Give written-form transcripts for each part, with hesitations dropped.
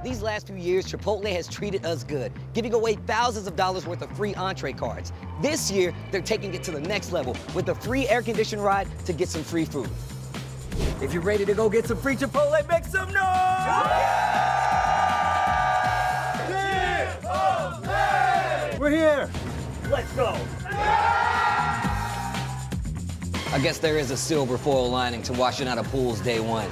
These last few years, Chipotle has treated us good, giving away thousands of dollars worth of free entree cards. This year, they're taking it to the next level with a free air-conditioned ride to get some free food. If you're ready to go get some free Chipotle, make some noise! Chipotle! We're here! Let's go! I guess there is a silver foil lining to washing out of pools day one.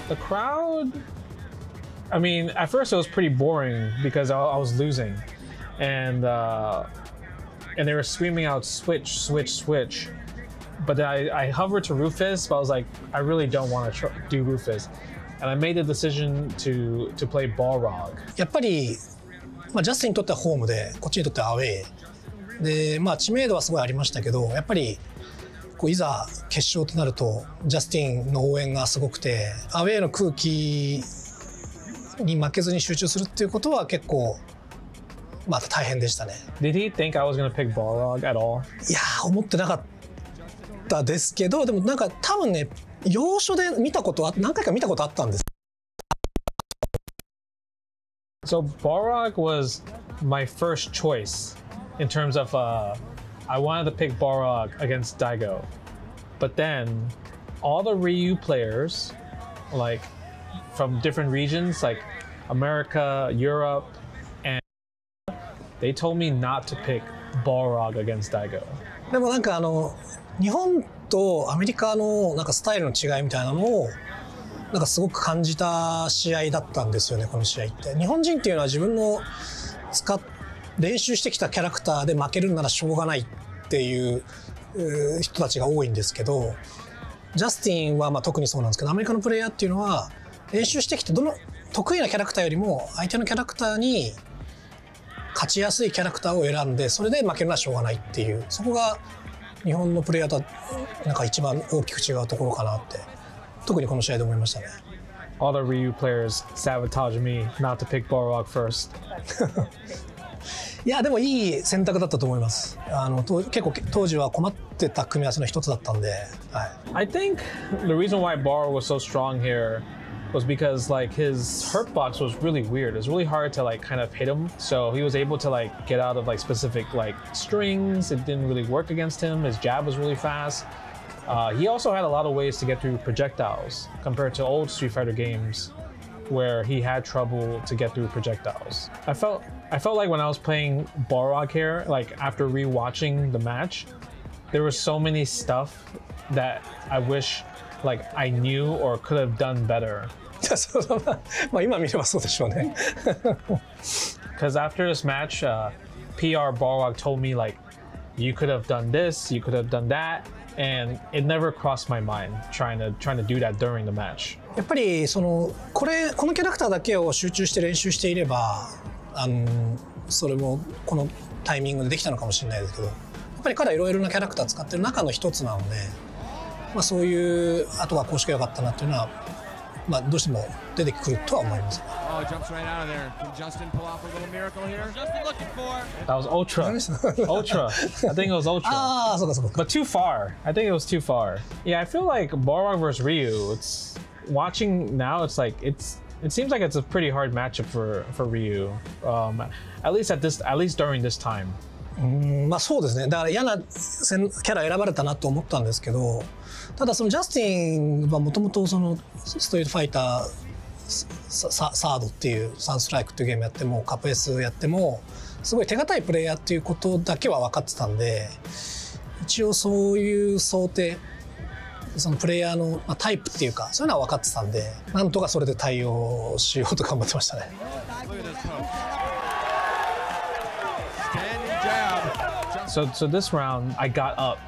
The crowd, I mean, at first it was pretty boring because I was losing, and they were screaming out switch, switch, switch. But then I hovered to Rufus, but I was like, I really don't want to do Rufus, and I made the decision to play Balrog. やっぱり、ジャスティンにとってはホームで、こっちにとってはアウェーで、知名度はすごいありましたけど、やっぱりいざ決勝となるとジャスティンの応援がすごくて、アウェーの空気に負けずに集中するっていうことは結構大変でしたね。Did he think I was gonna pick Balrog at all? いや思ってなかったですけど、でもなんか多分ね、要所で見たことは何回か見たことあったんです。So Balrog was my first choice in terms of I wanted to pick Balrog against Daigo, but then all the Ryu players, like from different regions, like America, Europe, and they told me not to pick Balrog against Daigo. でもなんか日本とアメリカのなんかスタイルの違いみたいなのをなんかすごく感じた試合だったんですよね、この試合って。日本人っていうのは自分の練習してきたキャラクターで負けるならしょうがないっていう人たちが多いんですけど、ジャスティンは特にそうなんですけど、アメリカのプレイヤーっていうのは練習してきた得意なキャラクターよりも相手のキャラクターに勝ちやすいキャラクターを選んで、それで負けるのはしょうがないっていう、そこが日本のプレイヤーとなんか一番大きく違うところかなって特にこの試合で思いましたね。All the Ryu players sabotaged me not to pick Balrog first. いやでもいい選択だったと思います。結構当時は困ってた組み合わせの一つだったんで、I think the reason why Balrog was so strong here was because like his hurt box was really weird. It was really hard to like kind of hit him. So he was able to like get out of like specific like strings. It didn't really work against him. His jab was really fast. He also had a lot of ways to get through projectiles compared to old Street Fighter games where he had trouble to get through projectiles. I felt like when I was playing Balrog here, like after rewatching the match, there was so many stuff that I wish like I knew or could have done better. 今見ればそうでしょうね。Because after this match, PR Balrog told me like, you could have done this, you could have done that, and it never crossed my mind trying to do that during the match. やっぱりこのキャラクターだけを集中して練習していれば、それもこのタイミングでできたのかもしれないですけど、やっぱり彼はいろいろなキャラクター使ってる中の一つなので、そういうあとはこうしか良かったなっていうのは、どうしても出てくるとは思います。Oh, jumps right out of there. Can Justin pull off a little miracle here? Justin looking for. That was Ultra. Ultra. I think it was Ultra. But too far. I think it was too far. Yeah, I feel like Balrog versus Ryu, it's watching now, it's like it seems like it's a pretty hard matchup for Ryu. At least during this time. そうですね。だから嫌なキャラ選ばれたなと思ったんですけど、ただそのジャスティンはもともとそのストリートファイターサードっていうサンストライクっていうゲームやってもカップ S やってもすごい手堅いプレイヤーっていうことだけは分かってたんで、一応そういう想定、そのプレイヤーのタイプっていうかそういうのは分かってたんで、なんとかそれで対応しようと頑張ってましたね。So this round I got up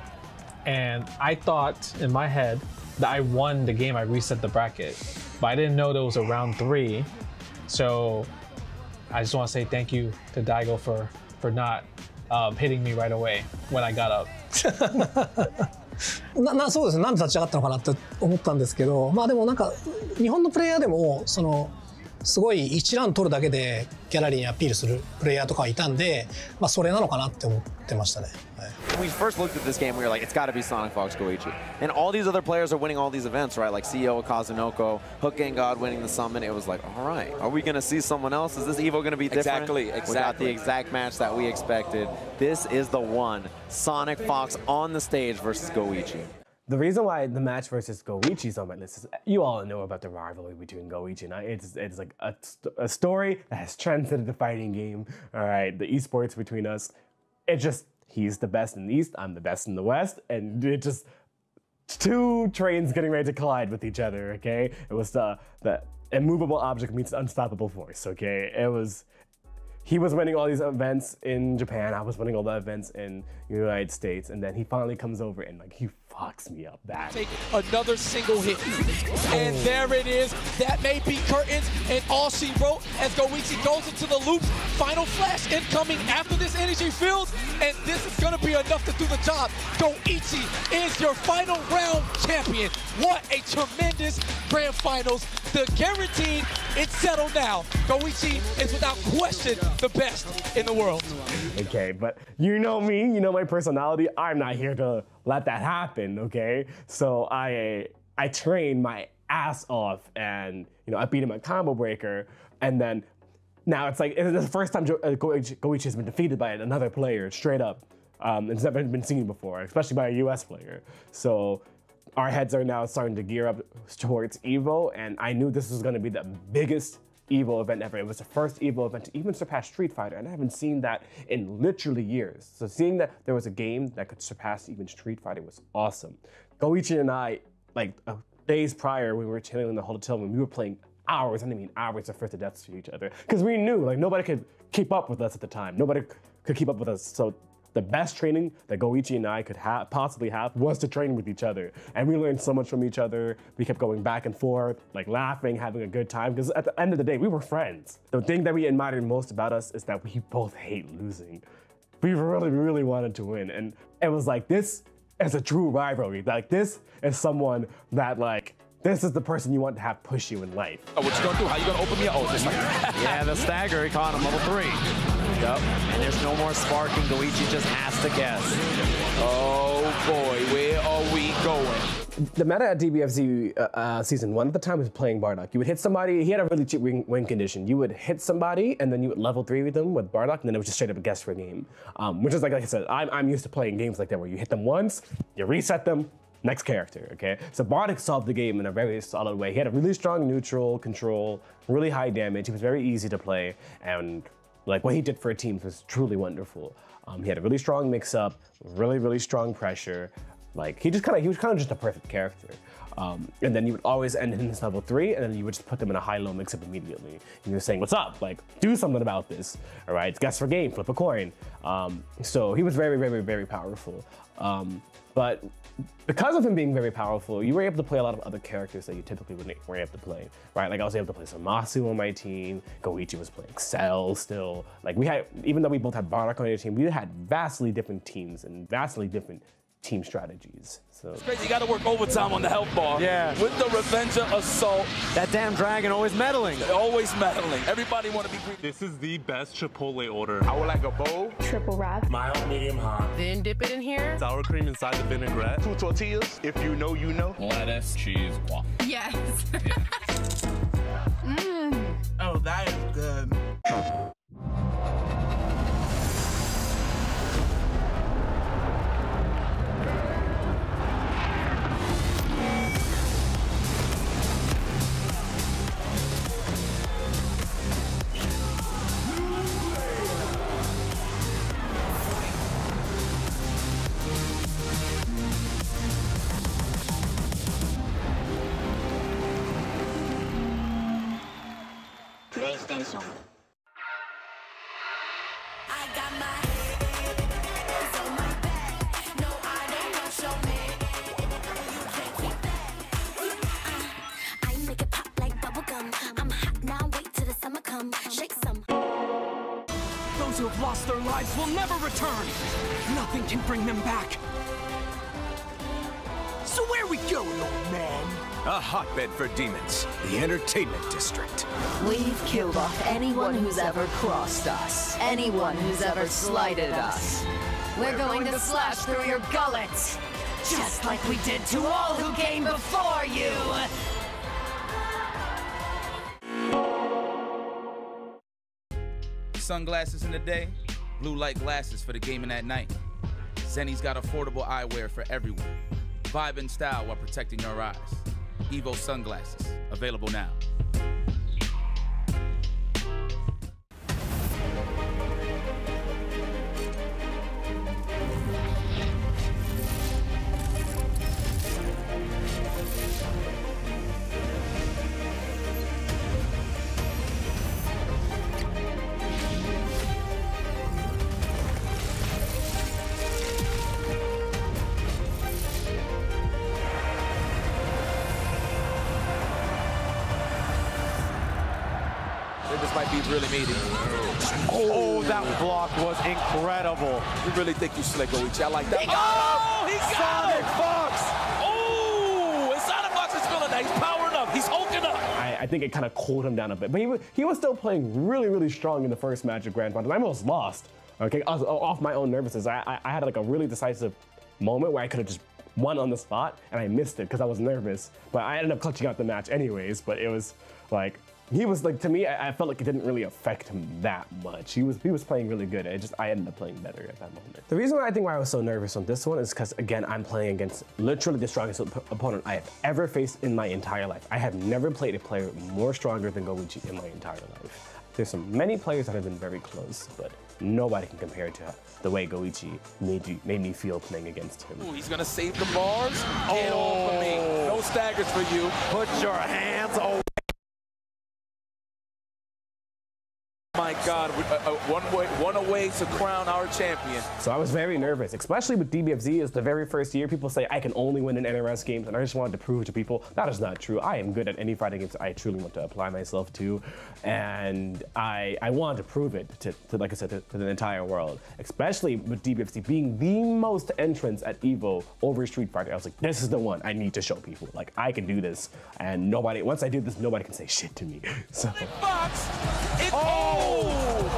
and I thought in my head that I won the game. I reset the bracket, but I didn't know there was a round 3. So I just want to say thank you to Daigo for not hitting me right away when I got up. そうですね。なんで立ち上がったのかなって思ったんですけど、でもなんか日本のプレイヤーでもすごい1ラウンド取るだけでギャラリーにアピールするプレイヤーとかいたんで、それなのかなって思ってましたね。When we first looked at this game, we were like, it's got to be Sonic Fox Goichi. And all these other players are winning all these events, right? Like CEO Kazunoko, Hook Gang God winning the Summon. It was like, all right, are we going to see someone else? Is this Evo going to be different? Exactly. We got the exact match that we expected. This is the one. Sonic Fox on the stage versus Goichi. The reason why the match versus Goichi is on my list is you all know about the rivalry between Goichi and I. It's like a story that has transcended the fighting game. All right, the esports between us. It just, he's the best in the East, I'm the best in the West, and it just two trains getting ready to collide with each other, okay? It was the immovable object meets unstoppable force, okay? He was winning all these events in Japan, I was winning all the events in the United States, and then he finally comes over and like, he fucks me up bad. Take another single hit. And there it is. That may be curtains and all she wrote as Goichi goes into the loops. Final flash incoming after this energy field, and this is gonna be enough to do the job. Goichi is your final round champion. What a tremendous grand finals. The guaranteed, it's settled now. Goichi is without question the best in the world. Okay, but you know me, you know my personality. I'm not here to let that happen, okay? So I trained my ass off, and I beat him at Combo Breaker, and then now it's like it's the first time Goichi has been defeated by another player straight up. It's never been seen before, especially by a US player. So our heads are now starting to gear up towards EVO, and I knew this was going to be the biggest EVO event ever. It was the first EVO event to even surpass Street Fighter, and I haven't seen that in literally years. So seeing that there was a game that could surpass even Street Fighter was awesome. Goichi and I, like days prior, we were chilling in the hotel room, we were playing hours, and I mean hours of first to deaths to each other, because we knew like nobody could keep up with us at the time. Nobody could keep up with us. So the best training that Goichi and I could possibly have was to train with each other. And we learned so much from each other. We kept going back and forth, like laughing, having a good time, because at the end of the day, we were friends. The thing that we admired most about us is that we both hate losing. We really, really wanted to win. And it was like, this is a true rivalry. Like, this is someone that like, this is the person you want to have push you in life. Oh, what you gonna do? How you gonna open me up? Oh, just like Yeah, the stagger, he caught him level 3. Yep, and there's no more sparking. Goichi just has to guess. oh boy, where are we going? The meta at DBFZ season 1 at the time was playing Bardock. You would hit somebody, he had a really cheap win condition. You would hit somebody and then you would level 3 with them with Bardock, and then it was just straight up a guess for a game. Which is like I said, I'm used to playing games like that where you hit them once, you reset them, next character, okay? So Bardock solved the game in a very solid way. He had a really strong neutral control, really high damage. He was very easy to play, and like what he did for a team was truly wonderful. He had a really strong mix-up, really strong pressure. Like he was kind of just a perfect character. And then you would always end in this level 3, and then you would just put them in a high-low mix-up immediately. And you're saying, what's up? Like, do something about this, all right? Guess for game, flip a coin. So he was very powerful. But because of him being very powerful, you were able to play a lot of other characters that you typically weren't able to play, right? Like I was able to play Zamasu on my team, Goichi was playing Celes still. Like we had, even though we both had Bardock on your team, we had vastly different teams and vastly different team strategies. So It's crazy, you gotta work overtime on the health bar. Yeah. With the Revenger Assault, That damn dragon always meddling. always meddling. Everybody wanna be green. This is the best Chipotle order. I would like a bowl, Triple wrap. Mild, medium, hot. Then dip it in here. Sour cream inside the vinaigrette. 2 tortillas. If you know, you know. Lettuce, cheese, guac. Yes. Oh, that is good. PlayStation. I got my hands on my back. No, I don't know, show me. You can't keep that. I make it pop like bubble gum. I'm hot now, wait till the summer come. Shake some. Those who have lost their lives will never return. Nothing can bring them back. So where we going, old man? A hotbed for demons, the entertainment district. We've killed off anyone who's ever crossed us, anyone who's ever slighted us. We're going to slash through your gullets, just like we did to all who came before you. Sunglasses in the day, blue light glasses for the gaming at night. Zenny's got affordable eyewear for everyone. Vibe and style while protecting your eyes. Evo sunglasses, available now. this might be really meaty. Oh, that block was incredible. You really think you slick, Goichi. I like that. He got Sonic him! Fox! Oh, and Sonic Fox is feeling that. He's powering up. He's hulking up. I think it kind of cooled him down a bit, but he was still playing really, really strong in the first match of Grand Final. I almost lost. Okay, off my own nervousness. I had like a really decisive moment where I could have just won on the spot, and I missed it because I was nervous. But I ended up clutching out the match anyways. But it was like, he was like, to me, I felt like it didn't really affect him that much. He was playing really good. I ended up playing better at that moment. The reason why I was so nervous on this one is because, again, I'm playing against literally the strongest opponent I have ever faced in my entire life. I have never played a player more stronger than Goichi in my entire life. There's many players that have been very close, but nobody can compare to the way Goichi made me feel playing against him. Ooh, he's gonna save the bars. Get off of me. No staggers for you. Put your hands away. My God, one away to crown our champion. So I was very nervous, especially with DBFZ. It's the very first year. People say I can only win in NRS games, and I just wanted to prove to people that is not true. I am good at any fighting games I truly want to apply myself to, and I wanted to prove it to like I said, to the entire world, especially with DBFZ being the most entrants at EVO over Street Fighter. I was like, this is the one I need to show people. Like, I can do this, and once I do this, nobody can say shit to me. So.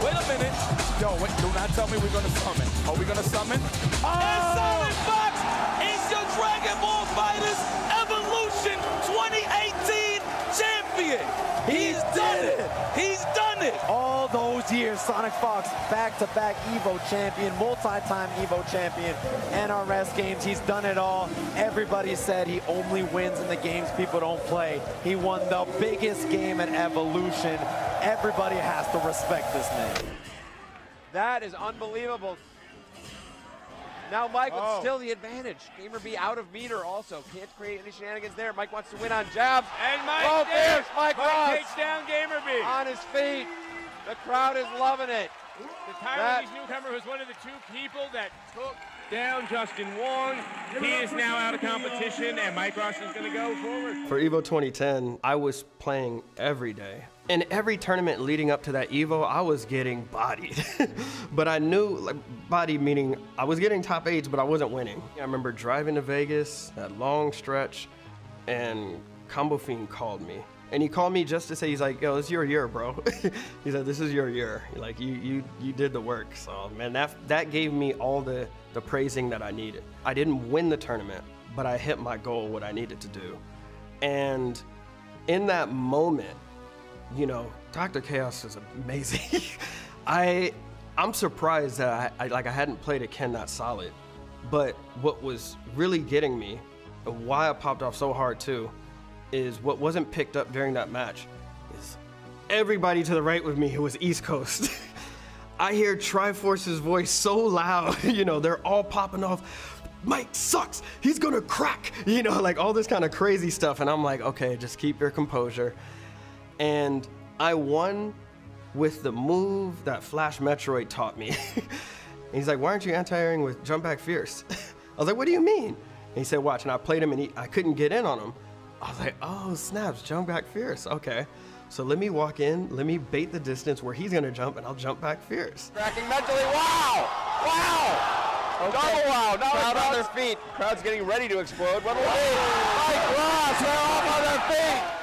Wait a minute. Yo, wait, do not tell me we're gonna summon. Are we gonna summon? And Sonic Fox is your Dragon Ball Fighters Evolution 2018 champion. He's done it. He's done it. All those years, Sonic Fox, back-to-back EVO champion, multi-time EVO champion, NRS games, he's done it all. Everybody said he only wins in the games people don't play. He won the biggest game at Evolution. Everybody has to respect this name. That is unbelievable. Now Mike with still the advantage. Gamer B out of meter also. Can't create any shenanigans there. Mike wants to win on jabs. And Mike there's Mike takes down Gamer B. On his feet. The crowd is loving it. The Taiwanese newcomer was one of the two people that took down Justin Wong. He is now out of competition, and Mike Ross is going to go forward. For EVO 2010, I was playing every day. In every tournament leading up to that EVO, I was getting bodied. But I knew, like, body meaning I was getting top 8s, but I wasn't winning. I remember driving to Vegas, that long stretch, and Combo Fiend called me. And he called me just to say, he's like, yo, it's your year, bro. He said, this is your year. Like, you did the work. So, man, that gave me all the praising that I needed. I didn't win the tournament, but I hit my goal, what I needed to do. And in that moment, you know, Dr. Chaos is amazing. I'm surprised that I hadn't played a Ken that solid. But what was really getting me, and why I popped off so hard too, is what wasn't picked up during that match is everybody to the right with me who was East Coast. I hear Triforce's voice so loud, you know, they're all popping off. Mike sucks, he's gonna crack, you know, like all this kind of crazy stuff. And I'm like, okay, just keep your composure. And I won with the move that Flash Metroid taught me. And he's like, why aren't you anti-airing with Jump Back Fierce? I was like, what do you mean? And he said, watch, and I played him and I couldn't get in on him. I was like, oh, snaps, Jump Back Fierce, okay. So let me walk in, let me bait the distance where he's gonna jump and I'll jump back fierce. Cracking mentally, wow! Wow! Okay. Double wow, now crowd on their feet. Crowd's getting ready to explode. What a lead! Mike Ross, they're all on their feet!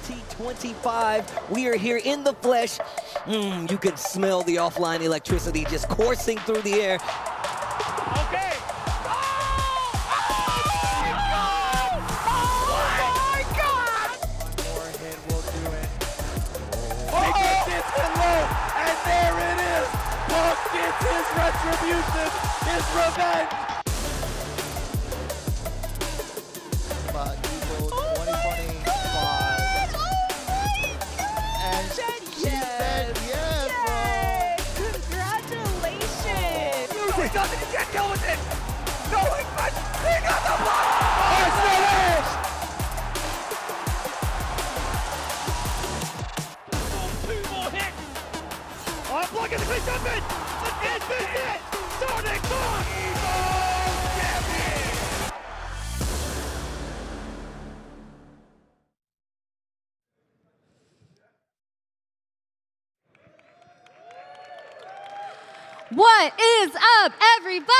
2025. We are here in the flesh. You can smell the offline electricity just coursing through the air. Okay. And there it is! Punk gets his retribution, his revenge! Evo 2025. And she said yes, bro. Congratulations! Music doesn't, you can't deal with it! No, he got the block! Celes! Two more hits. I'm blocking the quick jumping! This is it! Sonic Boom! Evo champion! What is up, everybody?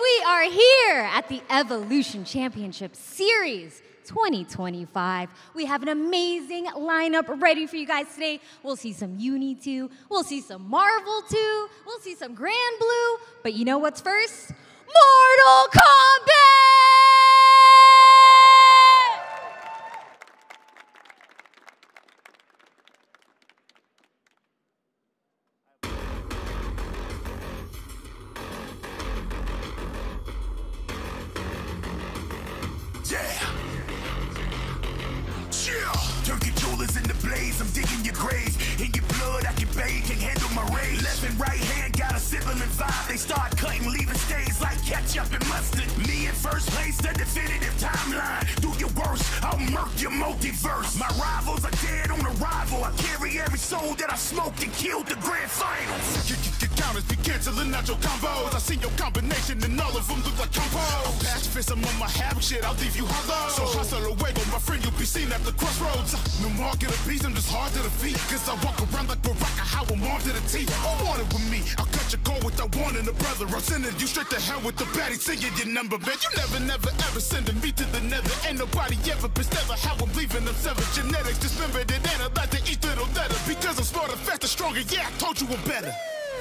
We are here at the Evolution Championship Series 2025. We have an amazing lineup ready for you guys today. We'll see some Uni 2, we'll see some Marvel 2, we'll see some Granblue, but you know what's first? Mortal Kombat! Turn controllers in the blaze, I'm digging your grave. In your blood, I can bathe, can handle my rage. Left and right hand got a sibling vibe. They start cutting, leaving stains like ketchup and mustard. Me in first place, the definitive timeline. Do your worst, I'll murk your multiverse. My rivals are dead on arrival. I carry every soul that I smoked and killed the grand finals. Counters be canceling out your combos. I see your combination and all of them look like combos. Pacifist, I'm on my havoc shit, I'll leave you hollow. So hustle away, but my friend, you'll be seen at the crossroads. No market of beast, I'm just hard to defeat. Cause I walk around like Baraka, how I'm armed to the teeth. Who want it with me? I'll cut your cord without wanting a brother. I'm sending you straight to hell with the baddie, singing your number, man. You never, ever sending me to the nether. Ain't nobody ever been stellar. How I'm leaving them seven genetics. Dismembered and analyzed to each little letter. Because I'm smarter, faster, stronger. Yeah, I told you I'm better.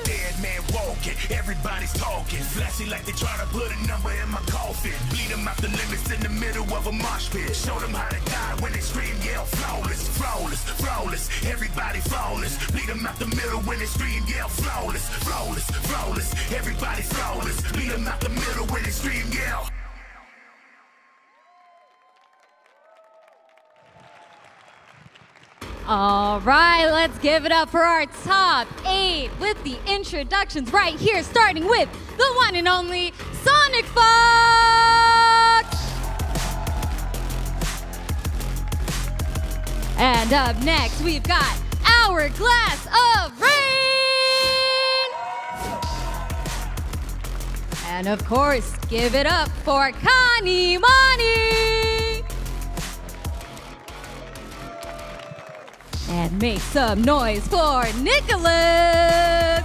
Dead man walking, everybody's talking. Flashy like they try to put a number in my coffin. Bleed them out the limits in the middle of a mosh pit. Show them how to die when they scream, yell flawless, flawless, flawless. Everybody flawless. Bleed them out the middle when they scream, yell flawless, flawless, flawless. Everybody flawless. Bleed them out the middle when they scream, yell. All right, let's give it up for our top 8 with the introductions right here, starting with the one and only Sonic Fox. And up next, we've got Hourglass of Rain. And of course, give it up for Kani Mani. And make some noise for Nicholas.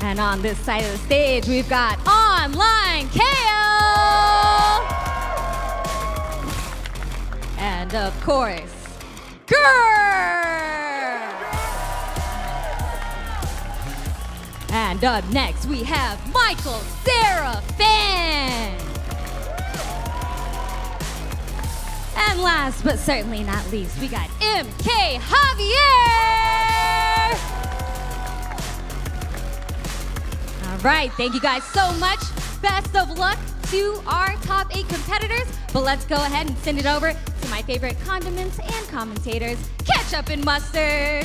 And on this side of the stage, we've got Online KO. And of course, Grrr. And up next, we have Michael Seraphin. And last but certainly not least, we got MK Javier! All right, thank you guys so much. Best of luck to our top 8 competitors. But let's go ahead and send it over to my favorite condiments and commentators, ketchup and mustard.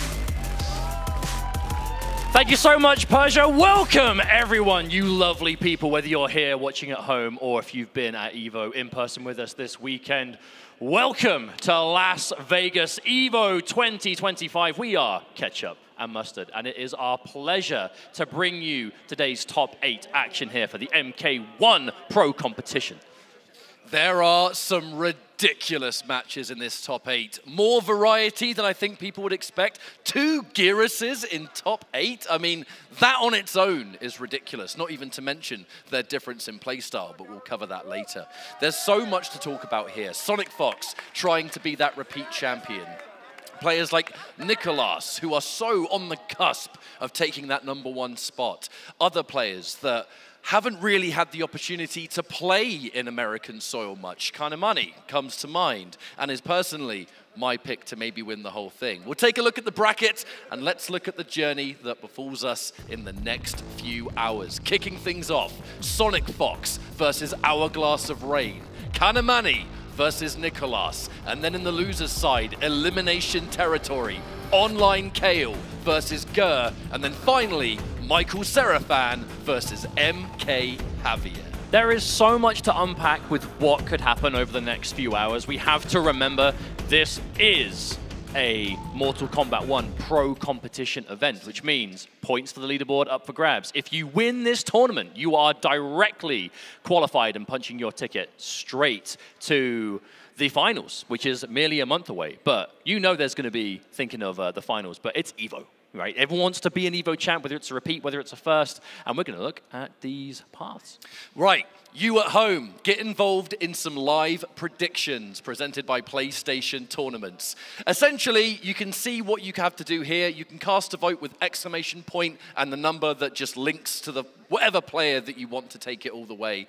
Thank you so much, Persia. Welcome, everyone, you lovely people, whether you're here watching at home or if you've been at EVO in person with us this weekend. Welcome to Las Vegas EVO 2025. We are Ketchup and Mustard, and it is our pleasure to bring you today's top 8 action here for the MK1 Pro competition. There are some ridiculous matches in this top 8. More variety than I think people would expect. 2 Gyruses in top 8. I mean, that on its own is ridiculous, not even to mention their difference in playstyle, but we'll cover that later. There's so much to talk about here. Sonic Fox trying to be that repeat champion. Players like Nicolas, who are so on the cusp of taking that #1 spot. Other players that haven't really had the opportunity to play in American soil much. Kanamani comes to mind and is personally my pick to maybe win the whole thing. We'll take a look at the bracket and let's look at the journey that befalls us in the next few hours. Kicking things off, Sonic Fox versus Hourglass of Rain. Kanamani versus Nicolas. And then in the loser's side, Elimination Territory. Online Kale versus Gur. And then finally, Michael Seraphan versus MK Javier. There is so much to unpack with what could happen over the next few hours. We have to remember this is a Mortal Kombat 1 pro competition event, which means points for the leaderboard up for grabs. If you win this tournament, you are directly qualified and punching your ticket straight to the finals, which is merely a month away. But you know there's going to be thinking of the finals, but it's EVO. Right? Everyone wants to be an EVO champ, whether it's a repeat, whether it's a first, and we're going to look at these paths. Right, you at home, get involved in some live predictions presented by PlayStation Tournaments. Essentially, you can see what you have to do here. You can cast a vote with exclamation point and the number that just links to the whatever player that you want to take it all the way.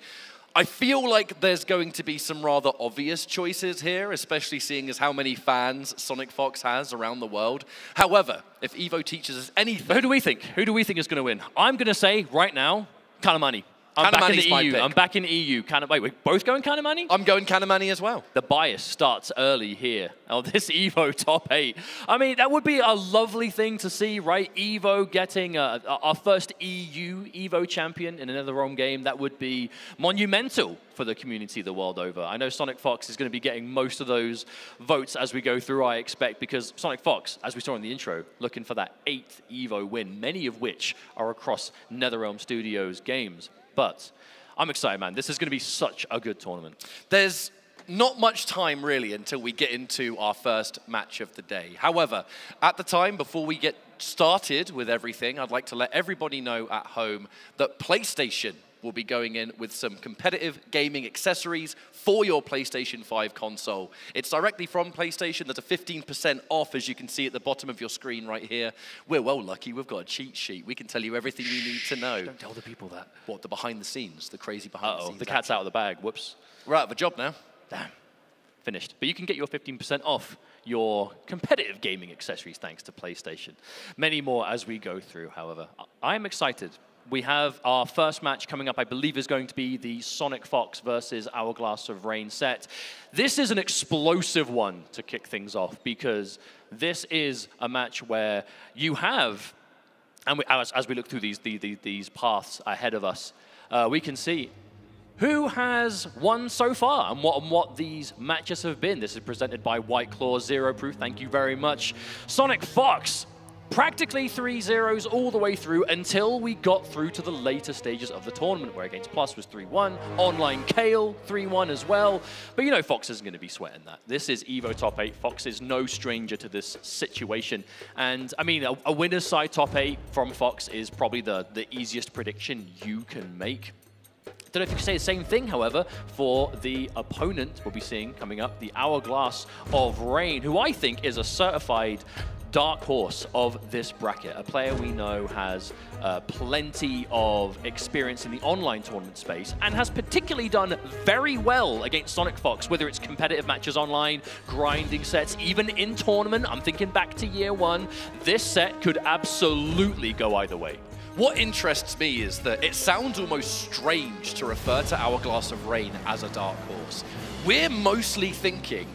I feel like there's going to be some rather obvious choices here, especially seeing as how many fans Sonic Fox has around the world. However, if EVO teaches us anything... Who do we think? Who do we think is going to win? I'm going to say, right now, Kanamani. I'm back in the EU. I'm back in EU. Wait, we're both going Kanamani? I'm going Kanamani as well. The bias starts early here on this EVO top 8. I mean, that would be a lovely thing to see, right? EVO getting our first EU EVO champion in another home game. That would be monumental for the community the world over. I know Sonic Fox is going to be getting most of those votes as we go through, I expect, because Sonic Fox, as we saw in the intro, looking for that 8th EVO win, many of which are across NetherRealm Studios games. But I'm excited, man. This is going to be such a good tournament. There's not much time, really, until we get into our first match of the day. However, at the time, before we get started with everything, I'd like to let everybody know at home that PlayStation will be going in with some competitive gaming accessories for your PlayStation 5 console. It's directly from PlayStation. There's a 15% off, as you can see at the bottom of your screen right here. We're well lucky. We've got a cheat sheet. We can tell you everything you need to know. Don't tell the people that. What, the behind the scenes, the crazy behind the scenes? The cat's out of the bag. Whoops. We're out of a job now. Damn. Finished. But you can get your 15% off your competitive gaming accessories thanks to PlayStation. Many more as we go through, however. I'm excited. We have our first match coming up, I believe, is going to be the Sonic Fox versus Hourglass of Rain set. This is an explosive one to kick things off because this is a match where you have, and as we look through these paths ahead of us, we can see who has won so far and what these matches have been. This is presented by White Claw Zero Proof. Thank you very much. Sonic Fox. Practically 3-0s all the way through until we got through to the later stages of the tournament, where Against Plus was 3-1, Online Kale 3-1 as well. But you know Fox isn't going to be sweating that. This is EVO top 8. Fox is no stranger to this situation. And I mean, a winner's side top 8 from Fox is probably the easiest prediction you can make. Don't know if you can say the same thing, however, for the opponent we'll be seeing coming up, the Hourglass of Rain, who I think is a certified dark horse of this bracket, a player we know has plenty of experience in the online tournament space and has particularly done very well against Sonic Fox, whether it's competitive matches online, grinding sets, even in tournament. I'm thinking back to year 1. This set could absolutely go either way. What interests me is that it sounds almost strange to refer to Hourglass of Rain as a dark horse. We're mostly thinking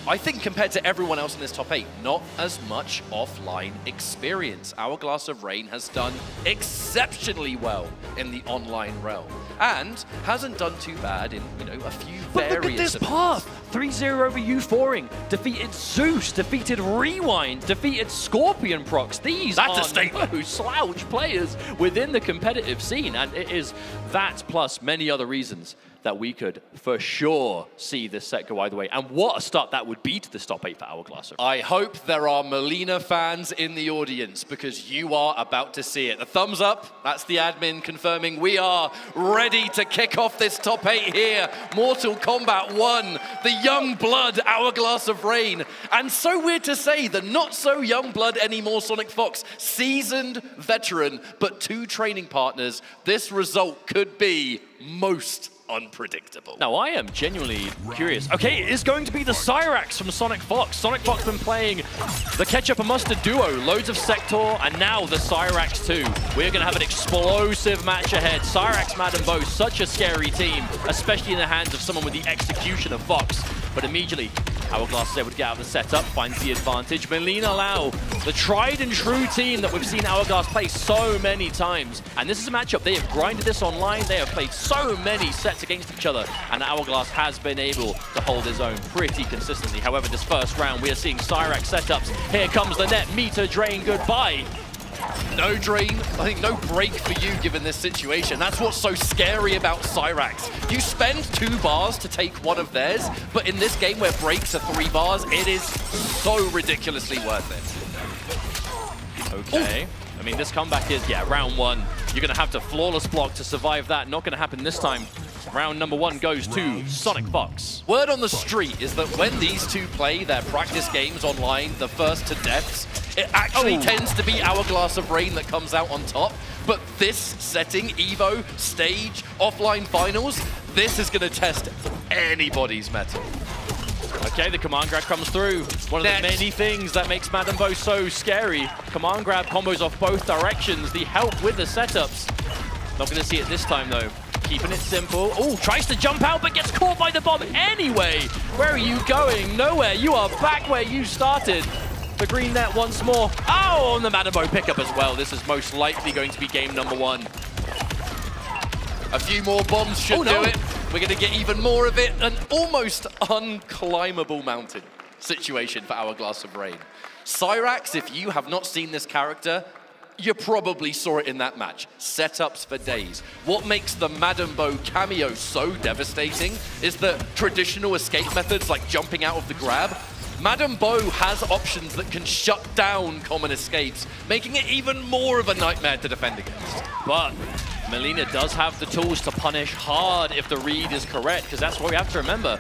I think compared to everyone else in this top 8, not as much offline experience. Hourglass of Rain has done exceptionally well in the online realm and hasn't done too bad in, you know, a few various. But look at this path! 3-0 over Euphoring, defeated Zeus, defeated Rewind, defeated Scorpion Prox. These are no slouch players within the competitive scene, and it is that plus many other reasons that we could for sure see this set go either way. And what a start that would be to this top 8 for Hourglass. I hope there are Melina fans in the audience because you are about to see it. The thumbs up, that's the admin confirming we are ready to kick off this top 8 here. Mortal Kombat 1, the young blood Hourglass of Rain. And so weird to say, the not so young blood anymore Sonic Fox, seasoned veteran, but 2 training partners. This result could be most unpredictable. Now, I am genuinely curious. Okay, it is going to be the Cyrax from Sonic Fox. Sonic Fox been playing the Ketchup and Mustard duo, loads of Sector, and now the Cyrax too. We're going to have an explosive match ahead. Cyrax, Madden Bo, such a scary team, especially in the hands of someone with the execution of Fox. But immediately, Hourglass is able to get out of the setup, finds the advantage. Melina Lau, the tried and true team that we've seen Hourglass play so many times. And this is a matchup. They have grinded this online. They have played so many sets against each other. And Hourglass has been able to hold his own pretty consistently. However, this first round, we are seeing Cyrax setups. Here comes the net. Meter drain, goodbye. No drain, I think no break for you given this situation. That's what's so scary about Cyrax. You spend 2 bars to take one of theirs, but in this game where breaks are 3 bars, it is so ridiculously worth it. Okay. Ooh. I mean, this comeback is, yeah, round 1. You're going to have to flawless block to survive that. Not going to happen this time. Round number 1 goes to Sonic Fox. Word on the street is that when these two play their practice games online, the first to deaths, it actually tends to be Hourglass of Rain that comes out on top. But this setting, Evo, stage, offline finals, this is going to test anybody's mettle. Okay, the command grab comes through. One of the many things that makes Madden Bo so scary. Command grab combos off both directions. The help with the setups. Not going to see it this time, though. Keeping it simple. Oh, tries to jump out, but gets caught by the bomb anyway. Where are you going? Nowhere. You are back where you started. The green net once more. Oh, and the Madden Bo pickup as well. This is most likely going to be game number 1. A few more bombs should do it. We're going to get even more of it. An almost unclimbable mountain situation for Hourglass of Rain. Cyrax, if you have not seen this character, you probably saw it in that match. Setups for days. What makes the Madden Bo cameo so devastating is that traditional escape methods like jumping out of the grab, Madden Bo has options that can shut down common escapes, making it even more of a nightmare to defend against. But Melina does have the tools to punish hard if the read is correct, because that's what we have to remember.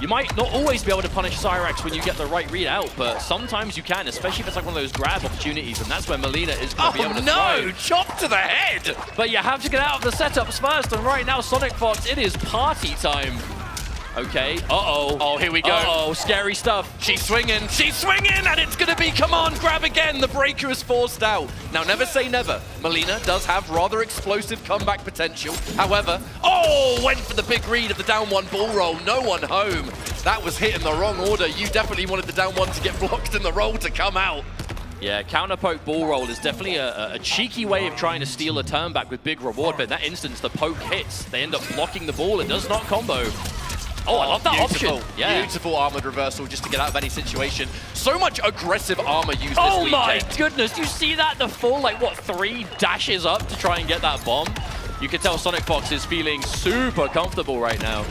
You might not always be able to punish Cyrax when you get the right read out, but sometimes you can, especially if it's like one of those grab opportunities, and that's where Melina is going to be able to thrive. Chop to the head! But you have to get out of the setups first, and right now, Sonic Fox, it is party time. Okay, uh-oh. Oh, here we go. Uh-oh, scary stuff. She's swinging, and it's going to be command grab again. The breaker is forced out. Now, never say never. Melina does have rather explosive comeback potential. However, went for the big read of the down 1 bull roll. No one home. That was hit in the wrong order. You definitely wanted the down 1 to get blocked and the roll to come out. Yeah, counter poke bull roll is definitely a cheeky way of trying to steal a turn back with big reward, but in that instance, the poke hits. They end up blocking the ball. It does not combo. Oh, I love that option. Yeah. Beautiful armored reversal just to get out of any situation. So much aggressive armor used this weekend. Oh my goodness, you see that? The full, like, what, 3 dashes up to try and get that bomb? You can tell Sonic Fox is feeling super comfortable right now.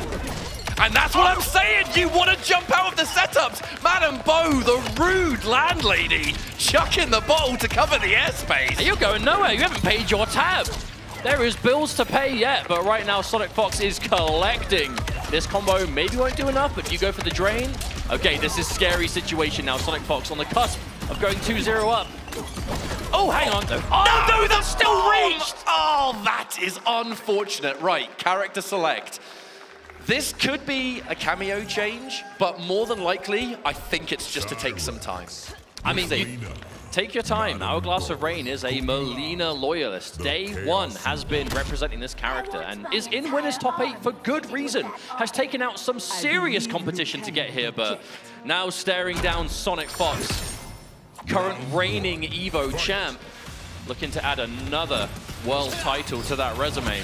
And that's what I'm saying! You want to jump out of the setups! Madam Bo, the rude landlady, chucking the bottle to cover the airspace. You're going nowhere. You haven't paid your tab. There is bills to pay yet, but right now Sonic Fox is collecting. This combo maybe won't do enough, but you go for the drain. Okay, this is a scary situation now. Sonic Fox on the cusp of going 2-0 up. Oh, hang on. Oh, no, that's still reached! Oh, that is unfortunate. Right, character select. This could be a cameo change, but more than likely, I think it's just to take some time. I mean, take your time. Hourglass of Rain is a Melina loyalist. Day 1 has been representing this character and is in winners top 8 for good reason. Has taken out some serious competition to get here, but now staring down Sonic Fox, current reigning Evo champ, looking to add another world title to that resume.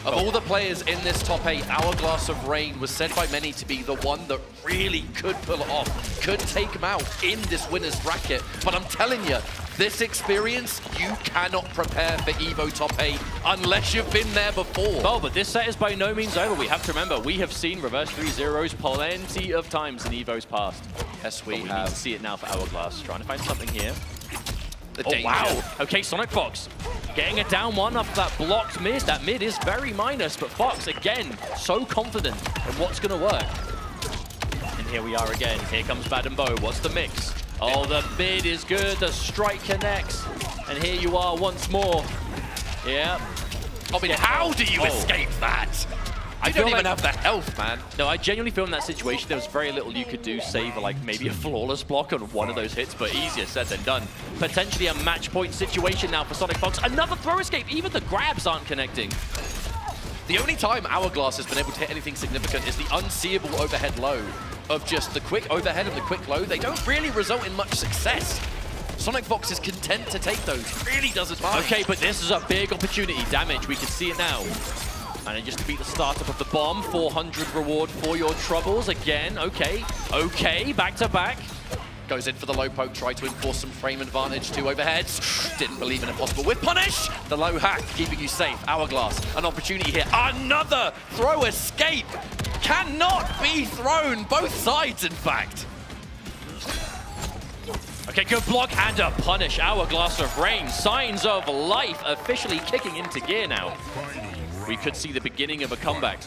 Of all the players in this top 8, Hourglass of Rain was said by many to be the one that really could pull it off, could take him out in this winner's bracket. But I'm telling you, this experience, you cannot prepare for EVO top 8 unless you've been there before. Oh, but this set is by no means over. We have to remember, we have seen reverse 3-0s plenty of times in EVO's past. Yes, we need have. to see it now for Hourglass. Trying to find something here. The oh, danger. wow. Okay, Sonic Fox getting a down one after that blocked mid. That mid is very minus, but Fox, again, so confident in what's going to work. And here we are again. Here comes Bad and Bo. What's the mix? Oh, the mid is good. The strike connects. And here you are once more. Yeah. I mean, how do you escape that? I don't even have the health, man. No, I genuinely feel in that situation there was very little you could do, save like maybe a flawless block on one of those hits, but easier said than done. Potentially a match point situation now for Sonic Fox. Another throw escape. Even the grabs aren't connecting. The only time Hourglass has been able to hit anything significant is the unseeable overhead low of just the quick overhead and the quick low. They don't really result in much success. Sonic Fox is content to take those. Really doesn't mind. Okay, but this is a big opportunity. Damage, we can see it now. And just to beat the startup of the bomb, 400 reward for your troubles. Again, okay, back to back. Goes in for the low poke, try to enforce some frame advantage, 2 overheads. Didn't believe in a possible whip punish. The low hack, keeping you safe. Hourglass, an opportunity here. Another throw escape. Cannot be thrown, both sides in fact. Okay, good block and a punish. Hourglass of Rain, signs of life officially kicking into gear now. We could see the beginning of a comeback.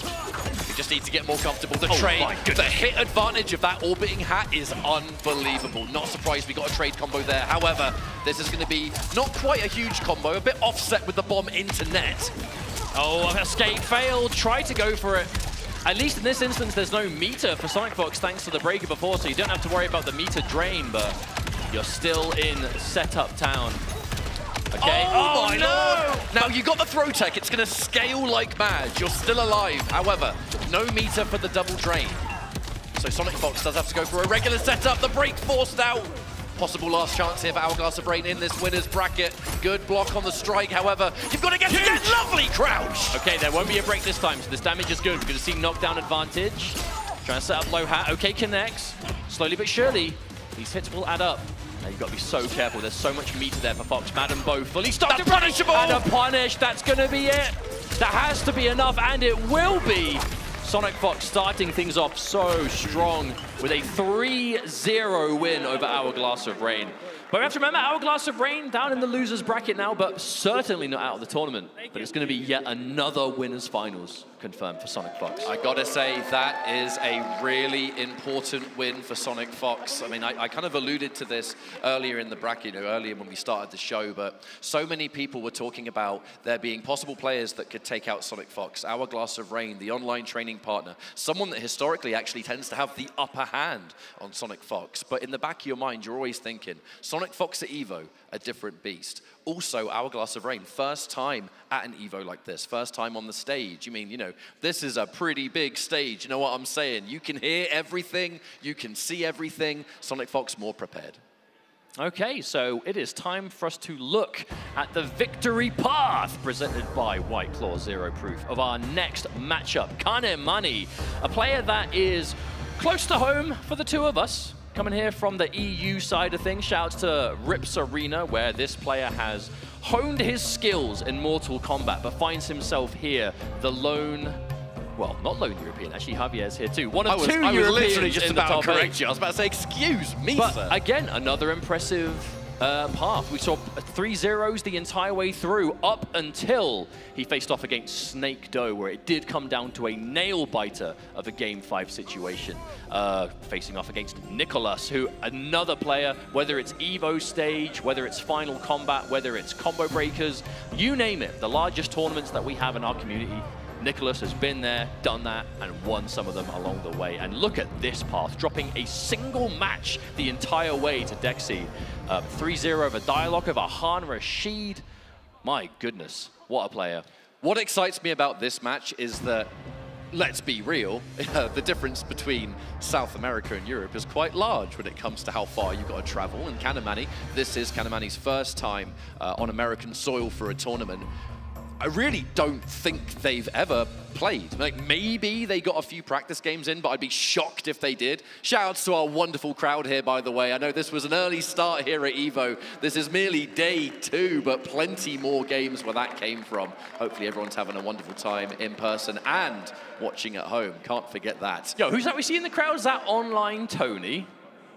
We just need to get more comfortable. The trade, the hit advantage of that orbiting hat is unbelievable. Not surprised we got a trade combo there. However, this is going to be not quite a huge combo, a bit offset with the bomb into net. Oh, escape failed. Try to go for it. At least in this instance, there's no meter for Sonic Fox thanks to the breaker before, so you don't have to worry about the meter drain, but you're still in setup town. Okay. Oh my no! Now you got the throw tech. It's going to scale like mad. You're still alive. However, no meter for the double drain. So Sonic Fox does have to go for a regular setup. The break forced out. Possible last chance here for Hourglass of Rain in this winner's bracket. Good block on the strike. However, you've got to get again. Lovely crouch. Okay, there won't be a break this time, so this damage is good. We're going to see knockdown advantage. Trying to set up low hat. Okay, connects. Slowly but surely, these hits will add up. Now you've got to be so careful. There's so much meter there for Fox. Madam Bo fully stocked. That's punishable. And a punish. That's going to be it. That has to be enough, and it will be. Sonic Fox starting things off so strong with a 3-0 win over Hourglass of Rain. But we have to remember, Hourglass of Rain down in the loser's bracket now, but certainly not out of the tournament. But it's going to be yet another winner's finals confirmed for Sonic Fox. I gotta say, that is a really important win for Sonic Fox. I mean, I kind of alluded to this earlier in the bracket, earlier when we started the show, but so many people were talking about there being possible players that could take out Sonic Fox. Hourglass of Rain, the online training partner, someone that historically actually tends to have the upper hand on Sonic Fox. But in the back of your mind, you're always thinking, Sonic Fox at EVO, a different beast. Also, Hourglass of Rain, first time at an EVO like this, first time on the stage. You mean, you know, this is a pretty big stage, you know what I'm saying? You can hear everything, you can see everything. Sonic Fox more prepared. Okay, so it is time for us to look at the victory path presented by White Claw Zero Proof of our next matchup. Kane Mani, a player that is close to home for the two of us. Coming here from the EU side of things, shouts to Rips Arena, where this player has honed his skills in Mortal Kombat, but finds himself here, the lone, well, not lone European, actually Javier's here too. One of two Europeans I was literally just in the about top to correct 8. you. I was about to say, excuse me, but sir. Again, another impressive path. We saw 3-0s the entire way through, up until he faced off against Snake Doe, where it did come down to a nail-biter of a Game 5 situation. Facing off against Nicholas, who, another player, whether it's EVO stage, whether it's Final Combat, whether it's Combo Breakers, you name it, the largest tournaments that we have in our community, Nicholas has been there, done that, and won some of them along the way. And look at this path, dropping a single match the entire way to Dexy. 3-0 over Dialogue over Han Rashid. My goodness, what a player. What excites me about this match is that, let's be real, the difference between South America and Europe is quite large when it comes to how far you've got to travel. And Kane Mani, this is Kane Mani's first time on American soil for a tournament. I really don't think they've ever played. Like, maybe they got a few practice games in, but I'd be shocked if they did. Shoutouts to our wonderful crowd here, by the way. I know this was an early start here at EVO. This is merely day 2, but plenty more games where that came from. Hopefully everyone's having a wonderful time in person and watching at home. Can't forget that. Yo, who's that we see in the crowd? Is that Online Tony?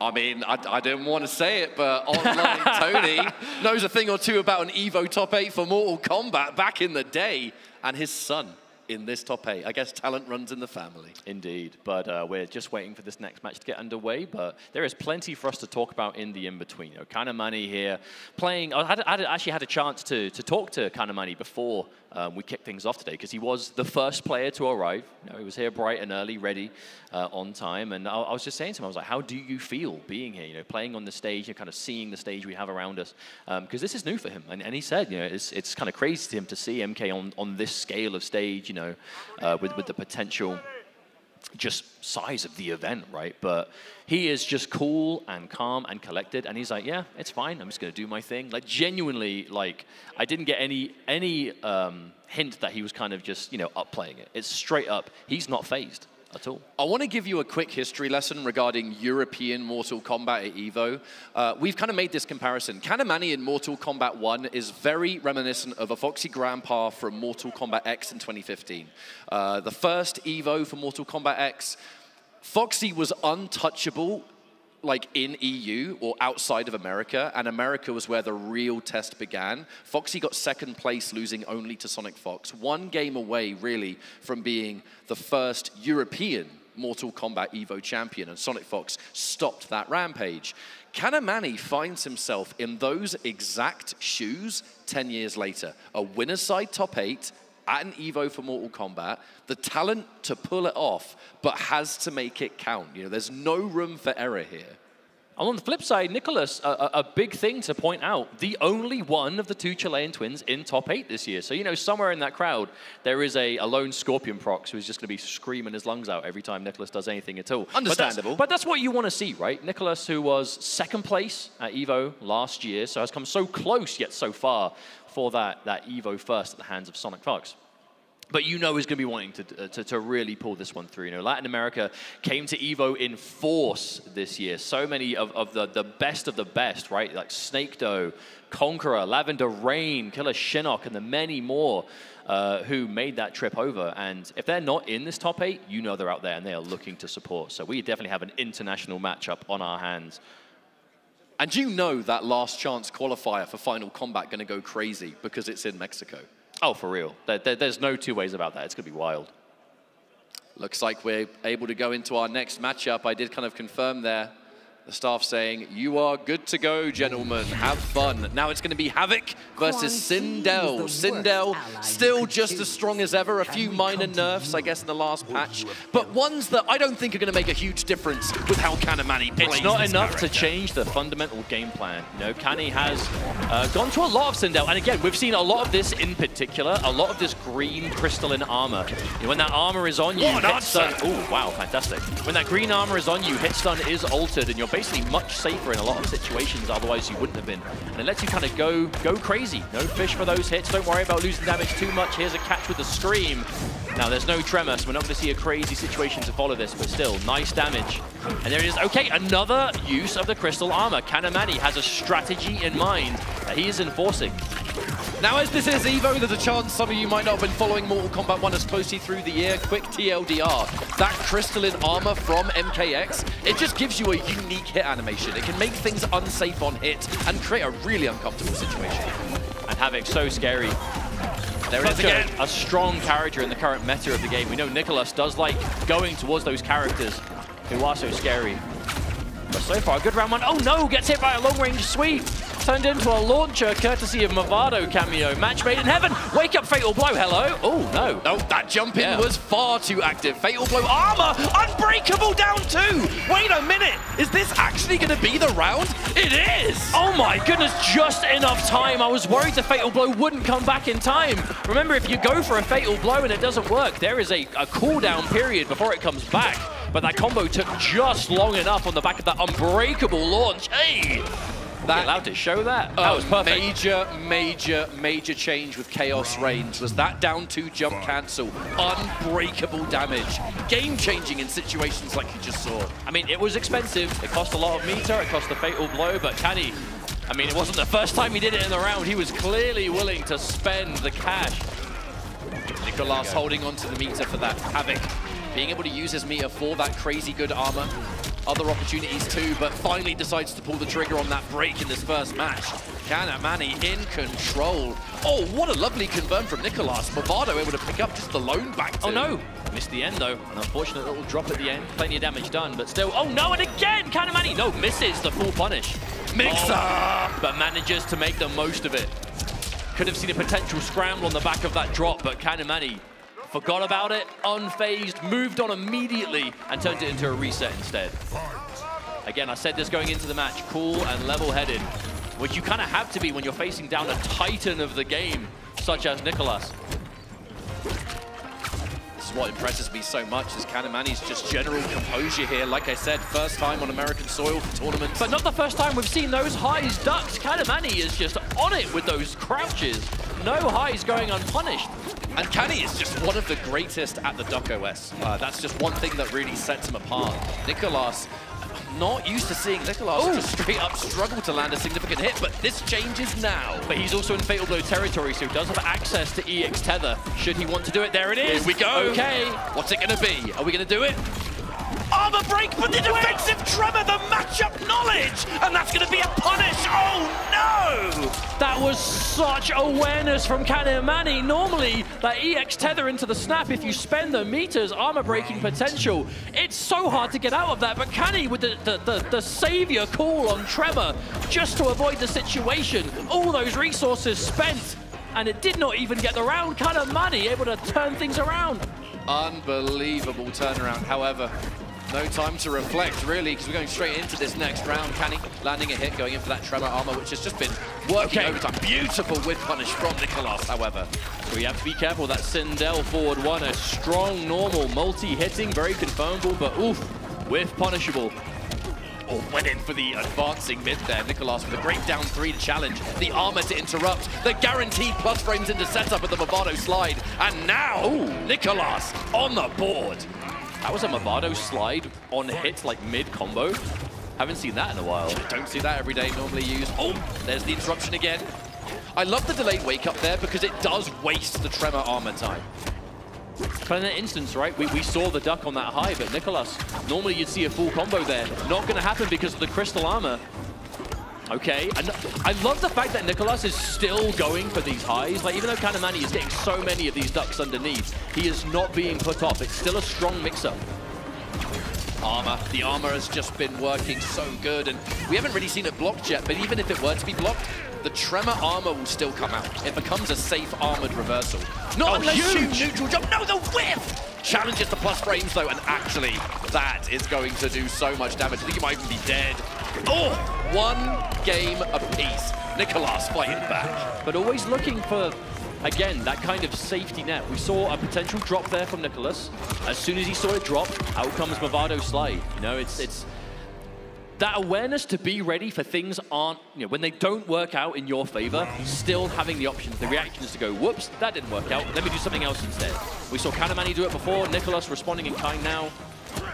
I mean, I didn't want to say it, but Online Tony knows a thing or two about an EVO top 8 for Mortal Kombat back in the day, and his son in this top 8. I guess talent runs in the family. Indeed, but we're just waiting for this next match to get underway, but there is plenty for us to talk about in the in-between. You know, Kanamani here playing. I actually had a chance to talk to Kanamani before we kicked things off today, because he was the first player to arrive. You know, he was here bright and early, ready on time, and I was just saying to him, I was like, how do you feel being here, you know, playing on the stage and kind of seeing the stage we have around us, because this is new for him, and he said, you know, it's kind of crazy to him to see MK on this scale of stage, you know, with the potential just size of the event, right? But he is just cool and calm and collected, and he's like, yeah, it's fine, I'm just gonna do my thing. Like, genuinely, like, I didn't get any hint that he was kind of just, you know, up playing it. It's straight up, he's not phased at all. I want to give you a quick history lesson regarding European Mortal Kombat at EVO. We've kind of made this comparison. Kanamani in Mortal Kombat 1 is very reminiscent of a Foxy Grandpa from Mortal Kombat X in 2015. The first EVO for Mortal Kombat X, Foxy was untouchable, like in EU or outside of America, and America was where the real test began. Foxy got second place, losing only to Sonic Fox. One game away, really, from being the first European Mortal Kombat EVO champion, and Sonic Fox stopped that rampage. Kanamani finds himself in those exact shoes 10 years later. A winner's side top 8, at an EVO for Mortal Kombat, the talent to pull it off, but has to make it count. You know, there's no room for error here. And on the flip side, Nicholas, a big thing to point out, the only one of the 2 Chilean twins in top 8 this year. So, you know, somewhere in that crowd, there is a lone Scorpion prox who's just going to be screaming his lungs out every time Nicholas does anything at all. Understandable. But that's what you want to see, right? Nicholas, who was second place at EVO last year, so has come so close yet so far for that EVO first at the hands of Sonic Fox. But you know he's going to be wanting to really pull this one through. You know, Latin America came to EVO in force this year. So many of the best, right? Like Snake Doe, Conqueror, Lavender Rain, Killer Shinnok, and the many more who made that trip over. And if they're not in this top 8, you know they're out there and they are looking to support. So we definitely have an international matchup on our hands. And you know that last chance qualifier for Final Kombat going to go crazy because it's in Mexico. Oh, for real. There's no two ways about that. It's going to be wild. Looks like we're able to go into our next matchup. I did kind of confirm there. The staff saying, you are good to go, gentlemen. Have fun. Now it's going to be Havoc versus Sindel. Sindel still just as strong as ever. A few minor nerfs, I guess, in the last patch. But ones that I don't think are going to make a huge difference with how Kanamani plays. It's not enough to change the fundamental game plan. You know, Kani has gone to a lot of Sindel. And again, we've seen a lot of this in particular. A lot of this green crystalline armor. You know, when that armor is on you, hit stun. Oh, wow, fantastic. When that green armor is on you, hit stun is altered, and you're basically much safer in a lot of situations, otherwise you wouldn't have been. And it lets you kind of go crazy. No fish for those hits. Don't worry about losing damage too much. Here's a catch with the Scream. Now, there's no tremor, so we're not going to see a crazy situation to follow this, but still, nice damage. And there it is. Okay, another use of the crystal armor. Kanamani has a strategy in mind that he is enforcing. Now, as this is EVO, there's a chance some of you might not have been following Mortal Kombat 1 as closely through the year. Quick TLDR. That crystalline armor from MKX, it just gives you a unique hit animation. It can make things unsafe on hit and create a really uncomfortable situation. And Havoc, so scary. There it is again. A strong character in the current meta of the game. We know Nicholas does like going towards those characters who are so scary. But so far, a good round one. Oh no, gets hit by a long-range sweep. Turned into a launcher, courtesy of Movado cameo. Match made in heaven. Wake up, Fatal Blow. Hello. Oh, no. No, that jump in was far too active. Fatal Blow armor. Unbreakable down 2. Wait a minute. Is this actually going to be the round? It is. Oh, my goodness. Just enough time. I was worried the Fatal Blow wouldn't come back in time. Remember, if you go for a Fatal Blow and it doesn't work, there is a cooldown period before it comes back. But that combo took just long enough on the back of that unbreakable launch. Hey! That allowed to show that. That was perfect. Major change with Chaos Reigns was that down 2 jump cancel. Unbreakable damage. Game-changing in situations like you just saw. I mean, it was expensive. It cost a lot of meter. It cost a fatal blow, but Kenny, I mean, it wasn't the first time he did it in the round. He was clearly willing to spend the cash. Nicolas holding on to the meter for that Havoc. Being able to use his meter for that crazy good armor. Other opportunities too, but finally decides to pull the trigger on that break in this first match. Kanamani in control. Oh, what a lovely confirm from Nicolas. Movado able to pick up just the lone back two. Oh no, missed the end though. An unfortunate little drop at the end. Plenty of damage done, but still, oh no, and again, Kanamani, no, misses the full punish. Mixer! But manages to make the most of it. Could have seen a potential scramble on the back of that drop, but Kanamani forgot about it, unfazed, moved on immediately, and turned it into a reset instead. Again, I said this going into the match, cool and level-headed, which you kind of have to be when you're facing down a titan of the game, such as Nicolas. This is what impresses me so much, is Kanamani's just general composure here. Like I said, first time on American soil for tournaments. But not the first time we've seen those highs ducked. Kanamani is just on it with those crouches. No highs going unpunished. And Kenny is just one of the greatest at the Duck OS. That's just one thing that really sets him apart. Nicolas, not used to seeing Nicolas just straight up struggle to land a significant hit, but this changes now. But he's also in Fatal Blow territory, so he does have access to EX Tether, should he want to do it. There it is. Here we go. Okay. What's it going to be? Are we going to do it? Armor break, but the defensive tremor, the matchup knowledge, and that's going to be a punish. Oh no! That was such awareness from Kanamani. Normally, that EX tether into the snap, if you spend the meters, armor breaking potential, it's so hard to get out of that. But Kanny with the savior call on tremor, just to avoid the situation. All those resources spent, and it did not even get the round. Kanamani able to turn things around. Unbelievable turnaround, however. No time to reflect, really, because we're going straight into this next round. Kenny landing a hit, going in for that tremor armor, which has just been working overtime. Beautiful whip punish from Nicolas, however. We have to be careful. That Sindel forward one, a strong, normal, multi-hitting, very confirmable, but oof, whiff punishable. Oh, went in for the advancing mid there. Nicolas with a great down 3 to challenge. The armor to interrupt. The guaranteed plus frames into setup of the Movado slide. And now, Nicolas on the board. That was a Movado slide on hit, like mid-combo. Haven't seen that in a while. Don't see that every day, normally used. Oh, there's the interruption again. I love the delayed wake up there because it does waste the tremor armor time. But in that instance, right, we saw the duck on that high, but Nicolas, normally you'd see a full combo there. Not going to happen because of the crystal armor. Okay, and I love the fact that Nicolas is still going for these highs. Like, even though Kanamani is getting so many of these ducks underneath, he is not being put off. It's still a strong mix-up. Armor. The armor has just been working so good, and we haven't really seen it blocked yet, but even if it were to be blocked, the tremor armor will still come out. It becomes a safe armored reversal. Not unless you neutral jump. No, the whiff! Challenges the plus frames, though, and actually, that is going to do so much damage. I think he might even be dead. Oh, one game apiece. Nicolas fighting back. But always looking for, again, that kind of safety net. We saw a potential drop there from Nicolas. As soon as he saw it drop, out comes Movado slide. You know, it's that awareness to be ready for things aren't, you know, when they don't work out in your favor, still having the options, the reactions to go, whoops, that didn't work out, let me do something else instead. We saw Kanamani do it before, Nicolas responding in kind now.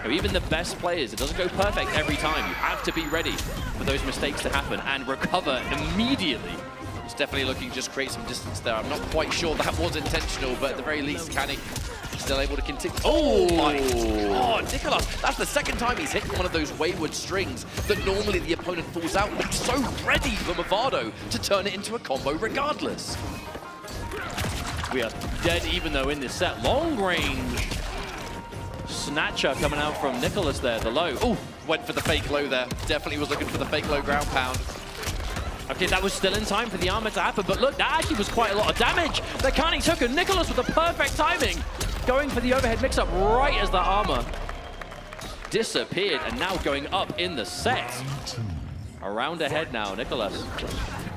You know, even the best players, it doesn't go perfect every time. You have to be ready for those mistakes to happen and recover immediately. It's definitely looking to just create some distance there. I'm not quite sure that was intentional, but at the very least, Kanny still able to continue. Oh my God, Nicolas, that's the second time he's hit one of those wayward strings that normally the opponent falls out. Looks so ready for Movado to turn it into a combo regardless. We are dead even though in this set. Long range snatcher coming out from Nicolas there, the low. Oh, went for the fake low there. Definitely was looking for the fake low ground pound. Okay, that was still in time for the armor to happen, but look, that actually was quite a lot of damage that Kanny took, and Nicolas with the perfect timing, going for the overhead mix-up right as the armor disappeared, and now going up in the set. A round ahead now, Nicolas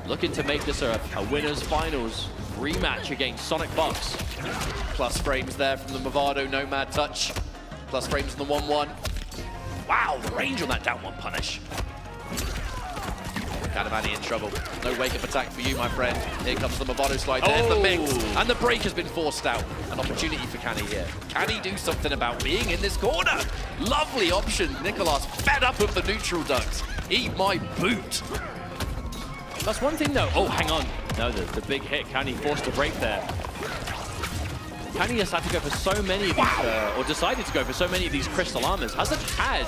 looking to make this a winner's finals rematch against Sonic Bucks. Plus frames there from the Movado Nomad touch. Plus frames on the 1-1. Wow, the range on that down one punish. Kanamani in trouble. No wake-up attack for you, my friend. Here comes the Movado slide. There's the mix. And the break has been forced out. An opportunity for Canny here. Can he do something about being in this corner? Lovely option. Nicolas fed up with the neutral ducks. Eat my boot. That's one thing, though. Oh, hang on. No, the big hit. Canny forced a break there. Canny has had to go for so many of these, or decided to go for so many of these crystal armors. Hasn't had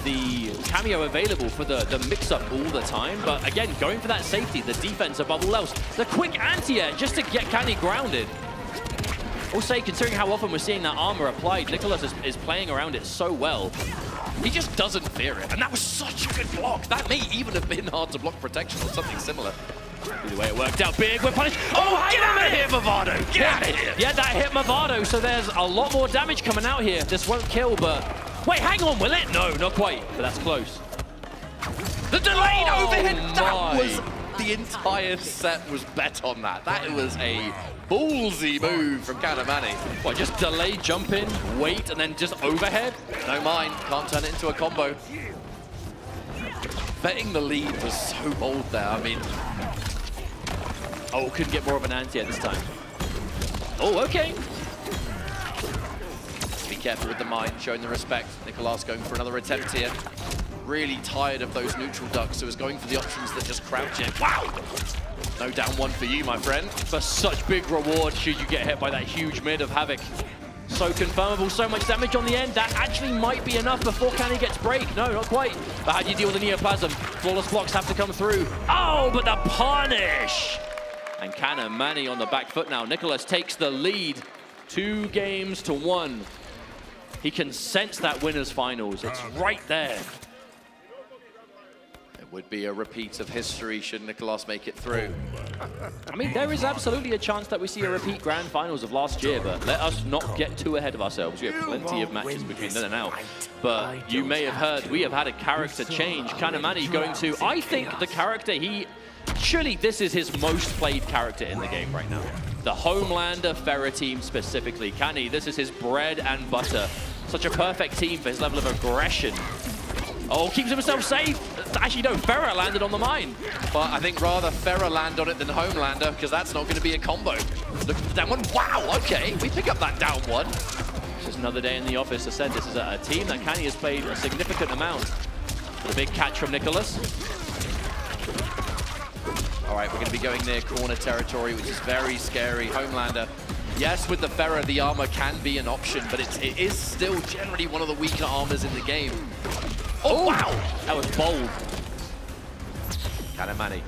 the cameo available for the mix-up all the time, but again, going for that safety, the defense above all else. The quick anti-air just to get Canny grounded. Also, considering how often we're seeing that armor applied, Nicolas is playing around it so well. He just doesn't fear it, and that was such a good block. That may even have been hard to block protection or something similar. Either way, it worked out big. We're punished. Oh, get out of here, Movado! Get out of here! Yeah, that hit Movado, so there's a lot more damage coming out here. This won't kill, but... Wait, hang on, will it? No, not quite, but that's close. The delayed overhead, that was... The entire set was bet on that. That was a ballsy move from Kanamani. What, just delay, jump in, wait, and then just overhead? No mind, can't turn it into a combo. Betting the lead was so bold there, I mean... Oh, couldn't get more of an anti at this time. Oh, okay. Be careful with the mine, showing the respect. Nicolas going for another attempt here. Really tired of those neutral ducks, so is going for the options that just crouch it. Wow! No down one for you, my friend. For such big reward should you get hit by that huge mid of Havoc. So confirmable, so much damage on the end. That actually might be enough before Canny gets break. No, not quite. But how do you deal with the Neoplasm? Flawless blocks have to come through. Oh, but the punish! And Kanamani on the back foot now. Nicolas takes the lead, 2 games to 1. He can sense that winner's finals. It's right there. It would be a repeat of history should Nicolas make it through. I mean, there is absolutely a chance that we see a repeat grand finals of last year, but let us not get too ahead of ourselves. We have plenty of matches between then and now. But you may have heard, we have had a character change. Kanamani going to, I think, the character surely this is his most played character in the game right now. The Homelander Pharah team specifically. Canny, this is his bread and butter. Such a perfect team for his level of aggression. Oh, keeps himself safe. Actually, no, Pharah landed on the mine. But I think rather Pharah land on it than Homelander, because that's not going to be a combo. Look at the down one. Wow, okay, we pick up that down one. It's just another day in the office. I said this is a team that Canny has played a significant amount. The big catch from Nicolas. All right, we're going to be going near corner territory, which is very scary. Homelander, yes, with the Pharah, the armor can be an option, but it is still generally one of the weaker armors in the game. Oh, wow! That was bold. Kanamani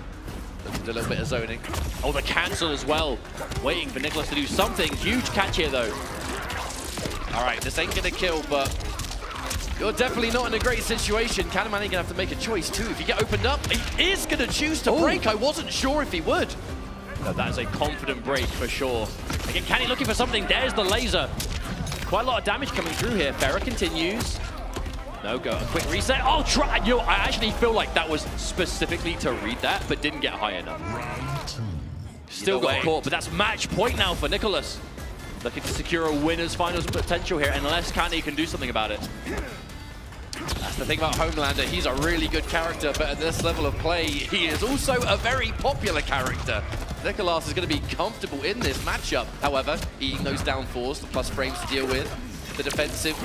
looking to do a little bit of zoning. Oh, the cancel as well. Waiting for Nicolas to do something. Huge catch here, though. All right, this ain't going to kill, but you're definitely not in a great situation. Kanamani going to have to make a choice, too. If you get opened up, he is going to choose to break. I wasn't sure if he would. No, that is a confident break for sure. Again, Canny looking for something. There's the laser. Quite a lot of damage coming through here. Pharah continues. No, go a quick reset. Oh, try. You know, I actually feel like that was specifically to read that, but didn't get high enough. Still got caught, but that's match point now for Nicolas. Looking to secure a winner's finals potential here, unless Canny can do something about it. That's the thing about Homelander. He's a really good character, but at this level of play, he is also a very popular character. Nicolas is going to be comfortable in this matchup. However, eating those down fours, the plus frames to deal with. The defensive.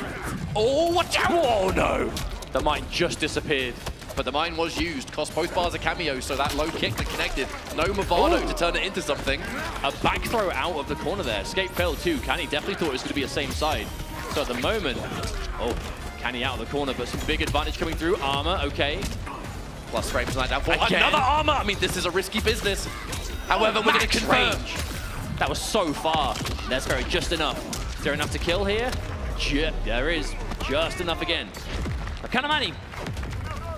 Oh, watch out! Oh, no. The mine just disappeared. But the mine was used. Cost both bars a cameo, so that low kick that connected. No Movado to turn it into something. A back throw out of the corner there. Escape failed too. Canny definitely thought it was going to be the same side. So at the moment, oh, Canny out of the corner, but some big advantage coming through. Armor, okay. Plus frames like that. Again. Another armor! I mean, this is a risky business. However, we're going to confirm. That was so far. That's very just enough. Is there enough to kill here? There is. Just enough again. Kanamani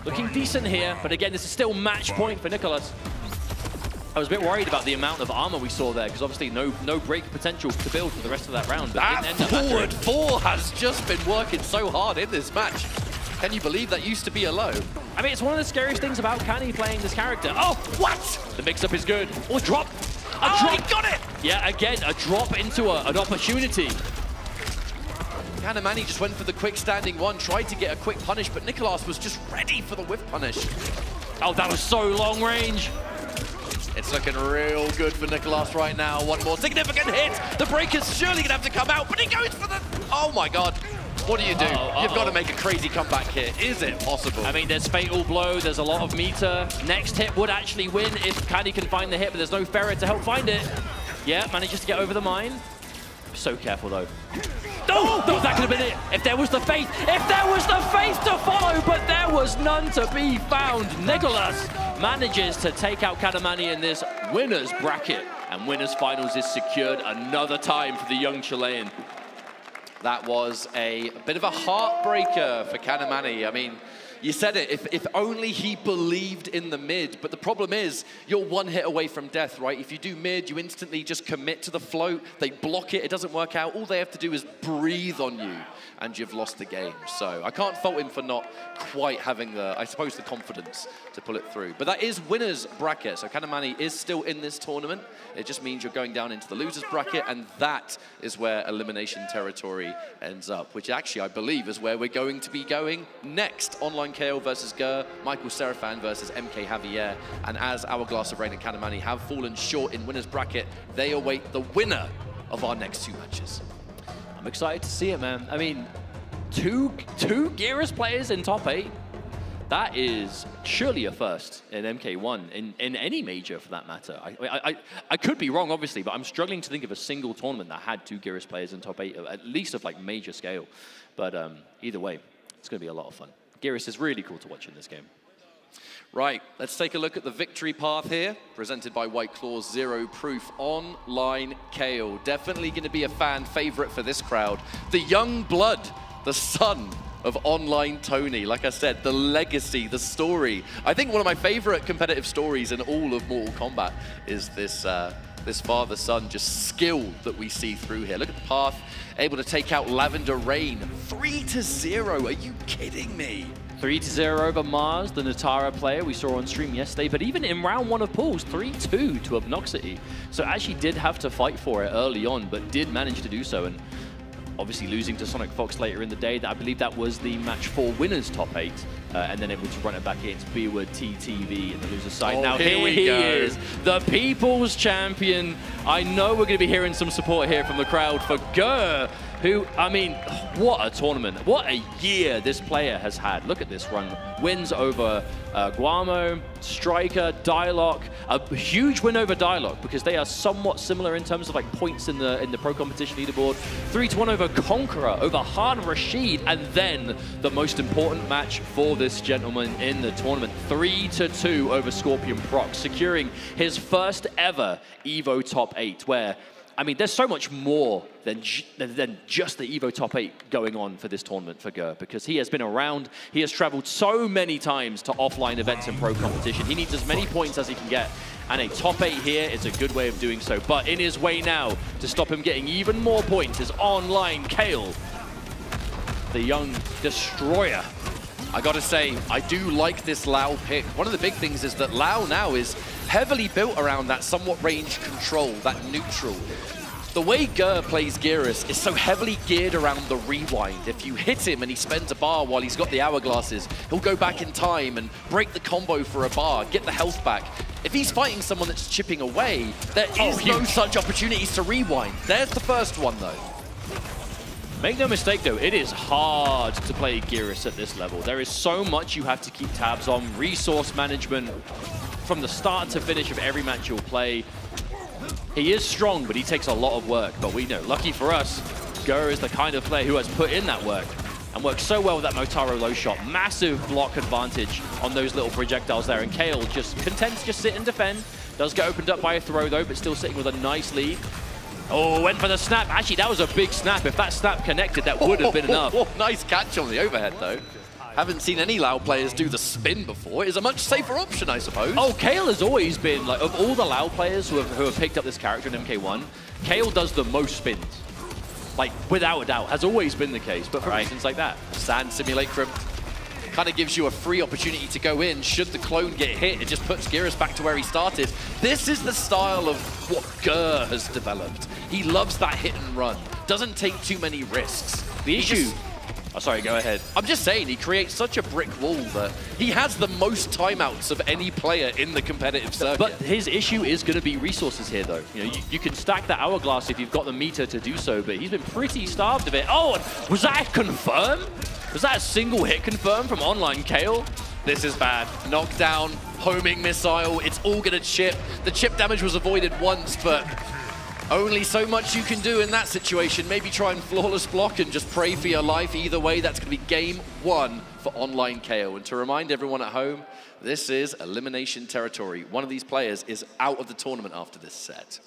looking decent here, but again, this is still match point for Nicolas. I was a bit worried about the amount of armor we saw there, because obviously no break potential to build for the rest of that round. But that forward four has just been working so hard in this match. Can you believe that used to be a low? I mean, it's one of the scariest things about Canny playing this character. Oh, what? The mix-up is good. Oh, drop. A drop. He got it! Yeah, again, a drop into an opportunity. Kanamani just went for the quick standing one, tried to get a quick punish, but Nicolas was just ready for the whiff punish. Oh, that was so long range. It's looking real good for Nicolas right now. One more significant hit. The breaker's surely gonna have to come out, but he goes for the... Oh my God. What do you do? You've got to make a crazy comeback here. Is it possible? I mean, there's Fatal Blow, there's a lot of meter. Next hit would actually win if Caddy can find the hit, but there's no Ferret to help find it. Yeah, manages to get over the mine. So careful though. Oh, no, that could have been it. If there was the faith to follow, but there was none to be found. Nicolas manages to take out Katamani in this winner's bracket, and winners finals is secured another time for the young Chilean. That was a bit of a heartbreaker for Katamani. I mean, you said it, if only he believed in the mid, but the problem is, you're one hit away from death, right? If you do mid, you instantly just commit to the float, they block it, it doesn't work out, all they have to do is breathe on you, and you've lost the game. So I can't fault him for not quite having the, I suppose, the confidence to pull it through. But that is winner's bracket, so Katamani is still in this tournament. It just means you're going down into the loser's bracket, and that is where elimination territory ends up, which actually, I believe, is where we're going to be going next. Online KO versus Gur, Michael Serafan versus MK Javier, and as Hourglass of Rain and Katamani have fallen short in winner's bracket, they await the winner of our next two matches. I'm excited to see it, man. I mean, two Geras players in top 8. That is surely a first in MK1, in any major for that matter. I could be wrong, obviously, but I'm struggling to think of a single tournament that had 2 Geras players in top 8, at least of like major scale. But either way, it's going to be a lot of fun. Geras is really cool to watch in this game. Right, let's take a look at the victory path here, presented by White Claw's Zero Proof Online KO. Definitely going to be a fan favorite for this crowd. The young blood, the son of Online Tony. Like I said, the legacy, the story. I think one of my favorite competitive stories in all of Mortal Kombat is this this father-son just skill that we see through here. Look at the path, able to take out Lavender Rain. 3-0, are you kidding me? 3-0 over Mars, the Natara player we saw on stream yesterday, but even in round 1 of pools, 3-2 to Obnoxity. So actually did have to fight for it early on, but did manage to do so. And obviously losing to Sonic Fox later in the day, I believe that was the match for winners top 8, and then able to run it back against Bward TTV in the loser side. Oh, now here he is, the people's champion. I know we're going to be hearing some support here from the crowd for Gur, who, I mean, what a tournament. What a year this player has had. Look at this run. Wins over Guamo, Striker, Dialogue. A huge win over Dialogue because they are somewhat similar in terms of like points in the pro competition leaderboard. 3-1 over Conqueror, over Han Rashid, and then the most important match for this gentleman in the tournament. 3-2 over Scorpion Proc, securing his first ever EVO top 8, where I mean, there's so much more than just the EVO top 8 going on for this tournament for Gur, because he has been around, he has traveled so many times to offline events and pro competition. He needs as many points as he can get, and a top 8 here is a good way of doing so. But in his way now to stop him getting even more points is Online Kale, the young destroyer. I gotta say, I do like this Lao pick. One of the big things is that Lao now is heavily built around that somewhat range control, that neutral. The way Gur plays Geras is so heavily geared around the rewind. If you hit him and he spends a bar while he's got the hourglasses, he'll go back in time and break the combo for a bar, get the health back. If he's fighting someone that's chipping away, there is no such opportunities to rewind. There's the first one, though. Make no mistake, though, it is hard to play Geras at this level. There is so much you have to keep tabs on. Resource management from the start to finish of every match you'll play. He is strong, but he takes a lot of work. But we know, lucky for us, Gur is the kind of player who has put in that work and worked so well with that Motaro low shot. Massive block advantage on those little projectiles there. And Kale just content to just sit and defend. Does get opened up by a throw, though, but still sitting with a nice lead. Oh, went for the snap. Actually, that was a big snap. If that snap connected, that would have been enough. Nice catch on the overhead, though. Haven't seen any Lao players do the spin before. It's a much safer option, I suppose. Oh, Kale has always been, like, of all the Lao players who have picked up this character in MK1, Kale does the most spins. Like, without a doubt, has always been the case, but for reasons like that. Sand Simulacrum kind of gives you a free opportunity to go in. Should the clone get hit, it just puts Geras back to where he started. This is the style of what Gur has developed. He loves that hit and run. Doesn't take too many risks. The issue Oh, sorry, go ahead. I'm just saying, he creates such a brick wall that he has the most timeouts of any player in the competitive circuit. But his issue is going to be resources here, though. You know, you can stack that hourglass if you've got the meter to do so, but he's been pretty starved of it. Oh, and was that a confirm? Was that a single hit confirm from Online Kale? This is bad. Knockdown, homing missile, it's all going to chip. The chip damage was avoided once, but only so much you can do in that situation. Maybe try and flawless block and just pray for your life. Either way, that's going to be game 1 for Online KO. And to remind everyone at home, this is elimination territory. One of these players is out of the tournament after this set.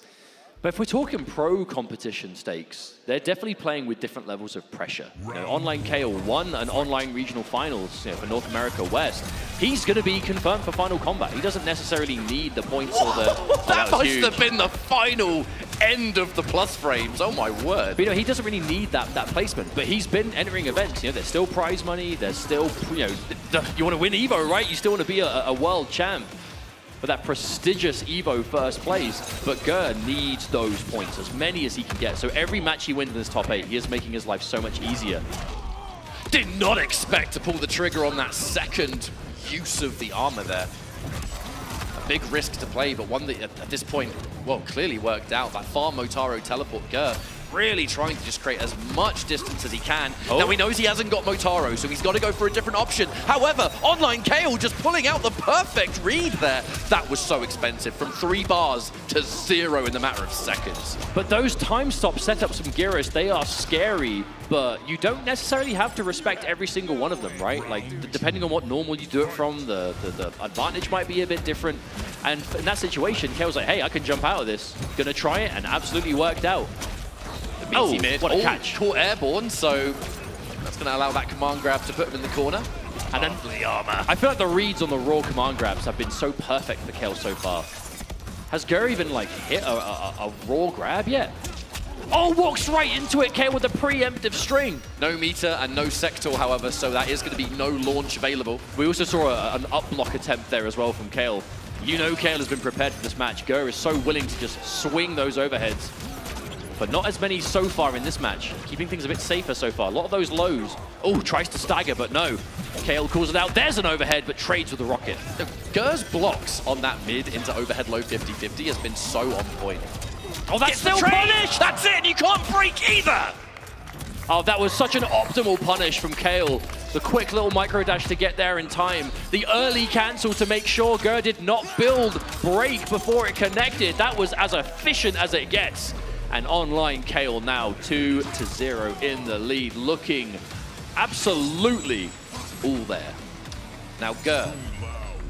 But if we're talking pro competition stakes, they're definitely playing with different levels of pressure. You know, Online KO won an online regional finals for North America West. He's going to be confirmed for Final Combat. He doesn't necessarily need the points or the... that must have been the final end of the plus frames. Oh my word. But, you know, he doesn't really need that placement. But he's been entering events. You know, there's still prize money. There's still, you know, you want to win Evo, right? You still want to be a world champ. For that prestigious Evo first place, but Ger needs those points, as many as he can get. So every match he wins in this top 8, he is making his life so much easier. Did not expect to pull the trigger on that second use of the armor there. A big risk to play, but one that at this point, well, clearly worked out. That far Motaro teleport Ger really trying to just create as much distance as he can. Oh. Now he knows he hasn't got Motaro, so he's got to go for a different option. However, Online Kale just pulling out the perfect read there. That was so expensive, from 3 bars to 0 in the matter of seconds. But those time stop setups from Gyros, they are scary, but you don't necessarily have to respect every single one of them, right? Like, depending on what normal you do it from, the advantage might be a bit different. And in that situation, Kale's like, hey, I can jump out of this. Gonna try it, and absolutely worked out. Oh, mid. What a catch. Caught airborne, so that's going to allow that command grab to put him in the corner. And then the armor. I feel like the reads on the raw command grabs have been so perfect for Kale so far. Has Ger even like hit a raw grab yet? Oh, walks right into it, Kale, with a preemptive string. No meter and no sector, however, so that is going to be no launch available. We also saw an up block attempt there as well from Kale. You know Kale has been prepared for this match. Ger is so willing to just swing those overheads. But not as many so far in this match. Keeping things a bit safer so far. A lot of those lows. Oh, tries to stagger, but no. Kale calls it out. There's an overhead, but trades with the rocket. Ger's blocks on that mid into overhead low 50-50 has been so on point. Oh, that's still punished! That's it! You can't break either! Oh, that was such an optimal punish from Kale. The quick little micro dash to get there in time. The early cancel to make sure Ger did not build break before it connected. That was as efficient as it gets. And Online Kale now 2-0 in the lead, looking absolutely all there. Now Ger,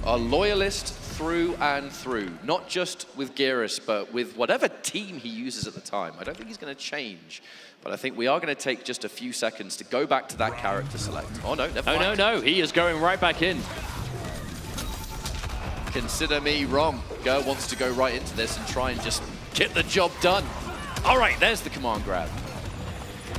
a loyalist through and through, not just with Gyros, but with whatever team he uses at the time. I don't think he's going to change, but I think we are going to take just a few seconds to go back to that character select. Oh no, never mind. Oh no, he is going right back in. Consider me wrong. Ger wants to go right into this and try and just get the job done. All right, there's the command grab.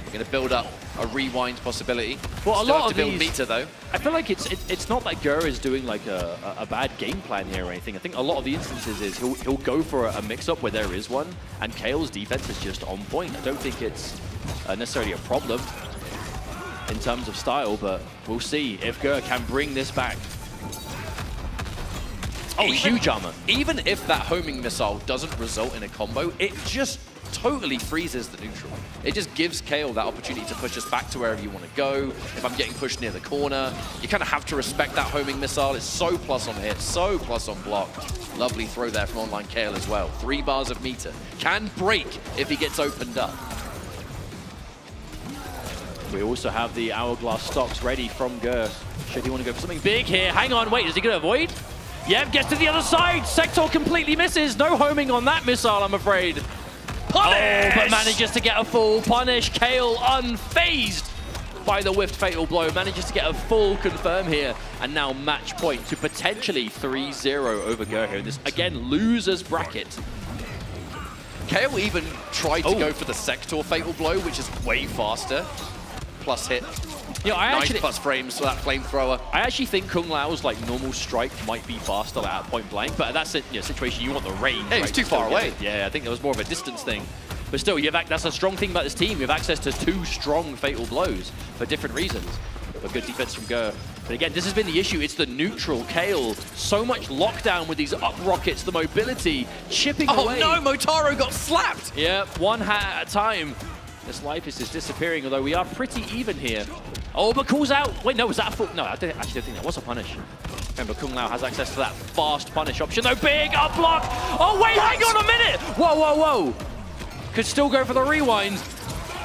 We're going to build up a rewind possibility. Well, Still have to build meter, though. I feel like it's not that Ger is doing like a bad game plan here or anything. I think a lot of the instances is he'll go for a mix-up where there is one, and Kale's defense is just on point. I don't think it's necessarily a problem in terms of style, but we'll see if Ger can bring this back. Oh, huge armor. Even if that homing missile doesn't result in a combo, it just totally freezes the neutral. It just gives Kale that opportunity to push us back to wherever you want to go. If I'm getting pushed near the corner, you kind of have to respect that homing missile. It's so plus on hit, so plus on block. Lovely throw there from Online Kale as well. 3 bars of meter. Can break if he gets opened up. We also have the hourglass stocks ready from Ger. Should he want to go for something big here? Hang on, wait, is he going to avoid? Yep, gets to the other side. Sector completely misses. No homing on that missile, I'm afraid. Punish! Oh, but manages to get a full punish. Kale unfazed by the whiffed fatal blow. Manages to get a full confirm here. And now match point to potentially 3-0 over Ger here. This, again, loser's bracket. Kale even tried to go for the sector fatal blow, which is way faster. Plus hit. You know, 9+ frames for that flamethrower. I actually think Kung Lao's like normal strike might be faster at point blank, but that's a situation you want the range. Yeah, he's too far away. Yeah, I think it was more of a distance thing. But still, that's a strong thing about this team. You have access to 2 strong fatal blows for different reasons. But good defense from Ger. But again, this has been the issue. It's the neutral. Kale, so much lockdown with these up rockets, the mobility, chipping away. Oh no, Motaro got slapped! Yeah, one hat at a time. This life is just disappearing, although we are pretty even here. Oh, but calls out. Wait, no, was that a full? No, I actually don't think that was a punish. Remember, Kung Lao has access to that fast punish option, though. Big up block. Oh, wait, hang on a minute. Whoa, whoa, whoa. Could still go for the rewind.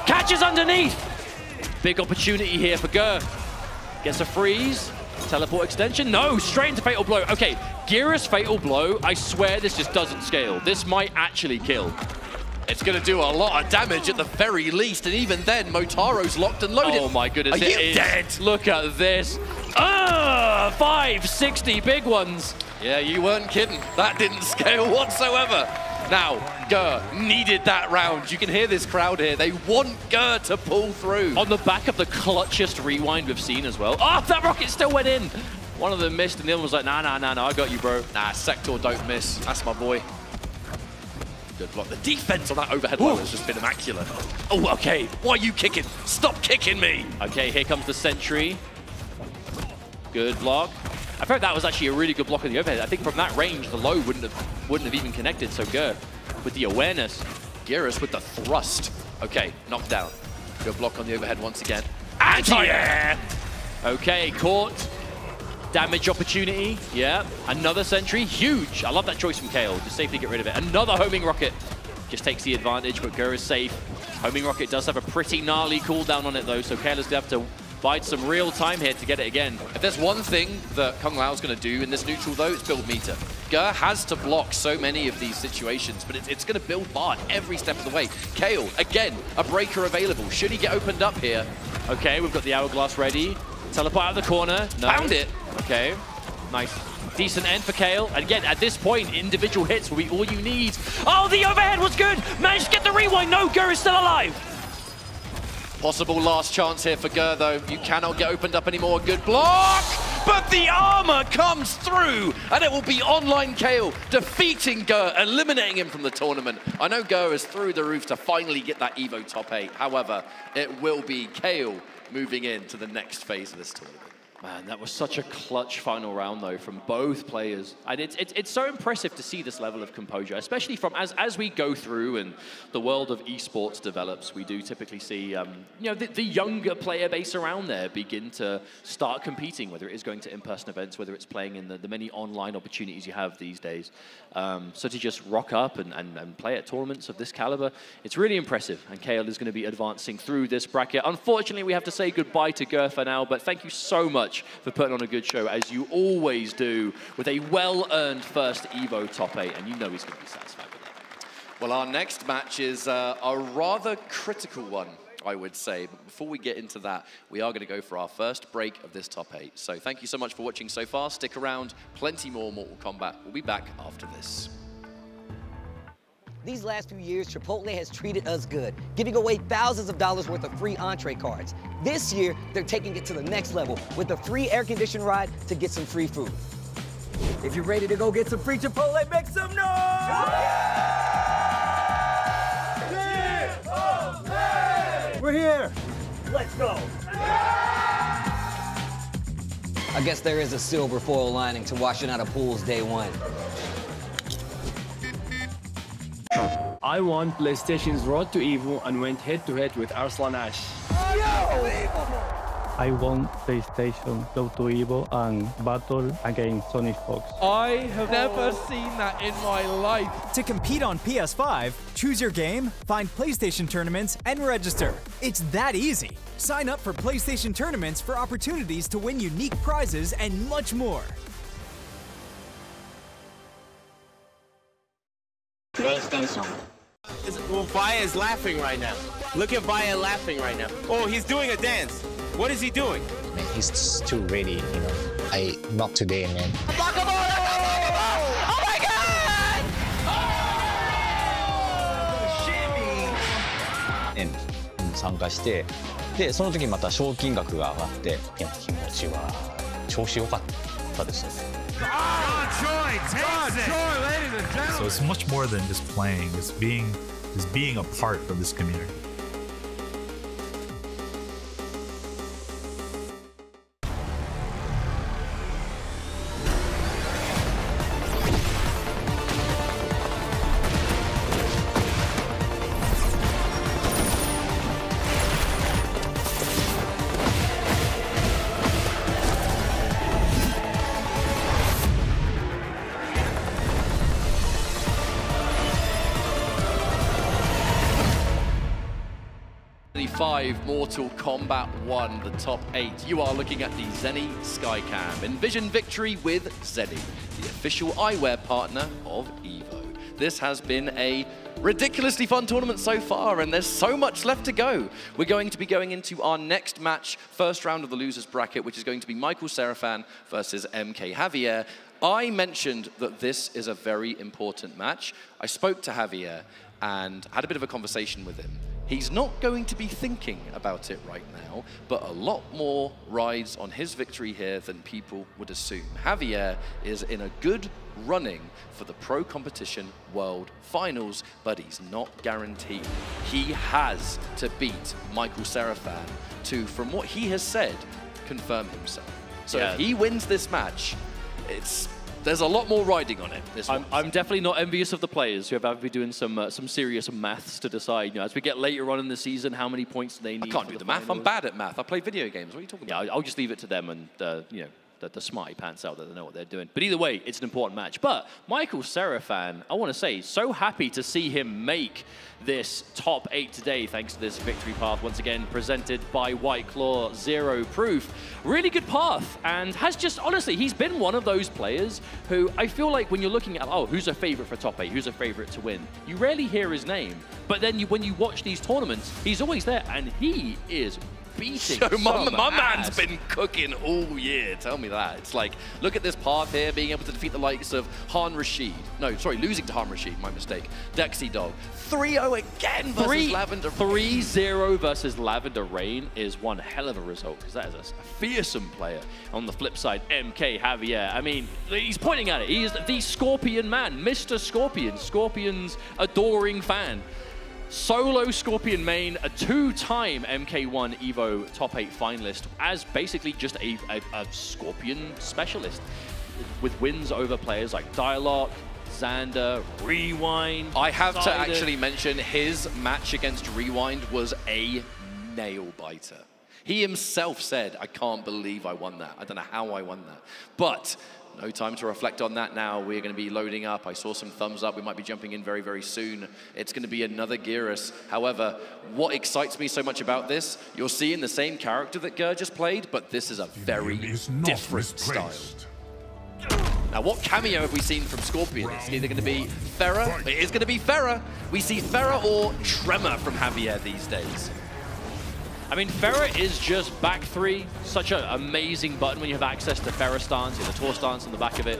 Catches underneath. Big opportunity here for Ger. Gets a freeze. Teleport extension. No, straight into Fatal Blow. Okay, Gearus Fatal Blow. I swear this just doesn't scale. This might actually kill. It's going to do a lot of damage at the very least, and even then, Motaro's locked and loaded. Oh my goodness, Are you dead? Look at this. 560 big ones. Yeah, you weren't kidding. That didn't scale whatsoever. Now, Ger needed that round. You can hear this crowd here. They want Ger to pull through. On the back of the clutchest rewind we've seen as well. Oh, that rocket still went in. One of them missed, and the other was like, nah, I got you, bro. Nah, Sector don't miss. That's my boy. Good block. The defense on that overhead blow has just been immaculate. Oh, okay. Why are you kicking? Stop kicking me. Okay, here comes the sentry. Good block. I felt that was actually a really good block of the overhead. I think from that range, the low wouldn't have even connected. So Ger with the awareness. Gearus with the thrust. Okay, knocked down. Good block on the overhead once again. Anti-air! Okay, caught. Damage opportunity. Yeah, another sentry. Huge. I love that choice from Kale. Just safely get rid of it. Another homing rocket. Just takes the advantage, but Ger is safe. Homing rocket does have a pretty gnarly cooldown on it, though, so Kale is going to have to bide some real time here to get it again. If there's one thing that Kung Lao's going to do in this neutral, though, it's build meter. Ger has to block so many of these situations, but it's going to build bar every step of the way. Kale, again, a breaker available. Should he get opened up here? Okay, we've got the hourglass ready. Teleport out of the corner. No. Found it. Okay, nice. Decent end for Kale. And again, at this point, individual hits will be all you need. Oh, the overhead was good. Managed to get the rewind. No, Ger is still alive. Possible last chance here for Ger, though. You cannot get opened up anymore. Good block! But the armor comes through, and it will be online Kale defeating Ger, eliminating him from the tournament. I know Ger is through the roof to finally get that EVO top 8. However, it will be Kale moving into the next phase of this tournament. Man, that was such a clutch final round, though, from both players. And it's so impressive to see this level of composure, especially from as we go through and the world of esports develops, we do typically see the younger player base around there begin to start competing, whether it is going to in-person events, whether it's playing in the many online opportunities you have these days. So to just rock up and play at tournaments of this caliber, it's really impressive. And Kale is going to be advancing through this bracket. Unfortunately, we have to say goodbye to Ger for now, but thank you so much for putting on a good show, as you always do, with a well-earned first EVO top 8, and you know he's going to be satisfied with that. Well, our next match is a rather critical one, I would say. But before we get into that, we are going to go for our first break of this top 8. So thank you so much for watching so far. Stick around. Plenty more Mortal Kombat. We'll be back after this. These last few years, Chipotle has treated us good, giving away thousands of dollars worth of free entree cards. This year, they're taking it to the next level with a free air-conditioned ride to get some free food. If you're ready to go get some free Chipotle, make some noise! Chipotle! We're here. Let's go. I guess there is a silver foil lining to washing out of pools day one. I won PlayStation's Road to EVO and went head-to-head with Arslan Ash. I won PlayStation Road to EVO and battled against Sonic Fox. I have never seen that in my life. To compete on PS5, choose your game, find PlayStation tournaments, and register. It's that easy. Sign up for PlayStation tournaments for opportunities to win unique prizes and much more. PlayStation. Well, Vaya is laughing right now. Look at Vaya laughing right now. Oh, he's doing a dance. What is he doing? Man, he's too ready, you know. Not today, man. Oh my God! 参加して、でその時また賞金額が上がって、いや気持ちは調子良かったですね。So it's much more than just playing. It's being just being a part of this community. Mortal Kombat 1, the top 8. You are looking at the Zenny Skycam. Envision victory with Zenny, the official eyewear partner of EVO. This has been a ridiculously fun tournament so far, and there's so much left to go. We're going to be going into our next match, first round of the losers bracket, which is going to be Michael Serafan versus MK Javier. I mentioned that this is a very important match. I spoke to Javier and had a bit of a conversation with him. He's not going to be thinking about it right now, but a lot more rides on his victory here than people would assume. Javier is in a good running for the Pro Competition World Finals, but he's not guaranteed. He has to beat Michael Serafan to, from what he has said, confirm himself. So if he wins this match, there's a lot more riding on it. I'm definitely not envious of the players who have had to be doing some serious maths to decide, as we get later on in the season, how many points they need. I can't do the math. I'm bad at math. I play video games. What are you talking about? Yeah, I'll just leave it to them and, the smarty pants out there that know what they're doing. But either way, it's an important match. But Michael Serafan, I want to say, so happy to see him make this top 8 today, thanks to this victory path, once again presented by White Claw Zero Proof. Really good path, and has just, honestly, he's been one of those players who I feel like when you're looking at, oh, who's a favorite for top 8, who's a favorite to win, you rarely hear his name. But then when you watch these tournaments, he's always there, and he is beating my man's been cooking all year, tell me that. It's like, look at this path here, being able to defeat the likes of Han Rashid. No, sorry, losing to Han Rashid, my mistake. Dexy Dog. 3-0 again versus Lavender 3-0 versus Lavender Rain is one hell of a result, because that is a fearsome player. On the flip side, MK Javier, I mean, he's pointing at it. He is the Scorpion man, Mr. Scorpion, Scorpion's adoring fan. Solo Scorpion main, a 2-time MK1 EVO top 8 finalist, as basically just a Scorpion specialist, with wins over players like Dialogue, Xander, Rewind. I have to actually mention his match against Rewind was a nail-biter. He himself said, I can't believe I won that. I don't know how I won that. But no time to reflect on that now. We're going to be loading up. I saw some thumbs up. We might be jumping in very, very soon. It's going to be another Geras. However, what excites me so much about this, you're seeing the same character that Ger just played, but this is a very different style. Now, what cameo have we seen from Scorpion? It's either going to be Farah. It is going to be Farah. We see Farah or Tremor from Javier these days. I mean, Farah is just back 3. Such an amazing button when you have access to Farah stance, the Tor stance on the back of it.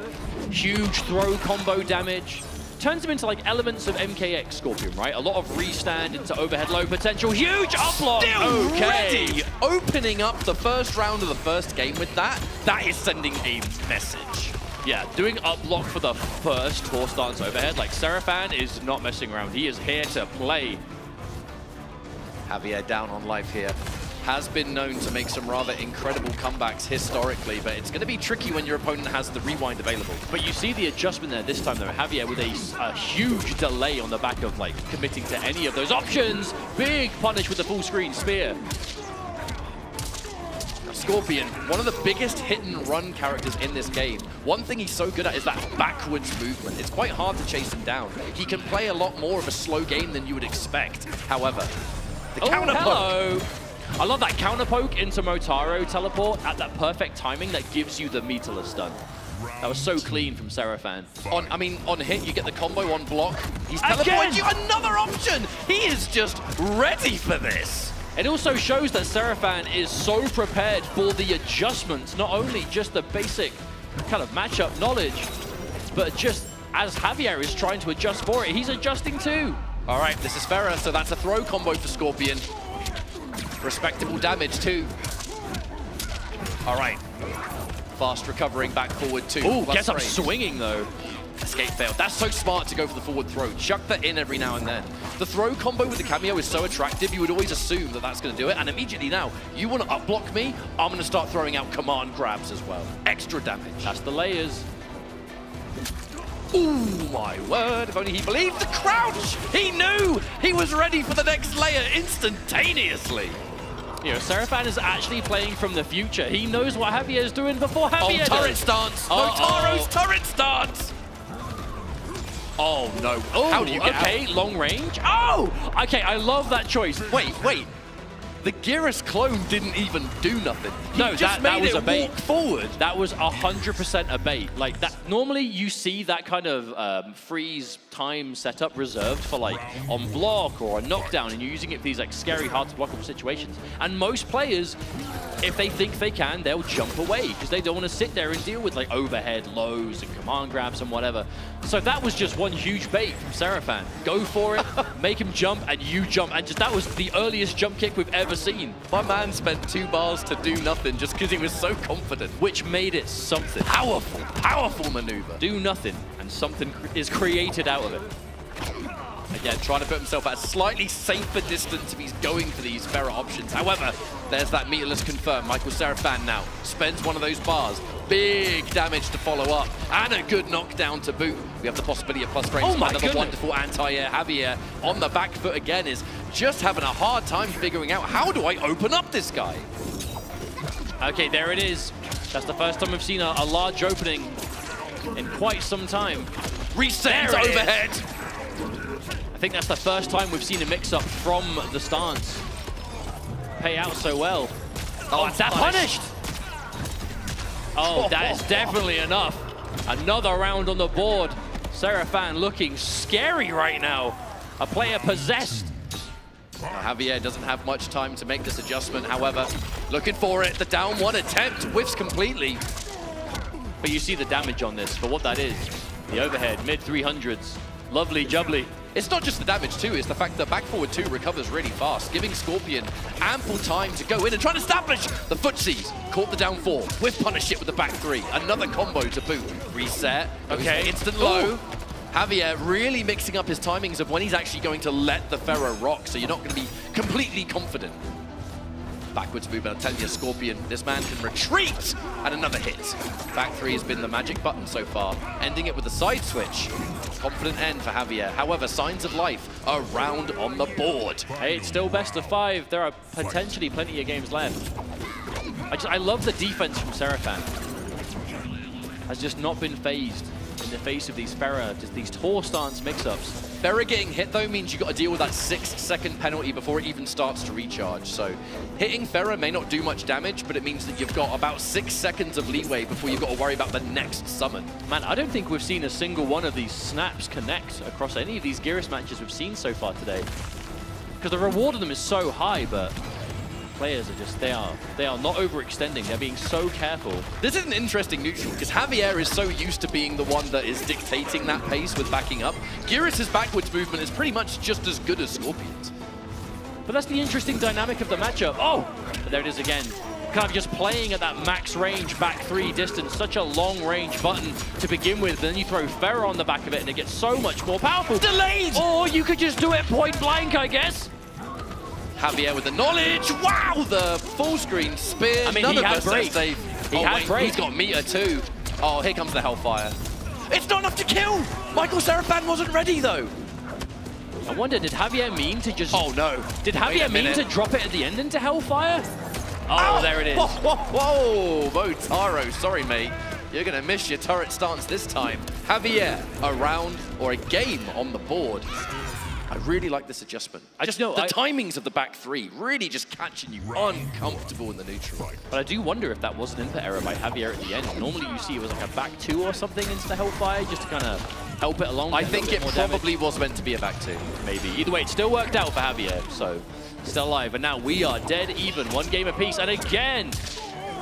Huge throw combo damage. Turns him into like elements of MKX Scorpion, right? A lot of restand into overhead low potential. Huge uplock! Still ready! Opening up the first round of the first game with that, that is sending a message. Yeah, doing uplock for the first Tor stance overhead, like Serafan is not messing around. He is here to play. Javier down on life here. Has been known to make some rather incredible comebacks historically, but it's going to be tricky when your opponent has the Rewind available. But you see the adjustment there this time, though. Javier with a huge delay on the back of like committing to any of those options. Big punish with the full screen spear. Scorpion, one of the biggest hit and run characters in this game. One thing he's so good at is that backwards movement. It's quite hard to chase him down. He can play a lot more of a slow game than you would expect. However, the counter poke. I love that counter poke into Motaro teleport at that perfect timing that gives you the meterless stun. That was so clean from Serafan. On hit, you get the combo on block. He's teleported you another option. He is just ready for this. It also shows that Serafan is so prepared for the adjustments, not only just the basic kind of matchup knowledge, but just as Javier is trying to adjust for it, he's adjusting too. All right, this is Farah, so that's a throw combo for Scorpion. Respectable damage too. All right. Fast recovering back forward too. Ooh, gets up swinging though. Escape failed. That's so smart to go for the forward throw. Chuck that in every now and then. The throw combo with the cameo is so attractive, you would always assume that that's going to do it. And immediately now, you want to up-block me, I'm going to start throwing out command grabs as well. Extra damage. That's the layers. Ooh, my word. If only he believed the crouch. He knew he was ready for the next layer instantaneously. You know, Seraphan is actually playing from the future. He knows what Javier is doing before Javier turret stance. Notaro's turret stance. Oh, no. Oh, how do you get out? Long range. Oh, okay, I love that choice. Wait. The Geras clone didn't even do nothing. No, that was a bait. Walk forward. That was 100% a bait. Like that. Normally, you see that kind of freeze time setup reserved for like on block or a knockdown, and you're using it for these like scary, hard to block up situations. And most players, if they think they can, they'll jump away because they don't want to sit there and deal with like overhead lows and command grabs and whatever. So that was just one huge bait from Seraphan. Go for it, make him jump, and you jump, and just that was the earliest jump kick we've ever seen. My man spent 2 bars to do nothing just because he was so confident. Which made it something. Powerful maneuver. Do nothing, and something is created out of it. Again, trying to put himself at a slightly safer distance if he's going for these Pharah options. However, there's that meterless confirm. Michael Seraphan now spends one of those bars. Big damage to follow up, and a good knockdown to boot. We have the possibility of plus frames. Oh my goodness. Wonderful anti-air. Javier on the back foot again is just having a hard time figuring out how do I open up this guy? Okay, there it is. That's the first time we've seen a large opening in quite some time. Resends overhead. I think that's the first time we've seen a mix-up from the stance pay out so well. Oh, is that punished? Oh, that is definitely enough. Another round on the board. Seraphan looking scary right now. A player possessed. Javier doesn't have much time to make this adjustment. However, looking for it. The down one attempt whiffs completely. But you see the damage on this for what that is. The overhead, mid 300s. Lovely jubbly. It's not just the damage too, it's the fact that back forward 2 recovers really fast, giving Scorpion ample time to go in and try to establish the footsies. Caught the down 4 with punish it with the back 3. Another combo to boot. Reset. Okay. Instant low. Ooh. Javier really mixing up his timings of when he's actually going to let the Pharah rock, so you're not going to be completely confident. Backwards movement, I'm telling you, Scorpion, this man can retreat, and another hit. Back 3 has been the magic button so far, ending it with a side switch. Confident end for Javier. However, signs of life around on the board. Hey, it's still best of 5. There are potentially plenty of games left. I love the defense from Seraphan. Has just not been phased in the face of these Pharah, just these tall stance mix-ups. Pharah getting hit though means you've got to deal with that 6-second penalty before it even starts to recharge. So hitting Pharah may not do much damage, but it means that you've got about 6 seconds of leeway before you've got to worry about the next summon. Man, I don't think we've seen a single one of these snaps connect across any of these Geras matches we've seen so far today. Because the reward of them is so high, but players are just, they are not overextending. They're being so careful. This is an interesting neutral because Javier is so used to being the one that is dictating that pace with backing up. Geras' backwards movement is pretty much just as good as Scorpion's. But that's the interesting dynamic of the matchup. Oh, but there it is again. Kind of just playing at that max range back 3 distance. Such a long range button to begin with. Then you throw Pharah on the back of it and it gets so much more powerful. Delayed! Or you could just do it point blank, I guess. Javier with the knowledge. Wow, the full screen spear. I mean, he had break. He's got meter too. Oh, here comes the Hellfire. It's not enough to kill. Michael Seraphan wasn't ready though. I wonder, did Javier mean to just... Oh no. Did Javier mean to drop it at the end into Hellfire? Oh, there it is. Whoa, Motaro, sorry mate. You're gonna miss your turret stance this time. Javier, a round or a game on the board. I really like this adjustment. The timings of the back 3 really just catching you uncomfortable in the neutral. But I do wonder if that was an input error by Javier at the end. Normally you see it was like a back 2 or something into the Hellfire just to kind of help it along. I think it probably was meant to be a back 2. Maybe. Either way, it still worked out for Javier, so still alive. And now we are dead even, 1 game apiece. And again,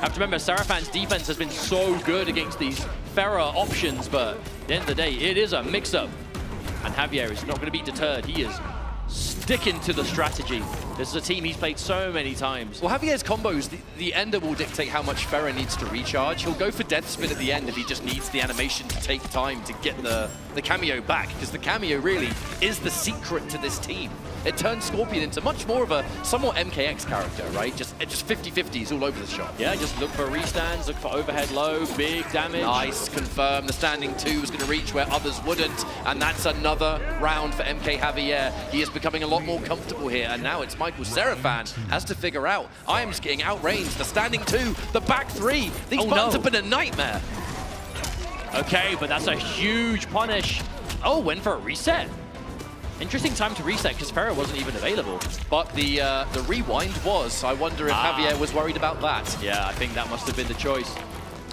have to remember, Seraphan's defense has been so good against these Pharah options, but at the end of the day, it is a mix-up. And Javier is not going to be deterred. He is sticking to the strategy. This is a team he's played so many times. Well, Javier's combos, the ender will dictate how much Ferrer needs to recharge. He'll go for death spin at the end if he just needs the animation to take time to get the cameo back, because the cameo really is the secret to this team. It turns Scorpion into much more of a somewhat MKX character, right? Just 50-50s all over the shop. Yeah, just look for restands, look for overhead low, big damage. Nice, confirm. The standing 2 is going to reach where others wouldn't, and that's another round for MK Javier. He is becoming a lot more comfortable here, and now it's Michael Serafan has to figure out. I am just getting outranged. The standing 2, the back 3. These buttons have been a nightmare. Okay, but that's a huge punish. Oh, went for a reset. Interesting time to reset because Ferrer wasn't even available. But the rewind was. I wonder if Javier was worried about that. Yeah, I think that must have been the choice.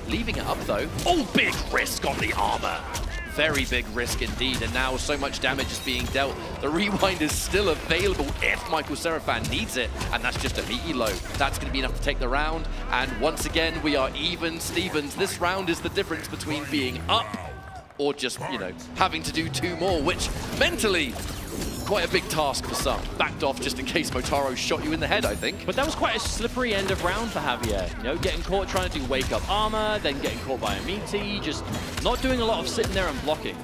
Leaving it up though. Oh, big risk on the armor. Very big risk indeed, and now so much damage is being dealt. The rewind is still available if Michael Serafan needs it, and that's just a meaty low. That's going to be enough to take the round, and once again, we are even Stevens. This round is the difference between being up or just, you know, having to do 2 more, which mentally, quite a big task for some. Backed off just in case Motaro shot you in the head, I think. But that was quite a slippery end of round for Javier. You know, getting caught trying to do wake-up armor, then getting caught by a meaty, just not doing a lot of sitting there and blocking.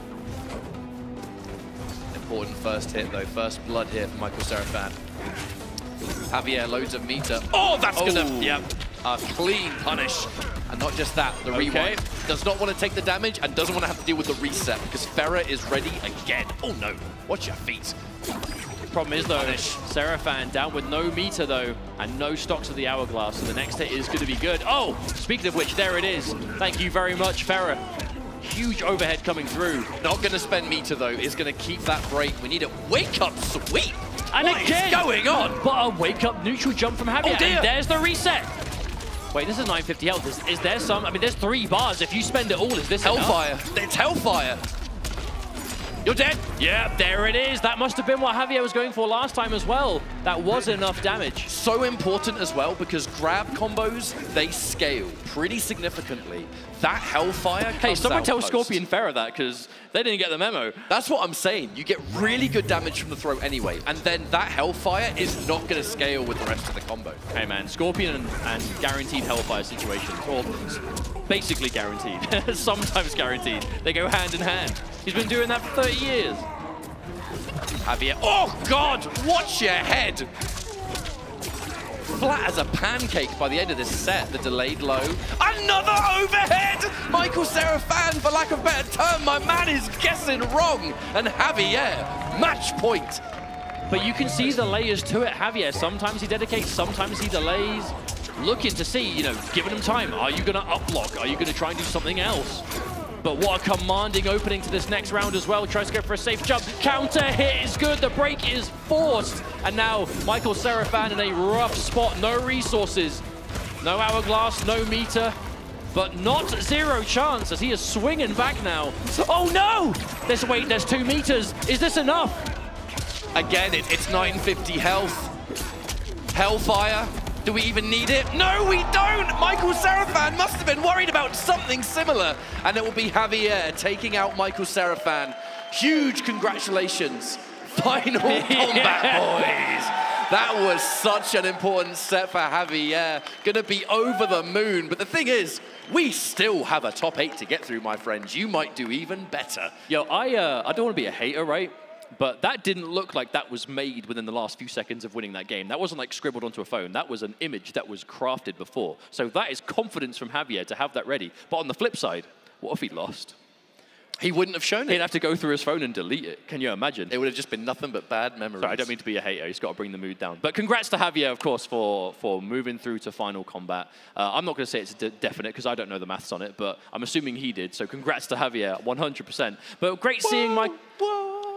Important first hit, though. First blood here for Michael Serafan. Javier, loads of meter. Oh, that's gonna, yep, a clean punish. And not just that, the rewind does not want to take the damage and doesn't want to have to deal with the reset because Ferrer is ready again. Oh no, watch your feet. Problem is though, Serafan down with no meter though, and no stocks of the hourglass, so the next hit is going to be good. Oh, speaking of which, there it is. Thank you very much, Ferrer. Huge overhead coming through. Not going to spend meter though, is going to keep that break. We need a wake-up sweep. And what again, is going on? But a wake-up neutral jump from Javier, oh, dear. And there's the reset. Wait, this is 950 health. Is there some? I mean, there's 3 bars. If you spend it all, is this Hellfire? enough? It's Hellfire. You're dead. Yeah, there it is. That must have been what Javier was going for last time as well. That was enough damage. So important as well because grab combos, they scale pretty significantly. That Hellfire comes Hey, someone out tell post. Scorpion Ferrer that because they didn't get the memo. That's what I'm saying. You get really good damage from the throw anyway, and then that Hellfire is not going to scale with the rest of the combo. Hey man, Scorpion and guaranteed Hellfire situations, or basically guaranteed, sometimes guaranteed. They go hand in hand. He's been doing that for 30 years. Javier, oh God, watch your head. Flat as a pancake by the end of this set, the delayed low. Another overhead! Michael Serafan, for lack of a better term, my man is guessing wrong. And Javier, match point. But you can see the layers to it, Javier. Sometimes he dedicates, sometimes he delays. Looking to see, you know, giving him time. Are you going to up block? Are you going to try and do something else? But what a commanding opening to this next round as well. Tries to go for a safe jump. Counter hit is good. The break is forced. And now Michael Serafan in a rough spot. No resources. No hourglass, no meter. But not 0 chance as he is swinging back now. Oh no! There's 2 meters. Is this enough? Again, it's 950 health. Hellfire. Do we even need it? No, we don't! Michael Serafan must have been worried about something similar. And it will be Javier taking out Michael Serafan. Huge congratulations. Final combat, boys. That was such an important set for Javier. Gonna be over the moon. But the thing is, we still have a top 8 to get through, my friends. You might do even better. Yo, I don't want to be a hater, right? But that didn't look like that was made within the last few seconds of winning that game. That wasn't like scribbled onto a phone. That was an image that was crafted before. So that is confidence from Javier to have that ready. But on the flip side, what if he lost? He wouldn't have shown it. He'd have to go through his phone and delete it. Can you imagine? It would have just been nothing but bad memories. Sorry, I don't mean to be a hater. He's got to bring the mood down. But congrats to Javier, of course, for moving through to final combat. I'm not going to say it's definite because I don't know the maths on it, but I'm assuming he did. So congrats to Javier, 100%. But great seeing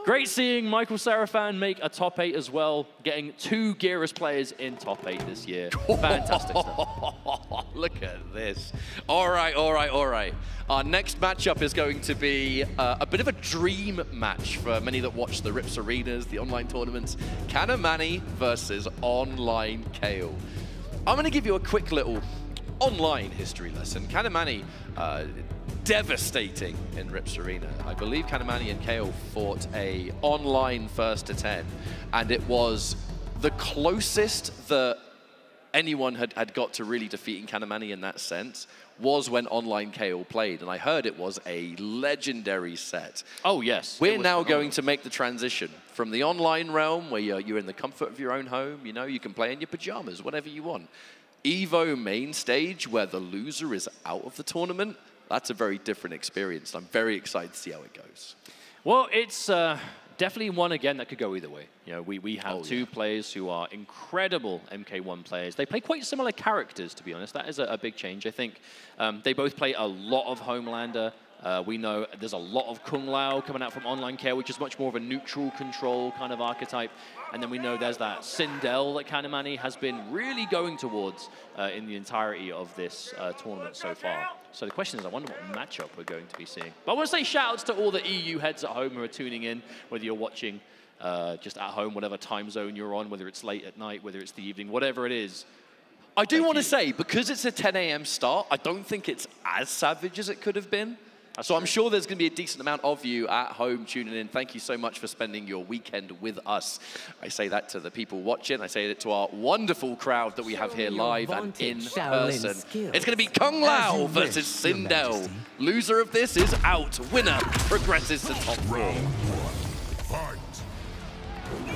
Great seeing Michael Serafan make a top 8 as well, getting 2 Gearus players in top 8 this year. Fantastic stuff. Look at this. All right. Our next matchup is going to be a bit of a dream match for many that watch the Rips Arenas, the online tournaments. Kanamani versus Online Kale. I'm going to give you a quick little online history lesson. Kanamani, devastating in Rips Arena. I believe Kanamani and Kale fought a online 1st to 10, and it was the closest that anyone had got to really defeating Kanamani in that sense was when Online KO played, and I heard it was a legendary set. Oh, yes. We're now going to make the transition from the online realm, where you're in the comfort of your own home, you know, you can play in your pajamas, whatever you want. EVO main stage, where the loser is out of the tournament, that's a very different experience. I'm very excited to see how it goes. Well, it's definitely one, again, that could go either way. You know, we have two players who are incredible MK1 players. They play quite similar characters, to be honest. That is a big change. I think they both play a lot of Homelander. We know there's a lot of Kung Lao coming out from Online Care, which is much more of a neutral control kind of archetype. And then we know there's that Sindel that Kanamani has been really going towards in the entirety of this tournament so far. So the question is, I wonder what matchup we're going to be seeing. But I want to say shout-outs to all the EU heads at home who are tuning in, whether you're watching just at home, whatever time zone you're on, whether it's late at night, whether it's the evening, whatever it is. I do want to say, because it's a 10 a.m. start, I don't think it's as savage as it could have been. So I'm sure there's going to be a decent amount of you at home tuning in. Thank you so much for spending your weekend with us. I say that to the people watching. I say it to our wonderful crowd that we have here live and in person. It's going to be Kung Lao versus Sindel. Loser of this is out. Winner progresses to top 4.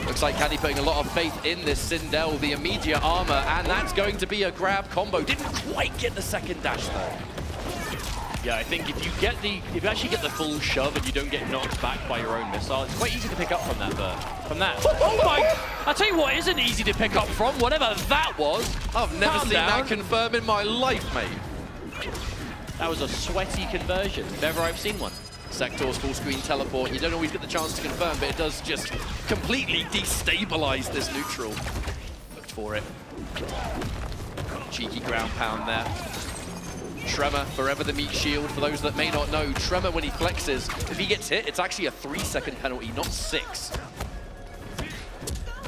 Looks like Candy putting a lot of faith in this Sindel, the immediate armor, and that's going to be a grab combo. Didn't quite get the second dash though. Yeah, I think if you actually get the full shove and you don't get knocked back by your own missile, it's quite easy to pick up from that. Oh my! I'll tell you what isn't easy to pick up from, whatever that was. I've never seen that confirm in my life, mate. That was a sweaty conversion, if ever I've seen one. Sector's full screen teleport. You don't always get the chance to confirm, but it does just completely destabilize this neutral. Looked for it. Cheeky ground pound there. Tremor, forever the meat shield. For those that may not know, Tremor, when he flexes, if he gets hit, it's actually a 3-second penalty, not 6.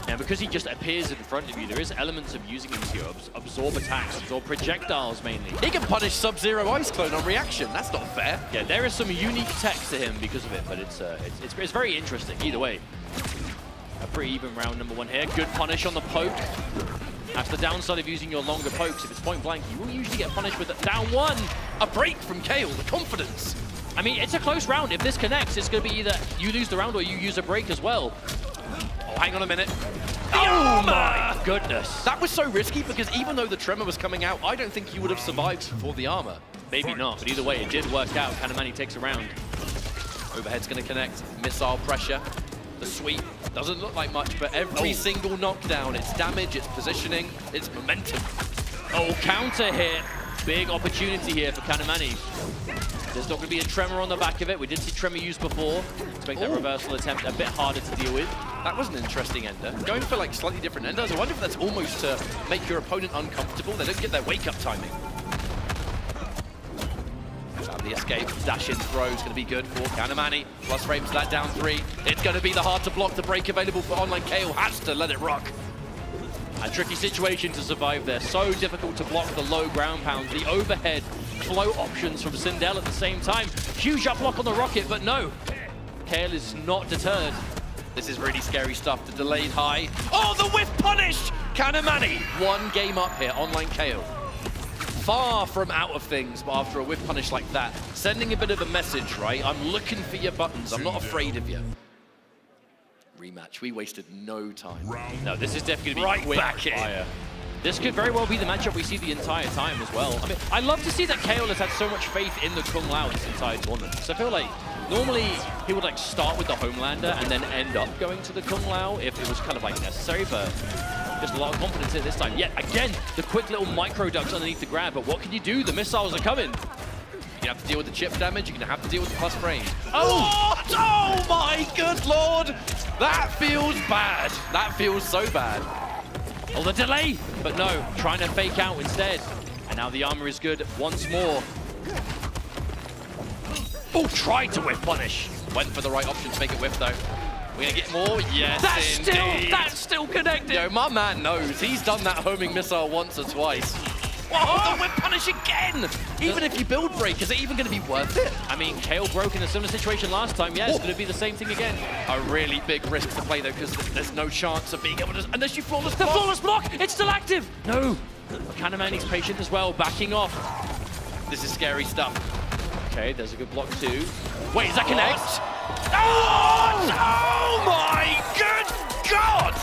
And because he just appears in front of you, there is elements of using him to absorb attacks, absorb projectiles mainly. He can punish Sub-Zero Ice Clone on reaction. That's not fair. Yeah, there is some unique tech to him because of it, but it's very interesting either way. A pretty even round number 1 here. Good punish on the poke. That's the downside of using your longer pokes. If it's point blank, you will usually get punished with it. Down 1. A break from Kale, the confidence. I mean, it's a close round. If this connects, it's going to be either you lose the round or you use a break as well. Oh, hang on a minute. Oh my goodness. That was so risky because even though the Tremor was coming out, I don't think you would have survived for the armor. Maybe not, but either way, it did work out. Kanamani takes a round. Overhead's going to connect. Missile pressure. The sweep doesn't look like much, but every single knockdown, it's damage, it's positioning, it's momentum. Oh, counter hit. Big opportunity here for Kanamani. There's not going to be a Tremor on the back of it. We did see Tremor used before. Let's make that reversal attempt a bit harder to deal with. That was an interesting ender. Going for like slightly different enders. I wonder if that's almost to make your opponent uncomfortable. They don't get their wake-up timing. The escape, dash-in throw is going to be good for Kanamani. Plus frames to that down 3. It's going to be the hard to block. The break available for Online KO has to let it rock. A tricky situation to survive there. So difficult to block the low ground pounds. The overhead flow options from Sindel at the same time. Huge up block on the rocket, but no. Kale is not deterred. This is really scary stuff. The delayed high. Oh, the whiff punish! Kanamani, 1 game up here, Online KO. Far from out of things, but after a whiff punish like that, sending a bit of a message, right? I'm looking for your buttons. I'm not afraid of you. Rematch. We wasted no time. No, this is definitely going to be quick back fire. This could very well be the matchup we see the entire time as well. I mean, I love to see that Kale has had so much faith in the Kung Lao this entire tournament. So I feel like normally he would like start with the Homelander and then end up going to the Kung Lao if it was kind of like necessary, but just a lot of confidence here this time. Yet again, the quick little micro ducks underneath the grab, but what can you do? The missiles are coming. You have to deal with the chip damage, you're going to have to deal with the plus frame. Oh! Oh my good lord! That feels bad. That feels so bad. Oh, the delay! But no, trying to fake out instead. And now the armor is good once more. Oh, tried to whiff punish. Went for the right option to make it whiff though. We're gonna get more? Yes, that's still connected. Yo, my man knows. He's done that homing missile once or twice. Whoa, the whip punish again! Even if you build break, is it even going to be worth it? I mean, Kale broke in a similar situation last time. Yeah, it's going to be the same thing again. A really big risk to play, though, because there's no chance of being able to... Unless you flawless The block. flawless block! It's still active! No! Kanamani's patient as well, backing off. This is scary stuff. Okay, there's a good block too. Wait, is that connect? Oh my good God!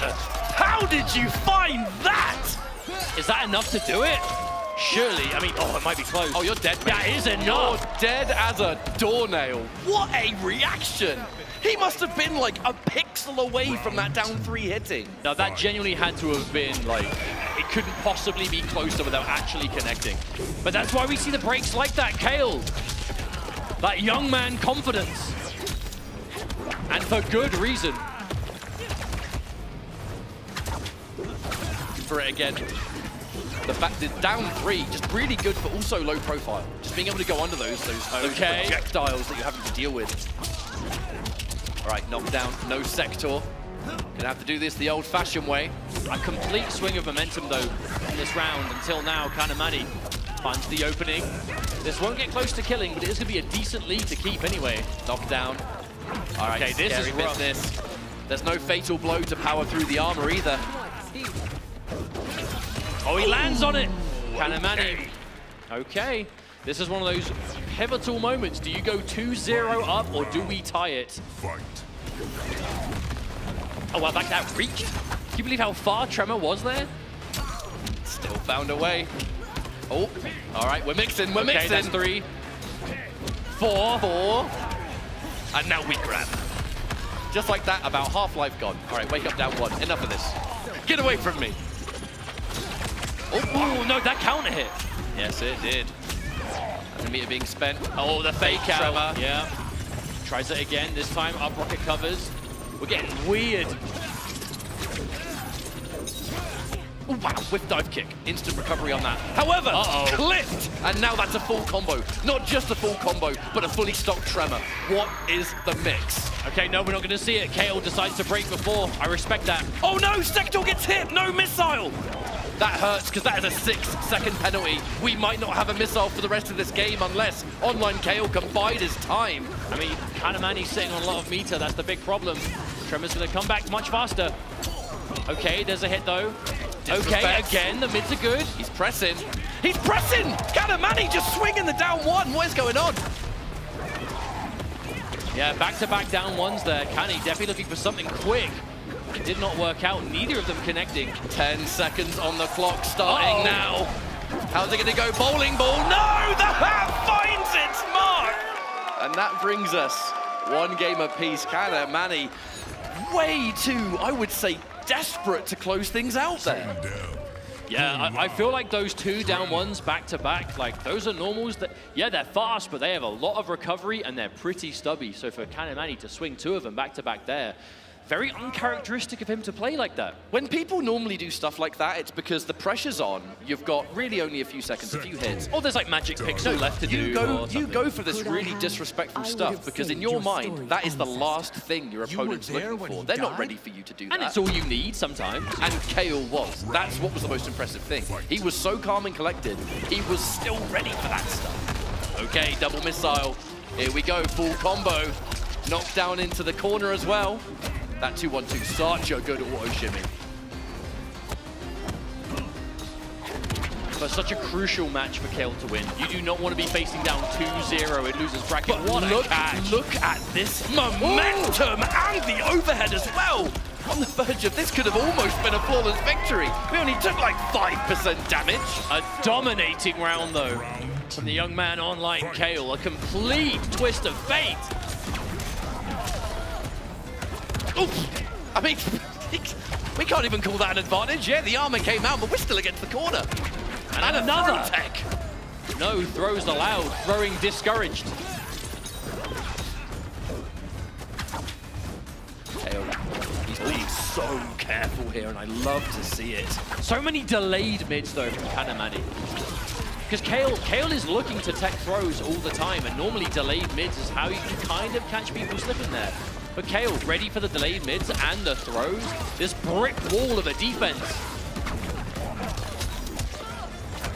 How did you find that? Is that enough to do it? Surely, I mean, oh, it might be close. Oh, you're dead, mate. That is enough. You're dead as a doornail. What a reaction! He must have been like a pixel away from that down 3 hitting. Now that genuinely had to have been like, it couldn't possibly be closer without actually connecting. But that's why we see the breaks like that, Kale. That young man confidence. And for good reason. For it again. The down 3, just really good, but also low profile. Just being able to go under those projectiles that you're having to deal with. All right, knockdown, no sector. Gonna have to do this the old-fashioned way. A complete swing of momentum, though, in this round. Until now, Kanamani finds the opening. This won't get close to killing, but it is gonna be a decent lead to keep anyway. Knockdown. All right, okay, this is rough. business. There's no fatal blow to power through the armor either. Oh, he lands on it. Kanamani. Okay. This is one of those pivotal moments. Do you go 2-0 up or do we tie it? Oh, well, that reached. Can you believe how far Tremor was there? Still found a way. Oh, all right, we're mixing, we're mixing. That's 3. 4. 4. And now we grab. Just like that, about half-life gone. All right, wake up down 1. Enough of this. Get away from me. Oh, no, that counter hit. Yes, it did. And meter being spent. Oh, the fake out. Tremor. Yeah. Tries it again. This time, up rocket covers. We're getting weird. Oh, wow, whip dive kick. Instant recovery on that. However, clipped. And now that's a full combo. Not just a full combo, but a fully stocked Tremor. What is the mix? Okay, no, we're not going to see it. Kale decides to break before. I respect that. Oh no, Sector gets hit. No missile. That hurts because that is a 6-second penalty. We might not have a missile for the rest of this game unless Online Kale can bide his time. I mean, Kanamani's sitting on a lot of meter. That's the big problem. Tremor's going to come back much faster. Okay, there's a hit though. Okay, again, the mids are good. He's pressing. He's pressing! Kanamani just swinging the down 1. What is going on? Yeah, back-to-back down 1s there. Kani definitely looking for something quick. It did not work out, neither of them connecting. 10 seconds on the clock starting now. How's it gonna go? Bowling ball, no! The hat finds its mark! And that brings us 1 game apiece. Kanamani way too, I would say, desperate to close things out there. Yeah, I feel like those 2 down 1s back-to-back, like those are normals that, yeah, they're fast, but they have a lot of recovery and they're pretty stubby. So for Kanamani to swing 2 of them back-to-back there, very uncharacteristic of him to play like that. When people normally do stuff like that, it's because the pressure's on. You've got really only a few seconds, a few hits. Or there's like magic pixel left to do. You go for this really disrespectful stuff because in your mind, that is the last thing your opponent's looking for. They're not ready for you to do that. And it's all you need sometimes. And Kale was. That's what was the most impressive thing. He was so calm and collected. He was still ready for that stuff. Okay, double missile. Here we go, full combo. Knocked down into the corner as well. That 2-1-2, such a good auto shimmy. But such a crucial match for Kale to win. You do not want to be facing down 2-0. It loses bracket. But what look at this momentum and the overhead as well. On the verge of this could have almost been a flawless victory. We only took like 5% damage. A dominating round though from the young man Online Kale. A complete twist of fate. Oof. I mean, we can't even call that an advantage. Yeah, the armor came out, but we're still against the corner. And another tech. No throws allowed. Throwing discouraged. He's being so careful here, and I love to see it. So many delayed mids though from Kanamani. Because Kale is looking to tech throws all the time, and normally delayed mids is how you can kind of catch people slipping there. But Kale ready for the delayed mids and the throws. This brick wall of a defense.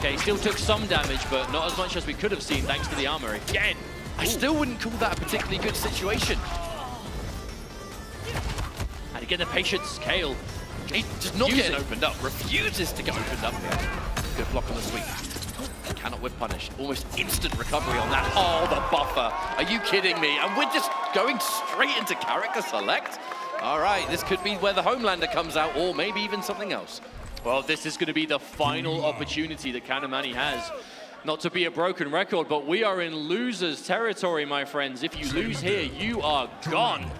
Okay, still took some damage, but not as much as we could have seen thanks to the armor. Again, I still wouldn't call that a particularly good situation. And again, the patience, Kale. He's just not getting opened up, refuses to get opened up. Good block on the sweep. Cannot whip punish. Almost instant recovery on that. Oh, the buffer. Are you kidding me? And we're just going straight into character select? All right, this could be where the Homelander comes out, or maybe even something else. Well, this is going to be the final opportunity that Kanamani has. Not to be a broken record, but we are in losers territory, my friends. If you lose here, you are gone.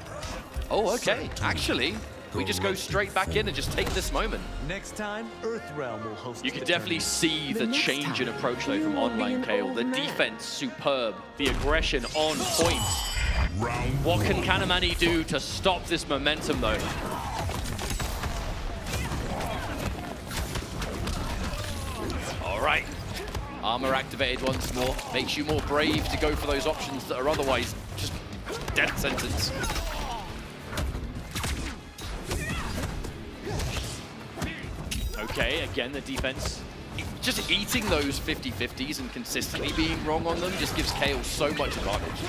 Oh, okay. Actually, we just go straight back in and just take this moment. Next time, Earthrealm will host. You can definitely see the change in approach, though, from Online Kale. The defense, superb. The aggression, on point. What can Kanamani do to stop this momentum, though? All right. Armor activated once more. Makes you more brave to go for those options that are otherwise just death sentence. Okay, again, the defense. Just eating those 50-50s and consistently being wrong on them just gives Kale so much advantage.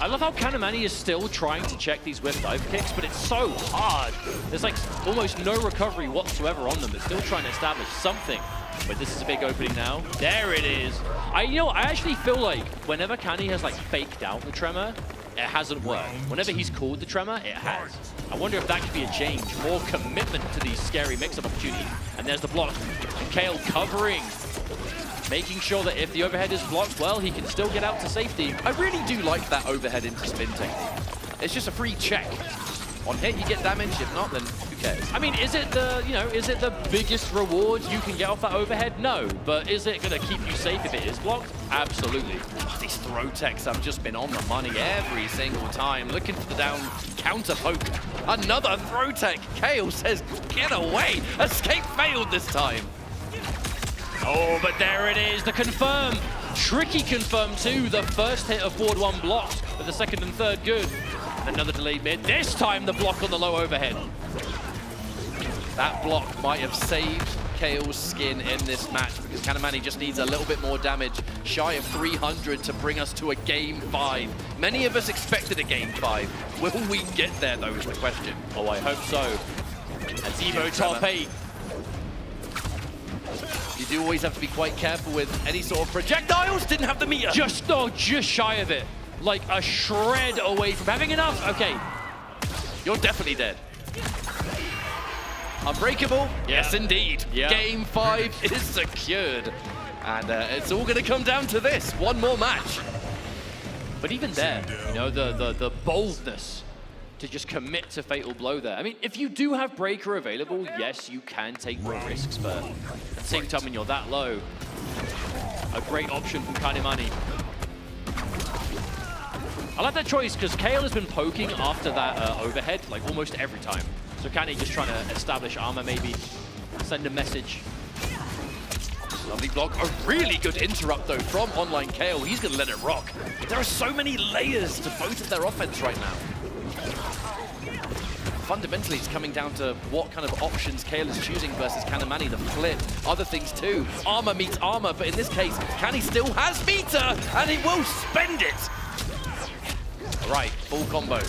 I love how Kanamani is still trying to check these whip dive kicks, but it's so hard. There's like almost no recovery whatsoever on them. It's still trying to establish something. But this is a big opening now. There it is. I actually feel like whenever Kanny has like faked out the tremor, it hasn't worked. Whenever he's called the tremor, it has. I wonder if that could be a change. More commitment to these scary mix-up opportunities. And there's the block. And Kale covering. Making sure that if the overhead is blocked, well, he can still get out to safety. I really do like that overhead into spin technique. It's just a free check. On hit, you get damage. If not, then who cares? I mean, is it the, is it the biggest reward you can get off that overhead? No. But is it going to keep you safe if it is blocked? Absolutely. These throw techs have just been on the money every single time. Looking for the down counter poke. Another throw tech. Kale says, get away. Escape failed this time. Oh, but there it is, the confirm. Tricky confirm too. The first hit of forward one blocked, but the second and third good. Another delayed mid. This time the block on the low overhead. That block might have saved Kale's skin in this match because Kanamani just needs a little bit more damage, shy of 300 to bring us to a game 5. Many of us expected a game 5. Will we get there though is the question. Oh, I hope so. As Evo top 8. You do always have to be quite careful with any sort of projectiles. Didn't have the meter. Just shy of it. Like a shred away from having enough. Okay. You're definitely dead. Unbreakable? Yeah. Yes, indeed. Yeah. Game 5 is secured. And it's all going to come down to this. One more match. But even there, the boldness to just commit to Fatal Blow there. I mean, if you do have Breaker available, yes, you can take more risks, but at the same time when you're that low, a great option from Kanamani. I like that choice because Kale has been poking after that overhead like almost every time. So Kanny just trying to establish armor, maybe send a message. Lovely block. A really good interrupt, though, from Online Kale. He's going to let it rock. There are so many layers to both of their offense right now. Fundamentally, it's coming down to what kind of options Kale is choosing versus Kanamani, the flip, other things too. Armor meets armor, but in this case, Kanny still has meter, and he will spend it. All right, full combo.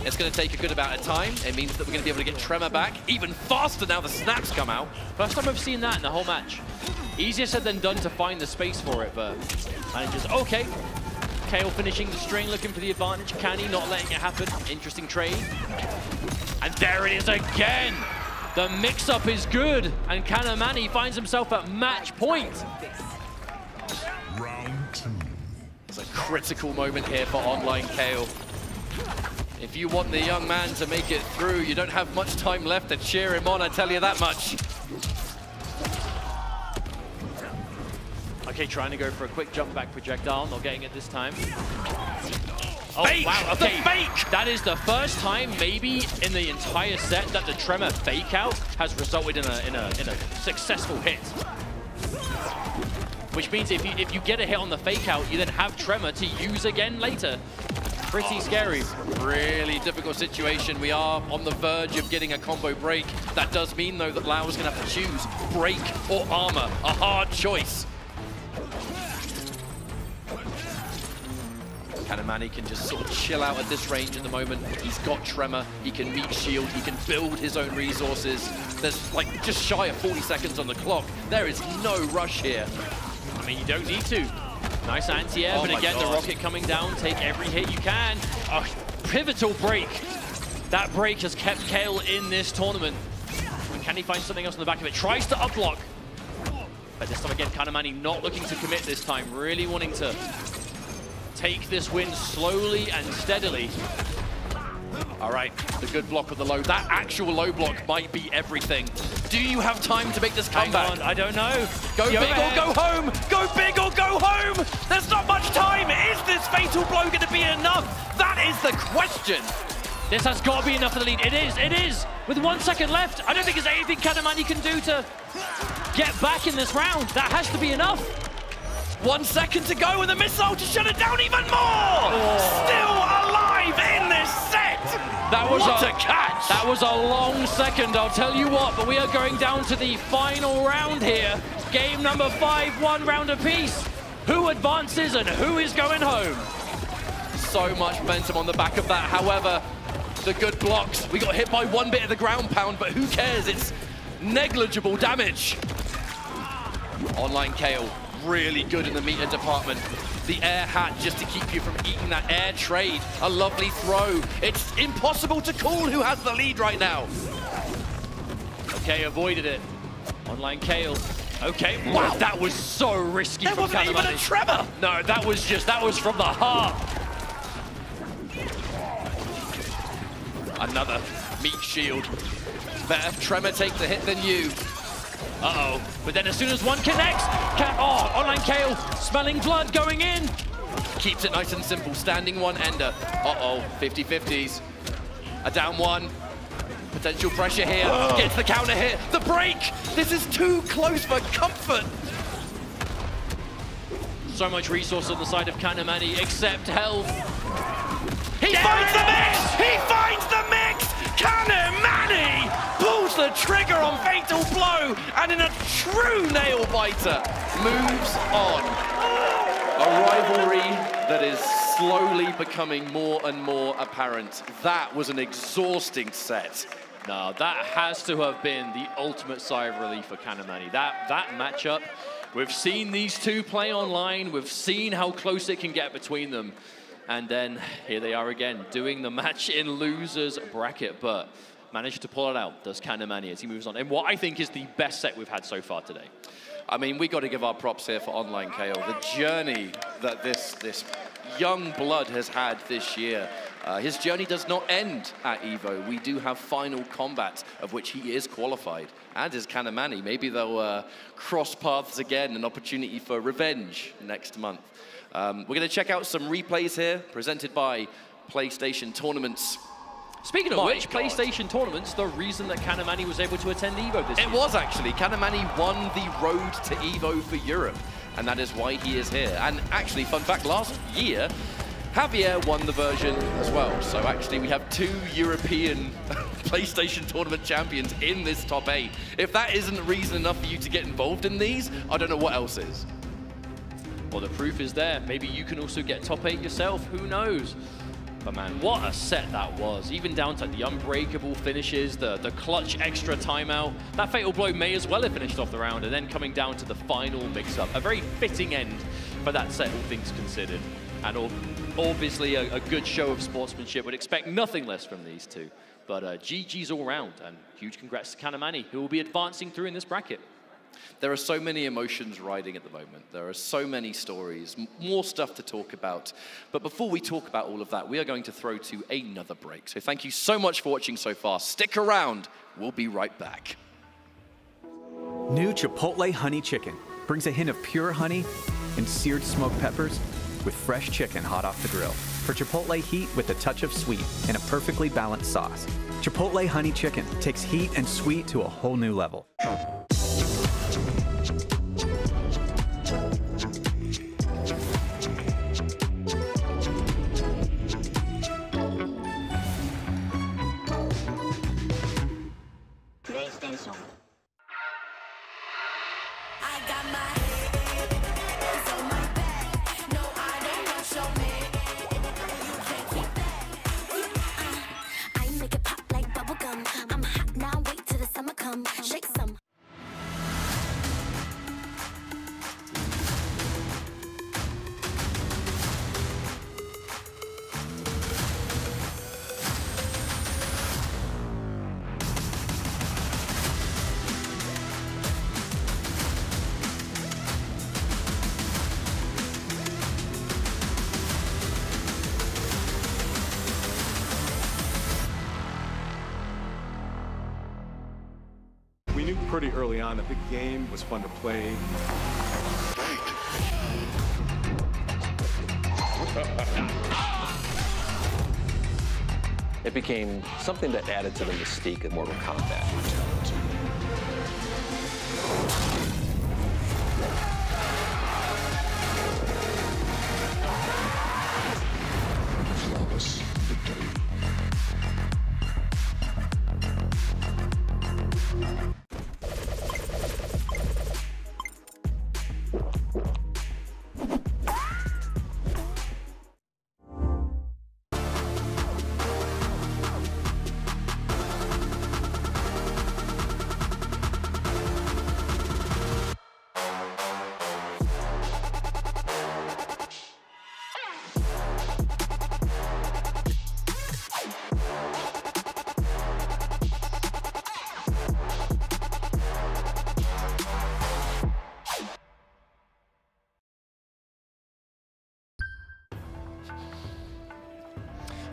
It's going to take a good amount of time. It means that we're going to be able to get Tremor back even faster now the snaps come out. First time I've seen that in the whole match. Easier said than done to find the space for it, but manages. Okay. Kale finishing the string, looking for the advantage. Kanny not letting it happen. Interesting trade. And there it is again. The mix-up is good, and Kanamani finds himself at match point. Round 2. It's a critical moment here for Online Kale. If you want the young man to make it through, you don't have much time left to cheer him on, I tell you that much. Okay, trying to go for a quick jump back projectile, not getting it this time. Oh, fake! Wow, okay. The fake! That is the first time, maybe in the entire set, that the Tremor fake out has resulted in a successful hit. Which means if you get a hit on the fake out, you then have Tremor to use again later. Pretty scary. Really difficult situation. We are on the verge of getting a combo break. That does mean, though, that Lau is going to have to choose break or armor. A hard choice. Kanamani can just sort of chill out at this range at the moment. He's got Tremor, he can meet shield, he can build his own resources. There's like just shy of 40 seconds on the clock. There is no rush here. I mean, you don't need to. Nice anti-air, but again, the rocket coming down. Take every hit you can. A pivotal break. That break has kept Kale in this tournament. And can he find something else on the back of it? Tries to upblock. But this time again, Kanamani not looking to commit this time. Really wanting to take this win slowly and steadily. All right, the good block of the low. That actual low block might be everything. Do you have time to make this comeback? Hang on, I don't know. Go big or go home. Go big or go home. There's not much time. Is this fatal blow going to be enough? That is the question. This has got to be enough for the lead. It is, it is. With 1 second left, I don't think there's anything Kanamani can do to get back in this round. That has to be enough. 1 second to go and the missile to shut it down even more! Still alive in this set! That was what a catch! That was a long second, I'll tell you what, but we are going down to the final round here. Game number 5, 1 round apiece. Who advances and who is going home? So much momentum on the back of that. However, the good blocks. We got hit by 1 bit of the ground pound, but who cares? It's negligible damage. Online Kale. Really good in the meter department. The air hat just to keep you from eating that air trade. A lovely throw. It's impossible to call who has the lead right now. Okay, avoided it. Online Kale. Okay, wow, that was so risky from Kanamani. That wasn't even a tremor. No, that was from the heart. Another meat shield. Better Tremor take the hit than you. Uh-oh, but then as soon as one connects, Online Kale, smelling blood going in. Keeps it nice and simple, standing one ender. Uh-oh, 50-50s. A down one. Potential pressure here, gets the counter hit. The break, this is too close for comfort. So much resource on the side of Kanamani, except health. He finds the mix! He finds the mix! Kanamani pulls the trigger on Fatal Blow, and in a true nail-biter, moves on. A rivalry that is slowly becoming more and more apparent. That was an exhausting set. No, that has to have been the ultimate sigh of relief for Kanamani. That matchup, we've seen these two play online, we've seen how close it can get between them. And then here they are again, doing the match in loser's bracket, but managed to pull it out, does Kanamani as he moves on. And what I think is the best set we've had so far today. I mean, we got to give our props here for Online KO. The journey that this young blood has had this year. His journey does not end at EVO. We do have final combat, of which he is qualified, and is Kanamani. Maybe they'll cross paths again, an opportunity for revenge next month. We're going to check out some replays here, presented by PlayStation Tournaments. Speaking of which, PlayStation Tournaments, the reason that Kanamani was able to attend EVO this year. It was actually. Kanamani won the road to EVO for Europe, and that is why he is here. And actually, fun fact, last year, Javier won the version as well. So actually, we have 2 European PlayStation Tournament champions in this top 8. If that isn't reason enough for you to get involved in these, I don't know what else is. Well, the proof is there. Maybe you can also get top 8 yourself. Who knows? But man, what a set that was. Even down to the unbreakable finishes, the clutch extra timeout. That Fatal Blow may as well have finished off the round, and then coming down to the final mix-up. A very fitting end for that set, all things considered. And obviously a good show of sportsmanship. Would expect nothing less from these two. But GG's all round, and huge congrats to Kanamani, who will be advancing through in this bracket. There are so many emotions riding at the moment. There are so many stories, more stuff to talk about. But before we talk about all of that, we are going to throw to another break. So thank you so much for watching so far. Stick around. We'll be right back. New Chipotle Honey Chicken brings a hint of pure honey and seared smoked peppers with fresh chicken hot off the grill. For Chipotle heat with a touch of sweet and a perfectly balanced sauce. Chipotle Honey Chicken takes heat and sweet to a whole new level. pretty early on that the game was fun to play. It became something that added to the mystique of Mortal Kombat. Flawless victory.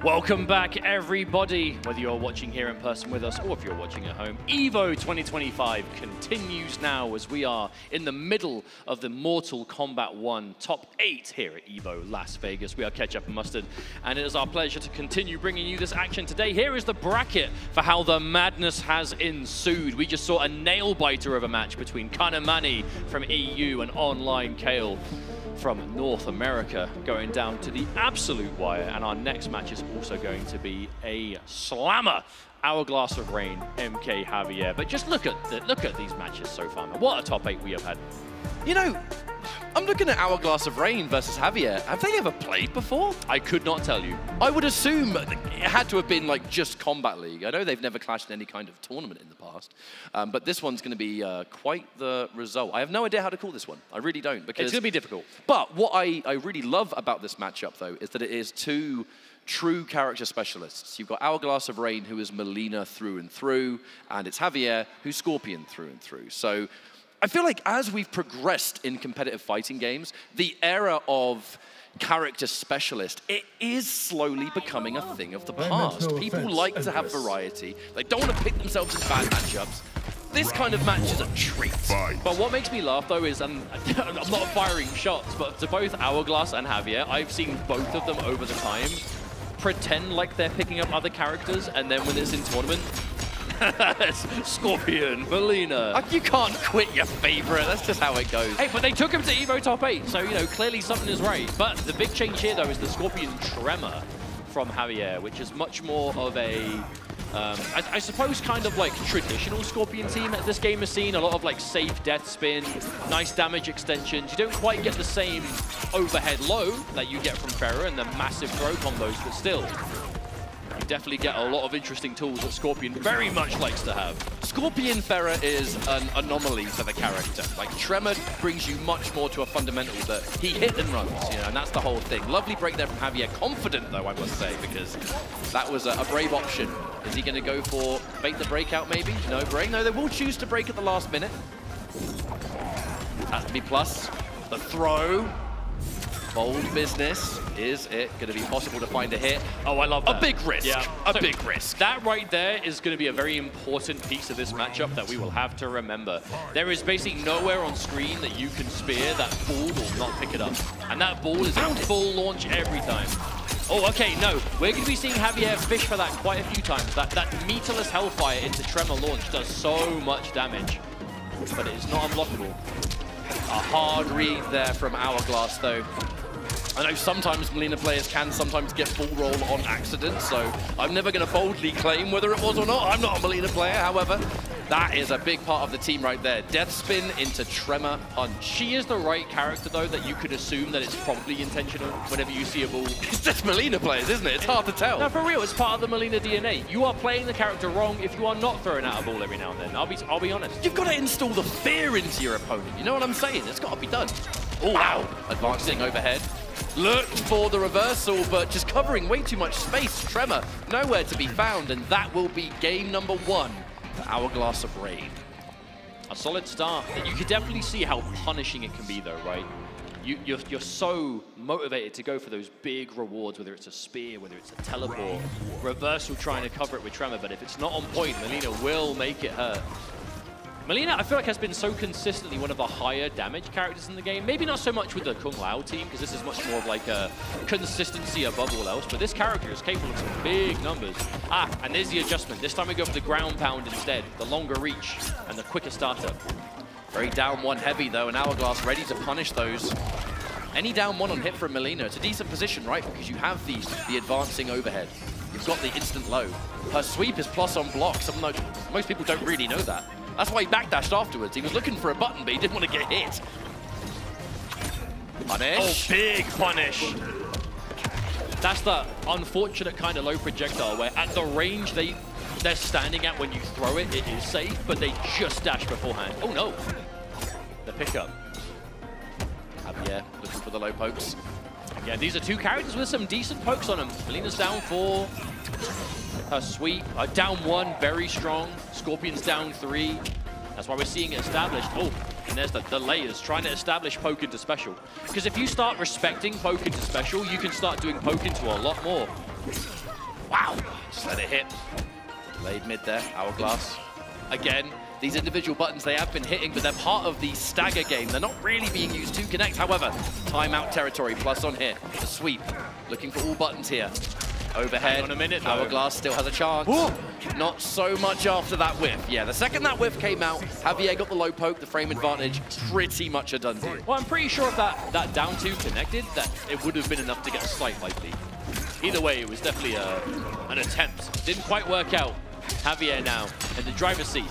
Welcome back, everybody, whether you're watching here in person with us or if you're watching at home. EVO 2025 continues now as we are in the middle of the Mortal Kombat 1 Top 8 here at EVO Las Vegas. We are Ketchup and Mustard, and it is our pleasure to continue bringing you this action today. Here is the bracket for how the madness has ensued. We just saw a nail-biter of a match between Kanamani from EU and Online Kale from North America, going down to the absolute wire, and our next match is also going to be a slammer. Hourglass of Rain, MK Javier. But just look at these matches so far, man. What a top 8 we have had. You know, I'm looking at Hourglass of Rain versus Javier. Have they ever played before? I could not tell you. I would assume it had to have been like just Combat League. I know they've never clashed in any kind of tournament in the past, but this one's going to be quite the result. I have no idea how to call this one. I really don't. Because it's going to be difficult. But what I really love about this matchup, though, is that it is two true character specialists. You've got Hourglass of Rain, who is Melina through and through, and it's Javier, who's Scorpion through and through. So I feel like as we've progressed in competitive fighting games, the era of character specialist, it is slowly becoming a thing of the past. People like to have variety. They don't want to pick themselves in bad matchups. This kind of match is a treat. But what makes me laugh, though, is, and I'm not firing shots, but to both Hourglass and Javier, I've seen both of them over the time pretend like they're picking up other characters, and then when it's in tournament, Scorpion, Melina. You can't quit your favorite. That's just how it goes. Hey, but they took him to EVO Top 8, so, you know, clearly something is right. But the big change here, though, is the Scorpion Tremor from Javier, which is much more of a, I suppose, kind of like traditional Scorpion team that this game has seen. A lot of like safe death spin, nice damage extensions. You don't quite get the same overhead low that you get from Ferrer and the massive throw combos, but still, you definitely get a lot of interesting tools that Scorpion very much likes to have. Scorpion Ferrer is an anomaly for the character. Like, Tremor brings you much more to a fundamental that he hit and runs, you know, and that's the whole thing. Lovely break there from Javier. Confident, though, I must say, because that was a brave option. Is he going to go for bait the breakout, maybe? No break. No, they will choose to break at the last minute. Has to be plus. The throw. Bold business. Is it going to be possible to find a hit? Oh, I love that. A big risk. Yeah. A big risk. That right there is going to be a very important piece of this matchup that we will have to remember. There is basically nowhere on screen that you can spear that ball will not pick it up. And that ball is a full launch every time. Oh, okay, no. We're going to be seeing Javier fish for that quite a few times. That meterless Hellfire into Tremor launch does so much damage. But it is not unblockable. A hard read there from Hourglass, though. I know sometimes Melina players can sometimes get full roll on accident, so I'm never going to boldly claim whether it was or not. I'm not a Melina player, however. That is a big part of the team right there. Death spin into Tremor punch. She is the right character, though, that you could assume that it's probably intentional whenever you see a ball. It's just Melina players, isn't it? It's hard to tell. No, for real, it's part of the Melina DNA. You are playing the character wrong if you are not throwing out a ball every now and then. I'll be honest. You've got to install the fear into your opponent. You know what I'm saying? It's got to be done. Oh, wow. Advancing overhead. Looked for the reversal, but just covering way too much space. Tremor nowhere to be found, and that will be game number 1 for Hourglass of Rain. A solid start. You can definitely see how punishing it can be, though, right? You're so motivated to go for those big rewards, whether it's a spear, whether it's a teleport, reversal trying to cover it with Tremor, but if it's not on point, Melina will make it hurt. Melina, I feel like, has been so consistently one of the higher damage characters in the game. Maybe not so much with the Kung Lao team, because this is much more of like a consistency above all else, but this character is capable of some big numbers. Ah, and there's the adjustment. This time we go for the ground pound instead, the longer reach and the quicker startup. Very down one heavy though, and Hourglass ready to punish those. Any down one on hit from Melina, it's a decent position, right? Because you have the advancing overhead. You've got the instant low. Her sweep is plus on block. Most people don't really know that. That's why he backdashed afterwards. He was looking for a button, but he didn't want to get hit. Punish. Oh, big punish. That's the unfortunate kind of low projectile where at the range they're standing at when you throw it, it is safe, but they just dash beforehand. Oh no. The pickup. Yeah, looking for the low pokes. Yeah, these are two characters with some decent pokes on them. Melina's down 4. Her sweep, down 1, very strong. Scorpion's down 3. That's why we're seeing it established. Oh, and there's the layers, trying to establish poke into special. Because if you start respecting poke into special, you can start doing poke into a lot more. Wow, just let it hit. Laid mid there, Hourglass. Again, these individual buttons, they have been hitting, but they're part of the stagger game. They're not really being used to connect. However, timeout territory, plus on here. The sweep, looking for all buttons here. Overhead, hang on a minute, Hourglass still has a chance. Ooh. Not so much after that whiff. Yeah, the second that whiff came out, Javier got the low poke, the frame advantage, pretty much a done deal. Well, I'm pretty sure if that down 2 connected, that it would have been enough to get a slight light lead. Either way, it was definitely an attempt. Didn't quite work out. Javier now in the driver's seat.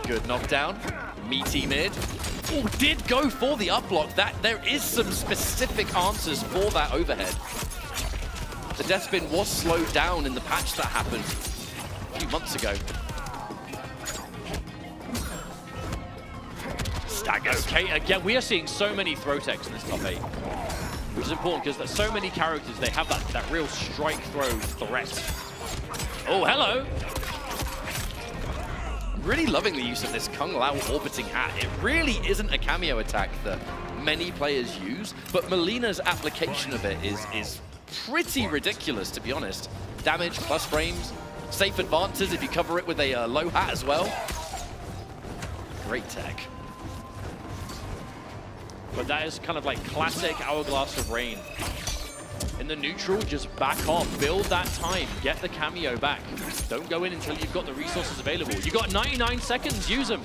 Good knockdown, meaty mid. Oh, did go for the up block. There is some specific answers for that overhead. The death spin was slowed down in the patch that happened a few months ago. Staggers. Okay, again, we are seeing so many throw techs in this top 8. Which is important because there's so many characters, they have that real strike throw threat. Oh, hello. Really loving the use of this Kung Lao orbiting hat. It really isn't a cameo attack that many players use, but Melina's application of it is pretty ridiculous, to be honest. Damage plus frames, safe advances if you cover it with a low hat as well. Great tech. But that is kind of like classic Hourglass of Rain. In the neutral, just back off, build that time, get the cameo back. Don't go in until you've got the resources available. You've got 99 seconds, use them.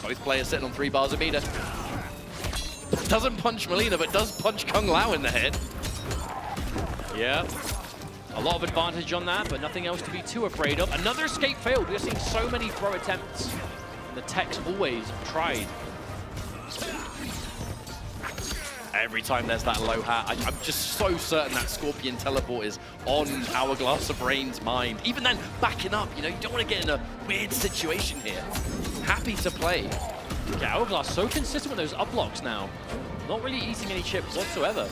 Both players sitting on 3 bars a meter. Doesn't punch Melina, but does punch Kung Lao in the head. Yeah, a lot of advantage on that, but nothing else to be too afraid of. Another escape failed. We're seeing so many throw attempts. And the techs always tried. Every time there's that low hat, I'm just so certain that Scorpion teleport is on Hourglass of Rain's mind. Even then, backing up, you know, you don't want to get in a weird situation here. Happy to play. Yeah, Hourglass so consistent with those up blocks now. Not really eating any chips whatsoever.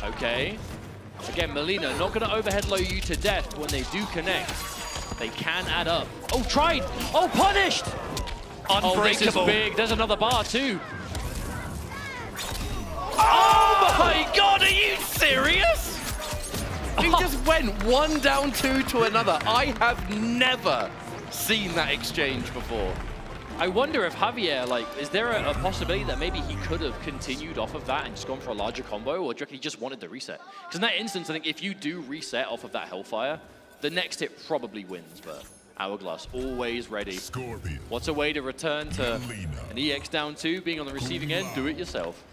Okay. Again, Melina not going to overhead low you to death, but when they do connect, they can add up. Oh, tried! Oh, punished! Unbreakable. Oh, this is big. There's another bar, too. Oh my God, are you serious? He just went 1 down 2 to another. I have never seen that exchange before. I wonder if Javier, like, is there a possibility that maybe he could have continued off of that and just gone for a larger combo, or do you reckon he just wanted the reset? Because in that instance, I think if you do reset off of that Hellfire, the next hit probably wins, but Hourglass always ready. Scorpion. What's a way to return to an EX down 2, being on the receiving end? Do it yourself.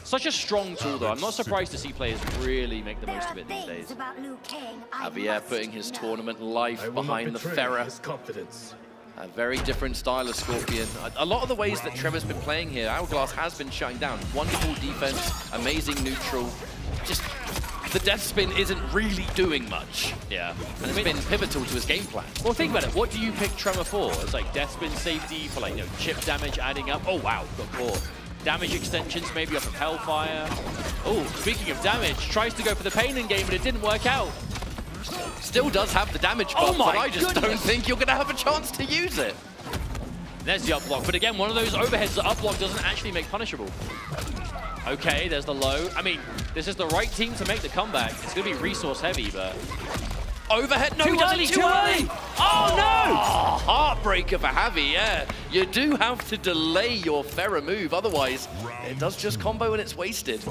Such a strong tool, though. I'm not surprised to see players really make the most of it these days. Javier putting his tournament life behind the Ferrer. A very different style of Scorpion. A lot of the ways that Trevor's been playing here, Hourglass has been shutting down. Wonderful defense, amazing neutral. Just the death spin isn't really doing much. Yeah. And it's been pivotal to his game plan. Well, think about it. What do you pick Tremor for? It's like death spin safety for, like, you know, chip damage adding up. Oh, wow, got caught. Damage extensions maybe off of Hellfire. Oh, speaking of damage, tries to go for the pain in game, but it didn't work out. Still does have the damage buff, but I just don't think you're going to have a chance to use it. There's the up block, but again, one of those overheads, the up block doesn't actually make punishable. Okay, there's the low. I mean, this is the right team to make the comeback. It's going to be resource heavy, but... Overhead, no, too he doesn't, early, too early. Oh, no! Oh, heartbreaker for Javier. You do have to delay your Pharah move, otherwise it does just combo and it's wasted.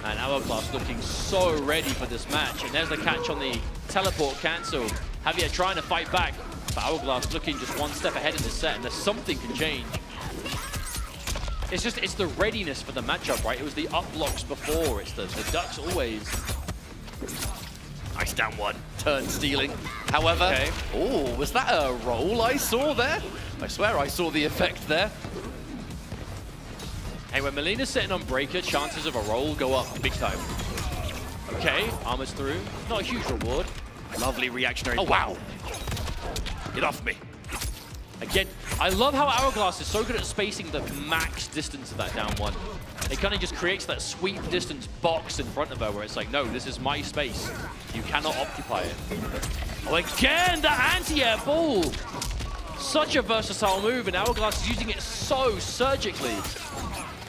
And Hourglass looking so ready for this match. And there's the catch on the teleport cancel. Javier trying to fight back, but Hourglass looking just one step ahead in the set, and there's something can change. It's the readiness for the matchup, right? It was the up blocks before. It's the ducks always. Nice down one, turn stealing. However, oh, was that a roll I saw there? I swear I saw the effect there. Hey, when Melina's sitting on Breaker, chances of a roll go up big time. Okay, armor's through. Not a huge reward. Lovely reactionary. Oh, wow. Get off me. Again, I love how Hourglass is so good at spacing the max distance of that down one. It kind of just creates that sweep distance box in front of her where it's like, no, this is my space. You cannot occupy it. Oh, again, the anti-air ball. Such a versatile move, and Hourglass is using it so surgically.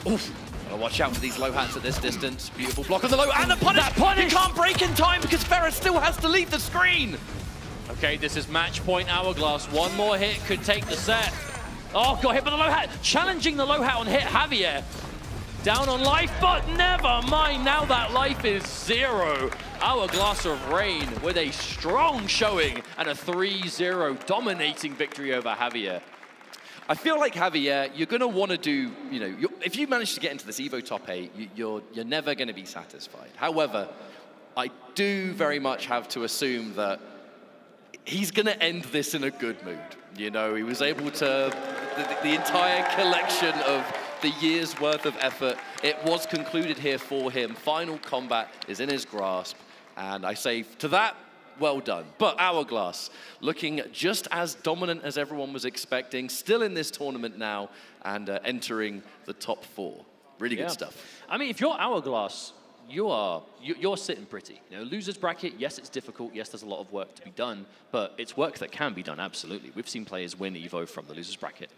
Oof. Gotta watch out for these low hats at this distance. Beautiful block on the low, and the punish! That punish! You can't break in time because Pharah still has to leave the screen! Okay, this is match point Hourglass. One more hit could take the set. Oh, got hit by the low hat. Challenging the low hat on hit Javier. Down on life, but never mind. Now that life is 0. Hourglass of Rain with a strong showing and a 3-0 dominating victory over Javier. I feel like Javier, you're going to want to do, you know, if you manage to get into this Evo top 8, you're never going to be satisfied. However, I do very much have to assume that he's going to end this in a good mood. You know, he was able to, the entire collection of the year's worth of effort, it was concluded here for him. Final combat is in his grasp, and I say to that, well done. But Hourglass, looking just as dominant as everyone was expecting, still in this tournament now, and entering the top 4. Really good stuff. I mean, if you're Hourglass, you're sitting pretty. You know, losers bracket, yes, it's difficult. Yes, there's a lot of work to be done, but it's work that can be done, absolutely. We've seen players win Evo from the losers bracket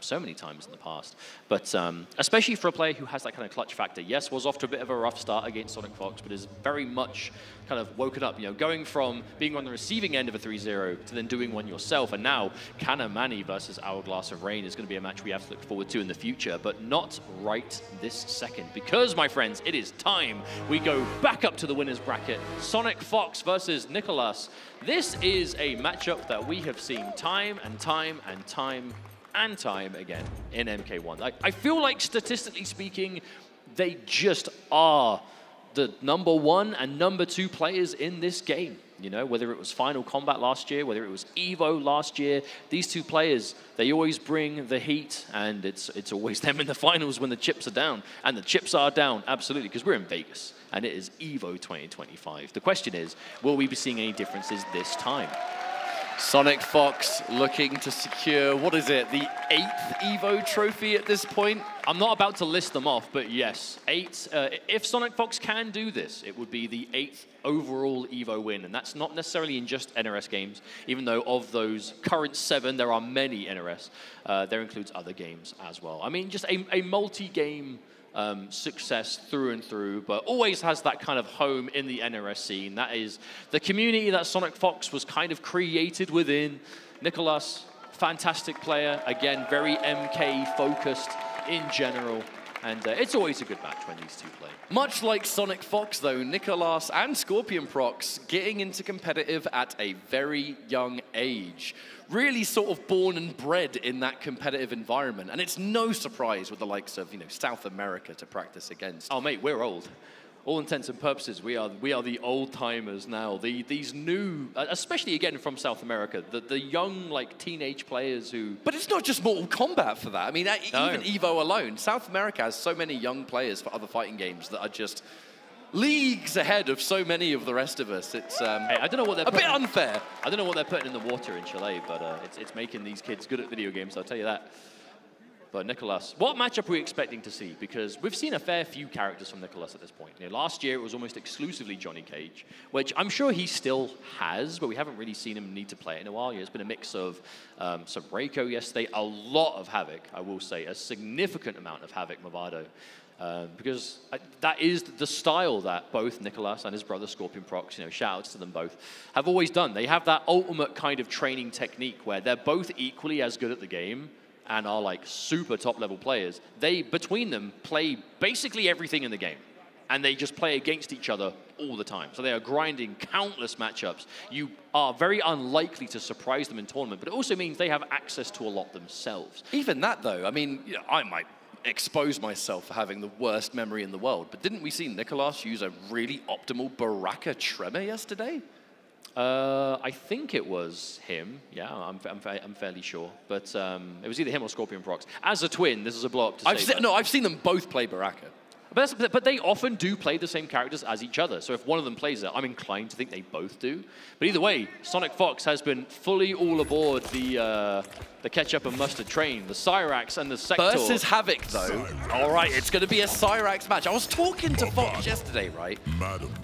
so many times in the past. But especially for a player who has that kind of clutch factor, yes, was off to a bit of a rough start against Sonic Fox, but is very much kind of woken up, you know, going from being on the receiving end of a 3-0 to then doing one yourself. And now, Kanamani versus Hourglass of Rain is going to be a match we have to look forward to in the future, but not right this second. Because, my friends, it is time. We go back up to the winner's bracket. Sonic Fox versus Nicolas. This is a matchup that we have seen time and time and time and time again in MK1. I feel like, statistically speaking, they just are the #1 and #2 players in this game. You know, whether it was Final Kombat last year, whether it was Evo last year, these two players, they always bring the heat, and it's always them in the finals when the chips are down. And the chips are down, absolutely, because we're in Vegas, and it is Evo 2025. The question is, will we be seeing any differences this time? Sonic Fox looking to secure, what is it, the 8th Evo trophy at this point? I'm not about to list them off, but yes, 8. If Sonic Fox can do this, it would be the 8th overall Evo win, and that's not necessarily in just NRS games, even though of those current 7, there are many NRS. There includes other games as well. I mean, just a multi-game success through and through, but always has that kind of home in the NRS scene. That is the community that Sonic Fox was kind of created within. Nicolas, fantastic player, again, very MK focused in general, and it's always a good match when these two play. Much like Sonic Fox, though, Nicolas and Scorpion Prox getting into competitive at a very young age. Really sort of born and bred in that competitive environment. And it's no surprise with the likes of, you know, South America to practice against. Oh, mate, we're old. All intents and purposes, we are the old-timers now. These new, especially again from South America, the young, like, teenage players who... But it's not just Mortal Kombat for that. I mean, even Evo alone, South America has so many young players for other fighting games that are just leagues ahead of so many of the rest of us. It's hey, I don't know what they're a bit unfair. I don't know what they're putting in the water in Chile, but it's making these kids good at video games, I'll tell you that. But Nicolas, what matchup are we expecting to see? Because we've seen a fair few characters from Nicolas at this point. You know, last year, it was almost exclusively Johnny Cage, which I'm sure he still has, but we haven't really seen him need to play it in a while. It's been a mix of some Reiko yesterday, a lot of Havoc, I will say, a significant amount of Havoc Movado. because that is the style that both Nicolas and his brother Scorpion Prox, you know, shout outs to them both, have always done. They have that ultimate kind of training technique where they're both equally as good at the game and are like super top level players. They, between them, play basically everything in the game. And they just play against each other all the time. So they are grinding countless matchups. You are very unlikely to surprise them in tournament, but it also means they have access to a lot themselves. Even that, though, I mean, you know, I might expose myself for having the worst memory in the world, but didn't we see Nicolas use a really optimal Baraka Tremor yesterday? I think it was him. Yeah, I'm fairly sure. But it was either him or Scorpion Prox. As a twin, this is a blow-up to say. No, I've seen them both play Baraka. But they often do play the same characters as each other. So if one of them plays it, I'm inclined to think they both do. But either way, Sonic Fox has been fully all aboard the ketchup and mustard train, the Cyrax and the Sector. Versus Havoc, though. All right, it's going to be a Cyrax match. I was talking to Fox yesterday, right?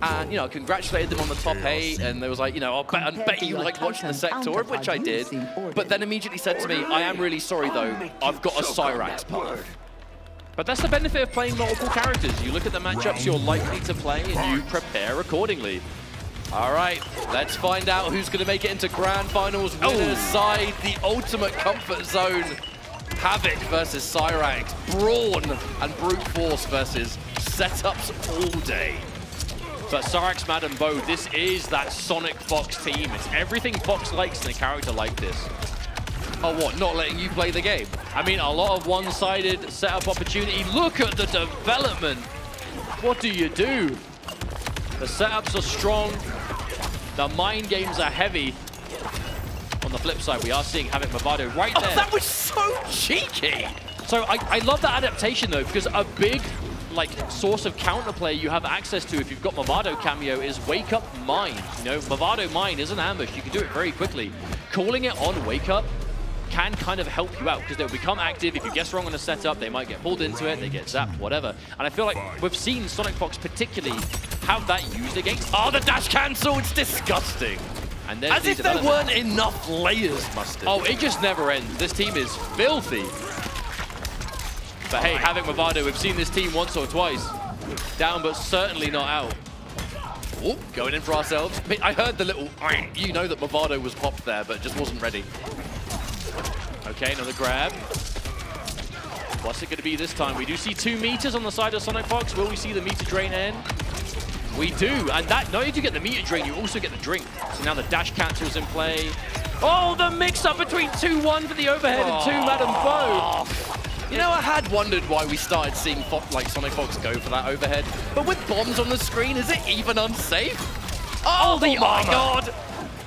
And, you know, I congratulated them on the top 8, and they was like, you know, I bet you liked watching the Sector, of which I did. But then immediately said to me, I am really sorry, though, I've got a Cyrax part. But that's the benefit of playing multiple characters. You look at the matchups you're likely to play and you prepare accordingly. All right, let's find out who's going to make it into Grand Finals winners side, the ultimate comfort zone. Havoc versus Cyrax, Brawn and Brute Force versus setups all day. But Cyrax, Madam Bo, this is that Sonic Fox team. It's everything Fox likes in a character like this. Oh, what, not letting you play the game? I mean, a lot of one-sided setup opportunity. Look at the development. What do you do? The setups are strong. The mind games are heavy. On the flip side, we are seeing Havoc Movado right there. Oh, that was so cheeky. So I love that adaptation, though, because a big source of counterplay you have access to if you've got Movado cameo is Wake Up Mine. You know, Movado Mine is an ambush. You can do it very quickly. Calling it on Wake Up can kind of help you out because they'll become active. If you guess wrong on a setup, they might get pulled into it, they get zapped, whatever. And I feel like we've seen Sonic Fox particularly have that used against. Oh, the dash cancel, it's disgusting. And as if there weren't enough layers, Mustard. Oh, it just never ends. This team is filthy. But hey, Havoc Movado, we've seen this team once or twice. Down, but certainly not out. Oh, going in for ourselves. I heard the little, you know that Movado was popped there, but just wasn't ready. Okay, another grab. What's it going to be this time? We do see 2 meters on the side of Sonic Fox. Will we see the meter drain end? We do, and that, not only do you get the meter drain, you also get the drink. So now the dash cancel's in play. Oh, the mix-up between 2-1 for the overhead and 2 Madam Bo. You know, I had wondered why we started seeing Sonic Fox go for that overhead. But with bombs on the screen, is it even unsafe? Oh my God!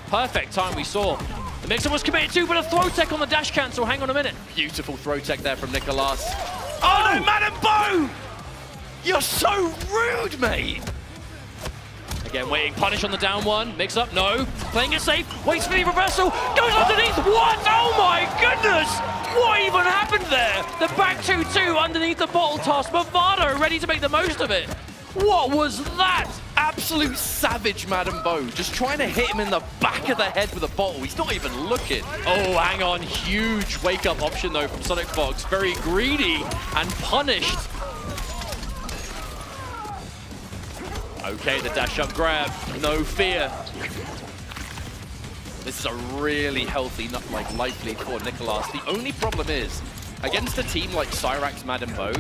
Perfect time we saw. The mix-up was committed to, but a throw tech on the dash cancel. Hang on a minute. Beautiful throw tech there from Nicolas. Oh no, Madam Bo! You're so rude, mate! Again, waiting, punish on the down one. Mix up, no. Playing it safe, waits for the reversal, goes underneath. What? Oh my goodness! What even happened there? The back 2-2 underneath the bottle toss. Movado ready to make the most of it. What was that? Absolute savage, Madam Bo. Just trying to hit him in the back of the head with a bottle. He's not even looking. Oh, hang on. Huge wake-up option, though, from Sonic Fox. Very greedy and punished. Okay, the dash-up grab. No fear. This is a really healthy, life lead for Nicolas. The only problem is, against a team like Cyrax, Madam Bo,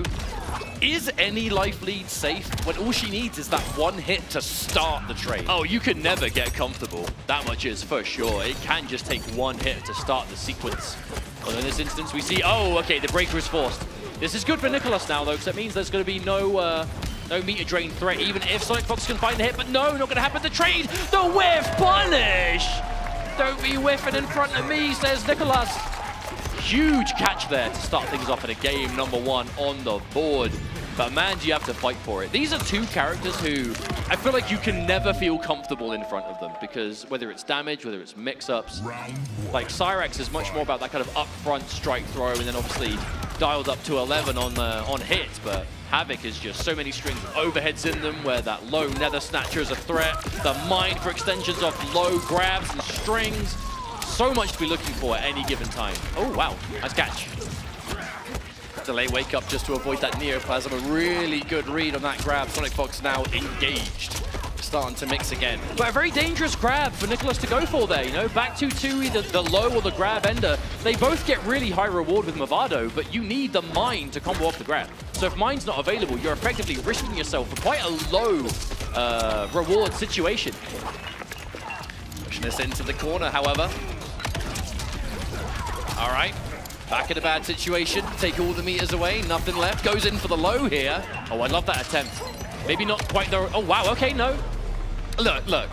is any life lead safe when all she needs is that one hit to start the trade? Oh, you can never get comfortable. That much is for sure. It can just take one hit to start the sequence. But in this instance, we see, oh, okay, the breaker is forced. This is good for Nicolas now, though, because that means there's going to be no meter drain threat, even if Sonic Fox can find the hit. But no, not going to happen. The trade, the whiff punish. Don't be whiffing in front of me, says Nicolas. Huge catch there to start things off in a game number 1 on the board. But man, do you have to fight for it. These are 2 characters who I feel like you can never feel comfortable in front of them because whether it's damage, whether it's mix-ups, like Cyrax is much more about that kind of upfront strike throw and then obviously dialed up to 11 on hits, but Havoc is just so many strings overheads in them where that low nether snatcher is a threat, the mine for extensions off low grabs and strings. So much to be looking for at any given time. Oh, wow. Nice catch. delay wake up just to avoid that Neoplasm. A really good read on that grab. Sonic Fox now engaged. Starting to mix again. But a very dangerous grab for Nicholas to go for there, you know? Back 2-2, either the low or the grab ender. They both get really high reward with Movado, but you need the mine to combo off the grab. So if mine's not available, you're effectively risking yourself for quite a low reward situation. Pushing this into the corner, however. All right, back in a bad situation. Take all the meters away, nothing left. Goes in for the low here. Oh, I love that attempt. Maybe not quite the... Oh, wow, okay, no. Look.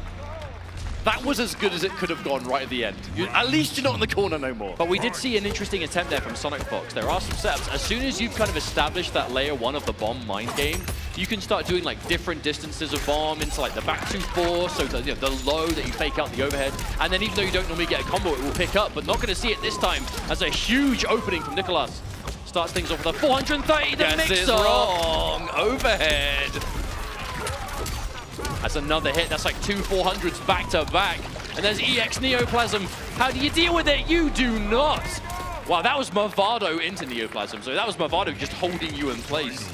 That was as good as it could have gone right at the end. At least you're not in the corner no more. But we did see an interesting attempt there from Sonic Fox. There are some setups. As soon as you've kind of established that layer 1 of the bomb mine game, you can start doing like different distances of bomb into like the back 2-4, so the, the low that you fake out the overhead. And then even though you don't normally get a combo, it will pick up, but not going to see it this time as a huge opening from Nicholas. Starts things off with a 430, the Guess mix is wrong. Overhead. That's another hit. That's like 2 400s back to back. And there's EX Neoplasm. How do you deal with it? You do not. Wow, that was Movado into Neoplasm. So that was Movado just holding you in place.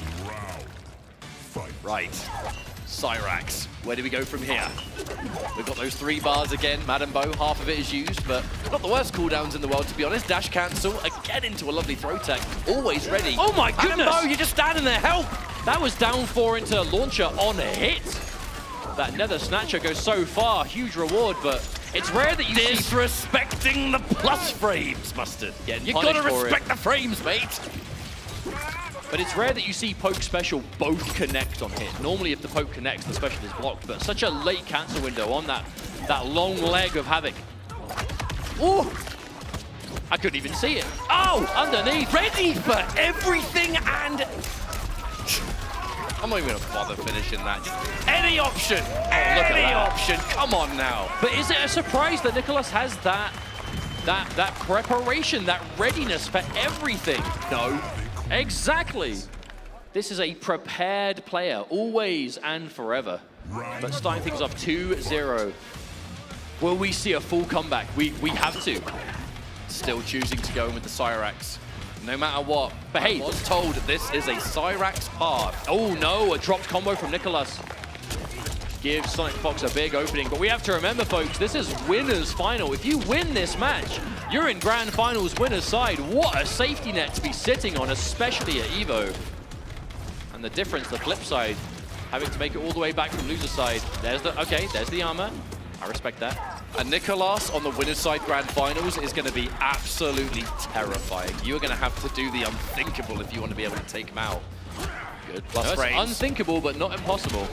Right. Cyrax. Where do we go from here? We've got those 3 bars again. Madam Bo, half of it is used, but not the worst cooldowns in the world, to be honest. Dash cancel, again into a lovely throw tech. Always ready. Oh my goodness! Madam Bo, you're just standing there, help! That was down 4 into launcher on a hit. That Nether Snatcher goes so far, huge reward, but it's rare that you see... Disrespecting the plus frames, Mustard. You gotta respect the frames, mate. But it's rare that you see poke special both connect on hit. Normally if the poke connects, the special is blocked, but such a late cancel window on that long leg of Havoc. Oh! I couldn't even see it. Oh! Underneath! Ready for everything and... I'm not even going to bother finishing that. Just any option! Any option! Come on now! But is it a surprise that Nicholas has that preparation, that readiness for everything? No. Exactly. This is a prepared player, always and forever. But starting things off 2-0. Will we see a full comeback? We have to. Still choosing to go in with the Cyrax. No matter what. But hey, I was told this is a Cyrax path. Oh no, a dropped combo from Nicholas. Gives Sonic Fox a big opening. But we have to remember, folks, this is winner's final. If you win this match, you're in Grand Finals winner's side. What a safety net to be sitting on, especially at EVO. And the difference, the flip side, having to make it all the way back from loser's side. There's the armor. I respect that. And Nicholas on the winner's side Grand Finals is going to be absolutely terrifying. You're going to have to do the unthinkable if you want to be able to take him out. Good plus frames. Unthinkable, but not impossible.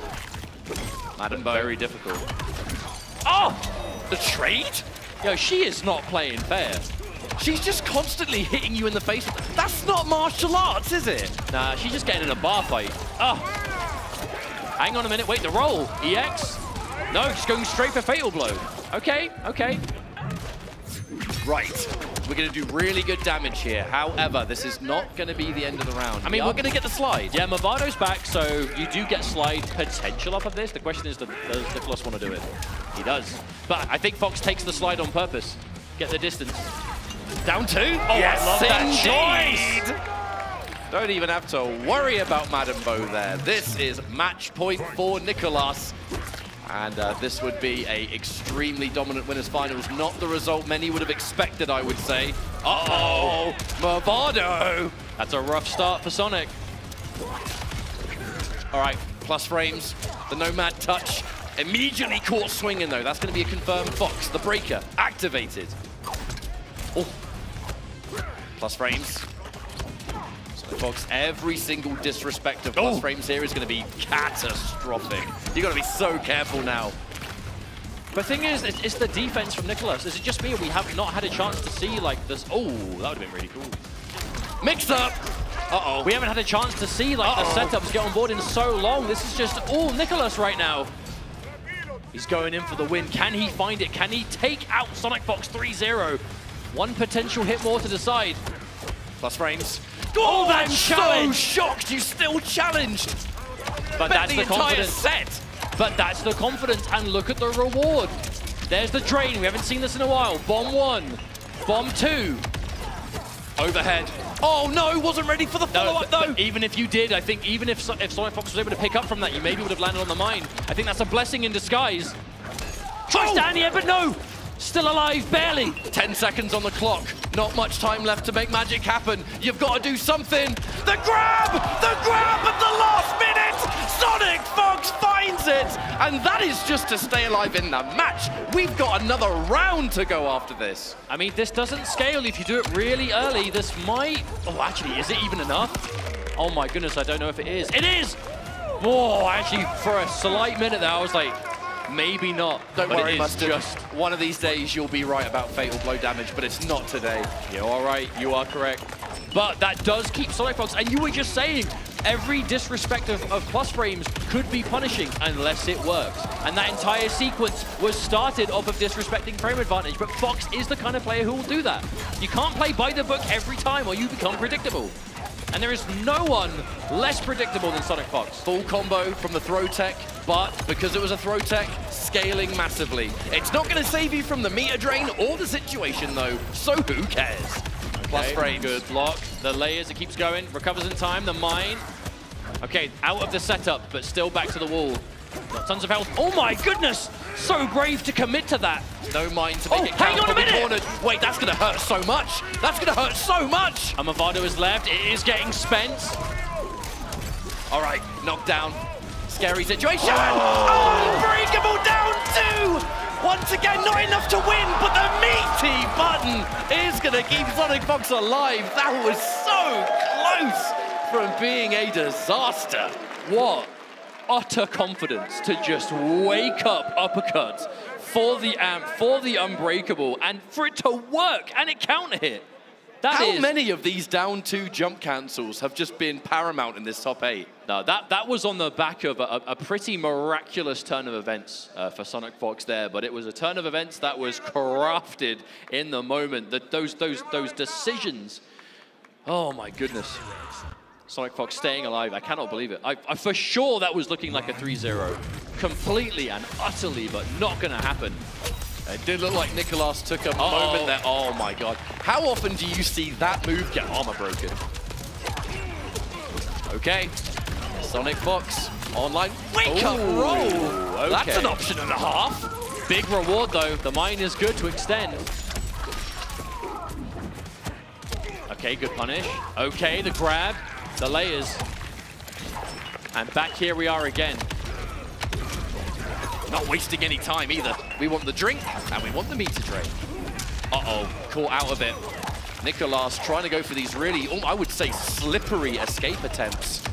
Madam Bo. Very difficult. Oh! The trade? Yo, she is not playing fair. She's just constantly hitting you in the face. That's not martial arts, is it? Nah, she's just getting in a bar fight. Oh! Hang on a minute. Wait, the roll. EX? No, just going straight for Fatal Blow. Okay. Right. We're going to do really good damage here. However, this is not going to be the end of the round. I mean, we're going to get the slide. Yeah, Movado's back, so you do get slide potential off of this. The question is, does Nicholas want to do it? He does. But I think Fox takes the slide on purpose. Get the distance. Down 2? Oh, yes, I love that choice! Don't even have to worry about Madam Bo there. This is match point for Nicholas. And this would be a extremely dominant winners finals. Not the result many would have expected, I would say. Uh-oh, Movado. That's a rough start for Sonic. All right, plus frames. The Nomad touch. Immediately caught swinging, though. That's going to be a confirmed Fox. The breaker activated. Oh, plus frames. Fox, every single disrespect of plus frames here is going to be catastrophic. You've got to be so careful now. The thing is, it's the defense from Nicholas. Is it just me, or we have not had a chance to see like this? Oh, that would have been really cool. Mixed up. Uh-oh. We haven't had a chance to see like the setups get on board in so long. This is just all Nicholas right now. He's going in for the win. Can he find it? Can he take out Sonic Fox 3-0? One potential hit more to decide. Plus frames. Oh, I'm so shocked you still challenged. But that's the confidence. Set. But that's the confidence, and look at the reward. There's the drain. We haven't seen this in a while. Bomb 1, bomb 2. Overhead. Oh no, wasn't ready for the follow-up though. But even if you did, I think even if Sonic Fox was able to pick up from that, you maybe would have landed on the mine. I think that's a blessing in disguise. Tries down here, but no! Still alive, barely. 10 seconds on the clock. Not much time left to make magic happen. You've got to do something. The grab! The grab at the last minute! Sonic Fox finds it! And that is just to stay alive in the match. We've got another round to go after this. I mean, this doesn't scale if you do it really early. This might... Oh, actually, is it even enough? Oh my goodness, I don't know if it is. It is! Oh, actually, for a slight minute there, I was like, maybe not. Don't worry, Mustard. Just one of these days you'll be right about fatal blow damage, but it's not today. You're all right, you are correct. But that does keep Sonic Fox, and you were just saying, every disrespect of plus frames could be punishing unless it works. And that entire sequence was started off of disrespecting frame advantage, but Fox is the kind of player who will do that. You can't play by the book every time or you become predictable. And there is no one less predictable than Sonic Fox. Full combo from the throw tech, but because it was a throw tech, scaling massively. It's not going to save you from the meter drain or the situation though, so who cares? Okay, plus frames. Good block. The layers, it keeps going, recovers in time, the mine. Okay, out of the setup, but still back to the wall. Got tons of health. Oh my goodness! So brave to commit to that. No mine to make it count. Hang on a minute! Cornered. Wait, that's gonna hurt so much! That's gonna hurt so much! And Movado is left. It is getting spent. All right, knocked down. Scary situation. Oh! Unbreakable down 2! Once again, not enough to win, but the meaty button is gonna keep Sonic Fox alive. That was so close from being a disaster. What utter confidence to just wake up uppercuts for the amp, for the unbreakable, and for it to work, and it counter hit. How many of these down 2 jump cancels have just been paramount in this top 8? No, that was on the back of a pretty miraculous turn of events for Sonic Fox there, but it was a turn of events that was crafted in the moment. Those decisions, oh my goodness. Sonic Fox staying alive, I cannot believe it. I for sure that was looking like a 3-0. Completely and utterly, but not gonna happen. It did look like Nicolas took a moment there. Oh my god. How often do you see that move get armor broken? Okay. Sonic Fox, online wake-up roll. Okay. That's an option and a half. Big reward though. The mine is good to extend. Okay, good punish. Okay, the grab. The layers. And back here we are again. Not wasting any time either. We want the drink and we want the meter drain. Uh-oh, caught out of it. Nicolas trying to go for these really, I would say, slippery escape attempts.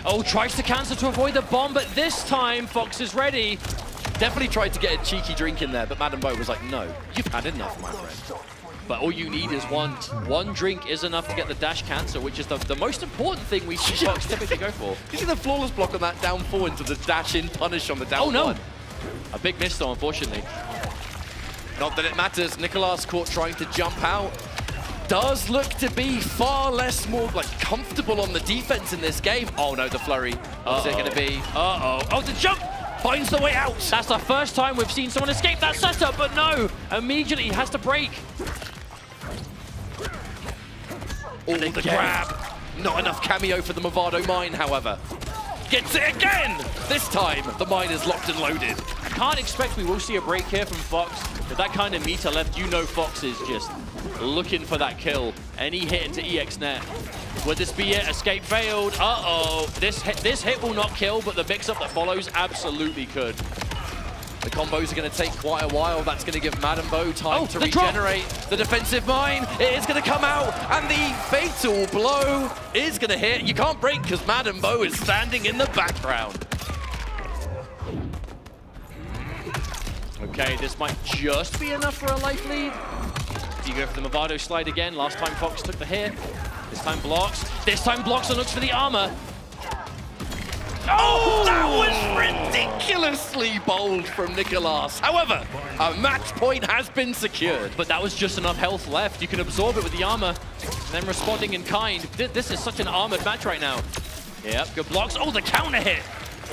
Oh, tries to cancel to avoid the bomb, but this time Fox is ready. Definitely tried to get a cheeky drink in there, but Madam Bo was like, no, you've had enough, my friend. But all you need is one drink is enough to get the dash cancel, which is the most important thing we see Fox typically go for. You see the flawless block on that down 4 into the dash in punish on the down 1. Oh no! A big miss though, unfortunately. Not that it matters. Nicolas caught trying to jump out. Does look to be far less more comfortable on the defense in this game. Oh no, the flurry. What's it going to be? Oh, the jump! Finds the way out. That's the first time we've seen someone escape that setup, but no! Immediately has to break. Oh, the grab. Not enough cameo for the Movado mine, however. Gets it again! This time, the mine is locked and loaded. I can't expect we will see a break here from Fox. With that kind of meter left, you know Fox is just looking for that kill. Any hit into EXNet. Would this be it? Escape failed. Uh-oh. This hit will not kill, but the mix-up that follows absolutely could. The combos are going to take quite a while. That's going to give Madam Bo time to regenerate. The defensive mine, it is going to come out, and the fatal blow is going to hit. You can't break because Madam Bo is standing in the background. Okay, this might just be enough for a life lead. Do you go for the Movado slide again? Last time Fox took the hit. This time blocks. This time blocks and looks for the armor. Oh, that was ridiculously bold from Nicolas. However, a match point has been secured. But that was just enough health left. You can absorb it with the armor. And then responding in kind. This is such an armored match right now. Yep, good blocks. Oh, the counter hit.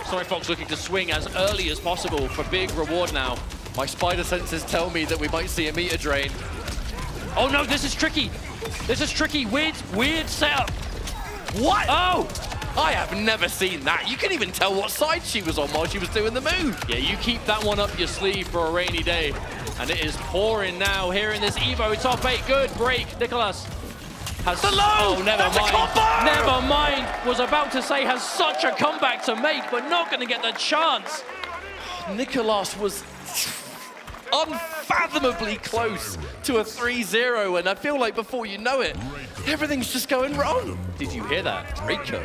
Sonic Fox looking to swing as early as possible for big reward now. My spider senses tell me that we might see a meter drain. Oh no, this is tricky. This is tricky. Weird setup. What? Oh! I have never seen that. You can even tell what side she was on while she was doing the move. Yeah, you keep that one up your sleeve for a rainy day. And it is pouring now here in this Evo. Top 8, good break. Nicholas has... The low! Oh, never That's mind. a combo! Never mind. Was about to say has such a comeback to make, but not going to get the chance. Nicholas was unfathomably close to a 3-0, and I feel like before you know it, everything's just going wrong. Did you hear that? Reiko.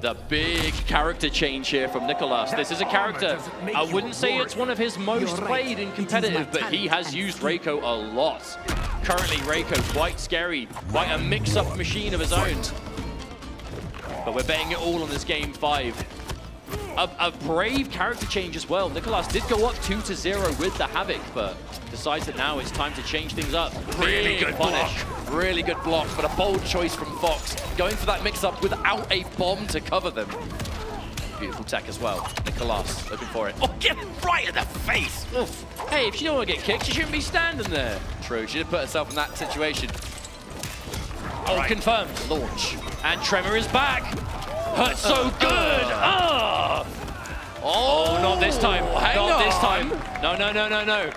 The big character change here from Nicholas. This is a character, I wouldn't say it's one of his most played in competitive, but he has used Reiko a lot. Currently, Reiko quite scary, quite a mix-up machine of his own. But we're betting it all on this game 5. A brave character change as well. Nicholas did go up 2-0 with the Havoc, but decides that now it's time to change things up. Really good block. Really good block, but a bold choice from Fox. Going for that mix-up without a bomb to cover them. Beautiful tech as well. Nicholas looking for it. Oh, get right in the face! Oof. Hey, if you don't want to get kicked, you shouldn't be standing there. True, she did put herself in that situation. Oh, right. Confirmed. Launch. And Tremor is back. Hurt so good! Oh, not this time. Not this time. No.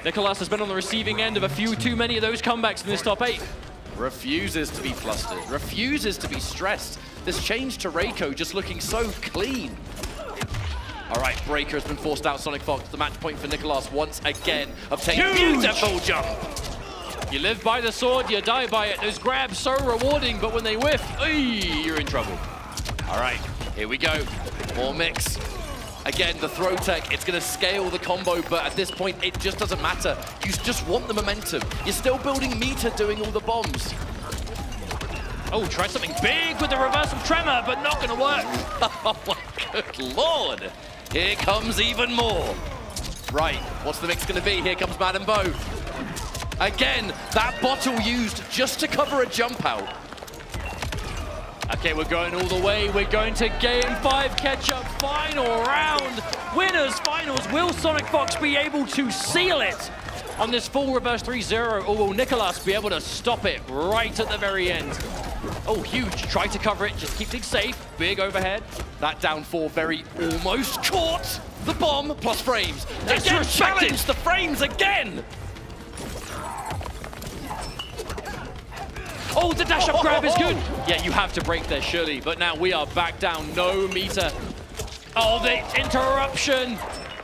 Nicholas has been on the receiving end of a few too many of those comebacks in this top 8. Refuses to be flustered. Refuses to be stressed. This change to Reiko just looking so clean. All right, Breaker has been forced out. Sonic Fox, the match point for Nicholas once again. Obtained beautiful jump. You live by the sword, you die by it. Those grabs so rewarding, but when they whiff, you're in trouble. All right, here we go. More mix. Again, the throw tech, it's going to scale the combo, but at this point, it just doesn't matter. You just want the momentum. You're still building meter doing all the bombs. Oh, try something big with the reversal tremor, but not going to work. Oh, my good lord. Here comes even more. Right, what's the mix going to be? Here comes Madam Bo. Again, that bottle used just to cover a jump out. Okay, we're going all the way. We're going to Game 5 catch-up final round. Winners finals. Will Sonic Fox be able to seal it on this full reverse 3-0, or will Nicholas be able to stop it right at the very end? Oh, huge. Try to cover it. Just keep things safe. Big overhead. That down 4 very almost caught the bomb plus frames. Again, challenge the frames again. Oh, the dash-up grab is good. Yeah, you have to break there, surely. But now we are back down. No meter. Oh, the interruption.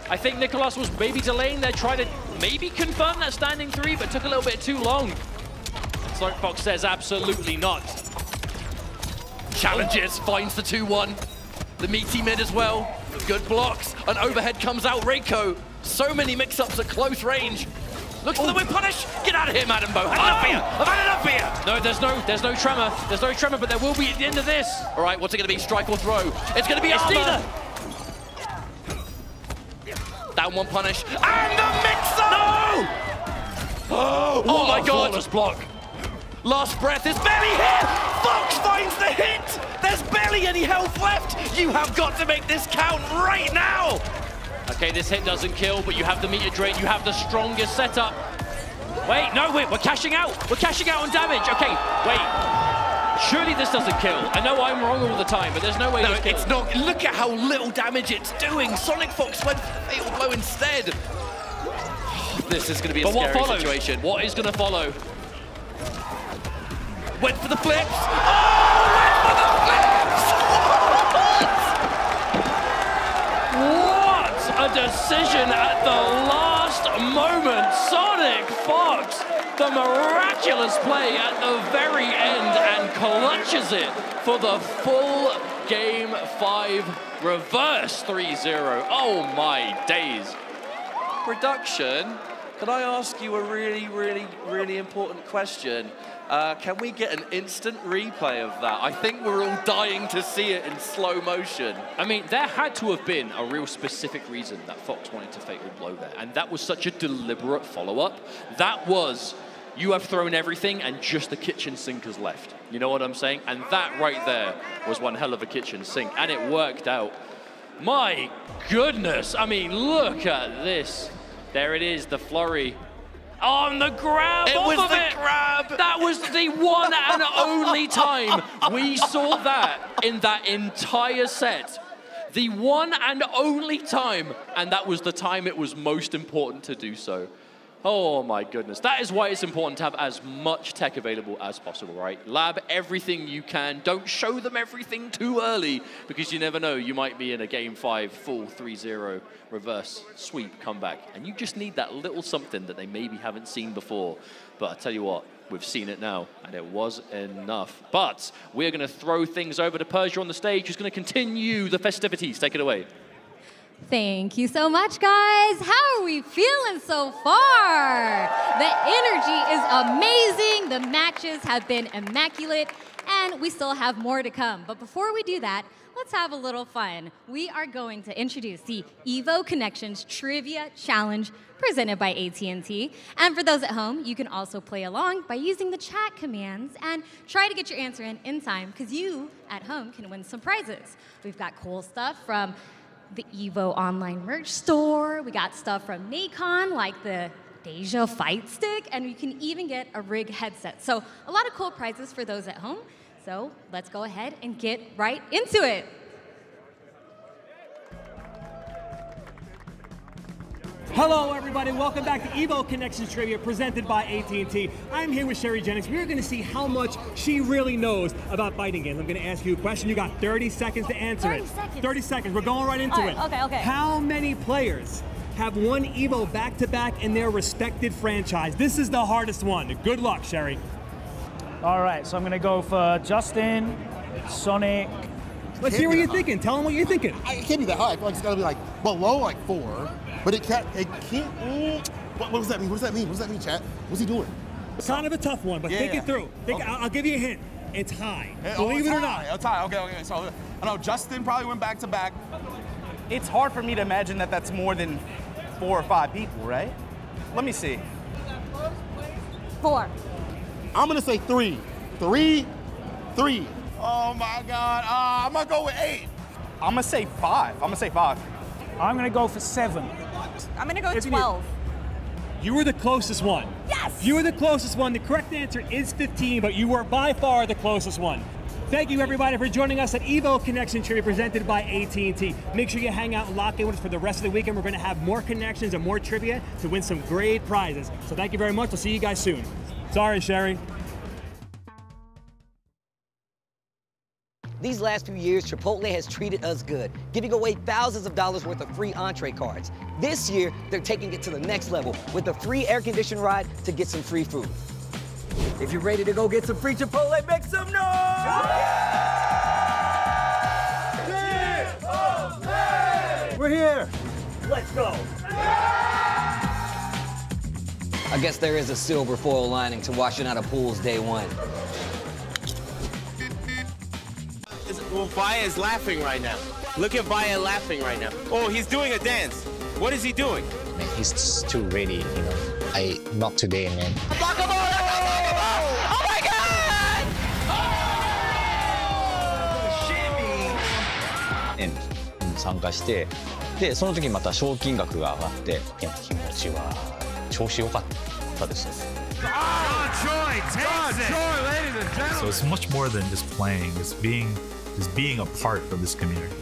I think Nicholas was maybe delaying there, trying to maybe confirm that standing 3, but took a little bit too long. Sonic Fox says absolutely not. Challenges, finds the 2-1. The meaty mid as well. Good blocks. An overhead comes out, Reiko. So many mix-ups at close range. Looks for the whip punish. Get out of here, Madam Bo. I've had enough here. No, there's no tremor. There's no tremor, but there will be at the end of this. All right, what's it going to be? Strike or throw? It's going to be armor. Down 1 punish. And the mix-up! No! Oh my God. Flawless block. Last breath is barely here. Fox finds the hit. There's barely any health left. You have got to make this count right now. Okay, this hit doesn't kill, but you have the meter drain. You have the strongest setup. Wait, we're cashing out. We're cashing out on damage. Okay, wait. Surely this doesn't kill. I know I'm wrong all the time, but there's no way this kills. It's not. Look at how little damage it's doing. Sonic Fox went fatal blow instead. This is going to be a scary situation. What is going to follow? Went for the flips. Oh, went for the flips. What a decision at the last moment. Sonic Fox, the miraculous play at the very end, and clutches it for the full Game 5 reverse 3-0. Oh my days. Production, can I ask you a really important question? Can we get an instant replay of that? I think we're all dying to see it in slow motion. I mean, there had to have been a real specific reason that Fox wanted to fatal blow there, and that was such a deliberate follow-up. That was, you have thrown everything and just the kitchen sink is left. You know what I'm saying? And that right there was one hell of a kitchen sink, and it worked out. My goodness, I mean, look at this. There it is, the flurry. On the grab, It was the grab. That was the one and only time we saw that in that entire set. The one and only time, and that was the time it was most important to do so. Oh my goodness. That is why it's important to have as much tech available as possible, right? Lab everything you can. Don't show them everything too early, because you never know. You might be in a game 5 full 3-0 reverse sweep comeback, and you just need that little something that they maybe haven't seen before. But I tell you what, we've seen it now, and it was enough. But we're going to throw things over to Persia on the stage, who's going to continue the festivities. Take it away. Thank you so much, guys. How are we feeling so far? The energy is amazing. The matches have been immaculate, and we still have more to come. But before we do that, let's have a little fun. We are going to introduce the Evo Connections Trivia Challenge presented by AT&T. And for those at home, you can also play along by using the chat commands and try to get your answer in time, because you at home can win some prizes. We've got cool stuff from the Evo online merch store. We got stuff from Nacon, like the Deja Fight Stick, and you can even get a rig headset. So a lot of cool prizes for those at home. So let's go ahead and get right into it. Hello, everybody. Welcome back to Evo Connections Trivia presented by AT&T. I'm here with Sherry Jennings. We're going to see how much she really knows about fighting games. I'm going to ask you a question. You got 30 seconds to answer it. 30 seconds. We're going right into it. Okay. How many players have won Evo back-to-back in their respected franchise? This is the hardest one. Good luck, Sherry. All right, so I'm going to go for Justin, Sonic. Let's hear what you're thinking. Tell them what you're thinking. It can't be that high. I feel like it's got to be like below like 4. But it can't. What does that mean? What does that mean? What does that mean, chat? What's he doing? It's kind of a tough one, but think it through. I'll give you a hint. It's high. Believe it or not. It's high. Okay. So I know Justin probably went back to back. It's hard for me to imagine that that's more than 4 or 5 people, right? Let me see. 4. I'm gonna say 3. 3. Oh my God. I'm gonna go with 8. I'm gonna say 5. I'm going to go for 7. I'm going to go 12. You were the closest one. Yes! You were the closest one. The correct answer is 15, but you were by far the closest one. Thank you, everybody, for joining us at Evo Connection Trivia presented by AT&T. Make sure you hang out and lock in with us for the rest of the weekend. We're going to have more connections and more trivia to win some great prizes. So thank you very much. We'll see you guys soon. Sorry, Sherry. These last few years, Chipotle has treated us good, giving away thousands of dollars worth of free entree cards. This year, they're taking it to the next level with a free air-conditioned ride to get some free food. If you're ready to go get some free Chipotle, make some noise! Chipotle! We're here. Let's go. I guess there is a silver foil lining to washing out of pools day one. Well, Vaya's laughing right now. Look at Vaya laughing right now. Oh, he's doing a dance. What is he doing? Man, he's too ready, you know. Not today, man. Oh my God!に参加して、でその時にまた賞金額が上がって、いや気持ちは調子良かったです。So it's much more than just playing. It's being a part of this community.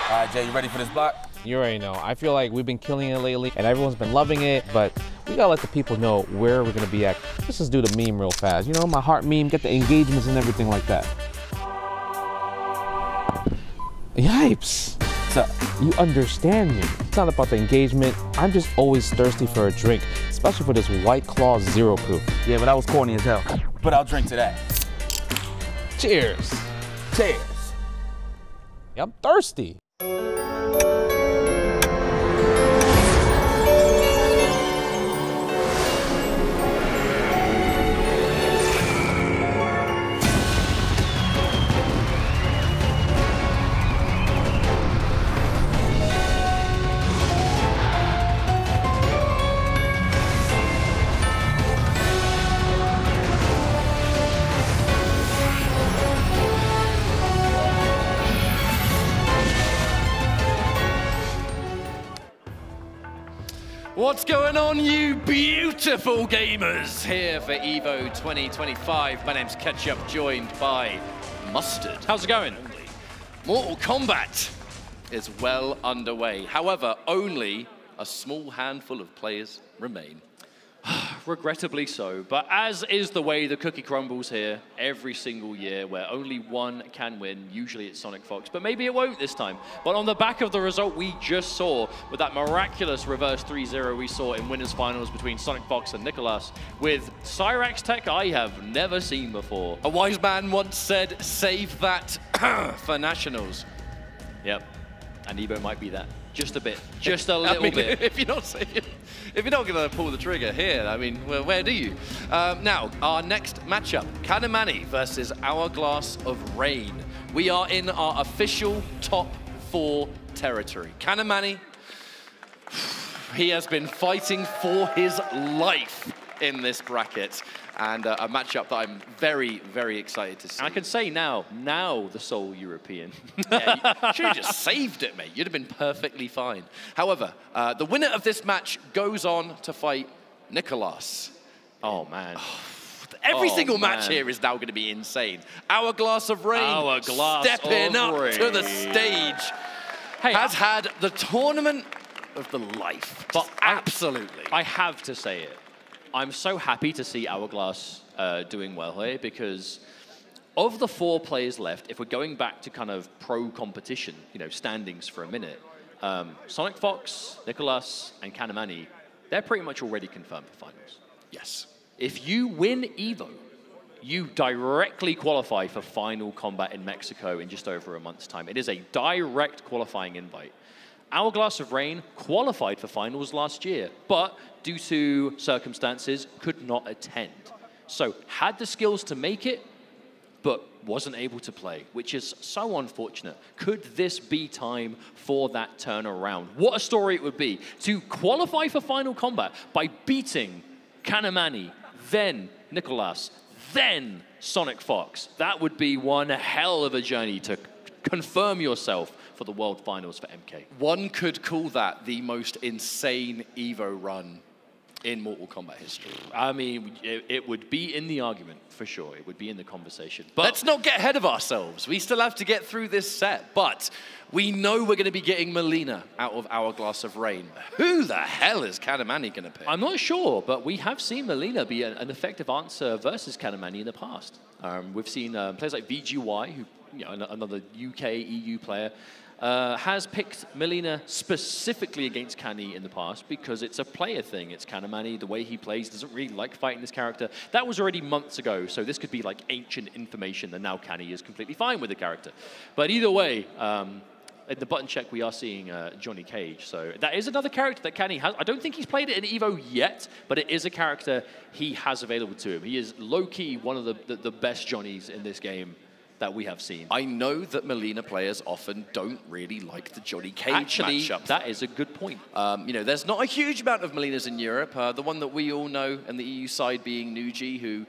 All right, Jay, you ready for this block? You already know. I feel like we've been killing it lately, and everyone's been loving it, but we gotta let the people know where we're gonna be at. Let's just do the meme real fast. You know, my heart meme, get the engagements and everything like that. Yipes. So, you understand me. It's not about the engagement. I'm just always thirsty for a drink, especially for this White Claw Zero Proof. Yeah, but that was corny as hell. But I'll drink to that. Cheers. Cheers. I'm thirsty. What's going on, you beautiful gamers? Here for EVO 2025. My name's Ketchup, joined by Mustard. How's it going? Mortal Kombat is well underway. However, only a small handful of players remain. Regrettably so, but as is the way the cookie crumbles here every single year, where only one can win. Usually it's Sonic Fox, but maybe it won't this time. But on the back of the result we just saw, with that miraculous reverse 3-0 we saw in winners finals between Sonic Fox and Nicolas, with Cyrax tech I have never seen before. A wise man once said, save that for nationals. Yep, and Evo might be that. Just a bit, just a little bit. If you're not going to pull the trigger here, I mean, well, where do you? Now, our next matchup, Kanamani versus Hourglass of Rain. We are in our official top 4 territory. Kanamani, he has been fighting for his life in this bracket, and a matchup that I'm very, very excited to see. I can say now the sole European. Yeah, you should have just saved it, mate. You'd have been perfectly fine. However, the winner of this match goes on to fight Nicolas. Oh, man. Every single match here is now going to be insane. Hourglass of Rain stepping up to the stage. Hey, has had the tournament of the life. But absolutely. I have to say it. I'm so happy to see Hourglass doing well here, because of the 4 players left, if we're going back to kind of pro competition, you know, standings for a minute, Sonic Fox, Nicolas, and Kanamani, they're pretty much already confirmed for finals. Yes. If you win EVO, you directly qualify for Final Kombat in Mexico in just over a month's time. It is a direct qualifying invite. Hourglass of Rain qualified for finals last year, but due to circumstances, could not attend. So had the skills to make it, but wasn't able to play, which is so unfortunate. Could this be time for that turnaround? What a story it would be to qualify for Final Kombat by beating Kanamani, then Nicolas, then Sonic Fox. That would be one hell of a journey to confirm yourself for the World Finals for MK. One could call that the most insane EVO run in Mortal Kombat history. I mean, it would be in the argument, for sure. It would be in the conversation. But let's not get ahead of ourselves. We still have to get through this set, but we know we're going to be getting Melina out of Hourglass of Rain. Who the hell is Kanamani going to pick? I'm not sure, but we have seen Melina be an effective answer versus Kanamani in the past. We've seen players like VGY, who, you know, another UK, EU player, has picked Melina specifically against Kani in the past because it's a player thing. It's Kanamani, the way he plays, doesn't really like fighting this character. That was already months ago, so this could be like ancient information, and now Kani is completely fine with the character. But either way, in the button check, we are seeing Johnny Cage. So that is another character that Kani has. I don't think he's played it in EVO yet, but it is a character he has available to him. He is low-key one of the best Johnnies in this game that we have seen. I know that Melina players often don't really like the Johnny Cage matchup. That is a good point. You know, there's not a huge amount of Melinas in Europe. The one that we all know on the EU side being Nuji, who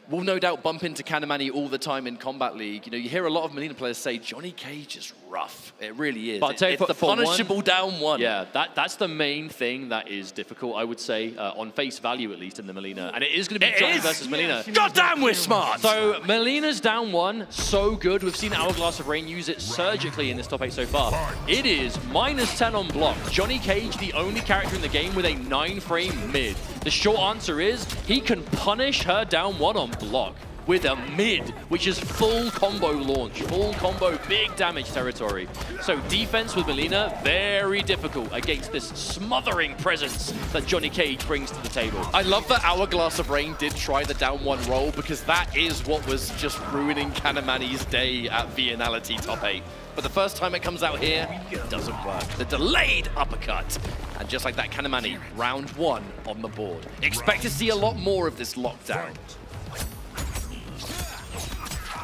will no doubt bump into Kanamani all the time in Combat League. You know, you hear a lot of Melina players say Johnny Cage is rough. It really is. But it's the punishable down one. Yeah, that's the main thing that is difficult, I would say, on face value at least in the Melina. And it is going to be Johnny versus Melina. Goddamn, we're smart! So Melina's down one, so good. We've seen Hourglass of Rain use it surgically in this top 8 so far. It is -10 on block. Johnny Cage, the only character in the game with a 9-frame mid. The short answer is he can punish her down one on block with a mid, which is full combo launch, full combo, big damage territory. So defense with Melina, very difficult against this smothering presence that Johnny Cage brings to the table. I love that Hourglass of Rain did try the down one roll, because that is what was just ruining Kanamani's day at Vianality top 8. But the first time it comes out here, it doesn't work. The delayed uppercut. And just like that, Kanamani, round 1 on the board. Expect to see a lot more of this lockdown.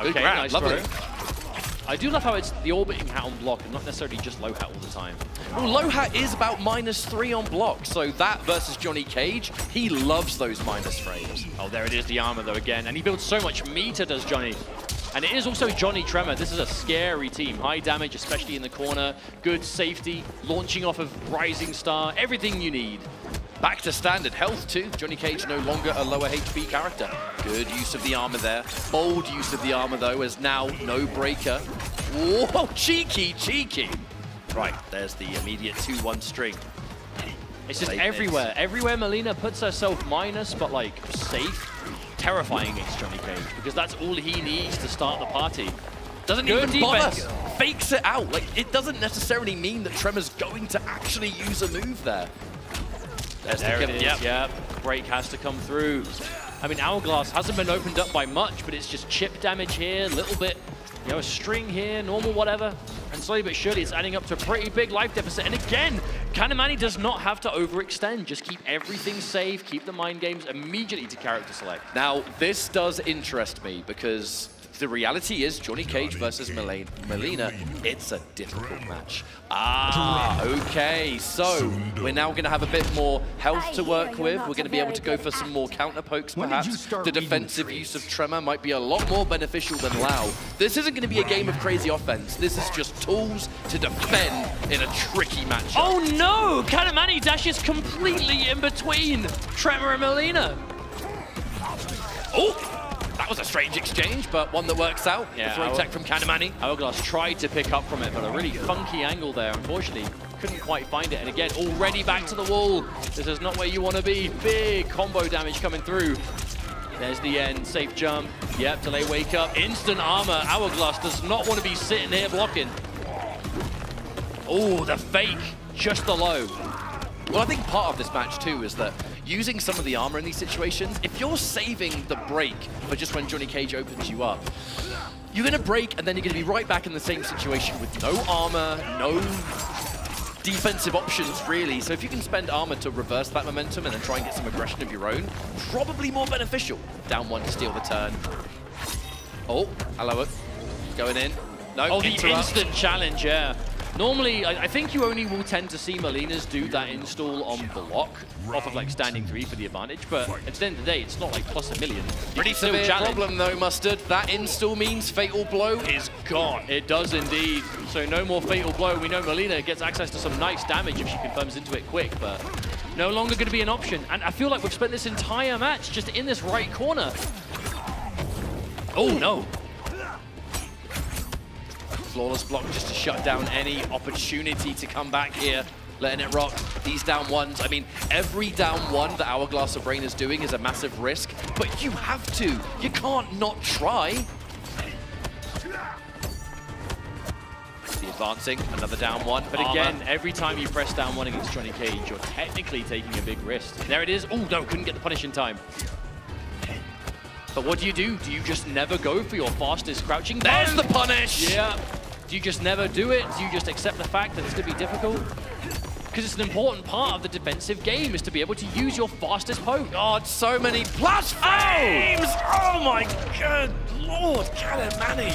Okay, nice throw. I do love how it's the orbiting hat on block and not necessarily just low hat all the time. Well, low hat is about -3 on block, so that versus Johnny Cage, he loves those minus frames. Oh, there it is, the armor though again, and he builds so much meter, does Johnny. And it is also Johnny Tremor. This is a scary team. High damage, especially in the corner. Good safety, launching off of Rising Star, everything you need. Back to standard health too. Johnny Cage no longer a lower HP character. Good use of the armor there. Bold use of the armor though, as now no breaker. Whoa, cheeky, cheeky. Right, there's the immediate 2-1 string. It's just everywhere. Everywhere Mileena puts herself minus, but like safe. Terrifying against Johnny Cage, because that's all he needs to start the party. Doesn't even bother. Fakes it out. Like, it doesn't necessarily mean that Tremor's going to actually use a move there. There it is, yep. Break has to come through. I mean, Hourglass hasn't been opened up by much, but it's just chip damage here, a little bit, you know, a string here, normal whatever. And slowly but surely, it's adding up to a pretty big life deficit. And again, Kanamani does not have to overextend. Just keep everything safe, keep the mind games immediately to character select. Now, this does interest me, because the reality is Johnny Cage versus Mileena, it's a difficult match. Ah, okay, so we're now going to have a bit more health to work with. We're going to be able to go for some more counter pokes, perhaps. The defensive use of Tremor might be a lot more beneficial than Lao. This isn't going to be a game of crazy offense. This is just tools to defend in a tricky matchup. Oh no! Kanamani dashes completely in between Tremor and Mileena. Oh! That was a strange exchange, but one that works out. Yeah, the throw tech from Kanamani. Hourglass tried to pick up from it, but a really funky angle there. Unfortunately, couldn't quite find it. And again, already back to the wall. This is not where you want to be. Big combo damage coming through. There's the end. Safe jump. Yep, delay wake up. Instant armor. Hourglass does not want to be sitting here blocking. Oh, the fake. Just the low. Well, I think part of this match, too, is that using some of the armor in these situations, if you're saving the break for just when Johnny Cage opens you up, you're going to break and then you're going to be right back in the same situation with no armor, no defensive options, really. So if you can spend armor to reverse that momentum and then try and get some aggression of your own, probably more beneficial. Down one to steal the turn. Oh, hello. Going in. No, oh, the instant challenge, yeah. Normally, I think you only will tend to see Mileena's do that install on block off of like standing 3 for the advantage, but at the end of the day, it's not like plus a million. Pretty severe problem though, Mustard. That install means Fatal Blow is gone. It does indeed. So no more Fatal Blow. We know Mileena gets access to some nice damage if she confirms into it quick, but no longer going to be an option. And I feel like we've spent this entire match just in this right corner. Oh no. Flawless block just to shut down any opportunity to come back here. Letting it rock. These down ones. I mean, every down one that Hourglass of Rain is doing is a massive risk, but you have to. You can't not try. The advancing, another down one. But again, every time you press down one against Johnny Cage, you're technically taking a big risk. There it is. Oh, no, couldn't get the punish in time. But what do? Do you just never go for your fastest crouching? There's the punish! Yeah. Do you just never do it? Do you just accept the fact that it's going to be difficult? Because it's an important part of the defensive game, is to be able to use your fastest poke. God, so many blasphemies! Oh my good lord, Kanamani!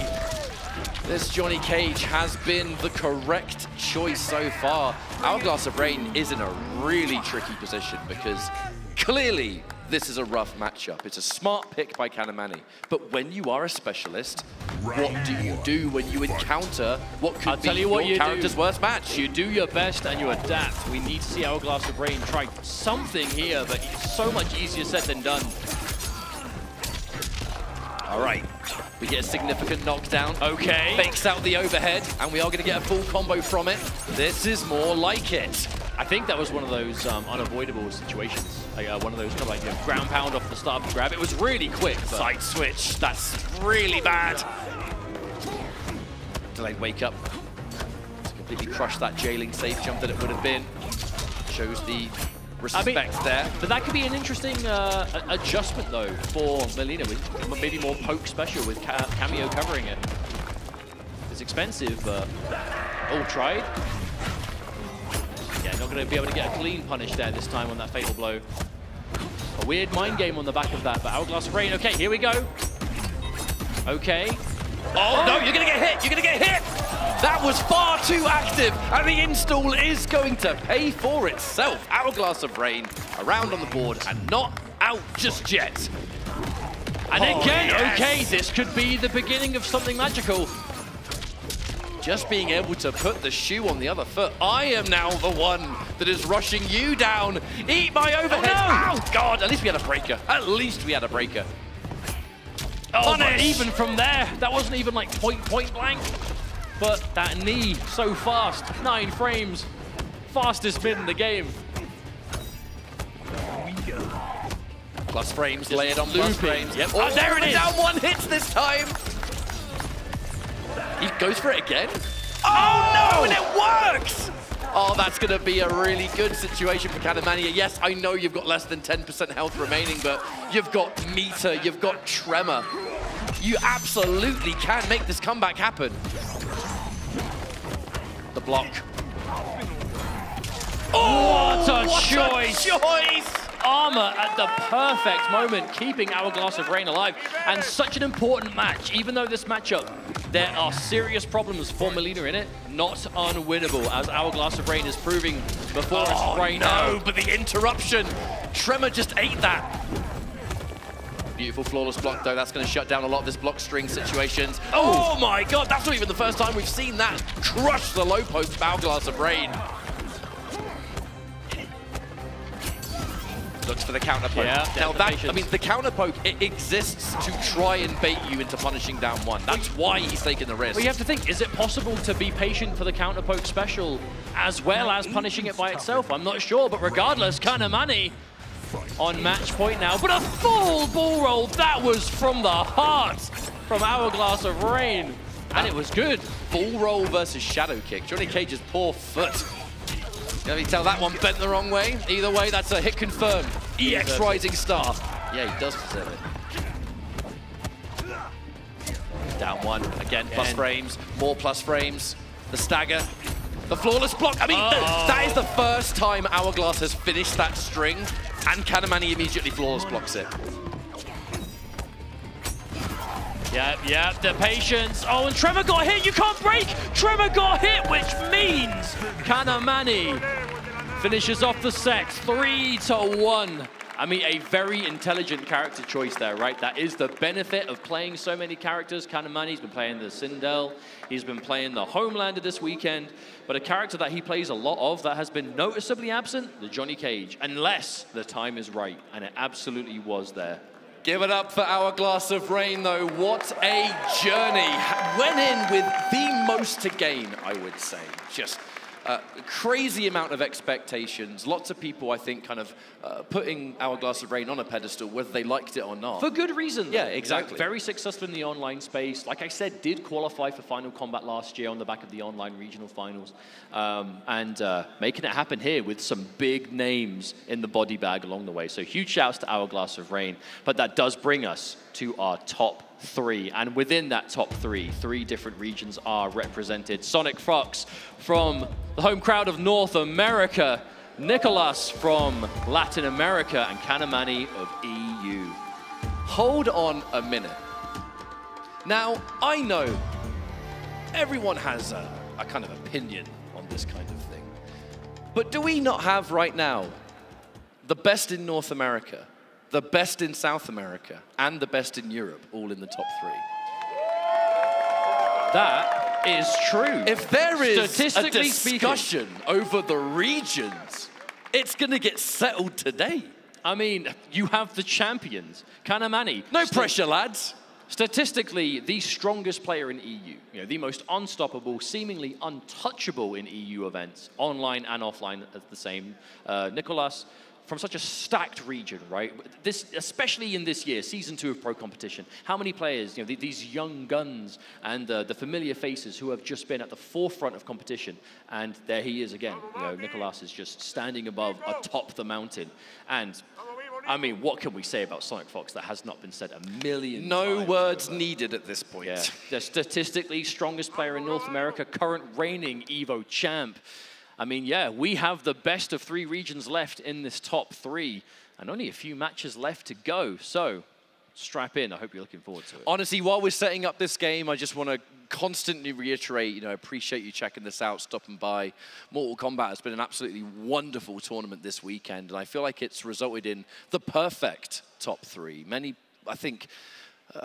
This Johnny Cage has been the correct choice so far. Hourglass of Rain is in a really tricky position because clearly this is a rough matchup. It's a smart pick by Kanamani. But when you are a specialist, what do you do when you encounter what could be your character's worst match? You do your best and you adapt. We need to see Hourglass of Rain try something here, but it's so much easier said than done. All right, we get a significant knockdown. Okay. Fakes out the overhead, and we are going to get a full combo from it. This is more like it. I think that was one of those unavoidable situations. Like, one of those kind of like ground pound off the start of the grab. It was really quick. But side switch, that's really bad. Delayed wake up to completely crush that jailing safe jump that it would have been. Shows the respect there. But that could be an interesting adjustment though for Mileena, with maybe more poke special with Cameo covering it. It's expensive, but all tried. Yeah, not going to be able to get a clean punish there this time on that fatal blow. A weird mind game on the back of that, but Hourglass of Rain. Okay, here we go. Okay. Oh, no, you're going to get hit. You're going to get hit. That was far too active, and the install is going to pay for itself. Hourglass of Rain around on the board and not out just yet. And again, yes. Okay, this could be the beginning of something magical. just being able to put the shoe on the other foot. I am now the one that is rushing you down. Eat my overhead. Oh, no. Oh God, at least we had a breaker. At least we had a breaker. Oh, but even from there, that wasn't even like point blank. But that knee, so fast, 9 frames. Fastest mid in the game. Plus frames, layered on plus frames. Yep. Oh, there it is. Down 1 hits this time. He goes for it again. Oh no, and it works! Oh, that's going to be a really good situation for Kanamania. Yes, I know you've got less than 10% health remaining, but you've got meter, you've got tremor. You absolutely can make this comeback happen. The block. Oh, what a choice! choice! Armor at the perfect moment, keeping Hourglass of Rain alive. And such an important match, even though this matchup, there are serious problems for Melina in it, not unwinnable, as Hourglass of Rain is proving before us right now. No, but the interruption. Tremor just ate that. Beautiful flawless block, though. That's going to shut down a lot of this block string situations. Oh my God, that's not even the first time we've seen that crush the low post of Hourglass of Rain. Looks for the counter poke. Yeah, now that, I mean, the counter poke, it exists to try and bait you into punishing down 1. That's why he's taking the risk. Well, you have to think, is it possible to be patient for the counter poke special as well as punishing it by itself? I'm not sure, but regardless, Kanamani on match point now. But a full bull roll, that was from the heart from Hourglass of Rain. And it was good. Bull roll versus shadow kick. Johnny Cage's poor foot. Can you tell that one bent the wrong way? Either way, that's a hit confirmed. EX Rising Star. Yeah, he does deserve it. Down 1, again, plus frames, more plus frames. The stagger, the flawless block. I mean, that is the first time Hourglass has finished that string, and Kanamani immediately flawless blocks it. Yeah, the patience. Oh, and Tremor got hit. You can't break. Tremor got hit, which means Kanamani finishes off the set 3-1. I mean, a very intelligent character choice there, right? That is the benefit of playing so many characters. Kanamani's been playing the Sindel. He's been playing the Homelander this weekend. But a character that he plays a lot of that has been noticeably absent, the Johnny Cage, unless the time is right. And it absolutely was there. Give it up for Hourglass of Rain, though. What a journey. Went in with the most to gain, I would say. Just a crazy amount of expectations. Lots of people, I think, kind of putting Hourglass of Rain on a pedestal, whether they liked it or not. For good reason. Yeah, exactly. Very successful in the online space. Like I said, did qualify for Final Kombat last year on the back of the online regional finals. Making it happen here with some big names in the body bag along the way. So huge shouts to Hourglass of Rain. But that does bring us to our top 3. And within that top 3, 3 different regions are represented. Sonic Fox from the home crowd of North America, Nicolas from Latin America, and Kanamani of EU. Hold on a minute. Now, I know everyone has a kind of opinion on this kind of thing. But do we not have right now the best in North America, the best in South America, and the best in Europe, all in the top 3? That is true. If there is a discussion speaking, over the regions, it's going to get settled today. I mean, you have the champions, Kanamani. No pressure, lads. Statistically, the strongest player in EU, the most unstoppable, seemingly untouchable in EU events, online and offline at the same. Nicolas, from such a stacked region, right? This, especially in this year, Season 2 of Pro Competition, how many players, these young guns and the familiar faces who have just been at the forefront of competition, and there he is again. Nicolas is just standing above, atop the mountain. And, I mean, what can we say about Sonic Fox that has not been said a million times? No words needed at this point. Yeah, the statistically strongest player in North America, current reigning EVO champ. I mean, yeah, we have the best of 3 regions left in this top 3, and only a few matches left to go. So, strap in. I hope you're looking forward to it. Honestly, while we're setting up this game, I just want to constantly reiterate, I appreciate you checking this out, stopping by. Mortal Kombat has been an absolutely wonderful tournament this weekend, and I feel like it's resulted in the perfect top 3. Many, I think,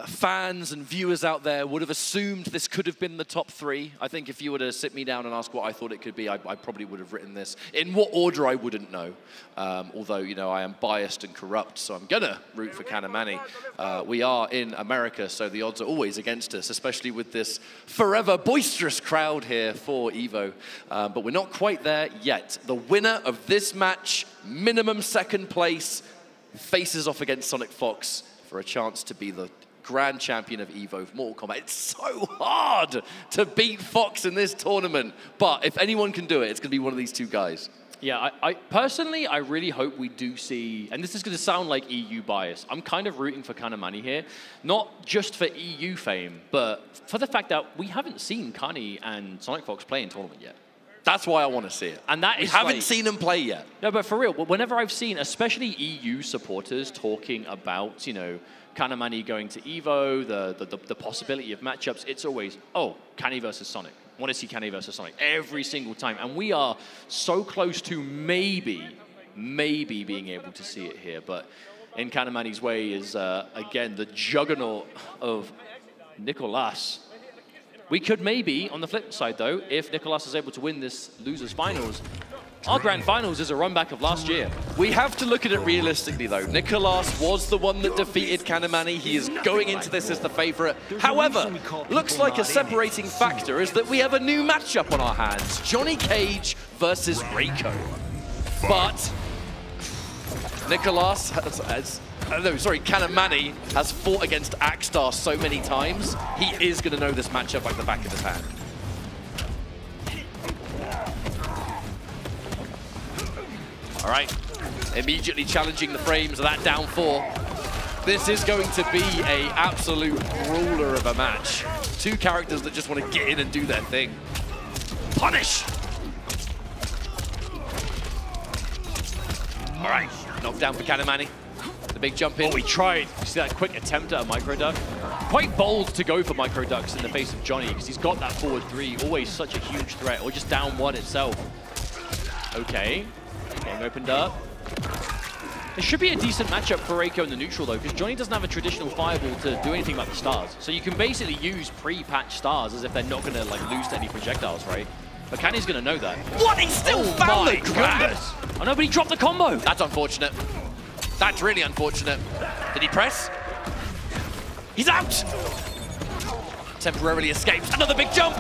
fans and viewers out there would have assumed this could have been the top 3. I think if you were to sit me down and ask what I thought it could be, I probably would have written this. In what order, I wouldn't know. Although, you know, I am biased and corrupt, so I'm gonna root for Kanamani. We are in America, so the odds are always against us, especially with this forever boisterous crowd here for EVO. But we're not quite there yet. The winner of this match, minimum 2nd place, faces off against Sonic Fox for a chance to be the Grand Champion of EVO for Mortal Kombat. It's so hard to beat Fox in this tournament, but if anyone can do it, it's going to be one of these 2 guys. Yeah, I personally, I really hope we do see, and this is going to sound like EU bias, I'm kind of rooting for Kanamani here, not just for EU fame, but for the fact that we haven't seen Kani and Sonic Fox play in tournament yet. That's why I want to see it. And that is we haven't seen them play yet. No, but for real, whenever I've seen, especially EU supporters talking about, you know, Kanamani going to EVO, the possibility of matchups, it's always, oh, Kani versus Sonic. Want to see Kani versus Sonic every single time. And we are so close to maybe being able to see it here. But in Kanamani's way is, again, the juggernaut of Nicolas. We could maybe, on the flip side though, if Nicolas is able to win this losers finals, our grand finals is a run back of last year. We have to look at it realistically though. Nicolas was the one that defeated Kanamani. He is going into this as the favorite. However, looks like a separating factor is that we have a new matchup on our hands. Johnny Cage versus Reiko. But Nicolas Kanamani has fought against Axstar so many times, he is going to know this matchup like the back of his hand. All right, immediately challenging the frames of that down 4. This is going to be an absolute brawler of a match. 2 characters that just want to get in and do their thing. Punish! All right, knockdown for Kanamani. The big jump in. Oh, he tried. You see that quick attempt at a micro duck? Quite bold to go for micro ducks in the face of Johnny because he's got that forward 3, always such a huge threat, or just down 1 itself. Okay. Getting opened up. It should be a decent matchup for Reiko in the neutral though, because Johnny doesn't have a traditional fireball to do anything about the stars. So you can basically use pre-patch stars as if they're not going to like lose to any projectiles, right? But Kani's going to know that. What? He still found the grab! Oh no, but he dropped the combo! That's unfortunate. That's really unfortunate. Did he press? He's out! Temporarily escapes. Another big jump!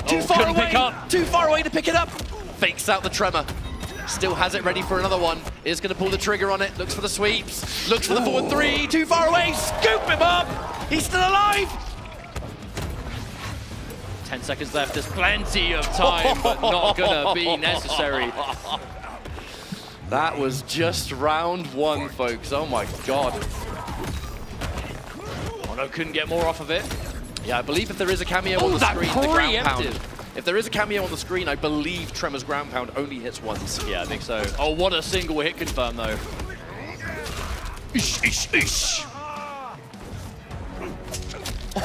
Too far away! Pick up. Too far away to pick it up! Fakes out the tremor. Still has it ready for another one. Is going to pull the trigger on it. Looks for the sweeps. Looks for the forward 3. Too far away. Scoop him up. He's still alive. 10 seconds left. There's plenty of time, but not going to be necessary. That was just round 1, folks. Oh my god. Oh no, couldn't get more off of it. Yeah, I believe if there is a cameo on the screen, the ground pound. If there is a cameo on the screen, I believe Tremor's ground pound only hits once. Yeah, I think so. Oh, what a single hit confirm, though. Ish, ish, ish.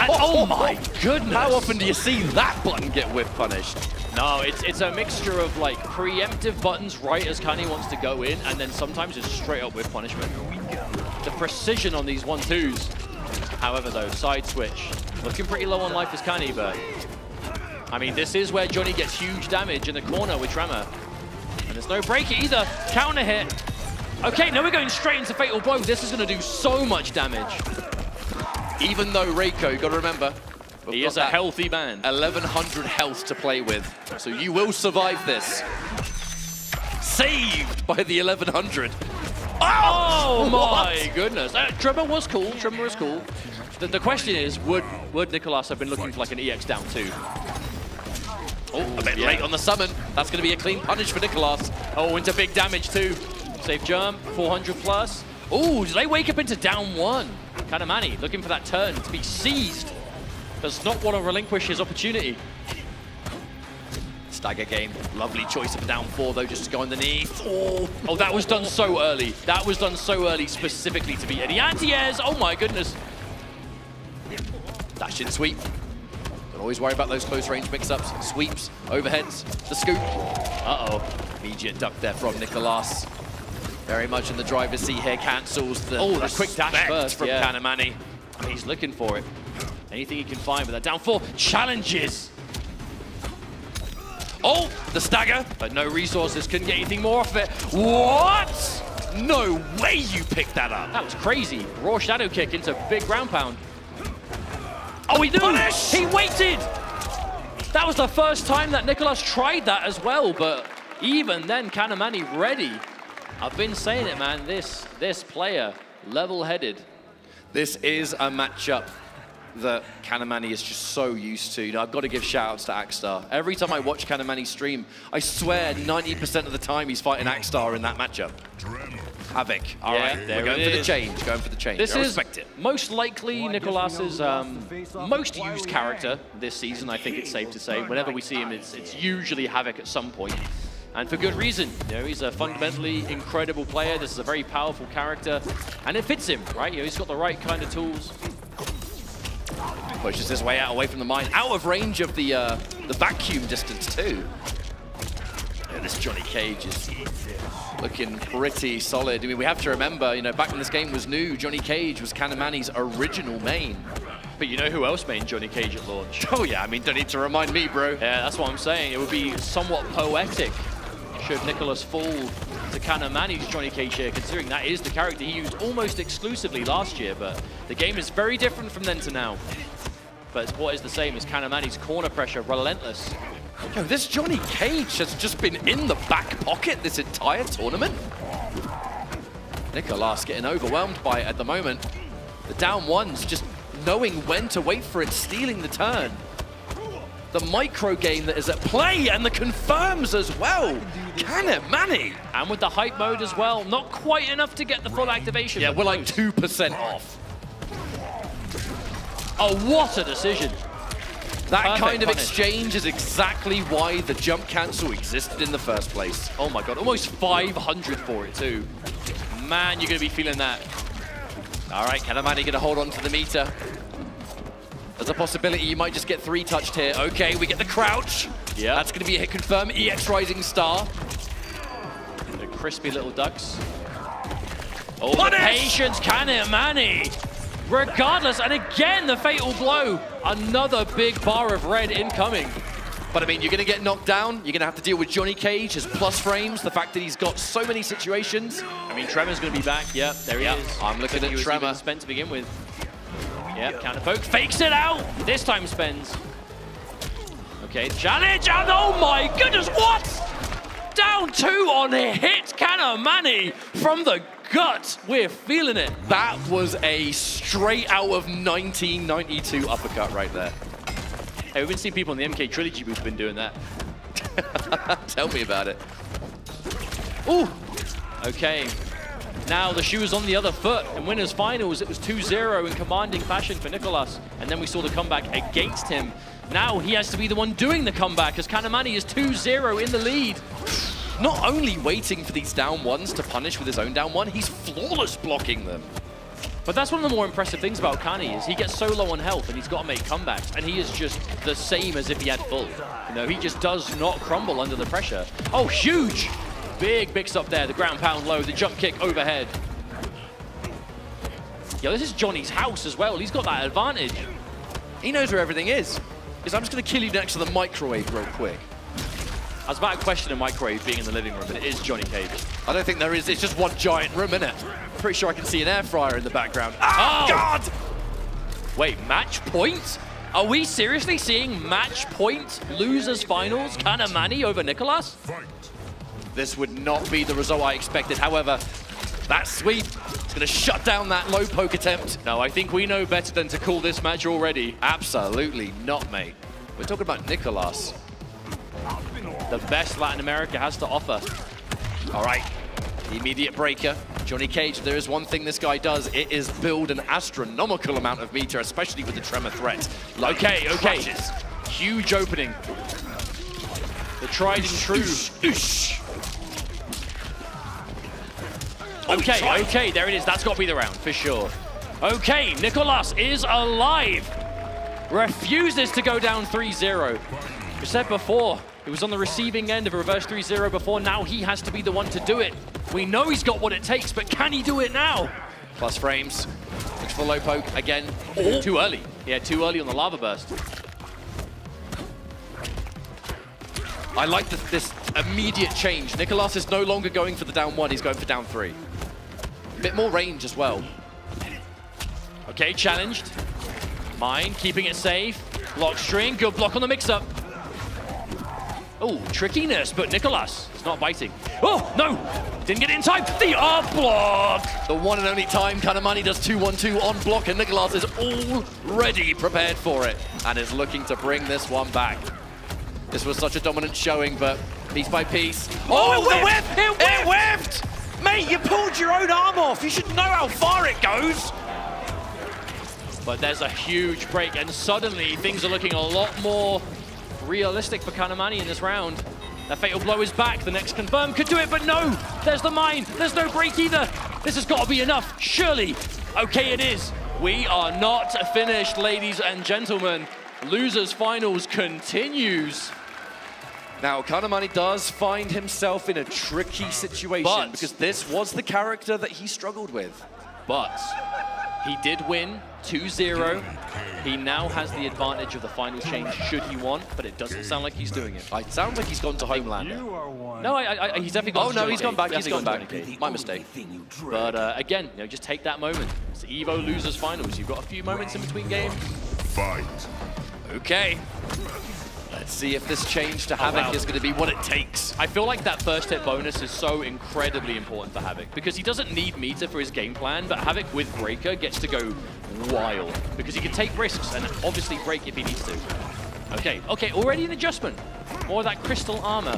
Oh my goodness! How often do you see that button get whip punished? No, it's a mixture of like preemptive buttons right as Kani wants to go in, and then sometimes it's straight up whip punishment. The precision on these 1-2s. However, though, side switch. Looking pretty low on life as Kani, but I mean, this is where Johnny gets huge damage in the corner with Tremor. And there's no break either. Counter hit. Okay, now we're going straight into Fatal Blow. This is going to do so much damage. Even though Reiko, got to remember, he is a healthy man. 1100 health to play with. So you will survive this. Saved by the 1100. Oh my goodness. Tremor was cool. Tremor was cool. The question is, would Nicolas have been looking for like an EX down 2? Oh, a bit late on the summon. That's going to be a clean punish for Nicolas. Oh, into big damage too. Safe jump, 400 plus. Oh, do they wake up into down 1? Kanamani looking for that turn to be seized. Does not want to relinquish his opportunity. Stagger game. Lovely choice of down 4 though, just to go underneath. Oh, that was done so early. That was done so early specifically to beat Eddie. Anti-airs, oh my goodness. Dash in sweep. Don't always worry about those close range mix-ups. Sweeps, overheads, the scoop. Uh-oh. Immediate duck there from Nicolas. Very much in the driver's seat here, cancels the quick dash burst from Kanamani. He's looking for it. Anything he can find, but that down 4 challenges. Oh, the stagger, but no resources, couldn't get anything more off of it. What? No way you picked that up. That was crazy. Raw shadow kick into big ground pound. Oh, he knew. Punish! He waited. That was the first time that Nicholas tried that as well, but even then, Kanamani ready. I've been saying it, man. This player, level-headed. This is a matchup that Kanamani is just so used to. You know, I've got to give shout-outs to Akstar. Every time I watch Kanamani stream, I swear 90% of the time he's fighting Akstar in that matchup. Havoc. All right, we're going for the change. Going for the change. This I is respect it. most likely Nicolas's most used character this season. I think it's safe to say. Whenever we see him, it's usually Havoc at some point. And for good reason. You know, he's a fundamentally incredible player. This is a very powerful character, and it fits him, right? You know, he's got the right kind of tools. Pushes his way out, away from the mine, out of range of the vacuum distance too. Yeah, this Johnny Cage is looking pretty solid. I mean, we have to remember, you know, back when this game was new, Johnny Cage was Kanamani's original main. But you know who else mained Johnny Cage at launch? Oh yeah, I mean, don't need to remind me, bro. Yeah, that's what I'm saying. It would be somewhat poetic should Nicholas fall to Kanamani's Johnny Cage here, considering that is the character he used almost exclusively last year, but the game is very different from then to now. But what is the same is Kanamani's corner pressure, relentless. Yo, this Johnny Cage has just been in the back pocket this entire tournament. Nicholas getting overwhelmed by it at the moment. The down ones just knowing when to wait for it, stealing the turn. The micro game that is at play and the confirms as well. Kanamani. And with the hype mode as well, not quite enough to get the full activation. Yeah, we're like 2% off. Oh, what a decision. That Perfect kind of punish. exchange is exactly why the jump cancel existed in the first place. Oh my God, almost 500 for it too. Man, you're gonna be feeling that. All right, Kanamani gonna hold on to the meter. There's a possibility you might just get 3 touched here. Okay, we get the crouch. Yeah. That's gonna be a hit confirm. EX Rising Star. The crispy little ducks. Oh, the patience, Kanamani. Regardless, and again, the fatal blow. Another big bar of red incoming. But I mean, you're gonna get knocked down. You're gonna have to deal with Johnny Cage, his plus frames, the fact that he's got so many situations. I mean, Tremor's gonna be back. Yep, there he is. I'm looking at Tremor. Spent to begin with. Yep, counter poke, fakes it out. This time spends. Okay, challenge, and oh my goodness, what? Down 2 on a hit, Kanamani from the gut. We're feeling it. That was a straight out of 1992 uppercut right there. Hey, we've been seeing people in the MK Trilogy booth been doing that. Tell me about it. Ooh. Okay. Now the shoe is on the other foot. In winners finals, it was 2-0 in commanding fashion for Nicholas. And then we saw the comeback against him. Now he has to be the one doing the comeback as Kanamani is 2-0 in the lead. Not only waiting for these down ones to punish with his own down one, he's flawless blocking them. But that's one of the more impressive things about Kani is he gets so low on health and he's got to make comebacks, and he is just the same as if he had full. You know, he just does not crumble under the pressure. Oh, huge! Big mix up there, the ground pound low, the jump kick overhead. Yo, this is Johnny's house as well. He's got that advantage. He knows where everything is. Because I'm just going to kill you next to the microwave real quick. I was about to question a microwave being in the living room, but it is Johnny Cage. I don't think there is. It's just one giant room, isn't it? Pretty sure I can see an air fryer in the background. Oh, God! Wait, match point? Are we seriously seeing match point losers finals? Kanamani over Nicholas? This would not be the result I expected. However, that sweep is going to shut down that low poke attempt. No, I think we know better than to call this match already. Absolutely not, mate. We're talking about Nicholas. The best Latin America has to offer. All right, the immediate breaker. Johnny Cage, there is one thing this guy does. It is build an astronomical amount of meter, especially with the tremor threat. Okay. Huge opening. The tried and true. Okay, there it is. That's got to be the round, for sure. Okay, Nicholas is alive. Refuses to go down 3-0. We said before, he was on the receiving end of a reverse 3-0 before. Now he has to be the one to do it. We know he's got what it takes, but can he do it now? Plus frames. The for the low poke again. Oh. Too early. Yeah, too early on the lava burst. I like this immediate change. Nicolas is no longer going for the down 1, he's going for down 3. Bit more range as well. Okay, challenged. Mine, keeping it safe. Block string, good block on the mix-up. Oh, trickiness, but Nicolas is not biting. Oh, no! Didn't get it in time. The up block! The one and only time Kanamani does 2-1-2 on block, and Nicolas is already prepared for it and is looking to bring this one back. This was such a dominant showing, but piece by piece. Oh, it whiffed! It whiffed! Mate, you pulled your own arm off. You should know how far it goes. But there's a huge break, and suddenly things are looking a lot more realistic for Kanamani in this round. That fatal blow is back. The next confirm could do it, but no! There's the mine. There's no break either. This has got to be enough, surely. Okay, it is. We are not finished, ladies and gentlemen. Losers finals continues. Now, Kanamani does find himself in a tricky situation because this was the character that he struggled with. But he did win 2-0. He now has the advantage of the final change should he want, but it doesn't sound like he's doing it. It sounds like he's gone to Homelander. No, he's definitely gone to no, he's gone back. He's gone back. My mistake. But again, just take that moment. It's EVO Losers Finals. You've got a few moments in between games. Fight. Okay. Let's see if this change to Havoc is going to be what it takes. I feel like that first hit bonus is so incredibly important for Havoc because he doesn't need meter for his game plan, but Havoc with Breaker gets to go wild because he can take risks and obviously break if he needs to. Okay, already an adjustment. More of that crystal armor.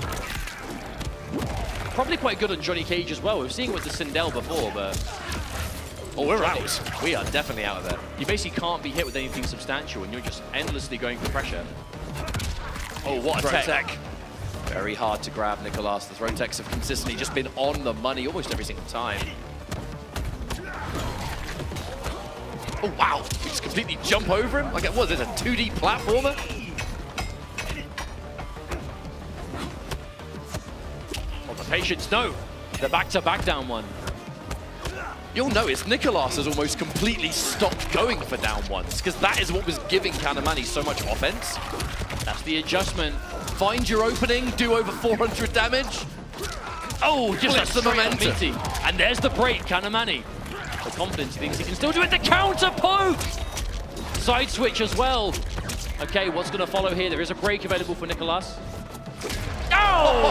Probably quite good on Johnny Cage as well. We've seen it with the Sindel before, but... Oh, we're out. We are definitely out of there. You basically can't be hit with anything substantial and you're just endlessly going for pressure. Oh, what a tech. Very hard to grab, Nicolas. The throw techs have consistently just been on the money almost every single time. Oh, wow. We just completely jump over him? Like, what is it, a 2D platformer? Oh, the patience, no. The back-to-back down 1. You'll notice Nicolas has almost completely stopped going for down 1s because that is what was giving Kanamani so much offense. That's the adjustment. Find your opening, do over 400 damage. Oh, just that's the momentum. And there's the break, Kanamani. The confidence, he thinks he can still do it. The counter poke! Side switch as well. Okay, what's going to follow here? There is a break available for Nicolas. Oh!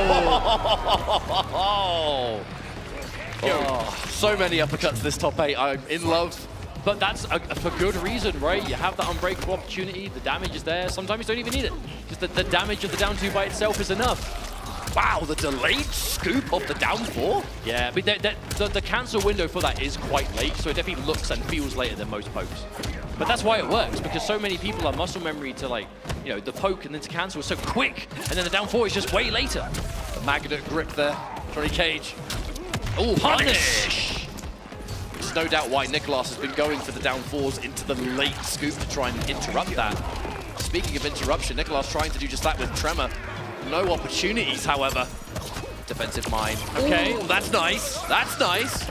So many uppercuts this top 8. I'm in love. But that's for good reason, right? You have that unbreakable opportunity. The damage is there. Sometimes you don't even need it. Just the damage of the down 2 by itself is enough. Wow, the delayed scoop of the down 4? Yeah, but the cancel window for that is quite late, so it definitely looks and feels later than most pokes. But that's why it works, because so many people are muscle memory to, like, the poke and then to cancel is so quick, and then the down 4 is just way later. The magnet grip there, Johnny Cage. Oh, punish! There's no doubt why Nicolas has been going for the down 4s into the late scoop to try and interrupt that. Speaking of interruption, Nicolas trying to do just that with Tremor. No opportunities, however. Defensive mine. Okay. Ooh, that's nice. That's nice.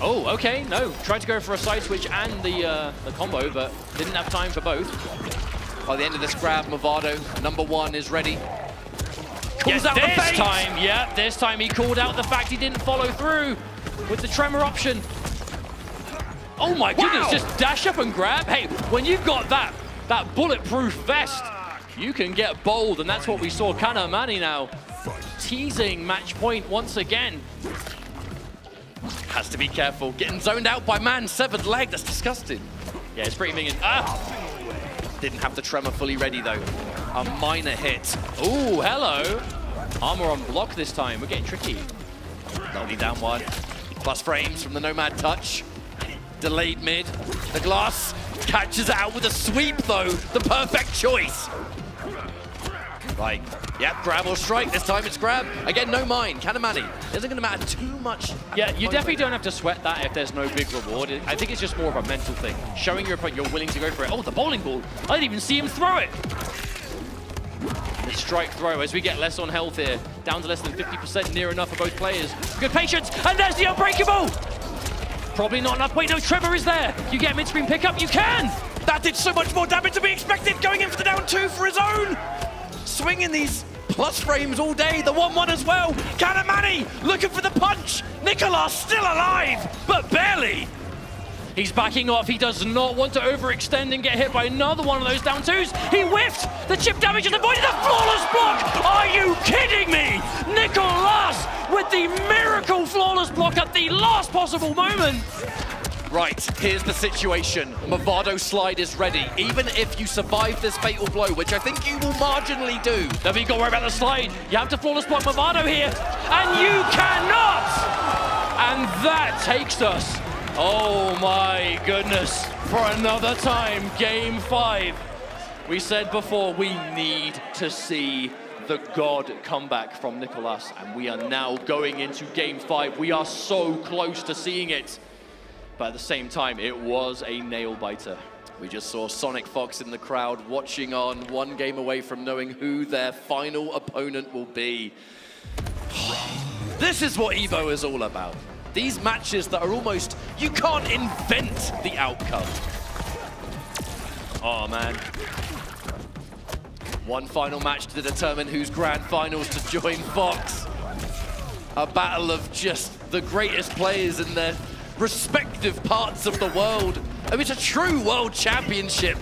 Oh, okay. No, tried to go for a side switch and the combo, but didn't have time for both. By the end of this grab, Movado, #1, is ready. Calls out this time, yeah, this time he called out the fact he didn't follow through with the Tremor option. Oh my goodness, just dash up and grab. Hey, when you've got that bulletproof vest, you can get bold, and that's what we saw Kanamani now. Teasing match point once again. Has to be careful. Getting zoned out by man, severed leg, that's disgusting. Yeah, it's pretty minging. Didn't have the Tremor fully ready though. A minor hit. Ooh, hello. Armor on block this time. We're getting tricky. Only down 1. Plus frames from the Nomad touch. Delayed mid. The glass catches it out with a sweep though. The perfect choice. Right. Yep, grab or strike. This time it's grab. Again, no mine. Kanamani. Isn't going to matter too much. Yeah, you definitely don't have to sweat that if there's no big reward. I think it's just more of a mental thing. Showing your opponent you're willing to go for it. Oh, the bowling ball. I didn't even see him throw it. The strike throw as we get less on health here. Down to less than 50%, near enough for both players. Good patience, and there's the unbreakable! Probably not enough. Wait, no, Trevor is there. You get a mid-screen pickup, you can! That did so much more damage than we expected, going in for the down 2 for his own. Swinging these plus frames all day, the 1-1 as well. Kanamani looking for the punch. Nicolas still alive, but barely. He's backing off. He does not want to overextend and get hit by another one of those down 2s. He whiffed. The chip damage and avoided the flawless block. Are you kidding me? Nicolas with the miracle flawless block at the last possible moment. Right, here's the situation. Movado slide is ready. Even if you survive this fatal blow, which I think you will marginally do. Never you got to worry about the slide. You have to flawless block Movado here, and you cannot! And that takes us, oh my goodness, for another time, Game 5. We said before, we need to see the God comeback from Nicolas, and we are now going into Game 5. We are so close to seeing it. But at the same time, it was a nail-biter. We just saw Sonic Fox in the crowd watching on, one game away from knowing who their final opponent will be. This is what EVO is all about. These matches that are almost, you can't invent the outcome. Oh, man. One final match to determine who's grand finals to join Fox. A battle of just the greatest players in their respective parts of the world. I mean, it's a true world championship.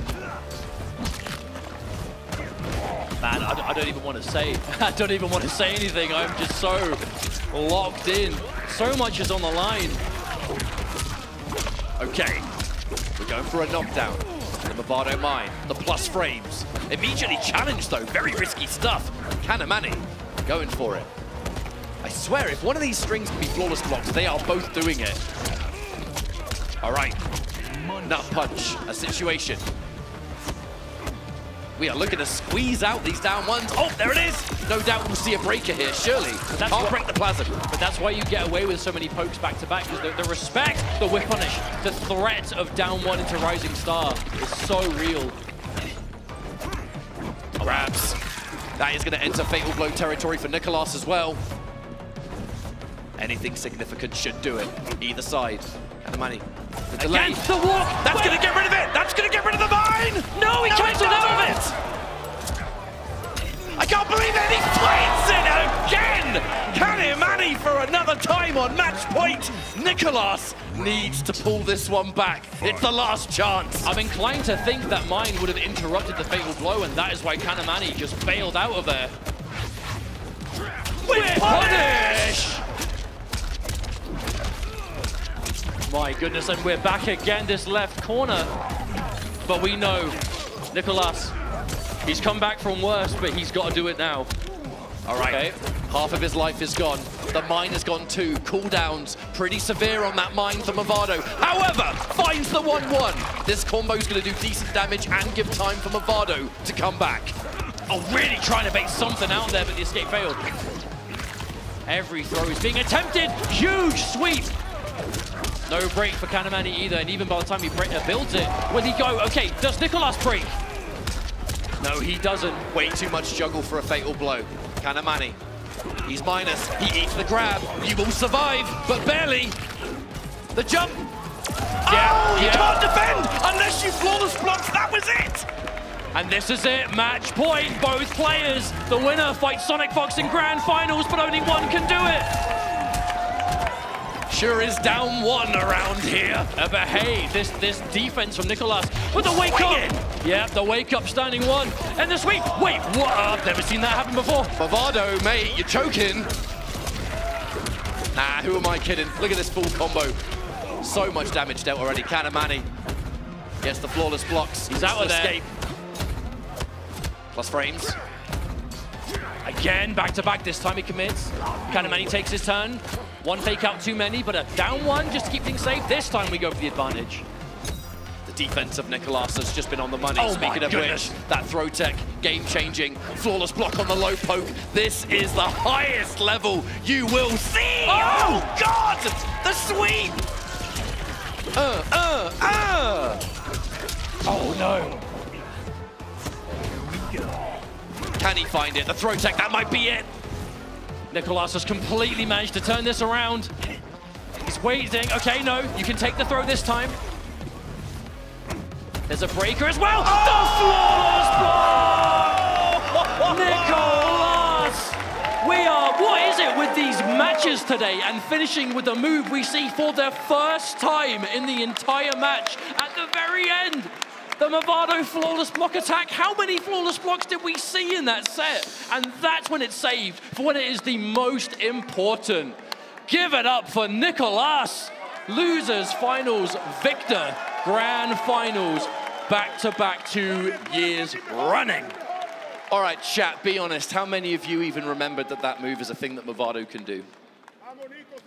Man, I don't even want to say. I don't even want to say anything. I'm just so locked in. So much is on the line. Okay, we're going for a knockdown. The Movado mine, the plus frames. Immediately challenged though, very risky stuff. Kanamani going for it. I swear, if one of these strings can be flawless blocks, they are both doing it. All right, nut punch, a situation. We are looking to squeeze out these down 1s. Oh, there it is. No doubt we'll see a breaker here, surely. Can't break the plasm. But that's why you get away with so many pokes back to back, because the respect, the whip punish, the threat of down 1 into Rising Star is so real. Grabs. That is going to enter fatal blow territory for Nicolas as well. Anything significant should do it, either side. Kanamani. The delay. Against the walk! That's going to get rid of it! That's going to get rid of the mine! No, he cancelled out of it! I can't believe it! He flames it again! Kanamani for another time on match point! Nicolas needs to pull this one back. It's the last chance. I'm inclined to think that mine would have interrupted the fatal blow, and that is why Kanamani just bailed out of there. Whip punish! My goodness, and we're back again, this left corner. But we know, Nicolas, he's come back from worse, but he's got to do it now. All right, okay. Half of his life is gone. The mine has gone too. Cooldowns pretty severe on that mine for Movado. However, finds the 1-1. This combo's going to do decent damage and give time for Movado to come back. Oh, really trying to bait something out there, but the escape failed. Every throw is being attempted. Huge sweep. No break for Kanamani either, and even by the time he builds it, will he go? Okay, does Nicolas break? No, he doesn't. Way too much juggle for a fatal blow. Kanamani, he's minus. He eats the grab. You will survive, but barely. The jump. Yeah, you can't defend unless you flawless blocks. That was it. And this is it, match point, both players. The winner fights Sonic Fox in grand finals, but only one can do it. Sure is down 1 around here. But hey, this defense from Nicolas with the wake up. Yeah, the wake up standing 1. And the sweep. Wait, what? I've never seen that happen before. Movado, mate, you're choking. Nah, who am I kidding? Look at this full combo. So much damage dealt already. Kanamani gets the flawless blocks. He's out of there. Escape. Plus frames. Again, back to back. This time he commits. Kanamani takes his turn. One fake out too many, but a down 1 just to keep things safe. This time we go for the advantage. The defense of Nicolas has just been on the money. Oh, speaking of which, that throw tech, game-changing, flawless block on the low poke. This is the highest level you will see. Oh God! The sweep! Oh no! Can he find it? The throw tech, that might be it. Nicolas has completely managed to turn this around. He's waiting. Okay, no, you can take the throw this time. There's a breaker as well. Oh! The flawless block! Nicholas! What is it with these matches today and finishing with a move we see for the first time in the entire match at the very end? The Movado flawless block attack. How many flawless blocks did we see in that set? And that's when it's saved for when it is the most important. Give it up for Nicholas. Losers, finals, victor, grand finals, back-to-back 2 years running. All right, chat, be honest. How many of you even remembered that that move is a thing that Movado can do?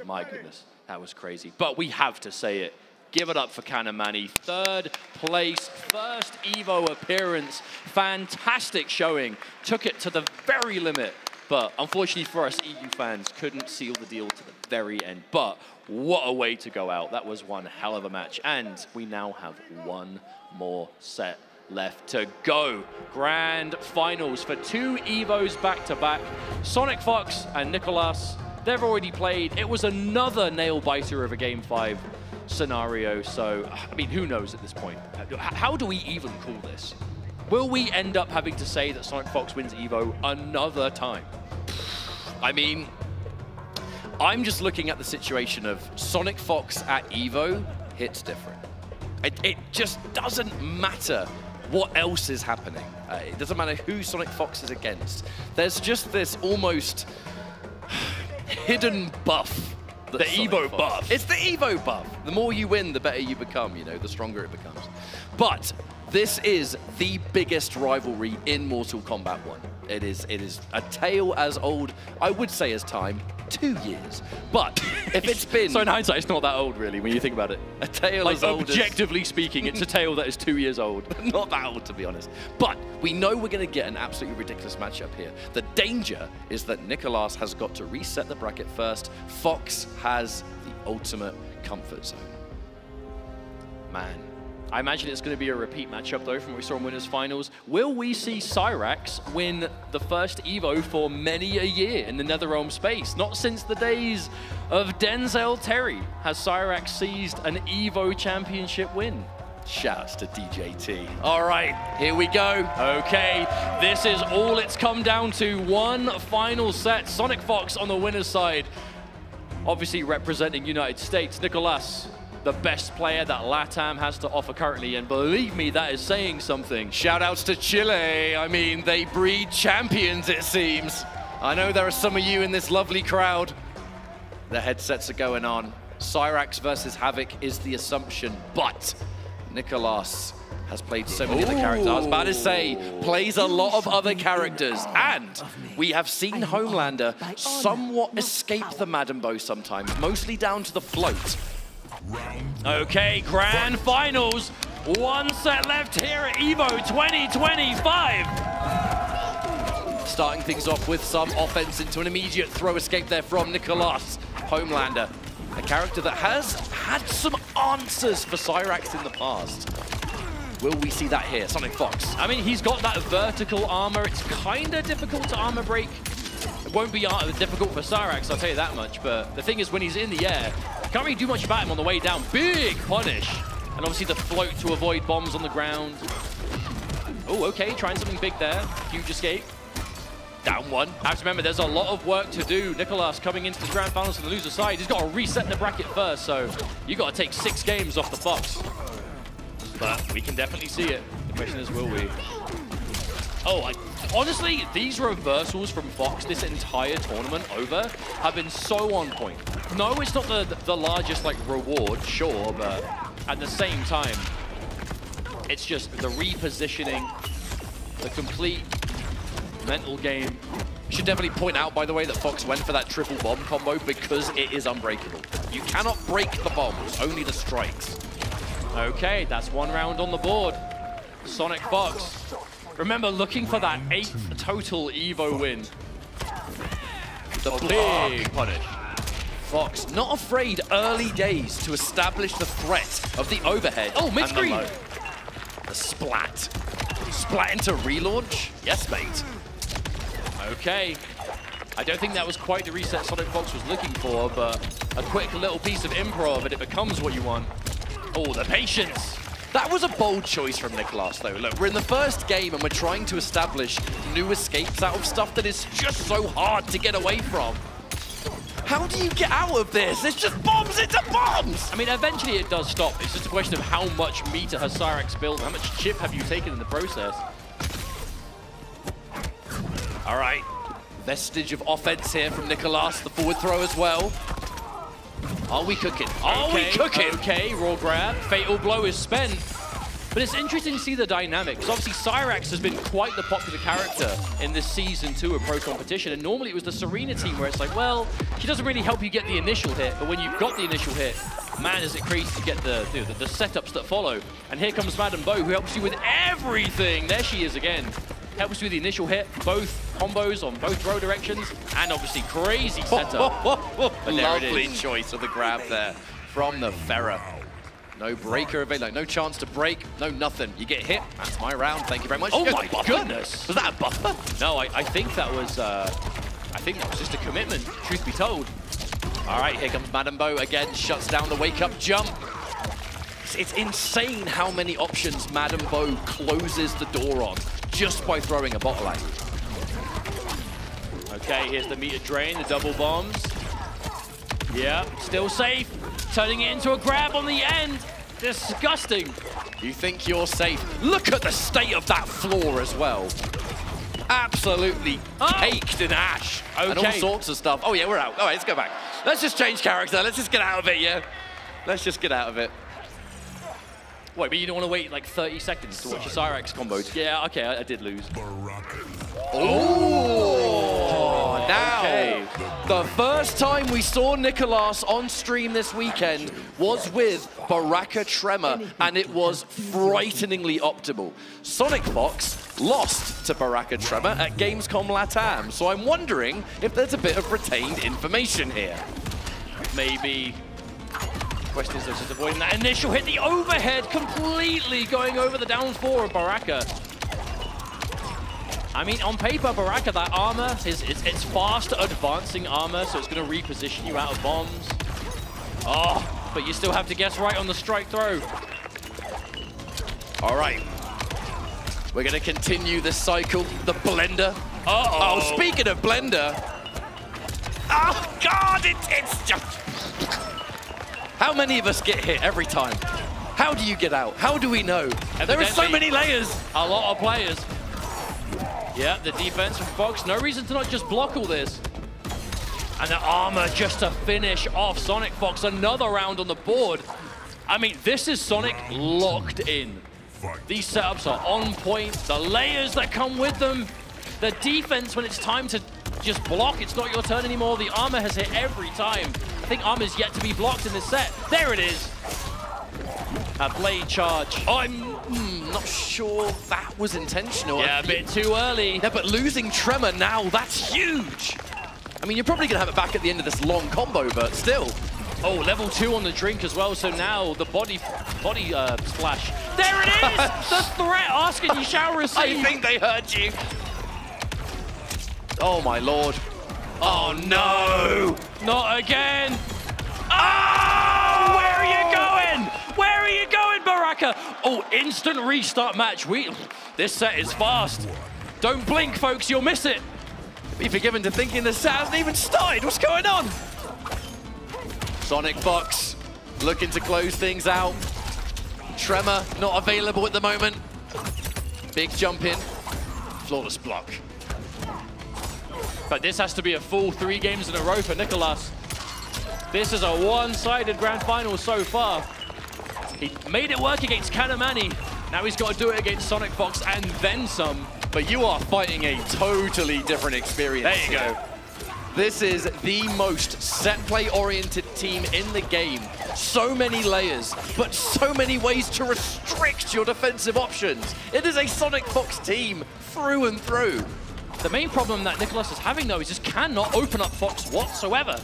My goodness, that was crazy. But we have to say it. Give it up for Kanamani. 3rd place, first EVO appearance. Fantastic showing. Took it to the very limit. But unfortunately for us EU fans, couldn't seal the deal to the very end. But what a way to go out. That was one hell of a match. And we now have one more set left to go. Grand finals for 2 EVOs back-to-back. Sonic Fox and Nicholas, they've already played. It was another nail-biter of a Game 5 scenario. So, I mean, who knows at this point? How do we even call this? Will we end up having to say that Sonic Fox wins EVO another time? I mean, I'm just looking at the situation of Sonic Fox at EVO hits different. It just doesn't matter what else is happening. It doesn't matter who Sonic Fox is against. There's just this almost hidden buff. The EVO buff. It's the EVO buff. The more you win, the better you become, you know, the stronger it becomes. But this is the biggest rivalry in Mortal Kombat 1. It is a tale as old, I would say, as time, 2 years. But if it's been... So in hindsight, it's not that old, really, when you think about it. A tale like, as old objectively speaking, it's a tale that is 2 years old. Not that old, to be honest. But we know we're going to get an absolutely ridiculous matchup here. The danger is that Nicholas has got to reset the bracket first. Fox has the ultimate comfort zone. Man. I imagine it's going to be a repeat matchup, though, from what we saw in Winners Finals. Will we see Cyrax win the first EVO for many a year in the NetherRealm space? Not since the days of Denzel Terry has Cyrax seized an EVO championship win. Shouts to DJT. All right, here we go. Okay, this is all it's come down to. One final set. Sonic Fox on the winner's side. Obviously representing United States. Nicholas, the best player that LATAM has to offer currently, and believe me, that is saying something. Shout-outs to Chile. I mean, they breed champions, it seems. I know there are some of you in this lovely crowd. The headsets are going on. Cyrax versus Havoc is the assumption, but Nicholas has played so many other characters. I was about to say, plays a lot of other characters, and we have seen Homelander somewhat escape the Madam Bow sometimes, mostly down to the float. Okay, grand finals. One set left here at EVO 2025. Starting things off with some offense into an immediate throw escape there from Nicholas. Homelander, a character that has had some answers for Cyrax in the past. Will we see that here? Sonic Fox. I mean, he's got that vertical armor. It's kind of difficult to armor break. It won't be difficult for Cyrax, I'll tell you that much. But the thing is, when he's in the air, can't really do much about him on the way down. Big punish. And obviously the float to avoid bombs on the ground. Oh, okay, trying something big there. Huge escape. Down one. I have to remember, there's a lot of work to do. Nicholas coming into the grand finals on the loser side. He's got to reset the bracket first, so you got to take 6 games off the Fox. But we can definitely see it. The question is, will we? Oh, honestly, these reversals from Fox this entire tournament over have been so on point. No, it's not the largest like reward, sure, but at the same time, it's just the repositioning, the complete mental game. Should definitely point out, by the way, that Fox went for that triple bomb combo because it is unbreakable. You cannot break the bombs, only the strikes. Okay, that's 1 round on the board. Sonic Fox. Remember, looking for that 8th total EVO win. The big punish. Fox not afraid early days to establish the threat of the overhead. Oh, mid-screen. The splat. Splat into relaunch? Yes, mate. Okay. I don't think that was quite the reset Sonic Fox was looking for, but a quick little piece of improv and it becomes what you want. Oh, the patience. That was a bold choice from Nicolas, though. Look, we're in the first game and we're trying to establish new escapes out of stuff that is just so hard to get away from. How do you get out of this? It's just bombs into bombs! I mean, eventually it does stop. It's just a question of how much meter has Cyrax built, how much chip have you taken in the process. All right, vestige of offense here from Nicolas, the forward throw as well. Are we cooking? Are we cooking? Okay, raw grab. Fatal blow is spent. But it's interesting to see the dynamic, because obviously Cyrax has been quite the popular character in this Season 2 of Pro Competition, and normally it was the Serena team where it's like, well, she doesn't really help you get the initial hit, but when you've got the initial hit, man, is it crazy to get the setups that follow. And here comes Madame Bo, who helps you with everything. There she is again. Helps you with the initial hit, both combos on both throw directions, and obviously crazy setup. Lovely choice of the grab there from the Ferrer. No breaker available, no chance to break, no nothing. You get hit, that's my round, thank you very much. Oh my goodness! Was that a buffer? No, I think that was just a commitment, truth be told. All right, here comes Madame Bo again, shuts down the wake-up jump. It's insane how many options Madame Bo closes the door on just by throwing a bottle at you. Okay, here's the meter drain, the double bombs. Yeah, still safe. Turning it into a grab on the end. Disgusting. You think you're safe? Look at the state of that floor as well. Absolutely caked in ash and all sorts of stuff. Oh yeah, we're out. All right, let's go back. Let's just change character. Let's just get out of it, yeah? Let's just get out of it. Wait, but you don't want to wait like 30 seconds to watch your Cyrax combo? Yeah, okay, I did lose. Oh, now, the first time we saw Nicolas on stream this weekend was with Baraka Tremor, and it was frighteningly optimal. Sonic Fox lost to Baraka Tremor at Gamescom Latam, so I'm wondering if there's a bit of retained information here. Maybe. Question is just avoiding that initial hit, the overhead completely going over the down 4 of Baraka. I mean, on paper, Baraka, that armor, it's fast advancing armor, so it's going to reposition you out of bombs. Oh, but you still have to guess right on the strike throw. All right. We're going to continue this cycle. The blender. Uh-oh. Oh, speaking of blender. Oh, God, it's just... How many of us get hit every time? How do you get out? How do we know? There are so many layers. A lot of players. Yeah, the defense from Fox. No reason to not just block all this. And the armor just to finish off Sonic Fox. Another round on the board. I mean, this is Sonic locked in. These setups are on point. The layers that come with them. The defense when it's time to just block. It's not your turn anymore. The armor has hit every time. I think armor's yet to be blocked in this set. There it is. A blade charge. Oh, I'm not sure that was intentional. Yeah, a bit too early. Yeah, but losing Tremor now, that's huge. I mean, you're probably going to have it back at the end of this long combo, but still. Oh, level 2 on the drink as well, so now the body splash. There it is! The threat asking you shall receive. I think they heard you. Oh, my Lord. Oh, no! Not again! Oh! Where are you going? Where are you going, Baraka? Oh, instant restart match. This set is fast. Don't blink, folks, you'll miss it. Be forgiven to thinking the set hasn't even started. What's going on? Sonic Fox looking to close things out. Tremor not available at the moment. Big jump in. Flawless block. But this has to be a full 3 games in a row for Nicolas. This is a one-sided grand final so far. He made it work against Kanamani. Now he's got to do it against Sonic Fox and then some. But you are fighting a totally different experience. There you go. This is the most set play oriented team in the game. So many layers, but so many ways to restrict your defensive options. It is a Sonic Fox team through and through. The main problem that Nicolas is having, though, is just cannot open up Fox whatsoever.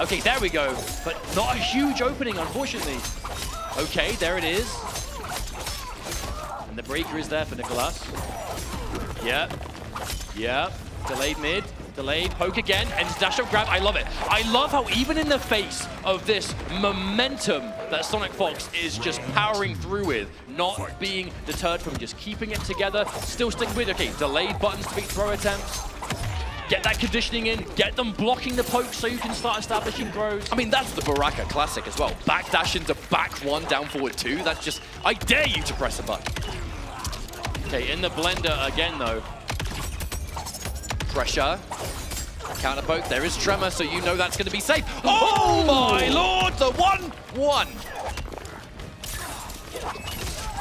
Okay, there we go. But not a huge opening, unfortunately. Okay, there it is. And the breaker is there for Nicolas. Yep. Yep. Delayed mid. Delayed, poke again, and dash up grab. I love it. I love how even in the face of this momentum that Sonic Fox is just powering through with, not being deterred from just keeping it together, still sticking with, okay, delayed buttons to beat throw attempts. Get that conditioning in, get them blocking the poke so you can start establishing throws. I mean, that's the Baraka classic as well. Backdash into back 1, down forward 2. That's just, I dare you to press a button. Okay, in the blender again though. Pressure. Counter poke. There is Tremor, so you know that's going to be safe. Oh my lord! The 1-1.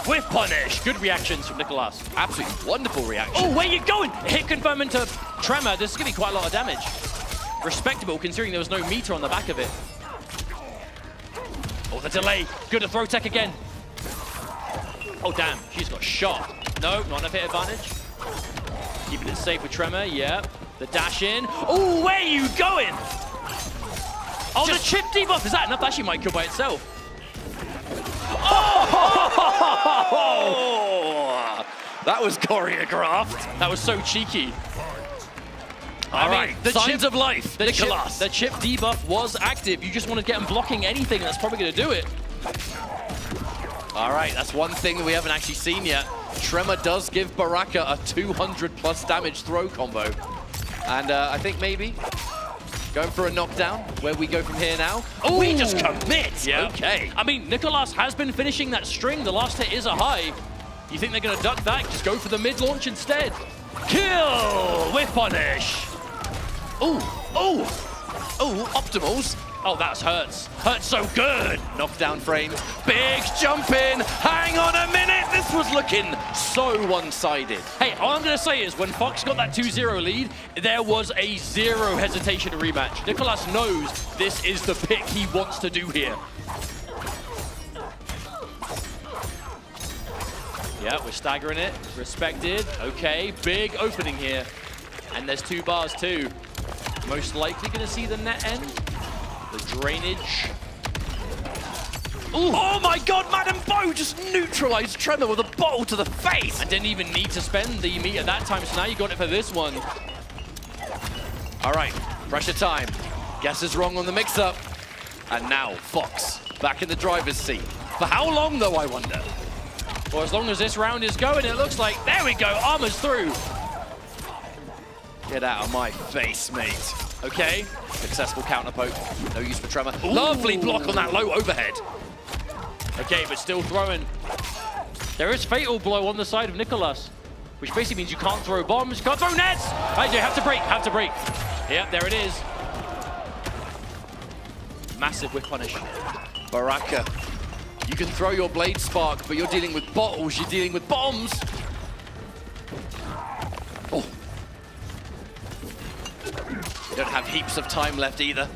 Whiff punish. Good reactions from Nicolas. Absolutely wonderful reaction. Oh, where you going? Hit confirm into Tremor. This is going to be quite a lot of damage. Respectable, considering there was no meter on the back of it. Oh, the delay. Good to throw tech again. Oh, damn. She's got shot. No, not enough hit advantage. Keeping it safe with Tremor, yeah. The dash in. Oh, where are you going? Oh, the chip debuff. Is that enough? That actually might kill by itself. Oh! That was choreographed. That was so cheeky. All right, the signs of life, Nicolas. The chip debuff was active. You just want to get him blocking anything, that's probably going to do it. All right, that's one thing that we haven't actually seen yet. Tremor does give Baraka a 200+ damage throw combo. And I think maybe going for a knockdown. Where we go from here now? Oh, we just commit! Yeah. Okay. I mean, Nicolas has been finishing that string. The last hit is a high. You think they're going to duck back? Just go for the mid-launch instead. Kill with punish. Oh, oh, oh, optimals. Oh, that's hurts. Hurts so good. Knockdown frames. Big jump in. Hang on a minute. This was looking so one-sided. Hey, all I'm going to say is when Fox got that 2-0 lead, there was a zero hesitation to rematch. Nicolas knows this is the pick he wants to do here. Yeah, we're staggering it. Respected. Okay, big opening here. And there's 2 bars too. Most likely going to see the net end. The drainage. Ooh. Oh my god, Madam Bo just neutralized Tremor with a bottle to the face. And didn't even need to spend the meter that time, so now you got it for this one. All right, pressure time. Guess is wrong on the mix-up. And now Fox back in the driver's seat. For how long though, I wonder? Well, as long as this round is going, it looks like, there we go, armor's through. Get out of my face, mate. Okay, successful counter poke. No use for Tremor. Ooh. Lovely block on that low overhead. Okay, but still throwing. There is Fatal Blow on the side of Nicolas, which basically means you can't throw bombs, can't throw nets. Right, you have to break, have to break. Yep, there it is. Massive whip punish. Baraka, you can throw your Blade Spark, but you're dealing with bottles, you're dealing with bombs. Oh. You don't have heaps of time left either.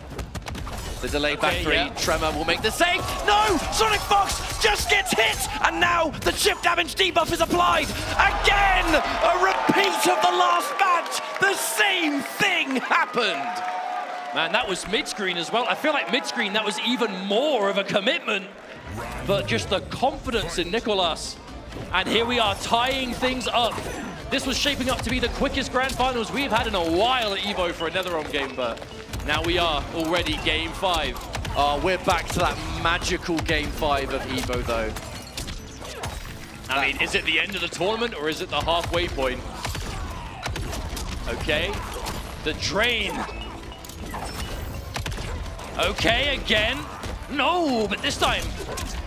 The delay back 3, yeah. Tremor will make the save. No! Sonic Fox just gets hit! And now the chip damage debuff is applied. Again! A repeat of the last match! The same thing happened! Man, that was mid-screen as well. I feel like mid-screen, that was even more of a commitment. But just the confidence in Nicolas. And here we are tying things up. This was shaping up to be the quickest grand finals we've had in a while at EVO for a NetherRealm game, but now we are already game 5. We're back to that magical game 5 of EVO, though. I mean, is it the end of the tournament or is it the halfway point? Okay, the drain. Okay, again. No, but this time.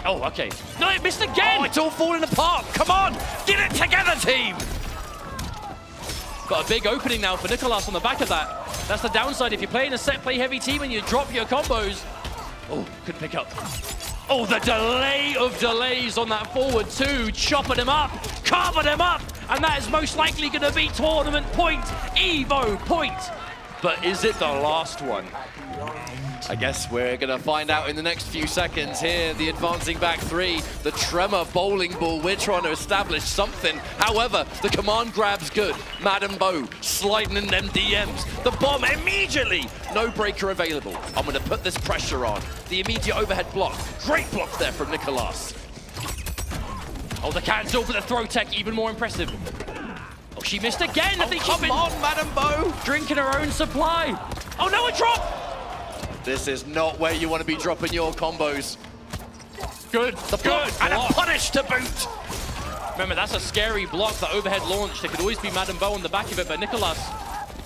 Oh, okay. No, it missed again. Oh, it's all falling apart. Come on, get it together, team. Got a big opening now for Nicolas on the back of that. That's the downside if you're playing a set play heavy team and you drop your combos. Oh, couldn't pick up. Oh, the delay of delays on that forward 2, chopping him up, carving him up, and that is most likely going to be tournament point, EVO point. But is it the last one? I guess we're going to find out in the next few seconds here. The advancing back 3, the Tremor bowling ball. We're trying to establish something. However, the command grab's good. Madam Bo sliding in them DMs. The bomb immediately. No breaker available. I'm going to put this pressure on. The immediate overhead block. Great block there from Nicolas. Oh, the cancel for the throw tech, even more impressive. Oh, she missed again. I think she's been on, Madam Bo. Drinking her own supply. Oh no, a drop! This is not where you want to be dropping your combos. Good, good. And a punish to boot. Remember, that's a scary block, the overhead launch. There could always be Madam Bo on the back of it, but Nicolas,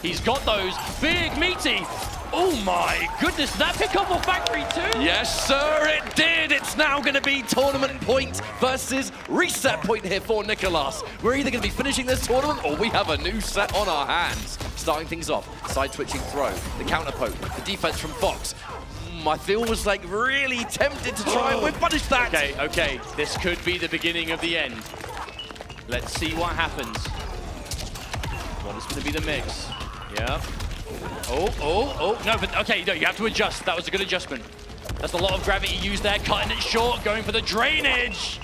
he's got those. Big, meaty. Oh my goodness, did that pick up off Factory 2? Yes, sir, it did. It's now going to be tournament point versus reset point here for Nicolas. We're either going to be finishing this tournament or we have a new set on our hands. Starting things off, side twitching throw, the counter poke, the defense from Fox. I feel was like really tempted to try and punish that. Okay, okay, this could be the beginning of the end. Let's see what happens. What is going to be the mix? Yeah. Oh, no, but okay, no, you have to adjust. That was a good adjustment. That's a lot of gravity used there, cutting it short, going for the drainage.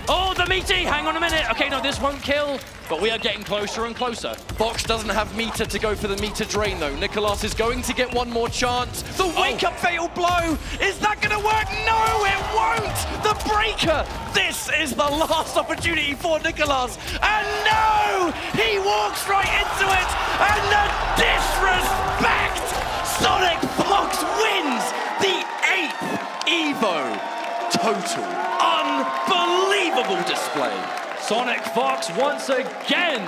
Oh, the meaty, hang on a minute. Okay, no, this won't kill, but we are getting closer and closer. Fox doesn't have meter to go for the meter drain, though. Nicolas is going to get one more chance. The wake-up fail blow. Is that going to work? No, it won't. The breaker. This is the last opportunity for Nicolas. And no, he walks right into it. And the disrespect. Sonic Fox wins the 8th EVO total. Unbelievable display. Sonic Fox once again.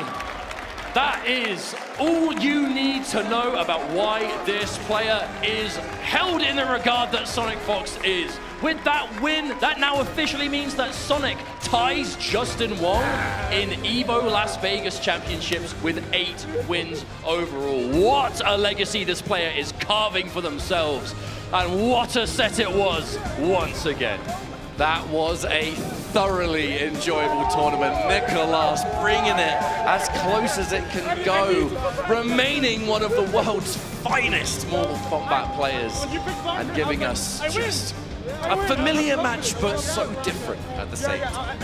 That is all you need to know about why this player is held in the regard that Sonic Fox is. With that win, that now officially means that Sonic ties Justin Wong in EVO Las Vegas Championships with 8 wins overall. What a legacy this player is carving for themselves. And what a set it was once again. That was a thoroughly enjoyable tournament. Nicolas bringing it as close as it can go, remaining one of the world's finest Mortal Kombat players and giving us just a familiar match, but so different at the same time.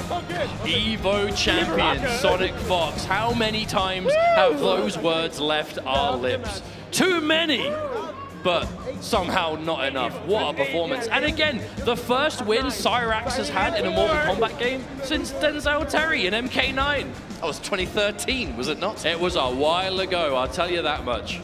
EVO champion Sonic Fox. How many times have those words left our lips? Too many! But somehow not enough. What a performance. And again, the first win Cyrax has had in a Mortal Kombat game since Denzel Terry in MK9. That was 2013, was it not? It was a while ago, I'll tell you that much.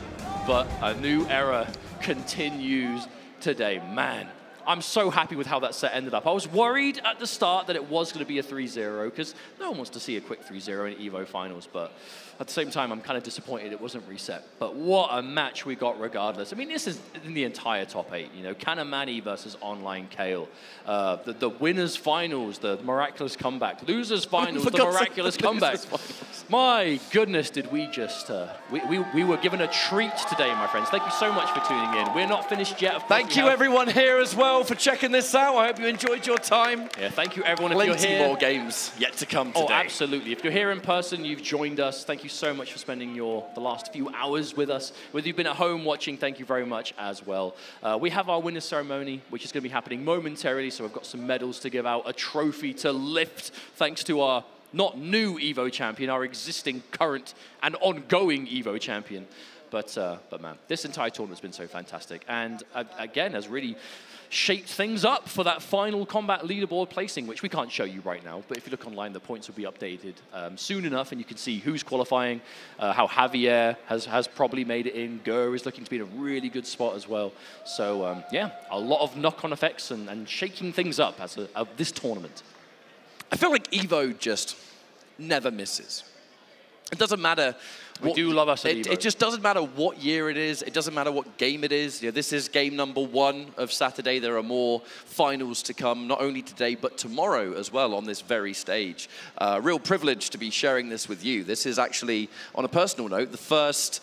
But a new era continues today. Man, I'm so happy with how that set ended up. I was worried at the start that it was going to be a 3-0 because no one wants to see a quick 3-0 in EVO finals, but at the same time, I'm kind of disappointed it wasn't reset. But what a match we got regardless. I mean, this is in the entire top 8, you know, Kanamani versus Online Kale. The winners finals, the miraculous comeback. Losers finals, the miraculous comeback. My goodness, did we just, we were given a treat today, my friends. Thank you so much for tuning in. We're not finished yet. Thank you everyone here as well for checking this out. I hope you enjoyed your time. Yeah, thank you everyone if you're here. Plenty more games yet to come today. Oh, absolutely. If you're here in person, you've joined us. Thank you so much for spending the last few hours with us. Whether you've been at home watching, thank you very much as well. We have our winners ceremony, which is going to be happening momentarily. So we've got some medals to give out, a trophy to lift, thanks to our not new EVO champion, our existing, current, and ongoing EVO champion. But man, this entire tournament's been so fantastic. And again, has really shaped things up for that final Kombat leaderboard placing, which we can't show you right now. But if you look online, the points will be updated soon enough, and you can see who's qualifying, how Javier has probably made it in. Gur is looking to be in a really good spot as well. So yeah, a lot of knock-on effects and shaking things up as of this tournament. I feel like EVO just never misses. It doesn't matter. We do love us at EVO. It just doesn't matter what year it is. It doesn't matter what game it is. You know, this is game number 1 of Saturday. There are more finals to come, not only today, but tomorrow as well on this very stage. Real privilege to be sharing this with you. This is actually, on a personal note, the first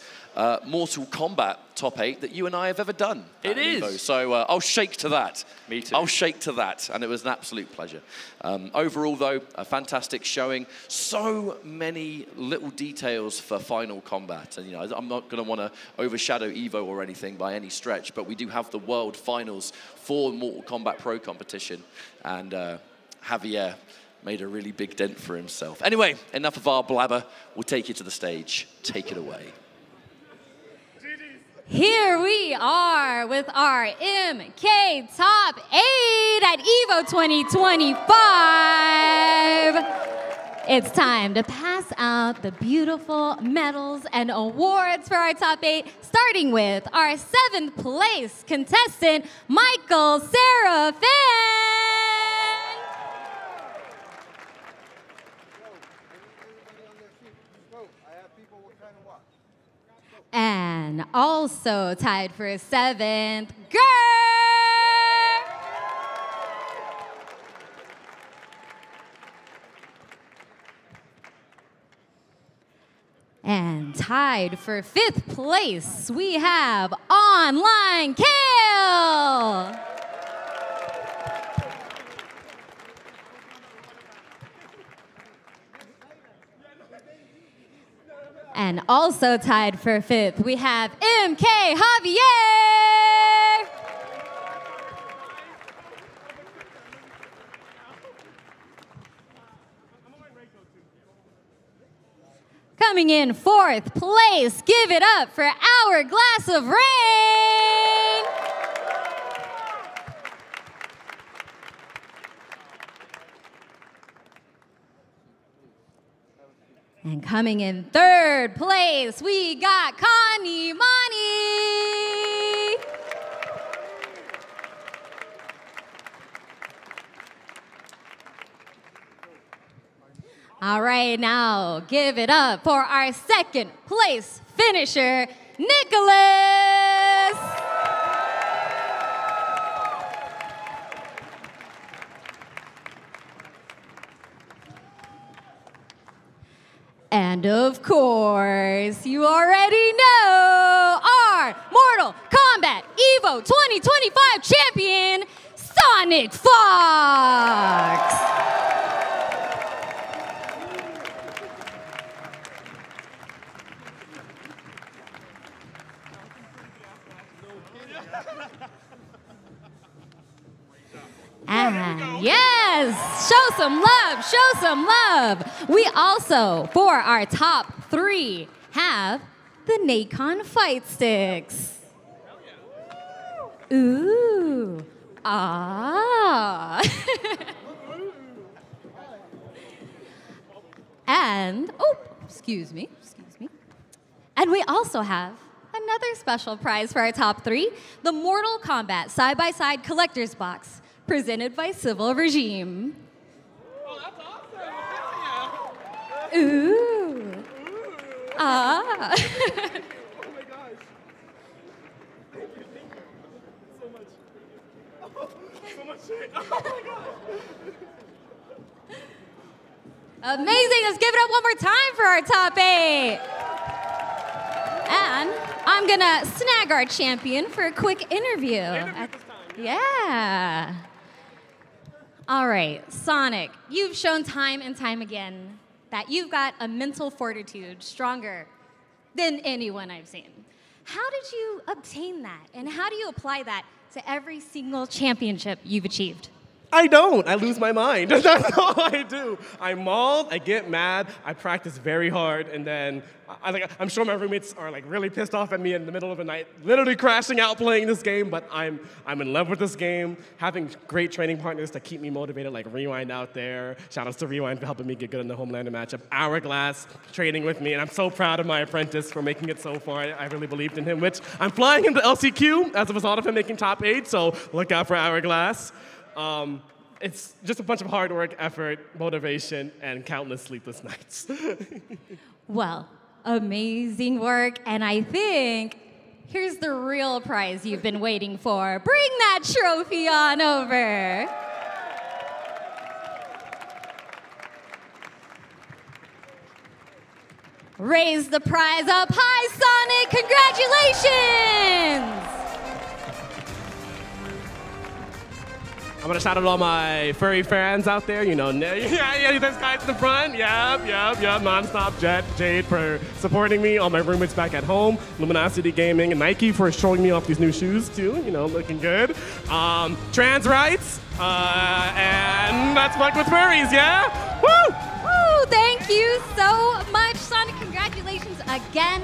Mortal Kombat top 8 that you and I have ever done. It is. EVO. So I'll shake to that. Me too. I'll shake to that, and it was an absolute pleasure. Overall, though, a fantastic showing. So many little details for Final Kombat, and you know, I'm not going to want to overshadow EVO or anything by any stretch, but we do have the World Finals for Mortal Kombat Pro competition, and Javier made a really big dent for himself. Anyway, enough of our blabber. We'll take you to the stage. Take it away. Here we are with our MK Top 8 at EVO 2025. It's time to pass out the beautiful medals and awards for our top 8, starting with our 7th place contestant, Michael Serafin. And also tied for 7th, Gur. And tied for 5th place, we have Online Kale. And also tied for 5th, we have MK Javier. Coming in 4th place, give it up for Hourglass of Rain. And coming in 3rd place, we got Connie Mani. All right, now give it up for our 2nd place finisher, Nicholas. And of course, you already know our Mortal Kombat EVO 2025 champion, Sonic Fox. And yes, show some love, show some love. We also, for our top 3, have the Nacon Fight Sticks. Ooh, ah. And, oh, excuse me. And we also have another special prize for our top 3, the Mortal Kombat side-by-side collector's box, presented by Civil Regime. Oh, that's awesome. Ooh. Ah. Oh my gosh. Thank you so much. Oh, so much shit. Oh my god. Amazing. Let's give it up one more time for our top 8. And I'm gonna snag our champion for a quick interview. Yeah. All right, Sonic, you've shown time and time again that you've got a mental fortitude stronger than anyone I've seen. How did you obtain that, and how do you apply that to every single championship you've achieved? I don't. I lose my mind. That's all I do. I mauled, I get mad, I practice very hard, and then I'm sure my roommates are like really pissed off at me in the middle of the night, literally crashing out playing this game, but I'm in love with this game, having great training partners to keep me motivated, like Rewind out there. Shout outs to Rewind for helping me get good in the Homelander matchup. Hourglass training with me, and I'm so proud of my apprentice for making it so far. I really believed in him, which I'm flying him to LCQ as a result of him making top 8, so look out for Hourglass. It's just a bunch of hard work, effort, motivation, and countless sleepless nights. Well, amazing work, and I think here's the real prize you've been waiting for. Bring that trophy on over. Raise the prize up high, Sonic! Congratulations! I'm gonna shout out all my furry fans out there. You know, yeah, this guy's in the front. Yep. Nonstop Jade for supporting me. All my roommates back at home. Luminosity Gaming and Nike for showing me off these new shoes too. You know, looking good. Trans rights. And let's fuck with furries, yeah? Woo! Woo! Thank you so much, Sonic. Congratulations again.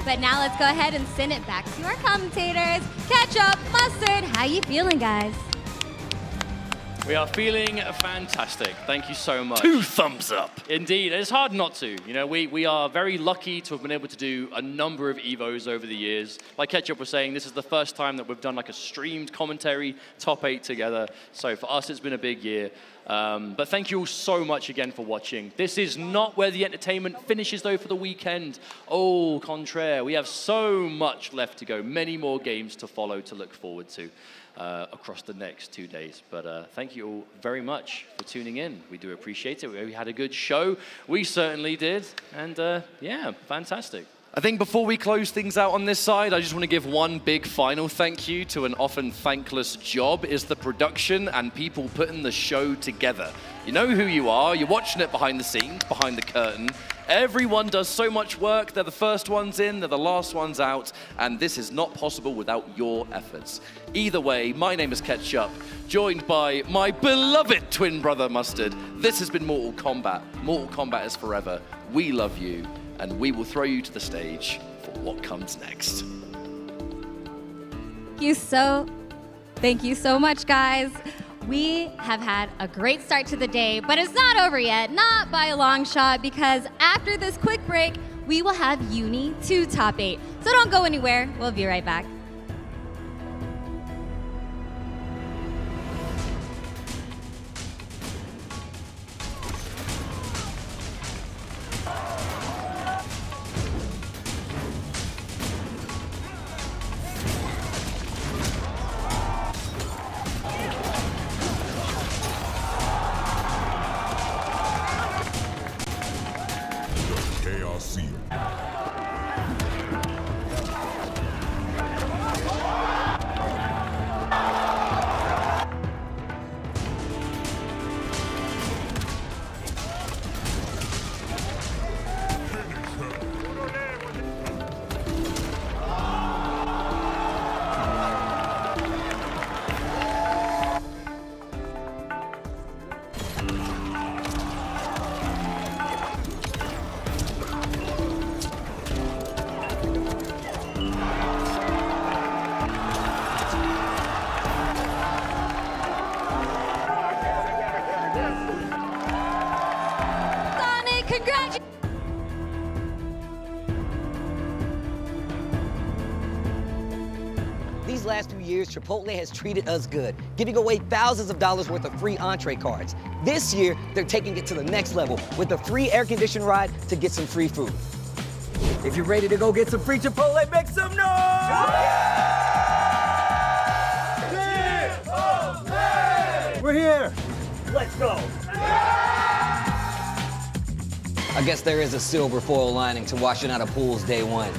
But now let's go ahead and send it back to our commentators. Ketchup, Mustard, how you feeling, guys? We are feeling fantastic. Thank you so much. 2 thumbs up. Indeed, it's hard not to. You know, we are very lucky to have been able to do a number of Evos over the years. Like Ketchup was saying, this is the first time that we've done like a streamed commentary top 8 together. So for us, it's been a big year. But thank you all so much again for watching. This is not where the entertainment finishes though for the weekend. Au contraire, we have so much left to go. Many more games to follow to look forward to. Across the next 2 days. But thank you all very much for tuning in. We do appreciate it. We had a good show. We certainly did. And yeah, fantastic. I think before we close things out on this side, I just want to give one big final thank you to an often thankless job is the production and people putting the show together. You know who you are. You're watching it behind the scenes, behind the curtain. Everyone does so much work. They're the first ones in, they're the last ones out, and this is not possible without your efforts. Either way, my name is Ketchup, joined by my beloved twin brother Mustard. This has been Mortal Kombat. Mortal Kombat is forever. We love you, and we will throw you to the stage for what comes next. Thank you so much, guys. We have had a great start to the day, but it's not over yet, not by a long shot, because after this quick break, we will have Uni 2 Top 8. So don't go anywhere, we'll be right back. These last few years, Chipotle has treated us good, giving away thousands of dollars worth of free entree cards. This year, they're taking it to the next level with a free air-conditioned ride to get some free food. If you're ready to go get some free Chipotle, make some noise! Chipotle! We're here. Let's go. I guess there is a silver foil lining to washing out of pools day one.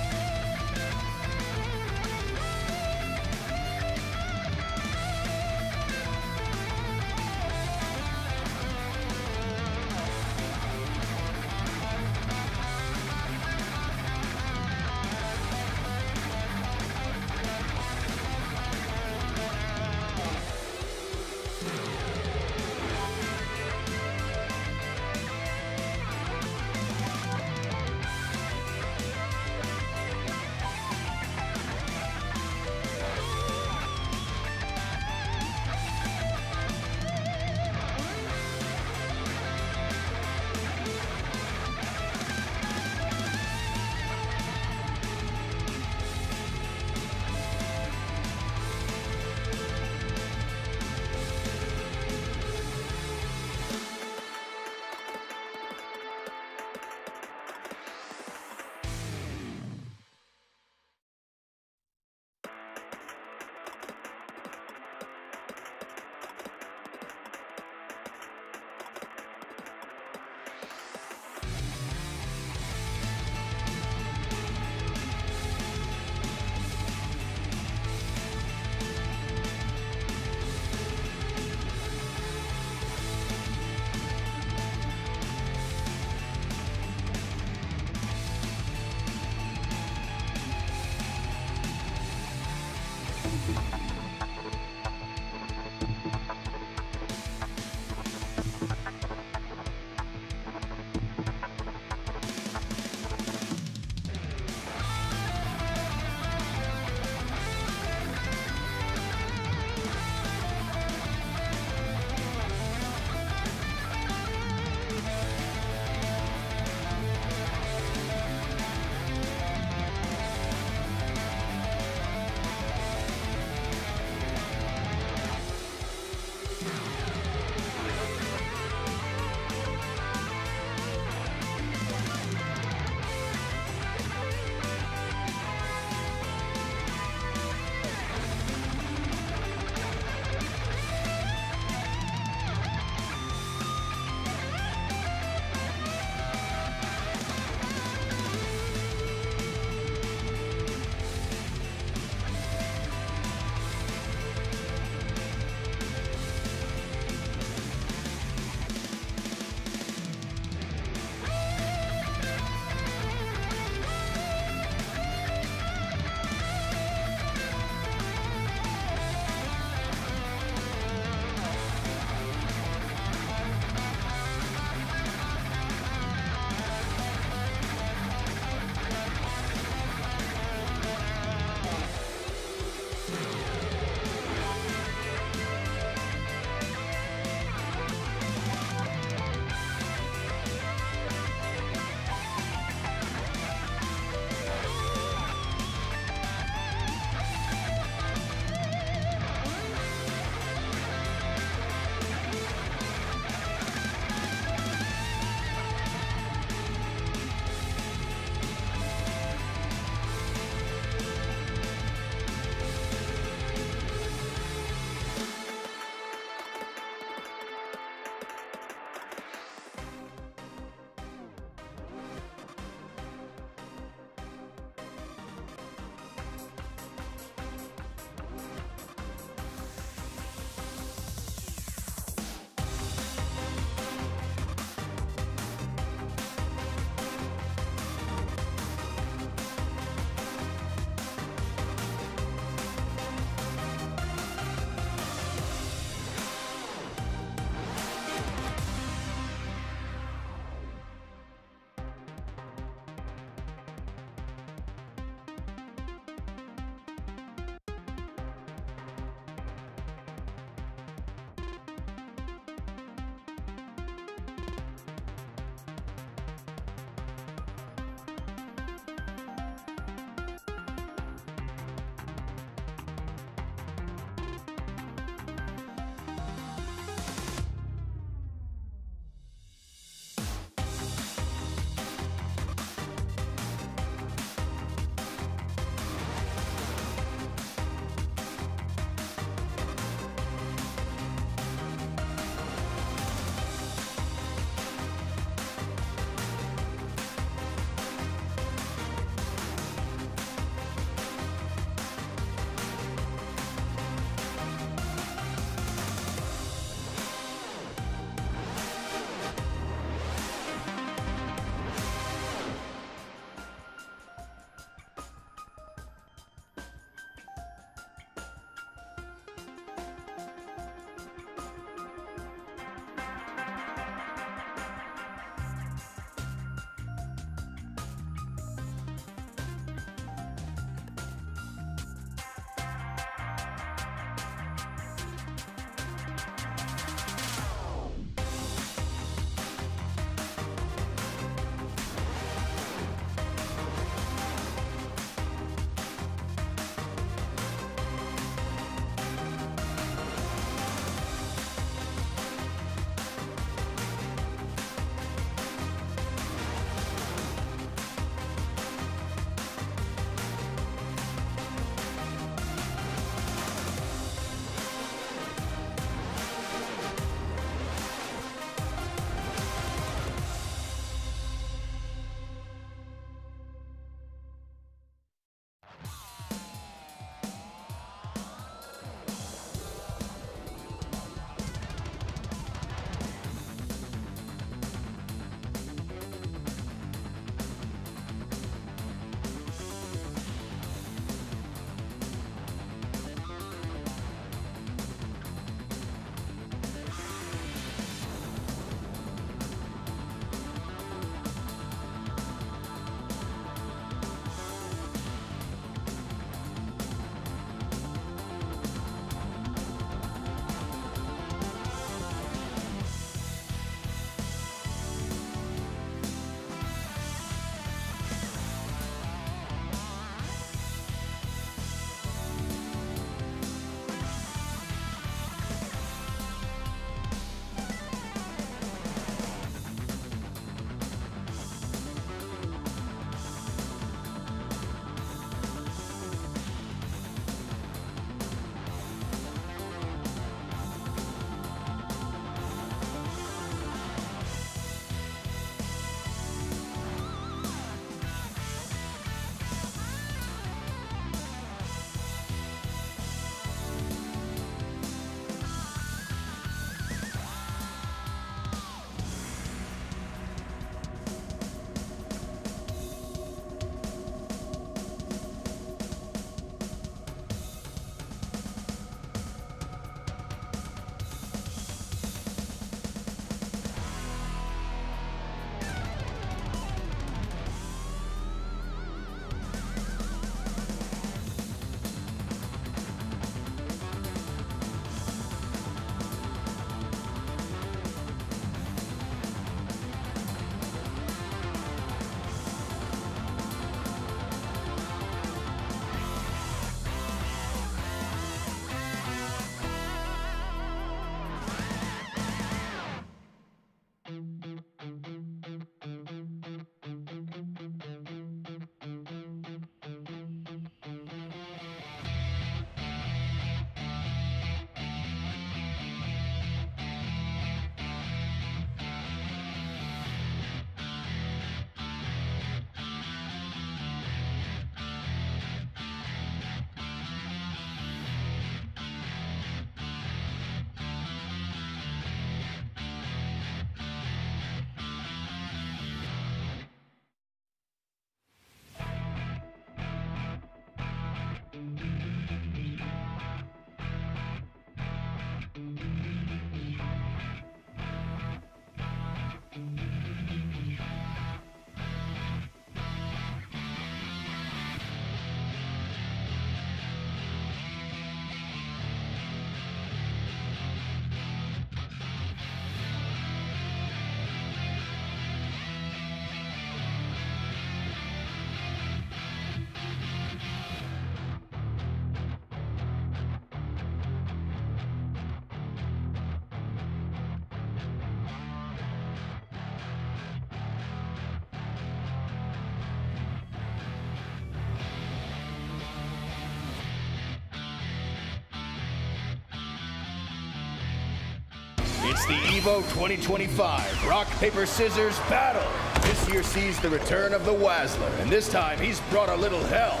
It's the EVO 2025 Rock, Paper, Scissors Battle. This year sees the return of the Wazzler, and this time he's brought a little hell.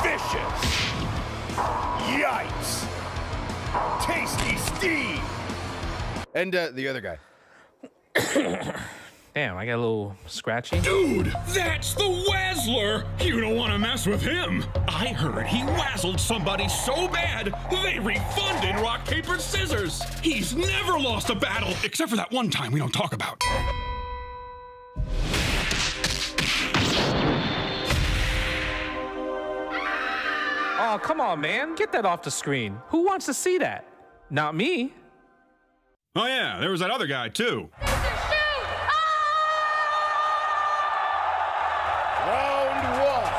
Vicious. Yikes. Tasty Steve. And the other guy. Damn, I got a little scratchy. Dude, that's the Wazzler! You don't want to mess with him. I heard he wazzled somebody so bad, they refunded rock, paper, scissors. He's never lost a battle, except for that one time we don't talk about. Oh, come on, man. Get that off the screen. Who wants to see that? Not me. Oh yeah, there was that other guy too. Round one,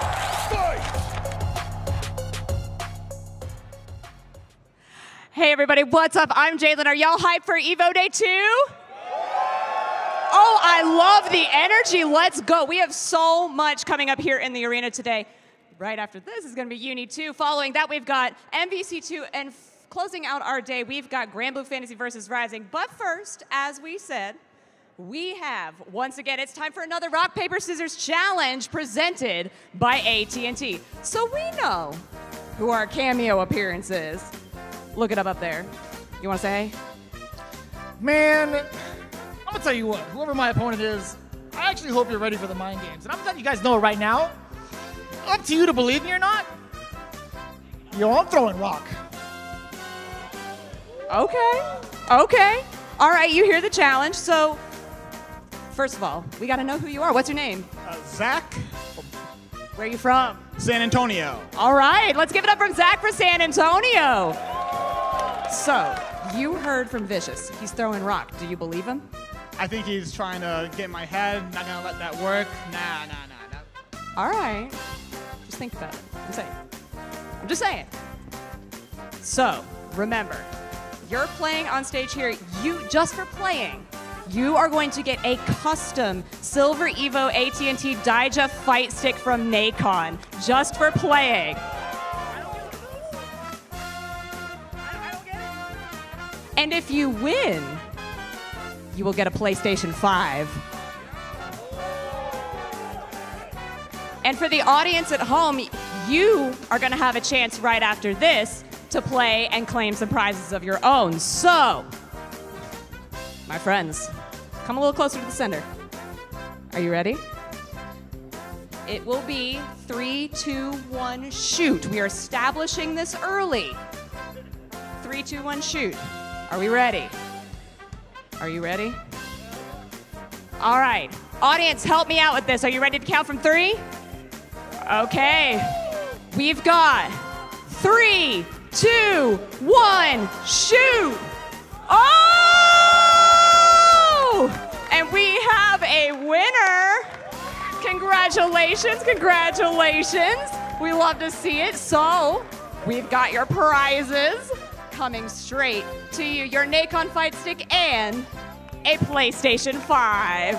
fight! Hey everybody, what's up? I'm Jalen. Are y'all hyped for EVO Day 2? Oh, I love the energy. Let's go. We have so much coming up here in the arena today. Right after this is going to be Uni 2. Following that, we've got MvC2, and closing out our day, we've got Granblue Fantasy versus Rising. But first, as we said, we have, once again, it's time for another Rock, Paper, Scissors challenge presented by AT&T. So we know who our cameo appearance is. Look it up there. You want to say hey? Man, I'm going to tell you what, whoever my opponent is, I actually hope you're ready for the mind games. And I'm letting you guys know right now, up to you to believe me or not. Yo, I'm throwing rock. Okay. Okay. All right, you hear the challenge. So, first of all, we got to know who you are. What's your name? Zach. Where are you from? San Antonio. All right, let's give it up from Zach for San Antonio. So, you heard from Vicious. He's throwing rock. Do you believe him? I think he's trying to get in my head. Not going to let that work. Nah. All right. Just think about it. I'm just saying. So, remember, you're playing on stage here. Just for playing, you are going to get a custom Silver Evo AT&T Daija fight stick from Nacon, just for playing. And if you win, you will get a PlayStation 5. And for the audience at home, you are going to have a chance right after this to play and claim some prizes of your own. So, my friends, come a little closer to the center. Are you ready? It will be 3, 2, 1, shoot. We are establishing this early. 3, 2, 1, shoot. Are we ready? Are you ready? All right. Audience, help me out with this. Are you ready to count from 3? Okay. We've got 3, 2, 1, shoot! Oh! And we have a winner. Congratulations, congratulations. We love to see it. So, we've got your prizes coming straight to you. Your Nacon fight stick and a PlayStation 5.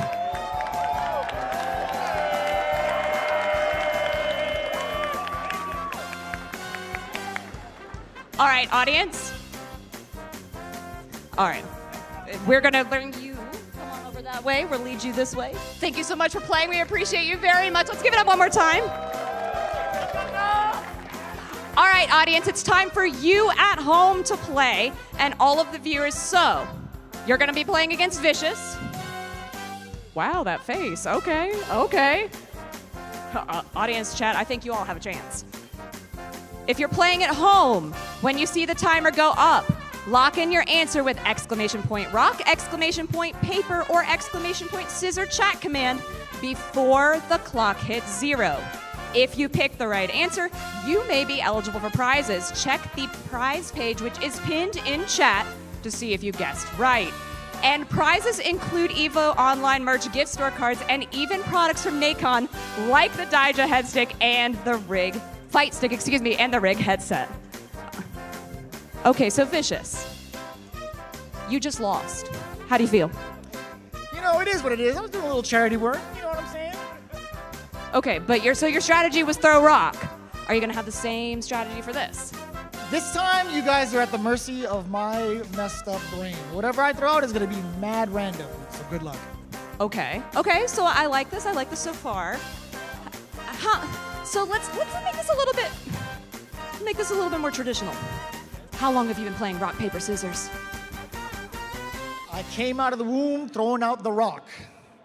All right, audience. All right, we're gonna bring you, come on over that way. We'll lead you this way. Thank you so much for playing. We appreciate you very much. Let's give it up one more time. All right, audience, it's time for you at home to play and all of the viewers. So, you're gonna be playing against Vicious. Wow, that face, okay. Audience chat, I think you all have a chance. If you're playing at home, when you see the timer go up, lock in your answer with !rock, !paper, or !scissor chat command before the clock hits 0. If you pick the right answer, you may be eligible for prizes. Check the prize page, which is pinned in chat, to see if you guessed right. And prizes include EVO Online merch, gift store cards, and even products from Nacon, like the Daija head stick and the Rig fight stick, and the Rig headset. Okay, so Vicious, you just lost. How do you feel? You know, it is what it is. I was doing a little charity work. You know what I'm saying? Okay, but your strategy was throw rock. Are you gonna have the same strategy for this? This time, you guys are at the mercy of my messed up brain. Whatever I throw out is going to be mad random, so good luck. Okay. Okay, so I like this. I like this so far. So let's make this a little bit more traditional. How long have you been playing rock, paper, scissors? I came out of the womb throwing out the rock.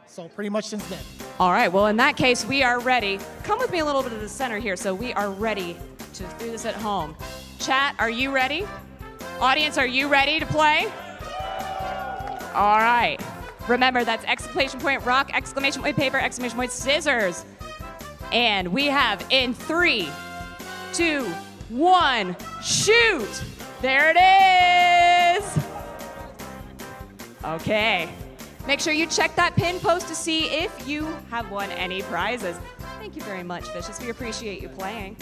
So pretty much since then. All right, well, in that case, we are ready. Come with me a little bit to the center here, so we are ready to do this at home. Chat, are you ready? Audience, are you ready to play? All right. Remember, that's exclamation point rock, exclamation point paper, exclamation point scissors. And we have in 3, 2, 1, shoot! There it is! Okay. Make sure you check that pin post to see if you have won any prizes. Thank you very much, Vicious. We appreciate you playing.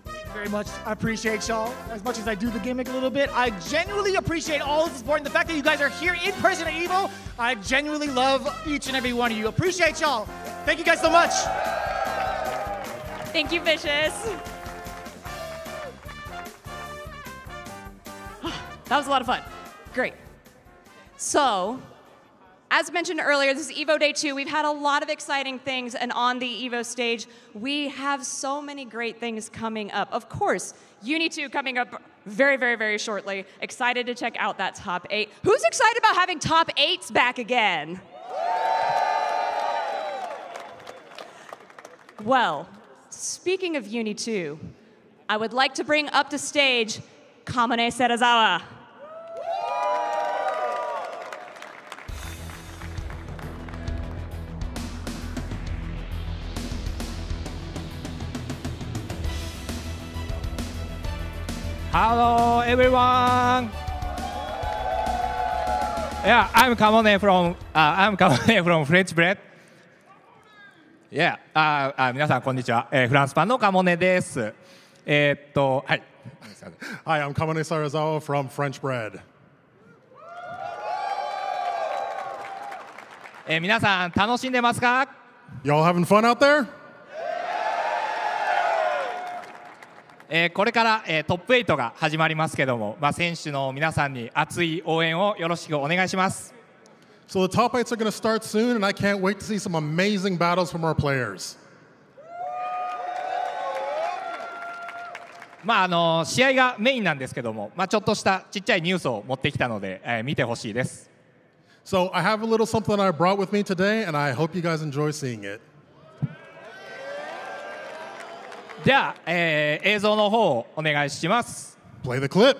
Thank you very much. I appreciate y'all. As much as I do the gimmick a little bit, I genuinely appreciate all of the support and the fact that you guys are here in person at EVO. I genuinely love each and every one of you. Appreciate y'all. Thank you guys so much. Thank you, Vicious. That was a lot of fun. Great. So, as mentioned earlier, this is EVO Day 2. We've had a lot of exciting things, and on the EVO stage, we have so many great things coming up. Of course, Uni 2 coming up very, very, very shortly. Excited to check out that top 8. Who's excited about having top 8s back again? Well, speaking of Uni 2, I would like to bring up to stage Kamane Serizawa. Hello, everyone. Yeah, I'm Kamone from French Bread. Yeah, 皆さんこんにちは。フランスパンのカモネです。はい。Hi, I'm Kamane Serizawa from French Bread. 皆さん楽しんでますか？ Y'all having fun out there? これからトップ8が始まりますけども、選手の皆さんに熱い応援をよろしくお願いします。So the top 8s are going to start soon, and I can't wait to see some amazing battles from our players. 試合がメインなんですけども、ちょっとしたちっちゃいニュースを持ってきたので、見てほしいです。So I have a little something I brought with me today, and I hope you guys enjoy seeing it. じゃあ、映像の方をお願いします。Play the clip.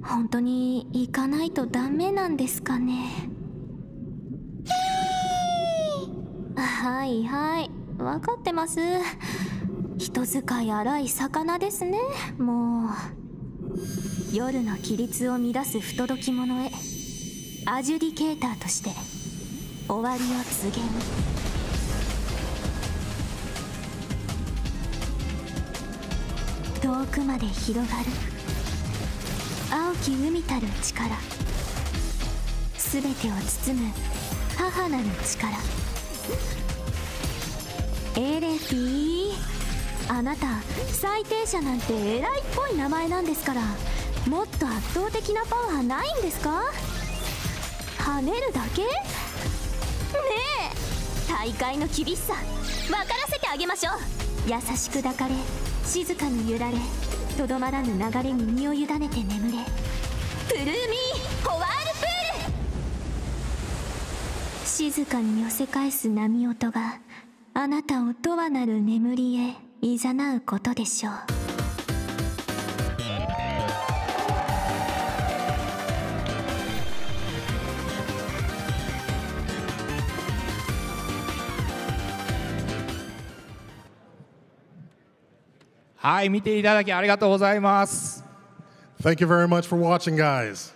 本当に行かないとダメなんですかね。はいはい、分かってます。人使い荒い魚ですね。もう夜の規律を乱す不届き者へアジュディケーターとして終わりを告げに。遠くまで広がる青き海たる力、すべてを包む母なる力。エレフィー、あなた最低者なんて偉いっぽい名前なんですから、もっと圧倒的なパワーないんですか？跳ねるだけ？ねえ、大会の厳しさ分からせてあげましょう。優しく抱かれ、静かに揺られ、とどまらぬ流れに身を委ねて眠れ。プルーミーホワールプール。静かに寄せ返す波音があなたを永遠なる眠りへ誘うことでしょう。はい、見ていただきありがとうございます。Thank you very much for watching, guys.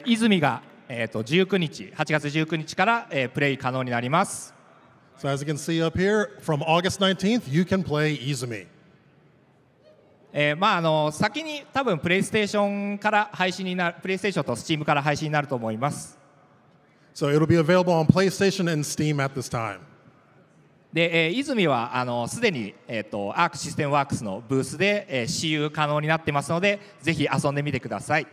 泉が19日、8月19日からプレイ可能になります。So as you can see up here, from August 19th, you can play Izumi. 先に多分プレイステーションから配信になる、プレイステーションと Steam から配信になると思います。So it'll be available on PlayStation and Steam at this time. で、泉はすでにアークシステムワークスのブースで私有可能になってますので、ぜひ遊んでみてください。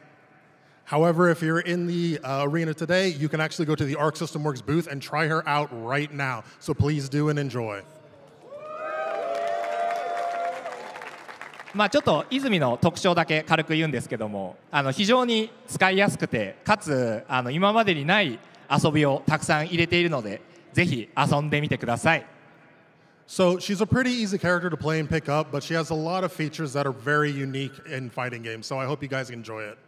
However, if you're in the arena today, you can actually go to the Arc System Works booth and try her out right now. So please do and enjoy. ちょっと泉の特徴だけ軽く言うんですけども、非常に使いやすくて、かつ今までにない遊びをたくさん入れているので、ぜひ遊んでみてください。So she's a pretty easy character to play and pick up, but she has a lot of features that are very unique in fighting games. So I hope you guys enjoy it.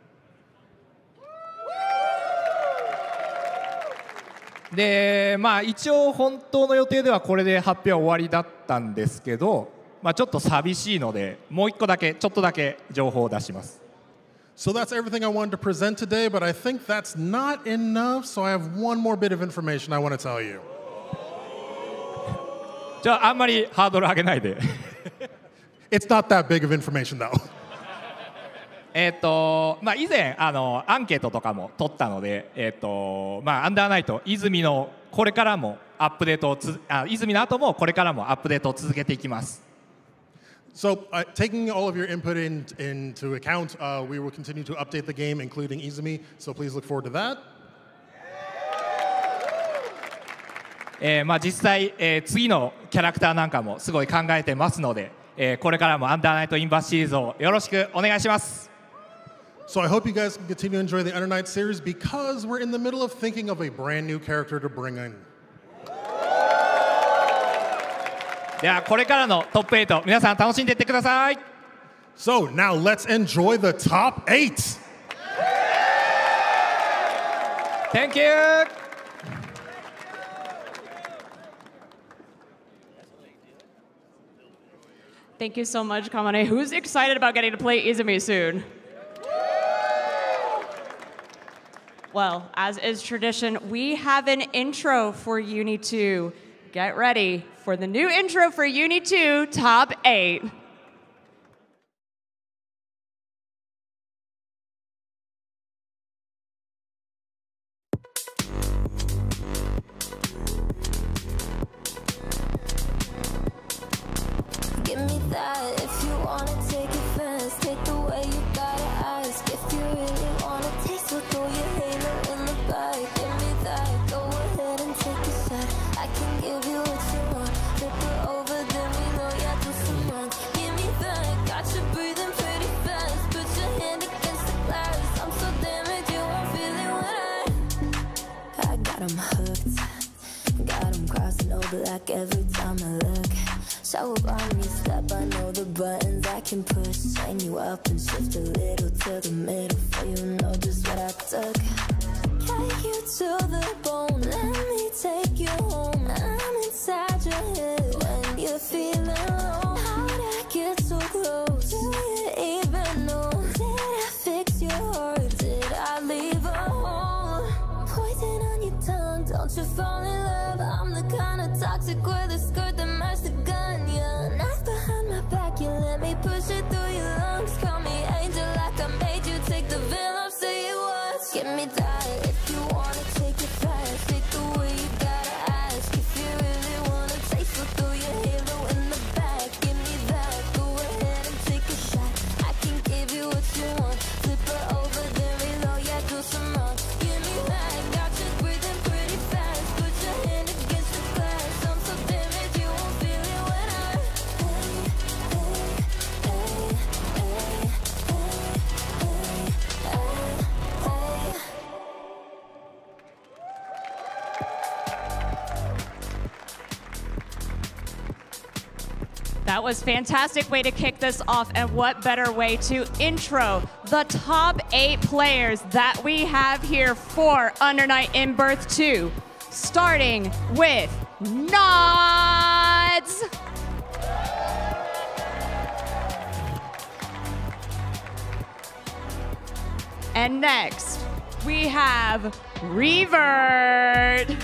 で、一応本当の予定ではこれで発表は終わりだったんですけど、ちょっと寂しいので、もう一個だけ、ちょっとだけ情報を出します。So that's everything I wanted to present today, but I think that's not enough, so I have one more bit of information I want to tell you. じゃあ、あんまりハードル上げないで。It's not that big of information, though. 以前アンケートとかも取ったので、アンダーナイト泉のこれからもアップデートを泉の後もこれからもアップデートを続けていきます。So, taking all of your input into account, we will continue to update the game, including Izumi. So please look forward to that. 実際、次のキャラクターなんかもすごい考えてますので、これからもアンダーナイトインバーシリーズをよろしくお願いします。So I hope you guys can continue to enjoy the Under Night series because we're in the middle of thinking of a brand new character to bring in. ではこれからのトップ8、皆さん楽しんでいってください。So now let's enjoy the top 8. Thank you. Thank you so much, Kamane. Who's excited about getting to play Izumi soon? Well, as is tradition, we have an intro for Uni 2. Get ready for the new intro for Uni 2 Top 8. Give me that if you wanna take it fast. Take the way you gotta ask. If you really wanna taste, so throw your halo in the bag. Give me that, go ahead and take a shot. I can give you what you want. Flip it over, then we know you're just some wrong. Give me that, got you breathing pretty fast. Put your hand against the glass. I'm so damaged, you won't feel it when I got 'em hooked. Got 'em crossing over like every time I look. So up on me, step, I know the buttons I can push. Train you up and shift a little to the middle, for you know just what I took. Take you to the bone, let me take you home. I'm inside your head when you're feeling low. How'd I get so close? Do you even know? Did I fix your heart? Did I leave a hole? Poison on your tongue, don't you fall in love? I'm the kind of toxic with a skirt that matches the gun, yeah. Knife behind my back, you let me push it through your lungs. Call me angel like I made you, take the veil off, say it once. Give me that if you wanna take it fast. Take the way you gotta ask. If you really wanna taste, so throw your halo in the back. Give me that, go ahead and take a shot. I can give you what you want. Flip her over, then reload, yeah, do some wrong. Give me that, got you breathing pretty fast. Put your hand against the glass. I'm so damaged, you won't feel it when I That was a fantastic way to kick this off, and what better way to intro the top 8 players that we have here for Under Night In-Birth 2, starting with Nods. And next, we have Revert.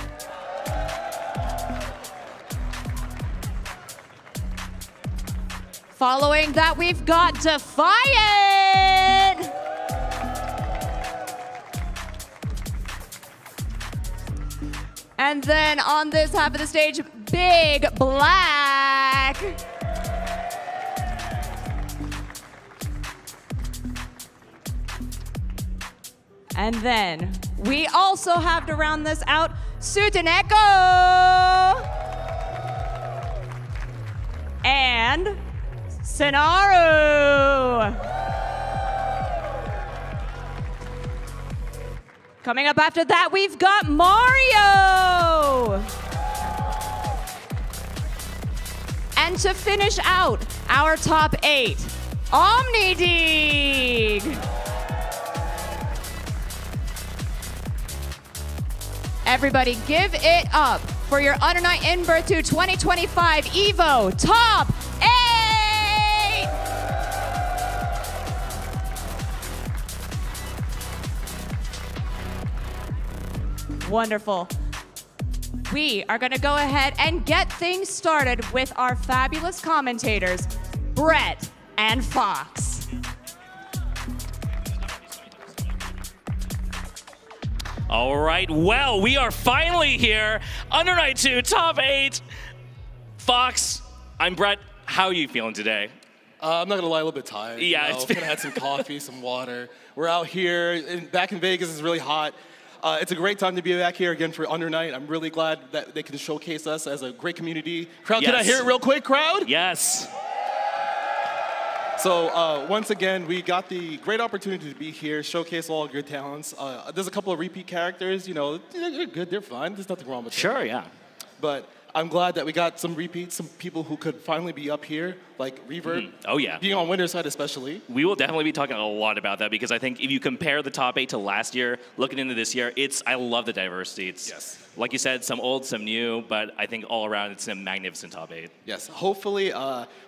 Following that, we've got Defiant. And then on this half of the stage, Big Black. And then we also have to round this out, Suteneko and Sinaru. Coming up after that, we've got Mario. And to finish out our top 8, Omnidig. Everybody give it up for your Under Night In-Birth to 2025 EVO Top 8! Wonderful. We are gonna go ahead and get things started with our fabulous commentators, Brett and Fox. All right, well, we are finally here. Under Night 2, top 8. Fox, I'm Brett. How are you feeling today? I'm not gonna lie, a little bit tired. Yeah, it's been. I had some coffee, some water. We're out here, back in Vegas. It's really hot. It's a great time to be back here again for Under Night. I'm really glad that they can showcase us as a great community. Crowd, Yes. Can I hear it real quick, crowd? Yes. So once again, we got the great opportunity to be here, showcase all good talents. There's a couple of repeat characters, you know, they're good, they're fine. There's nothing wrong with them. Sure, yeah. But I'm glad that we got some repeats, some people who could finally be up here, like Reverb. Oh, yeah. Being on winner's side especially. We will definitely be talking a lot about that because I think if you compare the top 8 to last year, looking into this year, I love the diversity. It's, like you said, some old, some new, but I think all around it's a magnificent top 8. Yes, hopefully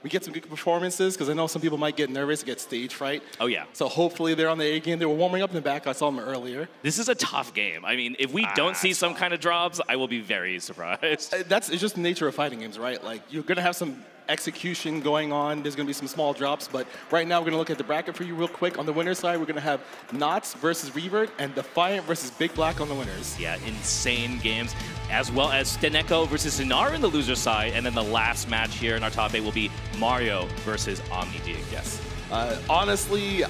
we get some good performances because I know some people might get nervous, get stage fright. Oh, yeah. So hopefully they're on the A game. They were warming up in the back. I saw them earlier. This is a tough game. I mean, if we don't see some kind of drops, I will be very surprised. It's just the nature of fighting games, right? Like, you're going to have some execution going on. There's going to be some small drops, but right now we're going to look at the bracket for you real quick. On the winner's side, we're going to have Knots versus Revert and Defiant versus Big Black on the winners. Yeah, insane games, as well as Steneko versus Sinaru in the loser side, and then the last match here in our top 8 will be Mario versus Omnidig. Yes. Honestly,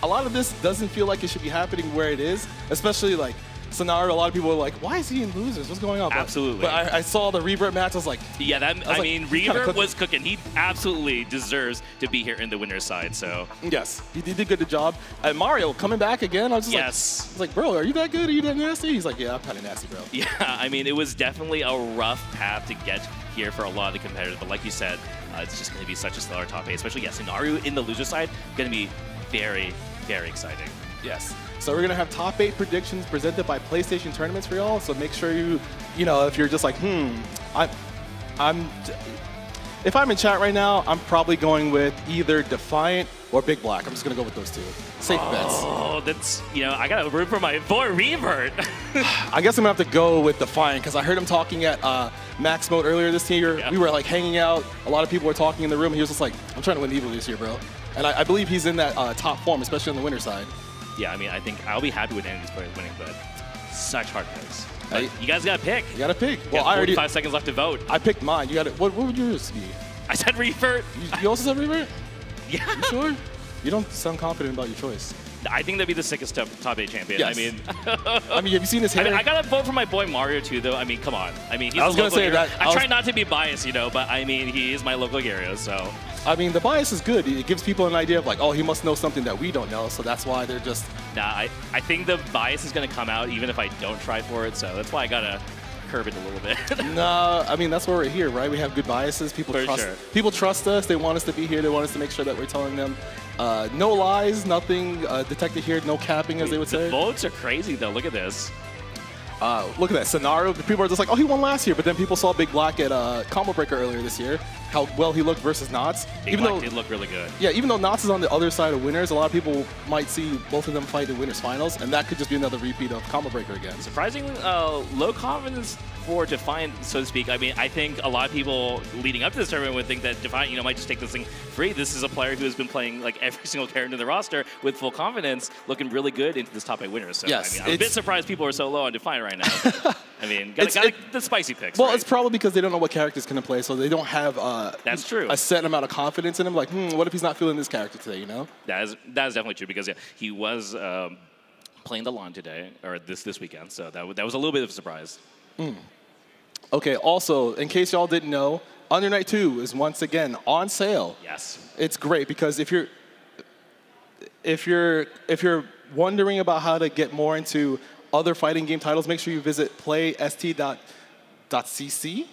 a lot of this doesn't feel like it should be happening where it is, especially like Sinaru. A lot of people are like, why is he in losers? What's going on? Absolutely. But I saw the Revert match. I was like, yeah, I mean, Revert was cooking. He absolutely deserves to be here in the winner's side. So yes, he did a good job. And Mario coming back again. I was just yes. I was like, bro, are you that good? Are you that nasty? He's like, yeah, I'm kind of nasty, bro. Yeah, I mean, it was definitely a rough path to get here for a lot of the competitors. But like you said, it's just going to be such a stellar top 8, especially, Sinaru in the loser side, going to be very, very exciting. Yes. So we're going to have top 8 predictions presented by PlayStation Tournaments for y'all. So make sure you know, if you're just like, if I'm in chat right now, I'm probably going with either Defiant or Big Black. I'm just going to go with those two. Safe bets. Oh, that's, I got to root for my boy Revert. I guess I'm going to have to go with Defiant because I heard him talking at Max Mode earlier this year. Yeah. We were like hanging out. A lot of people were talking in the room. He was just like, I'm trying to win Evo this year, bro. And I believe he's in that top form, especially on the winner side. Yeah, I mean, I think I'll be happy with any of these players winning, but such hard picks. But you guys got to pick. You got to pick. Well, I already 45 seconds left to vote. I picked mine. You got to. What would yours be? I said Revert. You also said Revert? Yeah. You sure? You don't sound confident about your choice. I think that'd be the sickest top 8 champion. Yes. I mean, have you seen his hair? I gotta vote for my boy Mario too, though. I mean, come on. I mean, he's I was gonna say that. I try not to be biased, but I mean, he is my local hero, so. I mean, the bias is good. It gives people an idea of like, oh, he must know something that we don't know, so that's why they're just. Nah, I think the bias is gonna come out even if I don't try for it, so that's why I gotta curb it a little bit. No, I mean, that's why we're here, right? We have good biases. People trust us. They want us to be here. They want us to make sure that we're telling them no lies, nothing detected here, no capping, as they would say. The votes are crazy, though. Look at this. Look at that scenario. People are just like, oh, he won last year, but then people saw Big Black at Combo Breaker earlier this year. how well he looked versus Knots. He did look really good. Yeah, even though Knots is on the other side of winners, a lot of people might see both of them fight in winners finals, and that could just be another repeat of Combo Breaker again. Surprisingly low confidence for Defiant, so to speak. I mean, I think a lot of people leading up to this tournament would think that Defiant, might just take this thing free. This is a player who has been playing like every single character in the roster with full confidence, looking really good into this top 8 winners. So yes, I mean, I'm a bit surprised people are so low on Defiant right now. I mean, got the spicy picks. Well, right? it's probably because they don't know what character's going to play, so they don't have that's true. a set amount of confidence in him. Like, what if he's not feeling this character today, That is definitely true because, he was playing the lawn today, or this weekend, so that was a little bit of a surprise. Okay, also, in case y'all didn't know, Under Night 2 is once again on sale. Yes. It's great because if you're wondering about how to get more into other fighting game titles, make sure you visit playst.cc.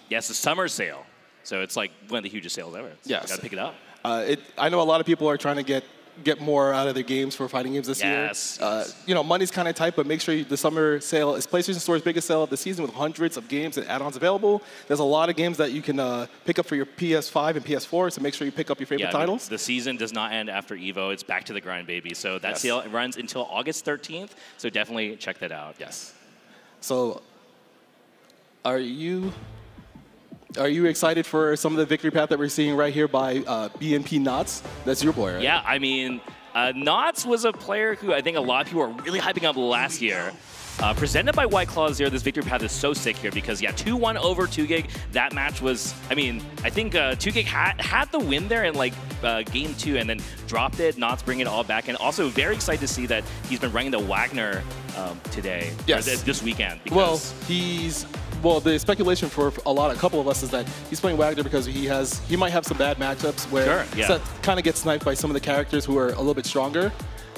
Yes, the summer sale. So it's like one of the hugest sales ever. So yes. You gotta pick it up. I know a lot of people are trying to get more out of their games for fighting games this year. Yes. Money's kind of tight, but make sure the summer sale is PlayStation Store's biggest sale of the season with hundreds of games and add-ons available. There's a lot of games that you can pick up for your PS5 and PS4, so make sure you pick up your favorite titles. The season does not end after EVO. It's back to the grind, baby. So that sale runs until August 13th, so definitely check that out. Yes. So are you excited for some of the victory path that we're seeing right here by BNP Knots? That's your boy, right? Yeah, I mean, Knots was a player who I think a lot of people were really hyping up last year. Presented by White Claw Zero, this victory path is so sick here because, 2-1 over 2GIG. That match was, I think 2GIG had the win there in game 2 and then dropped it. Knots bringing it all back. And also very excited to see that he's been running the Wagner today, this weekend. Because Well, the speculation for a couple of us is that he's playing Wagner because he might have some bad matchups where Seth kind of gets sniped by some of the characters who are a little bit stronger.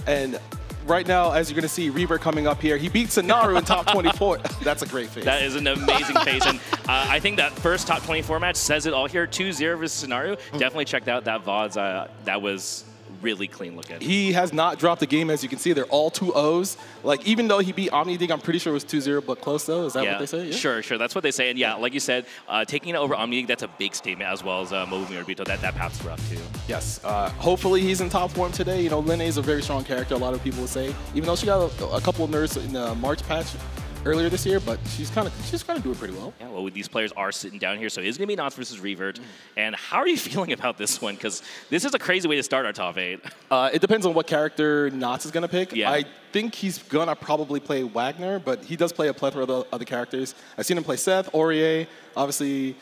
And right now, as you're going to see, Reaver coming up here, he beats Sanaru in top 24. That's a great face. That is an amazing face. And I think that first top 24 match says it all here. 2-0 versus Sanaru. Definitely checked out that VODs. That was really clean looking. He has not dropped a game, as you can see. They're all 2-0s. Even though he beat OmniDig, I'm pretty sure it was 2-0, but close though. Is that what they say? Yeah. Sure. That's what they say. And like you said, taking it over OmniDig, that's a big statement, as well as Mobu Mirabito. That path's rough too. Yes. Hopefully he's in top form today. Lene is a very strong character, a lot of people would say. Even though she got a couple of nerfs in the March patch earlier this year, but she's kind of doing pretty well. Yeah, well, these players are sitting down here, so it's going to be Knots versus Revert. And how are you feeling about this one? Because this is a crazy way to start our top 8. It depends on what character Knots is going to pick. Yeah. I think he's going to probably play Wagner, but he does play a plethora of other characters. I've seen him play Seth, Aurier. Obviously,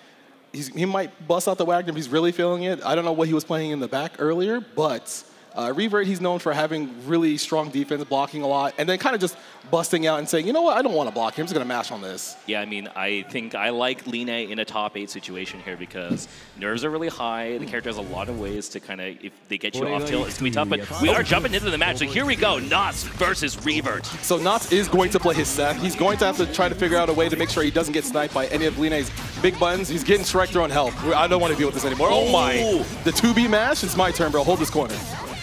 he might bust out the Wagner if he's really feeling it. I don't know what he was playing in the back earlier, but Revert, he's known for having really strong defense, blocking a lot, and then kind of just busting out and saying, you know what, I don't want to block him, I'm just going to mash on this. Yeah, I think I like Line in a top 8 situation here because nerves are really high. The character has a lot of ways to kind of, if they get you off tilt, it's going to be tough. But we are jumping into the match, so here we go, Knots versus Revert. So Knots is going to play his Seth. He's going to have to try to figure out a way to make sure he doesn't get sniped by any of Line's big buttons. He's getting Shrek thrown help. I don't want to deal with this anymore. Oh my. The 2B mash, it's my turn, bro. Hold this corner.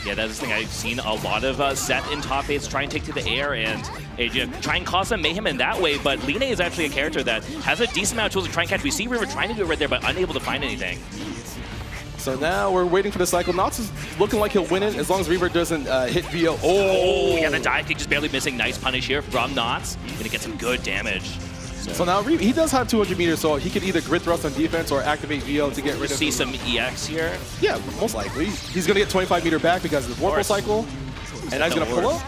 Yeah, that's the thing. I've seen a lot of Seth in top 8s try and take to the air and try and cause some mayhem in that way, but Line is actually a character that has a decent amount of tools to try and catch. We see River trying to do it right there, but unable to find anything. So now we're waiting for the cycle. Knots is looking like he'll win it as long as Reaver doesn't hit VO. Oh, yeah, the dive kick just barely missing. Nice punish here from Knots. Gonna get some good damage. So now he does have 200 meters, so he can either grid thrust on defense or activate VO to get rid of. See some EX here. Yeah, most likely. He's gonna get 25 meter back because of the Vorpal cycle, and now he's gonna pull up.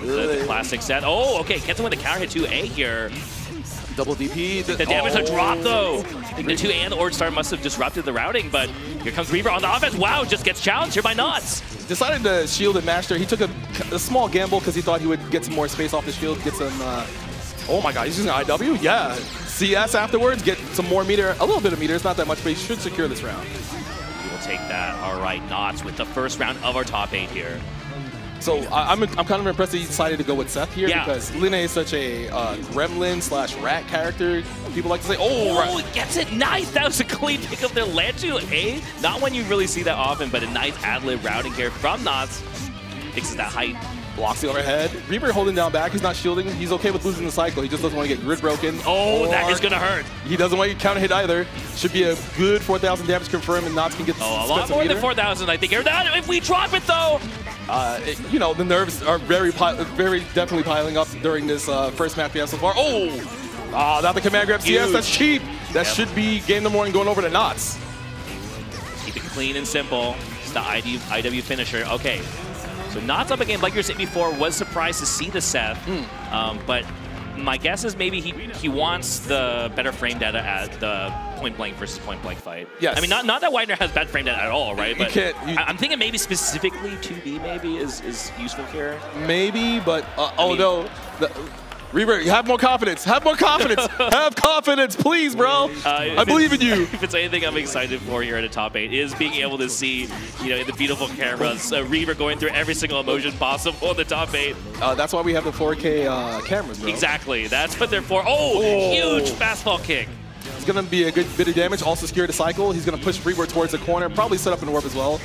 The classic set. Oh, okay, gets him with the counter hit 2A here. Double DP. The damage to drop though. The 2A and the Ord Star must have disrupted the routing, but here comes Reaver on the offense. Wow, just gets challenged here by Knots. Decided to shield and master. He took a small gamble because he thought he would get some more space off the shield, get some. Oh my god, he's using IW? Yeah. CS afterwards, get some more meter, a little bit of meter, it's not that much, but he should secure this round. We will take that. All right, Knots with the first round of our top 8 here. So I'm kind of impressed that he decided to go with Seth here because Line is such a gremlin/rat character. People like to say, oh, he gets it. Nice. That was a clean pick up there. Lanchu A. Not when you really see that often, but a nice ad-lib routing here from Knots. Fixes that height. Blocks the overhead. Reaver holding down back. He's not shielding. He's okay with losing the cycle. He just doesn't want to get grid broken. Oh, that is going to hurt. He doesn't want to counter hit either. Should be a good 4,000 damage confirmed, and Knots can get a lot more than 4,000, I think. If we drop it, though. You know, the nerves are very definitely piling up during this first match we have so far. Oh, not the command grab CS. Huge. That's cheap. That should be game number 1 going over to Knots. Keep it clean and simple. It's the IW finisher. Okay. So Knots up again, like you were saying before, was surprised to see the Seth, but my guess is maybe he wants the better frame data at the point blank versus point blank fight. Yes. I mean, not that Widener has bad frame data at all, right? But You I'm thinking maybe specifically 2B maybe is useful here. Maybe, but no. Reaver, have more confidence. Have more confidence. Have confidence, please, bro. I believe in you. If it's anything I'm excited for here at a top 8 is being able to see, you know, in the beautiful cameras, Reaver going through every single emotion possible in the top 8. That's why we have the 4K cameras, bro. Exactly. That's what they're for. Huge fastball kick. It's going to be a good bit of damage. Also secure the cycle. He's going to push Reaver towards the corner. Probably set up an orb as well.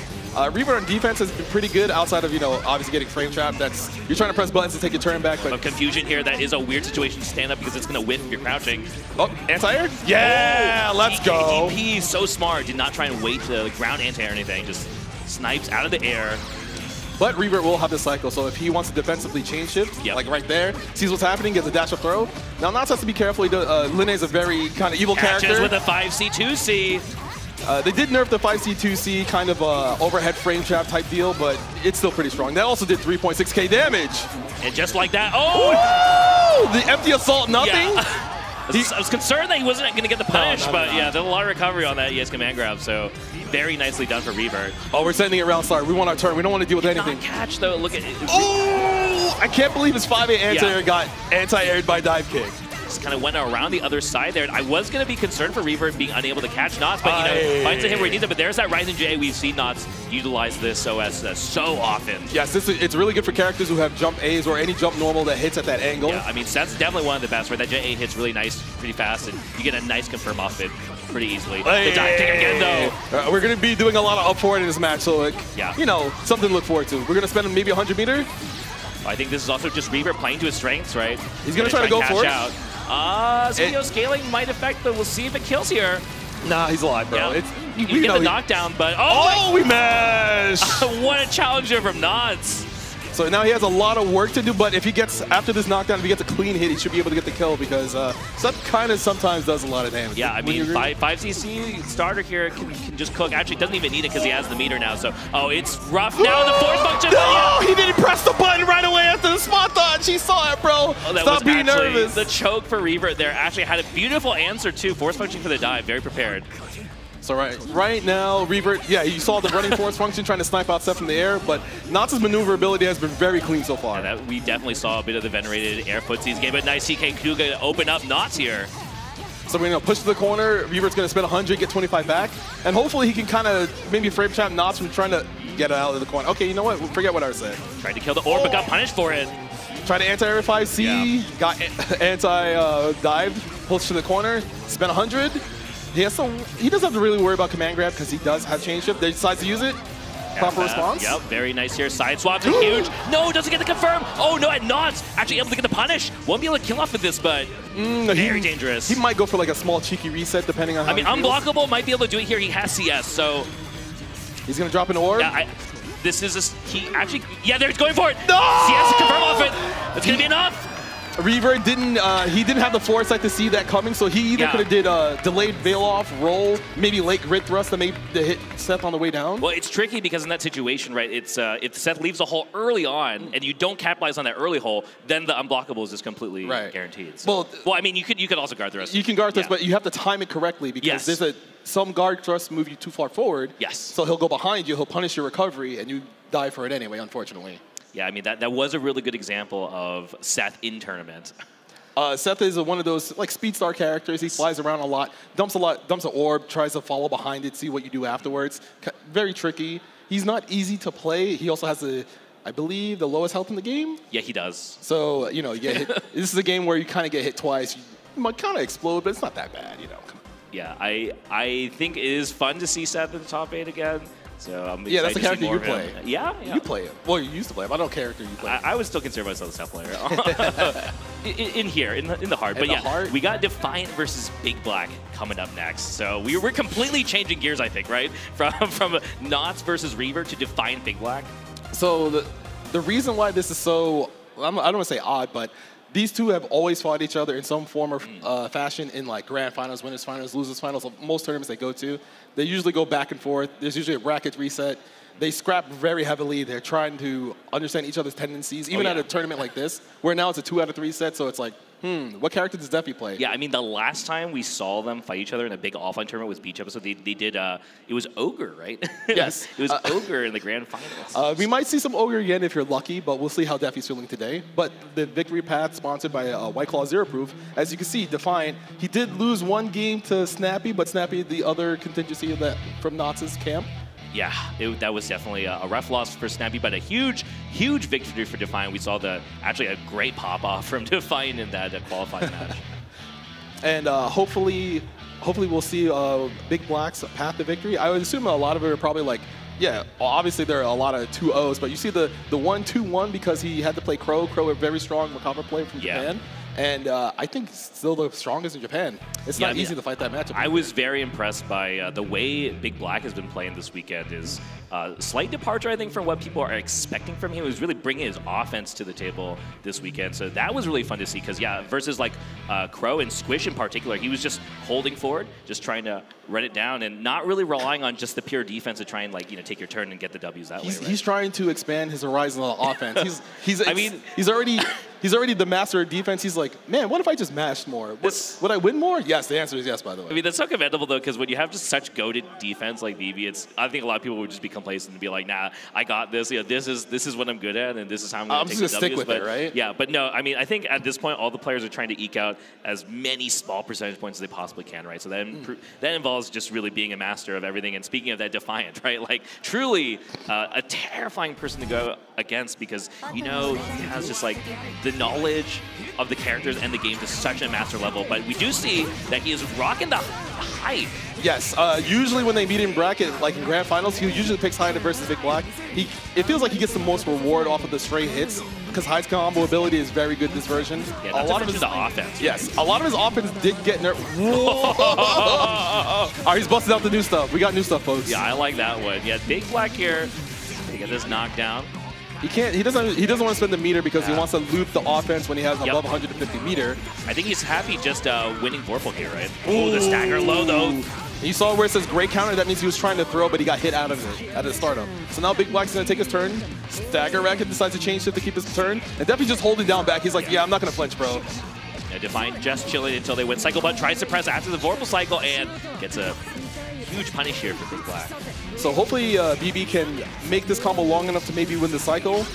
Reaver on defense has been pretty good outside of, you know, obviously getting frame trapped. You're trying to press buttons to take your turn back. But confusion here. That is a weird situation to stand up because it's going to whiff if you're crouching. Oh, anti-air? Yeah, let's go. DP, so smart. Did not try and wait to ground anti-air or anything. Just snipes out of the air. But Reaver will have the cycle, so if he wants to defensively chain shift, like right there, sees what's happening, gets a dash up throw. Now, Knots has to be careful. Linne is a very kind of evil character. With a 5C, 2C. They did nerf the 5C, 2C kind of overhead frame trap type deal, but it's still pretty strong. That also did 3.6k damage. And just like that, the empty assault, nothing? Yeah. I was concerned that he wasn't going to get the punish, but yeah, there's a lot of recovery on that ES command grab, so very nicely done for Reaver. Oh, we're sending it around start. We want our turn. We don't want to deal with anything. Not catch, though. Look at it. I can't believe his 5A anti-air got anti-aired by dive kick. Just kind of went around the other side there. I was going to be concerned for Reaver being unable to catch Knots, but, you know, finds a hit where he needs it. But there's that Rising J. We've seen Knots utilize this OS so often. Yes, it's really good for characters who have jump A's or any jump normal that hits at that angle. Yeah, I mean, Seth's definitely one of the best, where that J A hits really nice, pretty fast, and you get a nice confirm off it pretty easily. The dive kick again, though. We're going to be doing a lot of up forward in this match, so, like, you know, something to look forward to. We're going to spend maybe 100 meter. I think this is also just Reaver playing to his strengths, right? He's going to try to go for it. CEO scaling might affect, but we'll see if it kills here. Nah, he's alive, bro. Yeah. You get the knockdown, but we mesh! What a challenger from Knots. So now he has a lot of work to do, but if he gets, after this knockdown, if he gets a clean hit, he should be able to get the kill because Seth kind of sometimes does a lot of damage. Yeah, I mean, 5cc starter here can just cook. Actually, doesn't even need it because he has the meter now. So, it's rough now. The force function. No, he didn't press the button right away after the spot dodge. He saw it, bro. Stop being nervous. The choke for Reaver there actually had a beautiful answer too. Force function for the dive. Very prepared. So right now, Reaver, yeah, you saw the running force function trying to snipe out Seth from the air, but Knots' maneuverability has been very clean so far. Yeah, we definitely saw a bit of the venerated air footsies. Gave a nice CK Kuga to open up Knots here. So we're going to push to the corner. Reaver's going to spend 100, get 25 back, and hopefully he can kind of maybe frame trap Knots from trying to get out of the corner. Okay, you know what? Forget what I said. Tried to kill the orb, but got punished for it. Tried to anti-air 5C, got anti-dive, pulls to the corner, spent 100. He doesn't have to really worry about command grab because he does have chain shift. They decides to use it. Proper response. Yep, very nice here. Side swaps are huge. No, doesn't get the confirm. Oh no, and Knots actually able to get the punish. Won't be able to kill off with this, but very dangerous. He might go for like a small cheeky reset depending on how I mean, Unblockable might be able to do it here. He has CS, so he's gonna drop an orb. Yeah, this is he actually. Yeah, there he's going for it. No! CS to confirm off it. It's gonna be enough. Reaver didn't have the foresight to see that coming, so he either could have did a delayed veil off, roll, maybe late grid thrust that made the hit Seth on the way down. Well, it's tricky because in that situation, right, it's if Seth leaves a hole early on and you don't capitalize on that early hole, then the unblockable is just completely guaranteed. So, well, I mean, you could also guard thrust. You can guard thrust, but you have to time it correctly because there's some guard thrust move you too far forward. Yes. So he'll go behind you, he'll punish your recovery, and you die for it anyway, unfortunately. Yeah, I mean, that was a really good example of Seth in tournament. Seth is one of those like speed star characters. He flies around a lot, dumps an orb, tries to follow behind it, see what you do afterwards. Very tricky. He's not easy to play. He also has I believe, the lowest health in the game. Yeah, he does. So you know, you get hit. This is a game where you kind of get hit twice. You might kind of explode, but it's not that bad, you know. Yeah, I think it is fun to see Seth in the top 8 again. So I'm yeah, that's the excited to see character more you of play. him. Yeah, yeah. You play it. Well, you used to play him. I don't know character you play. I would still consider myself a staff player. in here, in the heart. But yeah, we got Defiant versus Big Black coming up next. So we're completely changing gears, I think, right? From Knots versus Reaver to Defiant Big Black. So the reason why this is so, I don't want to say odd, but these two have always fought each other in some form or fashion in like grand finals, winners finals, losers finals. Most tournaments they go to, they usually go back and forth. There's usually a bracket reset. They scrap very heavily. They're trying to understand each other's tendencies, even at a tournament like this, where now it's a 2 out of 3 set. So it's like, what character does Defi play? Yeah, I mean, the last time we saw them fight each other in a big offline tournament was Beach episode. They did, it was Ogre, right? Yes. It was Ogre in the grand finals. We might see some Ogre again if you're lucky, but we'll see how Defi's feeling today. But the victory path sponsored by White Claw Zero Proof, as you can see, Defiant, he did lose one game to Snappy, but Snappy, the other contingency from Knots' camp. Yeah, that was definitely a rough loss for Snappy, but a huge victory for Defiant. We saw actually a great pop-off from Defiant in that qualifying match. And hopefully we'll see Big Black's path to victory. I would assume a lot of it are probably like, yeah, obviously there are a lot of 2-0s, but you see the 1-2-1 because he had to play Crow. Crow, a very strong recover player from Japan. And I think still the strongest in Japan. It's not easy to fight that matchup. I was very impressed by the way Big Black has been playing this weekend. Is slight departure, I think, from what people are expecting from him. He was really bringing his offense to the table this weekend. So that was really fun to see because, yeah, versus like Crow and Squish in particular, he was just holding forward, just trying to run it down and not really relying on just the pure defense to try and like, take your turn and get the W's that way. Right? He's trying to expand his horizon on offense. He's already the master of defense. He's like, man, what if I just mashed more? Would I win more? Yes, the answer is yes, by the way. I mean, that's so commendable, though, because when you have just such goated defense like BB, I think a lot of people would just be complacent and be like, nah, I got this. This is what I'm good at, and this is how I'm going to take the W's. Stick with it, right? Yeah, but no, I mean, I think at this point, all the players are trying to eke out as many small percentage points as they possibly can, right? So that involves just really being a master of everything. And speaking of that, Defiant, right? Like, truly a terrifying person to go against because, he has just like the knowledge of the characters and the game to such a master level, but we do see that he is rocking the height. Yes, usually when they meet in bracket, like in grand finals, he usually picks Hyde versus Big Black. It feels like he gets the most reward off of the straight hits because Hyde's combo ability is very good this version. Yeah, a lot of his offense. Yes, a lot of his offense did get nerfed. All right, he's busting out the new stuff. We got new stuff, folks. Yeah, I like that one. Yeah, Big Black here. They get this knockdown. He doesn't want to spend the meter because he wants to loop the offense when he has above 150 meter. I think he's happy just winning Vorpal here, right? Oh, the stagger low though. You saw where it says great counter. That means he was trying to throw, but he got hit out of it at the startup. So now Big Black's going to take his turn. Stagger Racket decides to change shift to keep his turn. And Definitely just holding down back. He's like, yeah, I'm not going to flinch, bro. Yeah, Defiant just chilling until they win cycle, but tries to press after the Vorpal cycle and gets a huge punish here for Big Black. So hopefully BB can make this combo long enough to maybe win the cycle.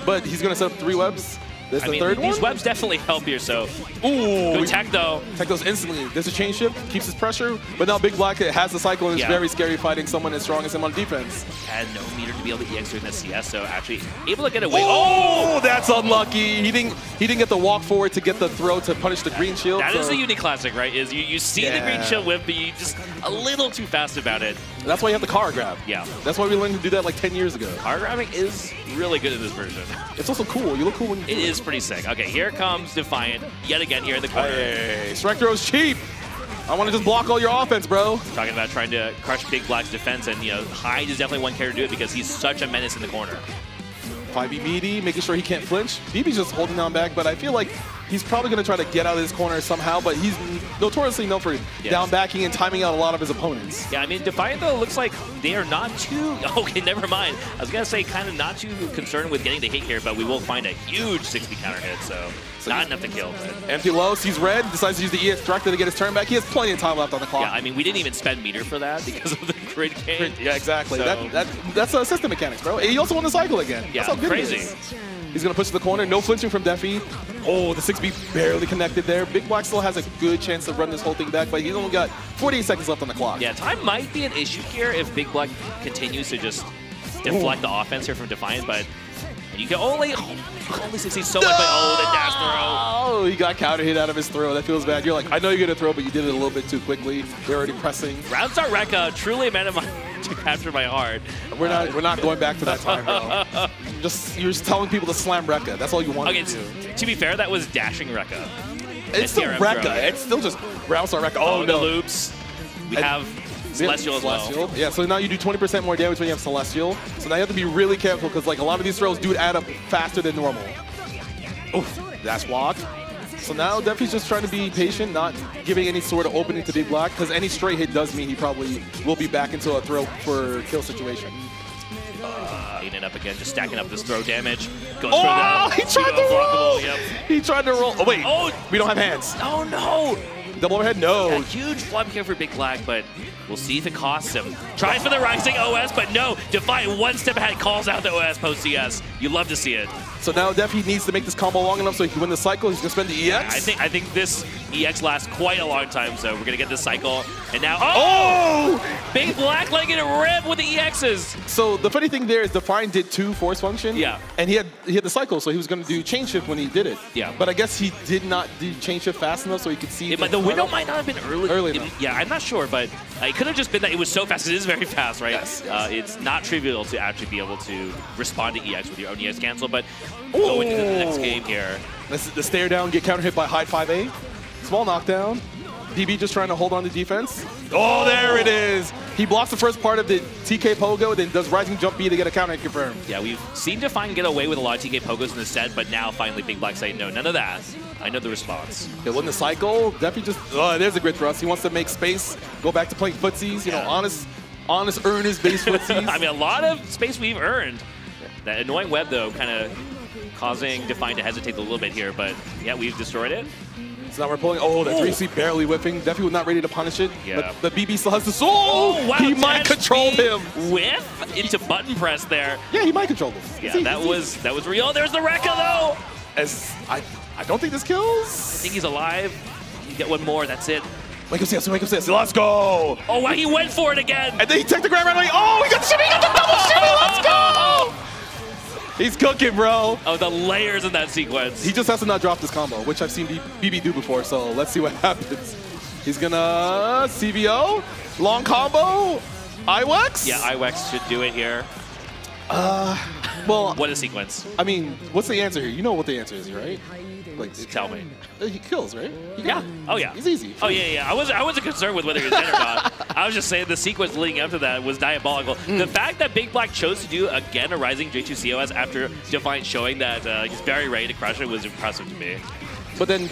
But he's going to set up 3 webs. There's the third one. These webs definitely help here, so. Ooh. Good tech, though. Tech those instantly. There's a chain shift, keeps his pressure, but now Big Black has the cycle and it's very scary fighting someone as strong as him on defense. Had no meter to be able to EX during that CS, so actually able to get away. Oh, that's unlucky. He didn't get the walk forward to get the throw to punish the green shield. That is a unique classic, right? Is you see the green shield whip, but you just a little too fast about it. That's why you have the car grab. Yeah. That's why we learned to do that like 10 years ago. Car grabbing is really good in this version. It's also cool. You look cool when you do it. It is pretty sick. Okay, here comes Defiant yet again here in the corner. Hey, strike throw's cheap. I want to just block all your offense, bro. Talking about trying to crush Big Black's defense, and Hyde is definitely one character to do it because he's such a menace in the corner. 5B meaty, making sure he can't flinch. BB's just holding down back, but I feel like he's probably going to try to get out of this corner somehow, but he's notoriously known for down backing and timing out a lot of his opponents. Yeah, I mean, Defiant, though, looks like they are not too... Okay, never mind. I was going to say kind of not too concerned with getting the hit here, but we will find a huge 6B counter hit, so not enough to kill. But. Empty low, sees red, decides to use the EX director to get his turn back. He has plenty of time left on the clock. Yeah, I mean, we didn't even spend meter for that because of the grid game. Yeah, exactly. So. That's system mechanics, bro. He also won the cycle again. Yeah, that's how good crazy. He is. He's going to push to the corner. No flinching from Defi. Oh, the 6B barely connected there. Big Black still has a good chance to run this whole thing back, but he's only got 48 seconds left on the clock. Yeah, time might be an issue here if Big Black continues to just deflect the offense here from Defiant, but you can only succeed so much by the dash throw. Oh, he got counter hit out of his throw. That feels bad. You're like, I know you're going to throw, but you did it a little bit too quickly. They're already pressing. Round start wreck, truly a man of to capture my heart. We're not going back to that time, bro. You're just telling people to slam Rekka. That's all you want to do. To be fair, that was dashing Rekka. It's still Rekka. It's still just ground star Rekka. Oh, no. The loops. We have Celestial as well. Yeah, so now you do 20% more damage when you have Celestial. So now you have to be really careful because like a lot of these throws do add up faster than normal. Oof, that's blocked. So now Defi's just trying to be patient, not giving any sort of opening to Big Black, because any straight hit does mean he probably will be back into a throw for kill situation. Eating it up again, just stacking up this throw damage. Goes oh, for that. He tried to roll! Yep. He tried to roll. Oh, wait. Oh, we don't have hands. Oh, no. Double overhead? No. A huge flub here for Big Black, but we'll see if it costs him. Tries for the rising OS, but no. Defiant one step ahead, calls out the OS post CS. You love to see it. So now Defi needs to make this combo long enough so he can win the cycle. He's going to spend the EX. Yeah, I think this EX lasts quite a long time, so we're going to get this cycle. And now, Big Black letting it rip with the EXs. So the funny thing there is Defiant did 2 force function. Yeah. And he had the cycle, so he was going to do chain shift when he did it. Yeah. But I guess he did not do chain shift fast enough so he could see. The window might not have been early enough. Yeah, I'm not sure, but it could have just been that it was so fast. It is very fast, right? Yes. It's not trivial to actually be able to respond to EX with your own EX cancel, but going into the next game here. This is the stare down, get counter hit by high 5A. Small knockdown. DB just trying to hold on to defense. Oh, there it is. He blocks the first part of the TK Pogo, then does rising jump B to get a counter hit confirmed. Yeah, we've seen Defiant get away with a lot of TK Pogos in the set, but now finally Big Black saying, no, none of that. I know the response. He'll win the cycle. Defi just, there's a grid thrust. He wants to make space, go back to playing footsies, you know, honest, earnest base footsies. I mean, a lot of space we've earned. That annoying web, though, kind of causing Defiant to hesitate a little bit here, but yeah, we've destroyed it. So now we're pulling, the 3C barely whipping. Defi was not ready to punish it, yeah. but the BB still has the soul. Wow, he might control him. Whiff into button press there. Yeah, he might control him. Yeah, that was real. There's the Rekka, though. I don't think this kills. I think he's alive. You get one more, that's it. Wake up, CS, let's go. Oh, wow, he went for it again. And then he took the grab right away. Oh, he got the shimmy, he got the double shimmy, let's go. He's cooking, bro. Oh, the layers in that sequence. He just has to not drop this combo, which I've seen BB do before, so let's see what happens. He's gonna CVO, long combo, IWEX? Yeah, IWEX should do it here. Well, what a sequence. I mean, what's the answer here? You know what the answer is, right? Like, tell me. He kills, right? Oh, yeah. He's easy. Oh, yeah. I wasn't concerned with whether he was dead or not. I was just saying the sequence leading up to that was diabolical. The fact that Big Black chose to do, again, a Rising J2COS after Defiant showing that he's very ready to crush it was impressive to me. But then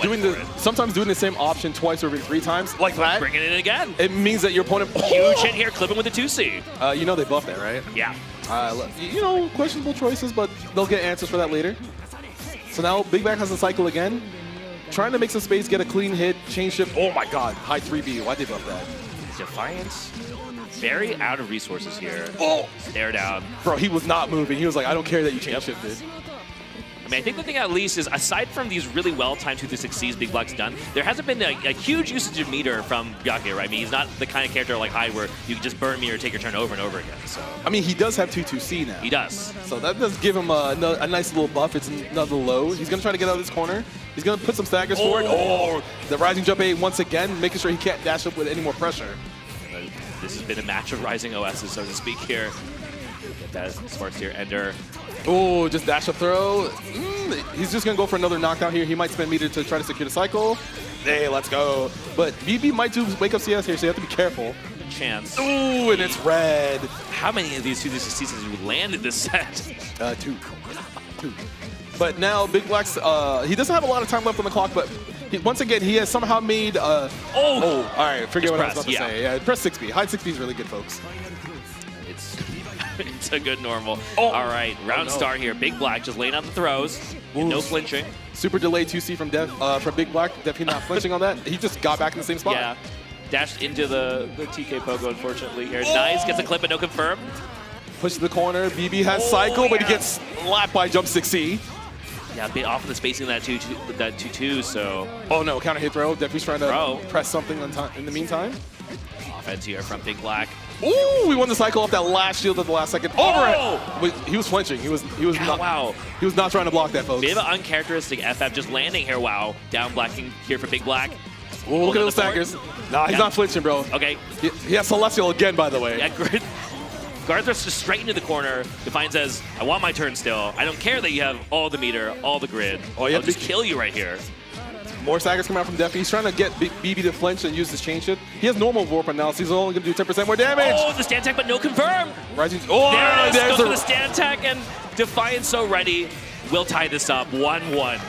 sometimes doing the same option twice or 3 times, like that. Bringing it in again. It means that your opponent... Huge hit here, clipping with the 2C. You know they buffed that, right? Yeah. You know, questionable choices, but they'll get answers for that later. So now Big Black has a cycle again. Trying to make some space, get a clean hit, chain shift. Oh my god, high 3B. Why'd they buff that? Defiance, very out of resources here. Oh! Stare down. Bro, he was not moving. He was like, I don't care that you chain shifted. I mean, I think the thing at least is, aside from these really well-timed 2-6Cs Big Black's done, there hasn't been a huge usage of meter from Byakuya, right? I mean, he's not the kind of character like Hyde where you can just burn meter and take your turn over and over again. So I mean, he does have 2-2C now. He does. So that does give him a nice little buff. It's another low. He's going to try to get out of this corner. He's going to put some staggers forward. Oh, the Rising Jump A once again, making sure he can't dash up with any more pressure. This has been a match of Rising OSs, so to speak, here. That is Sparks here, Ender. Oh, just dash up throw. He's just going to go for another knockdown here. He might spend meter to try to secure the cycle. Hey, let's go. But BB might do wake up CS here, so you have to be careful. Chance. Ooh, and it's red. How many of these 2-6Cs have you landed this set? 2. But now Big Black's, he doesn't have a lot of time left on the clock, but once again, he has somehow made, all right, forget what I was about to say. Yeah, press 6B. High 6B is really good, folks. It's a good normal. All right, round start here. Big Black just laying out the throws. No flinching. Super delayed 2C from Big Black. Definitely not flinching on that. He just got back in the same spot. Yeah. Dashed into the TK Pogo, unfortunately, here. Nice. Gets a clip, but no confirm. Push to the corner. BB has cycle, but he gets slapped by jump 6C. Yeah, a bit off of the spacing of that 2-2, so... Oh, no. Counter hit throw. Definitely trying to press something in the meantime. Offense here from Big Black. Ooh, we won the cycle off that last shield at the last second. Over it! He was flinching. He was not trying to block that, folks. Bit of an uncharacteristic FF just landing here, wow. Down blacking here for Big Black. Ooh, look at those staggers. Nah, he's not flinching, bro. Okay. He has Celestial again, by the way. Yeah, Guard thrust just straight into the corner. Defiant says, I want my turn still. I don't care that you have all the meter, all the grid. Oh, yeah, I'll just kill you right here. More staggers coming out from Defi. He's trying to get BB to flinch and use his chain shift. He has normal warp analysis. He's only going to do 10% more damage. Oh, the stand attack, but no confirm. Rising. Oh, there it is. there's Goes for the stand attack, and Defiant so ready. We'll tie this up 1-1.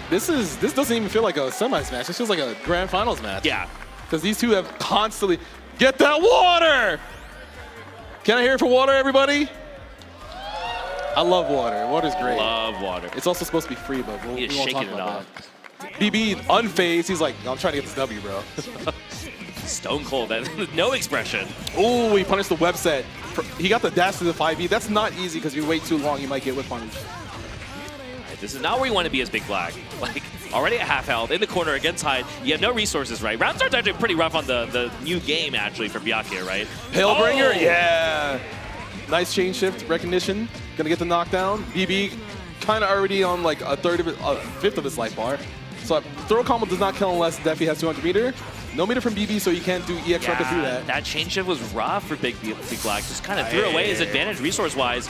This doesn't even feel like a semis match. This feels like a grand finals match. Yeah. Because these two have constantly... Get that water! Can I hear it for water, everybody? I love water. Water's great. Love water. It's also supposed to be free, but we won't shaking talk it about off. that. BB, unfazed. He's like, I'm trying to get this W, bro. Stone cold. No expression. Oh, he punished the web set. He got the dash to the 5e. That's not easy because if you wait too long, you might get whip punish. This is not where you want to be as Big Black. Like, already at half health, in the corner against Hyde. You have no resources, right? Round start's actually pretty rough on the new game, actually, for Byakuya, right? Hailbringer, yeah. Nice chain shift, recognition. Gonna get the knockdown. BB kind of already on like a fifth of his life bar. So throw combo does not kill unless Defi has 200 meter. No meter from BB, so you can't do EX record through that. That chain shift was rough for Big Black. Just kind of threw away his advantage resource-wise.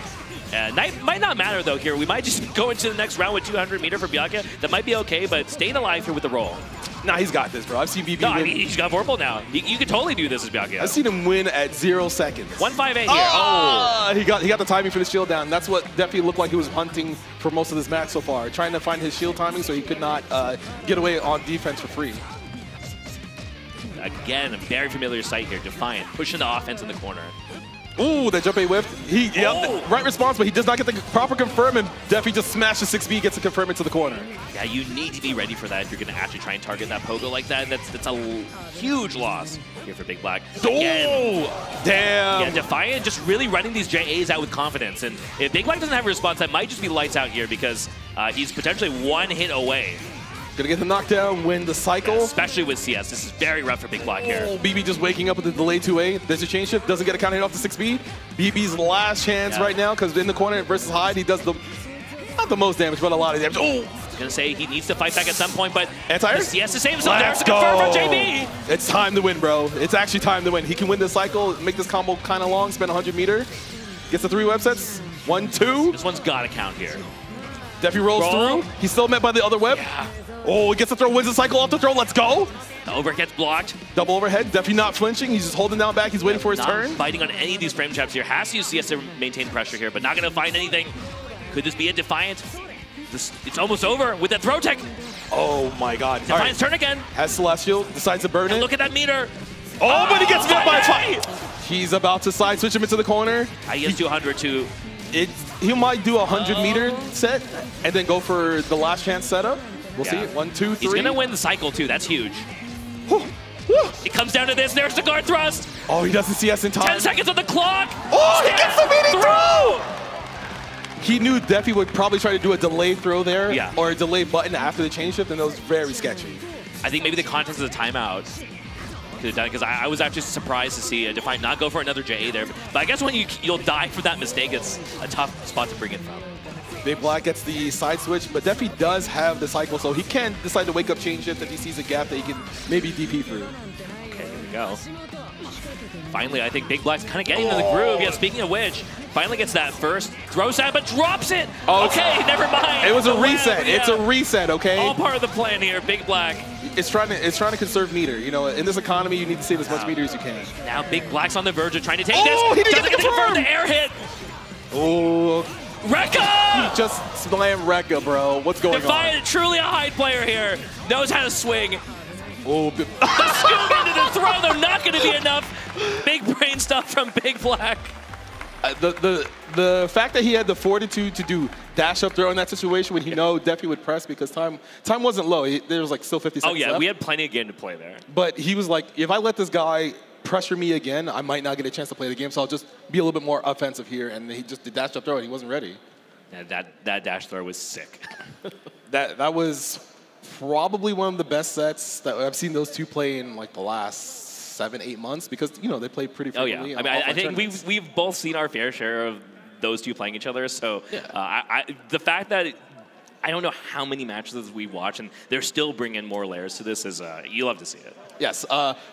Might not matter, though, here. We might just go into the next round with 200 meter for Byakuya. That might be okay, but staying alive here with the roll. Nah, he's got this, bro. I've seen BB No, win. I mean, he's got Vorpal now. You could totally do this as Byakuya. I've seen him win at 0 seconds. 158 here. Oh! He got the timing for the shield down. That's what Defi looked like he was hunting for most of this match so far. Trying to find his shield timing so he could not get away on defense for free. Again, a very familiar sight here. Defiant, pushing the offense in the corner. Ooh, that jump A whip. Right response, but he does not get the proper confirm, and Defi just smashes 6B, gets the confirm into the corner. Yeah, you need to be ready for that if you're going to actually try and target that pogo like that. That's a huge loss here for Big Black. Again, damn. Yeah, Defiant just really running these JAs out with confidence. And if Big Black doesn't have a response, that might just be lights out here because he's potentially one hit away. Gonna get the knockdown, win the cycle. Yeah, especially with CS. This is very rough for Big Black here. Oh, BB just waking up with the delay 2A. There's a chain shift, doesn't get a counter hit off the 6B. BB's last chance right now, because in the corner versus Hyde, he does not the most damage, but a lot of damage. Oh! I was gonna say he needs to fight back at some point, but anti-air? CS to save himself. There's Let's a confirm go! from JB. It's time to win, bro. It's actually time to win. He can win this cycle, make this combo kind of long, spend 100 meter. Gets the 3 web sets. 1, 2. This one's gotta count here. Defi rolls through. He's still met by the other web. Yeah. Oh, he gets the throw, wins the cycle off the throw. Let's go. The overhead gets blocked. Double overhead. Defi not flinching. He's just holding down back. He's waiting for his not turn. Fighting on any of these frame traps here. Has to use CS to maintain pressure here, but not going to find anything. Could this be a Defiant? It's almost over with that throw tech. Oh my God. Defiant's turn again. As Celestial decides to burn it. Look at that meter. Oh, but he gets met by 5. He's about to side switch him into the corner. He has 200 too. He might do a 100 meter set and then go for the last chance setup. We'll see. 1, 2, 3. He's going to win the cycle too. That's huge. It comes down to this. There's the guard thrust. Oh, he doesn't CS in time. 10 seconds on the clock. Oh, he gets the meeting throw. He knew Defi would probably try to do a delay throw there or a delay button after the chain shift, and that was very sketchy. I think maybe the context of the timeout could have done it, because I was actually surprised to see a Defiant not go for another JA there. But I guess when you'll die for that mistake, it's a tough spot to bring it from. Big Black gets the side switch, but Defi does have the cycle, so he can decide to wake up chain shift if he sees a gap that he can maybe DP through. Okay, there we go. Finally, I think Big Black's kind of getting into the groove. Yeah, speaking of which, finally gets that first throw side, but drops it. Oh, okay, never mind. It was a reset. It's a reset, okay? All part of the plan here, Big Black. It's trying to conserve meter. You know, in this economy, you need to save as much meter as you can. Now Big Black's on the verge of trying to take this. He didn't doesn't get to confirm the air hit. Oh. Rekka! He just slammed Rekka, bro. What's going Defiant, truly a Hyde player here. Knows how to swing. Oh, the scoop into the throw, though, not going to be enough. Big brain stuff from Big Black. The fact that he had the fortitude to do dash up throw in that situation when he know Defi would press because time wasn't low. There was like still 50 seconds left. We had plenty of game to play there. But he was like, if I let this guy pressure me again, I might not get a chance to play the game, so I'll just be a little bit more offensive here. And he just did dash up throw and he wasn't ready. Yeah, that dash throw was sick. that was probably one of the best sets that I've seen those two play in like the last 7-8 months because, you know, they play pretty frequently. I mean, I think we've both seen our fair share of those two playing each other. So the fact that I don't know how many matches we watch and they're still bringing more layers to this is you love to see it. Yes.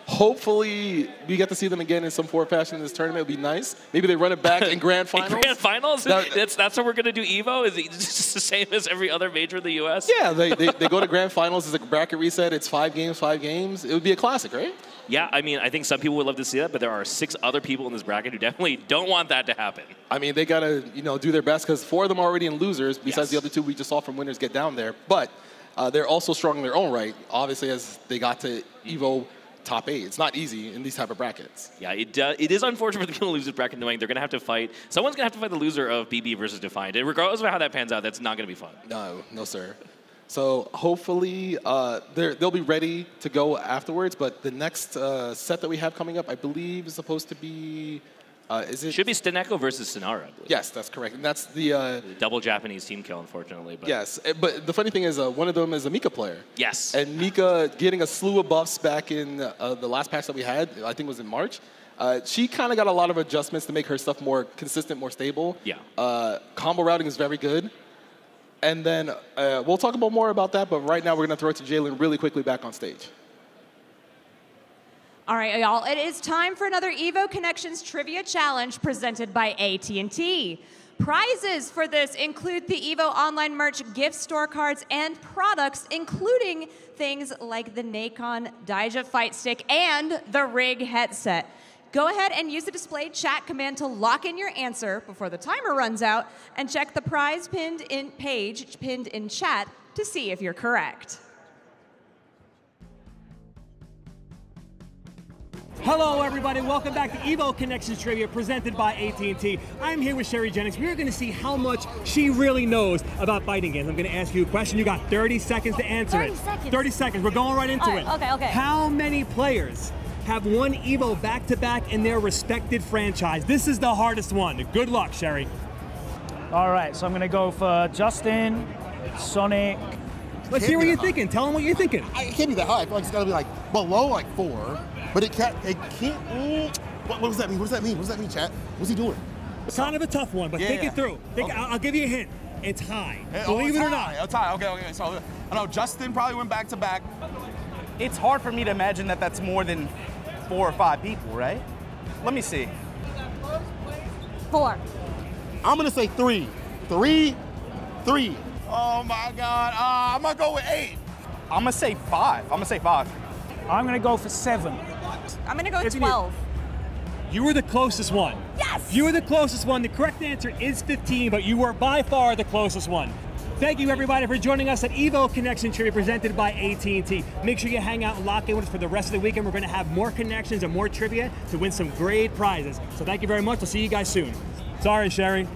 Hopefully, we get to see them again in some form or fashion in this tournament. It would be nice. Maybe they run it back in Grand Finals. In Grand Finals? That's what we're going to do EVO? Is it just the same as every other major in the U.S.? Yeah, they go to Grand Finals. It's a bracket reset. It's 5 games, 5 games. It would be a classic, right? Yeah, I mean, I think some people would love to see that, but there are 6 other people in this bracket who definitely don't want that to happen. I mean, they got to do their best because 4 of them are already in losers, besides the other 2 we just saw from winners get down there. But they're also strong in their own right, obviously, as they got to EVO top 8. It's not easy in these type of brackets. Yeah, it is unfortunate for the people in the losers bracket knowing they're going to have to fight. Someone's going to have to fight the loser of BB versus Defiant. And regardless of how that pans out, that's not going to be fun. No, sir. So hopefully they'll be ready to go afterwards. But the next set that we have coming up, I believe, is supposed to be... Should be Steneko versus Sonara, I believe. Yes, that's correct. And that's the double Japanese team kill, unfortunately. But. Yes, but the funny thing is one of them is a Mika player. Yes. And Mika getting a slew of buffs back in the last patch that we had, I think it was in March. She kind of got a lot of adjustments to make her stuff more consistent, more stable. Yeah. Combo routing is very good. And then we'll talk more about that, but right now we're going to throw it to Jalen really quickly back on stage. All right, y'all, it is time for another EVO Connections Trivia Challenge presented by AT&T. Prizes for this include the EVO Online merch, gift store cards, and products, including things like the Nacon Daija Fight Stick and the Rig headset. Go ahead and use the displayed chat command to lock in your answer before the timer runs out, and check the prize page pinned in chat to see if you're correct. Hello, everybody. Welcome back to EVO Connections Trivia presented by AT&T. I'm here with Sherry Jennings. We're going to see how much she really knows about fighting games. I'm going to ask you a question. You got 30 seconds to answer it. 30 seconds. We're going right into it. Okay. How many players have won EVO back-to-back in their respected franchise? This is the hardest one. Good luck, Sherry. All right, so I'm going to go for Justin, Sonic. Let's hear what you're thinking. Tell them what you're thinking. It can't be that high. I feel like it's got to be like below 4. But it can't. What does that mean? What does that mean? What does that mean, chat? What's he doing? It's kind of a tough one, but think it through. I'll give you a hint. It's high. Believe it or not. It's high. Okay. So I know Justin probably went back to back. It's hard for me to imagine that that's more than 4 or 5 people, right? Let me see. 4. I'm gonna say 3. 3. Oh my God. I'm gonna go with 8. I'm gonna say 5. I'm going to go for 7. I'm going to go 12. You were the closest one. Yes! You were the closest one. The correct answer is 15, but you were by far the closest one. Thank you, everybody, for joining us at EVO Connection Trivia presented by AT&T. Make sure you hang out and lock in with us for the rest of the weekend. We're going to have more connections and more trivia to win some great prizes. So thank you very much. We'll see you guys soon. Sorry, Sherry.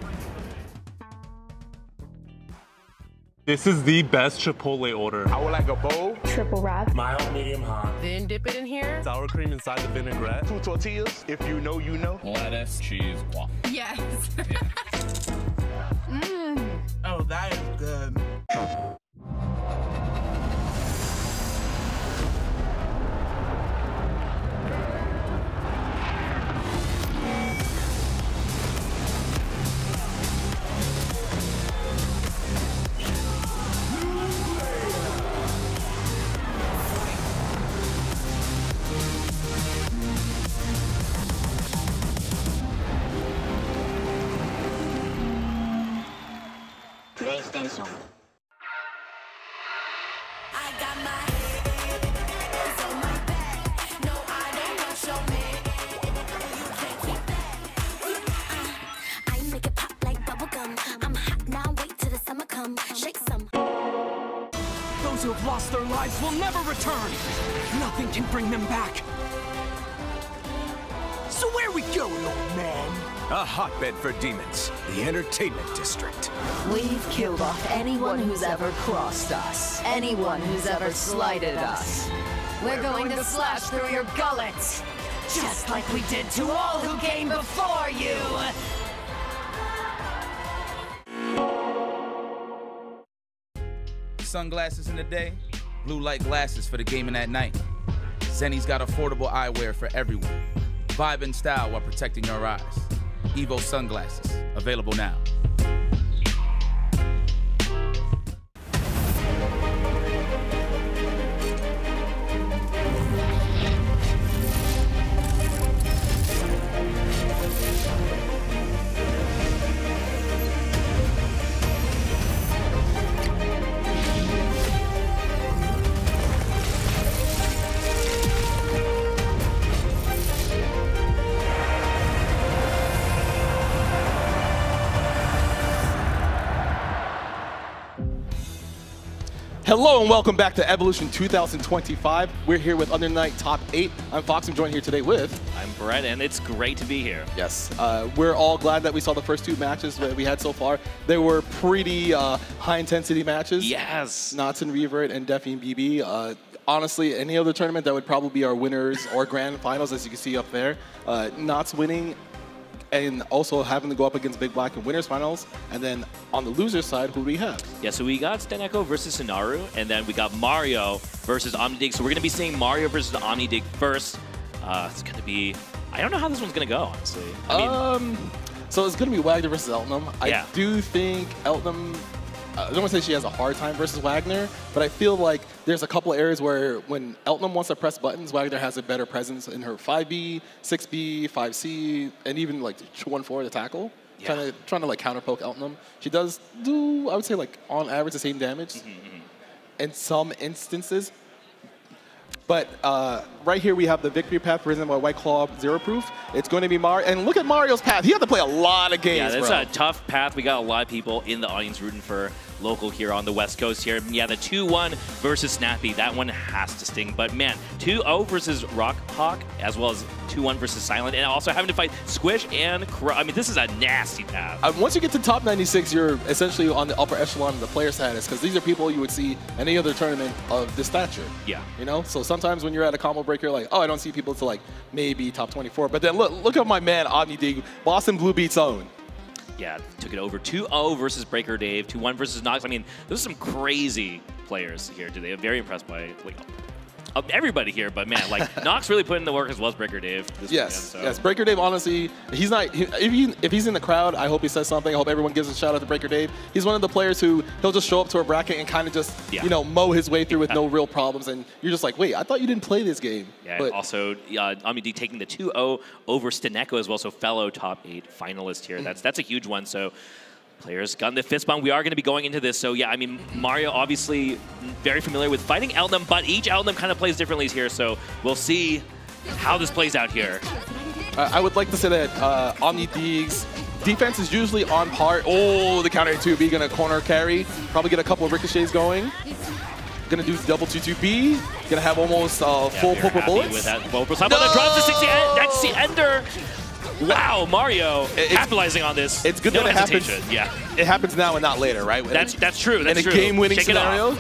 This is the best Chipotle order. I would like a bowl. Triple wrap. Mild, medium, hot. Then dip it in here. Sour cream inside the vinaigrette. 2 tortillas. If you know, you know. Lettuce, cheese, waffle. Yes. Oh, that is good. PlayStation. Those who have lost their lives will never return. Nothing can bring them back. So where we going, old man? A hotbed for demons, the entertainment district. We've killed off anyone who's ever crossed us, anyone who's ever slighted us. We're going to slash through your gullets, just like we did to all who came before you. Sunglasses in the day, blue light glasses for the gaming at night. Zenny's got affordable eyewear for everyone. Vibe and style while protecting your eyes. EVO sunglasses, available now. Hello and welcome back to Evolution 2025. We're here with Under Night Top 8. I'm Fox. I'm joined here today with... I'm Brett, and it's great to be here. Yes. We're all glad that we saw the first 2 matches that we had so far. They were pretty high-intensity matches. Yes. Knots and Revert and Defi and BB. Honestly, any other tournament, that would probably be our winners or grand finals, as you can see up there. Knots winning and also having to go up against Big Black in winners finals. And then on the loser side, who do we have? Yeah, so we got Steneko versus Sonaru, and then we got Mario versus OmniDig. So we're going to be seeing Mario versus OmniDig first. It's going to be... I don't know how this one's going to go, honestly. I mean, so it's going to be Wagner versus Eltnum. Yeah. I do think Eltnum... I don't want to say she has a hard time versus Wagner, but I feel like there's a couple areas where when Eltnum wants to press buttons, Wagner has a better presence in her 5B, 6B, 5C, and even like 2-1-4 to tackle. Yeah. Trying to like counter poke Eltnum. She does do, I would say, like on average the same damage in some instances. But right here we have the victory path presented by White Claw Zero Proof. It's going to be Mario. And look at Mario's path. He had to play a lot of games, yeah, that's a tough path. We got a lot of people in the audience rooting for local here on the West Coast here. Yeah, the 2-1 versus Snappy. That one has to sting. But man, 2-0 versus Rock Hawk, as well as 2-1 versus Silent, and also having to fight Squish and Crow. I mean, this is a nasty path. Once you get to top 96, you're essentially on the upper echelon of the player status, because these are people you would see any other tournament of this stature. Yeah. You know? So sometimes when you're at a combo breaker, like, oh, I don't see people to like maybe top 24. But then look at my man, OmniDig, Boston Blue Beat's own. Yeah, took it over 2-0 versus Breaker Dave, 2-1 versus Nox. I mean, those are some crazy players here today. I'm very impressed by like everybody here, but man, like Nox really put in the work as well as Breaker Dave. This weekend, so. Yes. Breaker Dave, honestly, he's not. If he's in the crowd, I hope he says something. I hope everyone gives a shout out to Breaker Dave. He's one of the players who he'll just show up to a bracket and kind of just mow his way through with no real problems, and you're just like, wait, I thought you didn't play this game. Yeah. But also, OmniDig taking the 2-0 over Steneko as well, so fellow top 8 finalist here. That's a huge one. So. Players got in the fist bump. We are going to be going into this. So, yeah, I mean, Mario obviously very familiar with fighting Eltnum, but each Eltnum kind of plays differently here. So we'll see how this plays out here. I would like to say that OmniDig's defense is usually on par. Oh, the counter 2B going to corner carry. Probably get a couple of ricochets going. Going to do double 2-2B. Going to have almost full Poker bullets. With that. Well, how about the drop to 60? That's the ender. Wow, Mario capitalizing on this. It's good that it happens. Yeah, it happens now and not later, right? That's true. That's in a game-winning scenario.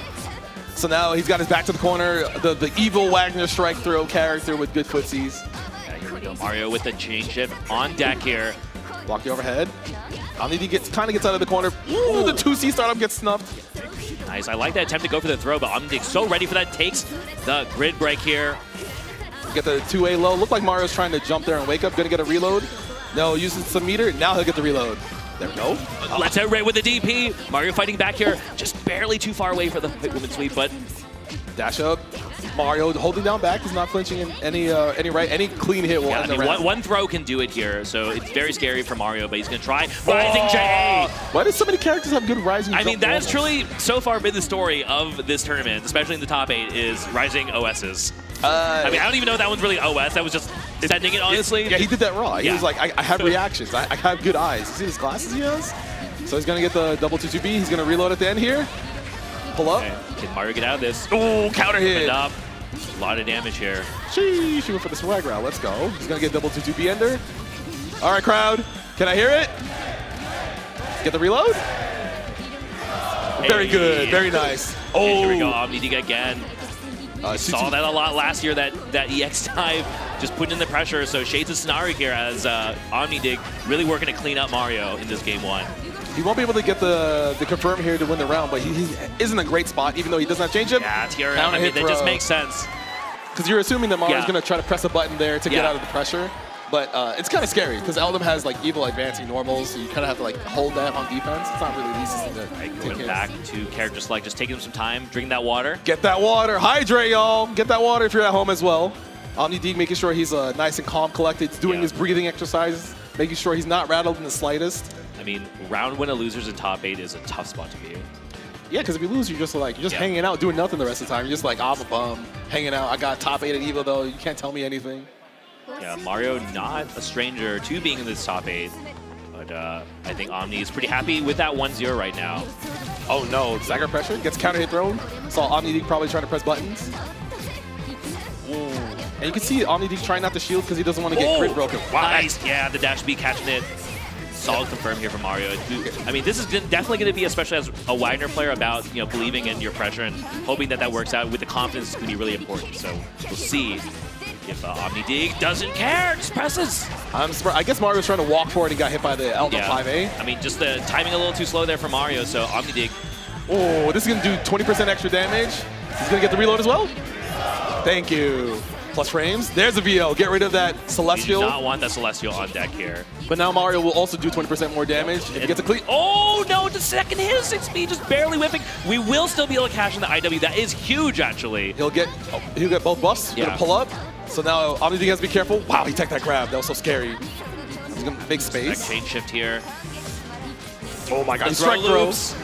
So now he's got his back to the corner. The evil Wagner strike throw character with good footsies. Yeah, here we go. Mario with the chain shift on deck here. Walk the overhead. OmniDig kind of gets out of the corner. Ooh, the 2C startup gets snuffed. Nice. I like that attempt to go for the throw, but OmniDig so ready for that. Takes the grid break here. Get the 2A low. Look like Mario's trying to jump there and wake up. Gonna get a reload. No, uses some meter. Now he'll get the reload. There we go. Let's hit right with the DP. Mario fighting back here. Just barely too far away for the woman sweep, but dash up. Mario holding down back. He's not flinching in any clean hit will end the round. One throw can do it here, so it's very scary for Mario, but he's going to try. Rising J! Why do so many characters have good rising I mean, that has truly, so far, been the story of this tournament, especially in the top 8, is rising OSs. I mean, I don't even know if that one's really OS. That was just sending it, honestly. Yeah, he did that raw. He was like, I have reactions. I have good eyes. You see his glasses he has? So he's going to get the double 2-2B. He's going to reload at the end here. Pull up. Okay. Can Mario get out of this? Oh, counter hit. Up. A lot of damage here. Sheesh, he went for the swag route. Let's go. He's going to get double 2-2B ender. All right, crowd. Can I hear it? Get the reload. Hey. Very good. Very nice. Oh, and here we go. OmniDig again. Saw that a lot last year, that EX dive, just putting in the pressure. So Shades of Scenario here as OmniDig really working to clean up Mario in this game 1. He won't be able to get the confirm here to win the round, but he is in a great spot, even though he does not change it. Yeah, TRM, I mean, that just makes sense. Because you're assuming that Mario's going to try to press a button there to get out of the pressure. But it's kind of scary, because Eltnum has like evil advancing normals, so you kind of have to like hold that on defense. It's not really the easiest thing to Going back to characters like just taking them some time, drinking that water. Get that water. Hydrate, y'all. Get that water if you're at home as well. OmniDig making sure he's nice and calm, collected, doing his breathing exercises, making sure he's not rattled in the slightest. I mean, round winner losers in top 8 is a tough spot to be in. Yeah, because if you lose, you're just hanging out, doing nothing the rest of the time. You're just like, I'm a bum, hanging out. I got top 8 at EVO, though. You can't tell me anything. Yeah, Mario not a stranger to being in this top 8. But I think Omni is pretty happy with that 1-0 right now. Oh no, stagger pressure, gets counter hit thrown. Saw OmniDig probably trying to press buttons. And you can see OmniDig trying not to shield because he doesn't want to get crit broken. Wow, nice. Yeah, the dash B catching it. Solid confirm here from Mario. I mean, this is definitely going to be, especially as a Wagner player, about believing in your pressure and hoping that works out with the confidence is going to be really important. So we'll see if OmniDig doesn't care, just presses. I'm surprised. I guess Mario's trying to walk forward and got hit by the Elder 5A. I mean, just the timing a little too slow there for Mario, so OmniDig. Oh, this is going to do 20% extra damage. He's going to get the reload as well. Thank you. Plus frames. There's a VO. Get rid of that Celestial. You do not want that Celestial on deck here. But now Mario will also do 20% more damage if he gets a clean. Oh no, the second hit, 6B just barely whipping. We will still be able to cash in the IW. That is huge, actually. He'll get both buffs. He's gonna pull up. So now OmniDig has to be careful. Wow, he teched that grab. That was so scary. He's gonna make space. Chain shift here. Oh my god, strike throws.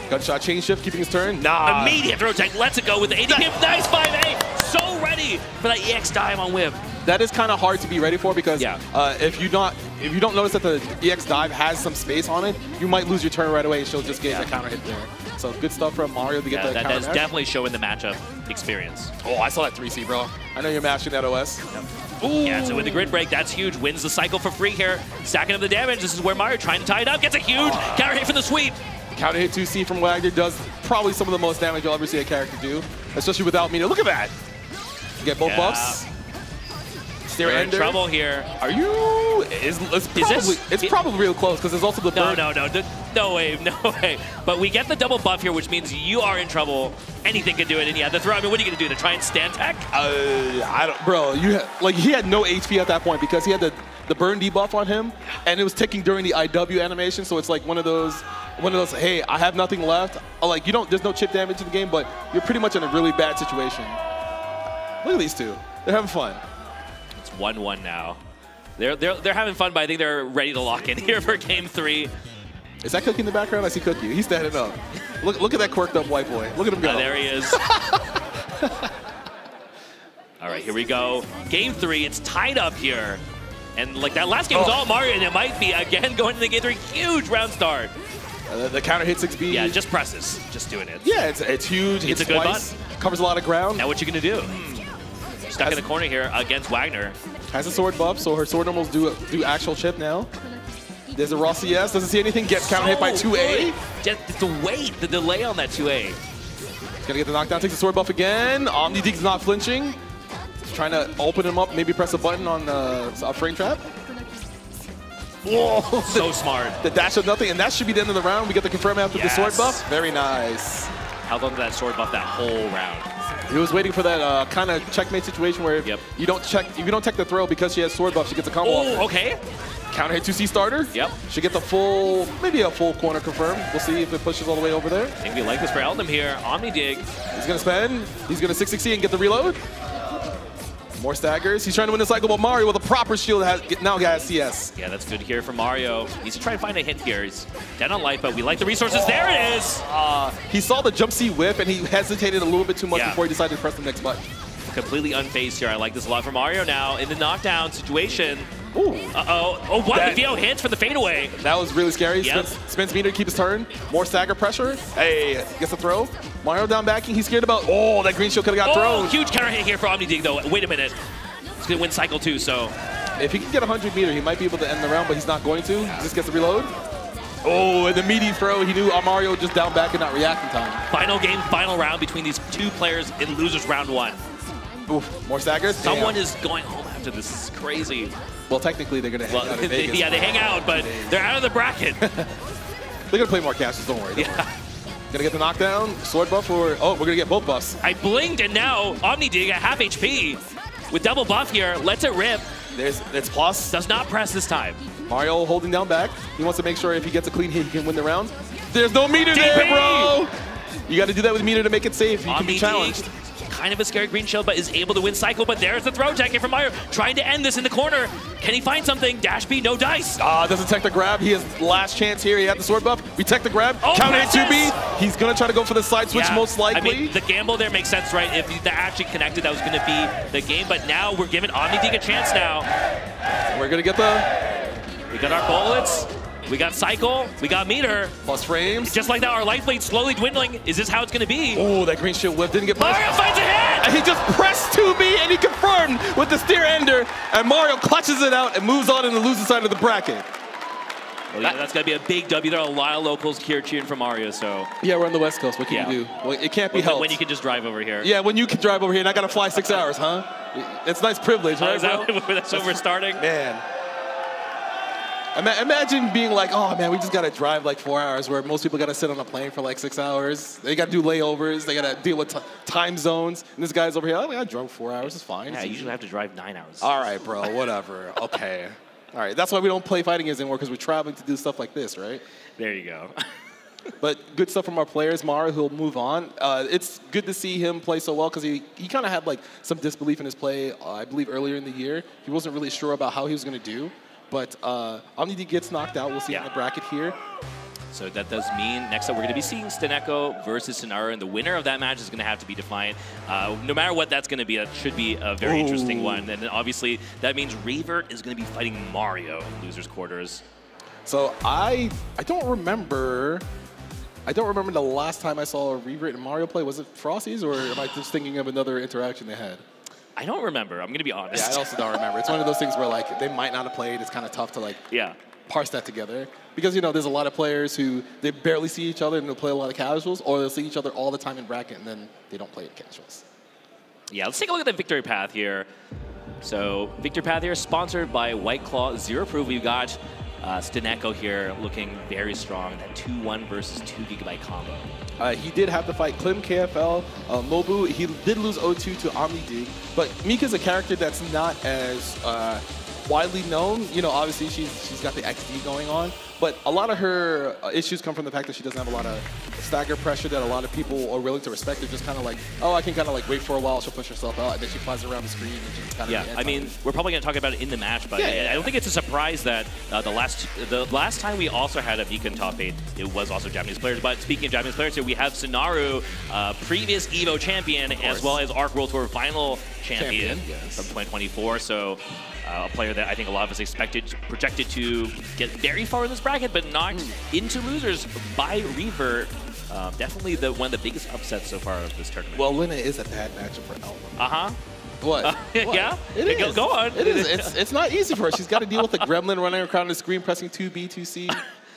Gunshot chain shift, keeping his turn. Nah. Immediate throw tech. Let's it go with the ADP. Nice 5A. So ready for that EX dive on whip. That is kind of hard to be ready for because if you don't notice that the EX dive has some space on it, you might lose your turn right away and she'll just get a counter hit there. So good stuff from Mario to get the counter. That is definitely showing the matchup experience. Oh, I saw that 3C, bro. I know you're mashing that OS. Ooh. Yeah, so with the grid break, that's huge. Wins the cycle for free here. Stacking up the damage. This is where Mario trying to tie it up. Gets a huge counter hit from the sweep. Counter hit 2C from Wagner does probably some of the most damage you'll ever see a character do, especially without meter. Look at that. Get both buffs. We're in trouble here. Are you? It's probably real close because there's also the burn. No way. But we get the double buff here, which means you are in trouble. Anything can do it. And yeah, the throw. I mean, what are you gonna do? To try and stand tech? I don't, bro. He had no HP at that point because he had the burn debuff on him, and it was ticking during the IW animation. So it's like one of those. Hey, I have nothing left. Like there's no chip damage in the game, but you're pretty much in a really bad situation. Look at these two. They're having fun. It's 1-1 now. They're having fun, but I think they're ready to lock in here for game 3. Is that Cookie in the background? I see Cookie. He's standing up. Look at that quirked up white boy. Look at him go. There he is. All right, here we go. Game 3. It's tied up here. And like that last game was all Mario, and it might be again going into game 3. Huge round start. The counter hit 6B. Yeah, just presses. Just doing it. Yeah, it's huge. It's a good butt. Covers a lot of ground. Now what you gonna do? Stuck in the corner here against Wagner. Has a sword buff, so her sword normals do actual chip now. There's a raw CS, doesn't see anything, gets counter hit by 2A. Just the weight, the delay on that 2A. Gonna get the knockdown, takes the sword buff again. OmniDig's not flinching. Trying to open him up, maybe press a button on a frame trap. Whoa! So smart. The dash of nothing, and that should be the end of the round. We get the confirm after the sword buff. Very nice. Held on to that sword buff that whole round. He was waiting for that kind of checkmate situation where if you don't check the throw because she has sword buff, she gets a combo. Oh, okay. Counter hit 2C starter. Yep. She gets maybe a full corner confirm. We'll see if it pushes all the way over there. I think we like this for Eldam here. OmniDig. He's gonna spend. He's gonna 660 and get the reload. More staggers. He's trying to win the cycle, but Mario with a proper shield now has CS. Yeah, that's good here for Mario. He's trying to find a hit here. He's dead on life, but we like the resources. There it is! He saw the jump C whip, and he hesitated a little bit too much before he decided to press the next button. Completely unfazed here. I like this a lot for Mario now. In the knockdown situation. Ooh. Uh-oh. Oh, what? The VO hits for the fadeaway. That was really scary. Yep. Spins meter to keep his turn. More stagger pressure. Hey, gets a throw. Mario down backing. He's scared about, that green shield could have got thrown. Huge counter hit here for OmniDig, though. Wait a minute. He's going to win cycle 2, so. If he can get 100 meter, he might be able to end the round, but he's not going to. He just gets the reload. Oh, and the meaty throw. He knew Mario just down back and not react in time. Final game, final round between these two players in losers round 1. Oof, more staggers. Someone is going home after this. This is crazy. Well, technically, they're going to hang out in Vegas. Yeah, they hang out, but they're out of the bracket. They're going to play more catches, don't worry. Gonna get the we're gonna get both buffs. I blinked, and now OmniDig at half HP with double buff here. Lets it rip. It's plus. Does not press this time. Mario holding down back. He wants to make sure if he gets a clean hit, he can win the round. There's no meter there, bro. You got to do that with meter to make it safe. You can be challenged. Kind of a scary green shield, but is able to win cycle. But there's the throw tech here from Mario, trying to end this in the corner. Can he find something? Dash B, no dice. Doesn't tech the grab. He has last chance here. He had the sword buff. We tech the grab. Counter hit 2B. He's gonna try to go for the side switch most likely. I mean, the gamble there makes sense, right? If they're actually connected, that was gonna be the game. But now we're giving OmniDig a chance now. We're gonna get We got our bullets. We got Cycle, we got Meter. Plus frames. Just like that, our life lead slowly dwindling. Is this how it's going to be? Oh, that green shield whip didn't get punished. Mario finds a hit! And he just pressed 2B and he confirmed with the steer ender. And Mario clutches it out and moves on in the losing side of the bracket. Well, yeah, that's going to be a big W. There are a lot of locals here cheering for Mario, so. Yeah, we're on the West Coast. What can you do? Well, it can't be helped. When you can just drive over here. Yeah, when you can drive over here and I got to fly 6 hours, huh? It's nice privilege, right? That's when we're starting? Man. Imagine being like, oh man, we just got to drive like 4 hours where most people got to sit on a plane for like 6 hours. They got to do layovers. They got to deal with time zones. And this guy's over here, oh, I drove 4 hours. It's fine. Yeah, I usually have to drive 9 hours. All right, bro, whatever. Okay. All right, that's why we don't play fighting games anymore, because we're traveling to do stuff like this, right? There you go. But good stuff from our players. Mario, who'll move on. It's good to see him play so well, because he kind of had like some disbelief in his play, I believe, earlier in the year. He wasn't really sure about how he was going to do. But Omnidi gets knocked out. We'll see in the bracket here. So that does mean next up we're going to be seeing Steneko versus Sonaru, and the winner of that match is going to have to be defined. No matter what that's going to be, that should be a very interesting one. And then obviously that means Revert is going to be fighting Mario in losers quarters. So I don't remember the last time I saw a Revert and Mario play. Was it Frosty's, or am I just thinking of another interaction they had? I don't remember. I'm going to be honest. Yeah, I also don't remember. It's one of those things where like they might not have played. It's kind of tough to like parse that together. Because, you know, there's a lot of players who they barely see each other and they'll play a lot of casuals, or they'll see each other all the time in bracket and then they don't play in casuals. Yeah, let's take a look at the victory path here. So, victory path here sponsored by White Claw Zero Proof. We've got Steneko here looking very strong. That 2-1 versus 2 GB combo. He did have to fight Klim KFL, Mobu. He did lose 0-2 to Omnidi, but Mika's a character that's not as widely known. You know, obviously she's got the XD going on, but a lot of her issues come from the fact that she doesn't have a lot of stagger pressure that a lot of people are willing to respect. They're just kind of like, oh, I can kind of like wait for a while, she'll push herself out, and then she flies around the screen and she's kind of I mean, we're probably going to talk about it in the match, but I don't think it's a surprise that the last time we also had a Mika in top 8, it was also Japanese players. But speaking of Japanese players here, we have Sonaru, previous EVO champion, as well as ARC World Tour final champion from 2024. So a player that I think a lot of us projected to get very far in this bracket, but knocked into losers by Revert. Definitely one of the biggest upsets so far of this tournament. Well, Lina is a bad matchup for Elma. Uh-huh. What? Yeah? It is. Go on. It is. It's not easy for her. She's got to deal with the gremlin running around the screen, pressing 2B, 2C,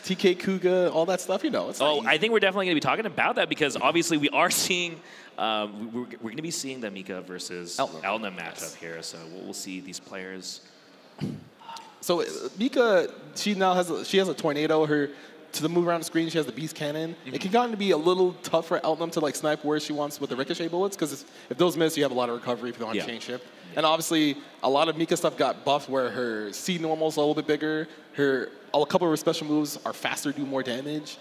TK Kuga, all that stuff. You know, it's not easy. I think we're definitely going to be talking about that, because obviously we are seeing, we're going to be seeing the Mika versus Elna matchup here. So we'll see these players. So Mika, she has a tornado. To the move around the screen, she has the beast cannon. It can kind of be a little tough for Eltnum to like snipe where she wants with the ricochet bullets, because if those miss, you have a lot of recovery if you don't have chain shift. And obviously, a lot of Mika stuff got buffed where her C normal's a little bit bigger. A couple of her special moves are faster, do more damage.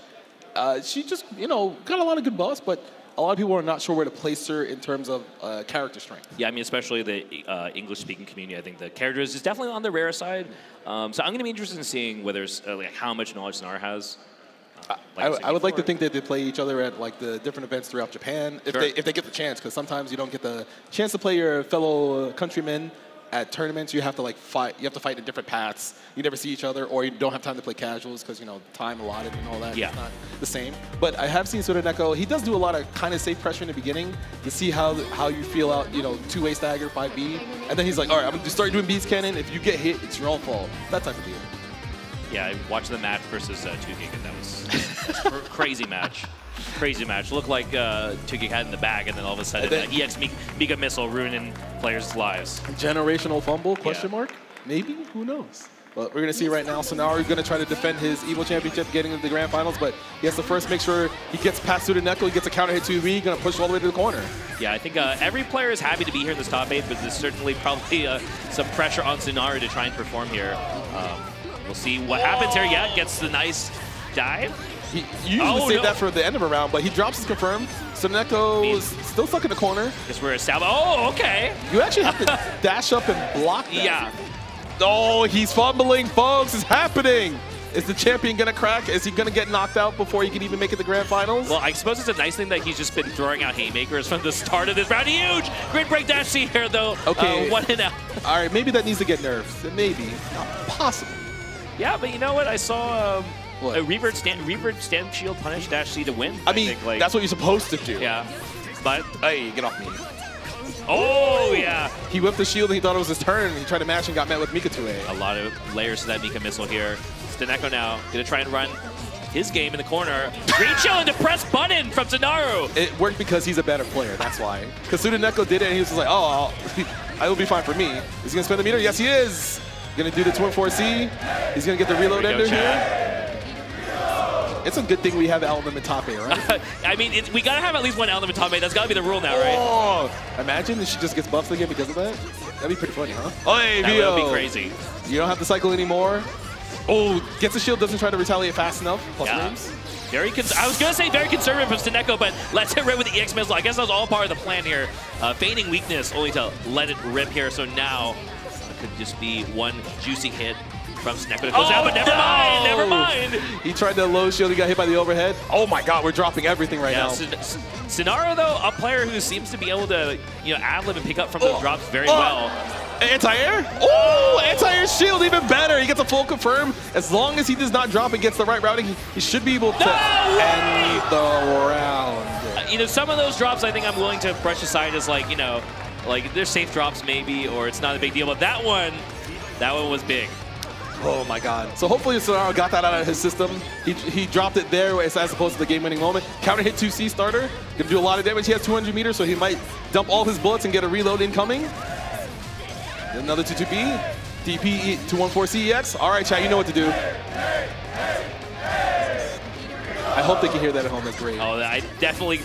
She just, you know, got a lot of good buffs, but a lot of people are not sure where to place her in terms of character strength. Yeah, I mean, especially the English-speaking community, I think the character is definitely on the rare side. So I'm going to be interested in seeing whether like how much knowledge Sonaru has. I would like to think that they play each other at like the different events throughout Japan if they get the chance, because sometimes you don't get the chance to play your fellow countrymen at tournaments. You have to like fight. You have to fight in different paths. You never see each other, or you don't have time to play casuals because, you know, time allotted and all that. Yeah. It's not the same. But I have seen Steneko. He does do a lot of kind of safe pressure in the beginning to see how you feel out. You know, 2-way stagger, 5B, and then he's like, all right, I'm gonna start doing beast cannon. If you get hit, it's your own fault. That type of deal. Yeah, I watched the match versus 2Gig, and that was a crazy match. Crazy match. Looked like 2Gig had in the bag, and then all of a sudden, EX Mika missile ruining players' lives. Generational fumble? Question mark? Maybe? Who knows? But we're going to see right now, Sonaru is going to try to defend his EVO championship, getting into the grand finals, but he has to first make sure he gets past Steneko, he gets a counter hit 2B, going to push all the way to the corner. Yeah, I think every player is happy to be here in this top 8, but there's certainly probably some pressure on Sonaru to try and perform here. We'll see what happens here. Yeah, gets the nice dive. He usually save that for the end of a round, but he drops his confirm. Steneko is still stuck in the corner. Guess we're established. Oh, okay. You actually have to dash up and block that. Yeah. Oh, he's fumbling, folks. It's happening. Is the champion going to crack? Is he going to get knocked out before he can even make it to the grand finals? Well, I suppose it's a nice thing that he's just been throwing out haymakers from the start of this round. Huge! Great break dash C here, though. Okay. 1 and out. All right, maybe that needs to get nerfed. Maybe. Not possible. Yeah, but you know what? I saw A revert stand shield punish dash C to win. I mean, think, like, that's what you're supposed to do. Yeah. But hey, get off me. Oh, yeah. He whipped the shield and he thought it was his turn. He tried to mash and got met with Mika-2A. A lot of layers to that Mika missile here. Steneko now going to try and run his game in the corner. Green chill and press button from Tsunaru. It worked because he's a better player, that's why. Because Steneko did it and he was just like, oh, it'll be fine for me. Is he going to spend the meter? Yes, he is. Going to do the 2-4C. He's going to get the reload ender here. It's a good thing we have element top A, right? I mean, we got to have at least one element top A. That's got to be the rule now, right? Oh, imagine if she just gets buffed again because of that. That'd be pretty funny, huh? Oh, hey, that would be crazy. You don't have to cycle anymore. Oh, gets the shield, doesn't try to retaliate fast enough. Plus frames. I was going to say very conservative from Steneko, but lets it rip with the EX missile. I guess that was all part of the plan here. Feigning weakness only to let it rip here. So now it could just be one juicy hit from Steneko to close out, but never mind. He tried to low shield, he got hit by the overhead. Oh my god, we're dropping everything right now. Tsunaru, though, a player who seems to be able to ad-lib and pick up from those drops very well. Anti-air? Oh, anti-air shield, even better. He gets a full confirm. As long as he does not drop and gets the right routing, he should be able to end the round. Some of those drops I think I'm willing to brush aside as like they're safe drops maybe, or it's not a big deal, but that one was big. Oh my god. So hopefully Tsunaru got that out of his system. He dropped it there as opposed to the game-winning moment. Counter hit 2C starter. Gonna do a lot of damage. He has 200 meters, so he might dump all his bullets and get a reload incoming. Another 2-2B. DP 214C EX. All right, chat, you know what to do. I hope they can hear that at home. That's great. Oh, I definitely...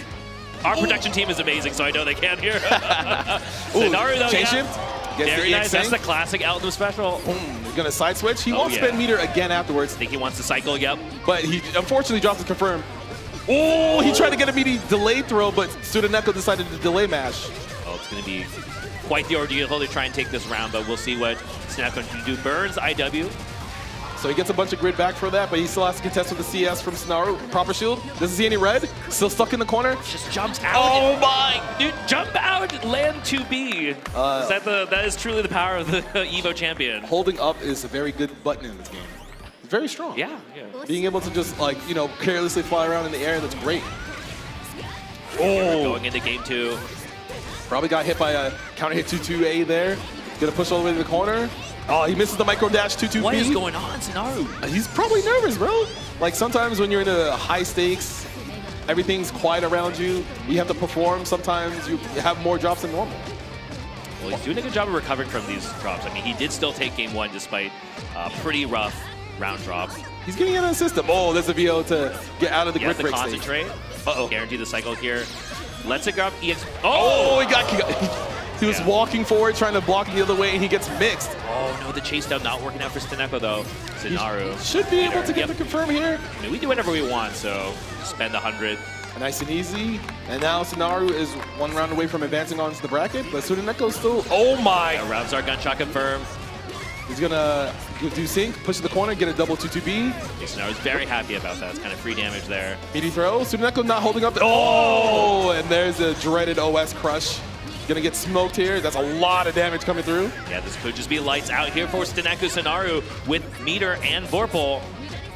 Our production team is amazing, so I know they can hear. Tsunaru, though, chain shift. Very nice. That's the classic Altum special. He's going to side switch. He won't spend meter again afterwards. I think he wants to cycle, yep. But he unfortunately dropped the confirm. Oh, he tried to get a meaty delay throw, but Steneko decided to delay mash. Oh, it's going to be quite the ordeal to try and take this round, but we'll see what Steneko can do. Burns IW. So he gets a bunch of grid back for that, but he still has to contest with the CS from Tsunaru. Proper shield. Doesn't see any red. Still stuck in the corner. Just jumps out. Oh my! Dude, jump out, land 2B. That is truly the power of the EVO champion. Holding up is a very good button in this game. It's very strong. Yeah. Being able to just carelessly fly around in the air, that's great. Oh! Going into game 2. Probably got hit by a counter hit 2-2A there. Gonna push all the way to the corner. Oh, he misses the micro dash 2-2B. What is going on, Tsunaru? He's probably nervous, bro. Like sometimes when you're in a high stakes, everything's quiet around you. You have to perform. Sometimes you have more drops than normal. Well, he's doing a good job of recovering from these drops. I mean, he did still take game 1 despite pretty rough round drop. He's getting out of the system. Oh, there's a VO to get out of the grid break concentrate. Uh-oh. Guarantee the cycle here. Let's it grab EX. Oh, he was walking forward, trying to block the other way, and he gets mixed. Oh, no, the chase down not working out for Steneko, though. Tsunaru. Should be able to get the confirm here. I mean, we do whatever we want, so spend 100. Nice and easy. And now Tsunaru is one round away from advancing onto the bracket, but Tsunako's still... Oh, my! Rounds our gunshot confirm. He's going to do sync, push to the corner, get a double 2-2B. Tsunaru's very happy about that. It's kind of free damage there. Meaty throw. Tsuneko not holding up. Oh! And there's a dreaded OS crush. Gonna get smoked here. That's a lot of damage coming through. Yeah, this could just be lights out here for Steneko Tsunaru with meter and Vorpal.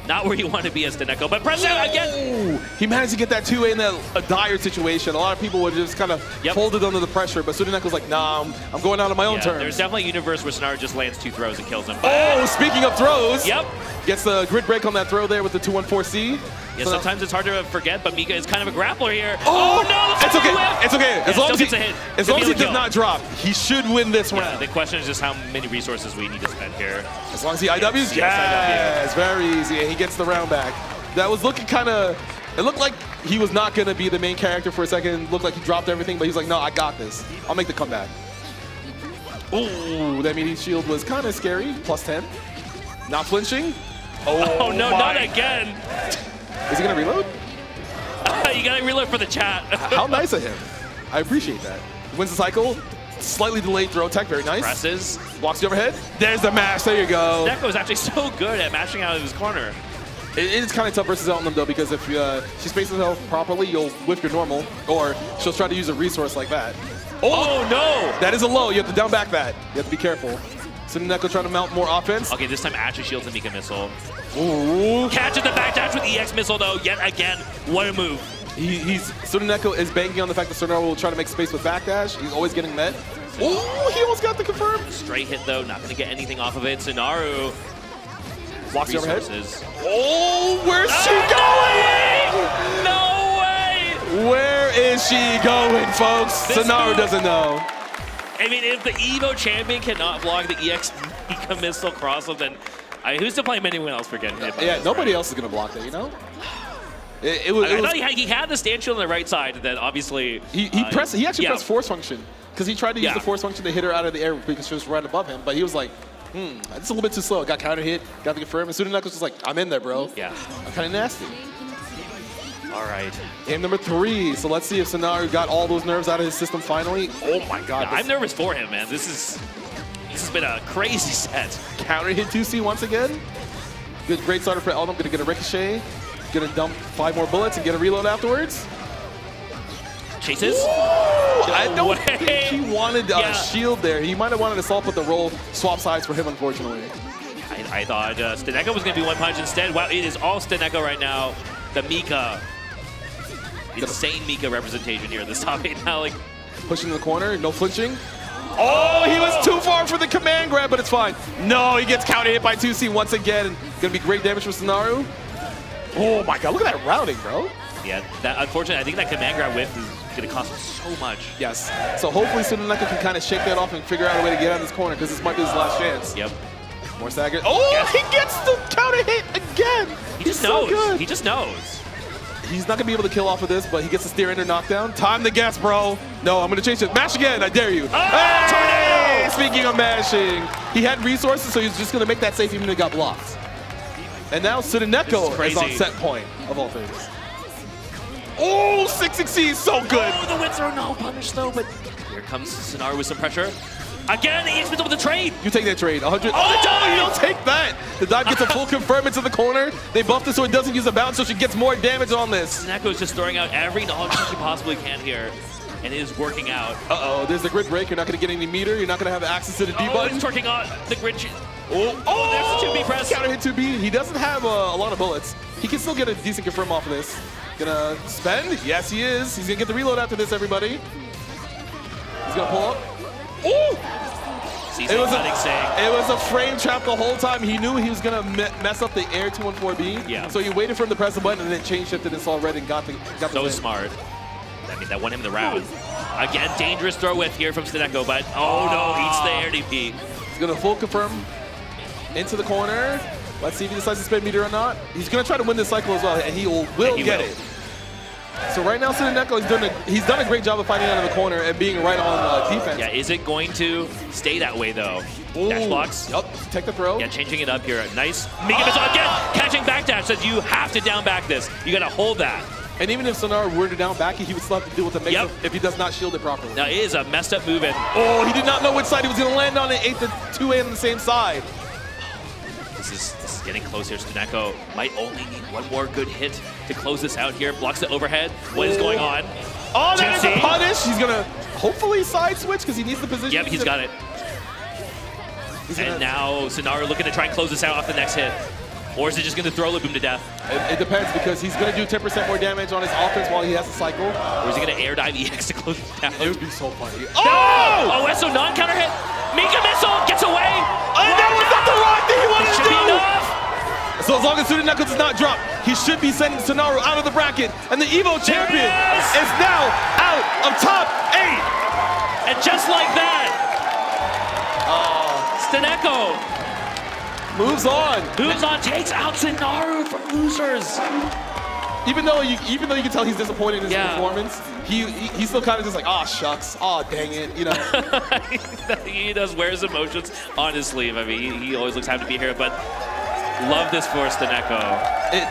Not where you want to be as Steneko, but press out again. He managed to get that 2A in a dire situation. A lot of people would just kind of folded under the pressure, but Tsunako's like, nah, I'm going out on my own terms. There's definitely a universe where Tsunaru just lands 2 throws and kills him. Oh, speaking of throws. Yep. Gets the grid break on that throw there with the 2-1-4C. Yeah, so sometimes it's hard to forget, but Mika is kind of a grappler here. Oh no! It's okay. It's okay. As long as he does not drop, he should win this round. The question is just how many resources we need to spend here. As long as he IWs, yes, very easy, and he gets the round back. That was looking kind of. It looked like he was not going to be the main character for a second. Looked like he dropped everything, but he's like, no, I got this. I'll make the comeback. Ooh, that meaty shield was kind of scary. Plus 10. Not flinching. Oh no, not again. Is he going to reload? You got to reload for the chat. How nice of him. I appreciate that. Wins the cycle. Slightly delayed throw tech. Very nice. Presses. Walks the overhead. There's the mash. There you go. Steneko is actually so good at mashing out of his corner. It is kind of tough versus Elton, though, because if she spaces herself properly, you'll whiff your normal, or she'll try to use a resource like that. Oh, no! That is a low. You have to down back that. You have to be careful. Suneneko trying to mount more offense. Okay, this time actually shields the Mika missile. Ooh. Catches the backdash with EX missile though, yet again. What a move. Suneneko is banking on the fact that Sonaru will try to make space with backdash. He's always getting met. Oh, he almost got the confirm. Straight hit though, not going to get anything off of it. Sonaru. Walks overhead. Oh, where's she going? No way! Where is she going, folks? Sonaru doesn't know. I mean, if the Evo champion cannot block the EX Mika missile crossover, then who's to blame anyone else for getting hit by this, nobody right? else is going to block that, you know? I thought he had the stand shield on the right side, that obviously... He actually pressed force function, because he tried to use the force function to hit her out of the air because she was right above him, but he was like, it's a little bit too slow. Got counter hit, got the confirm, and Suneneko was just like, I'm in there, bro. Yeah. I'm kind of nasty. All right. Game number 3. So let's see if Sonaru got all those nerves out of his system finally. Oh my god. Yeah, I'm nervous for him, man. This has been a crazy set. Counter hit 2C once again. Good, great starter for Eldom. Gonna get a ricochet. Gonna dump 5 more bullets and get a reload afterwards. Chases. I don't think he wanted a shield there. He might have wanted to assault, but the roll swap sides for him, unfortunately. I thought Steneko was going to be one punch instead. Wow, it is all Steneko right now. The Mika. Insane Mika representation here at this top 8 now. Like, pushing in the corner, no flinching. Oh, he was too far for the command grab, but it's fine. No, he gets counter hit by 2C once again. And gonna be great damage for Sonaru. Oh my god, look at that routing, bro. Yeah, unfortunately, I think that command grab whiff is going to cost him so much. Yes. So hopefully Suneneko can kind of shake that off and figure out a way to get out of this corner, because this might be his last chance. Yep. More stagger. Oh, he gets the counter hit again. He just knows. So he just knows. He's not going to be able to kill off of this, but he gets a steer ender knockdown. Time to guess, bro. No, I'm going to change it. Mash again. I dare you. Hey! Speaking of mashing, he had resources, so he was just going to make that safe even though he got blocked. And now Suneneko is on set point, of all things. Oh, 6-6 so good. Oh, the Windsor no punish though, but here comes Sonaru with some pressure. Again, he hits with the trade. You take that trade. 100. Oh, the dive! You don't take that. The dive gets a full confirm into the corner. They buffed it so it doesn't use a bounce, so she gets more damage on this. Steneko is just throwing out every knowledge she possibly can here, and it is working out. Uh-oh, there's the grid break. You're not going to get any meter. You're not going to have access to the D button. He's working on the grid. Oh, there's the 2B press. Counter hit 2B. He doesn't have a lot of bullets. He can still get a decent confirm off of this. Gonna spend? Yes, he is. He's gonna get the reload after this, everybody. He's gonna pull up. Ooh! It was a frame trap the whole time. He knew he was gonna mess up the air 214B. Yeah. So he waited for him to press the button and then chain shifted and saw red and got the so smart. I mean, that won him the round. Again, dangerous throw whiff here from Steneko, but no, eats the air DP. He's gonna full confirm into the corner. Let's see if he decides to spend meter or not. He's going to try to win this cycle as well, and he will get it. So right now, Suneneko he's done a great job of fighting out of the corner and being right on defense. Yeah, is it going to stay that way, though? Ooh. Dash blocks. Yep, take the throw. Yeah, changing it up here. Nice. Mika missile again. Catching backdash says you have to down back this. You got to hold that. And even if Sonaru were to down back, he would still have to deal with the mix if he does not shield it properly. Now, it is a messed up move. Oh, he did not know which side he was going to land on. It ate the 2A on the same side. This is getting closer. Steneko might only need one more good hit to close this out here. Blocks the overhead. What is going on? Oh, that is a punish. He's going to hopefully side switch because he needs the position. Yep, he's got it. And now Sonaru looking to try and close this out off the next hit. Or is it just going to throw Laboom to death? It depends, because he's going to do 10% more damage on his offense while he has to cycle. Or is he going to air dive EX to close it down? It would be so funny. Oh! Oh, so non-counter hit. Mika missile gets away. And that was not the right thing he wanted to do. So as long as Suneneko does not drop, he should be sending Sonaru out of the bracket. And the Evo champion is now out of top 8. And just like that, Steneko moves on. Takes out Sonaru from losers. Even though you can tell he's disappointed in his performance, he's still kind of just like, oh shucks, oh dang it, you know. He does wear his emotions on his sleeve. I mean, he always looks happy to be here, but love this for Steneko.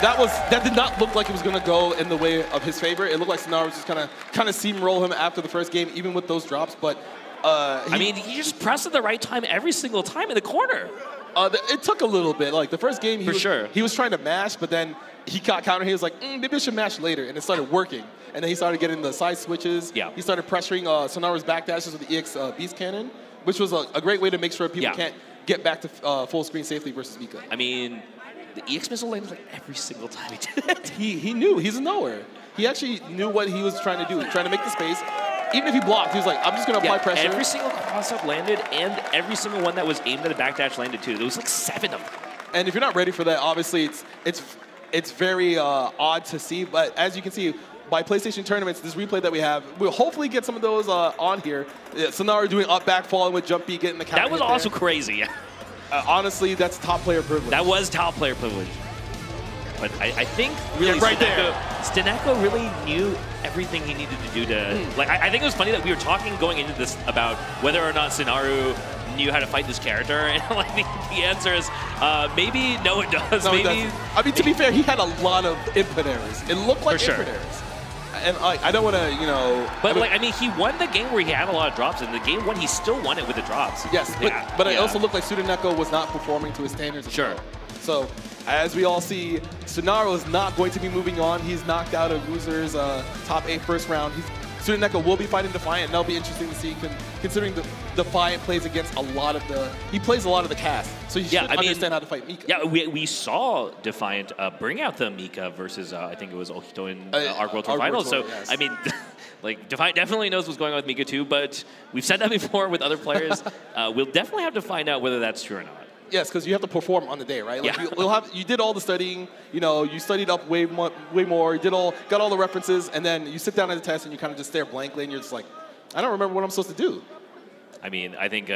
That did not look like it was going to go in the way of his favor. It looked like Sonaru was just kind of steamroll him after the first game, even with those drops. But I mean, he just pressed at the right time every single time in the corner. It took a little bit. Like the first game, he was trying to mash, but then he got counter. He was like, maybe I should mash later, and it started working. And then he started getting the side switches. Yeah. He started pressuring Sonaru's backdashes with the EX Beast Cannon, which was a great way to make sure people get back to full screen safely versus Mika. I mean, the EX missile landed like every single time he did it. He knew. He's a knower. He actually knew what he was trying to do. Trying to make the space. Even if he blocked, he was like, I'm just going to apply pressure. Every single cross-up landed, and every single one that was aimed at a backdash landed too. There was like 7 of them. And if you're not ready for that, obviously it's very odd to see. But as you can see, by PlayStation tournaments, this replay that we have, we'll hopefully get some of those on here. Sonaru doing up back falling with jump B, getting the counter. That was also crazy. Honestly, that's top player privilege. That was top player privilege. But I think really Steneko really knew everything he needed to do to... Like, I think it was funny that we were talking going into this about whether or not Sonaru knew how to fight this character, and like the answer is maybe no, it does. No, maybe. it doesn't. I mean, to be fair, he had a lot of input errors. It looked like input errors. And I don't want to, you know... But, I mean, he won the game where he had a lot of drops, and the game when he still won it with the drops. Yes, but it also looked like Tsudaneko was not performing to his standards. Sure. So, as we all see, Sonaru is not going to be moving on. He's knocked out of Loser's top 8 first round. Tsudaneko will be fighting Defiant, and that'll be interesting to see, considering Defiant plays against a lot of the... He plays a lot of the cast, so he should understand how to fight Mika. Yeah, we saw Defiant bring out the Mika versus, I think it was Ohito in our World Tour Finals. So, yes. I mean, like, Defiant definitely knows what's going on with Mika too, but we've said that before with other players. We'll definitely have to find out whether that's true or not. Yes, because you have to perform on the day, right? Like you did all the studying, you know, you studied up way more, you got all the references, and then you sit down at the test and you kind of just stare blankly, and you're just like, I don't remember what I'm supposed to do. I mean, I think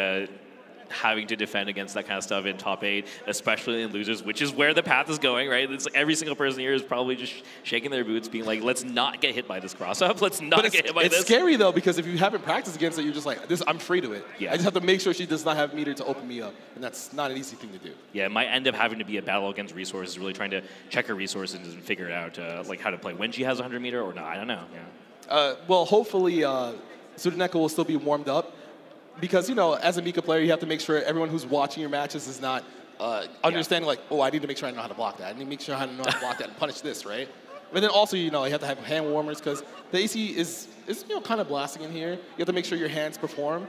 having to defend against that kind of stuff in top 8, especially in Losers, which is where the path is going, right? It's like every single person here is probably just shaking their boots, being like, let's not get hit by this cross-up. Let's not get hit by this. It's scary, though, because if you haven't practiced against it, you're just like, I'm free to it. Yeah. I just have to make sure she does not have meter to open me up, and that's not an easy thing to do. Yeah, it might end up having to be a battle against resources, really trying to check her resources and figure it out, like how to play when she has 100 meter or not. I don't know. Yeah. Well, hopefully, Tsudaneko will still be warmed up. Because, you know, as a Mika player, you have to make sure everyone who's watching your matches is not understanding, like, oh, I need to make sure I know how to block that. I need to make sure I know how to block that and punish this, right? But then also, you know, you have to have hand warmers because the AC is you know, kind of blasting in here. You have to make sure your hands perform.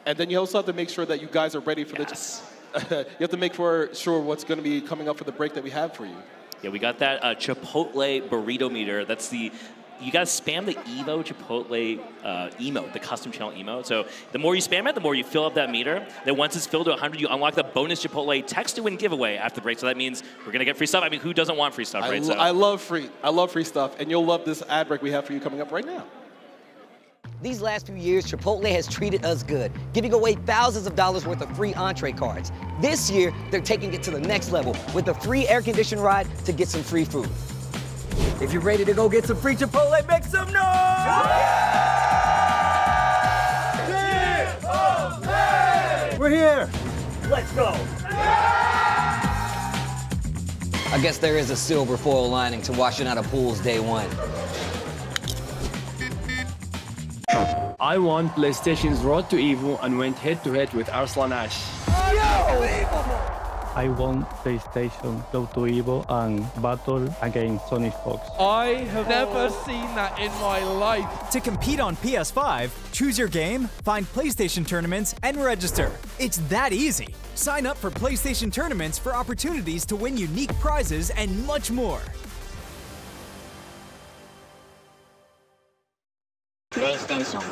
And then you also have to make sure that you guys are ready for the... you have to make sure what's going to be coming up for the break that we have for you. Yeah, we got that Chipotle burrito meter. That's the... You gotta spam the Evo Chipotle emote, the custom channel emote. So the more you spam it, the more you fill up that meter. Then once it's filled to 100, you unlock the bonus Chipotle text to win giveaway after the break. So that means we're gonna get free stuff. I mean, who doesn't want free stuff, right? I love free stuff, and you'll love this ad break we have for you coming up right now. These last few years, Chipotle has treated us good, giving away thousands of dollars worth of free entree cards. This year, they're taking it to the next level with a free air-conditioned ride to get some free food. If you're ready to go get some free Chipotle, make some noise! Chipotle! We're here. Let's go. I guess there is a silver foil lining to washing out of pools day one. I won PlayStation's Road to Evo and went head-to-head with Arslan Ash. I won PlayStation Road to Evo and battled against Sonic Fox. I have never seen that in my life. To compete on PS5, choose your game, find PlayStation tournaments, and register. It's that easy. Sign up for PlayStation tournaments for opportunities to win unique prizes and much more. PlayStation.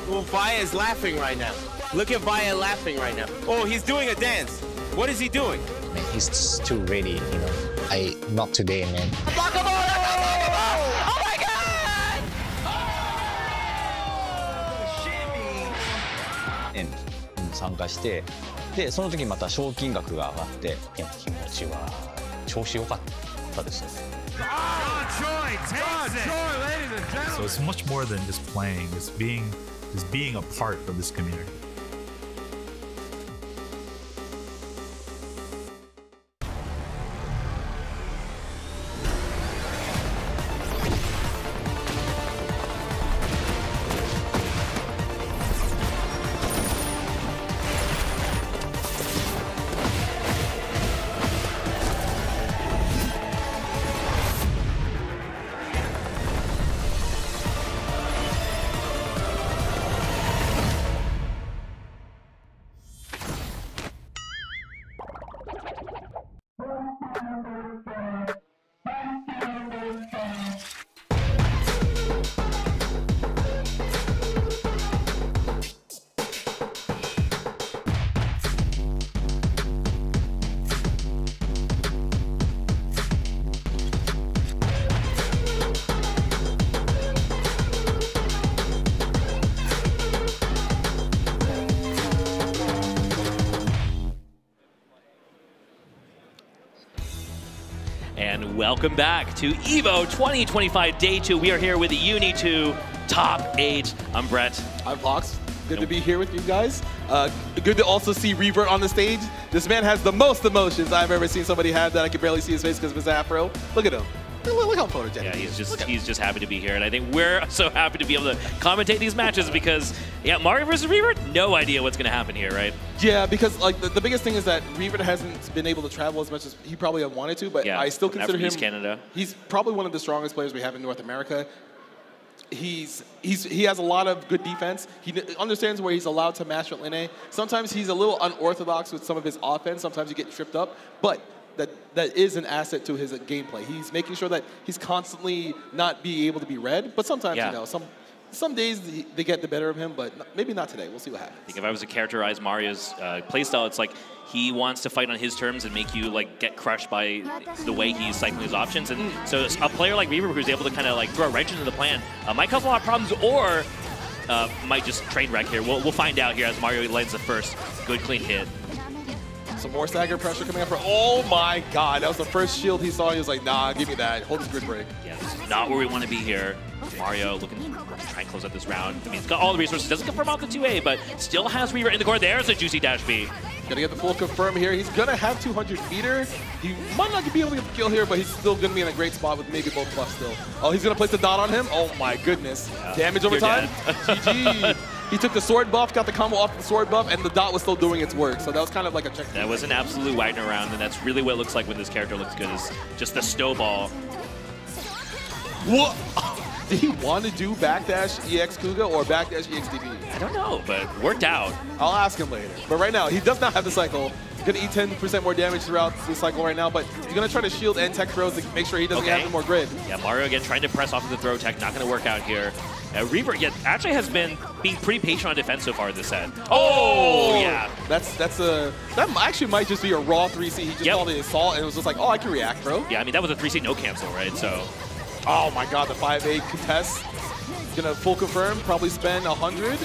Well, Vaya is laughing right now. Look at Vaya laughing right now. Oh, he's doing a dance. What is he doing? Man, he's just too ready, you know. Not today, man. Oh my God! に参加して、でその時また賞金額が上がって、気持ちは調子良かったですね。So it's much more than just playing. It's being a part of this community. Welcome back to EVO 2025 Day 2. We are here with the Uni 2 Top 8. I'm Brett. I'm Fox. Good to be here with you guys. Good to also see Revert on the stage. This man has the most emotions I've ever seen somebody have that I can barely see his face because of his afro. Look at him. Look how photogenic. Yeah, he's just happy to be here, and I think we're so happy to be able to commentate these matches because, yeah, Mario versus Revert, no idea what's going to happen here, right? Yeah, because like the biggest thing is that Revert hasn't been able to travel as much as he probably have wanted to, but yeah, I still consider him. East Canada. He's probably one of the strongest players we have in North America. He has a lot of good defense. He understands where he's allowed to mash with Linne. Sometimes he's a little unorthodox with some of his offense. Sometimes you get tripped up, but that is an asset to his gameplay. He's making sure that he's constantly not being able to be read, but sometimes, you know, some days they get the better of him, but maybe not today. We'll see what happens. I think if I was to characterize Mario's playstyle, it's like he wants to fight on his terms and make you like get crushed by the way he's cycling his options. And so a player like Reaver who's able to kind of like throw a wrench into the plan might cause a lot of problems or might just train wreck here. We'll find out here as Mario lands the first good clean hit. Some more stagger pressure coming up for, oh my god, that was the first shield he saw. He was like, nah, give me that. Hold his grid break. Yeah, this is not where we want to be here. Mario looking to try and close out this round. I mean, he's got all the resources. Doesn't confirm out the 2A, but still has Reaver in the corner. There's a juicy dash B. Gonna get the full confirm here. He's gonna have 200 meter. He might not be able to get the kill here, but he's still gonna be in a great spot with maybe both buffs still. Oh, he's gonna place the dot on him. Oh my goodness. Yeah. Damage over time. GG. He took the sword buff, got the combo off the sword buff, and the dot was still doing its work. So that was kind of like a check. That was an absolute Wagner round, and that's really what it looks like when this character looks good, is just the snowball. What? Did he want to do backdash EX Kuga or backdash EX DB? I don't know, but worked out. I'll ask him later. But right now, he does not have the cycle. He's going to eat 10% more damage throughout the cycle right now, but he's going to try to shield and tech throws to make sure he doesn't have any more grid. Yeah, Mario again trying to press off of the throw tech, not going to work out here. Reaver actually has been being pretty patient on defense so far this set. Oh, yeah. That actually might just be a raw 3C. He just saw the assault and it was just like, oh, I can react, bro. Yeah, I mean, that was a 3C no cancel, right? So. Oh my god, the 5-8 contest. He's gonna full confirm, probably spend 100.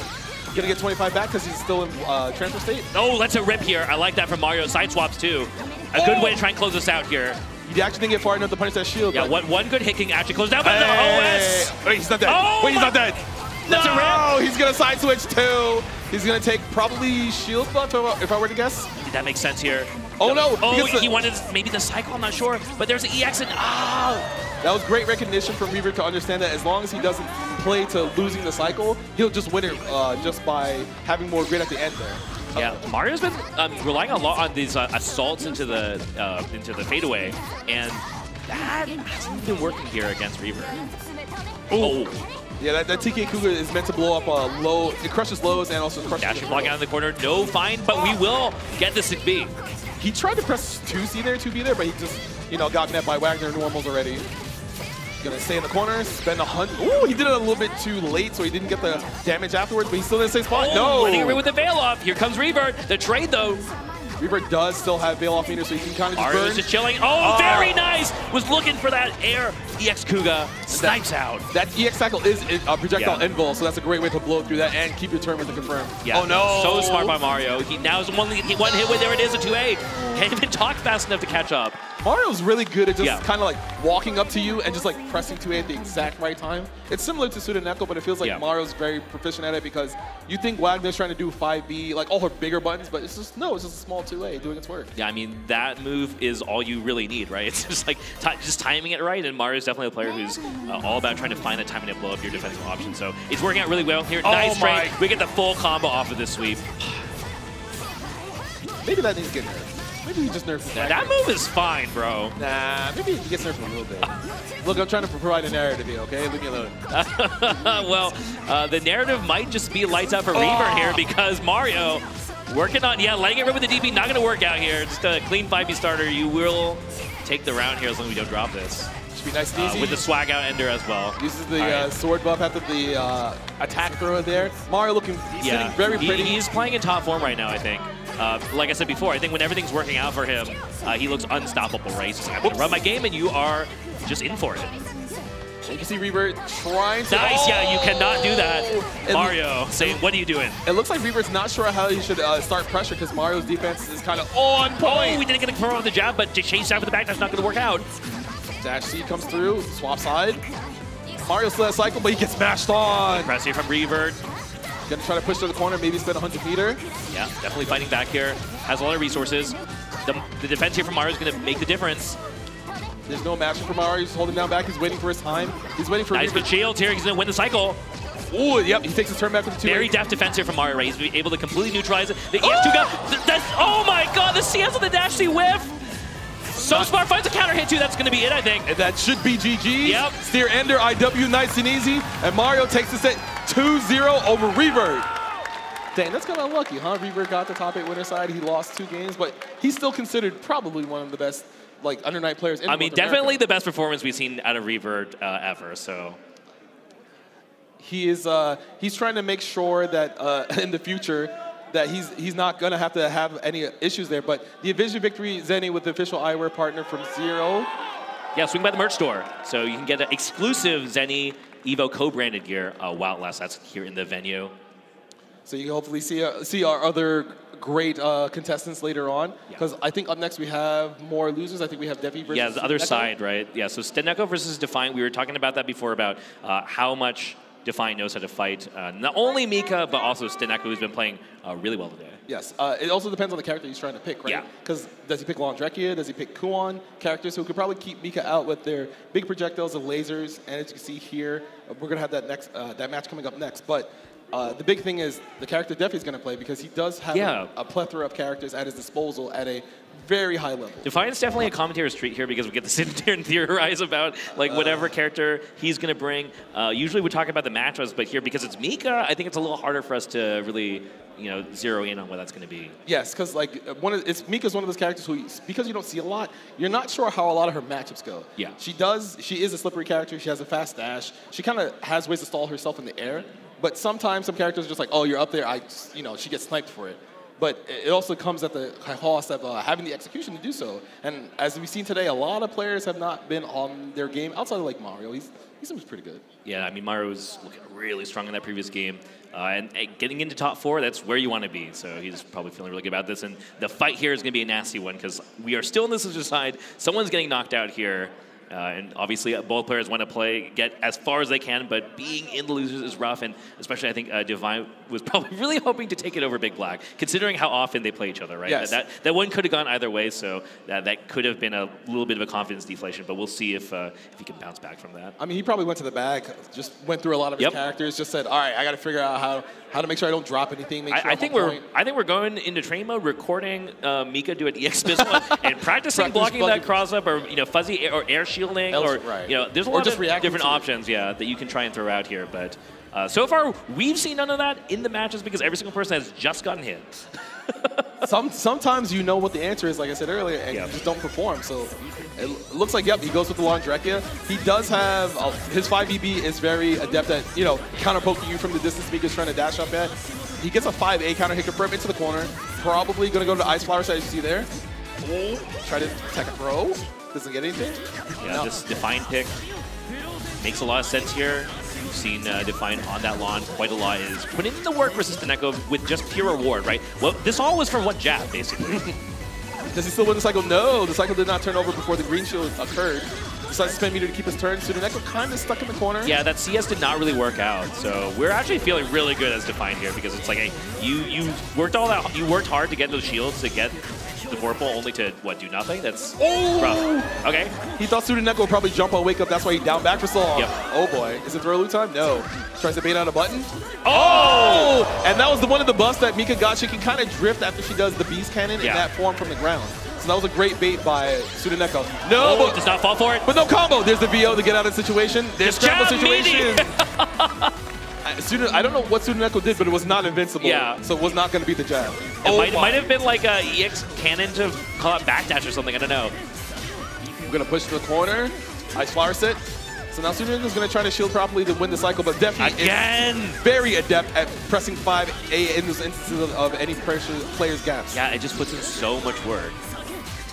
Gonna get 25 back because he's still in transfer state. Oh, that's a rip here. I like that from Mario. Side swaps too. A good way to try and close this out here. He actually didn't get far enough to punish that shield. Yeah, one good hit can actually close out, but the OS. Wait, he's not dead. Oh, wait, he's not dead. That's a rip. He's gonna side switch too. He's gonna take probably shield buff if I were to guess. That makes sense here. Oh no! Oh, he wanted maybe the cycle, I'm not sure. But there's an EX and That was great recognition from Reaver to understand that as long as he doesn't play to losing the cycle, he'll just win it just by having more grid at the end there. Yeah, Mario's been relying a lot on these assaults into the fadeaway, and that hasn't been working here against Reaver. Oh. Yeah, that TK Kuga is meant to blow up low. It crushes lows and also crushes. Dashing block out in the corner, no find, but we will get the 6B. He tried to press 2C there, 2B there, but he just, got met by Wagner normals already. Gonna stay in the corner, spend 100. Ooh, he did it a little bit too late, so he didn't get the damage afterwards, but he's still in the same spot. No! Running away with the veil off. Here comes Revert. The trade, though. Revert does still have veil off meter, so he can kind of just burn. Mario's just chilling. Oh, very nice! Was looking for that air. EX Kuga snipes out. That EX cycle is a projectile invul, so that's a great way to blow through that and keep your turn with the confirm. Yeah. Oh no! So smart by Mario. He now is one hit with. There it is, a 2A. Can't even talk fast enough to catch up. Mario's really good at just kind of like walking up to you and just like pressing 2A at the exact right time. It's similar to Sudaneko, but it feels like Mario's very proficient at it because you think Wagner's trying to do 5B, like all her bigger buttons, but it's just a small 2A doing its work. Yeah, I mean, that move is all you really need, right? It's just like just timing it right, and Mario's definitely a player who's all about trying to find the timing to blow up your defensive option. So it's working out really well here. Nice trade. We get the full combo off of this sweep. Maybe that needs to get nerfed. Maybe he just nerfs it. That move is fine, bro. Nah, maybe he gets nerfed a little bit. Look, I'm trying to provide a narrative here, okay? Leave me alone. Well, the narrative might just be lights out for Reaver here because Mario working on, letting it rip with the DP, not going to work out here. Just a clean 5B starter. You will take the round here as long as we don't drop this. Should be nice and easy. With the swag out ender as well. Uses the sword buff after the attack throw there. Mario looking sitting very pretty. He's playing in top form right now, I think. Like I said before, I think when everything's working out for him, he looks unstoppable, right? He's just like, I'm going to run my game, and you are just in for it. You can see Revert trying to... Nice, yeah, you cannot do that. Mario saying, what are you doing? It looks like Revert's not sure how he should start pressure because Mario's defense is kind of on point. Oh, we didn't get a confirm on the jab, but to chase out for the back, that's not going to work out. Dash C comes through, swap side. Mario still has cycle, but he gets smashed on. Press here from Revert. Gonna try to push to the corner, maybe spend 100 meter. Yeah, definitely fighting back here. Has a lot of resources. The defense here from Mario is going to make the difference. There's no matchup for Mario. He's holding down back. He's waiting for his time. He's waiting for nice good shields here. He's going to win the cycle. Ooh, yep. He takes his turn back with the 2. Very deft defense here from Mario, right? He's able to completely neutralize it. The EX2 got... Oh my god, the CS on the dash C whiff! So smart, finds a counter hit too. That's going to be it, I think. And that should be GG. Yep. Steer Ender, IW, nice and easy. And Mario takes the set 2-0 over Revert. Dang, that's kind of unlucky, huh? Revert got the top 8 winner side. He lost 2 games, but he's still considered probably one of the best under night players in I mean, definitely the best performance we've seen out of Revert ever, so. He is, he's trying to make sure that in the future that he's not going to have any issues there. But the Envision Victory Zenny with the official eyewear partner from Zero. Yeah, swing by the merch store. So you can get an exclusive Zenny Evo co-branded gear while it lasts. That's here in the venue. So you can hopefully see our other great contestants later on. Because I think up next we have more losers. I think we have Devi versus Yeah, the other Neko. side, right? Yeah, so Steneko versus Defiant. We were talking about that before about how much Defiant knows how to fight. Not only Mika, but also Steneko, who's been playing really well today. Yes, it also depends on the character he's trying to pick, right? Yeah. Because does he pick Londrekia? Does he pick Kuon? Characters who could probably keep Mika out with their big projectiles of lasers. And as you can see here, we're going to have that match coming up next. But the big thing is the character Defi's going to play because he does have a plethora of characters at his disposal at a very high level. Defiant's definitely a commentator's treat here because we get to sit here and theorize about whatever character he's going to bring. Usually we talk about the matchups, but here because it's Mika, I think it's a little harder for us to really zero in on what that's going to be. Yes, because Mika's one of those characters who, because you don't see a lot, you're not sure how a lot of her matchups go. Yeah. She is a slippery character. She has a fast dash. She kind of has ways to stall herself in the air. But sometimes some characters are just like, oh, you're up there. She gets sniped for it. But it also comes at the cost of having the execution to do so. And as we've seen today, a lot of players have not been on their game outside of Mario. He seems pretty good. Yeah, I mean, Mario was looking really strong in that previous game. And getting into top 4, that's where you want to be. So he's probably feeling really good about this. And the fight here is going to be a nasty one because we are still on this loser side. Someone's getting knocked out here. And obviously, both players want to get as far as they can, but being in the losers is rough, and especially I think Divine was probably really hoping to take it over Big Black, considering how often they play each other, right? Yes. That one could have gone either way, so that could have been a little bit of a confidence deflation, but we'll see if he can bounce back from that. I mean, he probably went to the bag, just went through a lot of his characters, just said, all right, I got to figure out how to make sure I don't drop anything. Make sure I think we're going into train mode, recording Mika do an EX pistol and practicing blocking that cross up, or fuzzy or air shielding, or there's a lot of different options, that you can try and throw out here. But so far, we've seen none of that in the matches because every single person has just gotten hit. Sometimes you know what the answer is, like I said earlier, and you just don't perform. So it looks like, he goes with the Londrekia. He does have, his 5EB is very adept at, counter-poking you from the distance Mika's trying to dash up at. He gets a 5A counter hit confirm into the corner. Probably going to go to the Ice Flower side, as you see there. Try to attack a throw. Doesn't get anything. Yeah, this Defiant pick makes a lot of sense here. We've seen Defiant on that lawn quite a lot. Is putting in the work versus Steneko with just pure reward, right? Well, this all was for one jab, basically. Does he still win the cycle? No, the cycle did not turn over before the green shield occurred. Decides to spend meter to keep his turn. Steneko kind of stuck in the corner. Yeah, that CS did not really work out. So we're actually feeling really good as Defiant here because it's like, hey, you worked hard to get those shields to get the Vorpal only to, do nothing? That's rough. Okay. He thought Steneko would probably jump on wake up. That's why he down back for so long. Yep. Oh boy. Is it throw loop time? No. Tries to bait out a button. Oh! And that was one of the busts that Mika got. She can kind of drift after she does the Beast Cannon in that form from the ground. So that was a great bait by Steneko. No, but does not fall for it. But no combo. There's the VO to get out of the situation. There's scramble situation. I don't know what Steneko did, but it was not invincible. Yeah. So it was not going to beat the jab. It might have been like a EX cannon to call out backdash or something. I don't know. We're going to push to the corner. Ice Flower set. So now Steneko is going to try to shield properly to win the cycle, but definitely is very adept at pressing 5A in those instances of any player's gaps. Yeah, it just puts in so much work.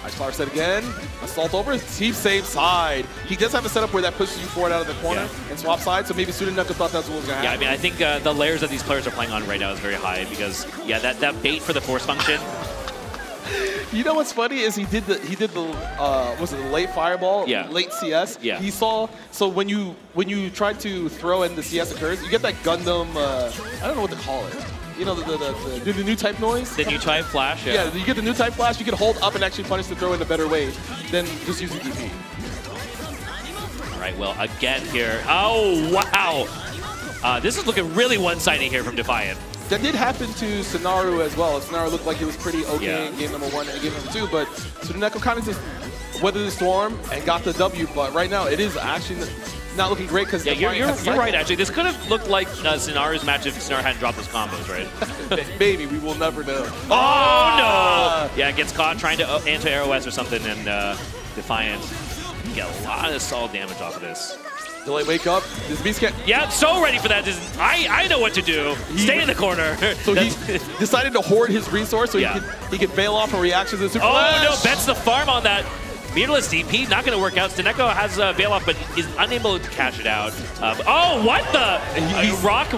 Ice Flower set again. Assault over. Team same side. He does have a setup where that pushes you forward out of the corner and swap sides, so maybe Steneko thought that's what was going to happen. Yeah, I mean, I think the layers that these players are playing on right now is very high because, that bait for the force function. You know what's funny is he did the was it the late fireball? Yeah. Late CS. Yeah. He saw, so when you try to throw and the CS occurs, you get that Gundam, I don't know what to call it. You know, the new type noise? The new type flash, yeah. Yeah, you get the new type flash, you can hold up and actually punish the throw in a better way than just using DP. All right, well, again here. Oh, wow. This is looking really one-sided here from Defiant. That did happen to Sonaru as well. Sonaru looked like he was pretty okay in game number 1 and game number 2, but Tsuneko kind of just weathered the storm and got the W, but right now it is actually not looking great because you're right, actually. This could have looked like Sonaru's match if Sonaru hadn't dropped those combos, right? Maybe, we will never know. Oh, no! Yeah, gets caught trying to anti-arrow S or something, and Defiant can get a lot of solid damage off of this. Delay wake up. This beast can't. Yeah, so ready for that. I know what to do. Stay in the corner. So he decided to hoard his resource so he could bail off from reactions and super flash. No, bets the farm on that. Meterless DP, not going to work out. Tsuneko has bail off, but is unable to cash it out. Oh, what the?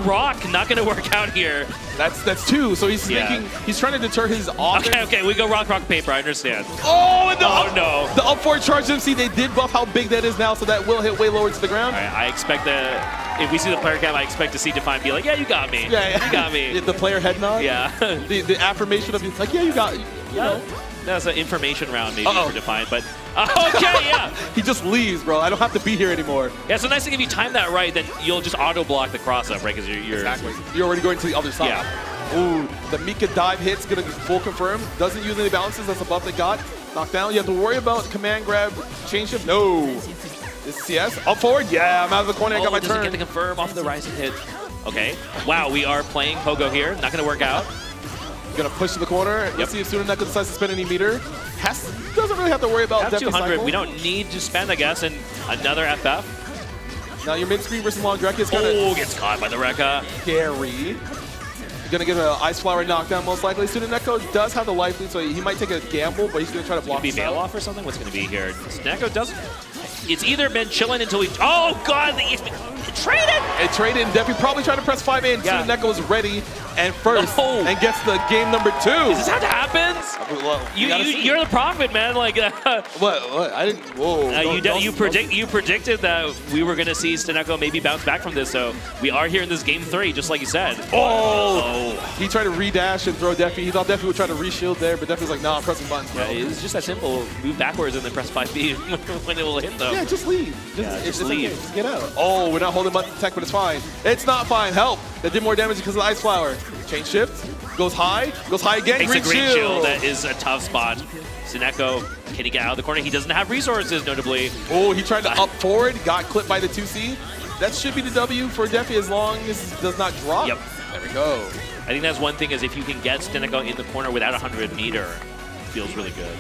Rock, not going to work out here. That's 2. So he's thinking, he's trying to deter his offense. Okay, we go rock, paper. I understand. Oh, and no. The up forward charge MC, they did buff how big that is now, so that will hit way lower to the ground. All right, I expect that if we see the player cam, I expect to see Defiant be like, yeah, you got me. Yeah. You got me. The player head nod. Yeah. the affirmation of it's like, yeah, you got you know. That's an information round maybe for Defiant, but okay, yeah. He just leaves, bro. I don't have to be here anymore. Yeah, so nice thing if you time that right, then you'll just auto block the cross up, right? Because you're exactly. You're already going to the other side. Yeah. Ooh, the Mika dive hit's gonna be full confirm. Doesn't use any balances. That's a buff they got. Knocked down. You have to worry about command grab, chain shift. No. This is CS. Up forward. Yeah, I'm out of the corner. I got my turn. Get the confirm off of the rising hit. Okay. Wow, we are playing Pogo here. Not gonna work out. Gonna push to the corner. Let's see if Tsuneko decides to spend any meter. Doesn't really have to worry about 200. cycle. We don't need to spend, I guess, and another FF. Now your mid screen versus long direct is kind of gets caught by the Rekka. Scary. Gonna get an Ice Flower knockdown most likely. Tsuneko does have the life lead, so he might take a gamble, but he's gonna try to block. Be bail off or something. What's gonna be here? Tsuneko doesn't. It's either been chilling until he. Oh God! It traded. It traded, and Defi probably trying to press 5A, and Tsuneko was ready and first, and gets the game number 2. Is this how it happens? You're the prophet, man. Like what? I didn't. Whoa. You predicted that we were gonna see Tsuneko maybe bounce back from this, so we are here in this game 3, just like you said. Oh! He tried to re-dash and throw Defi. He thought Defi would try to re-shield there, but Defi was like, nah, I'm pressing buttons, bro. Yeah, it's just that simple. Move backwards and then press 5B when it will hit them. Yeah, just leave. Just leave. Okay. Just get out. Oh, we're not holding button tech, but it's fine. It's not fine. Help. That did more damage because of the Ice Flower. Chain shift. Goes high again. Takes a great shield. That is a tough spot. Tsuneko, can he get out of the corner? He doesn't have resources, notably. Oh, he tried to up forward, got clipped by the 2C. That should be the W for Defi as long as it does not drop. Yep. There we go. I think that's one thing is if you can get Tsuneko in the corner without 100 meter, it feels really good.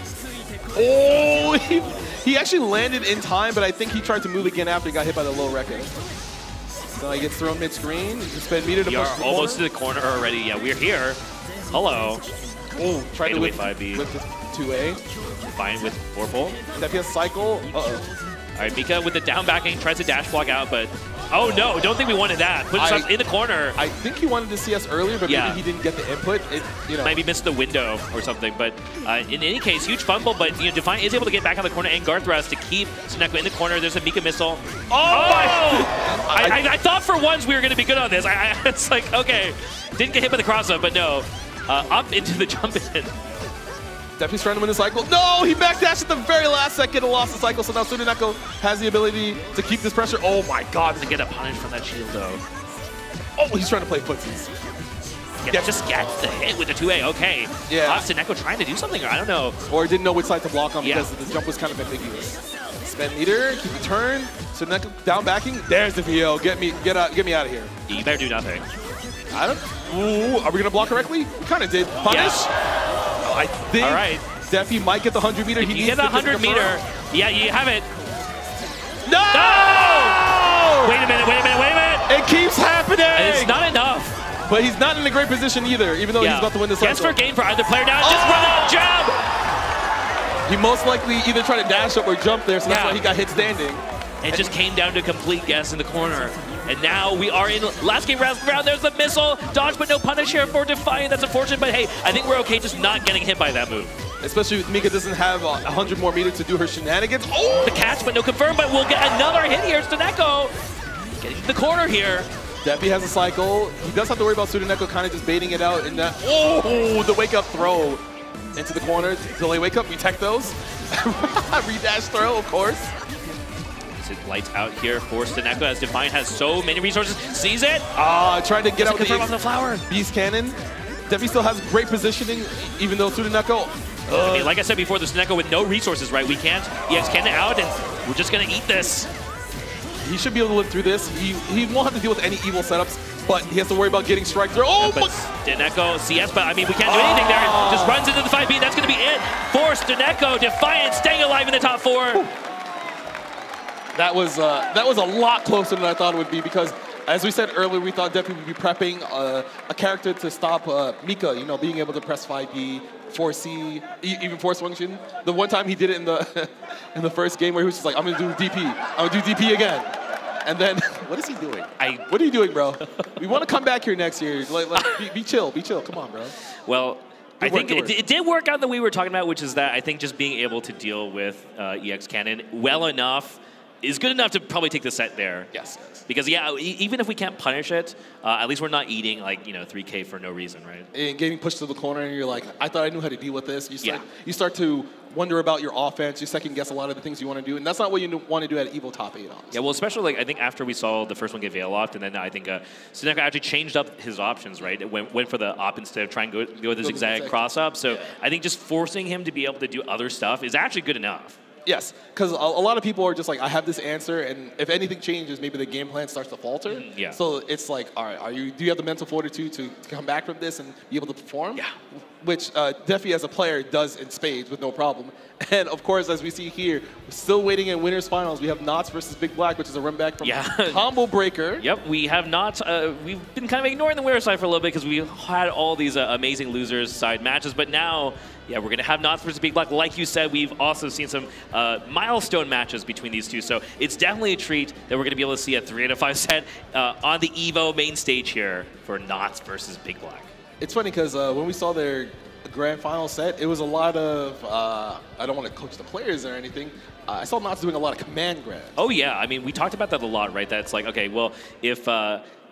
Oh, he actually landed in time, but I think he tried to move again after he got hit by the low Rekka. So he gets thrown mid-screen. You can spend meter to push the almost to the corner already. Yeah, we're here. Hello. Oh, try to whip 5B. With the 2A. Fine with 4-pull. Defi has cycle. Uh-oh. All right, Mika with the down backing tries to dash block out, but oh no, don't think we wanted that. Put us in the corner. I think he wanted to see us earlier, but maybe he didn't get the input. Maybe missed the window or something. But in any case, huge fumble. But Defiant is able to get back on the corner and guard thrust to keep Tsuneko in the corner. There's a Mika missile. Oh! I thought for once we were going to be good on this. It's like okay, didn't get hit by the cross up, but no, up into the jump in. Definitely trying to win the cycle. No, he backdashed at the very last second and lost the cycle. So now Tsuneko has the ability to keep this pressure. Oh my God. To get a punish from that shield though. Oh, he's trying to play footsies. Just get the hit with the 2A. Okay. Yeah. Tsuneko trying to do something, or I don't know. Or didn't know which side to block on because the jump was kind of ambiguous. Spend meter, keep the turn. Tsuneko down backing. There's the VO. Get me out of here. You better do nothing. I don't. Ooh, are we gonna block correctly? We kind of did. Punish. Yeah. I think all right. Defi might get the 100 meter. If he get the 100 meter, yeah, you have it. No! Wait a minute. It keeps happening. It's not enough. But he's not in a great position either, even though he's about to win this cycle. Guess for game for either player now. Just run out, jump. He most likely either tried to dash up or jump there, so that's why he got hit standing. It just came down to complete guess in the corner. And now we are in last game round. There's the missile. Dodge, but no punish here for Defiant. That's unfortunate, but hey, I think we're okay just not getting hit by that move. especially if Mika doesn't have 100 more meters to do her shenanigans. Oh! The catch, but no confirm, but we'll get another hit here. Suneko getting to the corner here. Defi has a cycle. He does have to worry about Suneko kind of just baiting it out in that. Oh, the wake up throw into the corner. Delay wake up, we tech those. Redash throw, of course. Lights out here for Suneko as Defiant has so many resources. Sees it. Trying to get out confirm on the flower. Beast Cannon. Defi still has great positioning, even though Suneko. I mean, like I said before, the Suneko with no resources, right? We can't EX Cannon out, and we're just going to eat this. He should be able to live through this. He won't have to deal with any evil setups, but he has to worry about getting strike through. Oh, but Suneko CS, but I mean, we can't do anything there. Just runs into the 5B, that's going to be it for Suneko. Defiant staying alive in the top 4. That was a lot closer than I thought it would be because, as we said earlier, we thought Defi would be prepping a character to stop Mika, you know, being able to press 5B, 4C, even force function. The one time he did it in the in the first game where he was just like, I'm gonna do DP, I'm gonna do DP again. And then, what is he doing? What are you doing, bro? We want to come back here next year. Be chill, come on, bro. Well, I think it did work out the way we were talking about, which is that I think just being able to deal with EX Cannon well enough is good enough to probably take the set there. Yes. Because yeah, even if we can't punish it, at least we're not eating like 3K for no reason, right? And getting pushed to the corner, and you're like, I thought I knew how to deal with this. You start to wonder about your offense. You second guess a lot of the things you want to do, and that's not what you want to do at Evo top 8. Honestly. Yeah, well, especially like I think after we saw the first one get Veil locked, and then I think Suneko actually changed up his options, right? It went for the op instead of trying to go with the zigzag cross up. So I think just forcing him to be able to do other stuff is actually good enough. Yes, because a lot of people are just like, I have this answer, and if anything changes, maybe the game plan starts to falter. Yeah. So it's like, all right, do you have the mental fortitude to come back from this and be able to perform? Yeah. Which Defi as a player does in spades with no problem. And of course, as we see here, we're still waiting in winners finals. We have Knots versus Big Black, which is a run back from Combo Breaker. Yep, we have not. We've been kind of ignoring the winner side for a little bit because we had all these amazing losers side matches, but now. Yeah, we're going to have Knots versus Big Black. Like you said, we've also seen some milestone matches between these two. So it's definitely a treat that we're going to be able to see a 3 out of 5 set on the EVO main stage here for Knots versus Big Black. It's funny because when we saw their grand final set, it was a lot of, I don't want to coach the players or anything, I saw Knots doing a lot of command grabs. Oh yeah, I mean, we talked about that a lot, right? That's like, okay, well,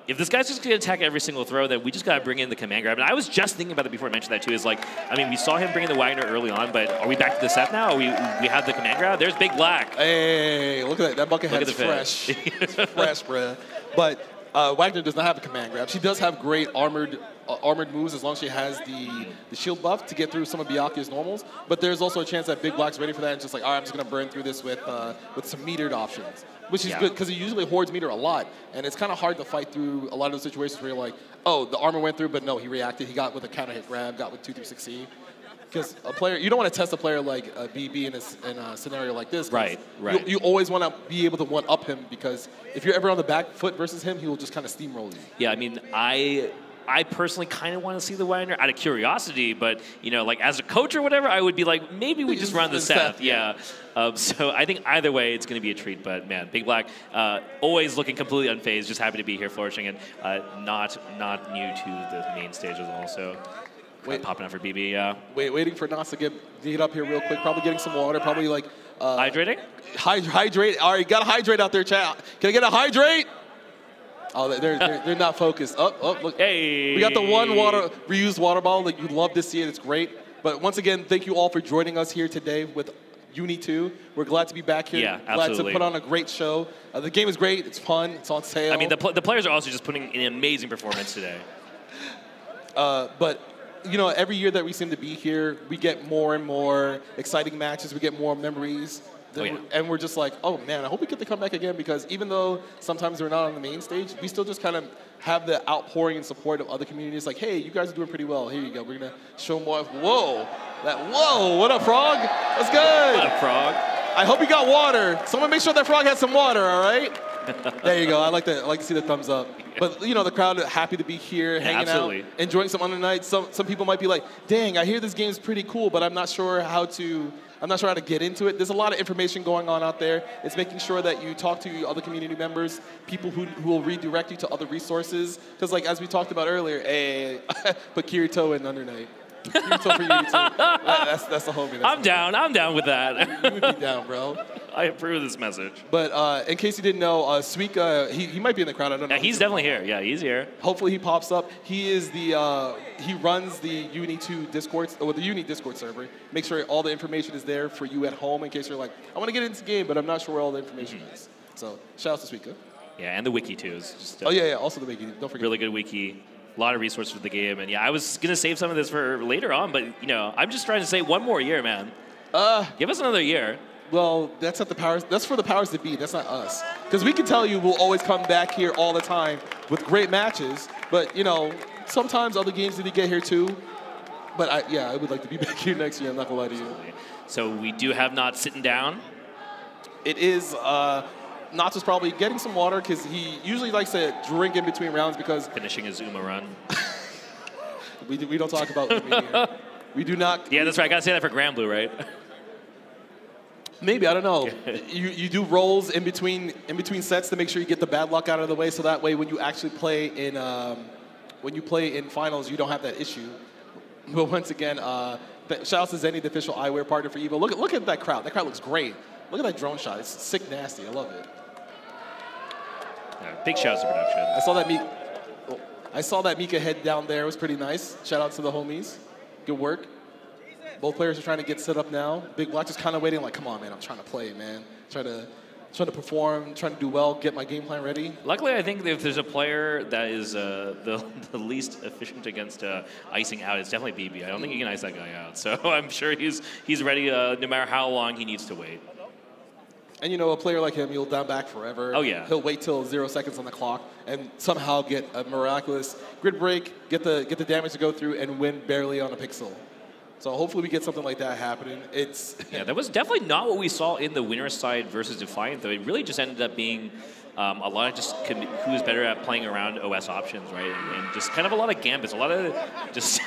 if this guy's just going to attack every single throw, then we just got to bring in the command grab. And I was just thinking about it before I mentioned that, too, is like, I mean, we saw him bring in the Wagner early on, but are we back to the set now? We have the command grab? There's Big Black. Hey, look at that. That bucket head's fresh. It's fresh, bruh. But Wagner does not have a command grab. She does have great armored moves as long as she has the shield buff to get through some of Byakuya's normals. But there's also a chance that Big Black's ready for that and just like, all right, I'm just going to burn through this with some metered options. Which is good because he usually hoards meter a lot, and it's kind of hard to fight through a lot of the situations where you're like, oh, the armor went through, but no, he reacted. He got with a counter hit grab, got with 2-3-6C. Because a player, you don't want to test a player like BB in a scenario like this. Right. You always want to be able to one-up him because if you're ever on the back foot versus him, he will just kind of steamroll you. Yeah, I mean, I personally kind of want to see the Wagner out of curiosity, but, like as a coach or whatever, I would be like, maybe we just run the Seth. Yeah. So I think either way, it's going to be a treat. But, man, Big Black, always looking completely unfazed, just happy to be here flourishing, and not new to the main stage as well. So popping out for BB, yeah. Waiting for Nas to get up here real quick, probably getting some water, probably like... hydrating? Hydrate. All right, got to hydrate out there, chat. Can I get a hydrate? Oh, they're not focused. Oh, look. Hey. We got the one reused water bottle that you'd love to see it. It's great. But once again, thank you all for joining us here today with Uni 2. We're glad to be back here. Yeah, glad absolutely. to put on a great show. The game is great. It's fun. It's on sale. I mean, the players are also just putting in an amazing performance today. But, every year that we seem to be here, we get more and more exciting matches. We get more memories. And we're just like, oh, man, I hope we get to come back again because even though sometimes we're not on the main stage, we still just kind of have the outpouring and support of other communities. Like, hey, you guys are doing pretty well. Here you go. We're going to show more. Whoa. What up, Frog? That's good. What up, Frog? I hope you got water. Someone make sure that Frog has some water, all right? There you go. I like to see the thumbs up. But, the crowd happy to be here, hanging out, enjoying some other nights. Some people might be like, dang, I hear this game's pretty cool, but I'm not sure how to get into it. There's a lot of information going on out there. It's making sure that you talk to other community members, people who will redirect you to other resources. Because, like, as we talked about earlier, put Kirito in Under Night. Yuto for you too. That's the homie. I'm down. I'm down with that. You would be down, bro. I approve of this message. But in case you didn't know, Suika, he might be in the crowd. I don't know. Yeah, he's definitely here. Yeah, he's here. Hopefully he pops up. He is the he runs the Uni2 Discord, or the Uni Discord server. Make sure all the information is there for you at home in case you're like, I want to get into the game, but I'm not sure where all the information is. So shout out to Suika. Yeah, and the wiki too is just. Oh yeah, also the wiki. Don't forget. Really good wiki. A lot of resources for the game, and yeah, I was gonna save some of this for later on, but you know, I'm just trying to say one more year, man. Give us another year. Well, that's at the powers. That's for the powers that be. That's not us. Because we can tell you we'll always come back here all the time with great matches. But you know, sometimes other games need to get here too. But I would like to be back here next year. I'm not gonna lie to you. So we do have Not sitting down. It is. Knots is probably getting some water because he usually likes to drink in between rounds because finishing his Uma run. we don't talk about Uma here. We do not. Yeah, that's right. I gotta say that for Granblue, right? Maybe, I don't know. you do rolls in between sets to make sure you get the bad luck out of the way, so that way when you actually play in finals, you don't have that issue. But once again, shout out to Zenny, the official eyewear partner for Evo. Look at that crowd. That crowd looks great. Look at that drone shot. It's sick, nasty. I love it. Yeah, big shout out to production. I saw that Mika head down there. It was pretty nice. Shout out to the homies. Good work. Both players are trying to get set up now. Big Black just kind of waiting like, come on, man, I'm trying to play, man. Trying to perform, trying to do well, get my game plan ready. Luckily, I think if there's a player that is the least efficient against icing out, it's definitely BB. I don't think you can ice that guy out. So I'm sure he's ready no matter how long he needs to wait. And you know, a player like him, he'll down back forever. Oh yeah. He'll wait till 0 seconds on the clock and somehow get a miraculous grid break, get the damage to go through, and win barely on a pixel. So hopefully we get something like that happening. Yeah, that was definitely not what we saw in the winner's side versus Defiant, though. It really just ended up being a lot of just who is better at playing around OS options, right? And just kind of a lot of gambits, a lot of just,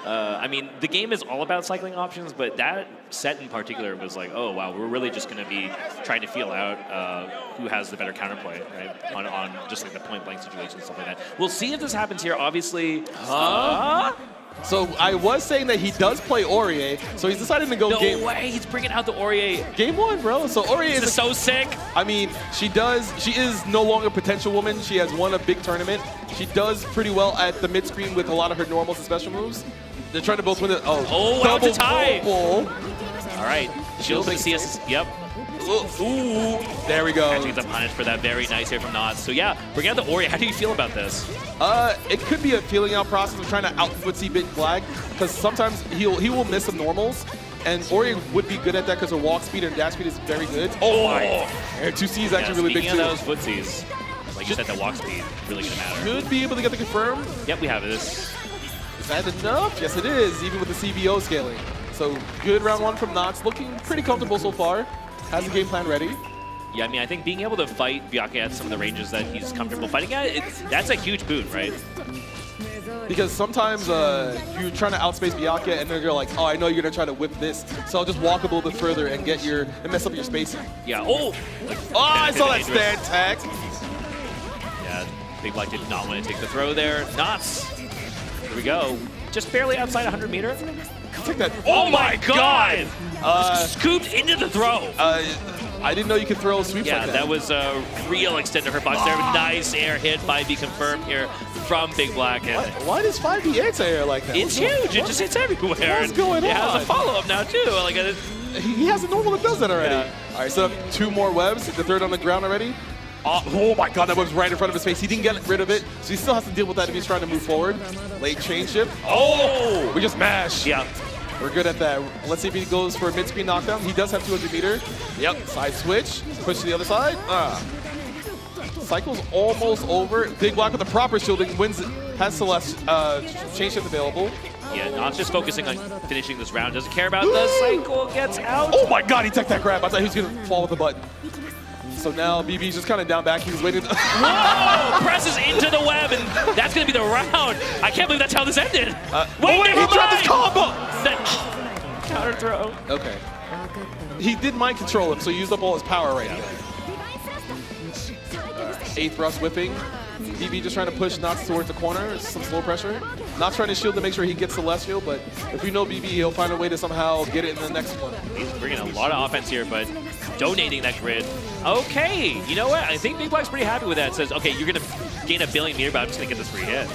I mean, the game is all about cycling options, but that set in particular was like, oh, wow, we're really just going to be trying to feel out who has the better counterplay, right? On just like the point-blank situation and stuff like that. We'll see if this happens here, obviously. So I was saying that he does play Aurier, so he's decided to go game. No way, he's bringing out the Aurier. Game 1, bro. So Aurier is so sick. I mean, she is no longer a potential woman. She has won a big tournament. She does pretty well at the mid screen with a lot of her normals and special moves. They're trying to both win it. Oh, double it's a tie. All right, shield for the CS. Yep. Ooh, there we go. Actually gets a punish for that. Very nice here from Nods. So yeah, bring out the Aurier. How do you feel about this? It could be a feeling out process of trying to out-footsie Big Black, because sometimes he will miss some normals, and Aurier would be good at that because her walk speed and dash speed is very good. Oh my! And 2C is actually really big too. Speaking of those footsies, like you said, the walk speed really gonna matter. Should be able to get the confirm. Yep, we have this. Is that enough? Yes, it is, even with the CBO scaling. So good round 1 from Nox, looking pretty comfortable so far. Has the game plan ready. Yeah, I mean, I think being able to fight Byakuya at some of the ranges that he's comfortable fighting at, that's a huge boon, right? Because sometimes you're trying to outspace Byakuya, and then you're like, oh, I know you're going to try to whip this, so I'll just walk a little bit further and mess up your spacing. Yeah, oh! I saw that stand tag. Yeah, Big Black did not want to take the throw there. Knots. Here we go. Just barely outside 100 meter. Take that. Oh my god! Scooped into the throw. I didn't know you could throw sweeps like that. Yeah, that was a real extend to her box there. Nice air hit, 5B confirmed here from Big Black. And why does 5B anti-air like that? It's huge. It just hits everywhere. What's going on? It has a follow-up now, too. Like he has a normal that does that already. Yeah. All right, so 2 more webs. The 3rd on the ground already. Oh my god, that web's right in front of his face. He didn't get rid of it, so he still has to deal with that if he's trying to move forward. Late chain shift. Oh! We just mash. Yeah. We're good at that. Let's see if he goes for a mid-screen knockdown. He does have 200 meter. Yep. Side switch. Push to the other side. Cycle's almost over. Big Black with the proper shielding wins. Has Celes chain shift available. Yeah, not just focusing on finishing this round. Doesn't care about the cycle. Gets out. Oh my god, he took that grab. I thought he was going to fall with the button. So now BB's just kind of down back. He's waiting. Whoa! Presses into the web, and that's going to be the round. I can't believe that's how this ended. Wait, he dropped his combo! Counter throw. Okay. He did mind control him, so he used up all his power right now. 8th thrust whipping. BB just trying to push Knots towards the corner, some slow pressure. Not trying to shield to make sure he gets Celestial, but if we know BB, he'll find a way to somehow get it in the next one. He's bringing a lot of offense here, but donating that grid. Okay, you know what? I think Big Black's pretty happy with that. Says, okay, you're going to gain a billion meter, but I'm just going to get this free hit.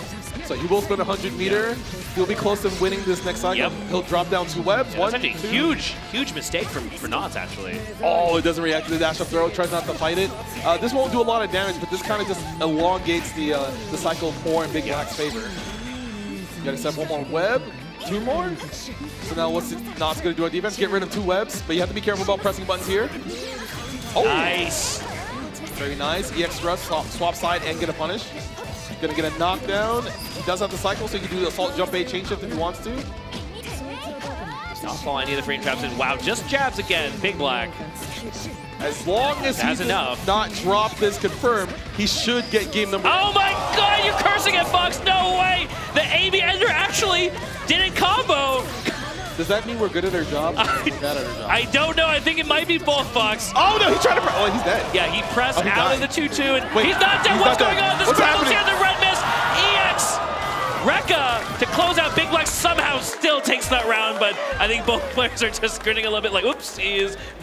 So he will spend 100 meter. He'll be close to winning this next cycle. Yep. He'll drop down 2 webs. Yeah, One, that's actually a huge mistake for Knots, actually. Oh, it doesn't react to the dash up throw. Tries not to fight it. This won't do a lot of damage, but this kind of just elongates the cycle more in Big Black's favor. You gotta set one more web. 2 more. So now what's Knots gonna do on defense? Get rid of 2 webs, but you have to be careful about pressing buttons here. Oh, nice. Very nice. EX thrust, swap side, and get a punish. Gonna get a knockdown. He does have the cycle, so he can do the assault jump A chain shift if he wants to. Does not fall any of the frame traps in. Wow, just jabs again, Big Black. As long as he does not drop this confirm, he should get game number. Oh my God, you're cursing it, Fox. No way. The AB Ender actually didn't combo. Does that mean we're good at our job? Or bad at our job? I don't know. I think it might be both, Fox. Oh no, he's trying to press. Oh, he's dead. Yeah, he pressed out of the 2-2, and wait, he's not dead. What's going on? The scrambles here, the red miss. EX. Rekka to close out Big Black somehow still takes that round, but I think both players are just grinning a little bit like, oops,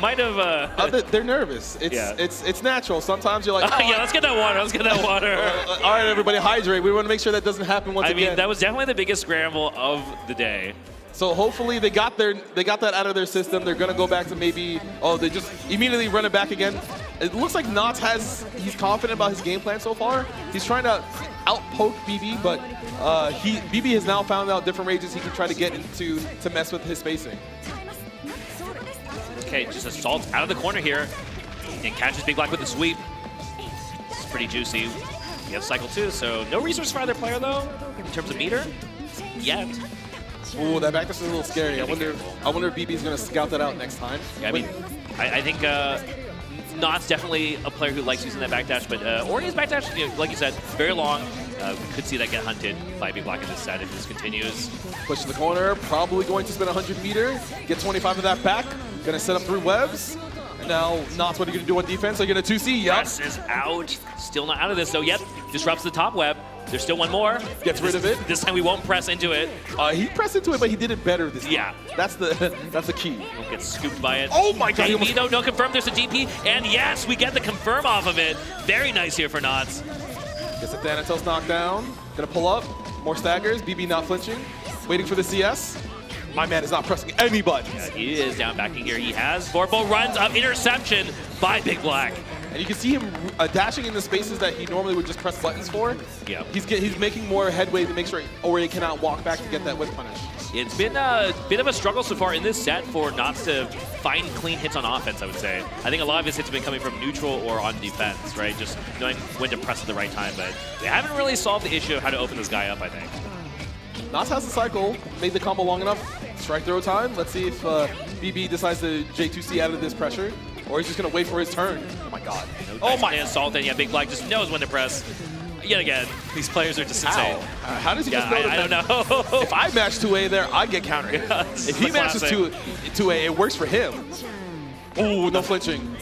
might have. They're nervous. It's natural. Sometimes you're like, oh, yeah, let's get that water. Let's get that water. All right, everybody, hydrate. We want to make sure that doesn't happen once again. I mean, that was definitely the biggest scramble of the day. So hopefully they got that out of their system. They're gonna go back to maybe, they just immediately run it back again. It looks like Knots he's confident about his game plan so far. He's trying to out-poke BB, but BB has now found out different rages he can try to get into to mess with his spacing. Okay, just assault out of the corner here and catches Big Black with the sweep. It's pretty juicy. We have cycle 2, so no resource for either player though in terms of meter yet. Ooh, that backdash is a little scary. I wonder if BB's gonna scout that out next time. Yeah, I mean, I think Knots definitely a player who likes using that backdash, but Ori's backdash, you know, like you said, very long. We could see that get hunted by Big Black in this set if this continues. Push to the corner, probably going to spin 100 meter, get 25 of that back. Gonna set up 3 webs. And now Knots, what are you gonna do on defense? Are you gonna 2C? Yep. Press is out. Still not out of this, though. Yep, disrupts the top web. There's still one more. Gets rid of it. This time we won't press into it. He pressed into it, but he did it better this time. Yeah. That's the key. Won't get scooped by it. Oh my God. DP, though, no confirm. There's a DP. And yes, we get the confirm off of it. Very nice here for Knots. Gets the Thanatos knockdown. Gonna pull up. More staggers. BB not flinching. Waiting for the CS. My man is not pressing any buttons. Yeah, he is down backing here. He has Vorpal runs of interception by Big Black. And you can see him dashing in the spaces that he normally would just press buttons for. Yeah. He's making more headway to make sure Ori cannot walk back to get that whip punish. It's been a bit of a struggle so far in this set for Knots to find clean hits on offense, I would say. I think a lot of his hits have been coming from neutral or on defense, right? Just knowing when to press at the right time, but they haven't really solved the issue of how to open this guy up, I think. Knots has the cycle, made the combo long enough. Strike throw time. Let's see if BB decides to J2C out of this pressure, or he's just gonna wait for his turn. Oh my God. Oh my! Assault, and yeah, Big Black just knows when to press. Yet again, these players are just insane. How does he just know I don't know. If I match 2A there, I get countered. Yeah, if he matches 2A, it works for him. Ooh, no flinching.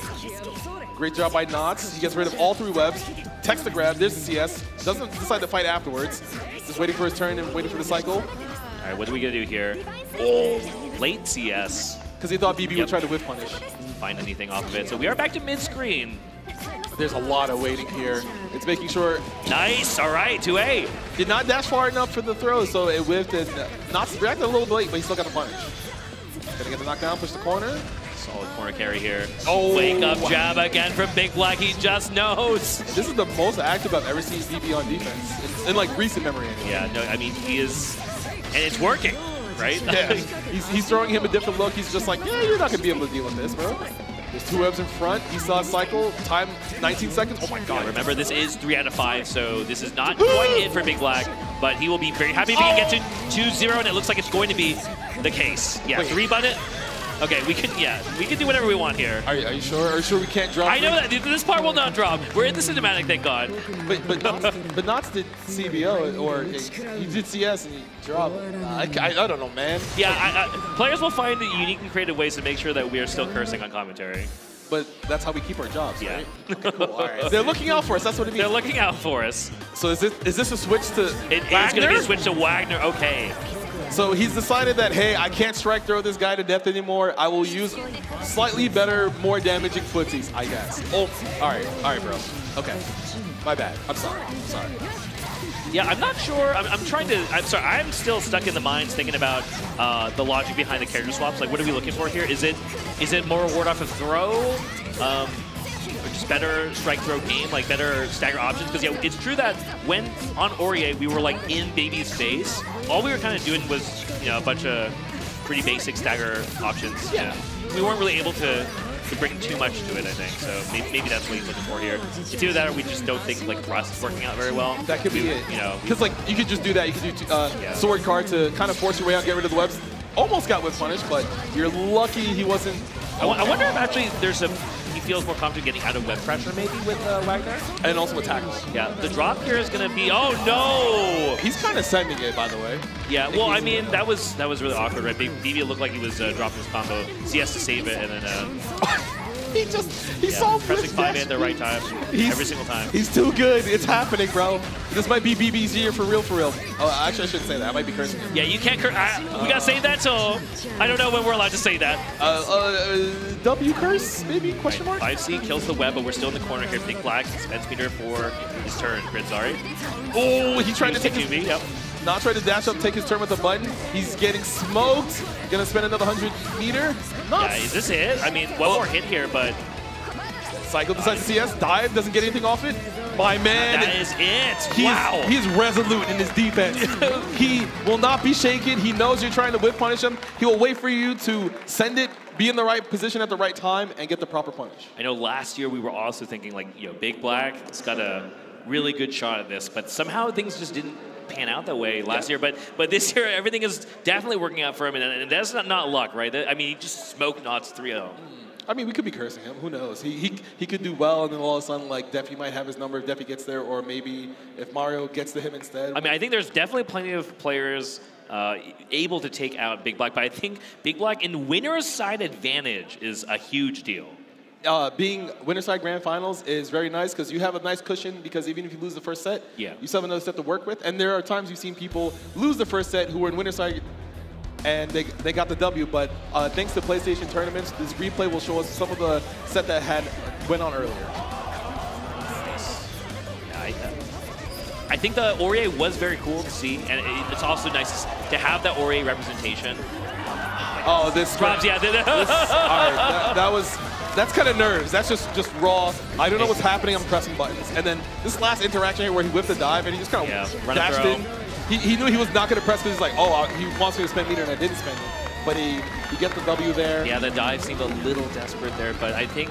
Great job by Knots. He gets rid of all 3 webs. Text the grab. There's the CS. Doesn't decide to fight afterwards. Just waiting for his turn and waiting for the cycle. All right, what are we gonna do here? Oh, late CS. Because he thought BB would try to whip punish. Find anything off of it. So we are back to mid-screen. There's a lot of waiting here. It's making sure. Nice. All right, 2A. Did not dash far enough for the throw, so it whiffed and Knots reacted a little bit late, but he still got the punish. Gonna get the knockdown, push the corner. Solid corner carry here. Oh, wake up jab again from Big Black. He just knows. This is the most active I've ever seen BB on defense in like recent memory. Anyway. Yeah, no, I mean he is, and it's working, right? Yeah, he's throwing him a different look. He's just like, yeah, you're not gonna be able to deal with this, bro. There's 2 webs in front. He saw a cycle. Time 19 seconds. Oh my God. Yeah, remember, this is 3 out of 5, so this is not quite it for Big Black, but he will be very happy if he can get to 2-0, and it looks like it's going to be the case. Yeah, 3-bun it. Okay, we can do whatever we want here. Are you sure? Are you sure we can't drop? I know that this part will not drop. We're in the cinematic, thank God. But Knots did CBO or he did CS and he dropped. I don't know, man. Yeah, players will find unique and creative ways to make sure that we are still cursing on commentary. but that's how we keep our jobs, Yeah. right? Okay, cool. All right. They're looking out for us. That's what it means. They're looking out for us. So is this a switch to It is Wagner? going to be a switch to Wagner. Okay. So he's decided that, hey, I can't strike throw this guy to death anymore. I will use slightly better, more damaging footsies, I guess. Oh, all right, bro. Okay, my bad. I'm sorry. Yeah, I'm not sure. I'm sorry. I'm still stuck in the minds thinking about the logic behind the character swaps. Like, what are we looking for here? Is it more reward off of throw? Or just better strike throw game, like better stagger options? Because yeah, it's true that when on Aurier we were like in Baby's face, all we were kind of doing was a bunch of pretty basic stagger options. Yeah, we weren't really able to bring too much to it, I think. So maybe that's what he's looking for here. It's either that or we just don't think like thrust is working out very well. That could be it. Because like you could just do that. You could do sword card to kind of force your way out, get rid of the webs. Almost got whip punish, but you're lucky he wasn't. I wonder if actually he feels more confident getting out of web pressure maybe with Wagner. And also with tackles. Yeah, the drop here is going to be, oh no! He's kind of sending it, by the way. Yeah, well, I mean, that was really awkward, right? BB looked like he was dropping his combo, so he has to save it, and then... He's so pressing 5A at the right time, every single time. He's too good. It's happening, bro. This might be BB's year for real, for real. Oh, actually, I shouldn't say that. I might be cursing him. Yeah, you can't curse. We got to say that, so I don't know when we're allowed to say that. W curse, maybe? Question mark? 5C kills the web, but we're still in the corner here. Big Black spends meter for his turn. Grid, sorry. Oh, he tried to take his... Yep. Not trying to dash up, take his turn with the button. He's getting smoked. Gonna spend another 100 meter. Yeah, is this it? I mean, one more hit here, but... Cycle decides to CS. Dive, doesn't get anything off it. My man. That is it. Wow. He's resolute in his defense. He will not be shaken. He knows you're trying to whip punish him. He will wait for you to send it, be in the right position at the right time, and get the proper punish. I know last year we were also thinking like, Big Black has got a really good shot at this, but somehow things just didn't pan out that way last year. But this year everything is definitely working out for him, and that's not luck, right? I mean, he just smoked Knots 3-0. I mean, we could be cursing him. Who knows? He could do well, and then all of a sudden, like, Defi might have his number if Defi gets there, or maybe if Mario gets to him instead. I mean, I think there's definitely plenty of players able to take out Big Black, but I think Big Black in winner's side advantage is a huge deal. Being winner's side grand finals is very nice because you have a nice cushion, because even if you lose the first set, you still have another set to work with. And there are times you've seen people lose the first set who were in winner's side and they got the W, but thanks to PlayStation tournaments, this replay will show us some of the set that went on earlier. I think the Aurier was very cool to see, and it's also nice to have that Aurier representation. Oh, this drops, yeah. All right, that's kind of nerves. That's just raw. I don't know what's happening. I'm pressing buttons, and then this last interaction here where he whipped the dive and he just kind of dashed in. He knew he was not going to press because he's like, oh, he wants me to spend meter, and I didn't spend it. But he gets the W there. Yeah, the dive seemed a little desperate there, but I think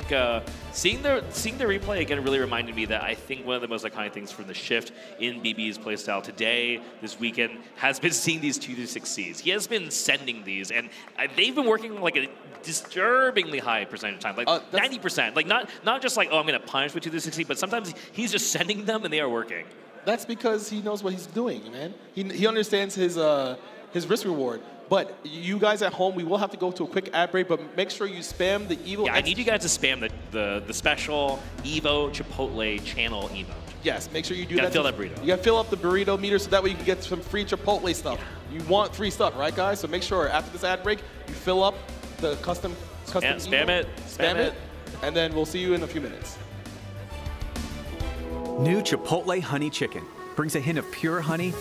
seeing the replay again really reminded me that I think one of the most iconic things from the shift in BB's playstyle today, this weekend, has been seeing these 2-6Cs. He has been sending these, and they've been working like a disturbingly high percentage of time, like 90%. Like not just like, oh, I'm going to punish with 2-6C, but sometimes he's just sending them and they are working. That's because he knows what he's doing, man. He understands his risk reward. But you guys at home, we will have to go to a quick ad break, but make sure you spam the Evo. Yeah, I need you guys to spam the special Evo Chipotle channel emote. Yes, make sure you do that. You gotta fill that burrito. You gotta fill up the burrito meter so that way you can get some free Chipotle stuff. Yeah. You want free stuff, right, guys? So make sure after this ad break, you fill up the custom spam it. Spam it. And then we'll see you in a few minutes. New Chipotle Honey Chicken brings a hint of pure honey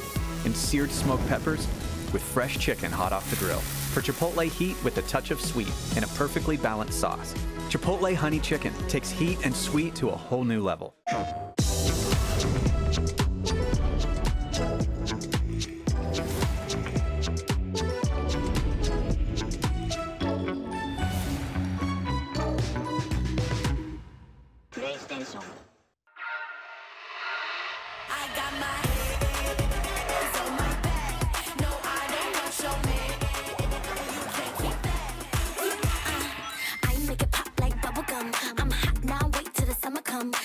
and seared smoked peppers with fresh chicken hot off the grill. For Chipotle heat with a touch of sweet and a perfectly balanced sauce. Chipotle Honey Chicken takes heat and sweet to a whole new level. PlayStation.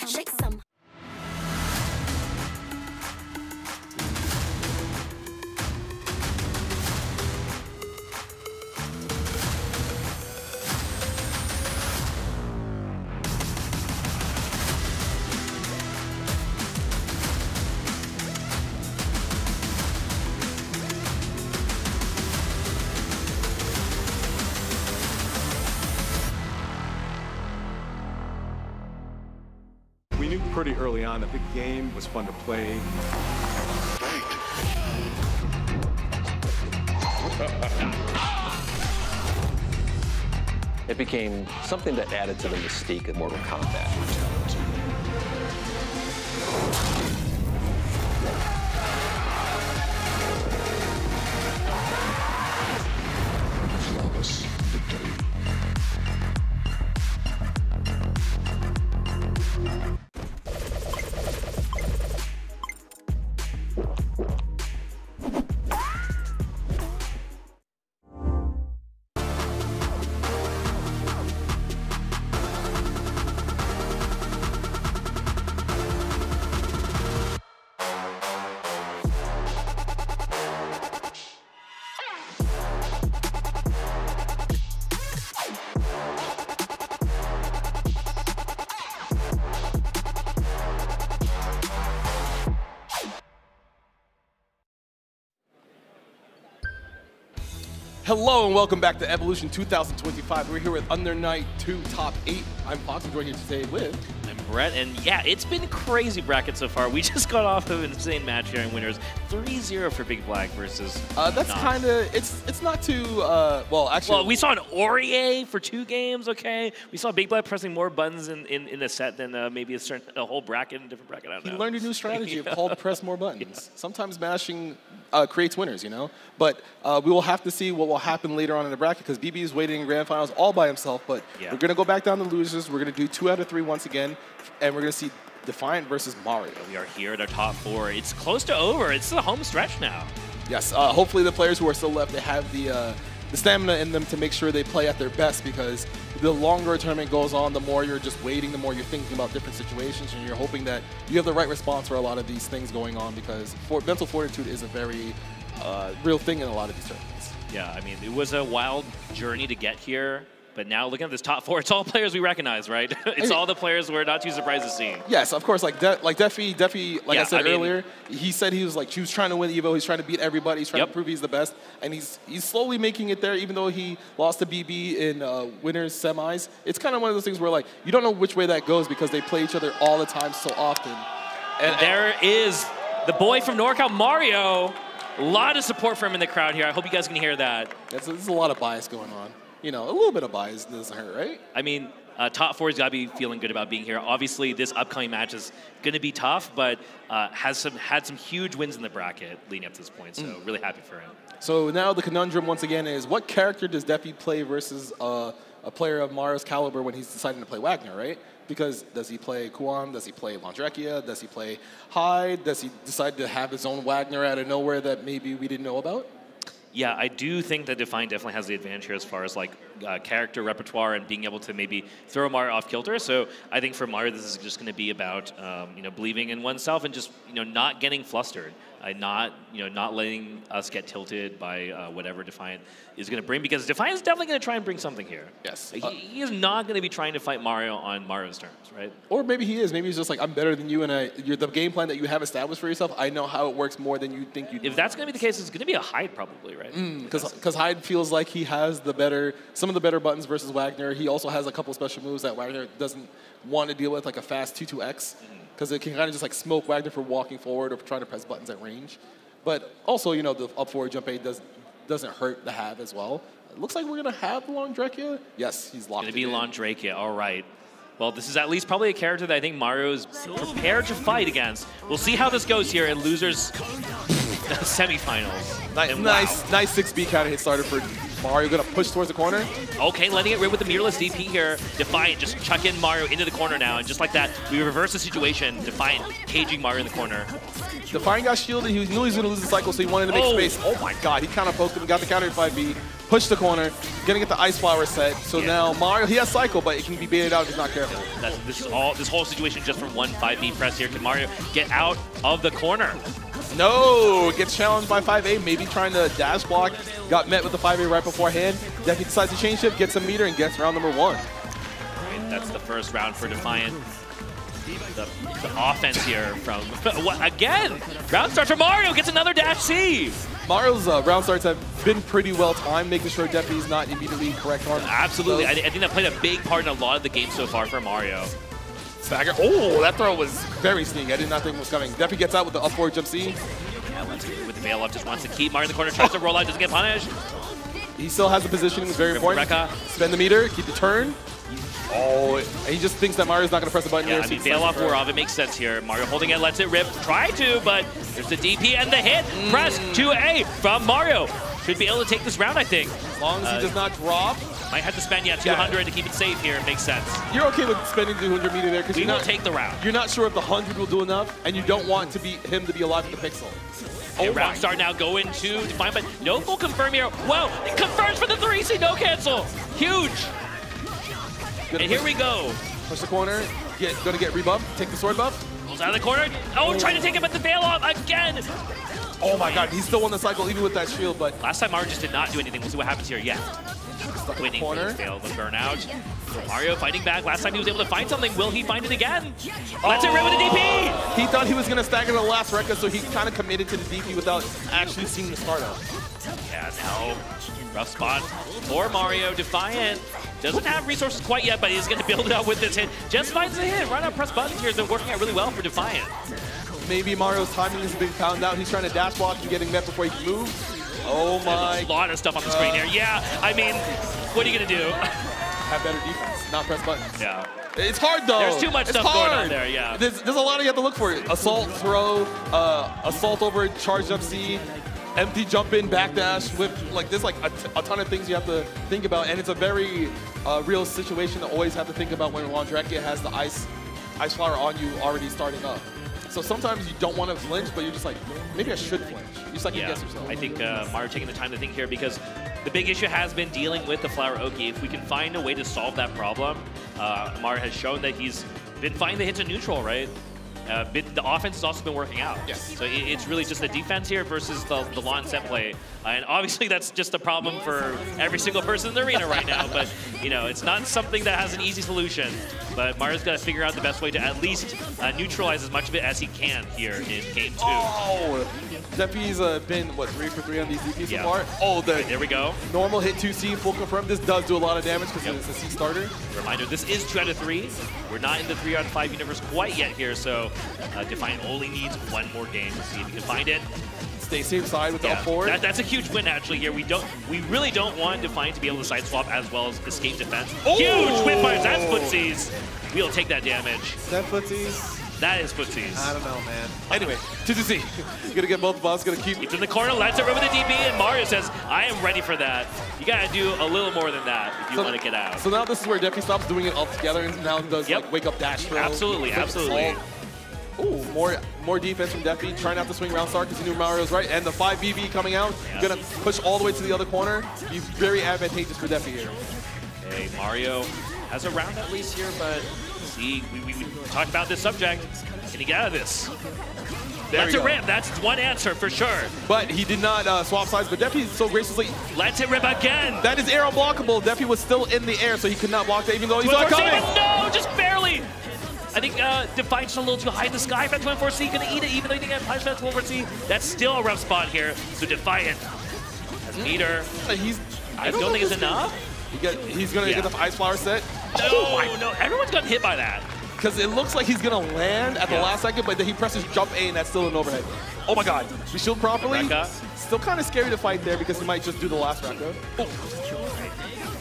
Shake some. pretty early on that the game was fun to play. It became something that added to the mystique of Mortal Kombat. Hello and welcome back to Evolution 2025. We're here with Under Night 2 Top 8. I'm Fox, I'm joined here today with... I'm Brett, and yeah, it's been a crazy bracket so far. We just got off of an insane match here in winners. 3-0 for Big Black versus that's kind of, it's not too, well, actually... Well, we saw an Aurier for 2 games, okay? We saw Big Black pressing more buttons in a set than maybe a whole bracket, a different bracket, I don't know. He learned a new strategy called press more buttons. Sometimes mashing creates winners, you know? But we will have to see what will happen later on in the bracket because BB is waiting in grand finals all by himself, but we're going to go back down to losers. We're going to do 2 out of 3 once again, and we're going to see Defiant versus Mario. We are here at our top 4. It's close to over. It's the home stretch now. Yes. Hopefully the players who are still left, they have the stamina in them to make sure they play at their best because the longer a tournament goes on, the more you're just waiting, the more you're thinking about different situations, and you're hoping that you have the right response for a lot of these things going on because mental fortitude is a very real thing in a lot of these tournaments. Yeah, I mean, it was a wild journey to get here. But now, looking at this top 4, it's all players we recognize, right? It's all the players we're not too surprised to see. Yes, of course. Like Defi, like I said earlier, he said he was trying to win Evo. He's trying to beat everybody. He's trying to prove he's the best, and he's slowly making it there. Even though he lost to BB in winners semis, it's kind of one of those things where you don't know which way that goes because they play each other all the time so often. And there is the boy from NorCal, Mario. A lot of support for him in the crowd here. I hope you guys can hear that. There's a lot of bias going on. You know, a little bit of bias doesn't hurt, right? I mean, top 4's got to be feeling good about being here. Obviously, this upcoming match is going to be tough, but had some huge wins in the bracket leading up to this point, so really happy for him. So now the conundrum once again is, what character does Defi play versus a player of Mario's caliber when he's deciding to play Wagner, right? Because does he play Kuan? Does he play Landrekia? Does he play Hyde? Does he decide to have his own Wagner out of nowhere that maybe we didn't know about? Yeah, I do think that Defiant definitely has the advantage here as far as character repertoire and being able to maybe throw Mario off kilter. So I think for Mario, this is just going to be about believing in oneself and just not getting flustered, not letting us get tilted by whatever Defiant is going to bring, because Defiant is definitely going to try and bring something here. Yes, he is not going to be trying to fight Mario on Mario's terms, right? Or maybe he is. Maybe he's just like, I'm better than you, and the game plan that you have established for yourself, I know how it works more than you think you do. If that's going to be the case, it's going to be a Hyde probably, right? Because Hyde feels like he has some of the better buttons versus Wagner. He also has a couple special moves that Wagner doesn't want to deal with, like a fast 2-2X, because it can kind of just smoke Wagner for walking forward or trying to press buttons at range. But also, the up forward jump A doesn't hurt to have as well. It looks like we're going to have the Landrekia. Yes, he's locked in. Going to be Landrekia, all right. Well, this is at least probably a character that I think Mario's prepared to fight against. We'll see how this goes here in losers semifinals. Nice 6B counter hit starter for Mario. Going to push towards the corner. Okay, letting it rip with the mirrorless DP here. Defiant just chucking Mario into the corner now, and just like that, we reverse the situation. Defiant caging Mario in the corner. Defiant got shielded. He knew he was going to lose the cycle, so he wanted to make space. Oh my god, he kind of poked him, got the counter 5B, pushed the corner, gonna get the Ice Flower set. So now Mario, he has cycle, but it can be baited out if he's not careful. This whole situation just from one 5B press here. Can Mario get out of the corner? No, gets challenged by 5A, maybe trying to dash block, got met with the 5A right beforehand. Defi decides to change shift, gets a meter, and gets round number 1. Right, that's the first round for Defiant. The offense here from, again, round start for Mario, gets another dash C. Mario's round starts have been pretty well timed, making sure Defi's not immediately correct on. Absolutely, I think that played a big part in a lot of the games so far for Mario. Stagger. Oh, that throw was very sneaky. I did not think it was coming. Definitely gets out with the up forward jump C. Yeah, with the veil up, just wants to keep Mario in the corner, tries to roll out, doesn't get punished. He still has the positioning, it's very important. Spend the meter, keep the turn. Oh, and he just thinks that Mario's not going to press the button here. Yeah, I mean, bail off War Off, it makes sense here. Mario holding it, lets it rip, try to, but there's the DP and the hit. Press 2A from Mario. Should be able to take this round, I think. As long as he does not drop. Might have to spend, 200 to keep it safe here. It makes sense. You're okay with spending 200 meter there because we will take the round. You're not sure if the 100 will do enough, and you don't want to be him to be alive with the pixel. Oh, round start now going to Define, but no full confirm here. Wow, it confirms for the 3C, no cancel. Huge. And here we go. Push the corner, gonna get rebuff, take the sword buff. Pulls out of the corner. Oh, trying to take him at the veil off again. Oh my god, he still won the cycle even with that shield, but... Last time Mario just did not do anything. We'll see what happens here. Yeah. Winning corner. Failed the burnout. Mario fighting back. Last time he was able to find something. Will he find it again? Let's it rip with a DP! He thought he was going to stagger the last Rekka, so he kind of committed to the DP without actually seeing the startup. Yeah, now rough spot for Mario. Defiant doesn't have resources quite yet, but he's going to build it up with this hit. Just finds the hit. Run out, press buttons here has been working out really well for Defiant. Maybe Mario's timing is being found out. He's trying to dash block and getting met before he can move. Oh my. There's a lot of stuff on the screen here. Yeah, I mean, what are you going to do? Have better defense, not press buttons. Yeah. It's hard though. There's too much stuff going on there, yeah. There's a lot you have to look for. Assault, throw, assault over, charge jump C, empty jump in, backdash, whip. Like there's like a ton of things you have to think about, and it's a very real situation to always have to think about when Landrekia has the ice flower on you already starting up. So sometimes you don't want to flinch, but you're just like, maybe I should flinch. You just like guess yourself. I think Mario taking the time to think here because the big issue has been dealing with the Flower Oki. If we can find a way to solve that problem, Mario has shown that he's been finding the hits in neutral, right? The offense has also been working out. Yes. So it's really just the defense here versus the lawn set play. And obviously that's just a problem for every single person in the arena right now. But, you know, it's not something that has an easy solution. But Mario's got to figure out the best way to at least neutralize as much of it as he can here in Game 2. Oh! Deppy's been, what, 3 for 3 on these DPs so far? Oh, there we go. Normal hit 2C, full confirm. This does do a lot of damage because it's a C starter. Reminder, this is 2 out of 3. We're not in the 3 out of 5 universe quite yet here, so Defiant only needs one more game to see if he can find it. Stay same side with the up forward. That's a huge win actually here. We really don't want Defiant to be able to side swap as well as escape defense. Oh! Huge whip fires, that's footsies. We'll take that damage. Is that footsies? That is footsies. I don't know, man. Anyway, 2C. Gonna get both balls, gonna keep. He's in the corner, lets it rip with the DP, and Mario says, I am ready for that. You gotta do a little more than that if you want to get out. So now this is where Deppy stops doing it all together and now does like wake up dash throw. Absolutely, absolutely. Ooh, more defense from Deppy, trying not to swing round start because he knew Mario was right. And the 5BB coming out, gonna push all the way to the other corner. Be very advantageous for Deppy here. Hey, Mario has a round at least here, but see, we talked about this subject. Can he get out of this? Let's it rip. That's one answer for sure. But he did not swap sides, but Deppy so graciously. Lets it rip again. That is air unblockable. Deppy was still in the air, so he could not block that even though he's not coming. No, just barely. I think Defiant's a little too high in the sky for that 24C. Gonna eat it even though he didn't get punished for that 24C. That's still a rough spot here. So Defiant has meter. I don't think it's enough. He's gonna get the ice flower set. No, everyone's gotten hit by that. Because it looks like he's gonna land at the last second, but then he presses jump A and that's still an overhead. Oh my god, we shield properly. Rekka. Still kind of scary to fight there because he might just do the last Rekka.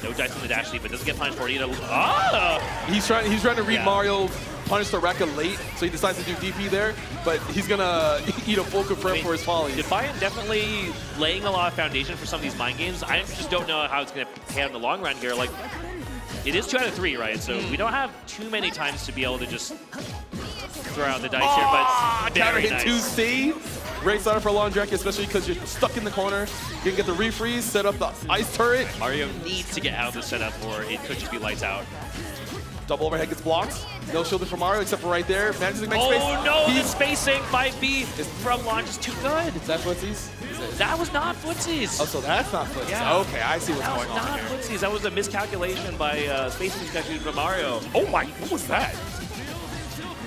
No dice from the dash lead, but doesn't get punished for it either. He's trying to read Mario punish the Rekka late, so he decides to do DP there, but he's gonna eat a full confirm for his folly. Defiant definitely laying a lot of foundation for some of these mind games. I just don't know how it's gonna pay out in the long run here. Like, it is 2 out of 3, right? So we don't have too many times to be able to just throw out the dice here, but counter hit nice. 2C. Great starter for Landrekia, especially because you're stuck in the corner. You can get the refreeze, set up the ice turret. Mario needs to get out of the setup or it could just be lights out. Double overhead gets blocked. No shielded for Mario except for right there. Manages to make space. Oh no, the spacing 5B from launch is too good. Is that footsies? That was not footsies. Oh, so that's not footsies. Yeah. Okay, I see what's going on. That was not footsies. That was a miscalculation by spacing miscalculation from Mario. Oh my, what was that?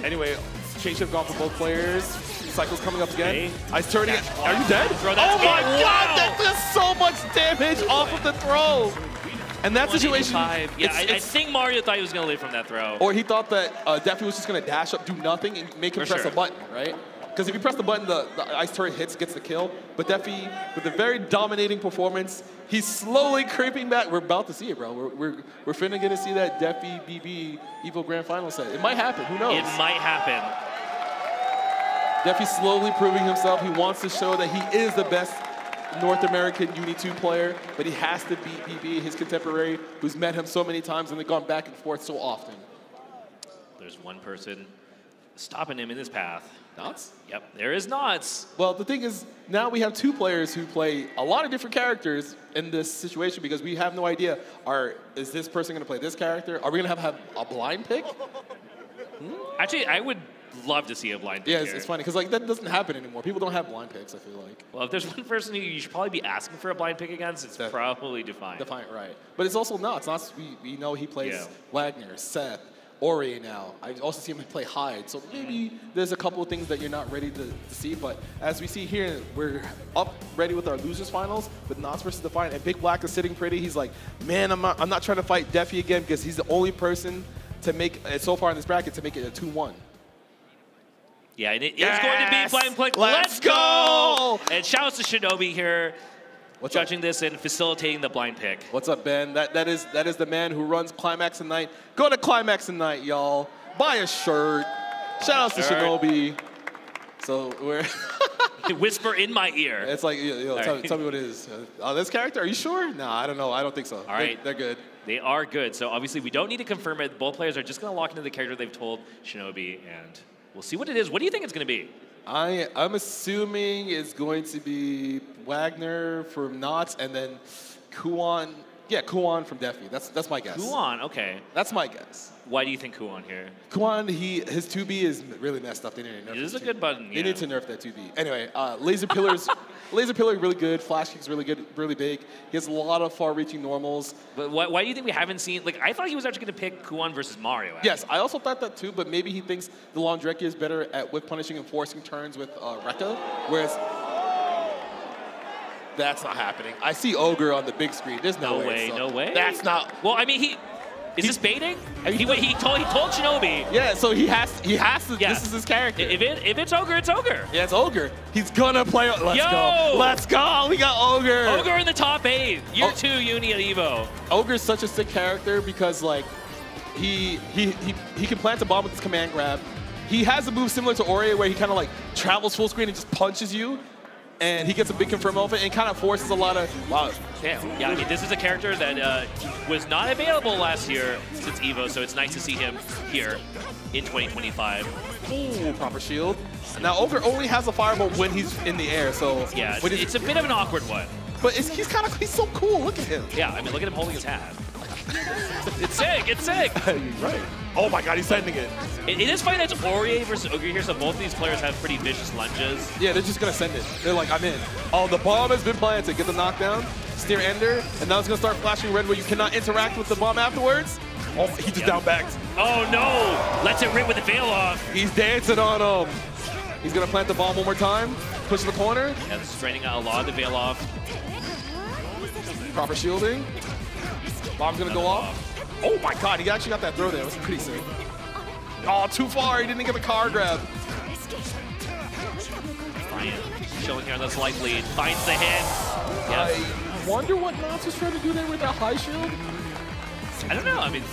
Anyway, change shift gone for both players. Cycle's coming up again. Ice turret again. Are you dead? Throw that oh my god, that does so much damage off of the throw. And that situation... Yeah, I think Mario thought he was going to live from that throw. Or he thought that Defi was just going to dash up, do nothing, and make him press a button, right? Because if you press the button, the ice turret hits, gets the kill. But Defi, with a very dominating performance, he's slowly creeping back. We're about to see it, bro. We're finna get to see that Defi BB EVO Grand Final set. It might happen. Who knows? It might happen. Defi slowly proving himself. He wants to show that he is the best North American Uni 2 player, but he has to beat BB, his contemporary, who's met him so many times and they've gone back and forth so often. There's one person stopping him in his path. Knots? Yep, there is Knots. Well, the thing is, now we have two players who play a lot of different characters in this situation because we have no idea, is this person going to play this character? Are we going to have a blind pick? Actually, I would love to see a blind pick. Yeah, here. it's funny because like that doesn't happen anymore. People don't have blind picks, I feel like. Well, if there's one person who you should probably be asking for a blind pick against, it's probably Defiant. Defiant, right. But it's also Knots. Knots, we know he plays Wagner, Seth, Ori now. I also see him play Hyde. So maybe there's a couple of things that you're not ready to see. But as we see here, we're up ready with our losers finals with Knots versus Defiant. And Big Black is sitting pretty. He's like, man, I'm not trying to fight Defi again because he's the only person to make, so far in this bracket, to make it a 2-1. Yeah, and it is going to be blind pick. Let's go! And shout out to Shinobi here, judging this and facilitating the blind pick. What's up, Ben? That is the man who runs Climax at Night. Go to Climax at Night, y'all. Buy a shirt. Shout out to Shinobi. So we're whisper in my ear. It's like, tell me what it is. This character? Are you sure? No, I don't know. I don't think so. All right, they're good. They are good. So obviously we don't need to confirm it. Both players are just going to lock into the character they've told Shinobi, and we'll see what it is. What do you think it's going to be? I'm assuming it's going to be Wagner from Knots and then Kuan. Yeah, Kuan from Defi. That's my guess. Kuan, okay. That's my guess. Why do you think Kuan here? Kuan, his 2B is really messed up. They need to nerf it. It is a good button. They need to nerf that 2B. Anyway, Laser Pillar's really good. Flash Kick's really good, really big. He has a lot of far-reaching normals. But why do you think we haven't seen? Like, I thought he was actually going to pick Kuan versus Mario. Actually. Yes, I also thought that too. But maybe he thinks the Laundrecki is better at whip punishing and forcing turns with Rekka, whereas. That's not happening. I see Ogre on the big screen. There's no way. No way. That's not. Well, I mean, is this baiting? He told Shinobi. Yeah, so he has to. Yeah. This is his character. If it's Ogre, it's Ogre. Yeah, it's Ogre. He's gonna play. Let's go. We got Ogre. Ogre in the top 8. Year 2 Uni at Evo. Ogre's such a sick character because like he can plant a bomb with his command grab. He has a move similar to Ori where he kind of like travels full screen and just punches you. And he gets a big confirm off it and kind of forces a lot of, wow. Damn. Yeah, I mean, this is a character that was not available last year since EVO, so it's nice to see him here in 2025. Ooh, proper shield. Now, Ogre only has a fireball when he's in the air, so. Yeah, it's a bit of an awkward one. But he's so cool. Look at him. Yeah, I mean, look at him holding his hat. It's sick. It's sick. Right. Oh my God, he's sending it. It is funny that it's Ori versus Ogre here, so both of these players have pretty vicious lunges. Yeah, they're just gonna send it. They're like, I'm in. Oh, the bomb has been planted. Get the knockdown. Steer Ender, and now it's gonna start flashing red where you cannot interact with the bomb afterwards. Oh, he just down backed. Oh no! Lets it rip with the veil off. He's dancing on him. He's gonna plant the bomb one more time. Push the corner. Yeah, straining out a lot of the veil off. Proper shielding. Bomb's gonna go off. Oh my God, he actually got that throw there. It was pretty sick. Oh, too far. He didn't get the car grab. Ryan showing here on the slight lead. Finds the hit. Yep. I wonder what Knots was trying to do there with that high shield. I don't know. I mean,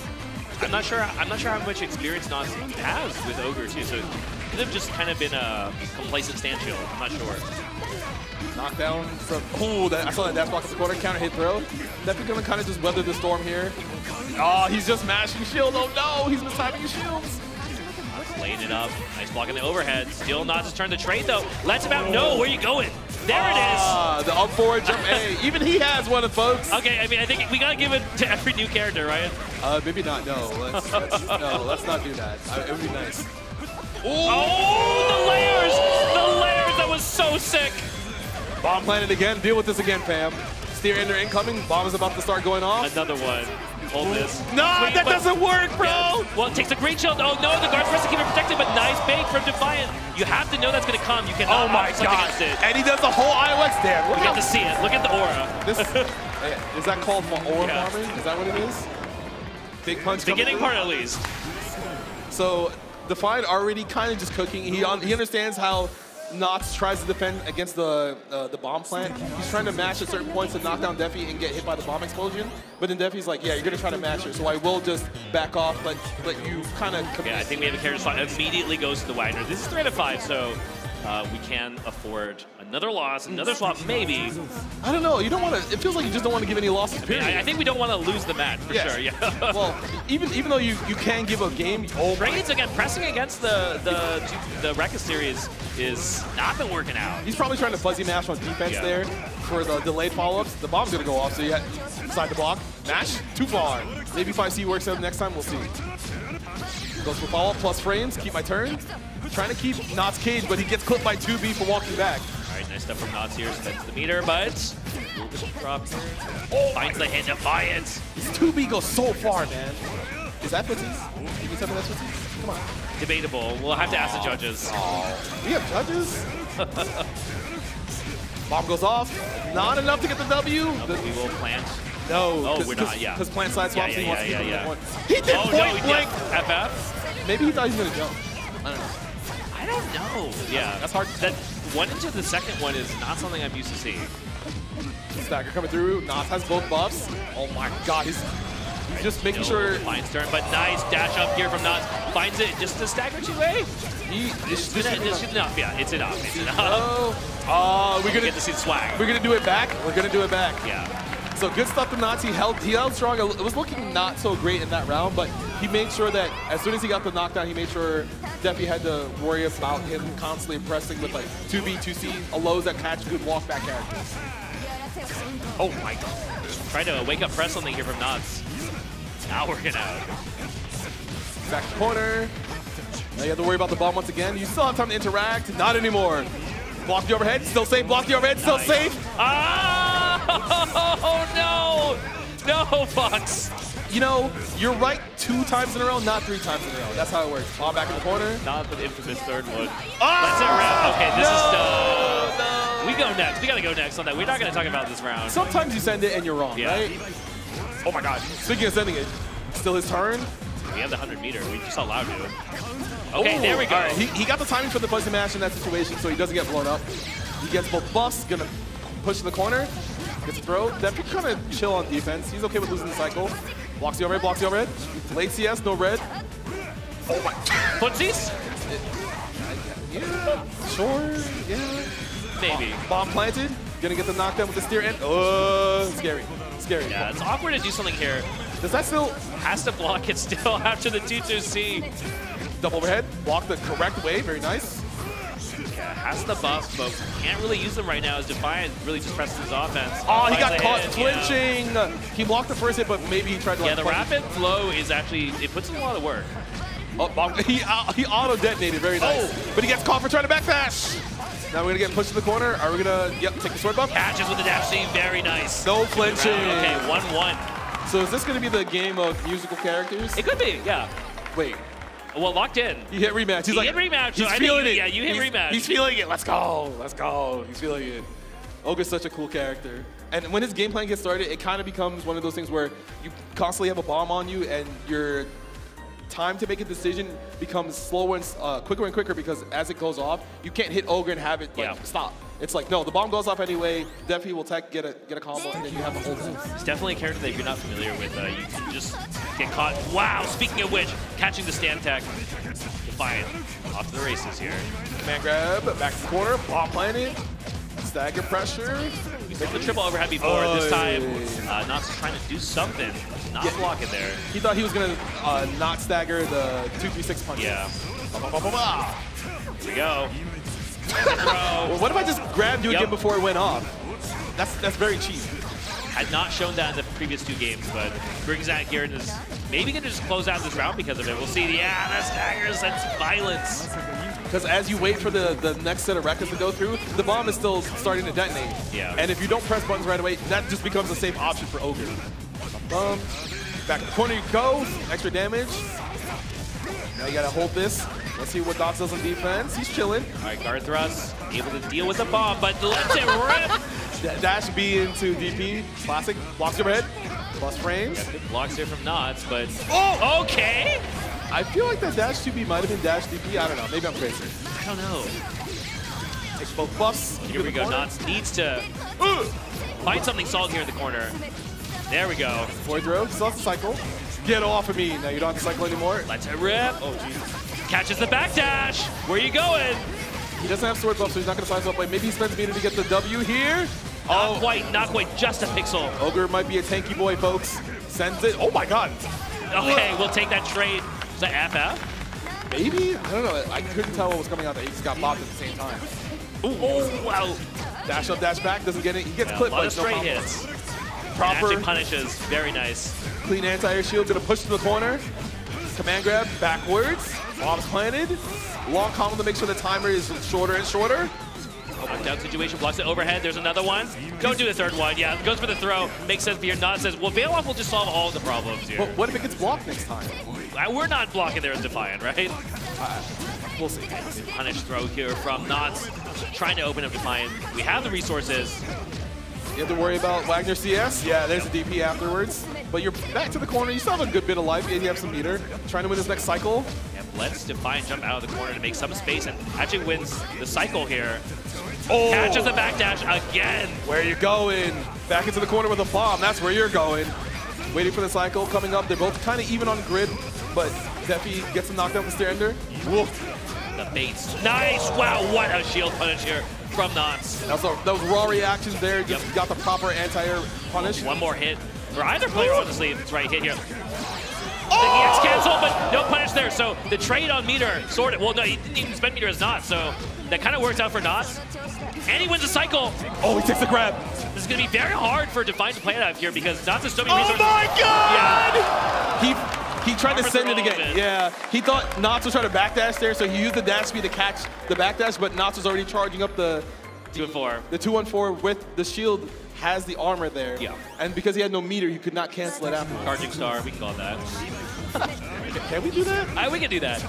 I'm not sure how much experience Knots has with Ogre too. So it could have just kind of been a complacent stand shield. I'm not sure. Knockdown from, I saw that dash block at the corner, counter hit throw. Definitely gonna kind of just weather the storm here. Oh, he's just mashing shield. Oh no, he's mistiming his shields. Laying it up. Nice block in the overhead. Still not just trying to trade though. Lets him out. No, where are you going? There it is. The up forward jump A. Even he has one, folks. Okay, I mean, I think we gotta give it to every new character, right? Maybe not. No, let's not do that. It would be nice. Oh, the layers! The layers! That was so sick. Bomb planted again. Deal with this again, fam. steer ender incoming. Bomb is about to start going off. Another one. Hold this. No, that doesn't work, bro! Yeah. Well, it takes a great shield. Oh no, the guard's supposed to keep it protected, but nice bait from Defiant. You have to know that's going to come. You cannot against it. And he does the whole IOX damn. You get to see it. Look at the aura. This, is that called aura farming? Is that what it is? Big punch. Beginning part at least. So Defiant already kind of just cooking. He understands how Nox tries to defend against the bomb plant. He's trying to mash at certain points to knock down Defi and get hit by the bomb explosion. But then Defi's like, yeah, you're going to try to mash it, so I will just back off, but you kind of... Yeah, I think we have a character slot immediately goes to the Wagner. This is 3 out of 5, so we can afford another loss, another swap, maybe. I don't know. You don't want to... It feels like you just don't want to give any losses, period. I think we don't want to lose the match, for sure, yeah. Well, even though you can give a game... Dragons, again, pressing against the Rekka series is not been working out. He's probably trying to fuzzy mash on defense there for the delayed follow-ups. The bomb's going to go off, so you decide to block. Mash, too far. Maybe if I see works out next time, we'll see. Goes for follow-up, plus frames, keep my turn. Trying to keep Knott's cage, but he gets clipped by 2B for walking back. All right, nice stuff from Knott's here, spends the meter, but a little bit of drop here. Finds the hit, Defiance. This 2B goes so far, man. Is that footsies? Can you tell me that's footsies? Come on. Debatable. We'll have to ask the judges. We have judges? Bomb goes off. Not enough to get the W. We will plant. No. Oh, we're not, yeah. Because plant side swaps, he wants to get the one. He did point blank. FF? Maybe he thought he was going to jump. I don't know. I don't know. Yeah. That's hard. That one into the second one is not something I'm used to seeing. Stagger coming through. Nas has both buffs. Oh my god. He's just making sure. Finds turn, but nice dash up here from Nas. Finds it just to stagger 2A. This is enough. Yeah, it's enough. It's enough. We're gonna get to see the swag. We're gonna do it back. We're gonna do it back. Yeah. So good stuff from Nazi. He held strong. It was looking not so great in that round, but he made sure that as soon as he got the knockdown, he made sure Defi had to worry about him constantly pressing with like 2B, 2C, lows that catch good walk back characters. Oh my god. Trying to wake up press something here from Knots. Not working out. Back to corner. Now you have to worry about the bomb once again. You still have time to interact. Not anymore. Block the overhead. Still safe. Block the overhead. Still safe. Oh no! No, Fox. You know, you're right 2 times in a row, not 3 times in a row. That's how it works. Bomb back in the corner. Not the infamous third one. Let's wrap. Okay, this is done. We go next. We gotta go next on that. We're not gonna talk about this round. Sometimes you send it and you're wrong, right? Oh my god. Speaking of sending it, still his turn. We have the 100 meter. We just allowed to. Okay, there we go. Right. He got the timing for the fuzzy mash in that situation, so he doesn't get blown up. He gets both buffs, gonna push in the corner, gets a throw. Defi kind of chill on defense. He's okay with losing the cycle. Blocks the overhead, blocks the overhead. Late CS, no red. Oh my. Footsies? Yeah, sure, yeah. Maybe. Bomb planted, gonna get the knockdown with the steer end. Scary, scary. Yeah, it's awkward to do something here. Does that still? Has to block it still after the 2-2C. Double overhead, block the correct way, very nice. Yeah, has the buff, but can't really use them right now as Defiant really just presses his offense. Oh, he got caught flinching. Yeah. He blocked the first hit, but maybe he tried to the rapid flow is actually, it puts in a lot of work. Oh, he auto-detonated, very nice. But he gets caught for trying to backdash. Now we're gonna get pushed to the corner. Are we gonna take the sword buff? Catches with the dash C, very nice. No flinching. Okay, 1-1. So is this gonna be the game of musical characters? It could be, yeah. Wait. Well, locked in. He hit rematch. He hit rematch. He's feeling it. Yeah, you hit rematch. He's feeling it. Let's go. Let's go. He's feeling it. Ogre's such a cool character. And when his game plan gets started, it kind of becomes one of those things where you constantly have a bomb on you and your time to make a decision becomes slower and quicker and quicker because as it goes off, you can't hit Ogre and have it stop. It's like, no, the bomb goes off anyway, Defi will get a combo, and then you have the whole thing. It's definitely a character that if you're not familiar with, you can just get caught. Wow, speaking of which, catching the stand tech. Defiant, off to the races here. Command grab, back to the corner, bomb planted, stagger pressure. We saw the triple overhead before. This time, Knox trying to do something, not block it there. He thought he was going to not stagger the 2-3-6 punch. Yeah. Here we go. Well, what if I just grabbed you again before it went off? That's very cheap. Had not shown that in the previous 2 games, but brings that here and is maybe going to just close out this round because of it. We'll see. Yeah, that staggers. That's violence. because as you wait for the next set of records to go through, the bomb is still starting to detonate. Yeah. And if you don't press buttons right away, that just becomes a safe option for Ogre. Boom. Back in the corner you go. Extra damage. Now you gotta hold this. Let's see what Dots does on defense. He's chilling. All right, guard thrust, able to deal with the bomb, but lets it rip. Dash B into DP. Classic. Blocks overhead. Plus frames. Yeah, good blocks here from Knots, but oh! Okay. I feel like that dash 2B might have been dash DP. I don't know. Maybe I'm crazy. I don't know. Takes both buffs. Here we go. Knots needs to find something solid here in the corner. There we go. Forward throw. Still has the cycle. Get off of me. Now you don't have to cycle anymore. Let's it rip. Oh, jeez. Catches the backdash. Where are you going? He doesn't have sword buff, so he's not going to size up play. Maybe he spends meter to get the W here. Not quite. Just a pixel. Ogre might be a tanky boy, folks. Sends it. Oh my god. Okay, we'll take that trade. Is that FF? Maybe? I don't know. I couldn't tell what was coming out there. He just got bopped at the same time. Ooh, oh, wow. Dash up, dash back. Doesn't get it. He gets clipped. A lot of straight straight hits. Proper. Actually punishes. Very nice. Clean anti-air shield. Gonna push to the corner. Command grab backwards. Bombs planted. Long combo to make sure the timer is shorter and shorter. Down situation, blocks it overhead. There's another one. Don't do the third one. Yeah, goes for the throw. Makes sense here. Not says, well, Bailoff will just solve all the problems here. But what if it gets blocked next time? We're not blocking there as Defiant, right? We'll see. Punish throw here from Knots. Trying to open up Defiant. We have the resources. You have to worry about Wagner CS. Yeah, there's a DP afterwards. But you're back to the corner. You still have a good bit of life. You have some meter. Trying to win this next cycle. And lets Defiant jump out of the corner to make some space and actually wins the cycle here. Oh. Catches the backdash again. Where are you going? Back into the corner with a bomb. That's where you're going. Waiting for the cycle coming up. They're both kind of even on grid, but Defi gets him knocked out with the stander. Woof. The baits. Nice. Wow, what a shield punish here from Knots. That was raw reactions there. Just got the proper anti-air punish. One more hit for either player, honestly, if it's right hit here. Oh! It's canceled, but no punish there. So the trade on meter sorted. Well, no, he didn't even spend meter as Knots, so that kind of works out for Knots. And he wins the cycle. Oh, he takes the grab. This is going to be very hard for Defiant to play it out here because Knots has so many resources. Oh my god! Yeah. He tried to send it again. Yeah, he thought Knots was trying to backdash there, so he used the dash speed to catch the backdash, but Knots was already charging up the 2-4. The 2-1-4 with the shield has the armor there. Yeah. And because he had no meter, he could not cancel it after. Charging star, we can call it that. Can we do that? We can do that.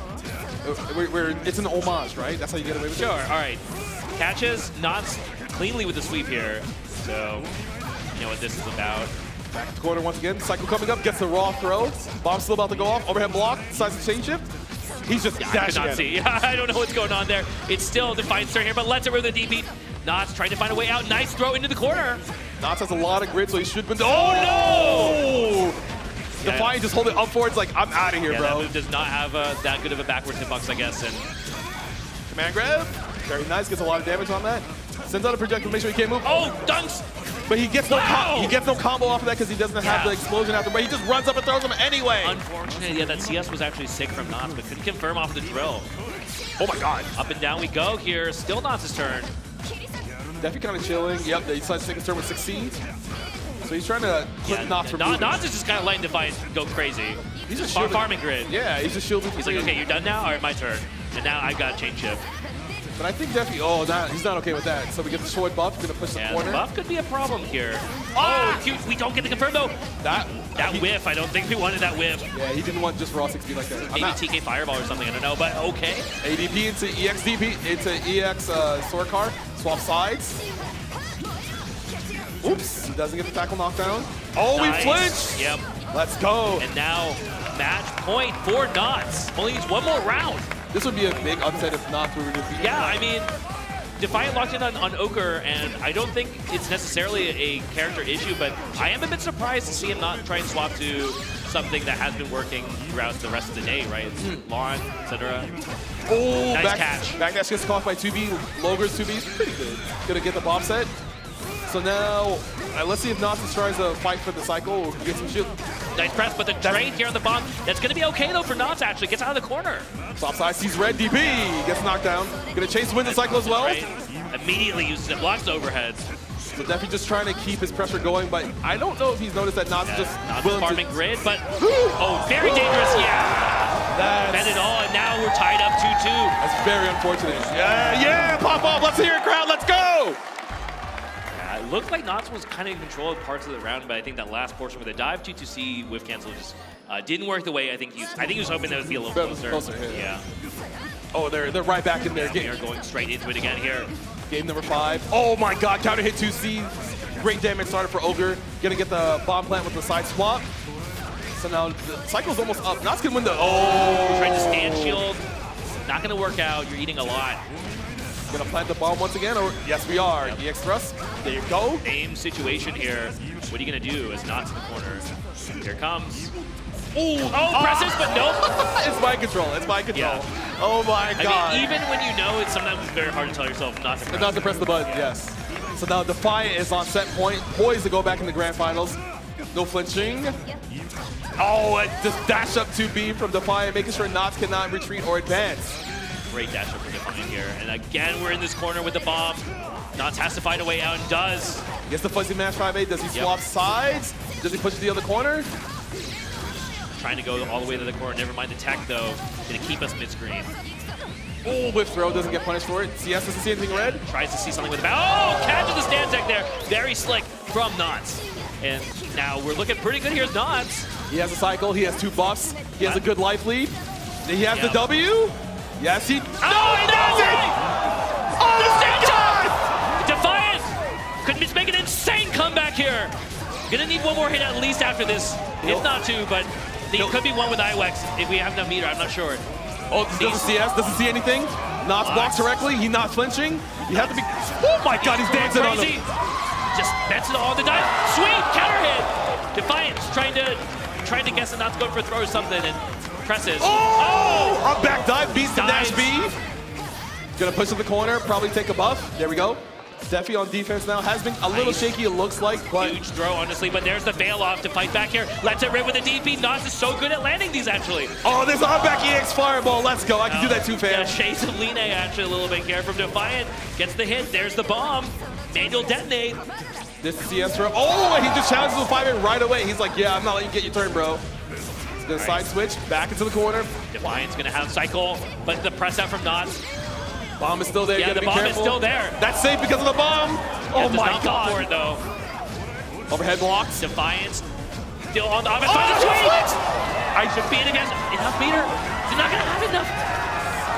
It's an homage, right? That's how you get away with it? Sure, all right. Catches Knots cleanly with the sweep here. So, you know what this is about. Back to the corner once again. Cycle coming up, gets the raw throw. Bomb's still about to go off. Overhead block, decides to chain shift. He's just dashing I could not see. I don't know what's going on there. It's still Defiant turn here, but lets it with the DP. Knots trying to find a way out. Nice throw into the corner. Knots has a lot of grid, so he should win. Oh, no! Defiant just hold it up forward. It's like, I'm out of here, bro. That move does not have that good of a backwards hitbox, I guess. And command grab. Very nice. Gets a lot of damage on that. Sends out a projectile to make sure he can't move. Oh, dunks! But he gets no combo off of that because he doesn't have the explosion after. But he just runs up and throws him anyway. Unfortunately, yeah, that CS was actually sick from Knots, but couldn't confirm off the drill. Oh my god. Up and down we go here. Still Knots' turn. Definitely kind of chilling. Yep, he decides to take his turn with 16. So he's trying to clip Knots from moving. Knots is just kind of letting Defiant go crazy. He's just farming grid. Yeah, he's just shielding. He's like, okay, you're done now? All right, my turn. And now I've got chain shift. But I think Defi, he's not okay with that. So we get the sword buff, gonna push the corner. The buff could be a problem here. Oh, cute. We don't get the confirm though. That whiff, I don't think we wanted that whiff. Yeah, he didn't want just raw 6B like that. Maybe TK Fireball or something, I don't know, but okay. ADP into EXDP, into EX sword car, swap sides. Oops, he doesn't get the tackle knockdown. Oh, nice. We flinch! Yep. Let's go. And now, match point for Knots. Only needs one more round. This would be a big upset if Knots were to beat. Yeah, I mean, Defiant locked in on Ochre, and I don't think it's necessarily a character issue, but I am a bit surprised to see him not try and swap to something that has been working throughout the rest of the day, right? Lawn, etc. Oh, nice catch. Backdash gets caught by 2B. Logre's 2B is pretty good. Gonna get the bomb set. So now, let's see if Knots tries to fight for the cycle or get some shield. Nice press, but the trade here on the bomb, that's going to be okay though for Knots actually. Gets out of the corner. Top side sees red, DP gets knocked down. Gonna chase win the cycle as well. Right. Immediately uses it, blocks the overhead. So Defi just trying to keep his pressure going, but I don't know if he's noticed that Knots just farming grid, but oh, very dangerous, yeah. Bend it all, and now we're tied up 2-2. That's very unfortunate. Yeah, pop off. Let's hear it, crowd. Let's go. Yeah, it looked like Knots was kind of in control of parts of the round, but I think that last portion with the dive 2-2C whiff cancel just didn't work the way I think he was hoping that it would be a little closer. Yeah. Oh, they're right back in there. They're going straight into it again here. Game number 5. Oh my God, counter hit 2C. Great damage started for Ogre. Gonna get the bomb plant with the side swap. So now the cycle's almost up. Knots gonna win the. Oh! Trying to stand shield. Not gonna work out. You're eating a lot. Gonna plant the bomb once again, or yes, we are. Yep. EX thrust. There you go. Same situation here. What are you gonna do as Knots in the corner? Here it comes. Oh, presses, but nope. It's mind control. It's mind control. Yeah. Oh my God. I mean, even when you know it, sometimes it's very hard to tell yourself not to press the button. Yes. So now Defiant is on set point, poised to go back in the grand finals. No flinching. Oh, and just dash up 2B from Defiant, making sure Knots cannot retreat or advance. Great dash up for Defiant here. And again, we're in this corner with the bomb. Knots has to find a way out and does. Gets the fuzzy mash 5A. Does he swap sides? Does he push to the other corner? Trying to go all the way to the corner. Never mind the tech, though. Going to keep us mid-screen. Oh, whip throw. Doesn't get punished for it. CS doesn't see anything red. Tries to see something with the bow. Oh, catches the stand tech there. Very slick from Knots. And now we're looking pretty good here as Knots. He has a cycle. He has 2 buffs. He has a good life lead. He has the W. Yes, he. No, he doesn't! Oh, the my God! Defiant could make an insane comeback here. Gonna need one more hit at least after this, if not 2, but it could be 1 with IWEX if we have enough meter. I'm not sure. Oh, doesn't CS, doesn't see anything. Knots blocks directly. He's not flinching. You have to be. Oh my God, he's dancing on him. Just bets it all on the dive. Sweet counter hit. Defiant's trying to guess and not to go for a throw or something, and presses. Oh! Up back dive beats the dash B. Gonna push to the corner, probably take a buff. There we go. Defi on defense now. Has been a little shaky, it looks like, but... Huge throw, honestly, but there's the veil off to fight back here. Lets it rip with the DP. Knots is so good at landing these, actually. Oh, there's a back EX Fireball. Let's go. I can do that too, fam. Yeah, shades of Line actually a little bit here from Defiant. Gets the hit. There's the bomb. Manual detonate. This is CS throw. Oh, and he just challenges the 5-in right away. He's like, yeah, I'm not letting you get your turn, bro. He's gonna side switch, back into the corner. Defiant's gonna have cycle, but the press out from Knots. Bomb is still there. Yeah, the bomb is still there. That's safe because of the bomb. Oh my God. For it, though. Overhead blocks. Defiance still on the offense. Finds a tweet. I should beat against enough meter. They're not gonna have enough.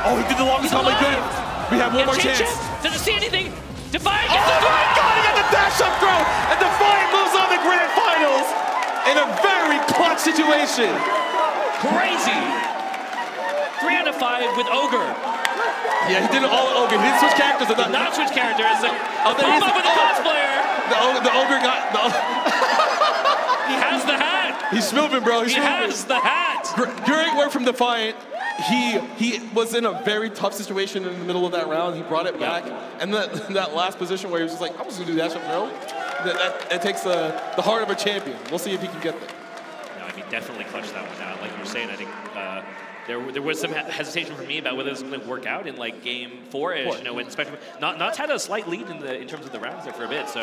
Oh, he did the longest combo he could. We have one more chance. Doesn't see anything. Defiant gets the throw. Oh my God, he got the dash up throw. And Defiant moves on the grand finals in a very clutch situation. Crazy. 3 out of 5 with Ogre. Yeah, he did it all Ogre. He didn't switch characters. Not switch characters. Bomb up with the cosplayer. The Ogre got... He has the hat. He's moving, bro. He has the hat. Great work from Defiant. He was in a very tough situation in the middle of that round. He brought it back. And that last position where he was just like, I'm just going to do that shit, bro. That takes the heart of a champion. We'll see if he can get there. No, I mean, definitely clutch that one out. Like you were saying, I think there was some hesitation for me about whether this was going to work out in like game 4-ish. You know, when especially Knots had a slight lead in terms of the rounds there for a bit. So,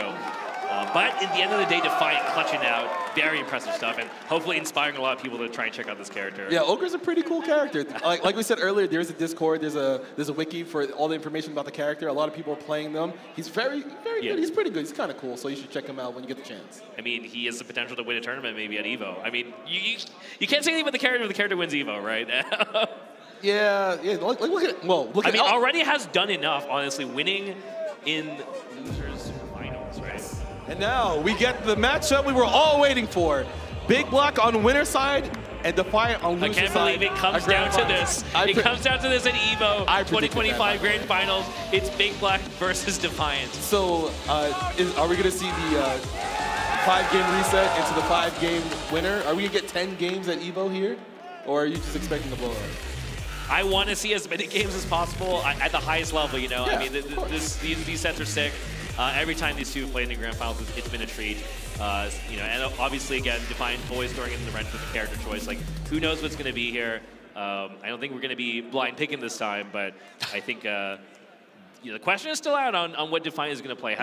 but at the end of the day, Defiant clutching out, very impressive stuff, and hopefully inspiring a lot of people to try and check out this character. Yeah, Ogre's a pretty cool character. Like we said earlier, there's a Discord, there's a wiki for all the information about the character. A lot of people are playing them. He's very good. He's pretty good. He's kind of cool, so you should check him out when you get the chance. I mean, he has the potential to win a tournament maybe at EVO. I mean, you can't say anything about the character if the character wins EVO, right? Yeah. Look at it. Well, look at it. Already has done enough, honestly, winning in losers finals, right? And now we get the matchup we were all waiting for. Big Block on winner side and Defiant on loser side. I can't believe it comes down to this. It comes down to this at EVO 2025 Grand Finals. It's Big Black versus Defiant. So are we going to see the 5-game reset into the 5-game winner? Are we going to get 10 games at EVO here? Or are you just expecting a blowout? I want to see as many games as possible at the highest level, you know? Yeah, I mean, these sets are sick. Every time these two have played in the Grand Finals, it's been a treat. You know, and obviously, again, Defiant always throwing in the wrench with the character choice. Like, who knows what's going to be here? I don't think we're going to be blind picking this time, but I think you know, the question is still out on what Defiant is going to play.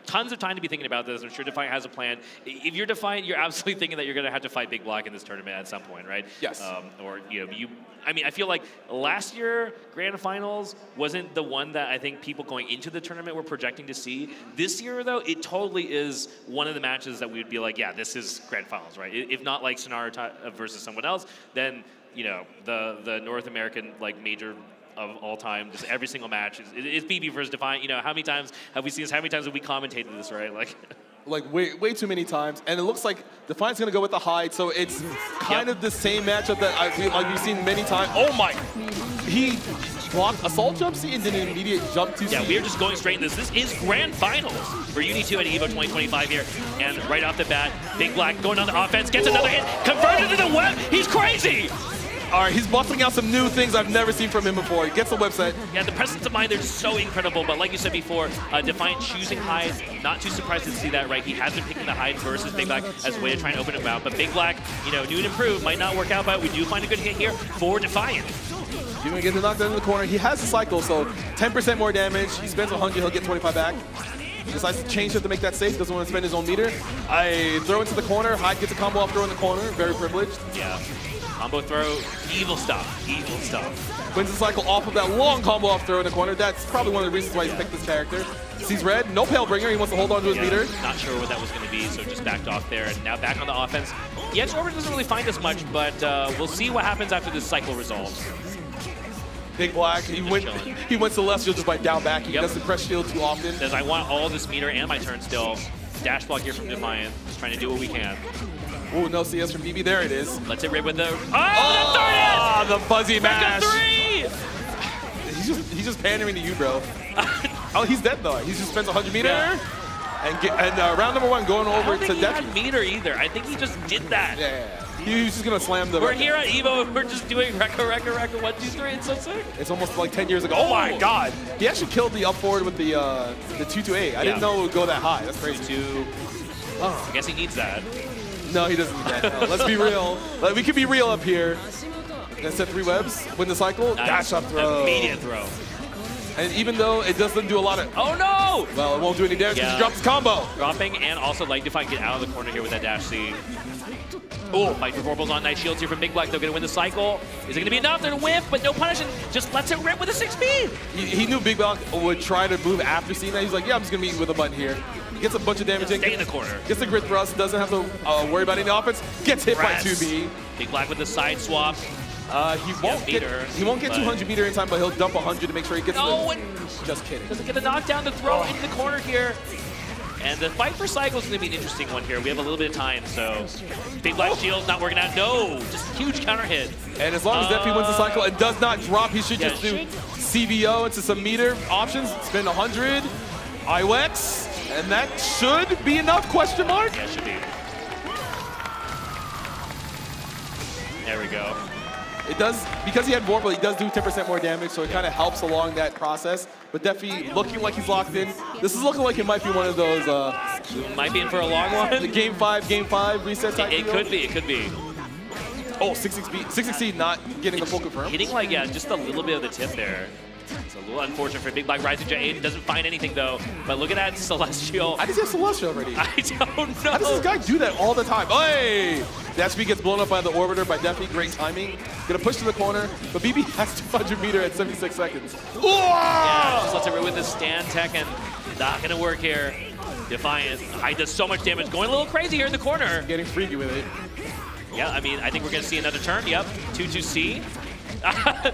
tons of time to be thinking about this. I'm sure Defiant has a plan. If you're Defiant, you're absolutely thinking that you're going to have to fight Big Black in this tournament at some point, right? Yes. Or, you know, I mean, I feel like last year, Grand Finals wasn't the one that I think people going into the tournament were projecting to see. This year, though, it totally is one of the matches that we would be like, yeah, this is Grand Finals, right? If not like Sonara versus someone else, then, you know, the North American, like, major of all time, just every single match is BB versus Defiant. You know, how many times have we seen this? How many times have we commentated this, right? Like way too many times. And it looks like Defiant's going to go with the hide, so it's kind of the same matchup that we've seen many times. Oh my! He blocked assault jump C and did an immediate jump to C. Yeah, we are just going straight into this. This is Grand Finals for Uni2 at EVO 2025 here. And right off the bat, Big Black going on the offense, gets another hit, converted to the web. He's crazy! All right, he's busting out some new things I've never seen from him before. He gets the website. Yeah, the presence of mind, they're just so incredible. But like you said before, Defiant choosing hide, not too surprised to see that, right? He has been picking the hide versus Big Black as a way to try and open him out. But Big Black, you know, new and improved, might not work out, but we do find a good hit here for Defiant. He's going to get the knockdown in the corner. He has the cycle, so 10% more damage. He spends 100, he'll get 25 back. Decides to change it to make that safe. Doesn't want to spend his own meter. I throw into the corner. Hyde gets a combo off throw in the corner. Very privileged. Yeah. Combo throw, evil stuff, evil stuff. Wins the cycle off of that long combo off throw in the corner. That's probably one of the reasons why he's picked this character. Sees red, no Pale Bringer. He wants to hold on to his meter. Not sure what that was going to be, so just backed off there. And now back on the offense. The Edge Orbiter doesn't really find us much, but we'll see what happens after this cycle resolves. Big Black, he went Celestial just by down back. He doesn't press shield too often. Says, I want all this meter and my turn still. Dash block here from Defiant. Just trying to do what we can. Ooh, no CS from BB. There it is. Let's it rip with the... Oh, the fuzzy mash. Three! He's just pandering to you, bro. Oh, he's dead, though. He just spends 100 meter. Yeah. And round number one going over to death. I don't think he had meter either. I think he just did that. Yeah. He was just going to slam the... We're here at EVO, and we're just doing Rekka, 1, 2, 3. It's so sick. It's almost like 10 years ago. Oh, my God. He actually killed the up forward with the 2-8. I didn't know it would go that high. That's crazy. I guess he needs that. No, he doesn't need that. No. Let's be real. We can be real up here. Gonna set 3 webs, win the cycle, dash up throw. Immediate throw. And even though it doesn't do a lot of... Oh, no! Well, it won't do any damage because he drops his combo. Dropping, and also like Defiant get out of the corner here with that dash C. Oh, fight for Vorpals on. Nice shields here from Big Black. They're going to win the cycle. Is it going to be enough? They're going to whiff, but no punish, and just lets it rip with a 6-speed. He knew Big Black would try to move after seeing that. He's like, yeah, I'm just going to meet with a button here. He gets a bunch of damage in. Stay in the corner. Gets the grit thrust. Doesn't have to worry about any offense. Gets hit by 2B. Big Black with the side swap. He won't get 200 meter in time, but he'll dump 100 to make sure he gets Just kidding. Doesn't get the knockdown to throw into the corner here. And the fight for cycle is going to be an interesting one here. We have a little bit of time, so Big Black shield's not working out. No, just huge counter hit. And as long as Defi wins the cycle and does not drop, he should just do CVO into some meter options. Spend 100, IWX, and that should be enough, question mark? Yeah, it should be. There we go. It does, because he had Vorpal, he does do 10% more damage, so it kind of helps along that process. But Defi looking like he's locked in. This is looking like it might be one of those... might be in for a long one. The game 5 reset type It could be, it could be. Oh, 6xc not getting the full confirm. Hitting like, just a little bit of the tip there. It's a little unfortunate for Big Black. Rising Jet Aiden doesn't find anything though. But look at that Celestial. How does he have Celestial already? I don't know. How does this guy do that all the time? Hey! That speed gets blown up by the Orbiter by Defi. Great timing. Gonna push to the corner, but BB has 200 meter at 76 seconds. Yeah, just lets it rip with this stand tech and not gonna work here. Defiant. Hyde does so much damage. Going a little crazy here in the corner. Getting freaky with it. Yeah, I mean, I think we're gonna see another turn. Yep, 2-2C.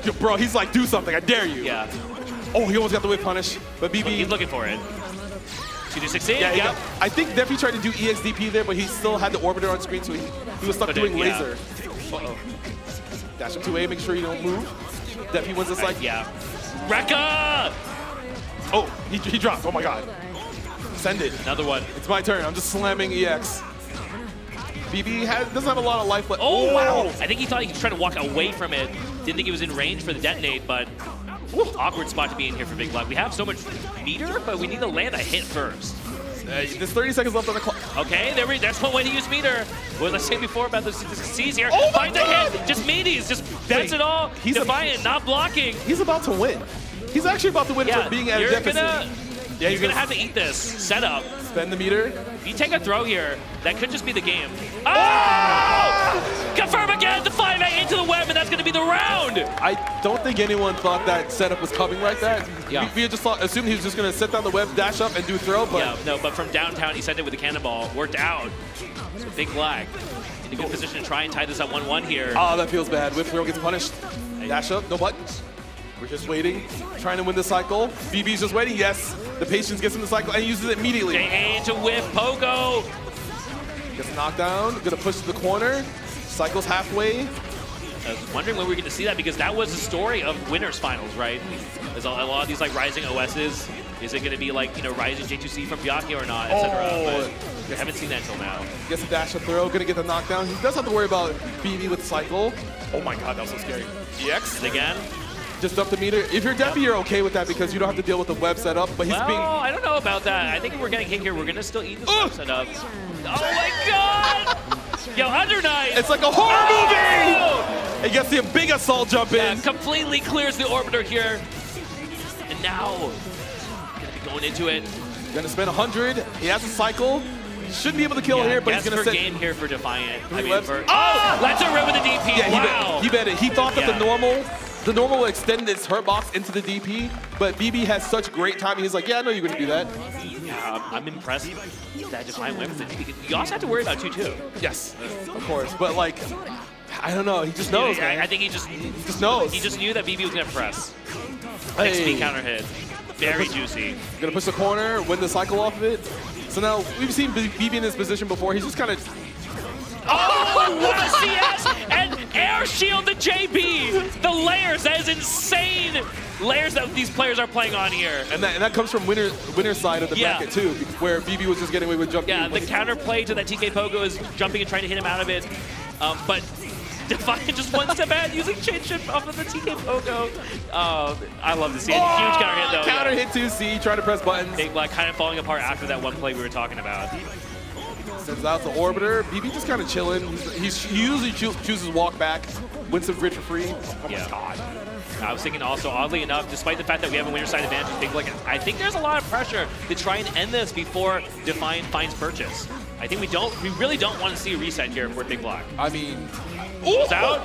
Yo, bro, he's like, do something, I dare you. Yeah. Oh, he almost got the whip punish, but BB... He's looking for it. 2-2-6. Yeah, I think Defi tried to do EXDP there, but he still had the Orbiter on screen, so he was stuck doing laser. Uh-oh. Dash up 2A, make sure you don't move. Defi wins the cycle. Yeah. Rekka! Oh, he dropped, oh my god. Send it. Another one. It's my turn, I'm just slamming EX. BB doesn't have a lot of life left. Oh, wow. I think he thought he could try to walk away from it. Didn't think he was in range for the detonate, but awkward spot to be in here for Big Black. We have so much meter, but we need to land a hit first. There's 30 seconds left on the clock. Okay, that's one way to use meter. What was I saying before about the C's here? Oh Find the hit, just meaties, just that's it all. He's Defiant, not blocking. He's about to win. He's actually about to win for being at a deficit. Yeah, he's gonna have to eat this setup. Spend the meter. If you take a throw here, that could just be the game. Oh! Confirm again, the 5A into the web, and that's gonna be the round! I don't think anyone thought that setup was coming like that. Yeah. We just assumed he was just gonna set down the web, dash up, and do throw, but... Yeah, no, but from downtown, he sent it with the cannonball. Worked out. So big lag. In a good position to try and tie this up 1-1 here. Oh, that feels bad. Whip throw gets punished. Dash up, no buttons. We're just waiting, trying to win the cycle. BB's just waiting, yes. The patience gets in the cycle and uses it immediately. JA to whip, Pogo. Gets knocked down, gonna push to the corner. Cycles halfway. I was wondering when we were going to see that, because that was the story of winners finals, right? There's a lot of these like rising OSs. Is it going to be like, you know, rising J2C from Byakuya or not, etc. But I haven't seen that until now. Gets a dash up throw, gonna get the knockdown. He does have to worry about BB with cycle. Oh my god, that was so scary. EX again. Just up the meter. If you're Deppy, you're okay with that because you don't have to deal with the web setup. But he's being. I don't know about that. I think if we're getting kicked here, we're gonna still eat this web setup. Oh my god! Yo, Under Knight! It's like a horror movie! He gets the big assault jump in. Completely clears the orbiter here. And now, gonna be going into it. Gonna spend 100. He has a cycle. Shouldn't be able to kill here, but he's gonna set game here for Defiant. I mean, webs. let's rip with the DP. Yeah, wow. He bet it. He thought that the normal will extend its hurt box into the DP, but BB has such great timing. He's like, yeah, I know you're gonna do that. Yeah, I'm impressed that Defiant went with it. You also have to worry about 2-2. Yes, of course, but like, I don't know. He just knows. I think he just knows. He just knew that BB was gonna press. Hey. XP counter hit. Very juicy. Gonna push the corner, win the cycle off of it. So now we've seen BB in this position before. He's just kind of. Oh, what a CS! And air shield the JB! The layers, that is insane! Layers that these players are playing on here. And that comes from winner's side of the bracket too, where BB was just getting away with jumping. Yeah, the counterplay to that TK Pogo is jumping and trying to hit him out of it. But Defiant just one step ahead using chain shift off of the TK Pogo. I love to see it. Huge counter hit though. Counter hit 2C, trying to press buttons. Big Black kind of falling apart after that one play we were talking about. Sends out the orbiter. BB just kind of chilling. He usually chooses walk back, win some grid for free. Oh my god. I was thinking also, oddly enough, despite the fact that we have a winner side advantage, Big Black, I think there's a lot of pressure to try and end this before Defiant finds purchase. I think we really don't want to see a reset here for Big Black. I mean, goes out.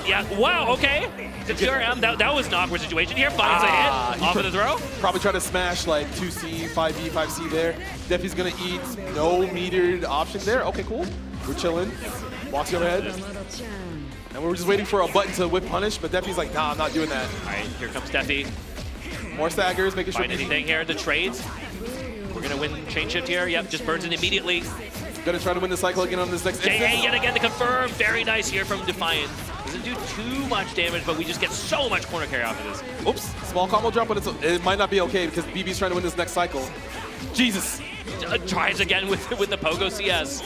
Yeah. Wow. Okay. The TRM. That was an awkward situation here. Finds a hit off of the throw. Probably try to smash like 2C, 5B, 5C there. Defi's gonna eat. No metered option there. Okay, cool. We're chilling. Walks overhead. And we're just waiting for a button to whip punish, but Defi's like, nah, I'm not doing that. All right, here comes Defi. More staggers, making sure. Find anything here. The trades. We're gonna win chain shift here. Yep, just burns it immediately. Gonna try to win the cycle again on this next JA yet again to confirm. Very nice here from Defiant. Doesn't do too much damage, but we just get so much corner carry off of this. Oops, small combo drop, but it might not be okay because BB's trying to win this next cycle. Jesus. Tries again with the Pogo CS.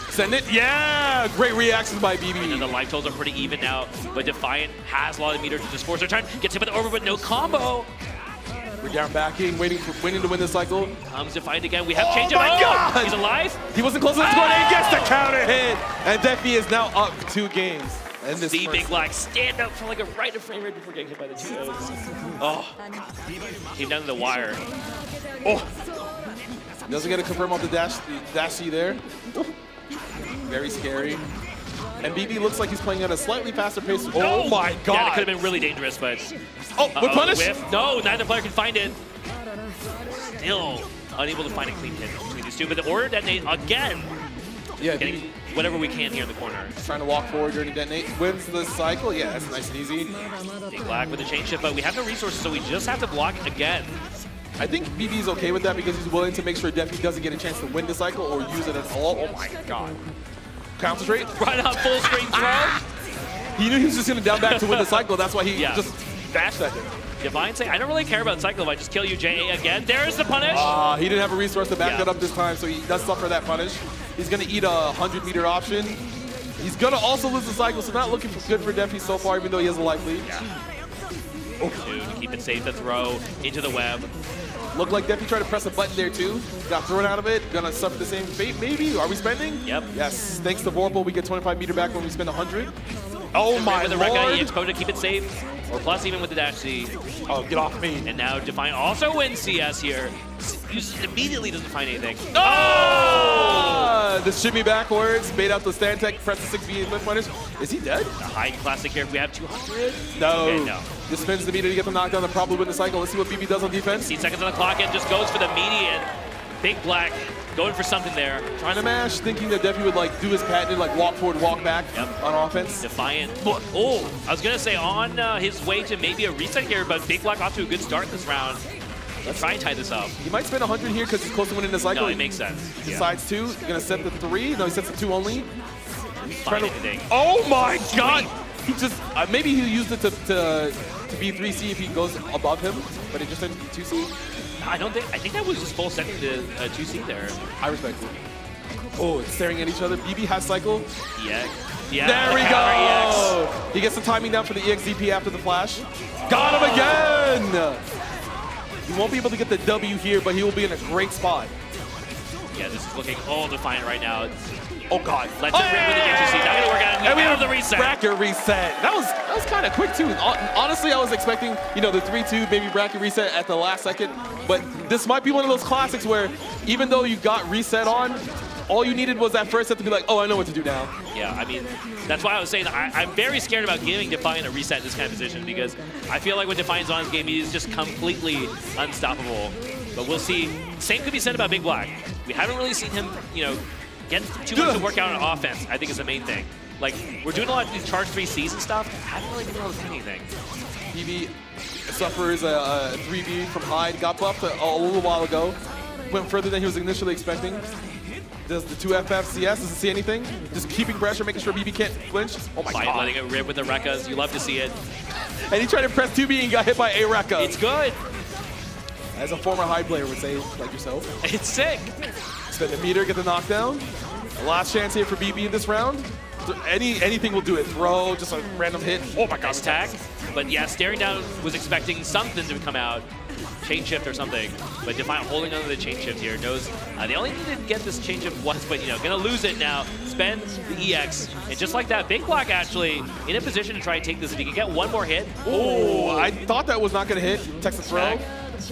Send it, yeah! Great reactions by BB. And the life totals are pretty even now, but Defiant has a lot of meter to just force return. Gets hit with the over, but no combo. We're down backing, waiting to win this cycle. Comes Defiant again. We have changed it. Oh my god! He's alive. He wasn't close enough to score, and he gets the counter hit. And Defi is now up 2 games. And this See Big Black stand up for like a right of frame rate before getting hit by the 2-0s. Oh, came down to the wire. Oh, doesn't get a confirm off the dash C there. Very scary. And BB looks like he's playing at a slightly faster pace. Oh my god! Yeah, that could have been really dangerous, but... Oh, with punish? Whiff. No, neither player can find it. Still unable to find a clean hit between these two, but the order detonate again. Yeah, getting whatever we can here in the corner. Trying to walk forward during the detonate. Wins the cycle. Yeah, that's nice and easy. Big Black with the chain shift, but we have no resources, so we just have to block again. I think BB's okay with that because he's willing to make sure Defi doesn't get a chance to win the cycle or use it at all. Oh my god. Concentrate. Right on full screen throw. He knew he was just going to down back to win the cycle. That's why he just bashed that thing. Defiant saying, I don't really care about cycle if I just kill you, JA again. There's the punish. He didn't have a resource to back that up this time, so he does suffer that punish. He's going to eat a 100-meter option. He's going to also lose the cycle, so not looking good for Defi so far, even though he has a life lead. Dude, keep it safe to throw into the web. Looked like Defi tried to press a button there too. Got thrown out of it. Gonna suffer the same fate, maybe? Are we spending? Yep. Yes. Thanks to Vorpal, we get 25 meter back when we spend 100. Oh my with the lord! Red guy, EX to keep it safe. Or plus even with the dash C. Oh, get off me. And now Defiant also wins CS here. uses it immediately, doesn't find anything. Oh! The shimmy backwards, bait out the stand tech, press the 6B lift punish. Is he dead? A high classic here. If we have 200. No. Okay, no. Just spins the meter to get the knockdown, they'll probably win the cycle. Let's see what BB does on defense. 16 seconds on the clock and just goes for the median. Big Black going for something there. Trying to mash, thinking that Defi would like do his patented like walk forward, walk back on offense. Defiant. Oh, I was gonna say on his way to maybe a reset here, but Big Black off to a good start this round. Let's try and tie this up. He might spend 100 here because he's close to winning the cycle. No, it makes sense. He decides to. He's gonna set the 3. No, he sets the 2 only. He's trying to. Oh my God! He just maybe he used it to be 3C if he goes above him, but it just didn't 2C. I think that was just full setting to 2C there. I respect it. Oh, it's staring at each other. BB has cycle. Yeah. There we go! He gets the timing down for the EXDP after the flash. Got him again! He won't be able to get the W here, but he will be in a great spot. Yeah, this is looking all Defiant right now. Oh God! Let's rip with the HC. Not gonna work out. And we have have the reset. Bracket reset. That was kind of quick too. Honestly, I was expecting the 3-2 maybe bracket reset at the last second, but this might be one of those classics where even though you got reset on, all you needed was that first set to be like, oh, I know what to do now. Yeah, I mean, that's why I was saying I'm very scared about giving Defiant a reset in this kind of position because I feel like when Defiant's on his game, he's just completely unstoppable. But we'll see. Same could be said about Big Black. We haven't really seen him, get too much to work out on offense, I think is the main thing. Like, we're doing a lot of these charge 3Cs and stuff. Haven't really been able to do anything. BB suffers a 3B from Hyde, got buffed a little while ago. Went further than he was initially expecting. Does the 2FF CS, doesn't see anything. Just keeping pressure, making sure BB can't flinch. Oh my God. Letting it rip with the Rekkas, you love to see it. And he tried to press 2B and got hit by a Rekka. It's good. As a former Hyde player would say, like yourself. It's sick. Spend the meter, get the knockdown. The last chance here for BB in this round. Anything will do it. Throw, just a random hit. Oh my God. Nice tag. But yeah, staring down was expecting something to come out. Chain shift or something. But Defiant holding on to the chain shift here. Knows they only need to get this chain shift once, but gonna lose it now. Spend the EX. And just like that, Big Black actually in a position to try and take this. If he can get one more hit. Oh, I thought that was not gonna hit. Texas throw.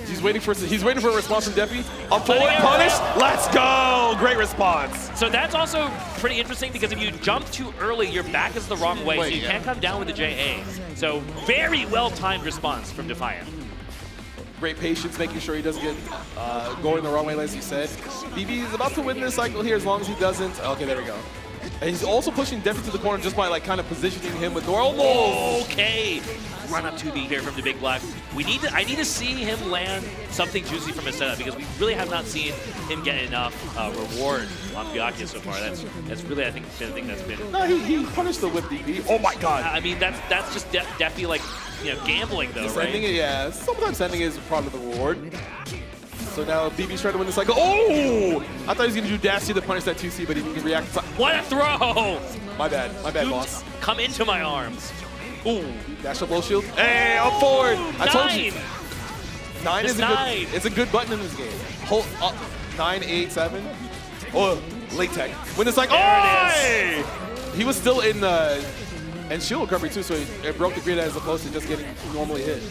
He's waiting for a response from Defi. A forward punish. Let's go! Great response. So that's also pretty interesting because if you jump too early, your back is the wrong way, so you can't come down with the JA. So very well-timed response from Defiant. Great patience, making sure he doesn't get going the wrong way, as you said. BB is about to win this cycle here as long as he doesn't. Okay, there we go. And he's also pushing Defi to the corner just by kind of positioning him with door. Okay. Run up 2B here from the Big Black. I need to see him land something juicy from his setup because we really have not seen him get enough reward on Byakuya so far. That's really, I think, been the thing that's been. No, he punished the whip DB. Oh my God. I mean, that's just Defi like gambling though, right? Sending it, yeah. Sometimes sending is part of the reward. So now BB's trying to win the cycle. Oh! I thought he was going to do dash to punish that 2C, but he didn't react. What a throw! My bad, boss. Come into my arms. Ooh. Dash up low shield. Hey, up forward. I told you. 9 is it's a good button in this game. Hold up. 9, 8, 7. Oh, late tech. Win the cycle. There it is. He was still in and shield recovery too, so it broke the grid as opposed to just getting normally hit.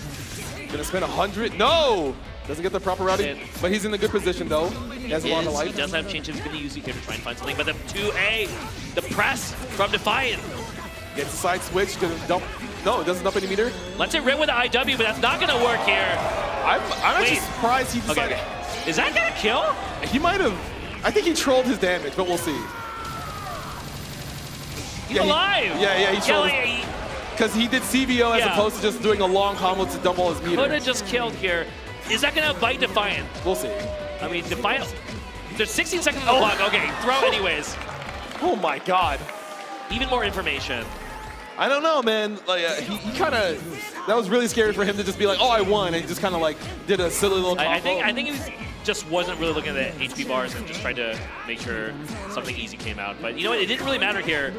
Gonna spend 100. No! Doesn't get the proper routing, but he's in a good position though. He has a lot of life. He does have change. He's going to use it here to try and find something, but the 2A, the press from Defiant. Gets a side switch, gonna dump. No, it doesn't dump any meter. Let's it rip with the IW, but that's not gonna work here. I'm actually surprised he decided. Okay. Is that gonna kill? He might have. I think he trolled his damage, but we'll see. He's alive. He trolled. Because he did CBO as opposed to just doing a long combo to dump all his meter. Could have just killed here. Is that gonna bite Defiant? We'll see. I mean, Defiant. There's 16 seconds on the clock. Okay, throw anyways. Oh my God. Even more information. I don't know, man. Like he kind of, that was really scary for him to just be like, oh, I won, and he just kind of like did a silly little combo. I think he just wasn't really looking at the HP bars and just tried to make sure something easy came out. But you know what? It didn't really matter here.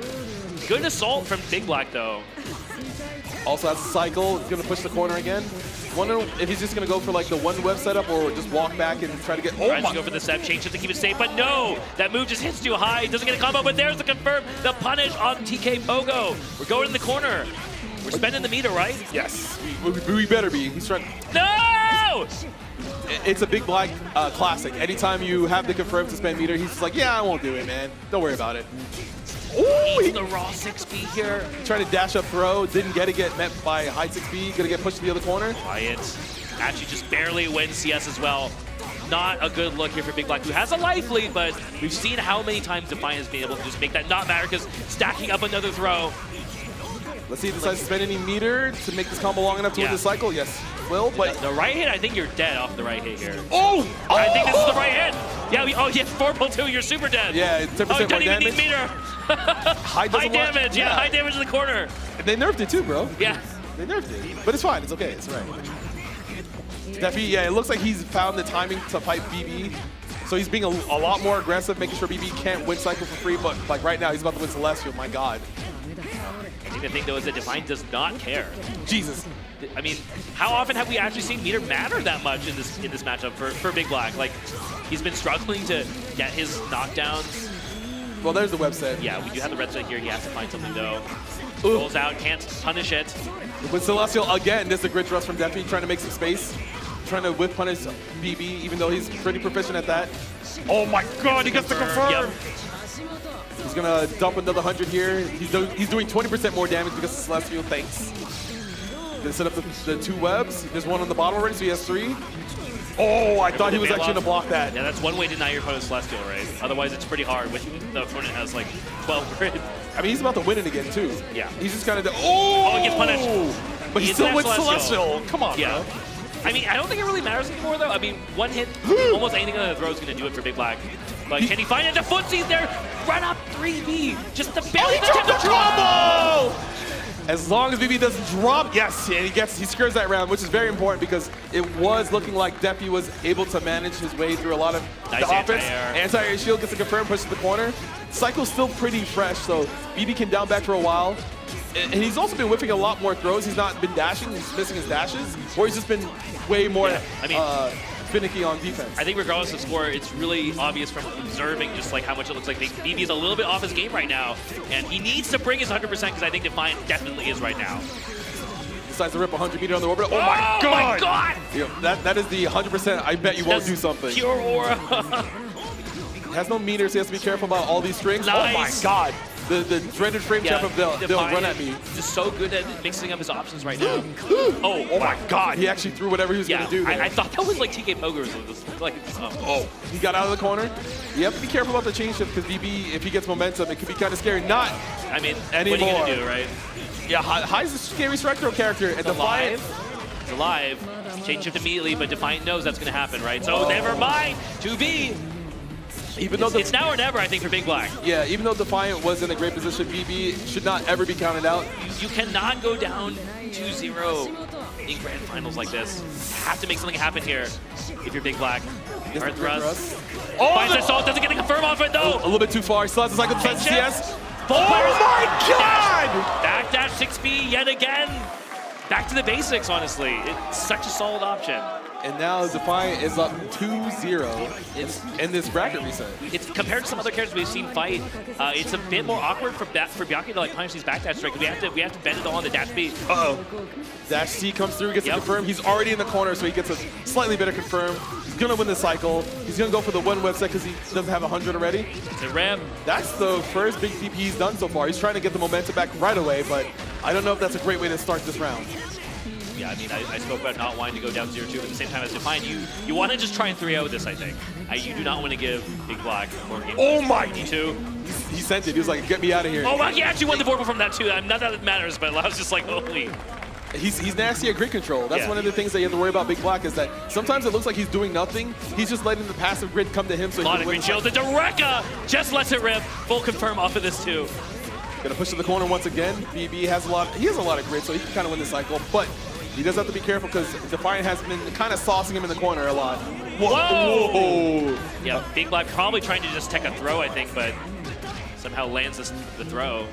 Good assault from Big Black though. Also has a cycle. He's gonna push the corner again. Wonder if he's just gonna go for like the one web setup or just walk back and try to get. Tries to go for the step change just to keep it safe, but no! That move just hits too high. Doesn't get a combo, but there's the confirm. The punish on TK Pogo. We're going in the corner. We're spending the meter, right? Yes. We better be. He's trying. No! go! It's a Big Black classic. Anytime you have the confirmed suspend meter, he's just like, yeah, I won't do it, man. Don't worry about it. Ooh, he's the raw 6B here. Trying to dash up throw, didn't get met by high 6B, gonna get pushed to the other corner. Quiet. Actually just barely wins CS as well. Not a good look here for Big Black, who has a life lead, but we've seen how many times Defiant has been able to just make that not matter because stacking up another throw. Let's see if he decides to spend any meter to make this combo long enough to win the cycle. Yes, will, but... The right hit, I think you're dead off the right hit here. Oh! I think this is the right hit. Yeah, oh, yeah, 4.2, you're super dead. Yeah, 10% more damage. even need meter. High damage, yeah, high damage in the corner. And they nerfed it too, bro. Yeah. They nerfed it. But it's fine, it's okay, it's all right. Defi, yeah, it looks like he's found the timing to fight BB. So he's being a lot more aggressive, making sure BB can't win cycle for free, but like right now, he's about to win Celestial, my God. I think the thing, though, is that Defiant does not care. Jesus. I mean, how often have we actually seen meter matter that much in this matchup for Big Black? Like, he's been struggling to get his knockdowns. Well, there's the website. Yeah, we do have the red set here. He has to find something, though. Rolls out, can't punish it. With Celestial, again, there's the grid thrust from Defi, trying to make some space. Trying to whip punish BB, even though he's pretty proficient at that. Oh my God, he gets the confirm! Yep. He's gonna dump another 100 here. He's doing 20% more damage because of Celestial, thanks. Gonna set up the two webs. There's one on the bottom already, so he has 3. Oh, I thought he was actually gonna block that. Yeah, that's one way to deny your opponent's Celestial, right? Otherwise, it's pretty hard when the opponent has like 12 grid. I mean, he's about to win it again, too. Yeah. He's just kind of... Oh, he gets punished. But he still wins Celestial. Come on, yeah. bro. I mean, I don't think it really matters anymore, though. I mean, one hit, almost anything on the throw is going to do it for Big Black. But can he find it? The footsie's there. Run up 3B. Just the barely dropped the combo! As long as BB doesn't drop, yes, and he scores that round, which is very important because it was looking like Defi was able to manage his way through a lot of nice the offense. Anti-air shield gets a confirm, pushes the corner. Cycle's still pretty fresh, so BB can down back for a while. And he's also been whipping a lot more throws. He's not been dashing, he's missing his dashes, or he's just been way more finicky on defense. I think regardless of score, it's really obvious from observing just like how much it looks like BB is a little bit off his game right now, and he needs to bring his 100% because I think Defiant definitely is right now. Decides to rip 100 meter on the orbit. Oh my God! My God! Yeah, that is the 100%. I bet you won't do something. Pure aura. He has no meters. He has to be careful about all these strings. Nice. Oh my God! The dreaded frame trap of they'll run at me. Just so good at mixing up his options right now. Oh my God! He actually threw whatever he was going to do. I thought that was like TK Pogers. He got out of the corner. You have to be careful about the chain shift because BB, if he gets momentum, it could be kind of scary. Not I mean, anymore. What are you going to do, right? Yeah, High's a scary strike throw character. And Defiant. It's alive. Chain shift immediately, but Defiant knows that's going to happen, right? So never mind. 2B. Even though it's now or never, I think, for Big Black. Yeah, even though Defiant was in a great position, BB should not ever be counted out. You cannot go down 2-0 in grand finals like this. You have to make something happen here if you're Big Black. Hard thrust. Finds assault, doesn't get the confirm off it, though. A little bit too far. He still has the cycle defense. CS. Oh my God! Backdash 6B yet again. Back to the basics, honestly. It's such a solid option. And now Defiant is up 2-0 in this bracket reset. It's compared to some other characters we've seen fight. It's a bit more awkward for Byakuya to like punish these backdash strikes. We have to bend it all on the dash B. Dash C comes through, gets a confirm. He's already in the corner, so he gets a slightly better confirm. He's gonna win the cycle. He's gonna go for the one website because he doesn't have 100 already. The rem. That's the first big TP he's done so far. He's trying to get the momentum back right away, but I don't know if that's a great way to start this round. Yeah, I mean, I spoke about not wanting to go down 0-2, but at the same time as Defiant, you want to just try and 3-0 this, I think. You do not want to give Big Black more games. Oh my! He sent it. He was like, get me out of here. Oh, well, he actually won the vorpal from that, too. Not that it matters, but I was just like, holy. He's nasty at grid control. That's one of the things that you have to worry about Big Black is that sometimes it looks like he's doing nothing. He's just letting the passive grid come to him so he can win. Shield. The Direcka just lets it rip. Full confirm off of this, too. Gonna push to the corner once again. BB has a lot of grid, so he can kind of win the cycle, but he does have to be careful because Defiant has been kind of saucing him in the corner a lot. Whoa! Yeah, Big Black probably trying to just take a throw, I think, but somehow lands the throw.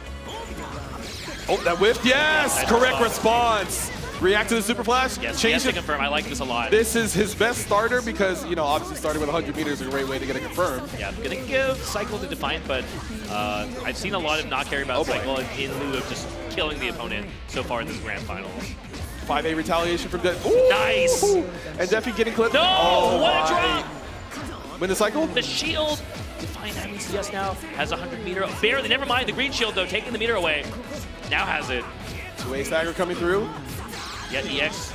Oh, that whiffed. Yes! Correct response. React to the super flash. Yes, change to confirm. I like this a lot. This is his best starter because, you know, obviously starting with 100 meters is a great way to get a confirm. Yeah, I'm going to give Cycle to Defiant, but I've seen a lot of not caring about Cycle in lieu of just killing the opponent so far in this grand finals. 5A retaliation from Defi. Nice. And Defi getting clipped. No, oh, what a drop. Win the cycle? The shield. Defiant MvCS now has 100 meter. Barely, never mind. The green shield, though, taking the meter away. Now has it. 2A stagger coming through. Yeah, EX.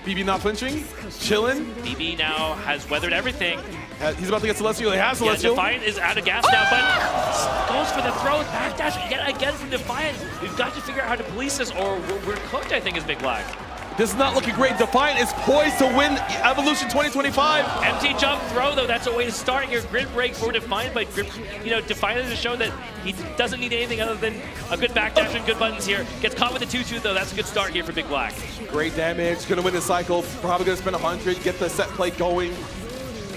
BB not flinching. Chilling. BB now has weathered everything. He's about to get Celestial. He has Celestial. Yeah, Defiant is out of gas now, but goes for the throw. Backdash yet again from Defiant. We've got to figure out how to police this, or we're cooked, I think, is Big Black. This is not looking great. Defiant is poised to win Evolution 2025. Empty jump throw, though. That's a way to start your grid break for Defiant, but Defiant has shown that he doesn't need anything other than a good backdash and good buttons here. Gets caught with the 2-2, though. That's a good start here for Big Black. Great damage. Gonna win the cycle. Probably gonna spend 100, get the set play going.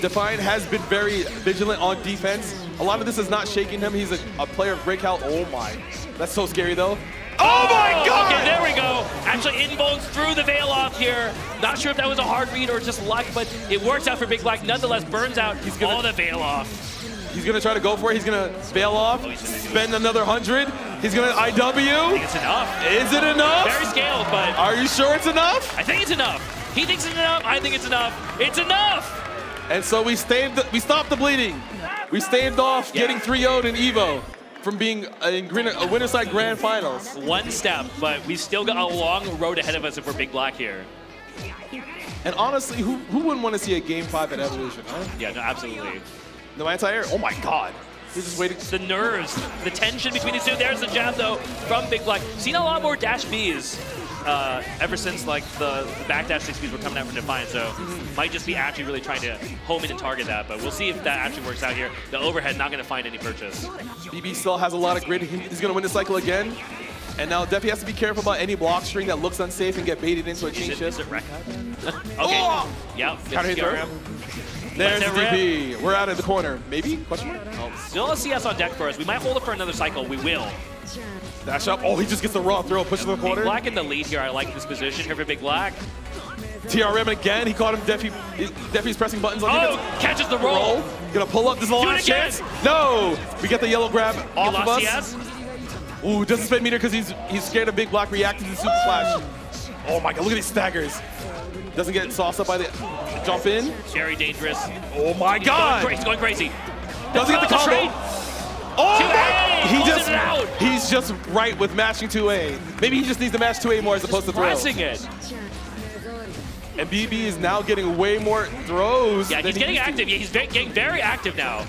Defiant has been very vigilant on defense. A lot of this is not shaking him. He's a player of great cal. Oh my. That's so scary, though. Oh my God! Okay, there we go. Actually, inbones through the veil off here. Not sure if that was a hard read or just luck, but it works out for Big Black. Nonetheless, burns out all the veil off. He's gonna try to go for it. He's gonna bail off, spend another 100. He's gonna IW. I think it's enough. Is it enough? Very scaled, but... Are you sure it's enough? I think it's enough. He thinks it's enough. I think it's enough. It's enough! And so we stopped the bleeding. We staved off getting 3-0'd in EVO from being in a Winterside Grand Finals. One step, but we still got a long road ahead of us if we're Big Black here. And honestly, who wouldn't want to see a Game 5 at Evolution, huh? Yeah, no, absolutely. No anti-air? Oh my God. He's just waiting. The nerves, the tension between these two. There's the jab, though, from Big Black. Seen a lot more dash Bs ever since like the backdash 6Bs were coming out from Defiant, so might just be actually really trying to home in and target that, but we'll see if that actually works out here. The overhead not going to find any purchase. BB still has a lot of grit. He's going to win the cycle again. And now Defi has to be careful about any block string that looks unsafe and get baited into a chain shift. Is it Rekka? Okay. Oh! Yep. There's the DP. We're out of the corner. Maybe? Question mark? Oh, still a CS on deck for us. We might hold it for another cycle. We will. Dash up. Oh, he just gets the raw throw, push to the corner. Big Black in the lead here. I like this position here for Big Black. TRM again. He caught him. Defi's pressing buttons on him. Oh, catches the roll. Gonna pull up. This is the last chance. No! We get the yellow grab off of us. CS. Ooh, doesn't spend meter because he's scared of Big Black reacting to Super Flash. Oh my God, look at these staggers. Doesn't get sauced up by the jump in. Very dangerous. Oh my God! He's going crazy. Doesn't get the combo. Oh my! He's just right with mashing 2A. Maybe he just needs to mash 2A more as opposed to throw. Pressing it. And BB is now getting way more throws. Yeah, he's getting active. Yeah, he's getting very active now.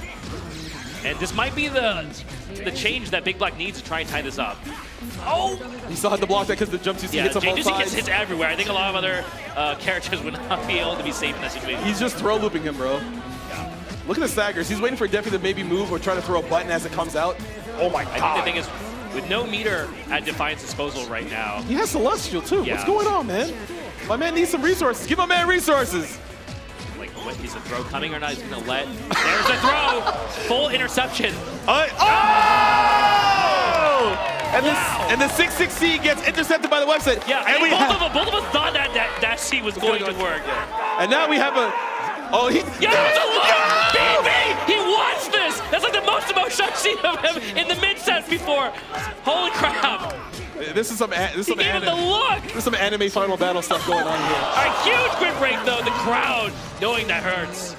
And this might be the change that Big Black needs to try and tie this up. Oh! He still had to block that because the jump CC hits on both sides. Gets hits everywhere. I think a lot of other characters would not be able to be safe in that situation. He's just throw looping him, bro. Yeah. Look at the staggers. He's waiting for Defi to maybe move or try to throw a button as it comes out. Oh my God. I think the thing is, with no meter at Defiant's disposal right now. He has Celestial too. Yeah. What's going on, man? My man needs some resources. Give my man resources. Like, what, is the throw coming or not? He's gonna let. There's a throw! Full interception. Oh! And the 6-6C gets intercepted by the website. Yeah, and both of us thought that C was going to work. Yeah. And now we have a... Oh, he... Yeah, there's a look! BB! He wants this! That's like the most emotion I've seen of him in the mid-set before. Holy crap. This is some He gave him the look! There's some anime Final Battle stuff going on here. A huge grid break, though. The crowd knowing that hurts.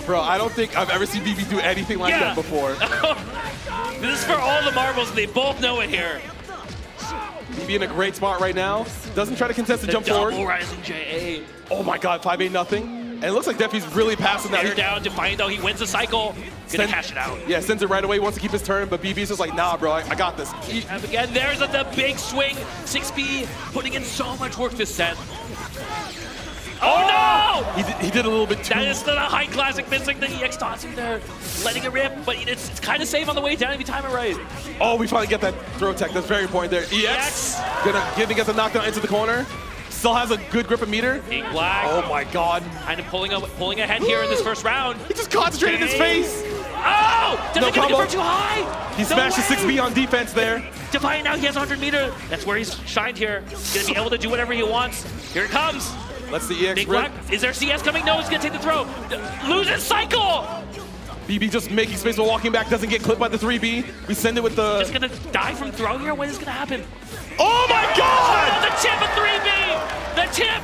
Bro, I don't think I've ever seen BB do anything like that before. This is for all the marbles. They both know it here. BB in a great spot right now. Doesn't try to contest the jump forward. Double rising JA. Oh my God, 5-8 nothing. And it looks like Defi's really passing that. They're down. Defiant, though, he wins the cycle. Gonna cash it out. Yeah, sends it right away. Wants to keep his turn, but BB's just like, nah, bro, I got this. And again, there's the big swing. 6B putting in so much work this set. Oh no! He did a little bit too. That is the high classic missing the EX tossing there. Letting it rip, but it's kind of safe on the way down if you time it right. Oh, we finally get that throw tech. That's very important there. EX gonna get the knockdown into the corner. Still has a good grip of meter. Big Black. Oh my God. Kind of pulling ahead here in this first round. He just concentrated his face. Oh! Doesn't get the too high. He smashed the 6B on defense there. Defiant now, he has 100 meter. That's where he's shined here. He's gonna be able to do whatever he wants. Here it comes. Let's the EX Big Black, is there CS coming? No, he's gonna take the throw. Loses cycle! BB just making space while walking back, doesn't get clipped by the 3B. We send it with the... Just gonna die from throw here? When is gonna happen? Oh my God! The chip of 3B! The tip!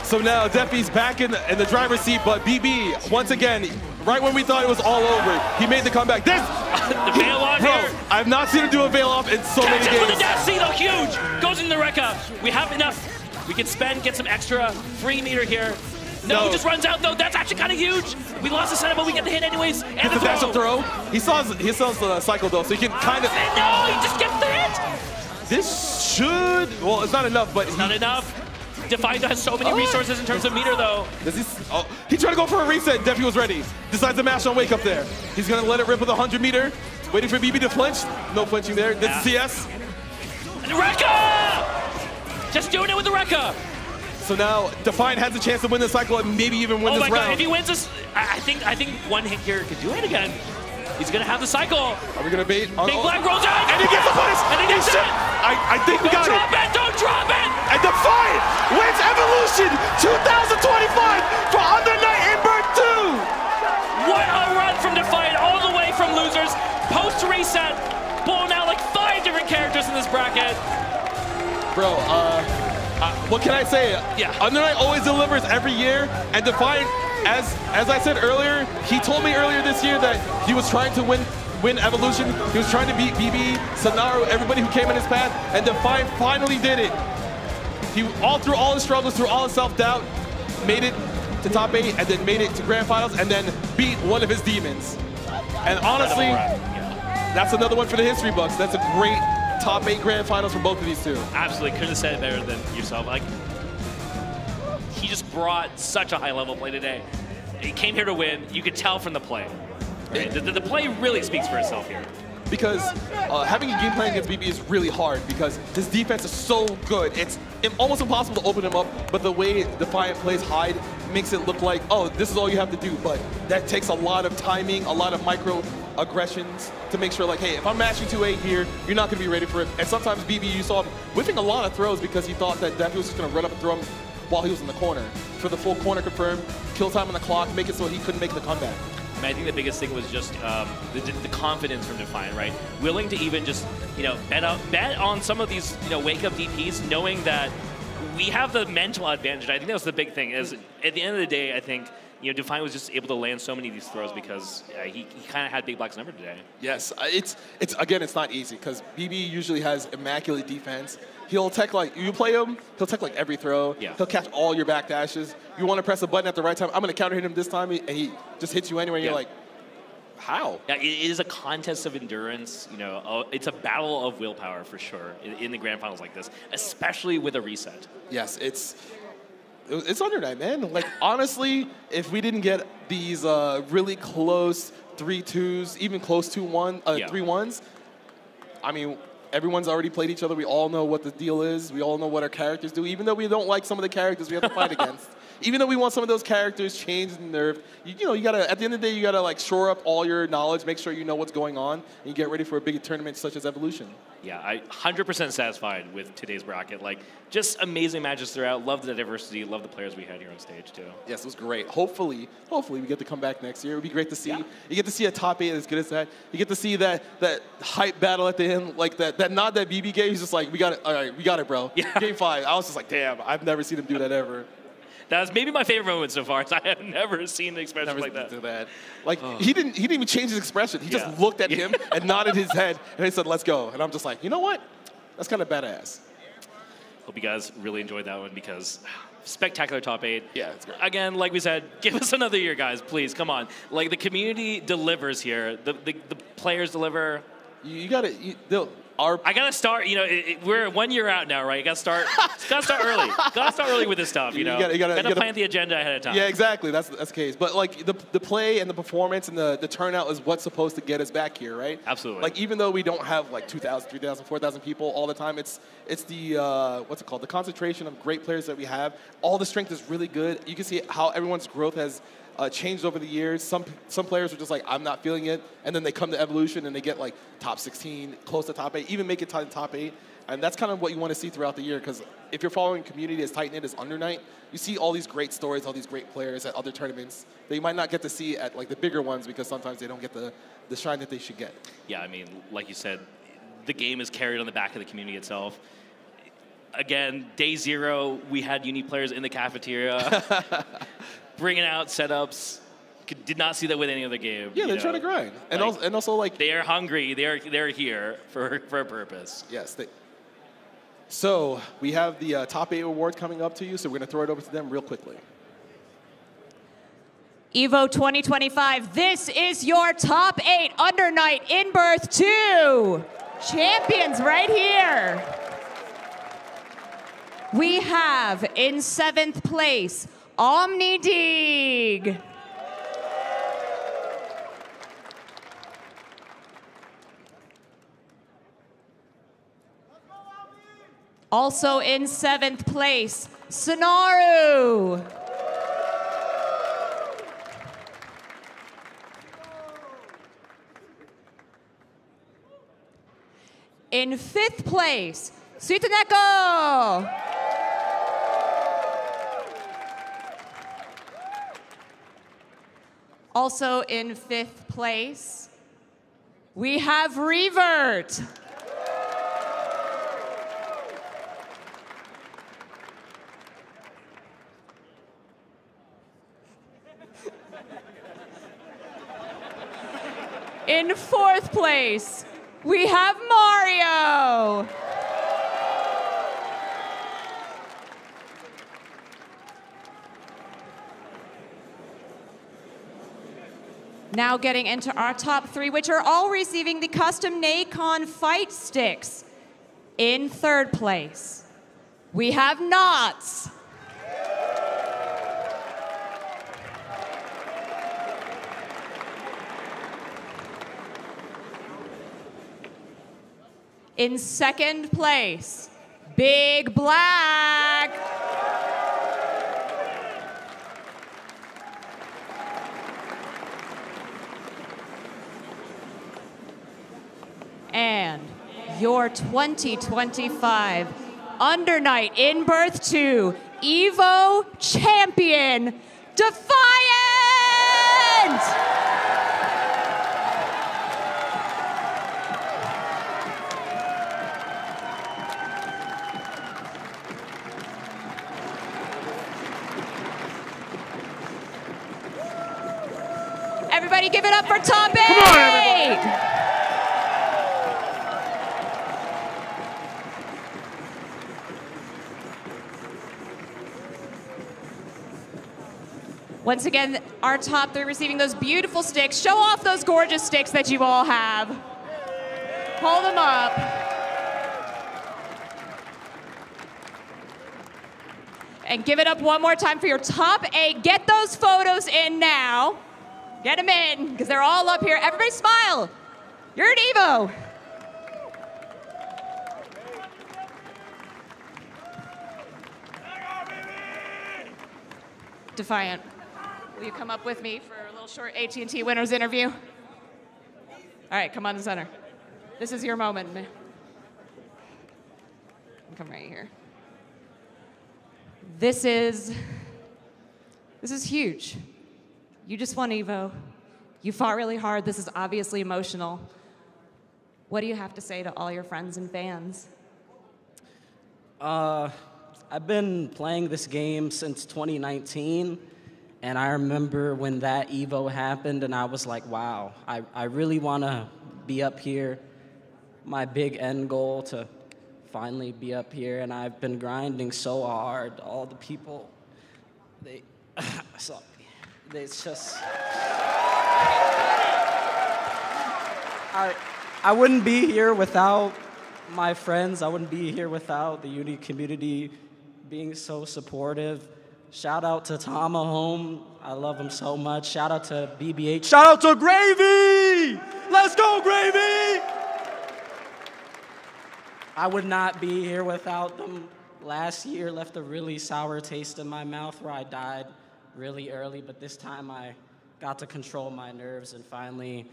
So now Defi's back in the driver's seat, but BB, once again, right when we thought it was all over, he made the comeback. This! The veil off here. I've not seen him do a veil off in so many games. With the dash C though, huge! Goes into the Rekka. We have enough. We can spend, get some extra free meter here. No, he just runs out though. That's actually kind of huge. We lost the setup, but we get the hit anyways. And the dash up throw. He saw the cycle though, so he can kind of. No, he just gets the hit. This should. Well, it's not enough, but it's not enough. Defiant has so many resources in terms of meter though. Does he? Oh, he tried to go for a reset. Defi was ready. Decides to mash on wake up there. He's gonna let it rip with 100 meter. Waiting for BB to flinch. No flinching there. This is CS. And the Rekka! Just doing it with the Rekka. So now Defiant has a chance to win the cycle and maybe even win this round. God, if he wins this, I think one hit here could do it again. He's gonna have the cycle. Are we gonna bait? Big Black rolls out. And he gets the punish. And he gets it. I think we got it. Don't drop it. And Defiant wins Evolution 2025 for Under Night in Bird 2. What a run from Defiant all the way from losers. Post reset, pulling out like 5 different characters in this bracket. Bro, what can I say? Yeah. Under Night always delivers every year, and Defiant, as I said earlier, he told me earlier this year that he was trying to win Evolution. He was trying to beat BB, Sonaru, everybody who came in his path, and Defiant finally did it. He, through all his struggles, through all his self-doubt, made it to top 8, and then made it to Grand Finals, and then beat one of his demons. And honestly, that's another one for the history books. That's a great top 8 Grand Finals for both of these two. Absolutely, couldn't have said it better than yourself. Like, he just brought such a high level play today. He came here to win. You could tell from the play. Right? The play really speaks for itself here. Because having a game plan against BB is really hard because his defense is so good. It's almost impossible to open him up, but the way Defiant plays hide makes it look like, oh, this is all you have to do. But that takes a lot of timing, a lot of micro aggressions to make sure, like, hey, if I'm mashing 2A here, you're not going to be ready for it. And sometimes BB, you saw him whipping a lot of throws because he thought that Defi was just going to run up and throw him while he was in the corner. For the full corner confirm, kill time on the clock, make it so he couldn't make the comeback. I mean, I think the biggest thing was just the confidence from Defiant, right? Willing to even just, bet on some of these, wake-up DPs, knowing that we have the mental advantage. I think that was the big thing. Is at the end of the day, I think, Defiant was just able to land so many of these throws because he kind of had Big Black's number today. Yes, it's not easy because BB usually has immaculate defense. He'll tech you play him, he'll tech every throw. Yeah. He'll catch all your back dashes. You want to press a button at the right time. I'm going to counter hit him this time, and he just hits you anyway. And you're like, how? Yeah, it is a contest of endurance. It's a battle of willpower for sure in the grand finals like this, especially with a reset. Yes, it's Under Night, man. Like, honestly, if we didn't get these really close 3-2s, even close 3-1s, I mean, everyone's already played each other. We all know what the deal is. We all know what our characters do, even though we don't like some of the characters we have to fight against. Even though we want some of those characters changed and nerfed, you gotta, at the end of the day, you gotta shore up all your knowledge, make sure you know what's going on, and you get ready for a big tournament such as Evolution. Yeah, I 100% satisfied with today's bracket. Like, just amazing matches throughout. Love the diversity. Love the players we had here on stage too. Yes, it was great. Hopefully we get to come back next year. It would be great to see. Yeah. You get to see a top 8 as good as that. You get to see that hype battle at the end, like that nod that BB gave. He's just like, we got it. All right, we got it, bro. Yeah. Game 5. I was just like, damn, I've never seen him do that ever. That was maybe my favorite moment so far. I have never seen an expression like that. Like, he didn't even change his expression. He just looked at him and nodded his head, and he said, let's go. And I'm just like, you know what? That's kind of badass. Hope you guys really enjoyed that one because spectacular top 8. Yeah, it's great. Again, like we said, give us another year, guys, please. Come on. Like, the community delivers here. The players deliver. You got to... I gotta start. We're 1 year out now, right? You gotta start. Gotta start early. Gotta start early with this stuff. You gotta plan the agenda ahead of time. Yeah, exactly. That's the case. But like the play and the performance and the turnout is what's supposed to get us back here, right? Absolutely. Like, even though we don't have like 2,000, 3,000, 4,000 people all the time, it's the what's it called? The concentration of great players that we have. All the strength is really good. You can see how everyone's growth has changed over the years. Some players are just like, I'm not feeling it, and then they come to Evolution and they get like top 16, close to top 8, even make it to top 8. And that's kind of what you want to see throughout the year, because if you're following community as tight-knit as Under Night, you see all these great stories, all these great players at other tournaments that you might not get to see at like the bigger ones because sometimes they don't get the shine that they should get. Yeah, I mean, like you said, the game is carried on the back of the community itself. again, day 0, we had uni players in the cafeteria bringing out setups. Did not see that with any other game. Yeah, they're trying to grind. And, like, also, like... They are hungry. They're here for a purpose. Yes. So we have the top 8 award coming up to you, so we're going to throw it over to them real quickly. EVO 2025, this is your top 8 Under Night in Birth 2 champions right here. We have in 7th place, OmniDig. Also in 7th place, Sonaru. In 5th place, Suitaneko. Also in 5th place, we have Revert. In 4th place, we have Mario. Now getting into our top 3, which are all receiving the custom Nacon fight sticks. In 3rd place, we have Knots. In 2nd place, Big Black. And your 2025 Under Night in Birth 2 EVO champion, Defiant! Everybody give it up for top 8! Come on, everybody. Once again, our top 3 receiving those beautiful sticks. Show off those gorgeous sticks that you all have. Hold them up. And give it up one more time for your top 8. Get those photos in now. Get them in, because they're all up here. Everybody smile. You're at EVO. Defiant, will you come up with me for a little short AT&T winners interview? All right, come on to the center. This is your moment. Come right here. This is huge. You just won EVO. You fought really hard. This is obviously emotional. What do you have to say to all your friends and fans? I've been playing this game since 2019, and I remember when that EVO happened, and I was like, wow, I really want to be up here. My big end goal to finally be up here, and I've been grinding so hard. All the people, it's just, I wouldn't be here without my friends. I wouldn't be here without the Uni community being so supportive. Shout out to Tama Home. I love him so much. Shout out to BBH. Shout out to Gravy! Let's go, Gravy! I would not be here without them. Last year left a really sour taste in my mouth where I died really early, but this time I got to control my nerves, and finally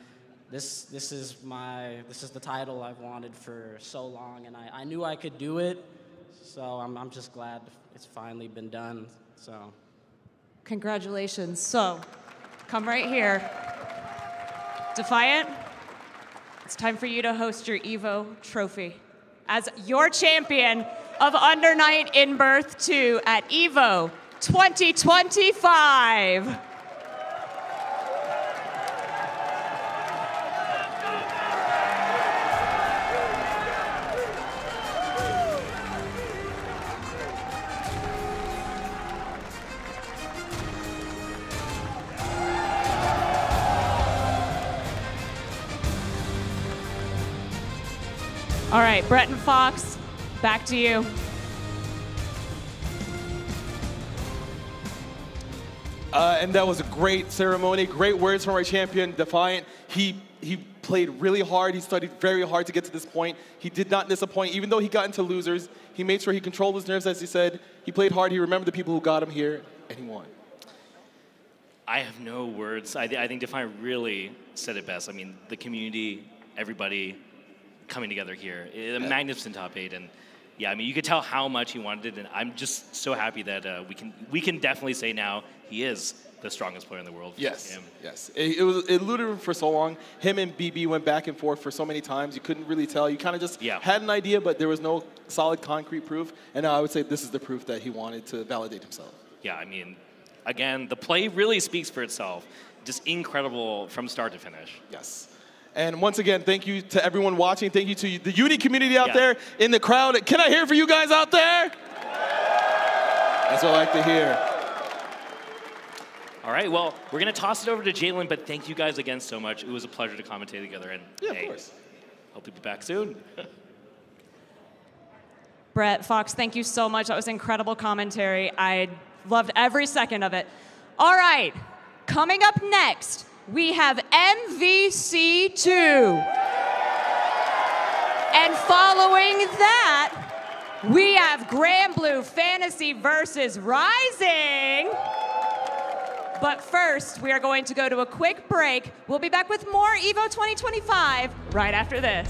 this is the title I've wanted for so long, and I knew I could do it, so I'm just glad it's finally been done. So congratulations. So come right here. Defiant, it's time for you to host your EVO trophy. As your champion, of Under Night in Birth 2 at EVO 2025. All right, Brett and Fox, back to you. And that was a great ceremony, great words from our champion, Defiant. He played really hard. He studied very hard to get to this point. He did not disappoint. Even though he got into losers, he made sure he controlled his nerves, as he said. He played hard. He remembered the people who got him here, and he won. I have no words. I think Defiant really said it best. I mean, the community, everybody coming together here. A magnificent top 8. And yeah, I mean, you could tell how much he wanted it, and I'm just so happy that we can definitely say now he is the strongest player in the world. Yes, yes. It eluded him for so long. Him and BB went back and forth for so many times. You couldn't really tell. You kind of just had an idea, but there was no solid concrete proof. And now I would say this is the proof that he wanted to validate himself. Yeah, I mean, again, the play really speaks for itself. Just incredible from start to finish. Yes. And once again, thank you to everyone watching. Thank you to the Uni community out there in the crowd. Can I hear for you guys out there? That's what I like to hear. All right, well, we're going to toss it over to Jalen, but thank you guys again so much. It was a pleasure to commentate together. And of course. Hope to be back soon. Brett, Fox, thank you so much. That was incredible commentary. I loved every second of it. All right, coming up next, we have MvC2. And following that, we have Granblue Fantasy versus Rising. But first, we are going to go to a quick break. We'll be back with more EVO 2025 right after this.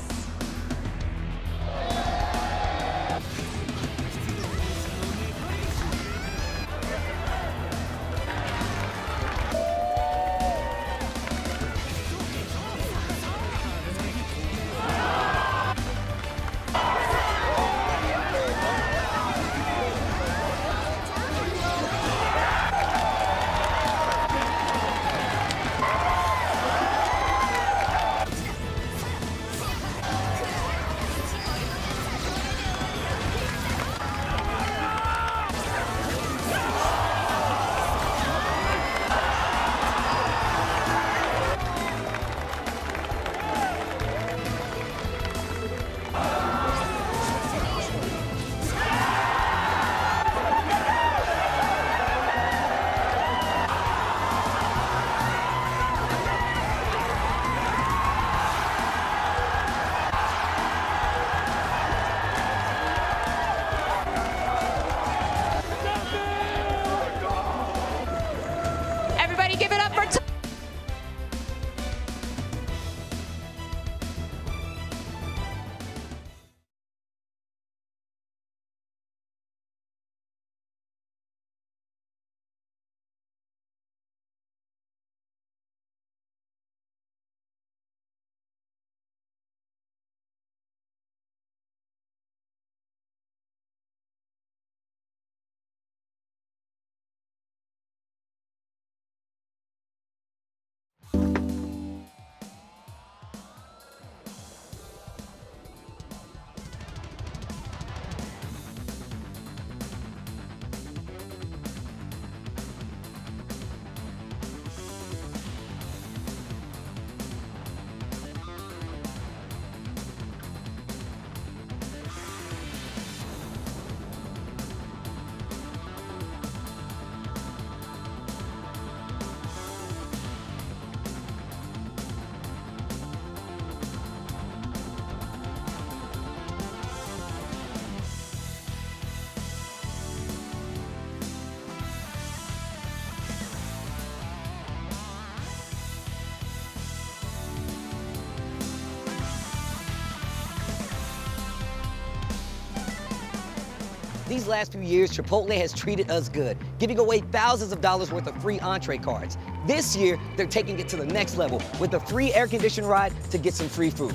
These last few years, Chipotle has treated us good, giving away thousands of dollars worth of free entree cards. This year, they're taking it to the next level with a free air-conditioned ride to get some free food.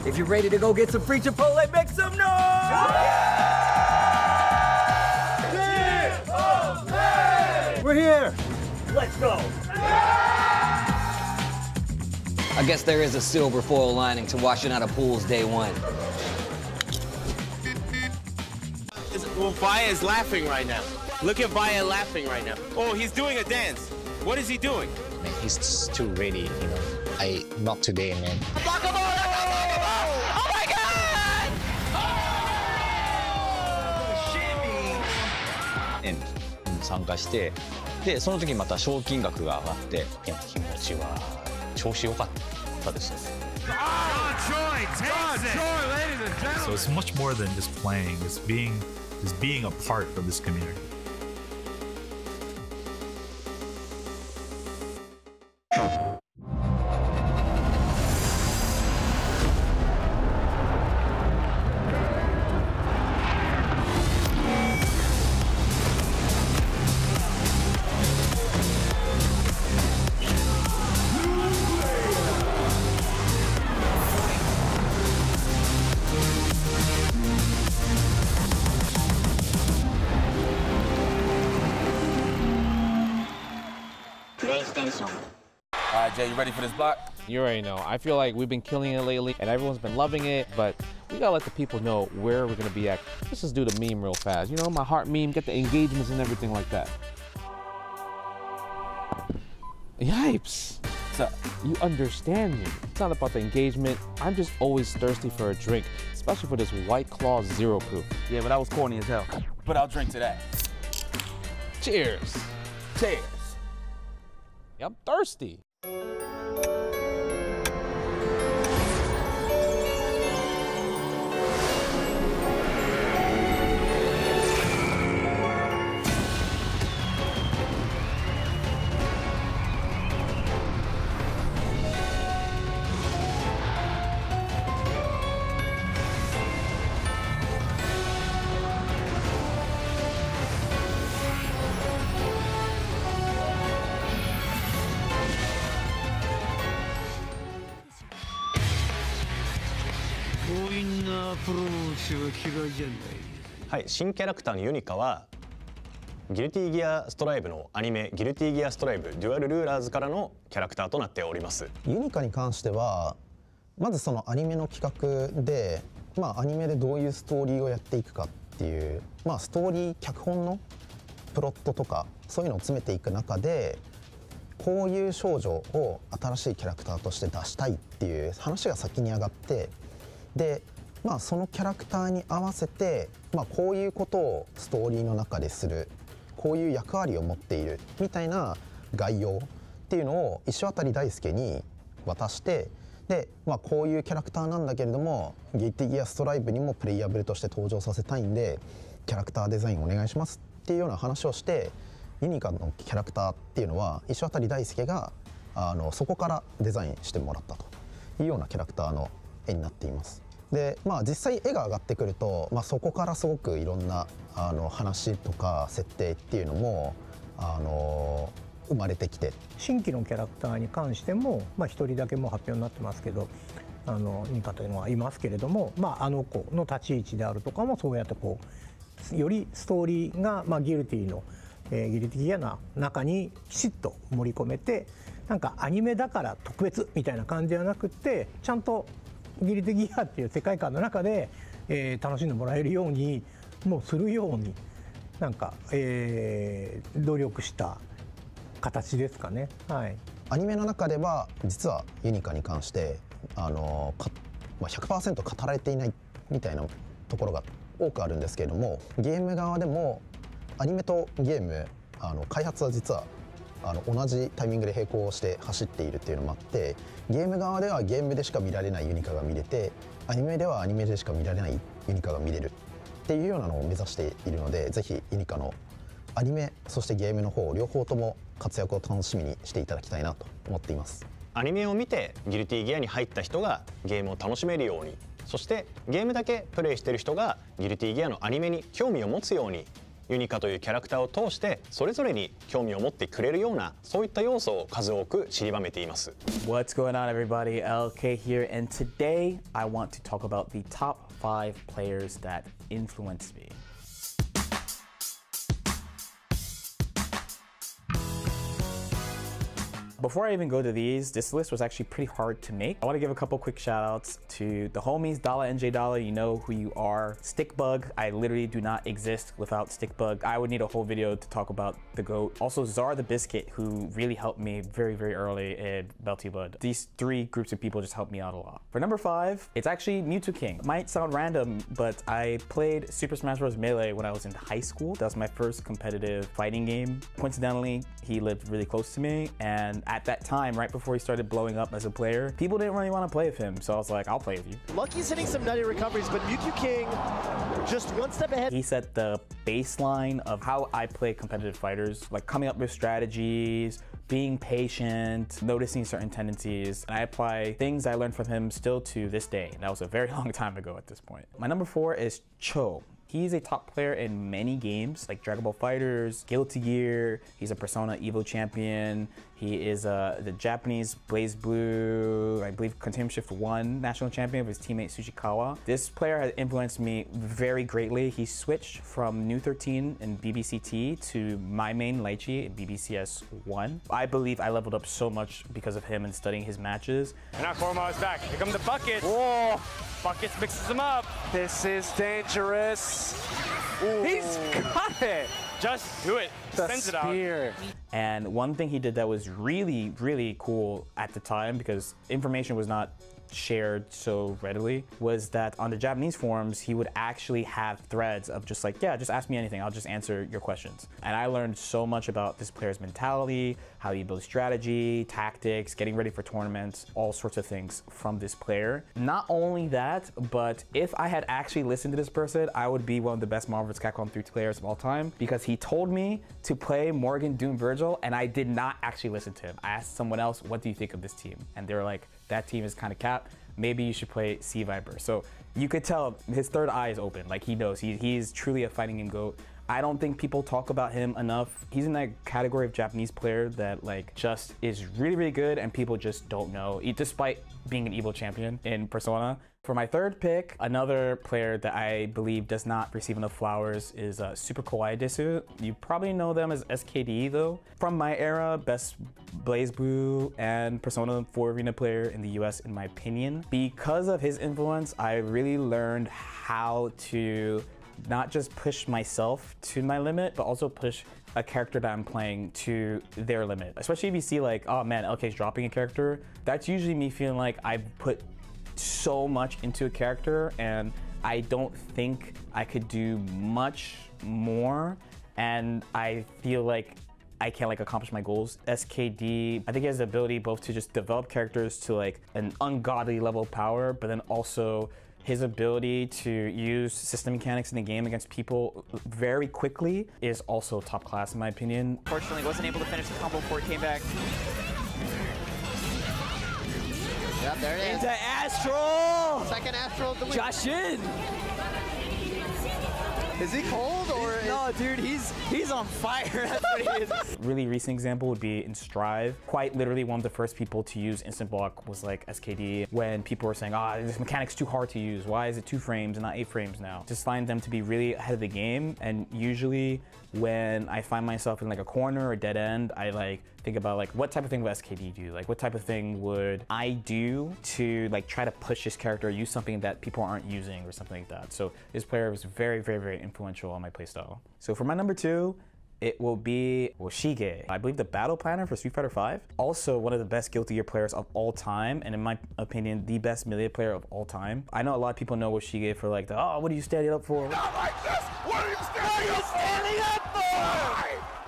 If you're ready to go get some free Chipotle, make some noise! We're here. Let's go. I guess there is a silver foil lining to washing out of pools day one. Well, Vaya is laughing right now. Look at Vaya laughing right now. Oh, he's doing a dance. What is he doing? Man, he's too ready, you know. Not today, man. Oh my God!円参加して、でその時また賞金額が上がって、いや気持ちは調子良かったですね。So it's much more than just playing. It's being a part of this community. All right, Jay, you ready for this block? You already know. I feel like we've been killing it lately, and everyone's been loving it, but we gotta let the people know where we're gonna be at. Let's just do the meme real fast. You know, my heart meme, get the engagements and everything like that. Yipes. So, you understand me. It's not about the engagement. I'm just always thirsty for a drink, especially for this White Claw Zero Proof. Yeah, but that was corny as hell. But I'll drink to that. Cheers. Cheers. Yeah, I'm thirsty.はい、新キャラクターのユニカはギルティギアストライブのアニメギルティギアストライブデュアルルーラーズからのキャラクターとなっております。ユニカに関してはまずそのアニメの企画で、アニメでどういうストーリーをやっていくかっていう、ストーリー脚本のプロットとかそういうのを詰めていく中で、こういう少女を新しいキャラクターとして出したいっていう話が先に上がって、でそのキャラクターに合わせて、こういうことをストーリーの中でする、こういう役割を持っているみたいな概要っていうのを石渡大輔に渡して、で、こういうキャラクターなんだけれどもギルティギアストライブにもプレイヤブルとして登場させたいんでキャラクターデザインお願いしますっていうような話をして、ユニカのキャラクターっていうのは石渡大輔がそこからデザインしてもらったというようなキャラクターの絵になっています。で実際絵が上がってくると、そこからすごくいろんな話とか設定っていうのも生まれてきて、新規のキャラクターに関しても、1人だけもう発表になってますけどユニカというのはいますけれども、あの子の立ち位置であるとかもそうやってこうよりストーリーが、ギルティの、ギルティギアの中にきちっと盛り込めて、なんかアニメだから特別みたいな感じではなくってちゃんとギルティギアっていう世界観の中で、楽しんでもらえるようにもうするようになんか、努力した形ですかね。はい、アニメの中では実はユニカに関して100% 語られていないみたいなところが多くあるんですけれども、ゲーム側でもアニメとゲーム開発は実は同じタイミングで並行して走っているっていうのもあって、ゲーム側ではゲームでしか見られないユニカが見れて、アニメではアニメでしか見られないユニカが見れるっていうようなのを目指しているので、ぜひユニカのアニメそしてゲームの方両方とも活躍を楽しみにしていただきたいなと思っています。アニメを見てギルティギアに入った人がゲームを楽しめるように、そしてゲームだけプレイしてる人がギルティギアのアニメに興味を持つようにユニカというキャラクターを通してそれぞれに興味を持ってくれるようなそういった要素を数多く散りばめています。 What's going on, everybody? LK here, and today I want to talk about the top 5 players that influenced me. Before I even go to these, this list was actually pretty hard to make. I want to give a couple quick shout outs to the homies, Dala and J Dala, you know who you are. Stickbug, I literally do not exist without Stickbug. I would need a whole video to talk about the GOAT. Also Czar the Biscuit, who really helped me very, very early in Belty Bud. These 3 groups of people just helped me out a lot. For number 5, it's actually Mewtwo King. Might sound random, but I played Super Smash Bros. Melee when I was in high school. That was my first competitive fighting game. Coincidentally, he lived really close to me, and at that time, right before he started blowing up as a player, people didn't really want to play with him, so I was like, I'll play with you. Lucky's hitting some nutty recoveries, but Mewtwo King just one step ahead. He set the baseline of how I play competitive fighters, like coming up with strategies, being patient, noticing certain tendencies. And I apply things I learned from him still to this day. And that was a very long time ago at this point. My number 4 is Cho. He's a top player in many games like Dragon Ball FighterZ, Guilty Gear. He's a Persona Evo champion. He is the Japanese BlazBlue, I believe, Continuum Shift 1 national champion with his teammate Tsuchikawa. This player has influenced me very greatly. He switched from New 13 in BBCT to my main Lychee in BBCS1. I believe I leveled up so much because of him and studying his matches. And now Koroma is back. Here come the Buckets. Whoa! Buckets mixes them up. This is dangerous. Ooh. He's got it. Just do it. Sends it out. And one thing he did that was really, really cool at the time, because information was not shared so readily, was that on the Japanese forums, he would actually have threads of just like, yeah, just ask me anything, I'll just answer your questions. And I learned so much about this player's mentality, how he builds strategy, tactics, getting ready for tournaments, all sorts of things from this player. Not only that, but if I had actually listened to this person, I would be one of the best Marvel vs. Capcom 3 players of all time, because he told me to play Morgan, Doom, Virgil, and I did not actually listen to him. I asked someone else, what do you think of this team? And they were like, that team is kind of cap. Maybe you should play Sea Viper. So you could tell his third eye is open. Like, he knows. He's truly a fighting game GOAT. I don't think people talk about him enough. He's in that category of Japanese player that like just is really, really good and people just don't know, despite being an Evo champion in Persona. For my third pick, another player that I believe does not receive enough flowers is Super Kawaii Desu. You probably know them as SKD though. From my era, best BlazBlue and Persona 4 Arena player in the US in my opinion. Because of his influence, I really learned how to not just push myself to my limit, but also push a character that I'm playing to their limit. Especially if you see like, oh man, LK's dropping a character, that's usually me feeling like I've put so much into a character and I don't think I could do much more, and I feel like I can't like accomplish my goals. SKD, I think he has the ability both to just develop characters to like an ungodly level of power, but then also his ability to use system mechanics in the game against people very quickly is also top class in my opinion. Fortunately, wasn't able to finish the combo before he came back. Yep, there it is. Into Astral! Second Astral of the week. Jashin! Is he cold or? No, dude, he's on fire. That's what he is. Really recent example would be in Strive. Quite literally one of the first people to use instant block was like SKD. When people were saying, this mechanic's too hard to use. Why is it 2 frames and not 8 frames now? Just find them to be really ahead of the game. And usually when I find myself in like a corner or dead end, I like think about like what type of thing would SKD do? Like what type of thing would I do to like try to push this character or use something that people aren't using or something like that. So this player was very, very, very influential on my playstyle. So for my number 2, it will be Woshige. I believe the battle planner for Street Fighter V. Also one of the best Guilty Gear players of all time, and in my opinion, the best melee player of all time. I know a lot of people know Woshige for like the, what are you standing up for? Not like this! What are you standing up for?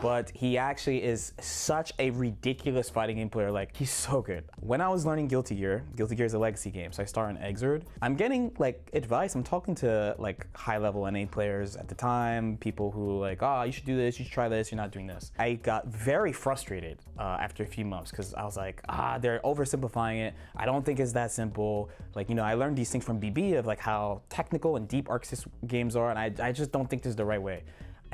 But he actually is such a ridiculous fighting game player. Like, he's so good. When I was learning Guilty Gear is a legacy game, so I start in Exerd. I'm getting like advice. I'm talking to like high-level NA players at the time, people who like, you should do this, you should try this, you're not doing this. I got very frustrated after a few months because I was like, they're oversimplifying it. I don't think it's that simple. Like, I learned these things from BB of like how technical and deep Arc Sys games are, and I just don't think this is the right way.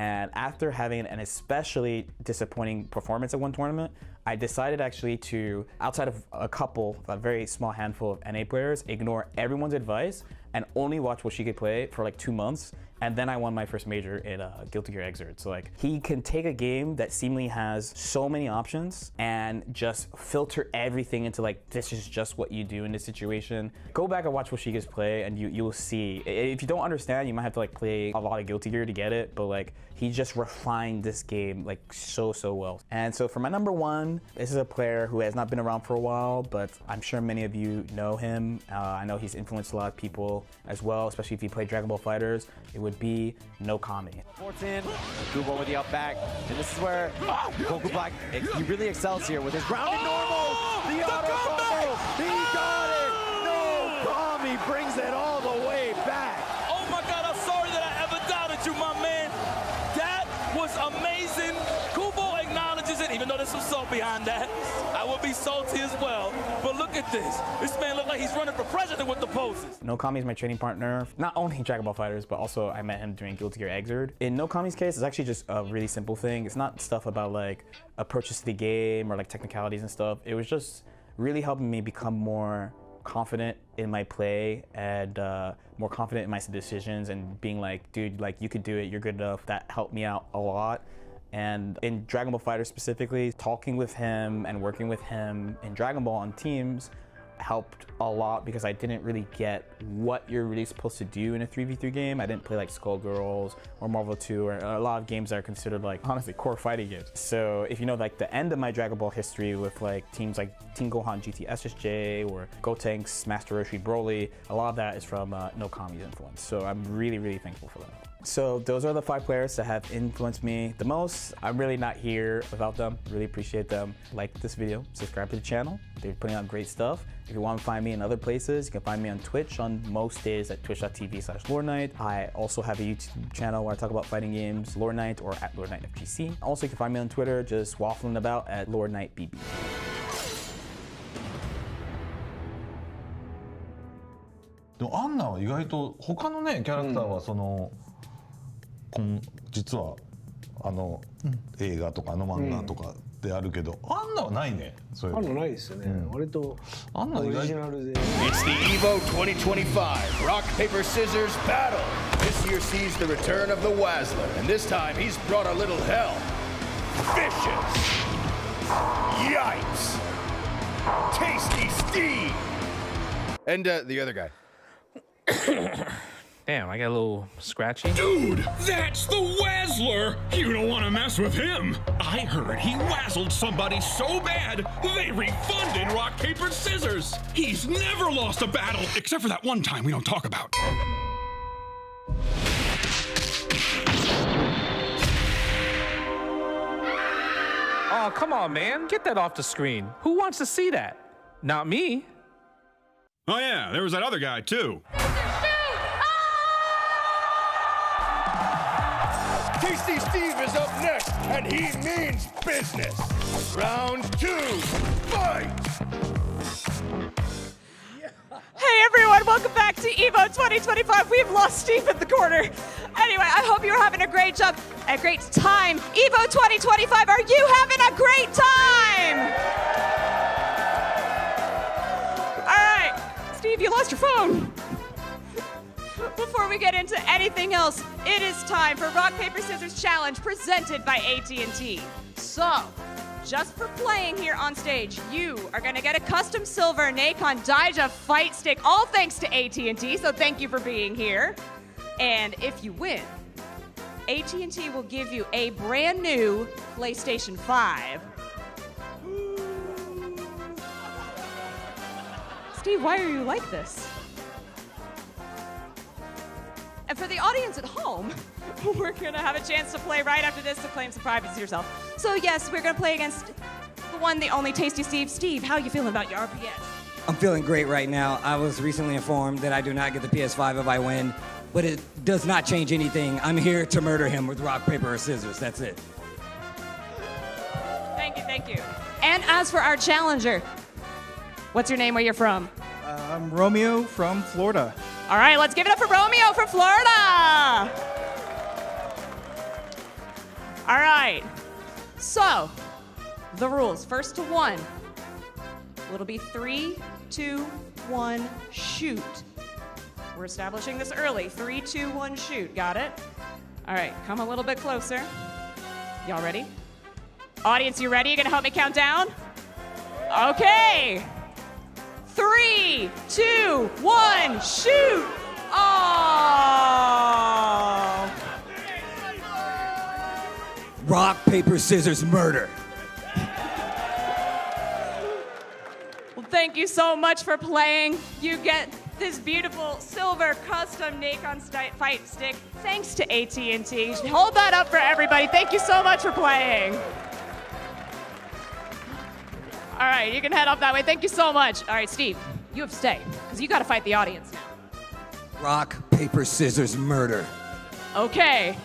And after having an especially disappointing performance at one tournament, I decided actually to, outside of a very small handful of NA players, ignore everyone's advice and only watch Woshige play for like 2 months. And then I won my first major in Guilty Gear Xrd. So like, he can take a game that seemingly has so many options and just filter everything into like, this is just what you do in this situation. Go back and watch Woshige's play and you'll see. If you don't understand, you might have to like play a lot of Guilty Gear to get it, but like, he just refined this game like so well. And so for my number 1, this is a player who has not been around for a while, but I'm sure many of you know him. I know he's influenced a lot of people as well, especially if you play Dragon Ball FighterZ. It would be Nokami. 14, Kubo with the up back, and this is where Goku Black, he really excels here with his grounded normal, the auto combo, he got it! Nokami brings it all the way back. Oh my God, I'm sorry that I ever doubted you, my man. That was amazing. Kubo acknowledges it, even though there's some salt behind that. I will be salty as well, but look at this. This man looks like he's running for president with the poses. Nokami is my training partner, not only in Dragon Ball FighterZ, but also I met him during Guilty Gear Xrd. In Nokami's case, it's actually just a really simple thing. It's not stuff about like approaches to the game or like technicalities and stuff. It was just really helping me become more confident in my play and more confident in my decisions and being like, dude, like you could do it, you're good enough. That helped me out a lot. And in Dragon Ball FighterZ specifically, talking with him and working with him in Dragon Ball on teams helped a lot because I didn't really get what you're really supposed to do in a 3v3 game. I didn't play like Skullgirls or Marvel 2 or a lot of games that are considered like honestly core fighting games. So if you know like the end of my Dragon Ball history with like teams like Team Gohan GT SSJ or Gotenks Master Roshi Broly, a lot of that is from Nokami's influence. So I'm really thankful for that. So those are the 5 players that have influenced me the most. I'm really not here without them. Really appreciate them. Like this video, subscribe to the channel. They're putting out great stuff. If you want to find me in other places, you can find me on Twitch on most days at twitch.tv/LordKnight. I also have a YouTube channel where I talk about fighting games, LordKnight or at LordKnightFGC. Also, you can find me on Twitter, just waffling about at LordKnightBB. でもアンナは意外と他のねキャラクターはその、実は映画とか漫画とかであるけど、アンナはないね。そういうの。アンナないですよね。割とアンナオリジナルで。It's the EVO 2025 Rock Paper Scissors Battle. This year sees the return of the Wazzler, and this time he's brought a little hell. Vicious. Yipes. Tasty Steve. And the other guy. Damn, I got a little scratchy. Dude, that's the Wazzler! You don't want to mess with him. I heard he wazzled somebody so bad, they refunded rock, paper, scissors. He's never lost a battle, except for that one time we don't talk about. Oh, come on, man. Get that off the screen. Who wants to see that? Not me. Oh yeah, there was that other guy too. Tasty Steve is up next, and he means business. Round 2, fight! Hey everyone, welcome back to EVO 2025. We've lost Steve in the corner. Anyway, I hope you're having a great time. EVO 2025, are you having a great time? All right, Steve, you lost your phone. Before we get into anything else, it is time for Rock, Paper, Scissors Challenge presented by AT&T. So, just for playing here on stage, you are going to get a custom silver Nacon Daija fight stick, all thanks to AT&T, so thank you for being here. And if you win, AT&T will give you a brand new PlayStation 5. Steve, why are you like this? And for the audience at home, we're going to have a chance to play right after this to claim some privacy yourself. So yes, we're going to play against the one, the only Tasty Steve. Steve, how are you feeling about your RPS? I'm feeling great right now. I was recently informed that I do not get the PS5 if I win, but it does not change anything. I'm here to murder him with rock, paper, or scissors. That's it. Thank you, thank you. And as for our challenger, what's your name, where you're from? I'm Romeo from Florida. All right, let's give it up for Romeo from Florida. All right. So, the rules. First to one. It'll be 3, 2, 1, shoot. We're establishing this early. 3, 2, 1, shoot. Got it? All right, come a little bit closer. Y'all ready? Audience, you ready? You gonna help me count down? Okay. 3, 2, 1, shoot! Oh! Rock, paper, scissors, murder. Well, thank you so much for playing. You get this beautiful silver custom Nacon fight stick thanks to AT&T. Hold that up for everybody. Thank you so much for playing. All right, you can head off that way. Thank you so much. All right, Steve, you have to stay because you got to fight the audience now. Rock, paper, scissors, murder. Okay.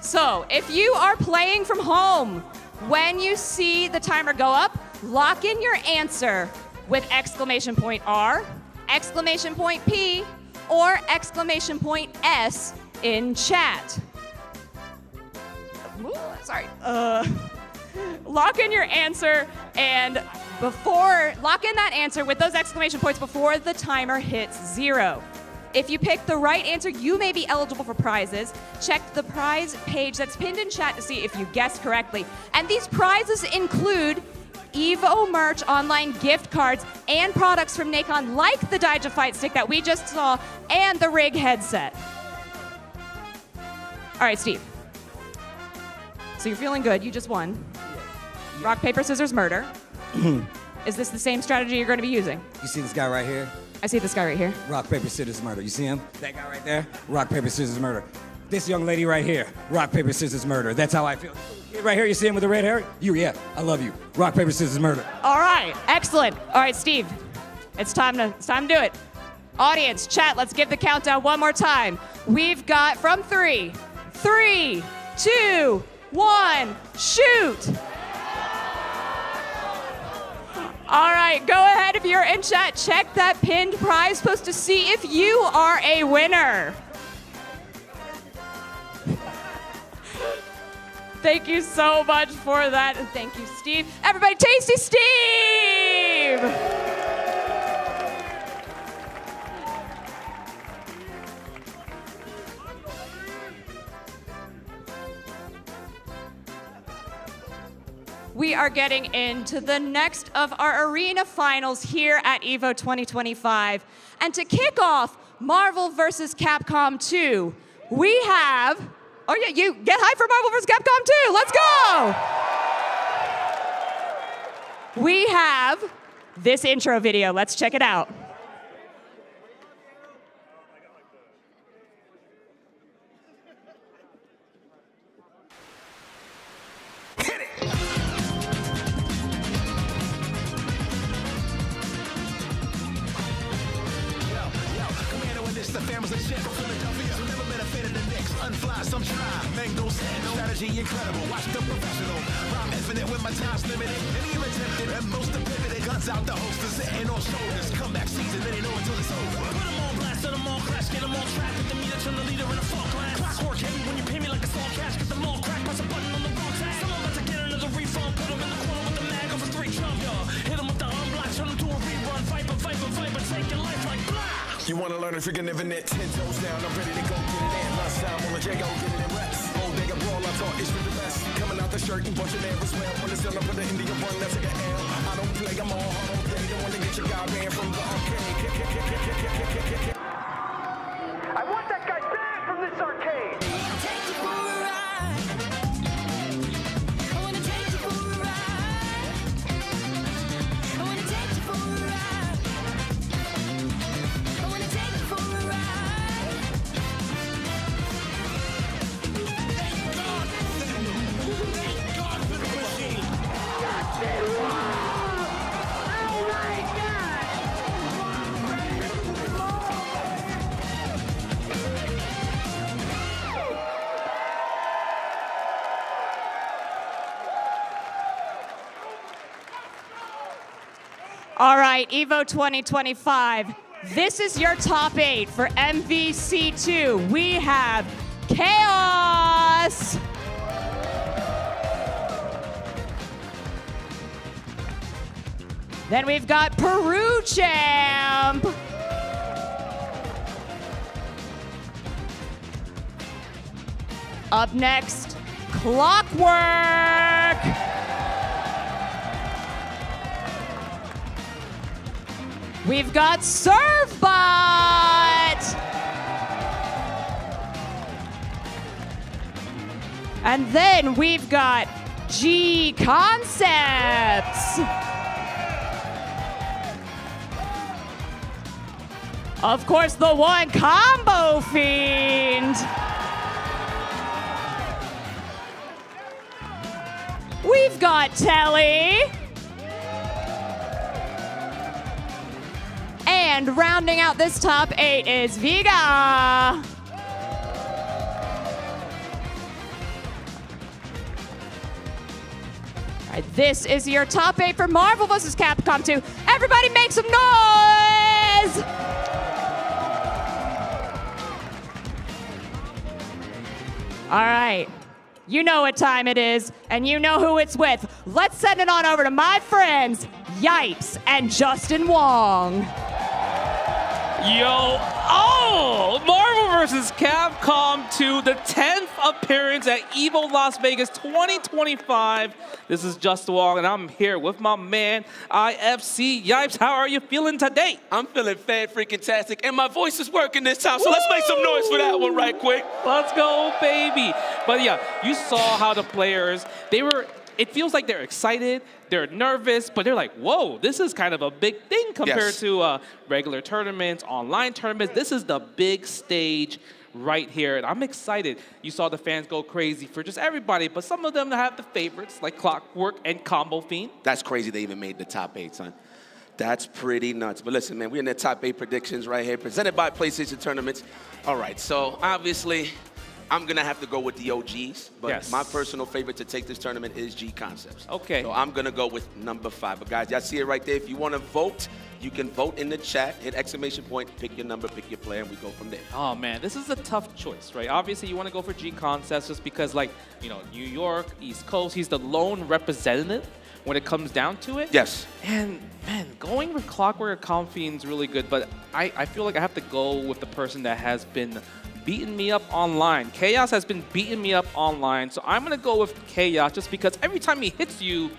So, if you are playing from home, when you see the timer go up, lock in your answer with exclamation point R, exclamation point P, or exclamation point S in chat. Ooh, sorry. Lock in your answer and lock in that answer with those exclamation points before the timer hits 0. If you pick the right answer, you may be eligible for prizes. Check the prize page that's pinned in chat to see if you guessed correctly. And these prizes include Evo merch, online gift cards, and products from Nacon like the Daija Fight Stick that we just saw and the Rig headset. All right, Steve. So you're feeling good. You just won. Rock, paper, scissors, murder. Is this the same strategy you're going to be using? You see this guy right here? I see this guy right here. Rock, paper, scissors, murder. You see him? That guy right there? Rock, paper, scissors, murder. This young lady right here. Rock, paper, scissors, murder. That's how I feel. Right here, you see him with the red hair? Yeah, I love you. Rock, paper, scissors, murder. All right, excellent. All right, Steve, it's time to do it. Audience, chat, let's give the countdown one more time. We've got from 3, 2, 1, shoot. All right, go ahead if you're in chat, check that pinned prize post to see if you are a winner. Thank you so much for that, and thank you, Steve. Everybody, Tasty Steve! We are getting into the next of our arena finals here at EVO 2025. And to kick off Marvel vs. Capcom 2, we have, oh yeah, you get hyped for Marvel vs. Capcom 2, let's go! We have this intro video, let's check it out. The family's a shit from Philadelphia. Never been a fan of the Knicks. Unfly, some try. Make no sense. Strategy incredible. Watch the professional. Rhyme infinite with my time's limited. Any attempted and most of pivoted. Guns out the holsters, sitting on shoulders. Comeback season, they know until it's over. Put them on blast, set them on crash, get them on track. With the meter, turn the leader in a fall class. Clockwork heavy when you pay me like a small cash. Get them all crack, press a button on the wrong tag. Someone about to get another refund. Put them in the corner with the mag over 3 Trump. Hit them with the unblock, turn them to a rerun. Fight, but take your life like blah. You wanna learn if you can never net 10 toes down, I'm ready to go get it in. Last time on the J, go get it in reps. Old nigga brawl, I thought it's for the best. Coming out the shirt and bunch of air as well. When it's done, I put the Indian run, that's like an L. I don't play, I'm all hard on play. Don't wanna get your guy ran from the arcade. I want that guy back from this arcade. Take you for a ride. I wanna take you for a ride. I wanna take you for a ride. All right, EVO 2025. This is your top 8 for MvC2. We have Chaos, Then we've got Peru Champ. Up next, Clockwork. We've got Surfbot. And then we've got G Concepts. Of course, the one Combo Fiend. We've got Telly. And rounding out this top 8 is Vega. All right, this is your top 8 for Marvel vs. Capcom 2. Everybody make some noise! All right, you know what time it is, and you know who it's with. Let's send it on over to my friends, Yipes and Justin Wong. Yo, Marvel vs. Capcom 2, the 10th appearance at EVO Las Vegas 2025. This is Justin Wong, and I'm here with my man, IFC Yipes. How are you feeling today? I'm feeling fan-freaking-tastic, and my voice is working this time, so let's make some noise for that one right quick. Let's go, baby. But yeah, you saw how the players, it feels like they're excited, they're nervous, but they're like, whoa, this is kind of a big thing compared to regular tournaments, online tournaments. This is the big stage right here, and I'm excited. You saw the fans go crazy for just everybody, but some of them have the favorites, like Clockwork and Combo Fiend. That's crazy they even made the top 8, son. That's pretty nuts. But listen, man, we're in the top 8 predictions right here, presented by PlayStation Tournaments. All right, so obviously, I'm going to have to go with the OGs, but my personal favorite to take this tournament is G Concepts. Okay. So I'm going to go with number 5. But guys, y'all see it right there. If you want to vote, you can vote in the chat, hit exclamation point, pick your number, pick your player, and we go from there. Oh, man, this is a tough choice, right? Obviously, you want to go for G Concepts just because, like, you know, New York, East Coast, he's the lone representative when it comes down to it. Yes. And, man, going with Clockwork or Combo Fiend is really good, but I feel like I have to go with the person that has been beating me up online. Chaos has been beating me up online, so I'm going to go with Chaos just because every time he hits you,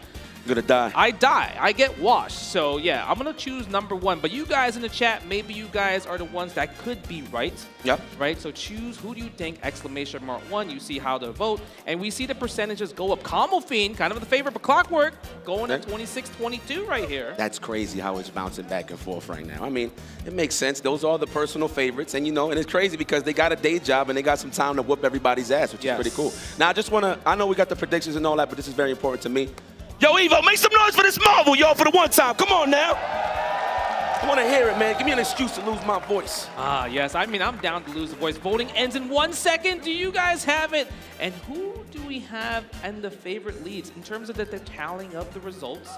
you're going to die. I die. I get washed. So, yeah, I'm going to choose number 1. But you guys in the chat, maybe you guys are the ones that could be right. Yep. Right? So choose who do you think, exclamation mark 1. You see how to vote. And we see the percentages go up. Combo Fiend, kind of the favorite, but Clockwork going at 26-22 right here. That's crazy how it's bouncing back and forth right now. I mean, it makes sense. Those are the personal favorites. And, you know, and it's crazy because they got a day job and they got some time to whoop everybody's ass, which is pretty cool. Now, I just want to, I know we got the predictions and all that, but this is very important to me. Yo, Evo, make some noise for this Marvel, y'all, for the one time. Come on now. I want to hear it, man. Give me an excuse to lose my voice. Ah, yes. I mean, I'm down to lose the voice. Voting ends in 1 second. Do you guys have it? And who do we have in the favorite leads in terms of the tallying of the results?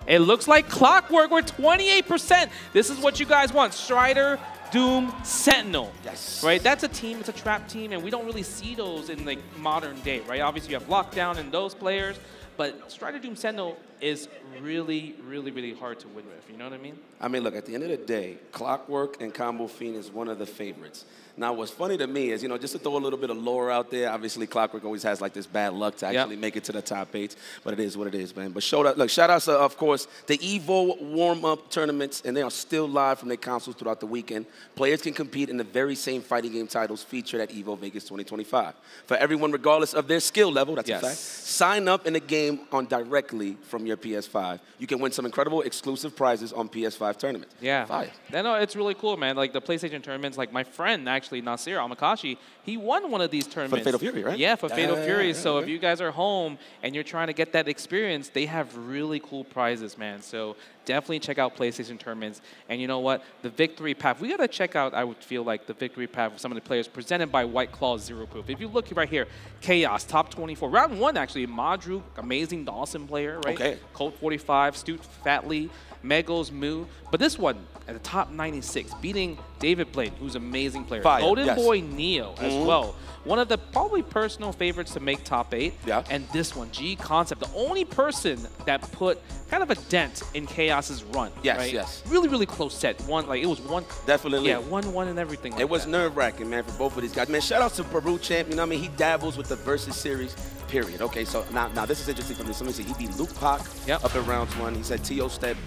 It looks like Clockwork. We're 28%. This is what you guys want. Strider, Doom, Sentinel. Yes. Right? That's a team. It's a trap team, and we don't really see those in, like, modern day, right? Obviously, you have Lockdown and those players. But Strider, Doom, Sentinel is really, really, really hard to win with. You know what I mean? I mean, look, at the end of the day, Clockwork and Combo Fiend is one of the favorites. Now, what's funny to me is, you know, just to throw a little bit of lore out there, obviously Clockwork always has, like, this bad luck to actually make it to the top 8, but it is what it is, man. But shout outs to, of course, the EVO warm-up tournaments, and they are still live from their consoles throughout the weekend. Players can compete in the very same fighting game titles featured at EVO Vegas 2025. For everyone, regardless of their skill level, that's a fact, sign up in the game directly from your PS5. You can win some incredible exclusive prizes on PS5 tournaments. Yeah. Fire. No, it's really cool, man. Like, the PlayStation tournaments, like, my friend, actually, Nasir Amakashi, he won one of these tournaments. For Fatal Fury, right? Yeah, for Fatal Fury. So if you guys are home and you're trying to get that experience, they have really cool prizes, man. So definitely check out PlayStation tournaments. And you know what? The victory path. We got to check out, I would feel like, the victory path for some of the players presented by White Claw Zero Proof. If you look right here, Chaos, top 24. Round 1, actually, Madru, amazing Dawson player, right? Okay. Colt 45, Stute Fatley, Megos Moo. But this one, at the top 96, beating David Blade, who's an amazing player. Fire, Golden Boy Neo as Mm-hmm. well. One of the probably personal favorites to make top 8. Yeah. And this one, G Concept, the only person that put kind of a dent in Chaos Chaos's run. Yes, right? yes. Really, really close set. It was one. Definitely. Yeah, 1-1 and everything. Like it was that. nerve-wracking, man, for both of these guys. Man, shout out to Peru champ. You know what I mean? He dabbles with the Versus series, period. Okay, so now this is interesting for me. So let me see. He beat Luke Pac up in round 1. He said T.O. Step.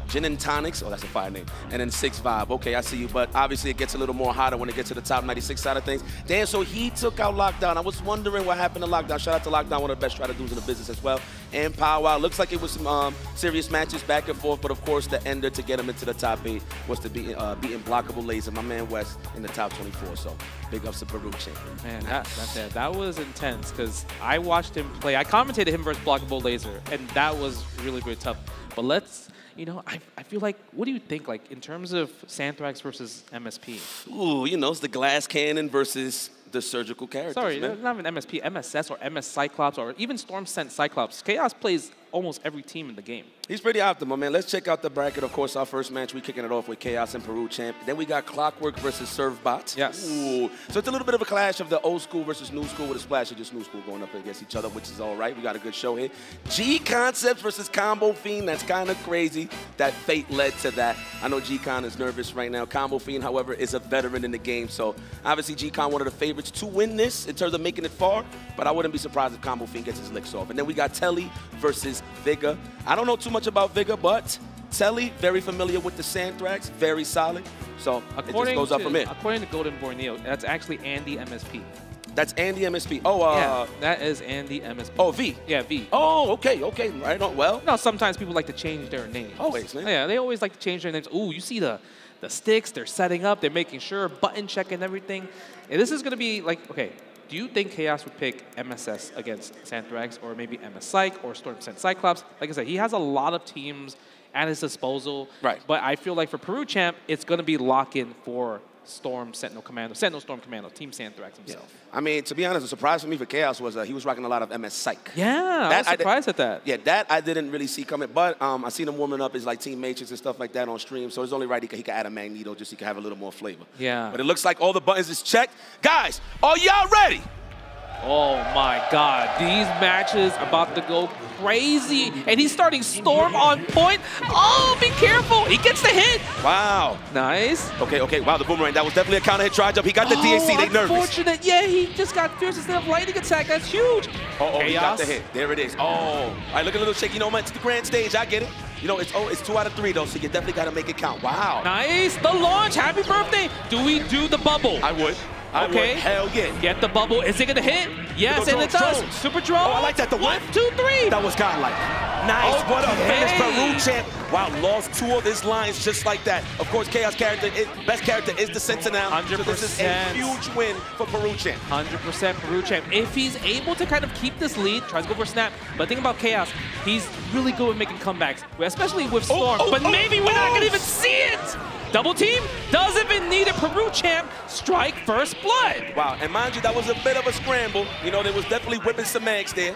Gin and Tonics, oh, that's a fire name, and then 6 Vibe. Okay, I see you, but obviously it gets a little more hotter when it gets to the top 96 side of things. Dan, so he took out Lockdown. I was wondering what happened to Lockdown. Shout out to Lockdown, one of the best try-to-dos in the business as well. And Powwow, looks like it was some serious matches back and forth, but of course the ender to get him into the top 8 was to be beating Blockable Laser, my man West, in the top 24. So big ups to Peru champ. Man, that was intense because I watched him play. I commentated him versus Blockable Laser, and that was really, really tough. But let's. You know, I feel like, what do you think, like, in terms of Santhrax versus MSP? Ooh, you know, it's the glass cannon versus the surgical characters. Sorry, man. not even MSP, MSS or MS Cyclops or even Storm Sent Cyclops. Chaos plays almost every team in the game. He's pretty optimal, man. Let's check out the bracket. Of course, our first match, we kicking it off with Chaos and Peru champ. Then we got Clockwork versus Servbot. Yes. Ooh. So it's a little bit of a clash of the old school versus new school with a splash of just new school going up against each other, which is all right. We got a good show here. G-Concept versus Combo Fiend. That's kind of crazy that fate led to that. I know G-Con is nervous right now. Combo Fiend, however, is a veteran in the game. So obviously G-Con one of the favorites to win this in terms of making it far, but I wouldn't be surprised if Combo Fiend gets his licks off. And then we got Telly versus Vigor. I don't know too much about Vigor, but Telly, very familiar with the Santhrax, very solid. So it just goes up from it. According to Golden Borneo, that's actually Andy MSP. That's Andy MSP. Oh, yeah, that is Andy MSP. Oh, V. Yeah, V. Oh, okay, right on. Well, no, sometimes people like to change their names. Always, man. Yeah, they always like to change their names. Ooh, you see the sticks, they're setting up, they're making sure, button checking everything. And this is going to be like, okay, do you think Chaos would pick MSS against Santhrax or maybe MS Psych or Storm Sent Cyclops? Like I said, he has a lot of teams at his disposal. Right. But I feel like for Peru champ, it's going to be lock-in for Storm Sentinel Commando, Sentinel Storm Commando, Team Santhrax himself. Yeah. I mean, to be honest, a surprise for me for Chaos was he was rocking a lot of MS Psych. Yeah, I was surprised at that. Yeah, that I didn't really see coming, but I seen him warming up his like Team Matrix and stuff like that on stream, so it's only right he could add a Magneto just so he could have a little more flavor. Yeah. But it looks like all the buttons is checked. Guys, are y'all ready? Oh my God, these matches about to go crazy. And he's starting Storm on point. Oh, be careful, he gets the hit. Wow. Nice. Okay, wow, the boomerang, that was definitely a counter hit try jump. He got the DAC, they nervous. Unfortunate, yeah, he just got fierce instead of lightning attack, that's huge. Oh, he got the hit, there it is. Oh, all right, look a little shaky, you know, it's the grand stage, I get it. You know, it's 2 out of 3 though, so you definitely gotta make it count. Wow. Nice, the launch, happy birthday. Do we do the bubble? I would. Okay. Hell yeah. Get the bubble. Is it going to hit? Yes, and it does. Super drone. Oh, I like that. The 1, 2, 3. That was godlike. Nice. Okay. What a finish. Peru champ. Wow, lost 2 of his lines just like that. Of course, Chaos best character is the Sentinel. 100%. So this is a huge win for Peru champ. 100% Peru champ. If he's able to kind of keep this lead, tries to go for a snap. But think about Chaos. He's really good at making comebacks, especially with Storm. But maybe we're not going to even see it. Double team, doesn't even need a Peru champ, strike first blood. Wow, and mind you, that was a bit of a scramble. You know, they was definitely whipping some eggs there.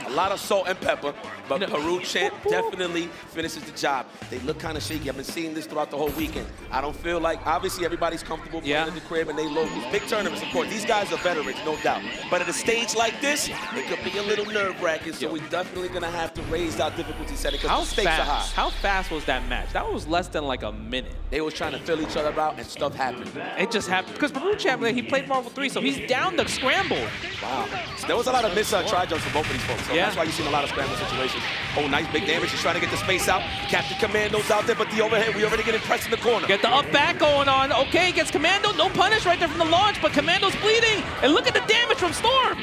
A lot of salt and pepper, but Peru champ definitely finishes the job. They look kind of shaky. I've been seeing this throughout the whole weekend. I don't feel like, obviously everybody's comfortable playing in the crib and they locals. Big tournaments, of course. These guys are veterans, no doubt. But at a stage like this, it could be a little nerve-wracking, so we're definitely going to have to raise our difficulty setting because the stakes are high. How fast was that match? That was less than like a minute. They was trying to fill each other out and stuff happened. It just happened. Because Peru champ, he played Marvel 3, so he's down the scramble. Wow. So there was a lot of missed try jumps for both of these folks. So that's why you've seen a lot of scramble situations. Oh, nice big damage. He's trying to get the space out. Captain Commando's out there, but the overhead, we already getting pressed in the corner. Get the up back going on. Okay, gets Commando. No punish right there from the launch, but Commando's bleeding. And look at the damage from Storm.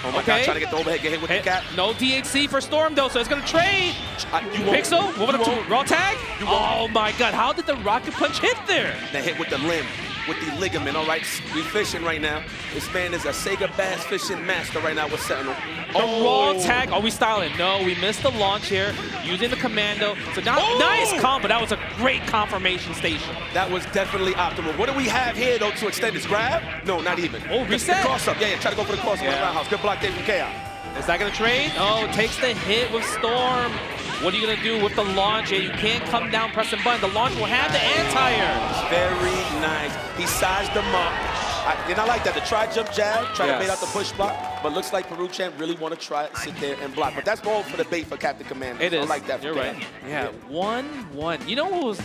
Oh my God, trying to get the overhead, get hit with the cap. No DHC for Storm though, so it's going to trade. Pixel, moving up to raw tag. Oh my God, how did the rocket punch hit there? That hit with the limb. With the ligament, all right? We fishing right now. This man is a Sega bass fishing master right now with Sentinel. The raw tag. Are we styling? No, we missed the launch here. Using the Commando. So now, nice combo. That was a great confirmation station. That was definitely optimal. What do we have here, though, to extend this grab? No, not even. Oh, reset. The cross-up. Yeah, try to go for the cross-up on the roundhouse. Good block there from Chaos. Is that going to trade? Oh, takes the hit with Storm. What are you going to do with the launch? Yeah, you can't come down pressing button. The launch will have the anti-air. Very nice. He sized them up. And I like that. The try jump jab, try to bait out the push block, but looks like Peru champ really want to try sit there and block. But that's all for the bait for Captain Commander. It is. I like that. You're right. Yeah, 1-1. You know what was,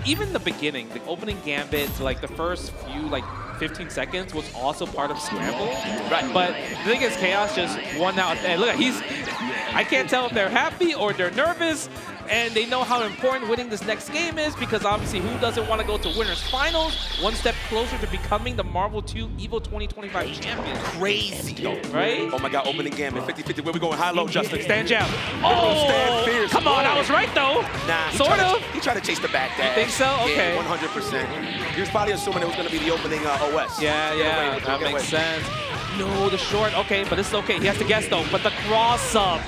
even the beginning, the opening gambit, like the first few, like 15 seconds was also part of Scramble. Right. But the thing is, Chaos just won out. And look, I can't tell if they're happy or they're nervous. And they know how important winning this next game is, because obviously who doesn't want to go to winners finals, one step closer to becoming the Marvel 2 EVO 2025 champion. Crazy, right? Oh my God, opening gambit, 50-50. Where we going? High, low, Justin. Stand jab. Oh, stand fierce. Come on, I was right though. Nah, sort of. He tried to chase the back dash. You think so? Okay. Yeah, 100%. He was probably assuming it was going to be the opening OS. Yeah, that makes sense. No, the short, okay, but it's okay. He has to guess though, but the cross up,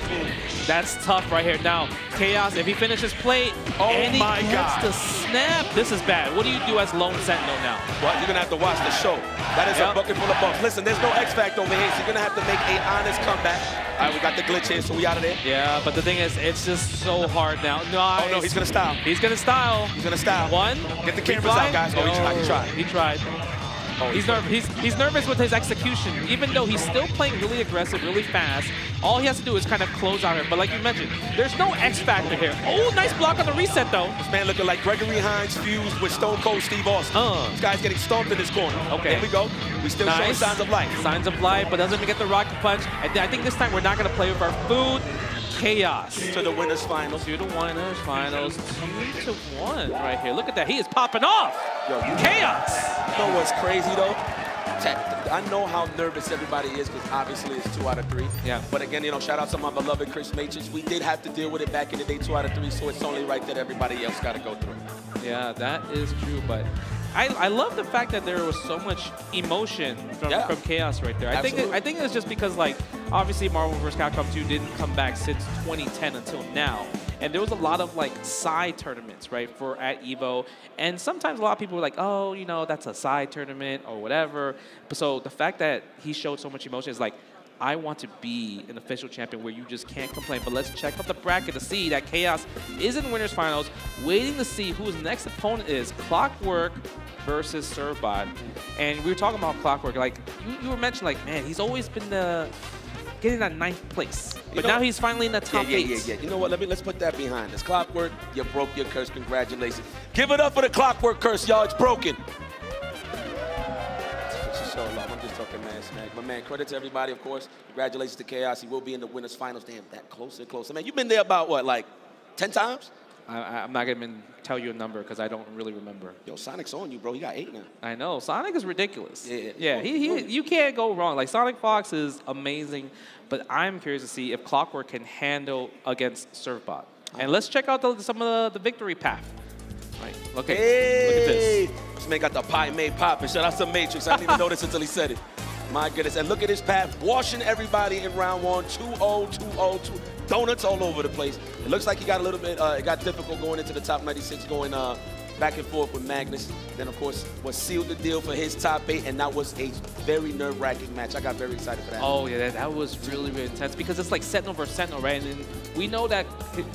that's tough right here. Now, Chaos, if he finishes plate, and he gets the snap, this is bad. What do you do as lone sentinel now? Well, you're gonna have to watch the show. That is a bucket full of bumps. Listen, there's no X Factor over here, so you're gonna have to make an honest comeback. All right, we got the glitch here, so we out of there. Yeah, but the thing is, it's just so hard now. Nice. Oh no, he's gonna style. He's gonna style. He's gonna style. One. Get the cameras out, guys. Oh, he tried. He tried. Oh, he's nervous with his execution, even though he's still playing really aggressive, really fast. All he has to do is kind of close out here. But like you mentioned, there's no X factor here. Oh, nice block on the reset though. This man looking like Gregory Hines fused with Stone Cold Steve Austin. This guy's getting stomped in his corner. Okay. There we go. We still showing signs of life. Signs of life, but doesn't get the rocket punch. And I think this time we're not going to play with our food. Chaos. To the winners finals. To the winners finals. 2-1 right here. Look at that. He is popping off. Yo, Chaos. You know what's crazy though? I know how nervous everybody is, because obviously it's 2 out of 3. Yeah. But again, you know, shout out to my beloved Chris Matrix. We did have to deal with it back in the day, 2 out of 3, so it's only right that everybody else got to go through it. Yeah, that is true, but I love the fact that there was so much emotion from Chaos right there. I think it's just because, like, obviously Marvel vs. Capcom 2 didn't come back since 2010 until now. And there was a lot of, like, side tournaments, right, at EVO. And sometimes a lot of people were like, oh, you know, that's a side tournament or whatever. But so the fact that he showed so much emotion is like, I want to be an official champion where you just can't complain. But let's check out the bracket to see that Chaos is in winners finals, waiting to see who his next opponent is. Clockwork versus Servbot. And we were talking about Clockwork. Like, you were mentioning, like, man, he's always been getting that 9th place. But now he's finally in the top 8. Yeah. You know what? Let's put that behind us. Clockwork, you broke your curse. Congratulations. Give it up for the Clockwork curse, y'all. It's broken. I'm just talking mad smack. But man, credit to everybody, of course. Congratulations to Chaos. He will be in the winners finals. Damn, that closer and closer. Man, you've been there about, what, like 10 times? I'm not going to tell you a number because I don't really remember. Yo, Sonic's on you, bro. He got 8 now. I know. Sonic is ridiculous. Yeah, you can't go wrong. Like, Sonic Fox is amazing, but I'm curious to see if Clockwork can handle against Servbot. And let's check out some of the victory path. Right. Okay. Hey. Look at this. This man got the pie made popping. Shout out to Matrix. I didn't even notice until he said it. My goodness. And look at his path, washing everybody in round 1. 2-0, 2-0, 2. Donuts all over the place. It looks like he got a little bit, it got difficult going into the top 96, going back and forth with Magnus. Then, of course, was sealed the deal for his top 8, and that was a very nerve-wracking match. I got very excited for that. Oh, yeah, that was really, really intense because it's like Sentinel versus Sentinel, right? And we know that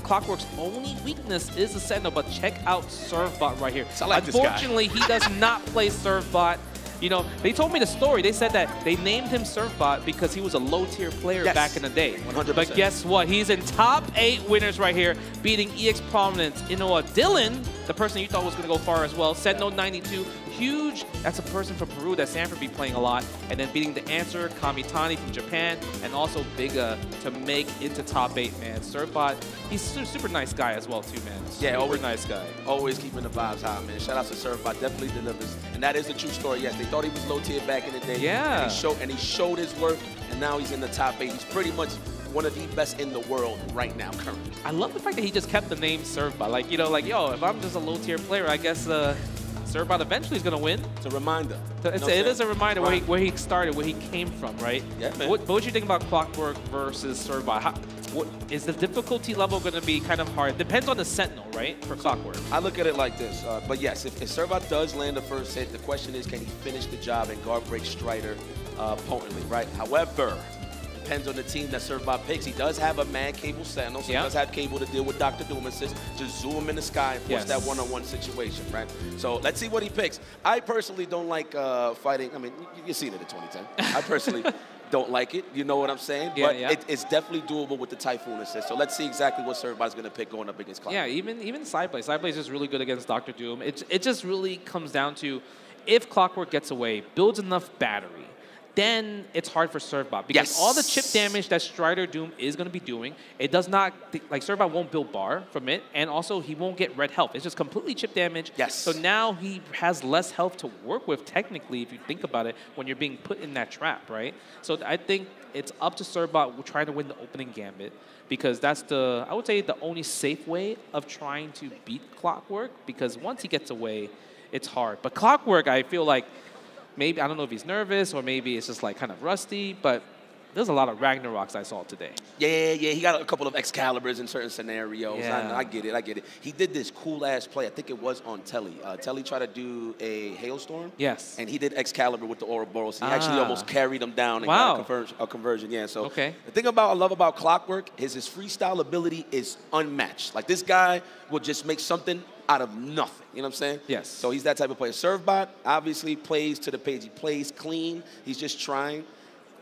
Clockwork's only weakness is the Sentinel, but check out Servbot right here. I like this guy. Unfortunately, he does not play Servbot. You know, they told me the story. They said that they named him Servbot because he was a low-tier player back in the day. 100%. But guess what? He's in top 8 winners right here, beating EX Prominence. You know what? Dylan, the person you thought was going to go far as well, Sentinel 92, huge. That's a person from Peru that Sanford be playing a lot. And then beating the answer, Kamitani from Japan, and also Biga to make it to top 8, man. Servbot, he's a super nice guy as well, too, man. Yeah, always nice guy. Always keeping the vibes high, man. Shout out to Servbot, definitely delivers. And that is the true story, yes. They thought he was low tier back in the day. Yeah. And he showed his worth, and now he's in the top 8. He's pretty much one of the best in the world right now, currently. I love the fact that he just kept the name Servbot. Like, you know, like, yo, if I'm just a low tier player, I guess Servbot eventually is going to win. It's a reminder. It is a reminder where he started, where he came from, right? Yeah, man. What would you think about Clockwork versus Servbot? What is the difficulty level going to be kind of hard? Depends on the Sentinel, right, for Clockwork. I look at it like this. But yes, if Servbot does land the first hit, the question is, can he finish the job and guard break Strider potently, right? However, depends on the team that Servbot picks. He does have a mad cable sentinel, so he does have cable to deal with Dr. Doom assist, just zoom him in the sky and force that one-on-one situation, right? So let's see what he picks. I personally don't like fighting. I mean, you've seen it in 2010. I personally don't like it. You know what I'm saying? But it's definitely doable with the Typhoon assist. So let's see exactly what Servbot's going to pick going up against Clockwork. Yeah, even Sideplay. Sideplay is just really good against Dr. Doom. It just really comes down to if Clockwork gets away, builds enough battery, then it's hard for Servbot. Because all the chip damage that Strider Doom is going to be doing, it does not, like Servbot won't build bar from it, and also he won't get red health. It's just completely chip damage. So now he has less health to work with, technically, if you think about it, when you're being put in that trap, right? So I think it's up to Servbot trying to win the opening gambit, because that's the, I would say, the only safe way of trying to beat Clockwork, because once he gets away, it's hard. But Clockwork, I feel like, maybe, I don't know if he's nervous or maybe it's just like kind of rusty, but there's a lot of Ragnaroks I saw today. Yeah, he got a couple of Excaliburs in certain scenarios. I get it. He did this cool-ass play. I think it was on Telly. Telly tried to do a Hailstorm. And he did Excalibur with the Ouroboros. He actually almost carried him down and got a conversion. Yeah, so the thing I love about Clockwork is his freestyle ability is unmatched. Like, this guy will just make something out of nothing. You know what I'm saying? So he's that type of player. Servbot obviously plays to the page. He plays clean. He's just trying.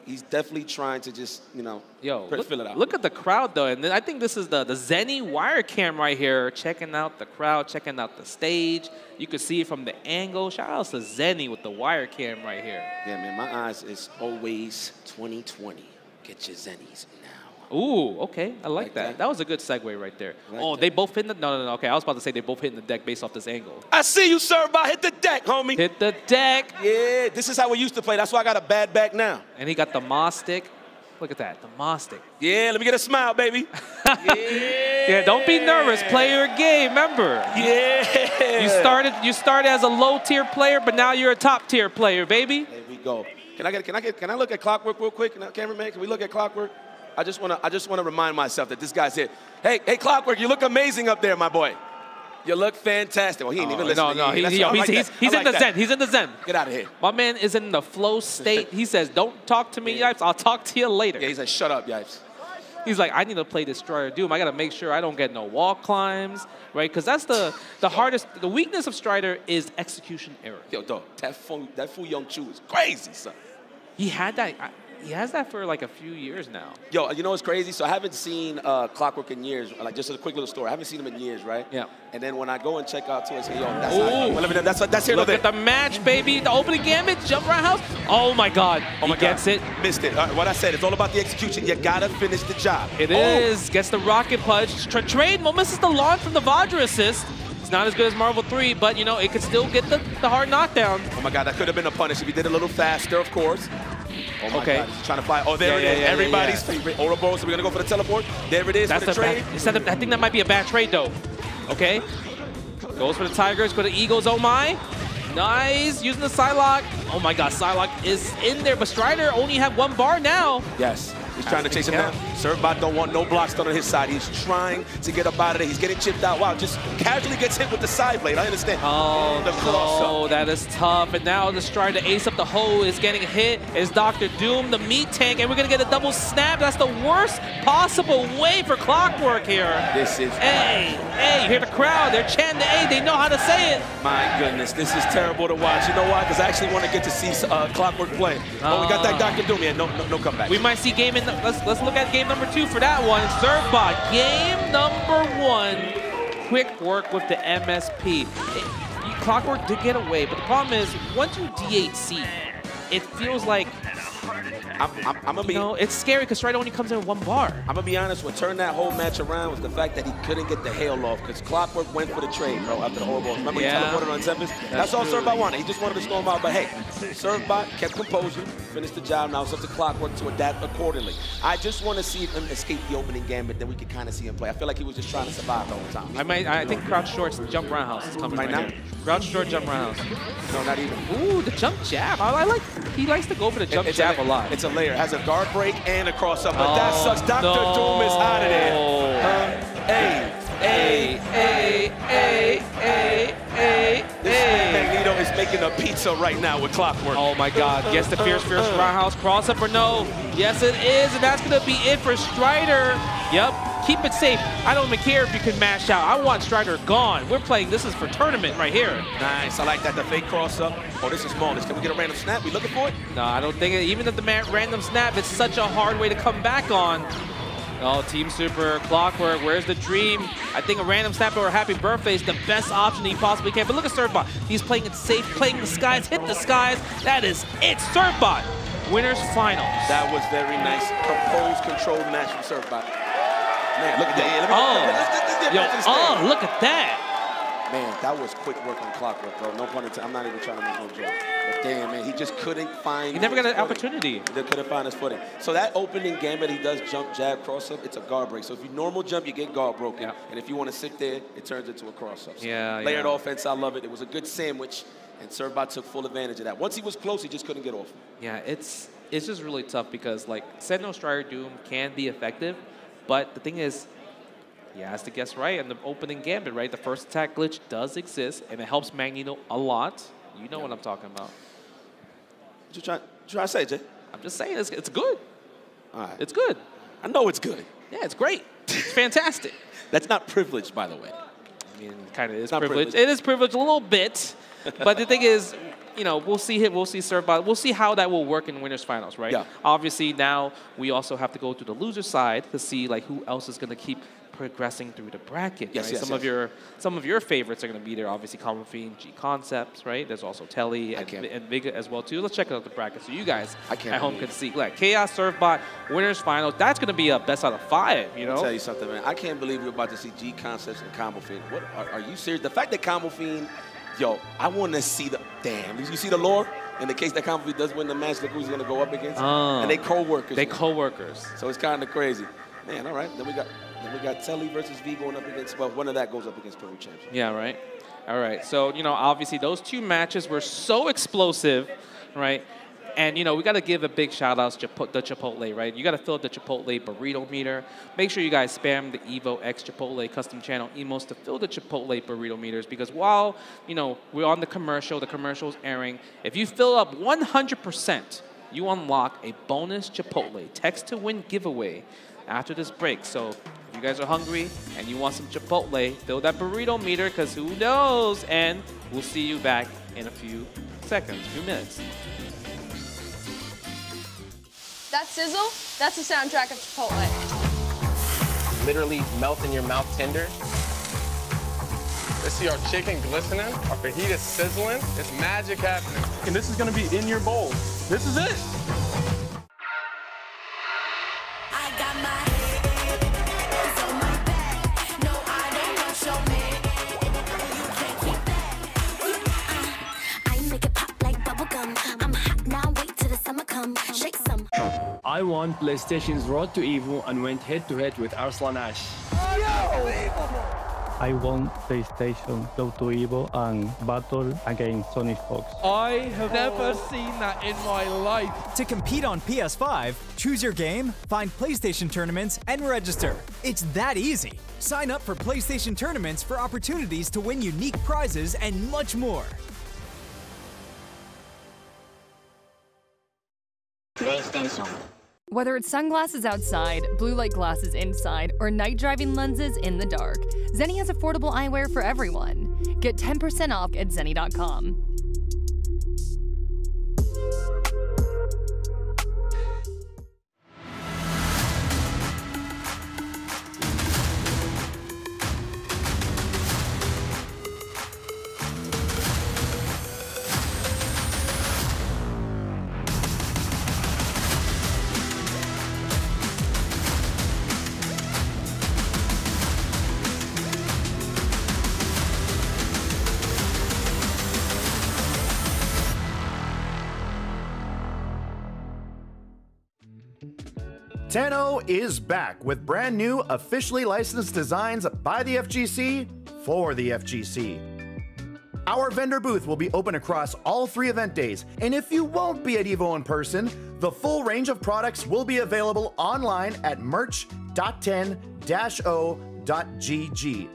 He's definitely trying to just, you know, fill it out. Look at the crowd, though. And I think this is the Zenny wire cam right here, checking out the crowd, checking out the stage. You can see it from the angle. Shout out to Zenny with the wire cam right here. Yeah, man, my eyes is always 2020. Get your Zennies now. Ooh, okay. I like that. That was a good segue right there. They both hit the... No. Okay, I was about to say they both hit in the deck based off this angle. I see you, Servbot. Hit the deck, homie. Hit the deck. Yeah, this is how we used to play. That's why I got a bad back now. And he got the Moss stick. Look at that, the Moss stick. Yeah, let me get a smile, baby. Yeah, don't be nervous. Play your game, remember. Yeah. You started as a low-tier player, but now you're a top-tier player, baby. There we go. Can I look at Clockwork real quick? Cameraman, can we look at Clockwork? I just want to remind myself that this guy's here. Hey, Clockwork, you look amazing up there, my boy. You look fantastic. Well, he ain't even listening. No, he's in the Zen. He's in the Zen. Get out of here. My man is in the flow state. He says, don't talk to me, Yipes. I'll talk to you later. Yeah, he said, shut up, Yipes. He's like, I need to play this Strider Doom. I got to make sure I don't get no wall climbs, right? Because that's the hardest. The weakness of Strider is execution error. Yo, dog, that fool Young Chu is crazy, son. He had that. He has that for like a few years now. Yo, you know what's crazy? So I haven't seen Clockwork in years. Like, just a quick little story. I haven't seen him in years, right? Yeah. And then when I go and check out too, I say, yo, that's here. Look at the match, baby. The opening gambit, jump roundhouse. Oh my God. He gets it. Missed it. What I said, it's all about the execution. You gotta finish the job. It is. Gets the rocket punch. Trade misses the launch from the Vajra assist. It's not as good as Marvel 3, but you know, it could still get the hard knockdown. Oh my God, that could have been a punish if he did a little faster, of course. Oh my God, he's trying to fight. Oh, there it is. Everybody's favorite. Ouroboros, so we're going to go for the teleport. There it is. That's for the trade. I think that might be a bad trade, though. Okay. Goes for the Tigers, for the Eagles. Oh, my. Nice. Using the Psylocke. Oh, my God. Psylocke is in there, but Strider only have one bar now. Yes. He's trying to chase him down. Servbot don't want no blocks done on his side. He's trying to get up out of there. He's getting chipped out. Wow, just casually gets hit with the side blade. I understand. Oh, no, that is tough. And now the Strider to ace up the hole is getting hit. Is Dr. Doom, the meat tank, and we're going to get a double snap. That's the worst possible way for Clockwork here. This is... Hey, you hear the crowd. They're chanting the A. They know how to say it. My goodness, this is terrible to watch. You know why? Because I actually want to get to see Clockwork play. Oh, we got that Dr. Doom. Yeah, no comeback. We might see game in... Let's look at game number 2 for that one. Servbot, game number 1. Quick work with the MSP. Clockwork did get away, but the problem is, once you D8C, it feels like... I'm gonna be... it's scary because Strider only comes in with one bar. I'm gonna be honest, what turned that whole match around was the fact that he couldn't get the hail off because Clockwork went for the trade, bro, after the Ouroboros. Remember he teleported on Zephyrs? That's all Servbot wanted. He just wanted to storm out, but hey, Servbot kept composure, finished the job. Now it's up to Clockwork to adapt accordingly. I just want to see him escape the opening gambit, then we could kind of see him play. I feel like he was just trying to survive the whole time. I think crouch short's jump roundhouse is coming right now. Crouch short jump roundhouse. No, not even. Ooh, the jump jab. He likes to go for the jump jab a lot. It's a layer. It has a guard break and a cross up, but that sucks. Dr. Doom is out of there. This Magneto is making a pizza right now with Clockwork. Oh my God, yes, the fierce roundhouse cross up or no? Yes, it is, and that's gonna be it for Strider. Yep, keep it safe. I don't even care if you can mash out. I want Strider gone. We're playing, this is for tournament right here. Nice, I like that, the fake cross up. Oh, this is smallest. Can we get a random snap? We looking for it? No, I don't think it, even if the random snap, it's such a hard way to come back on. Oh, Team Super, Clockwork, where's the dream? I think a random snap or a happy birthday is the best option he possibly can. But look at Surfbot. He's playing it safe, playing the skies, hit the skies. That is it, Surfbot. Winners finals. That was very nice. Composed, controlled match from Surfbot. Man, look at that. Yeah, look at that. Man, that was quick work on Clockwork, bro. No pun intended. I'm not even trying to make no joke. But damn, man, he just couldn't find. He never got an opportunity. He couldn't find his footing. So that opening gambit, he does jump, jab, cross up. It's a guard break. So if you normal jump, you get guard broken. Yeah. And if you want to sit there, it turns into a cross up. So layered offense, I love it. It was a good sandwich, and Surfbot took full advantage of that. Once he was close, he just couldn't get off. Yeah, it's just really tough because like Sentinel Strider Doom can be effective, but the thing is, he has to guess right in the opening gambit, right? The first attack glitch does exist, and it helps Magneto a lot. You know what I'm talking about. What you trying to say, Jay? I'm just saying it's good. All right. It's good. I know it's good. Yeah, it's great. It's fantastic. That's not privileged, by the way. I mean, kind of is not privileged. It is privileged a little bit, but the thing is, you know, we'll see Surfbot. We'll see how that will work in winners finals, right? Yeah. Obviously, now we also have to go to the loser side to see like who else is going to keep progressing through the bracket. Yes, right? yes, Some of your favorites are going to be there. Obviously, Kombat Fiend, G Concepts, right? There's also Telly and Viga as well too. Let's check out the bracket so you guys at home can see. Like Chaos, Surfbot, winners finals. That's going to be a best out of 5. You know. I'll tell you something, man. I can't believe we're about to see G Concepts and Kombat Fiend. What are you serious? The fact that Kombat Fiend, yo, I want to see the damn. You see the lore? In the case that Kombat Fiend does win the match, look who he's going to go up against. And they co-workers. They co-workers. So it's kind of crazy. Man, all right. Then we got Telly versus V going up against, well, one of that goes up against Peru Champion. Yeah, right. All right. So, you know, obviously those two matches were so explosive, right? And, you know, we got to give a big shout out to the Chipotle, right? You got to fill up the Chipotle burrito meter. Make sure you guys spam the Evo X Chipotle custom channel emos to fill the Chipotle burrito meters because while, you know, we're on the commercial's airing, if you fill up 100%, you unlock a bonus Chipotle text to win giveaway after this break. So if you guys are hungry and you want some Chipotle, fill that burrito meter because who knows? And we'll see you back in a few seconds, few minutes. That sizzle, that's the soundtrack of Chipotle. Literally melt in your mouth tender. Let's see our chicken glistening, our fajita sizzling. It's magic happening. And this is gonna be in your bowl. This is it. I won PlayStation's Road to Evo and went head-to-head with Arslan Ash. I won PlayStation Road to Evo and battled against Sonic Fox. I have never seen that in my life. To compete on PS5, choose your game, find PlayStation tournaments, and register. It's that easy. Sign up for PlayStation tournaments for opportunities to win unique prizes and much more. PlayStation. Whether it's sunglasses outside, blue light glasses inside, or night driving lenses in the dark, Zenni has affordable eyewear for everyone. Get 10% off at Zenni.com. Tenno is back with brand new, officially licensed designs by the FGC for the FGC. Our vendor booth will be open across all 3 event days, and if you won't be at EVO in person, the full range of products will be available online at merch.10-o.gg.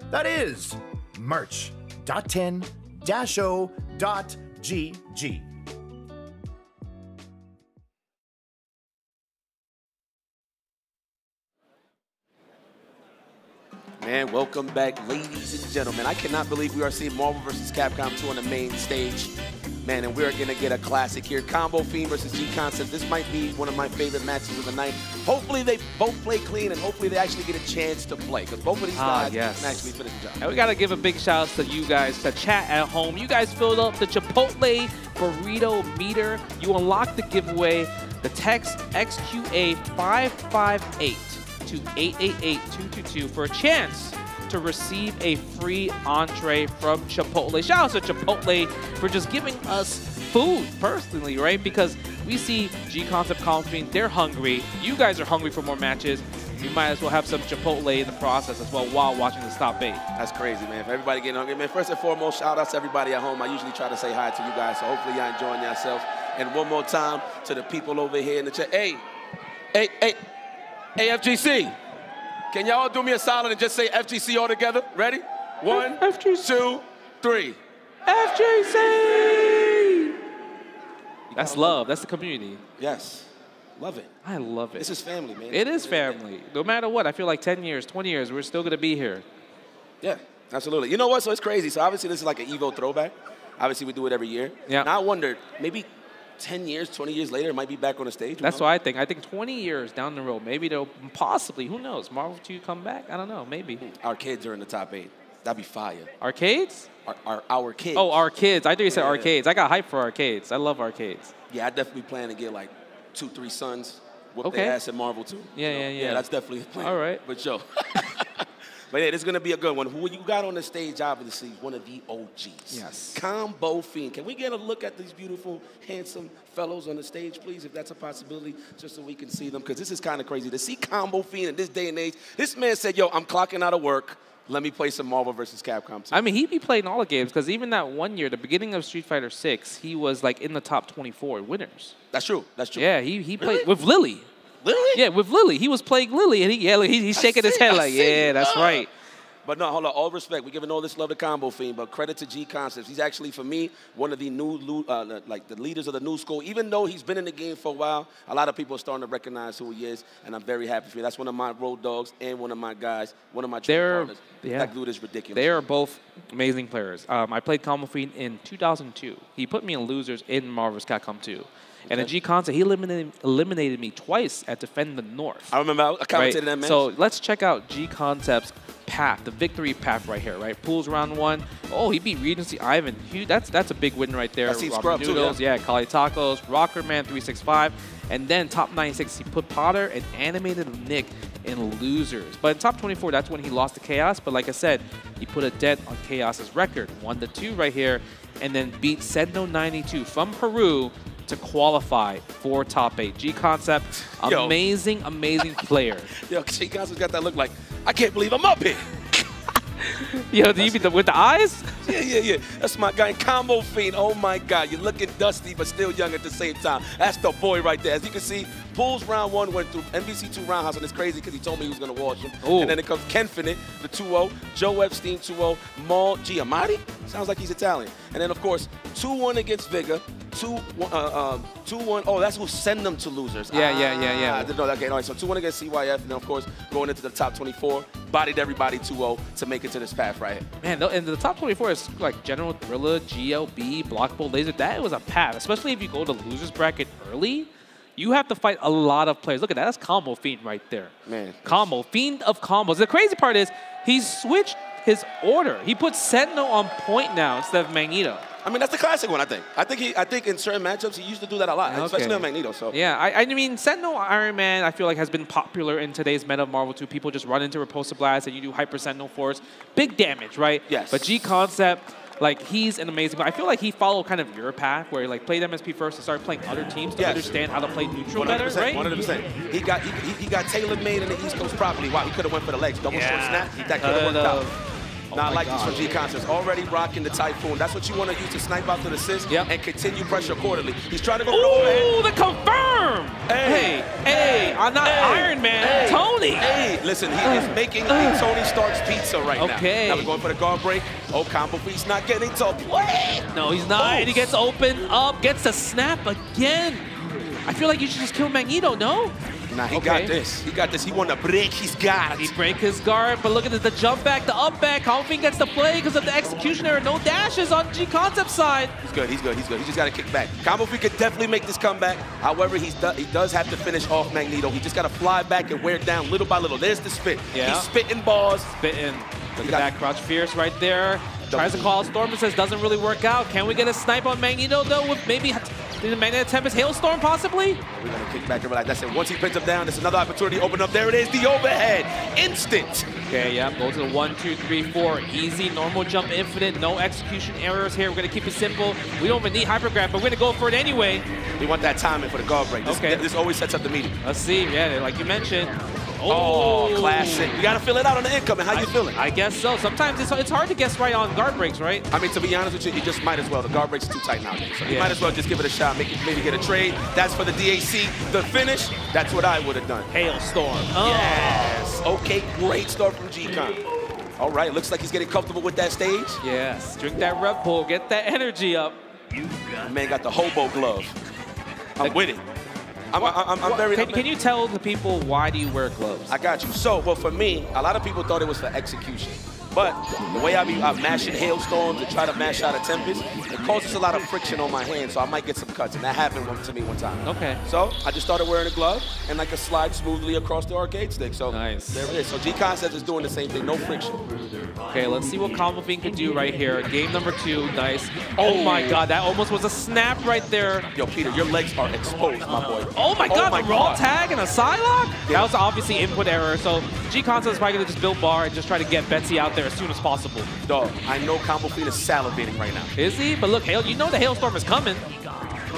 That is merch.10-o.gg. MvC2.GG. Man, welcome back, ladies and gentlemen. I cannot believe we are seeing Marvel vs. Capcom 2 on the main stage. Man, and we're going to get a classic here. Combo Fiend versus G-Concept. This might be one of my favorite matches of the night. Hopefully they both play clean, and hopefully they actually get a chance to play, because both of these guys can actually finish the job. And we got to give a big shout out to you guys, to chat at home. You guys filled up the Chipotle Burrito Meter. You unlocked the giveaway. The text XQA558 to 888-222 for a chance to receive a free entree from Chipotle. Shout out to Chipotle for just giving us food personally, right? Because we see G-Concept Comfy, they're hungry. You guys are hungry for more matches. You might as well have some Chipotle in the process as well while watching this top 8. That's crazy, man. For everybody getting hungry. Man, first and foremost, shout out to everybody at home. I usually try to say hi to you guys, so hopefully y'all enjoying yourselves. And one more time to the people over here in the chat. Hey, FGC. Can y'all do me a solid and just say FGC all together? Ready? 1, 2, 3. FGC! That's love. That's the community. Yes. Love it. I love it. This is family, man. It is family. No matter what, I feel like 10 years, 20 years, we're still going to be here. Yeah, absolutely. You know what? So it's crazy. So obviously this is like an Evo throwback. Obviously we do it every year. Yeah. Now I wondered, maybe 10 years, 20 years later, it might be back on the stage. That's what I think. I think 20 years down the road, maybe they'll possibly, who knows, Marvel 2 come back? I don't know, maybe. Our kids are in the top 8. That'd be fire. Arcades? Our kids. Oh, arcades. I thought you said arcades. I got hyped for arcades. I love arcades. Yeah, I definitely plan to get like 2, 3 sons. Whoop their ass at Marvel 2. Yeah. That's definitely the plan. All right. But yo. But yeah, this is going to be a good one. Who you got on the stage, obviously, one of the OGs. Yes. Combo Fiend. Can we get a look at these beautiful, handsome fellows on the stage, please, if that's a possibility, just so we can see them? Because this is kind of crazy. To see Combo Fiend in this day and age, this man said, yo, I'm clocking out of work. Let me play some Marvel vs. Capcom 2. I mean, he'd be playing all the games, because even that one year, the beginning of Street Fighter 6, he was like in the top 24 winners. That's true. That's true. Yeah, he played with Lily. Lily? Yeah, with Lily. He was playing Lily, and he's shaking his head like, yeah, that's right. But no, hold on, all respect. We're giving all this love to Combo Fiend, but credit to G-Concepts. He's actually, for me, one of the new, like the leaders of the new school. Even though he's been in the game for a while, a lot of people are starting to recognize who he is, and I'm very happy for you. That's one of my road dogs and one of my guys, one of my training partners. That dude is ridiculous. They are both amazing players. I played Combo Fiend in 2002. He put me in losers in Marvel vs. Capcom 2. And at G-Concept, he eliminated me twice at Defend the North. I remember I commentated that match. So let's check out G-Concept's path, the victory path right here, right? Pools round 1. Oh, he beat Regency Ivan. That's a big win right there. That's Scrub Noodles, too, yeah. Kali Tacos, Rocker Man 365. And then top 96, he put Potter and animated Nick in losers. But in top 24, that's when he lost to Chaos. But like I said, he put a dent on Chaos's record. 1-2 right here. And then beat Sendo92 from Peru to qualify for top 8. G-Concept, amazing, amazing player. Yo, G-Concept's got that look like, I can't believe I'm up here. Yo, do you mean with the eyes? Yeah. That's my guy, Combo Fiend. Oh my God, you're looking dusty but still young at the same time. That's the boy right there. As you can see, Pools round 1 went through MvC2 Roundhouse, and it's crazy because he told me he was going to watch him. Ooh. And then it comes Kenfinite, the 2-0, Joe Epstein 2-0, Maul Giamatti? Sounds like he's Italian. And then, of course, 2-1 against Vigor, 2-1. Oh, that's who send them to losers. Yeah. I didn't know that game. All right, so 2-1 against CYF, and then, of course, going into the top 24, bodied everybody 2-0 to make it to this path right here. Man, and the top 24 is like General Thriller, GLB, Block Bolt Laser. That was a path, especially if you go to losers bracket early. You have to fight a lot of players. Look at that. That's Combo Fiend right there. Man. Combo. Fiend of combos. The crazy part is he switched his order. He put Sentinel on point now instead of Magneto. I mean, that's the classic one, I think. I think in certain matchups, he used to do that a lot, especially on Magneto. So yeah, I mean, Sentinel Iron Man, I feel like has been popular in today's meta of Marvel 2. People just run into Repulsor Blast and you do Hyper Sentinel Force. Big damage, right? Yes. But G-Concept, like, he's an amazing, but I feel like he followed kind of your path where he like played MSP first and started playing other teams to understand how to play neutral better, right? 100%. He got tailor-made in the East Coast properly. Wow, he could have went for the legs. Double short snap. That could have worked out. Now, I like this from G-Concepts. Already rocking the Typhoon. That's what you want to use to snipe out to the assist and continue pressure accordingly. He's trying to go for the overhead. Ooh, the confirm! Hey, I'm not Iron Man, Tony! Hey, listen, he is making a Tony Stark's pizza right now. Okay. Now we're going for the guard break. Oh, Combo Feet's not getting to play. No, he's not. And he gets open up, gets the snap again. I feel like you should just kill Magneto, no? Nah, he got this. He got this. He want to break. He's got it. He break his guard, but look at the jump back, the up back. Combo Feet gets the play because of the execution error. No dashes on G-Concept side. He's good. He's good. He's good. He just got to kick back. Combo Feet could definitely make this comeback. However, he does have to finish off Magneto. He just got to fly back and wear it down little by little. There's the spit. Yeah. He's spitting balls. Spitting. Look at that crouch fierce right there. Tries to call Storm, but says doesn't really work out. Can we get a snipe on Magneto though? With maybe the Magneto Tempest Hailstorm possibly? We're gonna kick back and relax. That's it. Once he pins him down, there's another opportunity to open up. There it is, the overhead, instant. Okay, yeah, go to the 1, 2, 3, 4. Easy, normal jump, infinite, no execution errors here. We're gonna keep it simple. We don't even need hypergraph, but we're gonna go for it anyway. We want that timing for the guard break. This always sets up the meeting. Let's see, yeah, like you mentioned. Oh, classic. You gotta fill it out on the incoming. How you feeling? I guess so. Sometimes it's hard to guess right on guard breaks, right? I mean, to be honest with you, you just might as well. The guard breaks are too tight nowadays. So you might as well just give it a shot, maybe get a trade. That's for the DAC. The finish, that's what I would have done. Hailstorm. Oh. Yes. Okay, great start from G-Con. All right, looks like he's getting comfortable with that stage. Yes, drink that Red Bull, get that energy up. Man got the hobo glove. I'm with it. I'm very. Can you tell the people why do you wear gloves? I got you. So, well, for me, a lot of people thought it was for execution. But the way I'm mashing hailstorms and try to mash out a Tempest, it causes a lot of friction on my hand, so I might get some cuts, and that happened to me one time. Okay. So I just started wearing a glove, and I could slide smoothly across the arcade stick. So nice. There it is. So G-Concepts is doing the same thing, no friction. Okay, let's see what Combo Fiend can do right here. Game number 2, nice. Oh my God, that almost was a snap right there. Yo, Peter, your legs are exposed, my boy. Oh my God, the raw tag and a Psylocke? Yeah. That was obviously input error, so G-Concepts is probably gonna just build bar and just try to get Betsy out there as soon as possible. Dog, I know Combo Fiend is salivating right now. Is he? But look, you know the hailstorm is coming.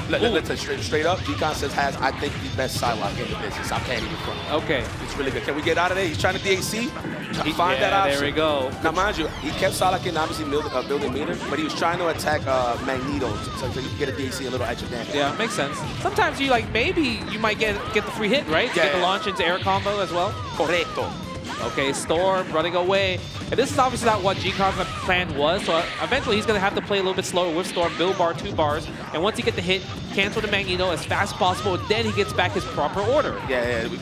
Let's straight up. G-Concepts has, I think, the best Psylocke in the business. I can't even front. Okay. It's really good. Can we get out of there? He's trying to DAC. Find that option. There we go. Now, mind you, he kept Psylocke in, obviously building meter, but he was trying to attack Magneto, so you can get a DAC a little extra damage. Yeah, makes sense. Sometimes you maybe you might get the free hit, right? Yeah. Get the launch into air combo as well. Correcto. Okay, Storm running away. And this is obviously not what G-Concept's plan was, so eventually he's going to have to play a little bit slower with Storm, build bar 2 bars, and once he gets the hit, cancel the Magneto as fast as possible, and then he gets back his proper order. Yeah, we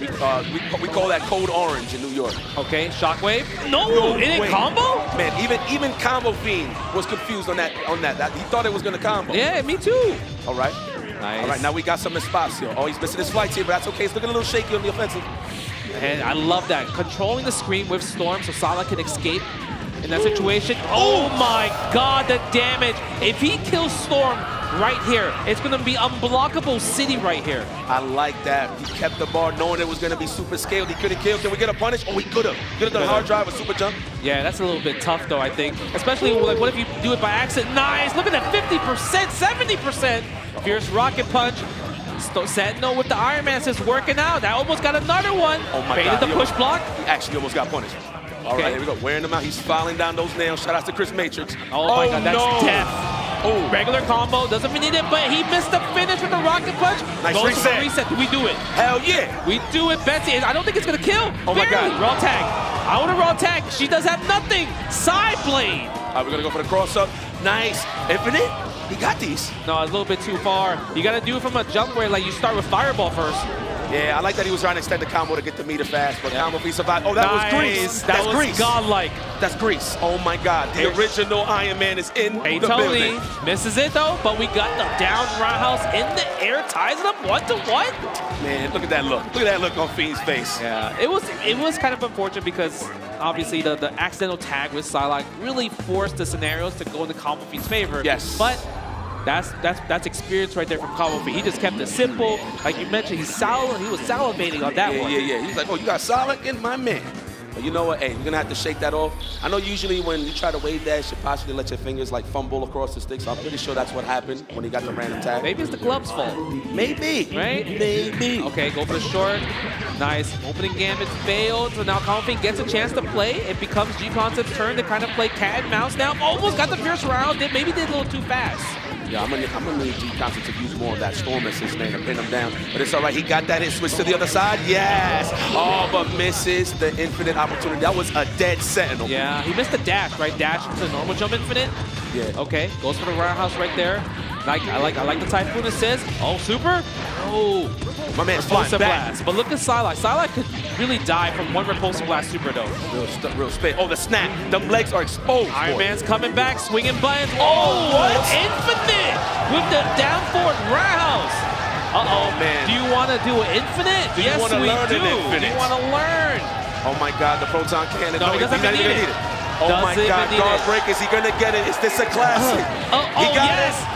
call that code orange in New York. Okay, Shockwave. No, it didn't combo? Man, even Combo Fiend was confused on that. He thought it was going to combo. Yeah, me too. All right. Nice. All right, now we got some espacio. Oh, he's missing his flights here, but that's okay. It's looking a little shaky on the offensive. And I love that. Controlling the screen with Storm so Sala can escape in that situation. Oh my God, the damage. If he kills Storm right here, it's going to be unblockable city right here. I like that. He kept the bar knowing it was going to be super scaled. He couldn't kill. Can we get a punish? Oh, he could have. Could have done a hard drive with super jump. Yeah, that's a little bit tough though, I think. Especially like, what if you do it by accident? Nice. Look at that 50%, 70%. Fierce rocket punch. Sentinel with the Iron Man is working out. That almost got another one. Oh my God. Baited the push block. He actually almost got punished. All right, here we go. Wearing them out. He's filing down those nails. Shout out to Chris Matrix. Oh my God, that's death. Oh, regular combo. Doesn't need it, but he missed the finish with the rocket punch. Nice Goes reset. For reset. Do we do it? Hell yeah. We do it, Betsy. I don't think it's going to kill. Oh my God. Raw tag. I want a raw tag. She does have nothing. Side blade. All right, we're going to go for the cross-up. Nice. Infinite. He got these. No, it's a little bit too far. You got to do it from a jump where like you start with Fireball first. Yeah, I like that he was trying to extend the combo to get the meter fast, but Combo Feet survived. Oh, that was grease. That was grease. Godlike. That's grease. Oh my God. The original Iron Man is in the Tony building. Misses it though, but we got the down roundhouse in the air, ties it up 1-1. Man, look at that look. Look at that look on Fiend's face. Yeah, it was kind of unfortunate because obviously the accidental tag with Psylocke really forced the scenarios to go in the Combo Fiend's favor. Yes. But that's experience right there from Combo Fiend. He just kept it simple. Like you mentioned, he was salivating on that one. Yeah. He's like, oh, you got Psylocke in my man. But you know what? Hey, you're going to have to shake that off. I know usually when you try to wave dash, you possibly let your fingers like fumble across the stick. So I'm pretty sure that's what happened when he got the random tag. Maybe it's the glove's fault. Maybe. Right? Maybe. Okay, go for the short. Nice. Opening gambit failed. So now Kombat gets a chance to play. It becomes G-Concept's turn to kind of play cat and mouse now. Almost got the fierce round. Maybe did a little too fast. Yeah, I'm gonna need G-Concept to use more of that Storm Assist, man, to pin him down. But it's all right. He got that hit switch to the other side. Yes. Oh, but misses the infinite opportunity. That was a dead Sentinel. Yeah, he missed the dash, right? Dash into the normal jump infinite. Yeah. Okay, goes for the roundhouse right there. I like the Typhoon Assist. Oh, super. Oh. My man's flying back. Blast. But look at Silac. Silac could really die from one repulsive blast super though. Real spin. Oh, the snap. The legs are exposed. Iron Man's coming back, swinging buttons. Oh, what? Infinite with the down forward roundhouse. Uh-oh. Man. Do you want to do an infinite? Do you yes, want to we learn do. an infinite? Do you want to learn? Oh my God, the proton cannon. No, he doesn't even need it. Oh my God, guard break. Is he gonna get it? Is this a classic? He got yes. it.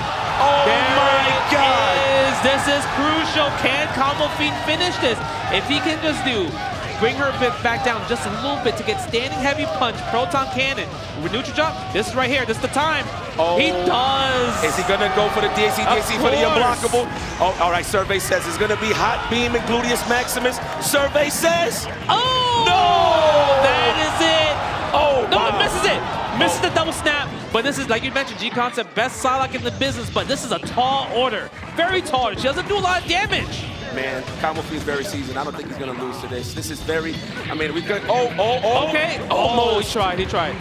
Oh my God. This is crucial. Can Combo Fiend finish this? If he can just bring her back down just a little bit to get standing heavy punch, proton cannon, neutral jump. This is right here. This is the time. Oh. He does. Is he gonna go for the DAC for the unblockable? Oh, all right. Survey says it's gonna be hot beam and gluteus maximus. Survey says. Oh no! That is it. Oh no, wow. It misses it. Misses the double snap. But this is, like you mentioned, G-Concept, best Silac in the business, but this is a tall order. Very tall order. She doesn't do a lot of damage. Man, Combo Fiend's very seasoned. I don't think he's going to lose to this. This is very, I mean, we could, oh. Okay. Almost. Oh, he tried.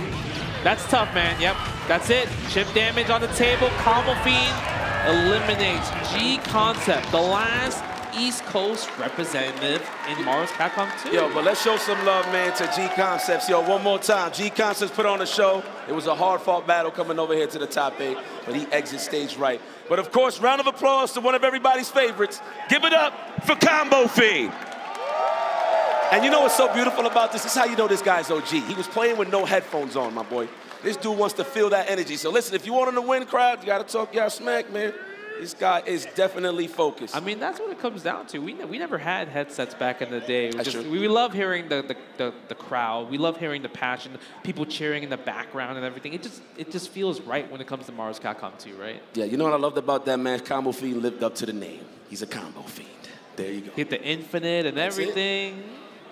That's tough, man. Yep, that's it. Chip damage on the table. Combo Fiend eliminates G-Concept, the last East Coast representative in Marvel's Capcom 2. Yo, but let's show some love, man, to G-Concepts. Yo, one more time. G-Concepts put on a show. It was a hard-fought battle coming over here to the top 8, but he exits stage right. But, of course, round of applause to one of everybody's favorites. Give it up for Combo Fiend. And you know what's so beautiful about this? This is how you know this guy's OG. He was playing with no headphones on, my boy. This dude wants to feel that energy. So, listen, if you want him to win, crowd, you got to talk y'all smack, man. This guy is definitely focused. I mean, that's what it comes down to. We never had headsets back in the day. That's true. We love hearing the crowd. We love hearing the passion, people cheering in the background and everything. It just feels right when it comes to Marvel's Capcom 2, right? Yeah, you know what I loved about that match? Combo Fiend lived up to the name. He's a Combo Fiend. There you go. Hit the infinite and That's everything.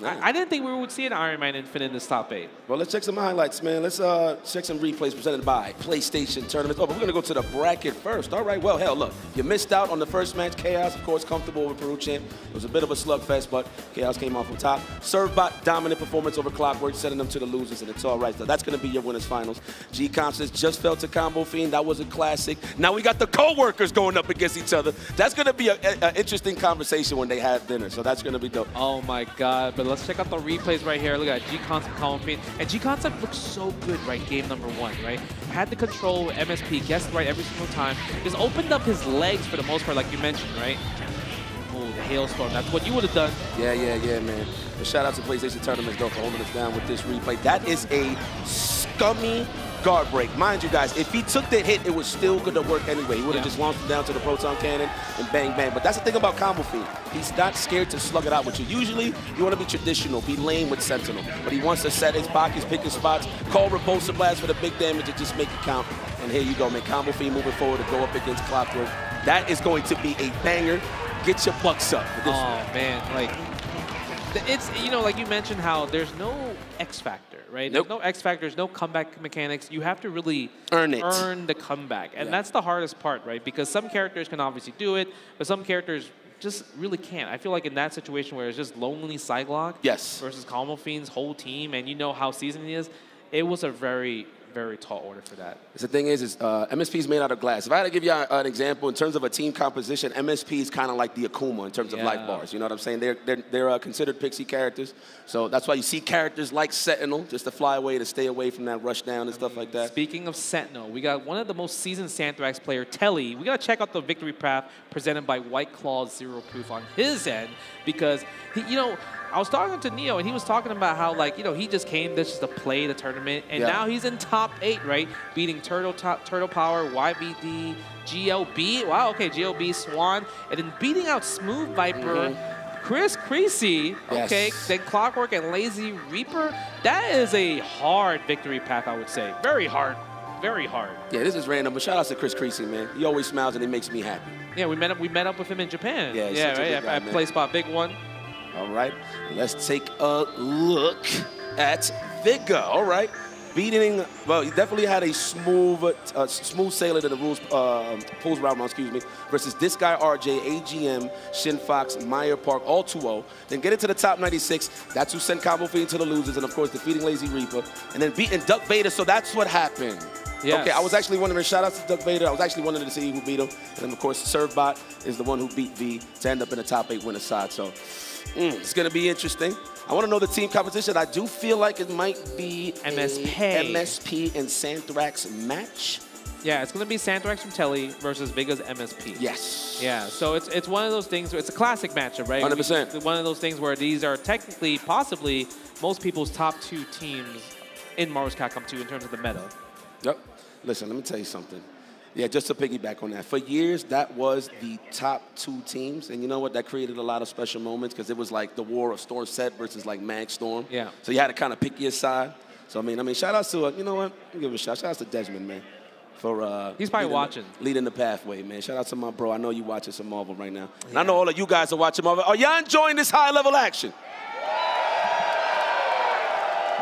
I didn't think we would see an Iron Man Infinite in this top 8. Well, let's check some highlights, man. Let's check some replays presented by PlayStation Tournaments. Oh, but we're going to go to the bracket first. All right, well, hell, look. You missed out on the first match. Chaos, of course, comfortable over Peru champ. It was a bit of a slugfest, but Chaos came off on top. Servbot, dominant performance over Clockwork, sending them to the losers, and it's all right. So that's going to be your winners finals. G-Concepts just fell to Combo Fiend. That was a classic. Now we got the co-workers going up against each other. That's going to be an interesting conversation when they have dinner, so that's going to be dope. Oh, my God. But let's check out the replay right here. Look at G-Concept, Combo Fiend. And G-Concept looks so good, right? Game number 1, right? Had the control with MSP, guessed right every single time. Just opened up his legs for the most part, like you mentioned, right? Oh, the hailstorm. That's what you would have done. Yeah, man. But shout out to PlayStation Tournaments, though, for holding us down with this replay. That is a scummy guard break. Mind you guys, if he took the hit, it was still going to work anyway. He would have just launched it down to the proton cannon and bang, bang. But that's the thing about Combo Fiend. He's not scared to slug it out with you. Usually, you want to be traditional, be lame with Sentinel. But he wants to set his pockets, pick his spots, call repulsive blast for the big damage and just make it count. And here you go, man. Combo Fiend moving forward to go up against Clockwork. That is going to be a banger. Get your bucks up. Oh, man. Like, it's, you know, like you mentioned how there's no X factor, right? Nope. There's no X factor, there's no comeback mechanics. You have to really earn the comeback. And that's the hardest part, right? Because some characters can obviously do it, but some characters just really can't. I feel like in that situation where it's just lonely Psylocke versus Combo Fiend's whole team, and you know how seasoned he is, it was a very, very tall order for that. The thing is MSP is made out of glass. If I had to give you an example in terms of a team composition, MSP is kind of like the Akuma in terms of life bars. You know what I'm saying? They're considered pixie characters. So that's why you see characters like Sentinel just to fly away, to stay away from that rush down and stuff like that. Speaking of Sentinel, we got one of the most seasoned Santhrax player, Telly. We got to check out the victory path presented by White Claw's Zero Proof on his end because, you know, I was talking to Neo, and he was talking about how, like, you know, he just came just to play the tournament, and now he's in top 8, right? Beating Turtle Power, YBD, GLB. Wow, okay, GLB, Swan, and then beating out Smooth Viper, Chris Creasy, okay, then Clockwork and Lazy Reaper. That is a hard victory path, I would say. Very hard. Very hard. Yeah, this is random, but shout out to Chris Creasy, man. He always smiles and he makes me happy. Yeah, we met up with him in Japan. Yeah, right. At Play Spot Big One. All right, let's take a look at Vigga. All right, beating. Well, he definitely had a smooth sailing in the pools round, excuse me, versus this guy RJ, AGM, Shin Fox, Meyer Park, all 2-0. Then get into the top 96. That's who sent Combo Fiend to the losers, and of course defeating Lazy Reaper, and then beating Duck Vader. So that's what happened. Yes. Okay, I was actually wondering, shout out to Duck Vader. I was actually wondering to see who beat him. And then, of course, Servbot is the one who beat V to end up in the top 8 winner side. So it's going to be interesting. I want to know the team competition. I do feel like it might be MSP and Santhrax match. Yeah, it's going to be Santhrax from Telly versus Vigga's MSP. Yes. Yeah, so it's one of those things, it's a classic matchup, right? 100%. One of those things where these are technically, possibly, most people's top 2 teams in Marvel's Capcom 2 in terms of the meta. Yep. Listen, let me tell you something. Yeah, just to piggyback on that. For years, that was the top 2 teams. And you know what? That created a lot of special moments because it was like the war of Storm Set versus like Mag Storm. Yeah. So you had to kind of pick your side. So, I mean, shout out to, you know what? Let me give him a shout. Shout out to Desmond, man. For he's probably watching. Leading the pathway, man. Shout out to my bro. I know you watching some Marvel right now. And I know all of you guys are watching Marvel. Are y'all enjoying this high-level action?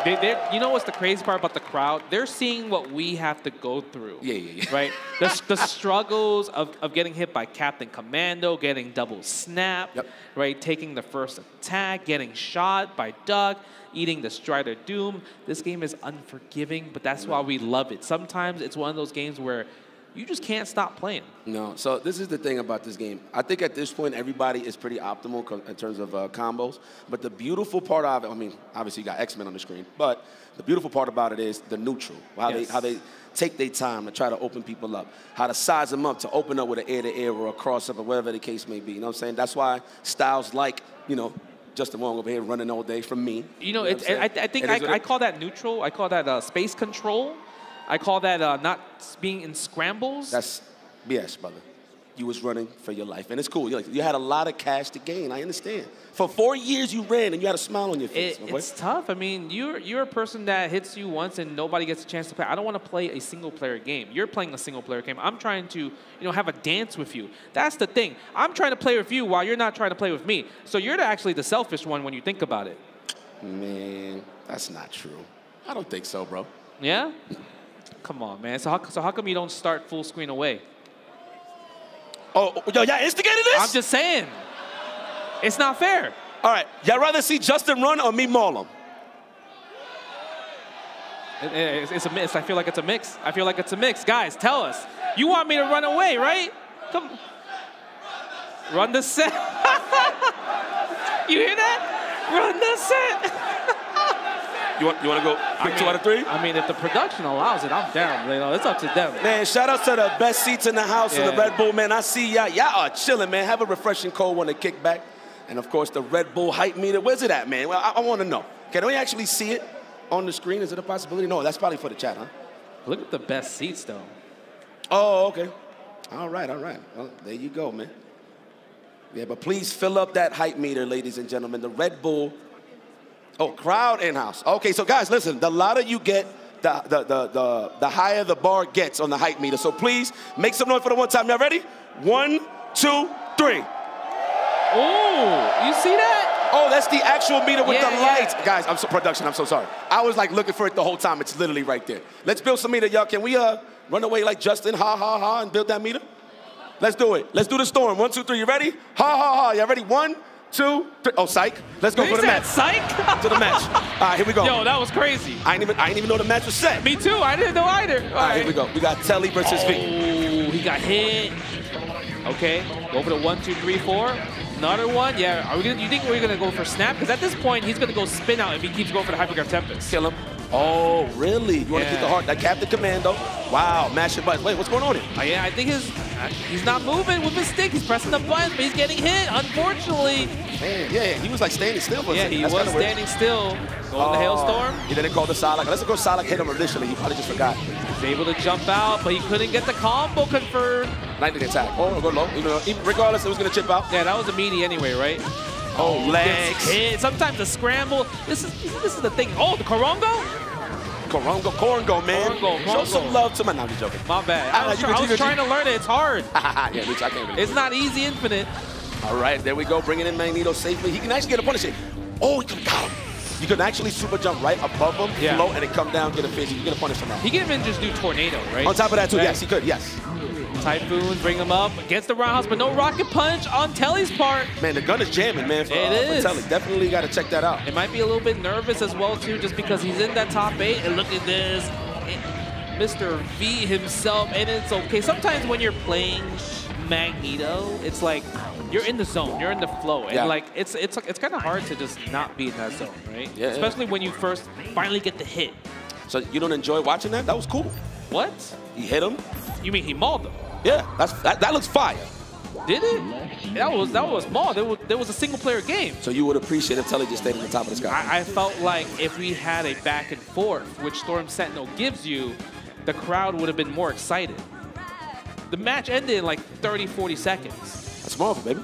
You know what's the crazy part about the crowd? They're seeing what we have to go through. Yeah. Right? The struggles of getting hit by Captain Commando, getting double snap, right? Taking the first attack, getting shot by Duck, eating the Strider Doom. This game is unforgiving, but that's why we love it. Sometimes it's one of those games where you just can't stop playing. No, so this is the thing about this game. I think at this point, everybody is pretty optimal in terms of combos. But the beautiful part of it, I mean, obviously you got X-Men on the screen, but the beautiful part about it is the neutral, how they take their time to try to open people up, how to size them up to open up with an air-to-air or a cross-up or whatever the case may be. You know what I'm saying? That's why styles like, you know, Justin Wong over here running all day from me. You know, I think I call that neutral. I call that space control. I call that not being in scrambles. That's BS, brother. You was running for your life, and it's cool. You had a lot of cash to gain. I understand. For 4 years you ran, and you had a smile on your face. It's tough. I mean, you're a person that hits you once, and nobody gets a chance to play. I don't want to play a single-player game. You're playing a single-player game. I'm trying to, have a dance with you. That's the thing. I'm trying to play with you while you're not trying to play with me. So you're actually the selfish one when you think about it. Man, that's not true. I don't think so, bro. Yeah. Come on, man. So how come you don't start full screen away? Oh, y'all instigated this? I'm just saying. It's not fair. All right. Y'all rather see Justin run or me maul him? It's a mix. I feel like it's a mix. I feel like it's a mix. Guys, tell us. You want me to run away, right? Come. Run the set. You hear that? Run the set. You want to go quick 2 out of 3? I mean, if the production allows it, I'm down. It's up to them. Man, shout out to the best seats in the house and the Red Bull, man. I see y'all. Y'all are chilling, man. Have a refreshing cold one to kick back. And, of course, the Red Bull hype meter. Where's it at, man? Well, I want to know. Can we actually see it on the screen? Is it a possibility? No, that's probably for the chat, huh? Look at the best seats, though. Oh, okay. All right. Well, there you go, man. Yeah, but please fill up that hype meter, ladies and gentlemen. The Red Bull. Oh, crowd in-house. Okay, so guys, listen, the louder you get, the higher the bar gets on the hype meter. So please, make some noise for the one time. Y'all ready? 1, 2, 3. Oh, you see that? Oh, that's the actual meter with the lights. Guys, production, I'm so sorry. I was like looking for it the whole time. It's literally right there. Let's build some meter, y'all. Can we run away like Justin, ha, ha, ha, and build that meter? Let's do it. Let's do the storm. 1, 2, 3. You ready? Ha, ha, ha. Y'all ready? 1, 2, 3. Oh, psych. Let's go for the match. Psych? To the match. All right, here we go. Yo, that was crazy. I didn't even know the match was set. Me too. I didn't know either. All right, here we go. We got Telly versus V. Oh, he got hit. Okay, go for the 1, 2, 3, 4. Another one. Yeah. You think we're gonna go for snap? Because at this point, he's gonna go spin out if he keeps going for the Hypergraph Tempest. Kill him. Oh, really? You want to get the heart? That Captain Commando. Wow, mash your buttons. Wait, what's going on here? Yeah, I think he's not moving with his stick. He's pressing the buttons, but he's getting hit, unfortunately. Man, yeah, he was like standing still for a second. Yeah, he was standing still. Going the Hailstorm. He didn't call the Solak. Unless of course Solak hit him initially. He probably just forgot. He's able to jump out, but he couldn't get the combo confirmed. Lightning attack. Oh, go low. Even regardless, it was going to chip out. Yeah, that was a meaty anyway, right? Oh, legs. Sometimes the scramble. This is the thing. Oh, the Korongo? Korongo, man. Korongo. Show some love to my. No, I'm just joking. My bad. I was trying to learn it. It's hard. Yeah, bitch, I can't really. It's not easy infinite. All right, there we go. Bringing in Magneto safely. He can actually get a punish. Oh, he could have got him. You can actually super jump right above him, float, and then come down, get a finish. You can get a punish from that. He can even just do Tornado, right? On top of that, too. Yes, he could. Yes. Typhoon, bring him up against the roundhouse, but no rocket punch on Telly's part. Man, the gun is jamming, man, for Telly. Definitely got to check that out. It might be a little bit nervous as well, too, just because he's in that top 8. And look at this. Mr. V himself, and it's okay. Sometimes when you're playing Magneto, it's like you're in the zone, you're in the flow, and like it's kind of hard to just not be in that zone, right? Yeah. Especially when you first finally get the hit. So you don't enjoy watching that? That was cool. What? He hit him. You mean he mauled him? Yeah, that looks fire. Did it? That was mauled. There was a single player game. So you would appreciate if Telly just stayed on the top of the sky. I felt like if we had a back and forth, which Storm Sentinel gives you, the crowd would have been more excited. The match ended in like 30, 40 seconds. That's Marvel, baby.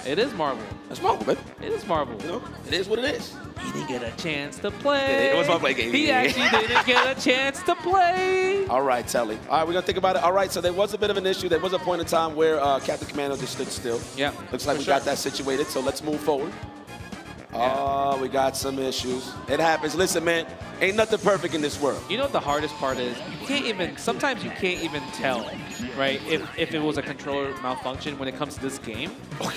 It is Marvel. That's Marvel, baby. It is Marvel. You know, it is what it is. He didn't get a chance to play. It was my play game. He actually didn't get a chance to play. All right, Telly. All right, we're going to think about it. All right, so there was a bit of an issue. There was a point in time where Captain Commando just stood still. Yeah. Looks like we got that situated, so let's move forward. Oh, we got some issues. It happens. Listen, man, ain't nothing perfect in this world. You know what the hardest part is? You can't even, sometimes you can't even tell, right, if it was a controller malfunction when it comes to this game.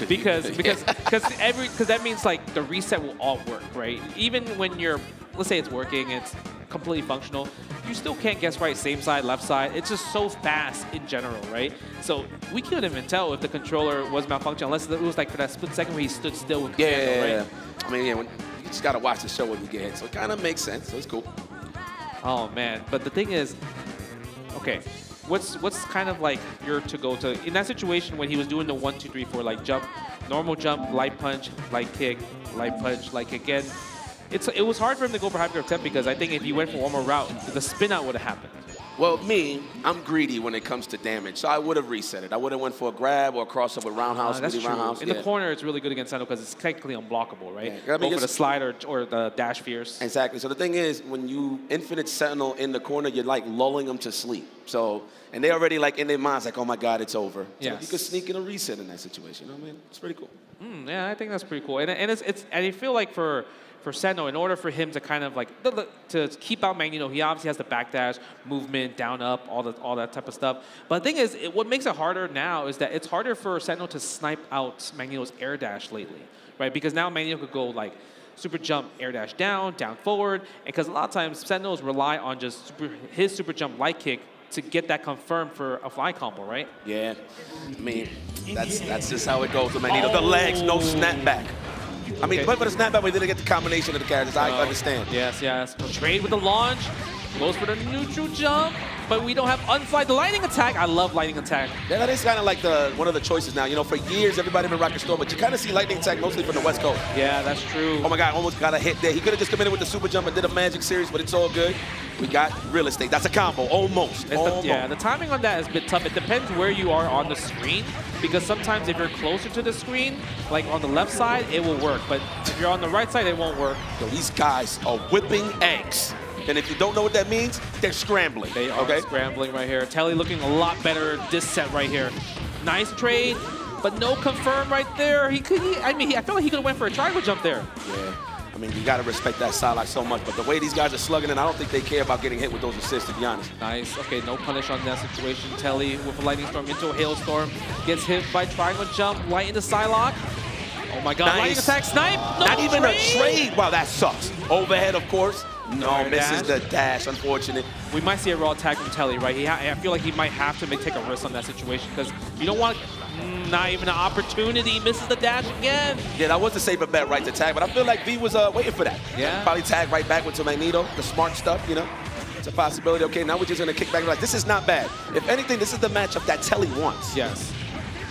Because that means like the reset will all work, right? Even when you're, let's say it's working, it's completely functional, you still can't guess right, same side, left side. It's just so fast in general, right? So we couldn't even tell if the controller was malfunctioning unless it was like for that split second where he stood still with Commando, right? I mean, you just got to watch the show when you get hit. So it kind of makes sense. So it's cool. Oh, man. But the thing is, okay, what's kind of like your to-go-to? In that situation when he was doing the 1, 2, 3, 4, like jump, normal jump, light punch, light kick, light punch, light kick again, it was hard for him to go for hyper attempt because I think if he went for one more route, the spin out would have happened. Well, I'm greedy when it comes to damage, so I would have reset it. I would have went for a grab or a crossover with roundhouse. That's true. Roundhouse. In the corner, it's really good against Sentinel because it's technically unblockable, right? Yeah. I mean, go for the slide or the dash fierce. Exactly. So the thing is, when you infinite Sentinel in the corner, you're like lulling them to sleep. So, and they're already like in their minds like, oh my God, it's over. So yes. you could sneak in a reset in that situation. You know what I mean? It's pretty cool. Yeah, I think that's pretty cool. And I feel like for Sentinel, in order for him to kind of like to keep out Magneto, he obviously has the backdash, movement, down, up, all that type of stuff. But the thing is, what makes it harder now is that it's harder for Sentinel to snipe out Magneto's air dash lately, right? Because now Magneto could go like super jump, air dash down, down forward, and because a lot of times Sentinels rely on just his super jump light kick to get that confirmed for a fly combo, right? Yeah, I mean that's just how it goes with Magneto. The legs, no snapback. I mean, but a snapback, we didn't get the combination of the characters. I understand. Yes. Trade with the launch. Goes for the neutral jump. But we don't have unfly. The lightning attack. I love lightning attack. Yeah, that is kind of like one of the choices now. You know, for years, everybody been rocking Storm, but you kind of see lightning attack mostly from the West Coast. Yeah, that's true. Oh, my God, almost got a hit there. He could have just come in with the super jump and did a magic series, but it's all good. We got real estate. That's a combo, almost. Yeah, the timing on that is a bit tough. It depends where you are on the screen, because sometimes if you're closer to the screen, like on the left side, it will work. But if you're on the right side, it won't work. Yo, these guys are whipping eggs. And if you don't know what that means, they're scrambling. They are scrambling right here. Telly looking a lot better this set right here. Nice trade, but no confirm right there. I feel like he could have went for a triangle jump there. Yeah. I mean, you got to respect that Psylocke so much, but the way these guys are slugging, and I don't think they care about getting hit with those assists, to be honest. Nice. Okay, no punish on that situation. Telly with a lightning storm into a hailstorm. Gets hit by triangle jump, light into Psylocke. Oh my God, lightning attack, snipe. No Not even a trade. Wow, that sucks. Overhead, of course. No, misses the dash, unfortunate. We might see a raw attack from Telly, right? I feel like he might have to take a risk on that situation because you don't want not even an opportunity. Misses the dash again. Yeah, that was the safer bet, right, to tag, but I feel like V was waiting for that. Yeah. Probably tag right back into Magneto, the smart stuff, you know? It's a possibility. Okay, now we're just going to kick back. Like, this is not bad. If anything, this is the matchup that Telly wants. Yes.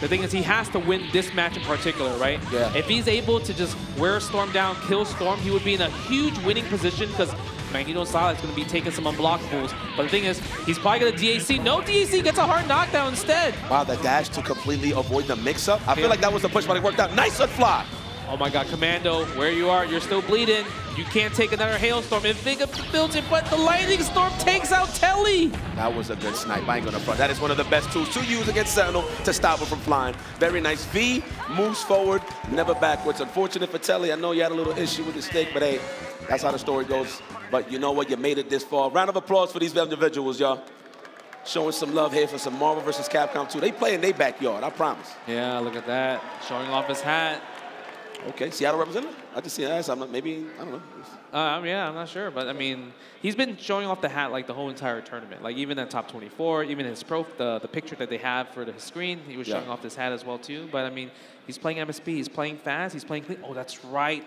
The thing is, he has to win this match in particular, right? Yeah. If he's able to just wear Storm down, kill Storm, he would be in a huge winning position because Magneto and Celes is going to be taking some unblockables. But the thing is, he's probably going to DAC. No DAC, gets a hard knockdown instead. Wow, the dash to completely avoid the mix-up. I feel like that was the push, but it worked out. Nice unfly. Oh my God, Commando, where you are, you're still bleeding. You can't take another hailstorm. And Vega builds it, but the lightning storm takes out Telly. That was a good snipe. I ain't gonna front. That is one of the best tools to use against Sentinel to stop him from flying. Very nice. V moves forward, never backwards. Unfortunate for Telly. I know you had a little issue with the stick, but hey, that's how the story goes. But you know what? You made it this far. Round of applause for these individuals, y'all. Showing some love here for some Marvel vs. Capcom 2. They play in their backyard, I promise. Yeah, look at that. Showing off his hat. Okay, Seattle representative? I just see that. I'm not, maybe, I don't know. Yeah, I'm not sure. But, I mean, he's been showing off the hat, like, the whole entire tournament. Like, even at top 24, even his the picture that they have for the screen, he was showing off this hat as well, too. But, I mean, he's playing MSP. He's playing fast. He's playing clean. Oh, that's right.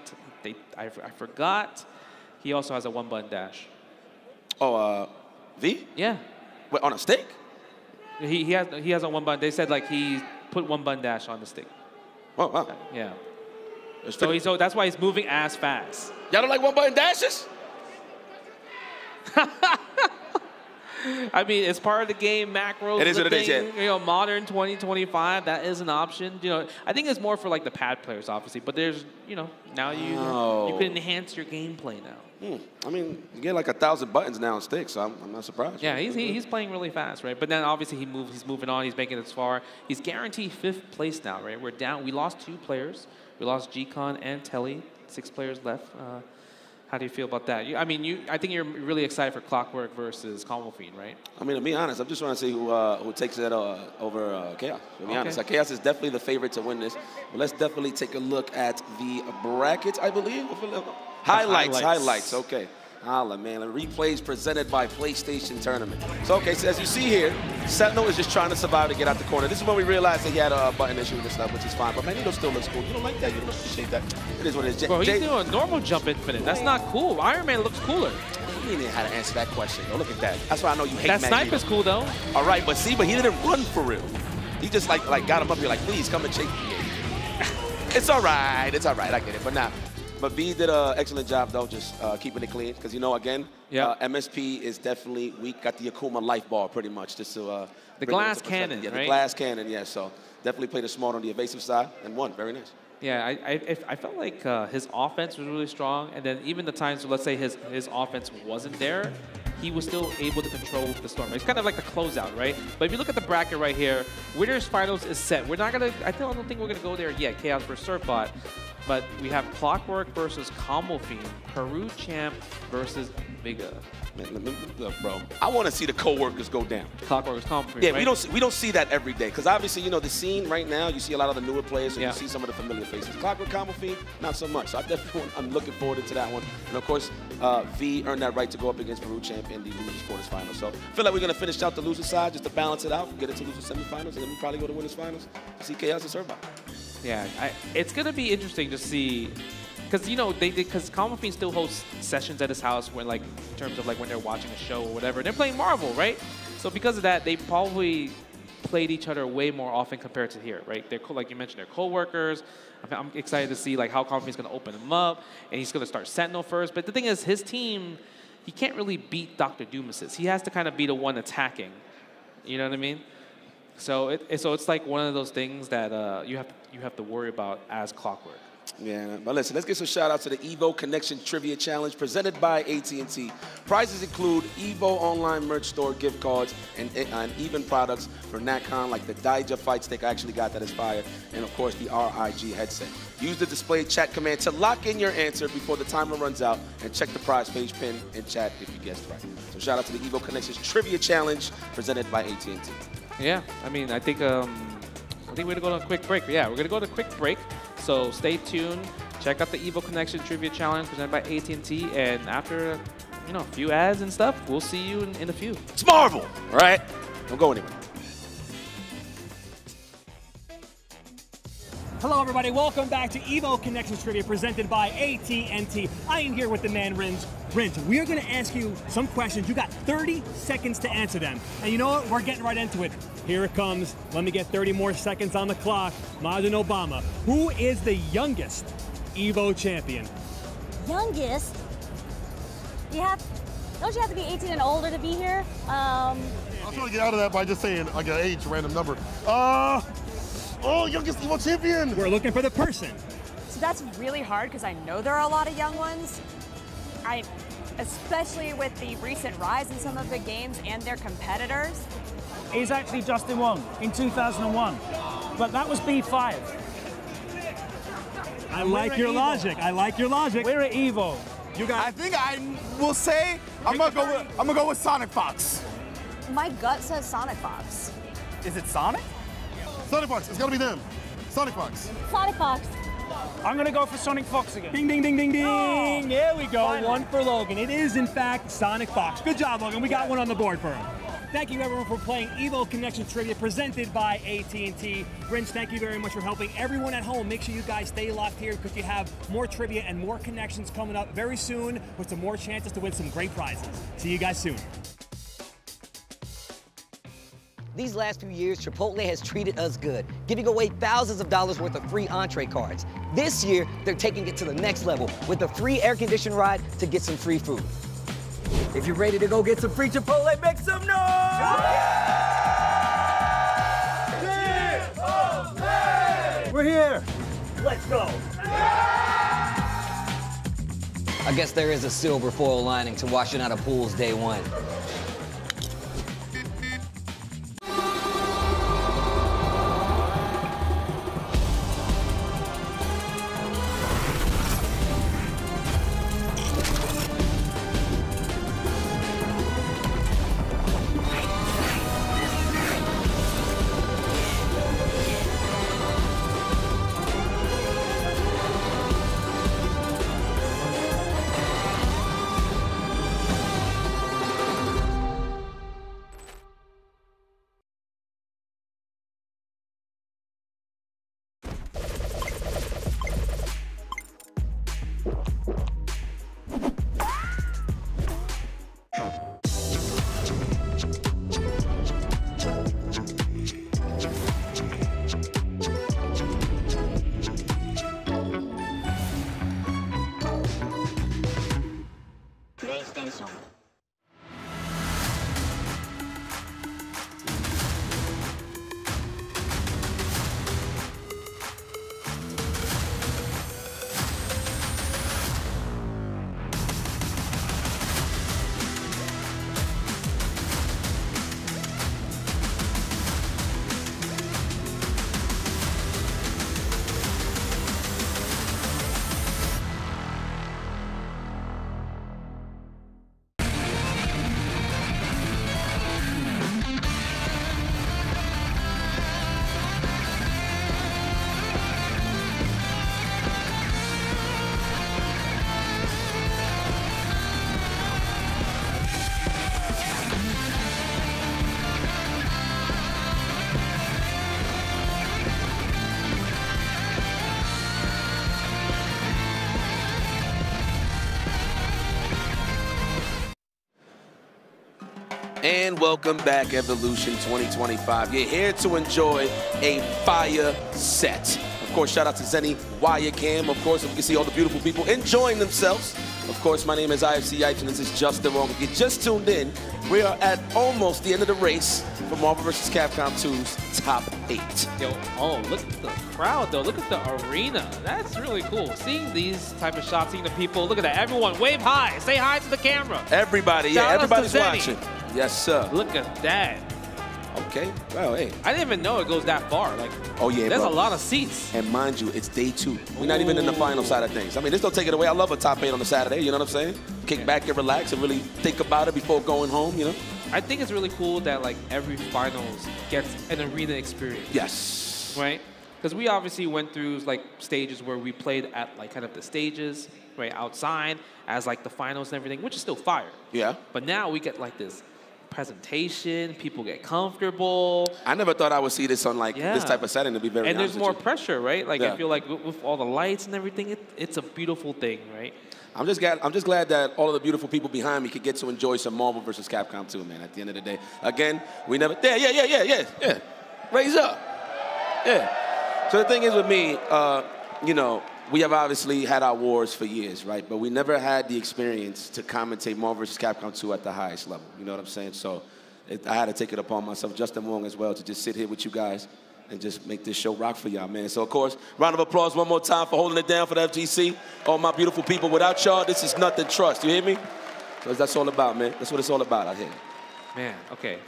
I forgot. He also has a one-button dash. Oh, V? Yeah. Wait, on a stick? He has a one-button. They said, like, he put one-button dash on the stick. Oh, wow. Yeah. So that's why he's moving as fast. Y'all don't like one-button dashes? I mean, it's part of the game, macros. It is what it is, yeah. You know, modern 2025, that is an option. You know, I think it's more for like the pad players, obviously. But there's, you know, now you can enhance your gameplay now. I mean, you get like 1,000 buttons now on sticks, so I'm not surprised. Yeah, he's playing really fast, right? But then obviously he's moving on. He's making it as far. He's guaranteed 5th place now, right? We're down. We lost 2 players. We lost G-Con and Telly. 6 players left. How do you feel about that? I think you're really excited for Clockwork versus Combo Fiend, right? I mean, to be honest, I'm just trying to see who takes it over Chaos. To be honest, like, Chaos is definitely the favorite to win this. But let's definitely take a look at the brackets, I believe. Highlights. Okay. Holla, man. Replays presented by PlayStation Tournament. So, okay, so as you see here, Sentinel is just trying to survive to get out the corner. This is when we realized that he had a button issue with this stuff, which is fine. But Magneto still looks cool. You don't like that. You don't appreciate that. It is what it is. Bro, he's doing a normal jump infinite. That's not cool. Iron Man looks cooler. He didn't know how to answer that question. Oh, look at that. That's why I know you hate that Magneto. snipe is cool, though. All right, but he didn't run for real. He just, like got him up here like, please, come and chase me. It's all right. It's all right. I get it. But now. But V did an excellent job, though, just keeping it clean. Because, you know, again, MSP is definitely weak. Got the Akuma life ball, pretty much, just to the glass cannon, yeah, right? The glass cannon, yeah. So definitely played it smart on the evasive side and won. Very nice. Yeah, I felt like his offense was really strong. And then even the times, let's say his offense wasn't there, he was still able to control the storm. It's kind of like the closeout, right? But if you look at the bracket right here, winners finals is set. We're not gonna. I don't think we're gonna go there yet. Chaos versus Surfbot, but we have Clockwork versus Combo Fiend, Peru Champ versus Vega. Man, look, bro. I want to see the co-workers go down. Clockwork versus Combo Fiend. Yeah, right? we don't see that every day because obviously, you know, the scene right now, you see a lot of the newer players, so you see some of the familiar faces. Clockwork, Combo Fiend, not so much. So I'm looking forward to that one. And of course, V earned that right to go up against Peru Champ in the losers quarters finals. So I feel like we're gonna finish out the losers side just to balance it out, get into losers semifinals, and then we probably go to winners finals. See Chaos and Surfbot. Yeah, it's gonna be interesting to see. Because, you know, because Combo Fiend still hosts sessions at his house when, like, in terms of, like, when they're watching a show or whatever. And they're playing Marvel, right? So because of that, they probably played each other way more often compared to here, right? They're, like you mentioned, they're co-workers. I'm excited to see, like, how Combo Fiend's going to open them up. And he's going to start Sentinel first. But the thing is, his team, he can't really beat Dr. Doomas's. He has to kind of be the one attacking. You know what I mean? So it's like one of those things that you have to worry about as Clockwork. Yeah, but listen, let's get some shout-outs to the EVO Connection Trivia Challenge presented by AT&T. Prizes include EVO Online Merch Store gift cards and even products for NatCon, like the Daija Fight Stick. I actually got that as fire. And, of course, the RIG headset. Use the display chat command to lock in your answer before the timer runs out, and check the prize page pin in chat if you guessed right. So shout-out to the EVO Connections Trivia Challenge presented by AT&T. Yeah, I mean, I think we're going to go to a quick break. Yeah, we're going to go to a quick break. So stay tuned. Check out the EVO Connection Trivia Challenge presented by AT&T. And after, you know, a few ads and stuff, we'll see you in a few. It's Marvel, all right? Don't go anywhere. Hello, everybody. Welcome back to EVO Connections Trivia presented by AT&T. I am here with the man, Rins. Rins, we are going to ask you some questions. You got 30 seconds to answer them. And you know what? We're getting right into it. Here it comes. Let me get 30 more seconds on the clock. Majin Obama. Who is the youngest EVO champion? Youngest? Don't you have to be 18 and older to be here? I was trying to get out of that by just saying like an age, random number. Youngest EVO champion. We're looking for the person. So that's really hard because I know there are a lot of young ones. Especially with the recent rise in some of the games and their competitors. He's actually Justin Wong in 2001, but that was B5. I like your logic. I like your logic. We're at Evo. You got. I think I will say I'm gonna go with Sonic Fox. My gut says Sonic Fox. Is it Sonic? Sonic Fox. It's gotta be them. Sonic Fox. Sonic Fox. I'm gonna go for Sonic Fox again. Ding, ding, ding, ding, ding. Oh, There we go. finally. One for Logan. It is, in fact, Sonic Fox. Good job, Logan. We got one on the board for him. Thank you, everyone, for playing Evo Connection Trivia presented by AT&T. Rince, thank you very much for helping everyone at home. Make sure you guys stay locked here because you have more trivia and more connections coming up very soon with some more chances to win some great prizes. See you guys soon. These last few years, Chipotle has treated us good, giving away thousands of dollars worth of free entree cards. This year, they're taking it to the next level with a free air-conditioned ride to get some free food. If you're ready to go get some free Chipotle, make some noise! We're here. Let's go! I guess there is a silver foil lining to washing out of pools day one. And welcome back, Evolution 2025. You're here to enjoy a fire set. Of course, shout out to Zenny Wyatt. Of course, we can see all the beautiful people enjoying themselves. Of course, my name is IFC Yipes, and this is Justin Wong. If you just tuned in, we are at almost the end of the race for Marvel vs. Capcom 2's top 8. Yo, oh, look at the crowd, though. Look at the arena. That's really cool. Seeing these type of shots, seeing the people. Look at that. Everyone, wave hi. Say hi to the camera. Everybody, yeah, everybody's watching. Yes, sir. Look at that. Okay, well, hey. I didn't even know it goes that far. Like, oh yeah, there's bro. a lot of seats. And mind you, it's day 2. We're not even in the final side of things. I mean, this don't take it away. I love a top 8 on a Saturday, you know what I'm saying? Kick back and relax and really think about it before going home, you know? I think it's really cool that like every finals gets an arena experience. Yes. Right? Because we obviously went through like stages where we played at like kind of the stages, right, outside as like the finals and everything, which is still fire. Yeah. But now we get like this presentation, people get comfortable. I never thought I would see this on like this type of setting, to be very honest. And there's more pressure, right? Like Yeah. I feel like with all the lights and everything, it's a beautiful thing, right? I'm just glad that all of the beautiful people behind me could get to enjoy some Marvel vs. Capcom 2, man, at the end of the day. Again, we never, yeah. Raise up. Yeah. So the thing is with me, you know, we have obviously had our wars for years, right? But we never had the experience to commentate Marvel vs. Capcom 2 at the highest level. You know what I'm saying? So I had to take it upon myself, Justin Wong as well, to just sit here with you guys and just make this show rock for y'all, man. So, of course, round of applause one more time for holding it down for the FGC. All my beautiful people. Without y'all, this is nothing. Trust. You hear me? So that's all about, man. That's what it's all about out here. Man, okay.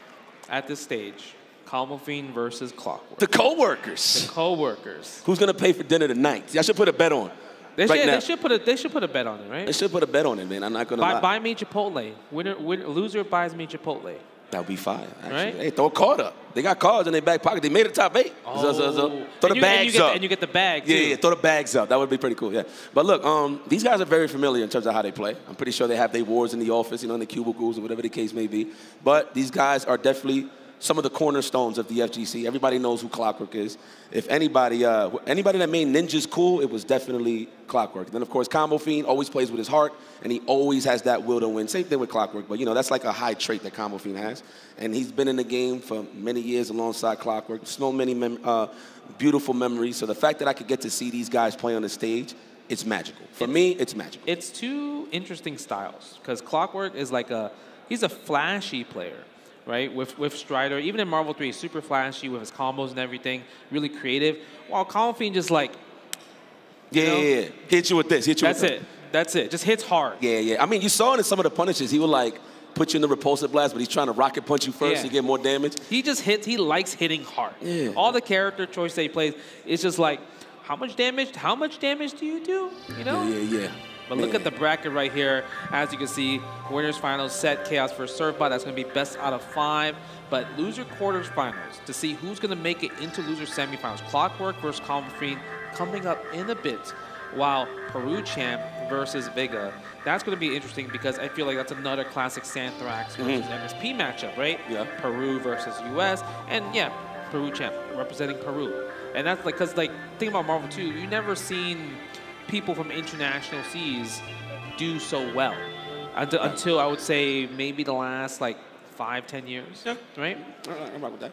At this stage, Combo versus Clockwork. The co-workers. The co-workers. Who's going to pay for dinner tonight? Y'all should put a bet on. They should put a bet on it, right? They should put a bet on it, man. I'm not going to lie. Buy me Chipotle. Loser buys me Chipotle. That would be fire, actually. Right? Hey, throw a card up. They got cards in their back pocket. They made it top 8. Oh. Throw the bags up. And you get the bag, too. Yeah, throw the bags up. That would be pretty cool, yeah. But look, these guys are very familiar in terms of how they play. I'm pretty sure they have their wars in the office, in the cubicles or whatever the case may be. But these guys are definitely some of the cornerstones of the FGC. Everybody knows who Clockwork is. If anybody that made ninjas cool, it was definitely Clockwork. Then, of course, Combo Fiend always plays with his heart, and he always has that will to win. Same thing with Clockwork, but, that's like a high trait that Combo Fiend has. And he's been in the game for many years alongside Clockwork. So many beautiful memories. So the fact that I could get to see these guys play on the stage, it's magical. For me, it's magical. It's two interesting styles, because Clockwork is like he's a flashy player. Right, with Strider, even in Marvel 3, super flashy with his combos and everything, really creative. While Combo Fiend just like, yeah, hit you with this, That's it. Just hits hard. Yeah. I mean, you saw it in some of the punishes. He would like put you in the repulsive blast, but he's trying to rocket punch you first to get more damage. He just hits. He likes hitting hard. Yeah. All the character choice that he plays, it's just like, how much damage do you do? Yeah. But look at the bracket right here. As you can see, winners finals set Chaos versus Surfbot. That's going to be best out of 5. But loser quarters finals to see who's going to make it into loser semifinals. Clockwork versus Combo Fiend coming up in a bit, while Peru Champ versus Vega. That's going to be interesting because I feel like that's another classic Santhrax versus MSP matchup, right? Yeah. Peru versus US, and yeah, Peru Champ representing Peru. And that's like, because like, think about Marvel 2, you never seen people from international seas do so well until I would say maybe the last like 5-10 years, right? I'm right with that.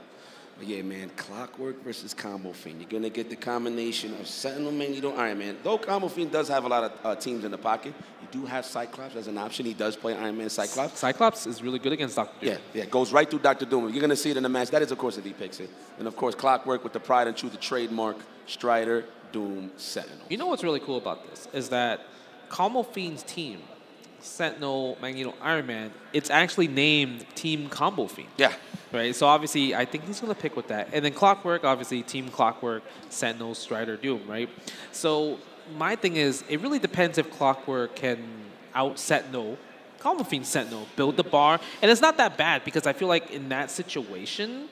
But yeah, man, Clockwork versus Combo Fiend. You're gonna get the combination of Sentinel, Magneto, Iron Man. Though Combo Fiend does have a lot of teams in the pocket, you do have Cyclops as an option. He does play Iron Man, Cyclops. Cyclops is really good against Dr. Doom. Yeah, goes right through Dr. Doom. You're gonna see it in the match. That is, of course, if he picks it. And of course, Clockwork with the pride and truth, the trademark, Strider, Doom, Sentinel. You know what's really cool about this is that Combo Fiend's team, Sentinel, Magneto, Iron Man, it's actually named Team Combo Fiend. Yeah. Right? So obviously, I think he's going to pick with that. And then Clockwork, obviously, Team Clockwork, Sentinel, Strider, Doom, right? So my thing is, it really depends if Clockwork can out-Sentinel, Combo Fiend Sentinel, build the bar. And it's not that bad because I feel like in that situation,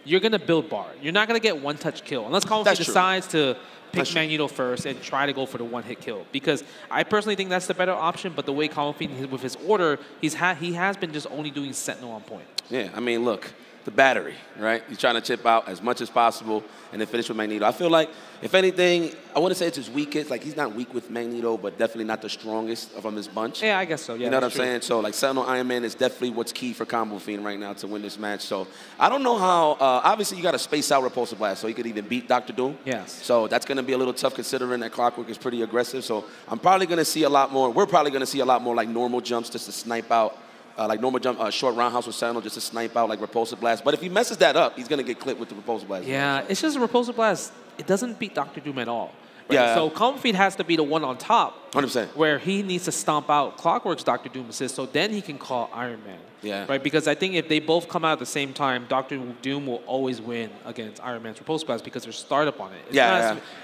you're going to build bar. You're not going to get one-touch kill unless Combo Fiend decides to pick Magneto first and try to go for the one-hit kill. Because I personally think that's the better option, but the way Combo Fiend, with his order, he has been just only doing Sentinel on point. Yeah, I mean, look, the battery, right? He's trying to chip out as much as possible and then finish with Magneto. I feel like, if anything, I wouldn't say it's his weakest. Like, he's not weak with Magneto, but definitely not the strongest from his bunch. Yeah, I guess so. Yeah, you know what I'm saying? So, like, Sentinel Iron Man is definitely what's key for Combo Fiend right now to win this match. So, I don't know how, obviously, you got to space out Repulsive Blast so he could even beat Dr. Doom. Yes. So, that's going to be a little tough considering that Clockwork is pretty aggressive. So, I'm probably going to see a lot more. We're probably going to see a lot more, like, normal jumps just to snipe out. Like normal jump, short roundhouse with Sentinel just to snipe out like Repulsive Blast. But if he messes that up, he's going to get clipped with the Repulsive Blast. Yeah, it's just a Repulsive Blast. It doesn't beat Dr. Doom at all. Right? Yeah. So Combo Fiend has to be the one on top. 100%. Where he needs to stomp out Clockwork's Dr. Doom assist, so then he can call Iron Man. Yeah. Right? Because I think if they both come out at the same time, Dr. Doom will always win against Iron Man's Repulsive Blast because there's startup on it.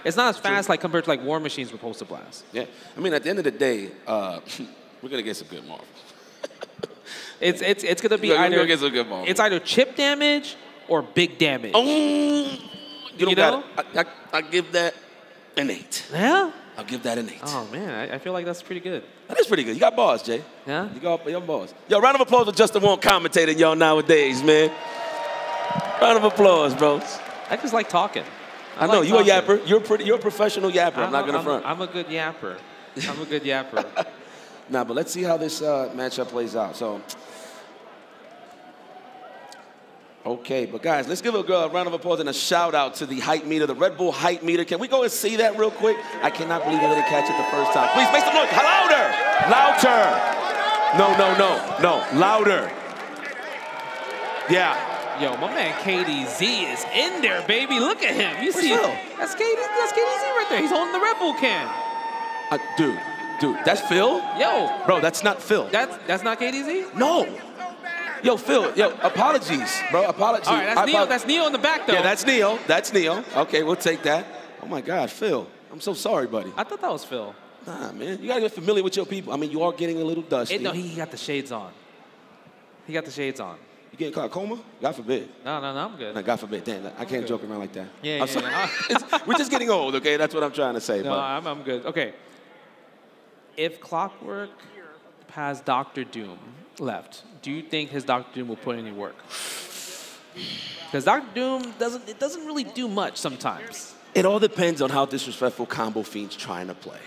It's not as fast like compared to like War Machine's Repulsive Blast. Yeah. I mean, at the end of the day, we're going to get some good Marvel. It's going to be either chip damage or big damage. You know? I give that an 8. Yeah? I'll give that an 8. Oh, man. I feel like that's pretty good. That is pretty good. You got bars, Jay. Yeah? You got your bars. Yo, round of applause for Justin Wong commentating y'all nowadays, man. Round of applause, bro. I just like talking. I know. You a yapper. You're a professional yapper. I'm not going to front. I'm a good yapper. I'm a good yapper. Nah, but let's see how this matchup plays out. So, okay, but guys, let's give a round of applause and a shout out to the hype meter, the Red Bull hype meter. Can we go and see that real quick? I cannot believe I didn't catch it the first time. Please make some noise. Louder! Louder! No. Louder. Yeah. Yo, my man KDZ is in there, baby. Look at him. You see Phil? That's KDZ right there. He's holding the Red Bull can. Dude, that's Phil? Yo. Bro, that's not Phil. That's not KDZ? No. Yo, Phil, apologies, bro, apologies. All right, that's Neo. That's Neo in the back, though. Yeah, that's Neo. That's Neo. Okay, we'll take that. Oh, my God, Phil. I'm so sorry, buddy. I thought that was Phil. Nah, man. You got to get familiar with your people. I mean, you are getting a little dusty. No, he got the shades on. He got the shades on. You getting caught coma? God forbid. No, I'm good. No, God forbid. Damn, I can't joke around like that. Yeah. We're just getting old, okay? That's what I'm trying to say. No, I'm good. Okay. If Clockwork has Dr. Doom left, do you think his Dr. Doom will put in any work? Because Dr. Doom doesn't really do much sometimes. It all depends on how disrespectful Combo Fiend's trying to play.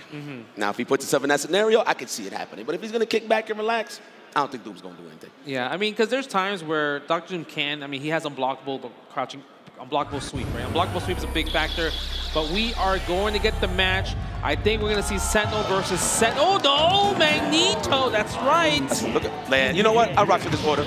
Now, if he puts himself in that scenario, I could see it happening. But if he's going to kick back and relax, I don't think Doom's going to do anything. Yeah, I mean, because there's times where Dr. Doom he has unblockable sweep, right? Unblockable sweep is a big factor, but we are going to get the match. I think we're going to see Sentinel versus Sentinel. Oh, no, Magneto, that's right. Look at, man, you know what? I rock for this order.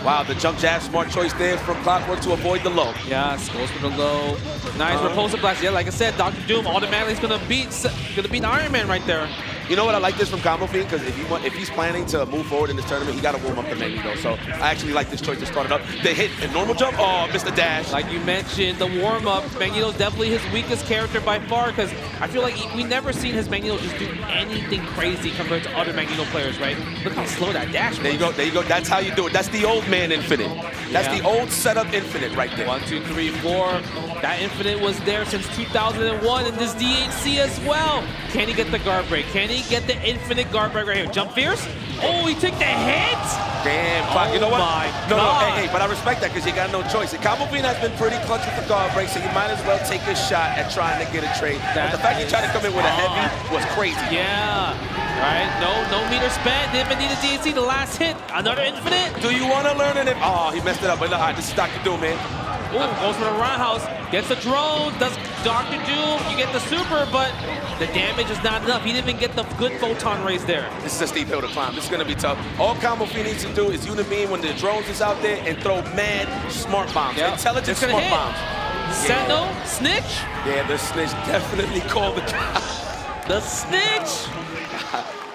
Wow, the jump jab, smart choice there from Clockwork to avoid the low. Yes, goes for the low. Nice repulsive blast. Yeah, like I said, Dr. Doom automatically is going to beat Iron Man right there. You know what I like this from Combo Fiend? Because if he's planning to move forward in this tournament, he got to warm up the Magneto. So I actually like this choice to start it up. They hit a normal jump. Oh, missed the dash. Like you mentioned, the warm-up, Magneto's definitely his weakest character by far because I feel like we never seen his Magneto just do anything crazy compared to other Magneto players, right? Look how slow that dash was. There you go. That's how you do it. That's the old man Infinite. That's the old setup Infinite right there. 1, 2, 3, 4. That Infinite was there since 2001 in this DHC as well. Can he get the guard break? Can he get the Infinite guard break right here? Jump fierce? Oh, he took the hit! Damn, Clock. You know what? No, God. Hey, but I respect that because you got no choice. And Combo Fiend has been pretty clutch with the guard break, so you might as well take a shot at trying to get a trade. But the fact you tried to come in with a heavy was crazy. Yeah. All right, no meter spent. Didn't even need a DHC. The last hit, another Infinite. Do you want to learn it? Oh, he messed it up. But all right, this is Dr. Doom, man. Ooh, goes for the roundhouse. Gets the drone. Does Dr. Doom. You get the super, but the damage is not enough. He didn't even get the good photon rays there. This is a steep hill to climb. This is going to be tough. All Combo Fiend needs to do is Unibeam when the drones is out there and throw mad smart bombs. Yep. Intelligent smart bombs. Sentinel, Snitch. Yeah, the Snitch definitely called the The Snitch.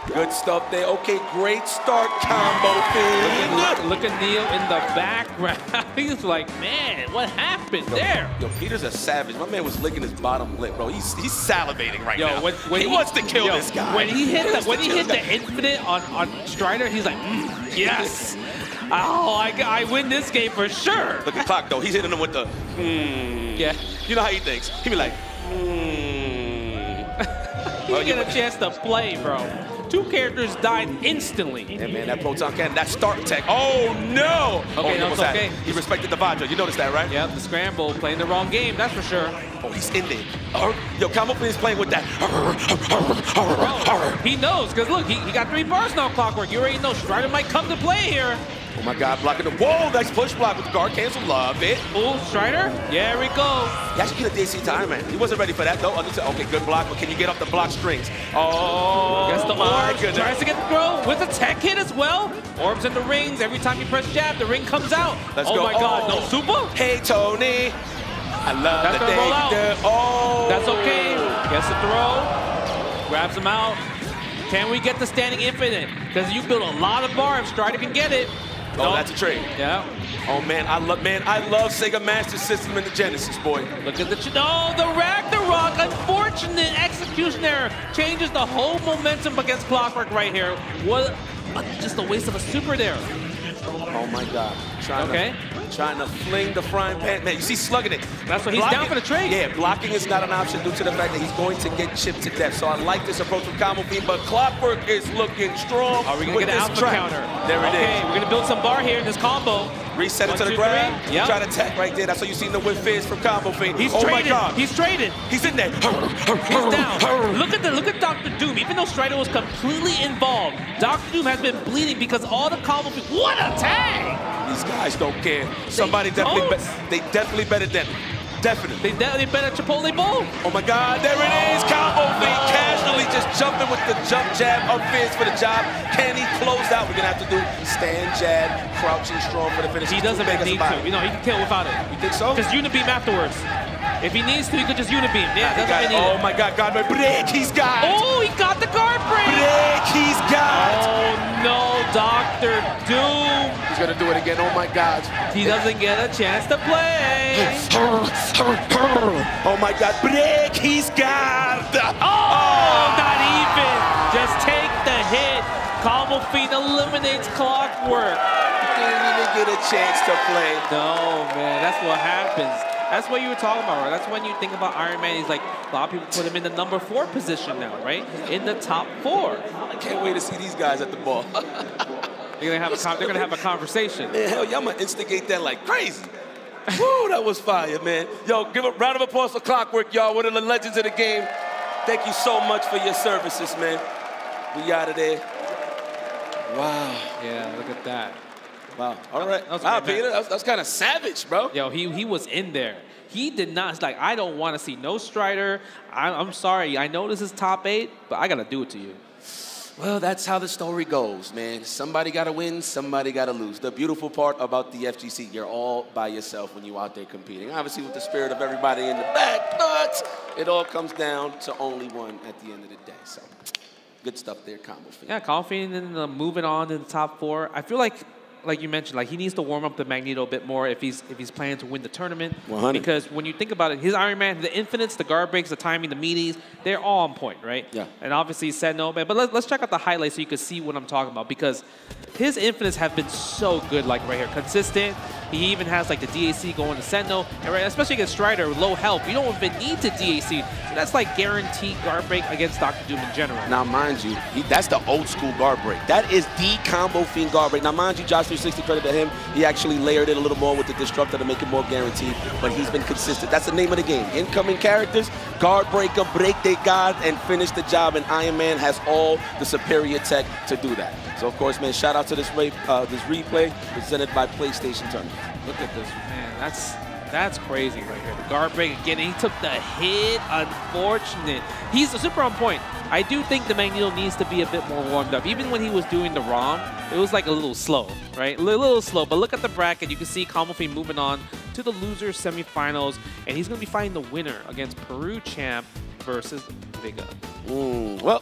Good stuff there. Okay, great start, Combo Fiend. Look at Neo in the background. He's like, man, what happened there? Yo, Peter's a savage. My man was licking his bottom lip, bro. He's salivating right now. When he wants to kill this guy. When he hit the Infinite on Strider, he's like, yes. Oh, I win this game for sure. Look at Clock, though. He's hitting him with the, Yeah. You know how he thinks. He be like, You get a chance to play, bro. 2 characters died instantly. Yeah, man, that proton cannon, that start tech. Oh, no! Okay, no, it's okay. He respected the Vajra. You noticed that, right? Yep, the scramble, playing the wrong game, that's for sure. Oh, he's in there. Yo, Combo Fiend is playing with that. Bro, he knows, because look, he got 3 bars now, Clockwork. You already know Strider might come to play here. Oh my God, blocking the, whoa, nice push block with the guard cancel, love it. Oh, Strider, there we go. He actually get a DC to Iron Man. He wasn't ready for that though. Okay, good block, but can you get off the block strings? Oh, gets the my orb, goodness. tries to get the throw with a tech hit as well. Orbs in the rings, every time you press jab, the ring comes out. Let's go. Oh my God, no super? Hey, Tony. I love That's that gonna roll out. Oh. That's okay, gets the throw, grabs him out. Can we get the standing Infinite? Because you build a lot of bars, Strider can get it. Oh, that's a trade. Yeah. Oh man, I love Sega Master System and the Genesis, boy. Look at the the Ragnarok. Unfortunate execution error changes the whole momentum against Clockwork right here. What? Just a waste of a super there. Oh my God. Trying to fling the frying pan. Man, you see slugging it. That's what he's down for the trade. Yeah, blocking is not an option due to the fact that he's going to get chipped to death. So I like this approach from Combo Fiend, but Clockwork is looking strong. Are we going to get an alpha counter? There it is. Okay, we're going to build some bar here in this combo. Reset it to the ground. Yep. Try to attack right there. That's what you see in the whip fizz from Combo Fiend. He's traded. My God. He's traded. He's in there. He's down. Look at Dr. Doom. Even though Strider was completely involved, Dr. Doom has been bleeding because all the Combo Fiend. What a tag! These guys don't care. Somebody they definitely better than Definitely. They bet at Chipotle Bowl. Oh my God, there it is. Combo Fiend casually just jumping with the jump jab, up fierce for the job. Can he close out? We're gonna have to do stand jab, crouching strong for the finish. He doesn't need to. You know, he can kill without it. You think so? Just unibeam afterwards. If he needs to, he could just unibeam. Yeah, doesn't need oh my God, guard break, he's got. Oh, he got the guard break. Break, he's got. Oh no, Dr. Doom. He's gonna do it again, oh my God. He doesn't get a chance to play. Oh my God, break, he's got. Oh, not even. Just take the hit. Combo Fiend eliminates Clockwork. He didn't even get a chance to play. No, man, that's what happens. That's what you were talking about, right? That's when you think about Iron Man. He's like, a lot of people put him in the number 4 position now, right? In the top 4. I can't wait to see these guys at the ball. They're gonna have a conversation. Man, hell, y'all might instigate that like crazy. Woo, that was fire, man. Yo, give a round of applause for Clockwork, y'all. One of the legends of the game. Thank you so much for your services, man. We out of there. Wow. Yeah, look at that. Wow. All right. Wow, Peter, that's kind of savage, bro. Yo, he was in there. He did not. It's like, I don't want to see no Strider. I'm sorry. I know this is top 8, but I got to do it to you. Well, that's how the story goes, man. Somebody got to win, somebody got to lose. The beautiful part about the FGC, you're all by yourself when you're out there competing. Obviously, with the spirit of everybody in the back, but it all comes down to only one at the end of the day. So, good stuff there, Combo Fiend. Yeah, Combo Fiend and moving on to the top 4. I feel like you mentioned, like he needs to warm up the Magneto a bit more if he's planning to win the tournament. 100. Because when you think about it, his Iron Man, the infinites, the guard breaks, the timing, the meaties, they're all on point, right? Yeah. And obviously Sentinel, but let's check out the highlights so you can see what I'm talking about, because his infinites have been so good, like right here, consistent. He even has like the DAC going to Sentinel, and right, especially against Strider, low health. You don't even need to DAC. So that's like guaranteed guard break against Dr. Doom in general. Now, mind you, that's the old school guard break. That is the Combo Fiend guard break. Now, mind you, Josh 360, credit to him. He actually layered it a little more with the Disruptor to make it more guaranteed, but he's been consistent. That's the name of the game. Incoming characters, guard breaker, break their guard, and finish the job, and Iron Man has all the superior tech to do that. So, of course, man, shout out to this replay presented by PlayStation Tournament. Look at this, man. That's crazy right here. The guard break again, and he took the hit. Unfortunate. He's super on point. I do think the Magneto needs to be a bit more warmed up. Even when he was doing the ROM, it was like a little slow, right? A little slow. But look at the bracket. You can see Combo Fiend moving on to the loser semifinals, and he's going to be fighting the winner against Peru champ versus Vega. Well,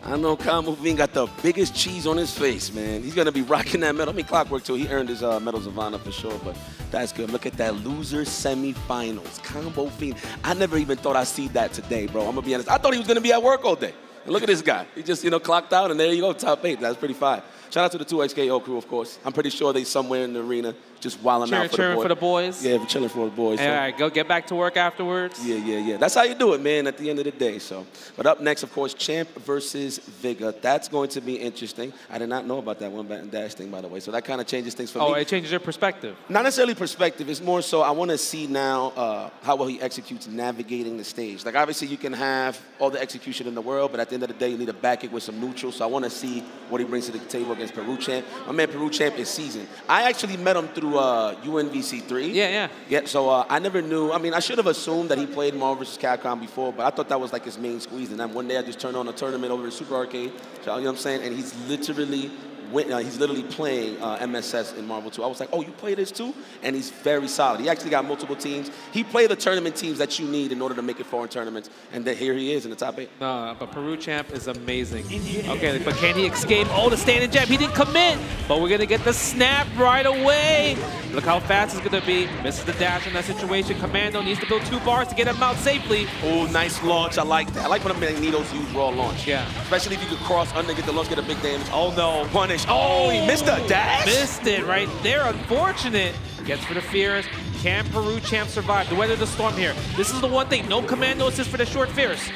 I know Combo Fiend got the biggest cheese on his face, man. He's going to be rocking that medal. I mean, Clockwork, too. He earned his medals of honor for sure, but that's good. Look at that loser semifinals. Combo Fiend. I never even thought I'd see that today, bro. I'm going to be honest. I thought he was going to be at work all day. And look at this guy. He just, clocked out, and there you go, top 8. That's pretty fine. Shout out to the 2XKO crew, of course. I'm pretty sure they somewhere in the arena just wilding out for the boys. Yeah, we're chilling for the boys. All right, go get back to work afterwards. Yeah. That's how you do it, man, at the end of the day. So, but up next, of course, Champ versus Vega. That's going to be interesting. I did not know about that one button dash thing, by the way. So that kind of changes things for me. Oh, it changes your perspective. Not necessarily perspective. It's more so I want to see now how well he executes navigating the stage. Like, obviously, you can have all the execution in the world, but at the end of the day, you need to back it with some neutral. So I want to see what he brings to the table against Peru Champ. My man Peru Champ is seasoned. I actually met him through MvC2. Yeah, so I never knew. I mean, I should have assumed that he played Marvel vs. Capcom before, but I thought that was like his main squeeze. And then one day I just turned on a tournament over at Super Arcade. So, you know what I'm saying? And he's literally playing MSS in Marvel 2. I was like, oh, you play this too? And he's very solid. He actually got multiple teams. He played the tournament teams that you need in order to make it foreign tournaments. And then here he is in the top 8. No, but Peru Champ is amazing. Okay, but can he escape? Oh, the standing jab. He didn't commit, but we're going to get the snap right away. Look how fast it's going to be. Misses the dash in that situation. Commando needs to build 2 bars to get him out safely. Oh, nice launch. I like that. I like when Magneto's use raw launch. Yeah. Especially if you could cross under, get the launch, get a big damage. Oh, no. Punish. Oh, he missed the dash? Missed it right there. Unfortunate. Gets for the Fierce. Can Peru Champ survive? To weather the storm here. This is the one thing. No commando assist for the short Fierce.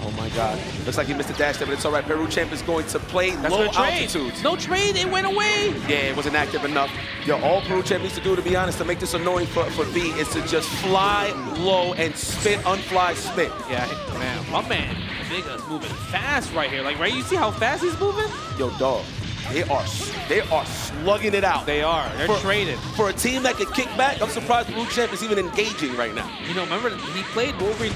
Oh, my God. Looks like he missed the dash there, but it's all right. Peru Champ is going to play low altitudes. No trade. It went away. Yeah, it wasn't active enough. Yo, all Peru Champ needs to do, to be honest, to make this annoying for V is to just fly low and spit, unfly, spit. Yeah, man. My man Vega's moving fast right here. Like, right? You see how fast he's moving? Yo, dog. They are slugging it out. They are. They're trading. For a team that can kick back, I'm surprised Peru Champ is even engaging right now. You know, remember, he played Wolverine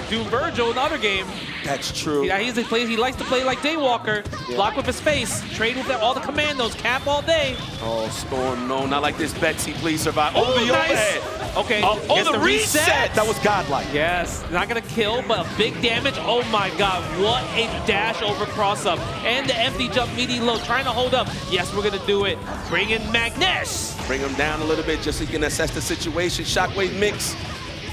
Doom Virgil in the other game. That's true. Yeah, he likes to play like Daywalker. Yeah. Block with his face. Trade with all the commandos. Cap all day. Oh, Storm, no, not like this, Betsy. Please survive. Oh, the nice. overhead. Okay. Oh, the reset. That was godlike. Yes. Not going to kill, but a big damage. Oh, my God. What a dash over cross-up. And the empty jump meaty low. Trying to hold up. Yes, we're going to do it. Bring in Magnus. Bring him down a little bit just so you can assess the situation. Shockwave mix.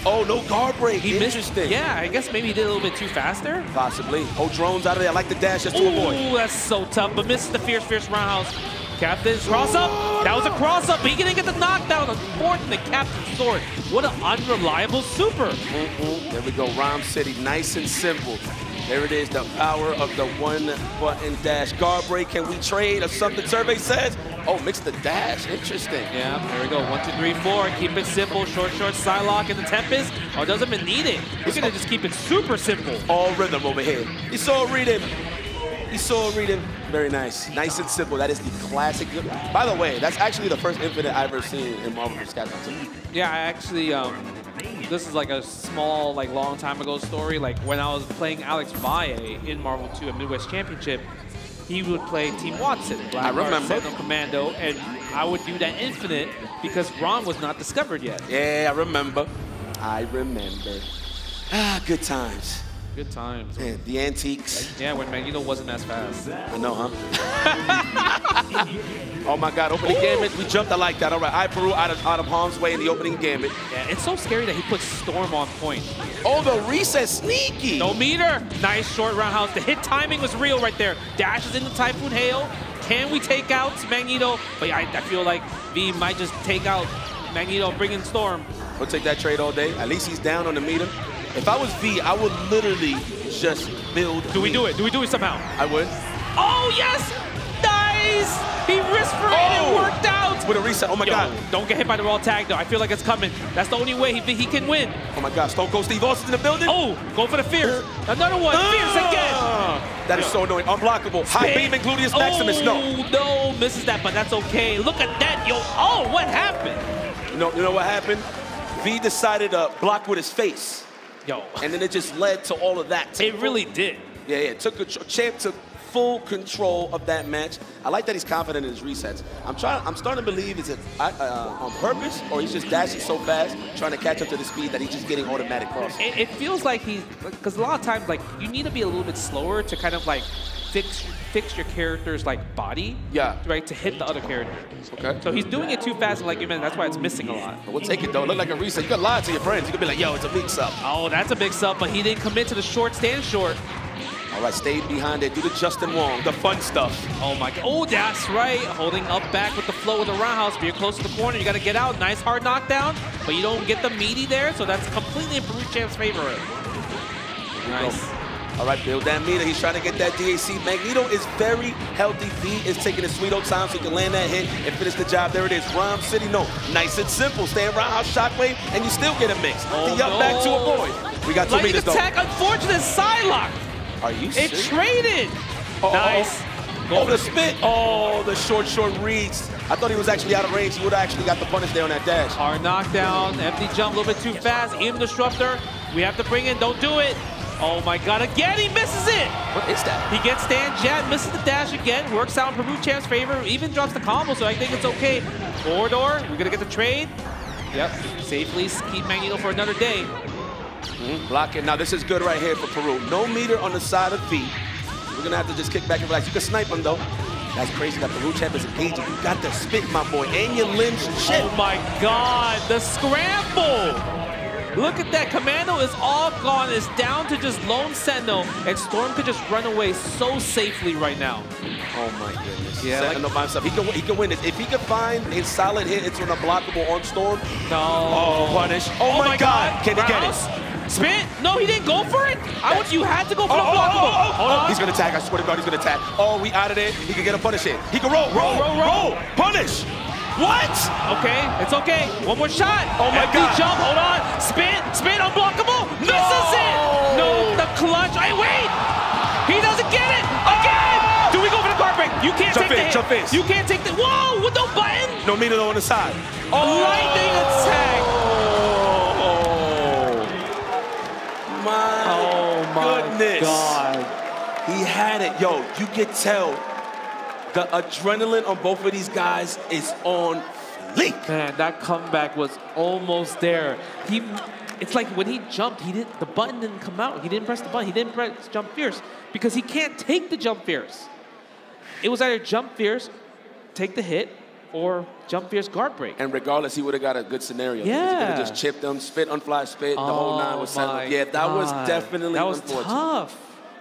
Oh, no guard break. Interesting. Yeah, I guess maybe he did a little bit too fast there. Possibly. Oh, drones out of there. I like the dash just to avoid. Ooh, that's so tough, but misses the fierce roundhouse. Captain's cross-up. That was a cross-up, but he didn't get the knockdown. Unfortunate Captain's sword. What an unreliable super. There we go. Rom City. Nice and simple. There it is, the power of the one-button dash. Guard break, can we trade or something? Survey says. Oh, mix the dash. Interesting. Yeah, there we go. 1, 2, 3, 4. Keep it simple. Short, Psylocke in the Tempest. Oh, doesn't even need it. We're going to just keep it super simple. All rhythm over here. He saw read him. He saw read him. Very nice. Nice and simple. That is the classic. By the way, that's actually the first Infinite I've ever seen in Marvel vs. Capcom 2. Yeah, I actually, this is like a small, like long time ago story. Like when I was playing Alex Valle in Marvel 2 at Midwest Championship, he would play Team Watson, I remember. Sentinel Commando, and I would do that Infinite because Ron was not discovered yet. Yeah, I remember. Ah, good times. Good times. Man, the antiques. Yeah, when Magneto wasn't as fast. I know, huh? Oh my God, opening gambit. We jumped, I like that. All right, I Peru out of harm's way in the opening gambit. Yeah, it's so scary that he puts Storm on point. Oh, the reset sneaky. No meter. Nice short roundhouse. The hit timing was real right there. Dashes into Typhoon Hail. Can we take out Magneto? But yeah, I feel like V might just take out Magneto and bring in Storm. We'll take that trade all day. At least he's down on the meter. If I was V, I would literally just build. Do we do it? Do we do it somehow? I would. Oh, yes! Nice! He risked for it and it worked out! With a reset, oh my God. Don't get hit by the raw tag though. I feel like it's coming. That's the only way he can win. Oh my God, Stone Cold Steve Austin in the building. Oh, go for the Fierce. Another one, Fierce again. That is so annoying. Unblockable. High beam and Gluteus Maximus, no. No, misses that, but that's okay. Look at that, yo. Oh, what happened? You know what happened? V decided to block with his face. Yo. And then it just led to all of that. It really did. Yeah, it took control. Champ took full control of that match. I like that he's confident in his resets. I'm starting to believe, is it on purpose, or he's just dashing so fast, trying to catch up to the speed that he's just getting automatic cross. It feels like because a lot of times, like, you need to be a little bit slower to kind of like fix your character's like body, right, to hit the other character. Okay. So he's doing it too fast, and like you mentioned, that's why it's missing a lot. We'll take it though. Look like a reset. You can lie to your friends. You can be like, yo, it's a big sub. Oh, that's a big sub, but he didn't commit to the short stand short. All right, stayed behind it. Do the Justin Wong, the fun stuff. Oh my God. Oh, that's right. Holding up back with the flow of the roundhouse. But you're close to the corner. You got to get out. Nice hard knockdown, but you don't get the meaty there, so that's completely in Peru Champ's favor. Nice. All right, build that meter. He's trying to get that DAC. Magneto is very healthy. V is taking his sweet old time so he can land that hit and finish the job. There it is. Rom City, no. Nice and simple. Stay around house shockwave, and you still get a mix. Oh, the up back to avoid. We got 2 meters, though. Lightning attack, unfortunate Psylocke. Are you serious? It traded. Nice. Oh, the spit. Oh, the short reads. I thought he was actually out of range. He would have actually got the punish there on that dash. Hard knockdown. Empty jump a little bit too fast. Even Disruptor. We have to bring in. Don't do it. Oh my God, again he misses it! What is that? He gets stand jab, misses the dash again, works out in Peru Champ's favor, even drops the combo, so I think it's okay. Corridor, we're gonna get the trade. Yep, safely keep Magneto for another day. Block it. Now this is good right here for Peru. No meter on the side of V. We're gonna have to just kick back and relax. You can snipe him though. That's crazy that Peru Champ is engaging. You got the spit, my boy, and your limbs shit. Oh my God, the scramble! Look at that, Commando is all gone. It's down to just Lone Sentinel, and Storm could just run away so safely right now. Oh my goodness. Yeah, Sentinel by himself. He can win this. If he can find his solid hit, it's an unblockable on Storm. No. Oh, punish. Oh my God. Can he get it? Spin? No, he didn't go for it. You had to go for the blockable. Hold on. He's gonna tag. I swear to God, he's gonna tag. Oh, we out of there. He can get a punish hit. He can roll. Punish. What? Okay, it's okay. One more shot. Oh my God. Jump, hold on. Spin, unblockable. Misses it. No, the clutch. Hey, wait. He doesn't get it. Again. Do we go for the guard break? You can't take the hit. Jump in. You can't take the, whoa, with no button. No meter on the side. Lightning attack. Oh goodness. God. He had it. Yo, you could tell the adrenaline on both of these guys is on fleek. Man, that comeback was almost there. It's like when he jumped, the button didn't come out. He didn't press the button. He didn't press jump fierce because he can't take the jump fierce. It was either jump fierce, take the hit, or jump fierce guard break. And regardless, he would have got a good scenario. Yeah. He could have just chipped them, spit, unfly, spit, the whole 9 was settled. Yeah, that was definitely unfortunate. Tough.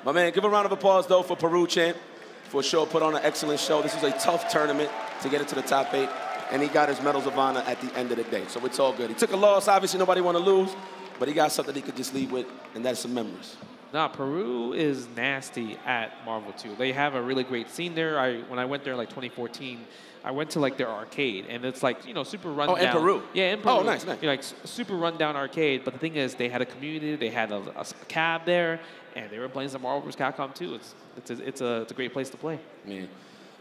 My man, give a round of applause, though, for Peru champ. For sure, put on an excellent show. This was a tough tournament to get into the top 8. And he got his medals of honor at the end of the day. So it's all good. He took a loss. Obviously, nobody want to lose. But he got something he could just leave with, and that's some memories. Nah, Peru is nasty at Marvel 2. They have a really great scene there. When I went there in like 2014, I went to like their arcade, and it's like, super rundown. Oh, in Peru? Yeah, in Peru. Oh, nice. Like super rundown arcade. But the thing is, they had a community, they had a cab there, and they were playing some Marvel vs. Capcom 2. It's a great place to play. Man.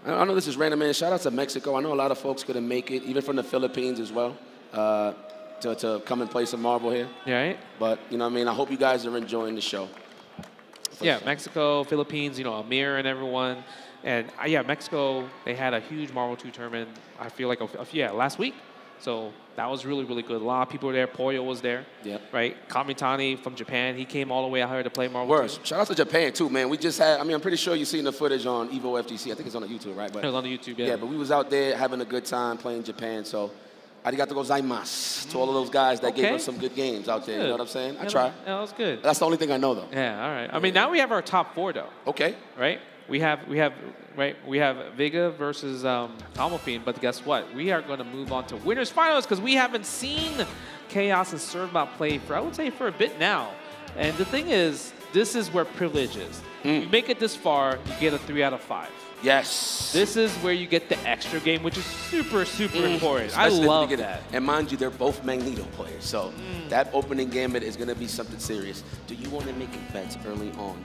I know this is random, man. Shout out to Mexico. I know a lot of folks couldn't make it, even from the Philippines as well, to come and play some Marvel here. Yeah, right? But, you know what I mean? I hope you guys are enjoying the show. Yeah, Mexico, Philippines, Amir and everyone. And yeah, Mexico, they had a huge Marvel 2 tournament, I feel like, last week. So that was really, really good. A lot of people were there. Poyo was there. Yeah. Right? Kamitani from Japan, he came all the way out here to play Marvel 2. Shout out to Japan, too, man. We just had, I'm pretty sure you've seen the footage on Evo FGC. I think it's on the YouTube, right? But, it was on the YouTube, yeah. Yeah, but we was out there having a good time playing Japan, so arigato gozaimasu to all of those guys that gave us some good games out there. You know what I'm saying? I try. Yeah, that was good. That's the only thing I know, though. Yeah, all right. I mean, now we have our top 4, though. Okay. Right? We have Vega versus Kamofin, but guess what? We are going to move on to winners finals because we haven't seen Chaos and Servbot play for, I would say, for a bit now. And the thing is, this is where privilege is. You make it this far, you get a 3 out of 5. Yes. This is where you get the extra game, which is super, super important. I love that. And mind you, they're both Magneto players, so that opening gambit is going to be something serious. Do you want to make bets early on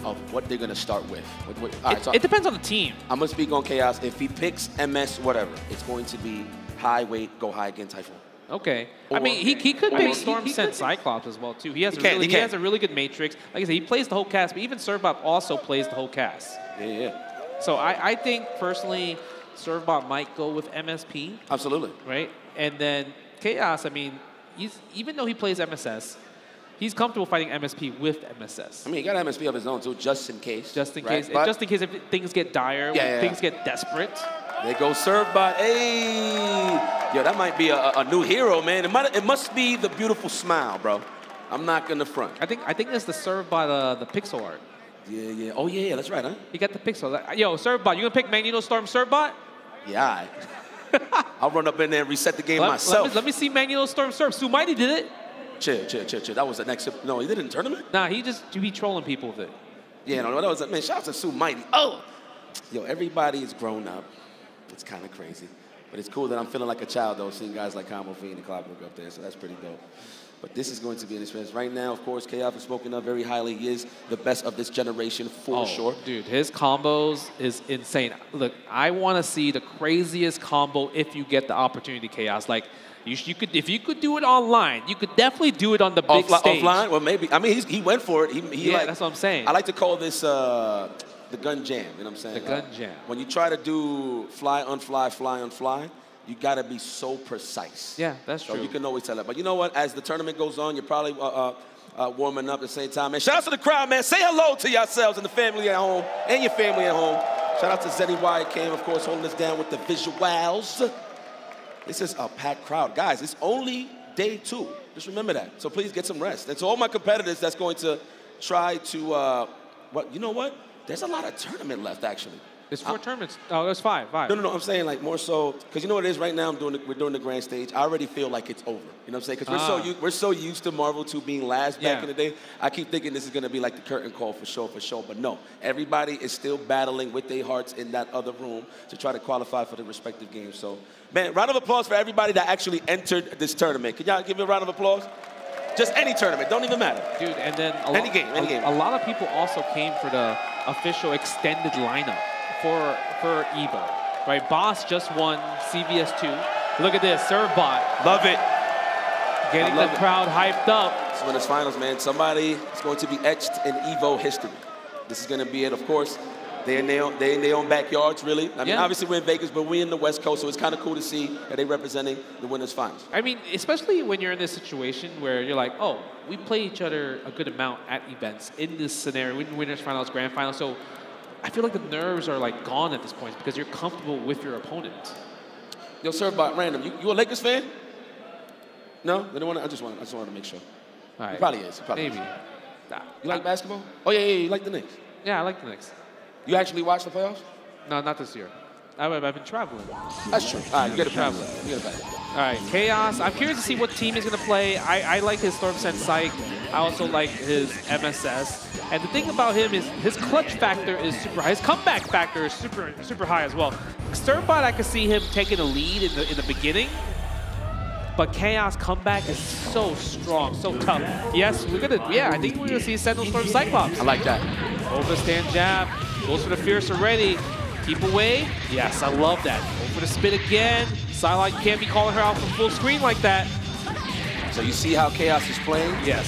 of what they're going to start with? All right, it depends on the team. I'm going to speak on Chaos. If he picks MS, whatever, it's going to be high weight, go high again Typhoon. Okay. I mean, he could pick Storm Sense Cyclops as well, too. He has a really good Matrix. Like I said, he plays the whole cast, but even Servbot also plays the whole cast. Yeah. So I think, personally, Servbot might go with MSP. Absolutely. Right? And then Chaos, I mean, even though he plays MSS, he's comfortable fighting MSP with MSS. I mean, he got MSP of his own, too, just in case. Just in case. Just in case if things get dire, when things get desperate. There goes Servbot. Hey! Yo, that might be a new hero, man. It must be the beautiful smile, bro. I'm not going to front. I think that's the Servbot, the pixel art. Yeah. Oh, yeah, that's right, huh? You got the pixel. Yo, Servbot, you going to pick Magneto Storm Servbot? Yeah, all right. I'll run up in there and reset the game myself. Let me see Magneto Storm Serv. Sumighty did it. Chill. That was the next... No, he did it in tournament? Nah, he be trolling people with it. Yeah, no, that was... Man, shout out to Sumighty. Oh! Yo, everybody is grown up. It's kind of crazy. But it's cool that I'm feeling like a child, though, seeing guys like Combo Fiend and Clockwork up there, so that's pretty dope. But this is going to be an experience. Right now, of course, Chaos is spoken of very highly. He is the best of this generation for sure. Dude, his combos is insane. Look, I want to see the craziest combo if you get the opportunity, Chaos. Like, you could, if you could do it online, you could definitely do it on the big stage. Offline? Well, maybe. I mean, he went for it. Yeah, that's what I'm saying. I like to call this the gun jam, you know what I'm saying? The gun jam. When you try to do fly, unfly, you got to be so precise. Yeah, that's true. So you can always tell that. But you know what? As the tournament goes on, you're probably warming up at the same time. Man, shout out to the crowd, man. Say hello to yourselves and the family at home and your family at home. Shout out to Zenny Wyatt came, of course, holding us down with the visuals. This is a packed crowd. Guys, it's only day 2. Just remember that. So please get some rest. And to all my competitors that's going to try to, you know what? There's a lot of tournament left, actually. There's 4 tournaments. Oh, there's 5. No. I'm saying like more so because you know what it is right now. We're doing the grand stage. I already feel like it's over. You know what I'm saying? Because we're so used to Marvel 2 being last back in the day. I keep thinking this is gonna be like the curtain call for sure. But no, everybody is still battling with their hearts in that other room to try to qualify for the respective games. So, man, round of applause for everybody that actually entered this tournament. Can y'all give me a round of applause? Just any tournament, don't even matter. Dude, and then any game. A lot of people also came for the official extended lineup for Evo, right? Boss just won CVS 2. Look at this, Servbot. Love it. Getting the crowd hyped up. It's winners finals, man. Somebody is going to be etched in Evo history. This is going to be it, of course. They're in their own backyards, really. I mean, obviously we're in Vegas, but we're in the West Coast, so it's kind of cool to see that they're representing the winners finals. I mean, especially when you're in this situation where you're like, oh, we play each other a good amount at events in this scenario, in winners finals, grand finals. So I feel like the nerves are like gone at this point because you're comfortable with your opponent. Yo, serve by random. You a Lakers fan? No? I just wanted to make sure. All right. He probably is. Maybe. Nah. You like basketball? Oh, yeah, you like the Knicks? Yeah, I like the Knicks. You actually watch the playoffs? No, not this year. I've been traveling. That's true. All right, you got to travel. You got to back. All right, Chaos. I'm curious to see what team he's going to play. I like his Storm Sense Psych. I also like his MSS. And the thing about him is his clutch factor is super high. His comeback factor is super high as well. Sturbot, I can see him taking a lead in the beginning. But Chaos comeback is so strong, so tough. Yes, I think we're gonna see Sentinel Storm Cyclops. I like that. Overstand jab, goes for the Fierce already. Keep away. Yes, I love that. Go for the spit again. Psylocke, you can't be calling her out from full screen like that. So you see how Chaos is playing? Yes.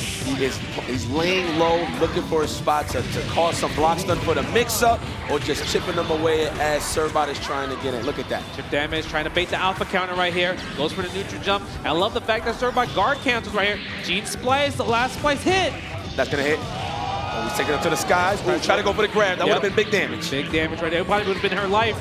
He's laying low, looking for a spot to cause some block stun for the mix-up, or just chipping them away as Cerbot is trying to get in. Look at that. Chip damage, trying to bait the alpha counter right here. Goes for the neutral jump. And I love the fact that Cerbot guard cancels right here. Gene Splice, the last Splice hit. That's going to hit. Oh, he's taking it to the skies. Ooh, try to go for the grab. That would have been big damage. Big damage right there. It probably would have been her life.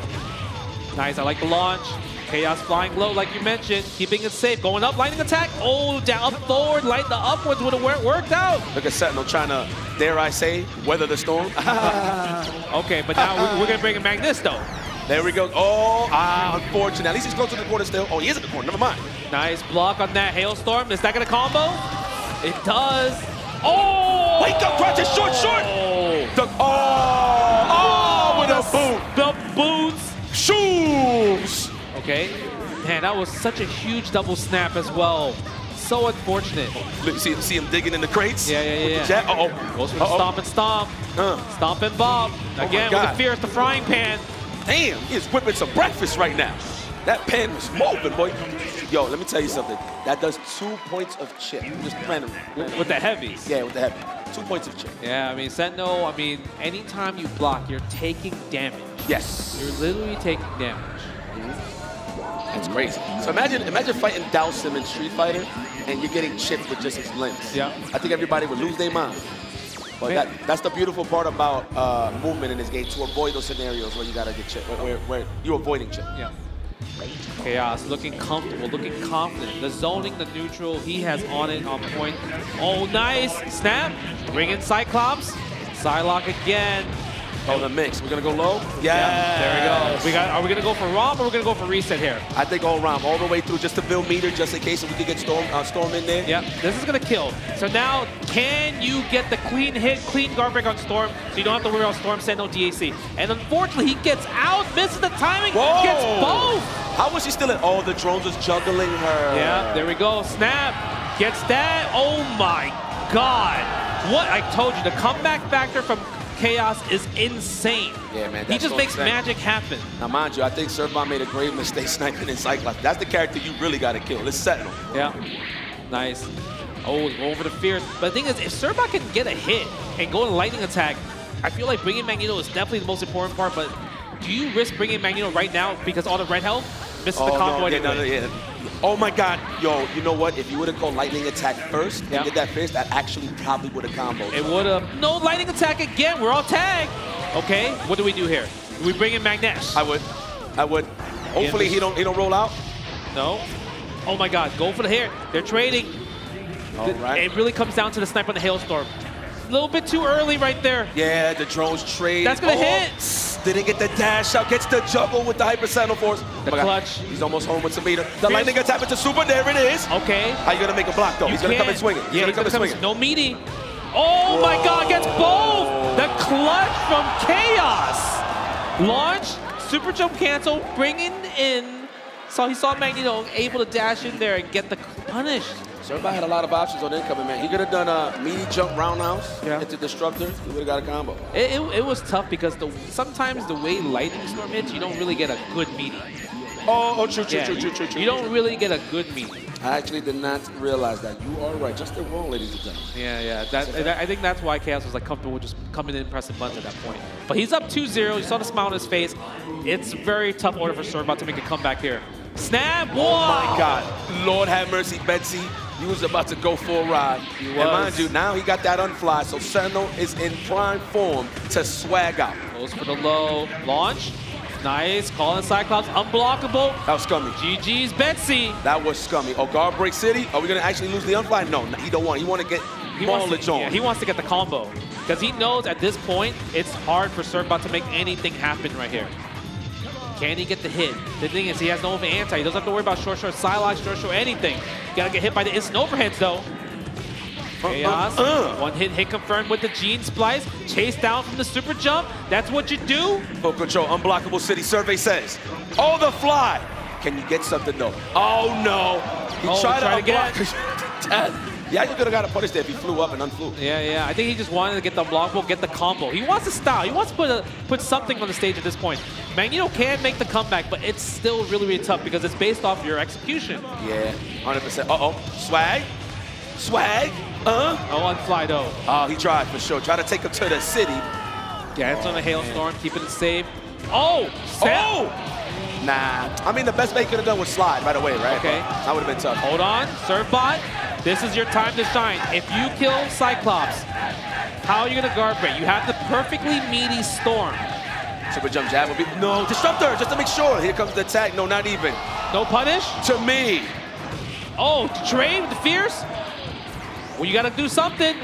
Nice, I like the launch. Chaos flying low, like you mentioned, keeping it safe. Going up, lightning attack. Oh, down, up forward, light the upwards would have worked out. Look at Sentinel trying to, dare I say, weather the storm. Okay, but now we're going to bring in Magnisto. There we go. Oh, unfortunate. At least he's close to the corner still. Oh, he is in the corner. Never mind. Nice block on that Hailstorm. Is that going to combo? It does. Oh! Wake up, crunch it, short. With a boot. The boots. Shoes. Okay. Man, that was such a huge double snap as well. So unfortunate. Look, see him digging in the crates? Yeah. Uh-oh. Goes for the stomp and stomp. Stomp and bob. Again, with the Fierce, the frying pan. Damn, he's whipping some breakfast right now. That pan was moving, boy. Yo, let me tell you something. That does 2 points of chip. Just random. With the heavies. Yeah, with the heavy. 2 points of chip. Yeah, I mean, Sentinel, anytime you block, you're taking damage. Yes. You're literally taking damage. That's crazy. So imagine fighting Dowsim in Street Fighter and you're getting chipped with just his limbs. Yeah. I think everybody would lose their mind. But that's the beautiful part about movement in this game, to avoid those scenarios where you gotta get chipped, where you're avoiding chip. Yeah. Chaos looking comfortable, looking confident. The zoning, the neutral, he has on it, on point. Oh, nice. Snap. Bring in Cyclops. Psylocke again. Oh, the mix. We're going to go low? Yeah. There we go. Are we going to go for ROM or we're going to go for reset here? I think all ROM, all the way through, just to build meter, just in case we could get Storm in there. Yep. This is going to kill. So now, can you get the clean hit, clean guard break on Storm, so you don't have to worry about Storm send no DAC? And unfortunately, he gets out, misses the timing, gets both. How was she still in? Oh, the drones was juggling her. Yeah, there we go. Snap. Gets that. Oh, my God. What? I told you, the comeback factor from Chaos is insane. Yeah, man. He just makes magic happen. Now, mind you, I think Cerbot made a grave mistake sniping in Cyclops. That's the character you really got to kill. It's Sentinel. Yeah. Nice. Oh, over the Fierce. But the thing is, if Cerbot can get a hit and go in lightning attack, I feel like bringing Magneto is definitely the most important part. But do you risk bringing Magneto right now because all the red health misses the combo anyway? Oh my God, yo, you know what? If you would have called lightning attack first and did that first, that actually probably would have comboed. It would have. No, lightning attack again. We're all tagged. Okay, what do we do here? Do we bring in Magnesh? I would. Hopefully he don't roll out. No. Oh my God, go for the hair. They're trading. All right. It really comes down to the snipe on the Hailstorm. A little bit too early right there. Yeah, the drones trade. That's gonna hit. Didn't get the dash out, gets the juggle with the Hyper Sentinel Force. The clutch. He's almost home with some meter. The lightning attack into super, there it is. Okay. How you gonna make a block though? He's gonna come and swinging. Yeah, he's gonna come swinging. No meaty. Oh my God, gets both! The clutch from Chaos. Launch, super jump cancel, bringing in. So he saw Magneto able to dash in there and get the punish. Cerbot had a lot of options on incoming, man. He could have done a meaty jump roundhouse into Disruptor. He would have got a combo. It was tough because sometimes the way Lightning Storm hits, you don't really get a good meaty. Oh, true. You don't really get a good meaty. I actually did not realize that. You are right. Justin wrong, ladies and gentlemen. Yeah. I think that's why Chaos was like comfortable with just coming in and pressing buttons at that point. But he's up 2-0. You saw the smile on his face. It's a very tough order for Servbot to make a comeback here. Snap! Whoa! Oh my God. Lord have mercy, Betsy. He was about to go for a ride. And mind you, now he got that unfly, so Sentinel is in prime form to swag out. Goes for the low launch. Nice. Calling Cyclops unblockable. That was scummy. GG's Betsy. That was scummy. Oh, guard break city? Are we going to actually lose the unfly? No, he don't want. He want to get mileage on. Yeah, he wants to get the combo. Because he knows at this point, it's hard for Servbot to make anything happen right here. Can he get the hit? The thing is, he has no anti. He doesn't have to worry about short, Psylocke, short, anything. You gotta get hit by the instant overheads, though. Chaos. One hit confirmed with the Gene Splice. Chase down from the super jump. That's what you do. Full control, unblockable city. Survey says. Oh, the fly. Can you get something, though? Oh, no. He tried to unblock. Yeah, you could have got a punish there if he flew up and unflew. Yeah. I think he just wanted to get the unblockable, get the combo. He wants to style. He wants to put something on the stage at this point. Magneto can make the comeback, but it's still really, really tough because it's based off your execution. Yeah, 100%. Uh-oh. Swag. Oh, unfly, though. Oh, he tried for sure. Try to take him to the city. Gets on the hailstorm, keeping it safe. Oh! Nah. I mean, the best bet he could have done was slide right away, right? Okay. But that would have been tough. Hold on. Servbot. This is your time to shine. If you kill Cyclops, how are you going to guard break? You have the perfectly meaty Storm. Super jump jab would be... No, disruptor, just to make sure. Here comes the attack. No, not even. No punish? To me. Oh, Trey with the Fierce? Well, you got to do something.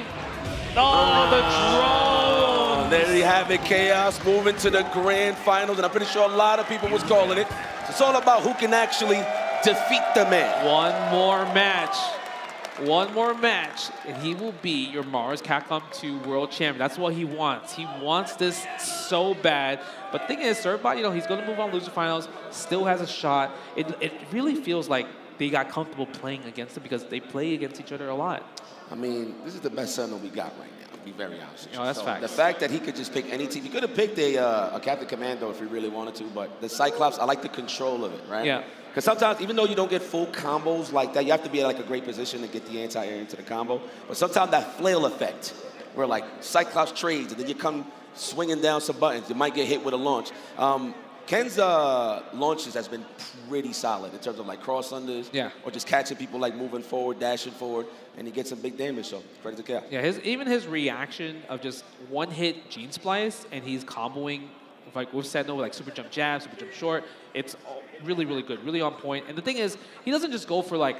Oh, the drone. There you have it. Chaos moving to the grand finals, and I'm pretty sure a lot of people was calling it. It's all about who can actually defeat the man. One more match, and he will be your Mars Capcom 2 World Champion. That's what he wants. He wants this so bad. But the thing is, Servbot, he's going to move on loser finals, still has a shot. It really feels like they got comfortable playing against him because they play against each other a lot. I mean, this is the best Sentinel we got right now, to be very honest with you. That's fact. The fact that he could just pick any team. He could have picked a Captain Commando if he really wanted to, but the Cyclops, I like the control of it, right? Yeah. Because sometimes, even though you don't get full combos like that, you have to be at like a great position to get the anti-air into the combo. But sometimes that flail effect, where like Cyclops trades, and then you come swinging down some buttons, you might get hit with a launch. Ken's launches has been pretty solid in terms of like cross unders, or just catching people like moving forward, dashing forward, and he gets some big damage. So credit to Chaos. Yeah, even his reaction of just one hit Gene Splice, and he's comboing like with Sentinel, like super jump jab, super jump short. It's really, really good, really on point. And the thing is, he doesn't just go for like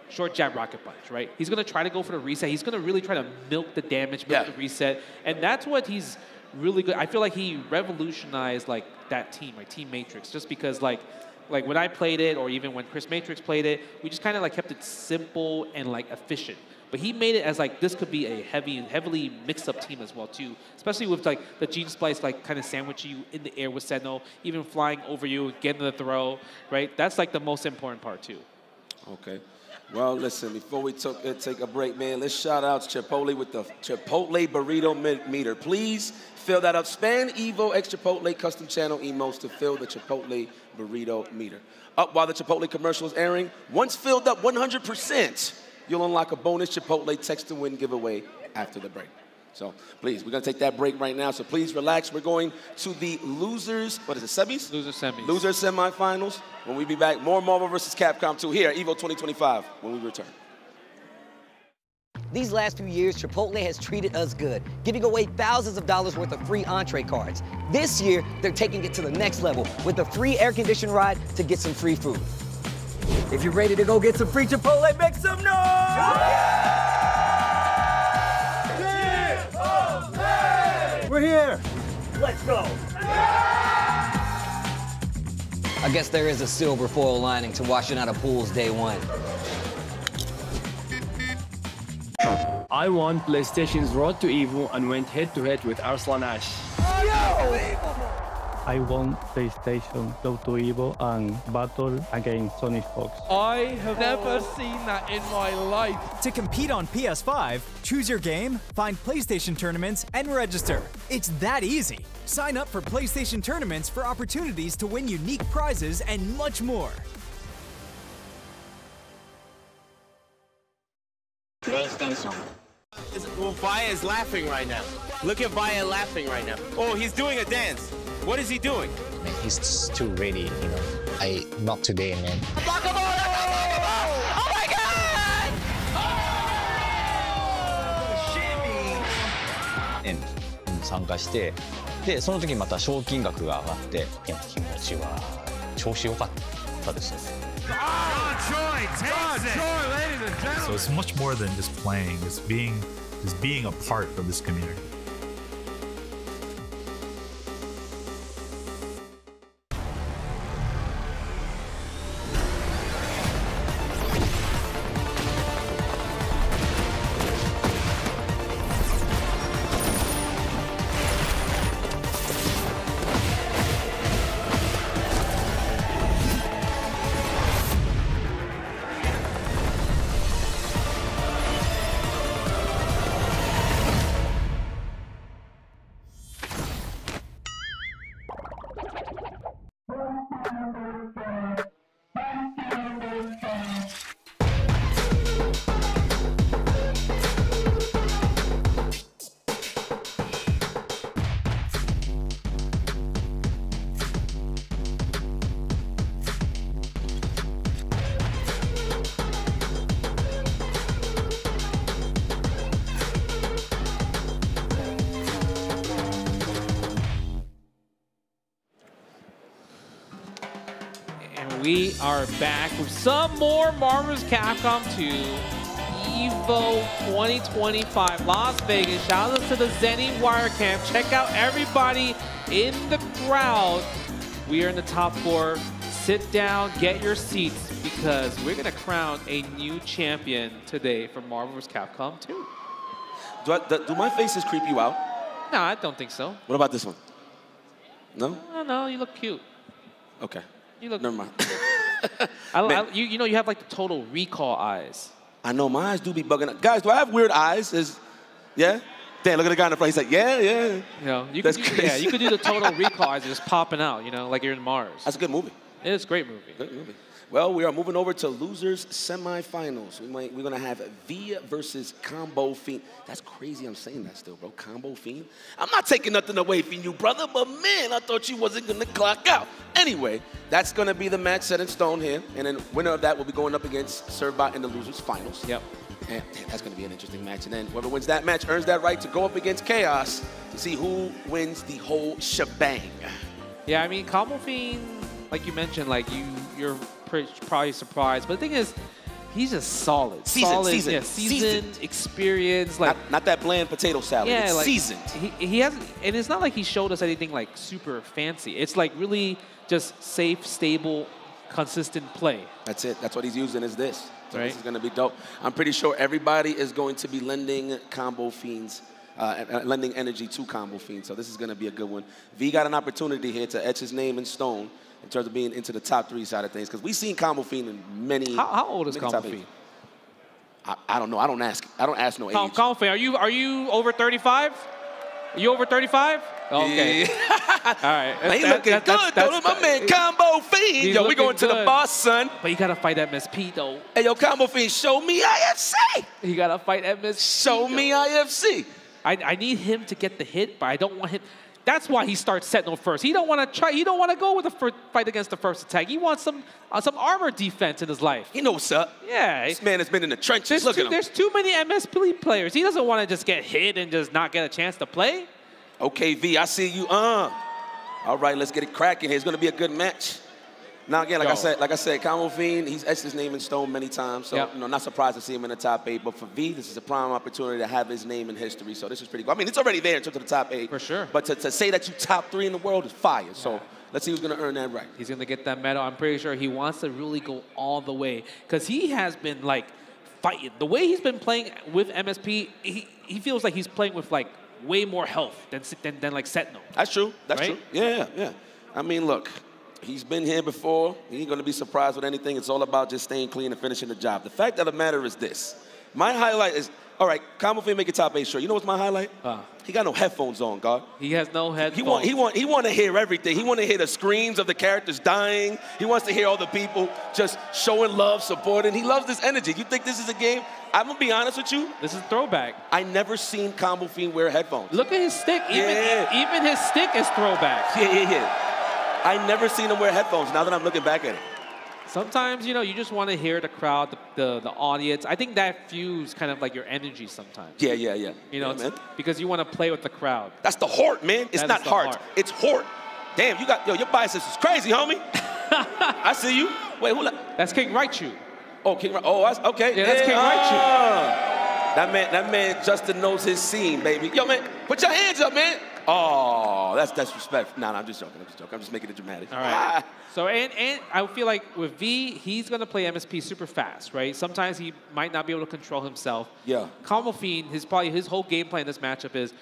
short jab rocket punch, right? He's gonna try to go for the reset. He's gonna really try to milk the damage, milk the reset, and that's what he's really good. I feel like he revolutionized like that team, like Team Matrix, just because like when I played it, or even when Chris Matrix played it, we just kind of like kept it simple and like efficient. But he made it as like this could be a heavily mixed up team as well too, especially with like the Gene Splice like kind of sandwiching you in the air with Sentinel, even flying over you, getting the throw, right? That's like the most important part too. Okay. Well, listen, before we take a break, man, let's shout out Chipotle with the Chipotle Burrito Meter. Please fill that up. Spam Evo X Chipotle custom channel emotes to fill the Chipotle Burrito Meter. Up while the Chipotle commercial is airing. Once filled up 100%, you'll unlock a bonus Chipotle text to win giveaway after the break. So please, we're going to take that break right now. So please relax. We're going to the losers, what is it, semis? Loser semis. Loser semifinals. When we be back, more Marvel vs. Capcom 2 here at EVO 2025 when we return. These last few years, Chipotle has treated us good, giving away thousands of dollars worth of free entree cards. This year, they're taking it to the next level with a free air-conditioned ride to get some free food. If you're ready to go get some free Chipotle, make some noise! We're here. Let's go. I guess there is a silver foil lining to washing out of pools day one. I won PlayStation's Road to Evo and went head-to-head with Arslan Ash. I won PlayStation Road to Evo and battle against Sonic Fox. I have never seen that in my life. To compete on PS5, choose your game, find PlayStation tournaments, and register. It's that easy. Sign up for PlayStation tournaments for opportunities to win unique prizes and much more. Well, Vaya is laughing right now. Look at Vaya laughing right now. Oh, he's doing a dance. What is he doing? Man, he's too ready, you know. Not today, man. Oh my God!円参加して、でその時にまた賞金額が上がって、いや気持ちは調子良かったですよね。So it's much more than just playing. It's being a part of this community. We are back with some more Marvel's Capcom 2 EVO 2025 Las Vegas. Shout out to the Zenny Wire Camp. Check out everybody in the crowd. We are in the top 4. Sit down, get your seats, because we're going to crown a new champion today for Marvel's Capcom 2. Do my faces creep you out? No, I don't think so. What about this one? No? No, you look cute. Okay. You look. Never mind. You know, you have like the Total Recall eyes. I know, my eyes do be bugging out. Guys, do I have weird eyes? Yeah? Damn, look at the guy in the front. He's like, yeah. You know, you could do the Total Recall eyes just popping out, you know, like you're in Mars. That's a good movie. It is a great movie. Good movie. Well, we are moving over to losers semifinals. We're gonna have V versus Combo Fiend. That's crazy. I'm saying that still, bro. Combo Fiend. I'm not taking nothing away from you, brother, but man, I thought you wasn't gonna clock out. Anyway, that's gonna be the match set in stone here, and then winner of that will be going up against Serbot in the losers finals. Yep. And that's gonna be an interesting match. And then whoever wins that match earns that right to go up against Chaos to see who wins the whole shebang. Yeah, I mean, Combo Fiend, like you mentioned, like you're probably surprised, but the thing is, he's just solid. Seasoned, experienced, like not that bland potato salad. Yeah, it's like, seasoned. He has, and it's not like he showed us anything like super fancy. It's like really just safe, stable, consistent play. That's it. That's what he's using is this. So right. This is going to be dope. I'm pretty sure everybody is going to be lending Combo Fiends, lending energy to Combo Fiends. So this is going to be a good one. V got an opportunity here to etch his name in stone in terms of being into the top 3 side of things, because we've seen Combo Fiend in many. How old is Combo Fiend? I don't know. I don't ask no age. Combo Fiend, are you over 35? Are you over 35? Okay. All right. He looking good, though. My man Combo Fiend. Yo, we going to the boss, son. But you gotta fight MSP though. Hey, yo, Combo Fiend, show me IFC. You gotta fight MSP. Show me IFC. I need him to get the hit, but I don't want him. That's why he starts Sentinel first. He don't want to try. He don't want to go with the first fight against the first attack. He wants some armor defense in his life. He knows what's up. Yeah. This man has been in the trenches. Look at him. There's too many MSP players. He doesn't want to just get hit and just not get a chance to play. Okay, V, I see you. All right, let's get it cracking here. It's going to be a good match. Now, again, like I said, Combo Fiend, he's etched his name in stone many times. So, you know, not surprised to see him in the top 8. But for V, this is a prime opportunity to have his name in history. So this is pretty cool. I mean, it's already there in terms of the top 8. For sure. But to say that you top 3 in the world is fire. So let's see who's going to earn that right. He's going to get that medal. I'm pretty sure he wants to really go all the way, because he has been, like, fighting. The way he's been playing with MSP, he feels like he's playing with, like, way more health than like Sentinel. That's true. That's right? true. Yeah. I mean, look, he's been here before. He ain't going to be surprised with anything. It's all about just staying clean and finishing the job. The fact of the matter is this. My highlight is, All right, Combo Fiend make a top 8 sure. You know what's my highlight? He got no headphones on, God. He has no headphones. He want to hear everything. He want to hear the screams of the characters dying. He wants to hear all the people just showing love, supporting. He loves this energy. You think this is a game? I'm going to be honest with you. This is throwback. I never seen Combo Fiend wear headphones. Look at his stick. Even his stick is throwback. Yeah. I never seen him wear headphones now that I'm looking back at it. Sometimes, you know, you just want to hear the crowd, the audience. I think that fuels kind of like your energy sometimes. Yeah. You know, because you want to play with the crowd. That's the heart, man. It's not heart. It's heart. Damn, you got, your biceps is crazy, homie. I see you. Wait, hold up. That's King Raichu. Oh, King Raichu. Oh, okay. Yeah, that's King Raichu. That man Justin knows his scene, baby. Yo, man, put your hands up, man. Oh, that's respect. Nah, I'm just joking. I'm just making it dramatic. All right. So, and I feel like with V, he's going to play MSP super fast, right? Sometimes he might not be able to control himself. Yeah. Combo Fiend, his whole game plan in this matchup is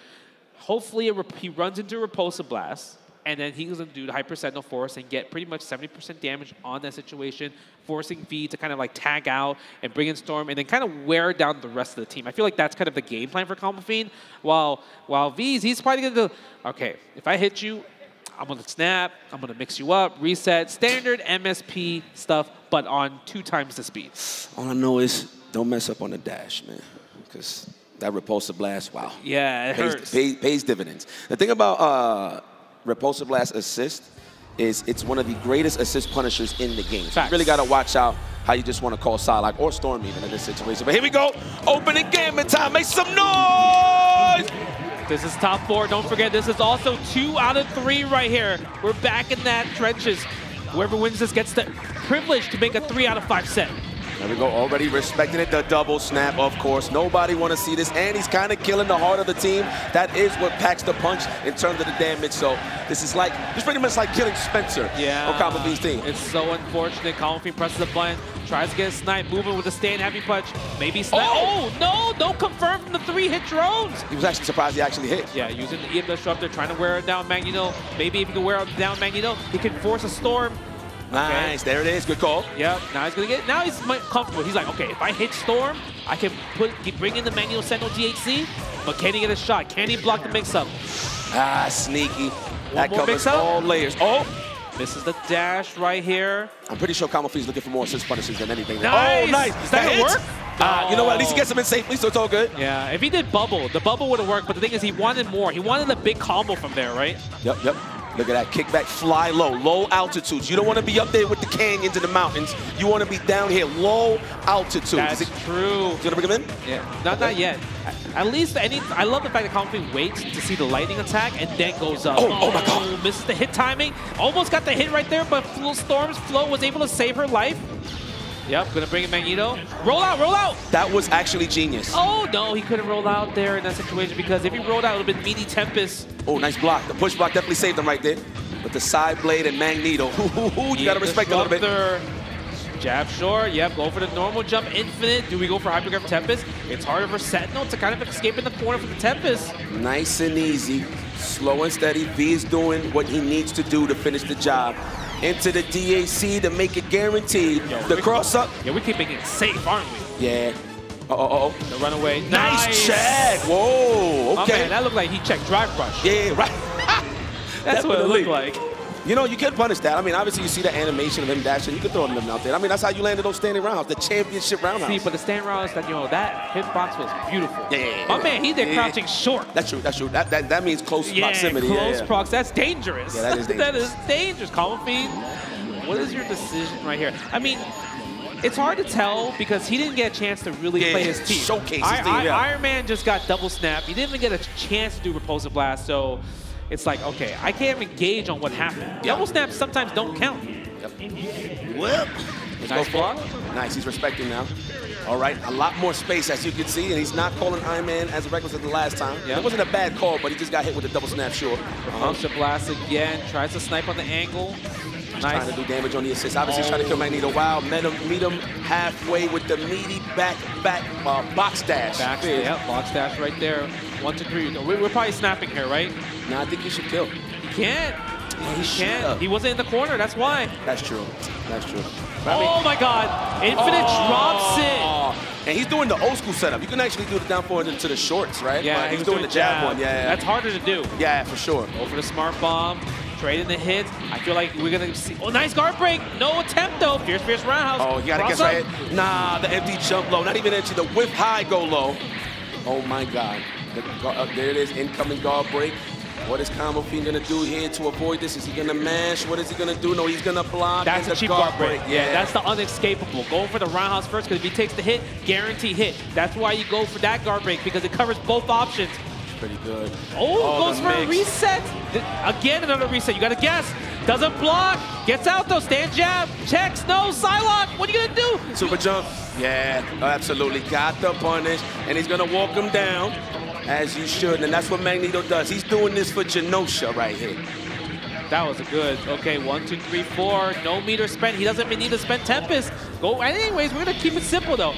hopefully he runs into a Repulsive Blast, and then he's going to do the Hyper Sentinel Force and get pretty much 70% damage on that situation, forcing V to kind of like tag out and bring in Storm and then kind of wear down the rest of the team. I feel like that's kind of the game plan for Combo Fiend. While V's, he's probably going to do, okay, if I hit you, I'm going to snap, I'm going to mix you up, reset, standard MSP stuff, but on 2 times the speed. All I know is don't mess up on the dash, man, because that Repulsive Blast, wow. Yeah, it hurts. Pays dividends. The thing about Repulsive Blast assist is it's one of the greatest assist punishers in the game. So you really got to watch out how you just want to call Psylocke or Storm even in this situation. But here we go. Opening game time. Make some noise. This is top 4. Don't forget, this is also 2 out of 3 right here. We're back in that trenches. Whoever wins this gets the privilege to make a 3 out of 5 set. There we go, already respecting it, the double snap, of course. Nobody want to see this, and he's kind of killing the heart of the team. That is what packs the punch in terms of the damage, so this is pretty much like killing Spencer on Combo Fiend's team. It's so unfortunate. Combo Fiend presses a button, tries to get a snipe, moving with a stand heavy punch. Maybe snipe. Oh, no, don't confirm from the 3-hit drones. He was actually surprised he actually hit. Yeah, using the EM Disruptor, trying to wear down Magneto. Maybe if he can wear down Magneto, he can force a Storm. Nice, there it is, good call. Yep, now he's comfortable. He's like, okay, if I hit Storm, I can bring in the Magneto Sentinel DHC, but can he get a shot? Can he block the mix-up? Ah, sneaky. That covers mix-up. all layers. Oh! This is the dash right here. I'm pretty sure Combo Fiend's looking for more assist punishes than anything. Nice. Oh, nice. Is that gonna work? You know what, at least he gets him in safely, so it's all good. Yeah, if he did bubble, the bubble would have worked, but the thing is he wanted more. He wanted a big combo from there, right? Yep. Look at that kickback, fly low altitudes. You don't want to be up there with the canyons and the mountains. You want to be down here, low altitude. That's true. You gonna bring him in? Yeah, not yet. At least, I love the fact that Combo Fiend waits to see the lightning attack and then goes up. Oh my God. Misses the hit timing. Almost got the hit right there, but Storm's flow was able to save her life. Yep, gonna bring in Magneto. Roll out! That was actually genius. Oh no, he couldn't roll out there in that situation because if he rolled out, it would have been Meaty Tempest. Oh, nice block. The push block definitely saved him right there. But the side blade and Magneto, you gotta respect a little bit. Jab short, yep, go for the normal jump, infinite. Do we go for Hypergraph Tempest? It's harder for Sentinel to kind of escape in the corner for the Tempest. Nice and easy, slow and steady. V is doing what he needs to do to finish the job. Into the DAC to make it guaranteed. The cross up. Yeah, we keep making it safe, aren't we? Yeah. The runaway. Nice check. Whoa, okay. Oh, man, that looked like he checked Drive Rush. Yeah, right. That's what it looked like. You know, you can punish that. I mean, obviously, you see the animation of him dashing. You can throw him out there. I mean, that's how you landed those standing rounds, the championship roundhouse. See, but the standing rounds, that hitbox was beautiful. Yeah. My man, he did crouching short. That's true. That means close proximity. Close prox. That's dangerous. Yeah, that is dangerous. That is dangerous. Combo Fiend, what is your decision right here? I mean, it's hard to tell because he didn't get a chance to really play his team. Showcase his team, Iron Man just got double snap. He didn't even get a chance to do Repulsive Blast, so it's like, okay, I can't even gauge on what happened. Double snaps sometimes don't count. Well, nice block. Nice, he's respecting now. All right, a lot more space as you can see, and he's not calling Iron Man as reckless as the last time. It wasn't a bad call, but he just got hit with a double snap short. Repulsive Blast again, tries to snipe on the angle. Nice. Trying to do damage on the assist. Obviously, trying to kill Magneto. Wow, meet him halfway with the meaty back box dash. Yeah, box dash right there. 1, 2, 3. We're probably snapping here, right? No, I think he should kill. He can't. He can't. He wasn't in the corner. That's why. That's true. That's true. Oh my God! Infinite drops it. And he's doing the old school setup. You can actually do the down forward into the shorts, right? Yeah, he's doing the jab one. Yeah, that's harder to do. Yeah, for sure. Go for the smart bomb, trading the hits. I feel like we're gonna see. Oh, nice guard break. No attempt though. Fierce roundhouse. Oh, you gotta guess right. Nah, the empty jump low. Not even empty. The whip high go low. Oh my God. There it is. Incoming guard break. What is Combo Fiend gonna do here to avoid this? Is he gonna mash? What is he gonna do? No, he's gonna block. That's a cheap guard break. Yeah, that's the unescapable. Going for the roundhouse first, because if he takes the hit, guarantee hit. That's why you go for that guard break, because it covers both options. Pretty good. Oh, goes for a reset. Again, another reset. You gotta guess. Doesn't block. Gets out though. Stand jab. Checks. No. Psylocke. What are you gonna do? Super jump. Yeah, absolutely. Got the punish, and he's gonna walk him down. As you should, and that's what Magneto does. He's doing this for Genosha right here. That was a good. Okay, 1, 2, 3, 4. No meter spent. He doesn't even need to spend Tempest. Go. Anyways, we're gonna keep it simple though.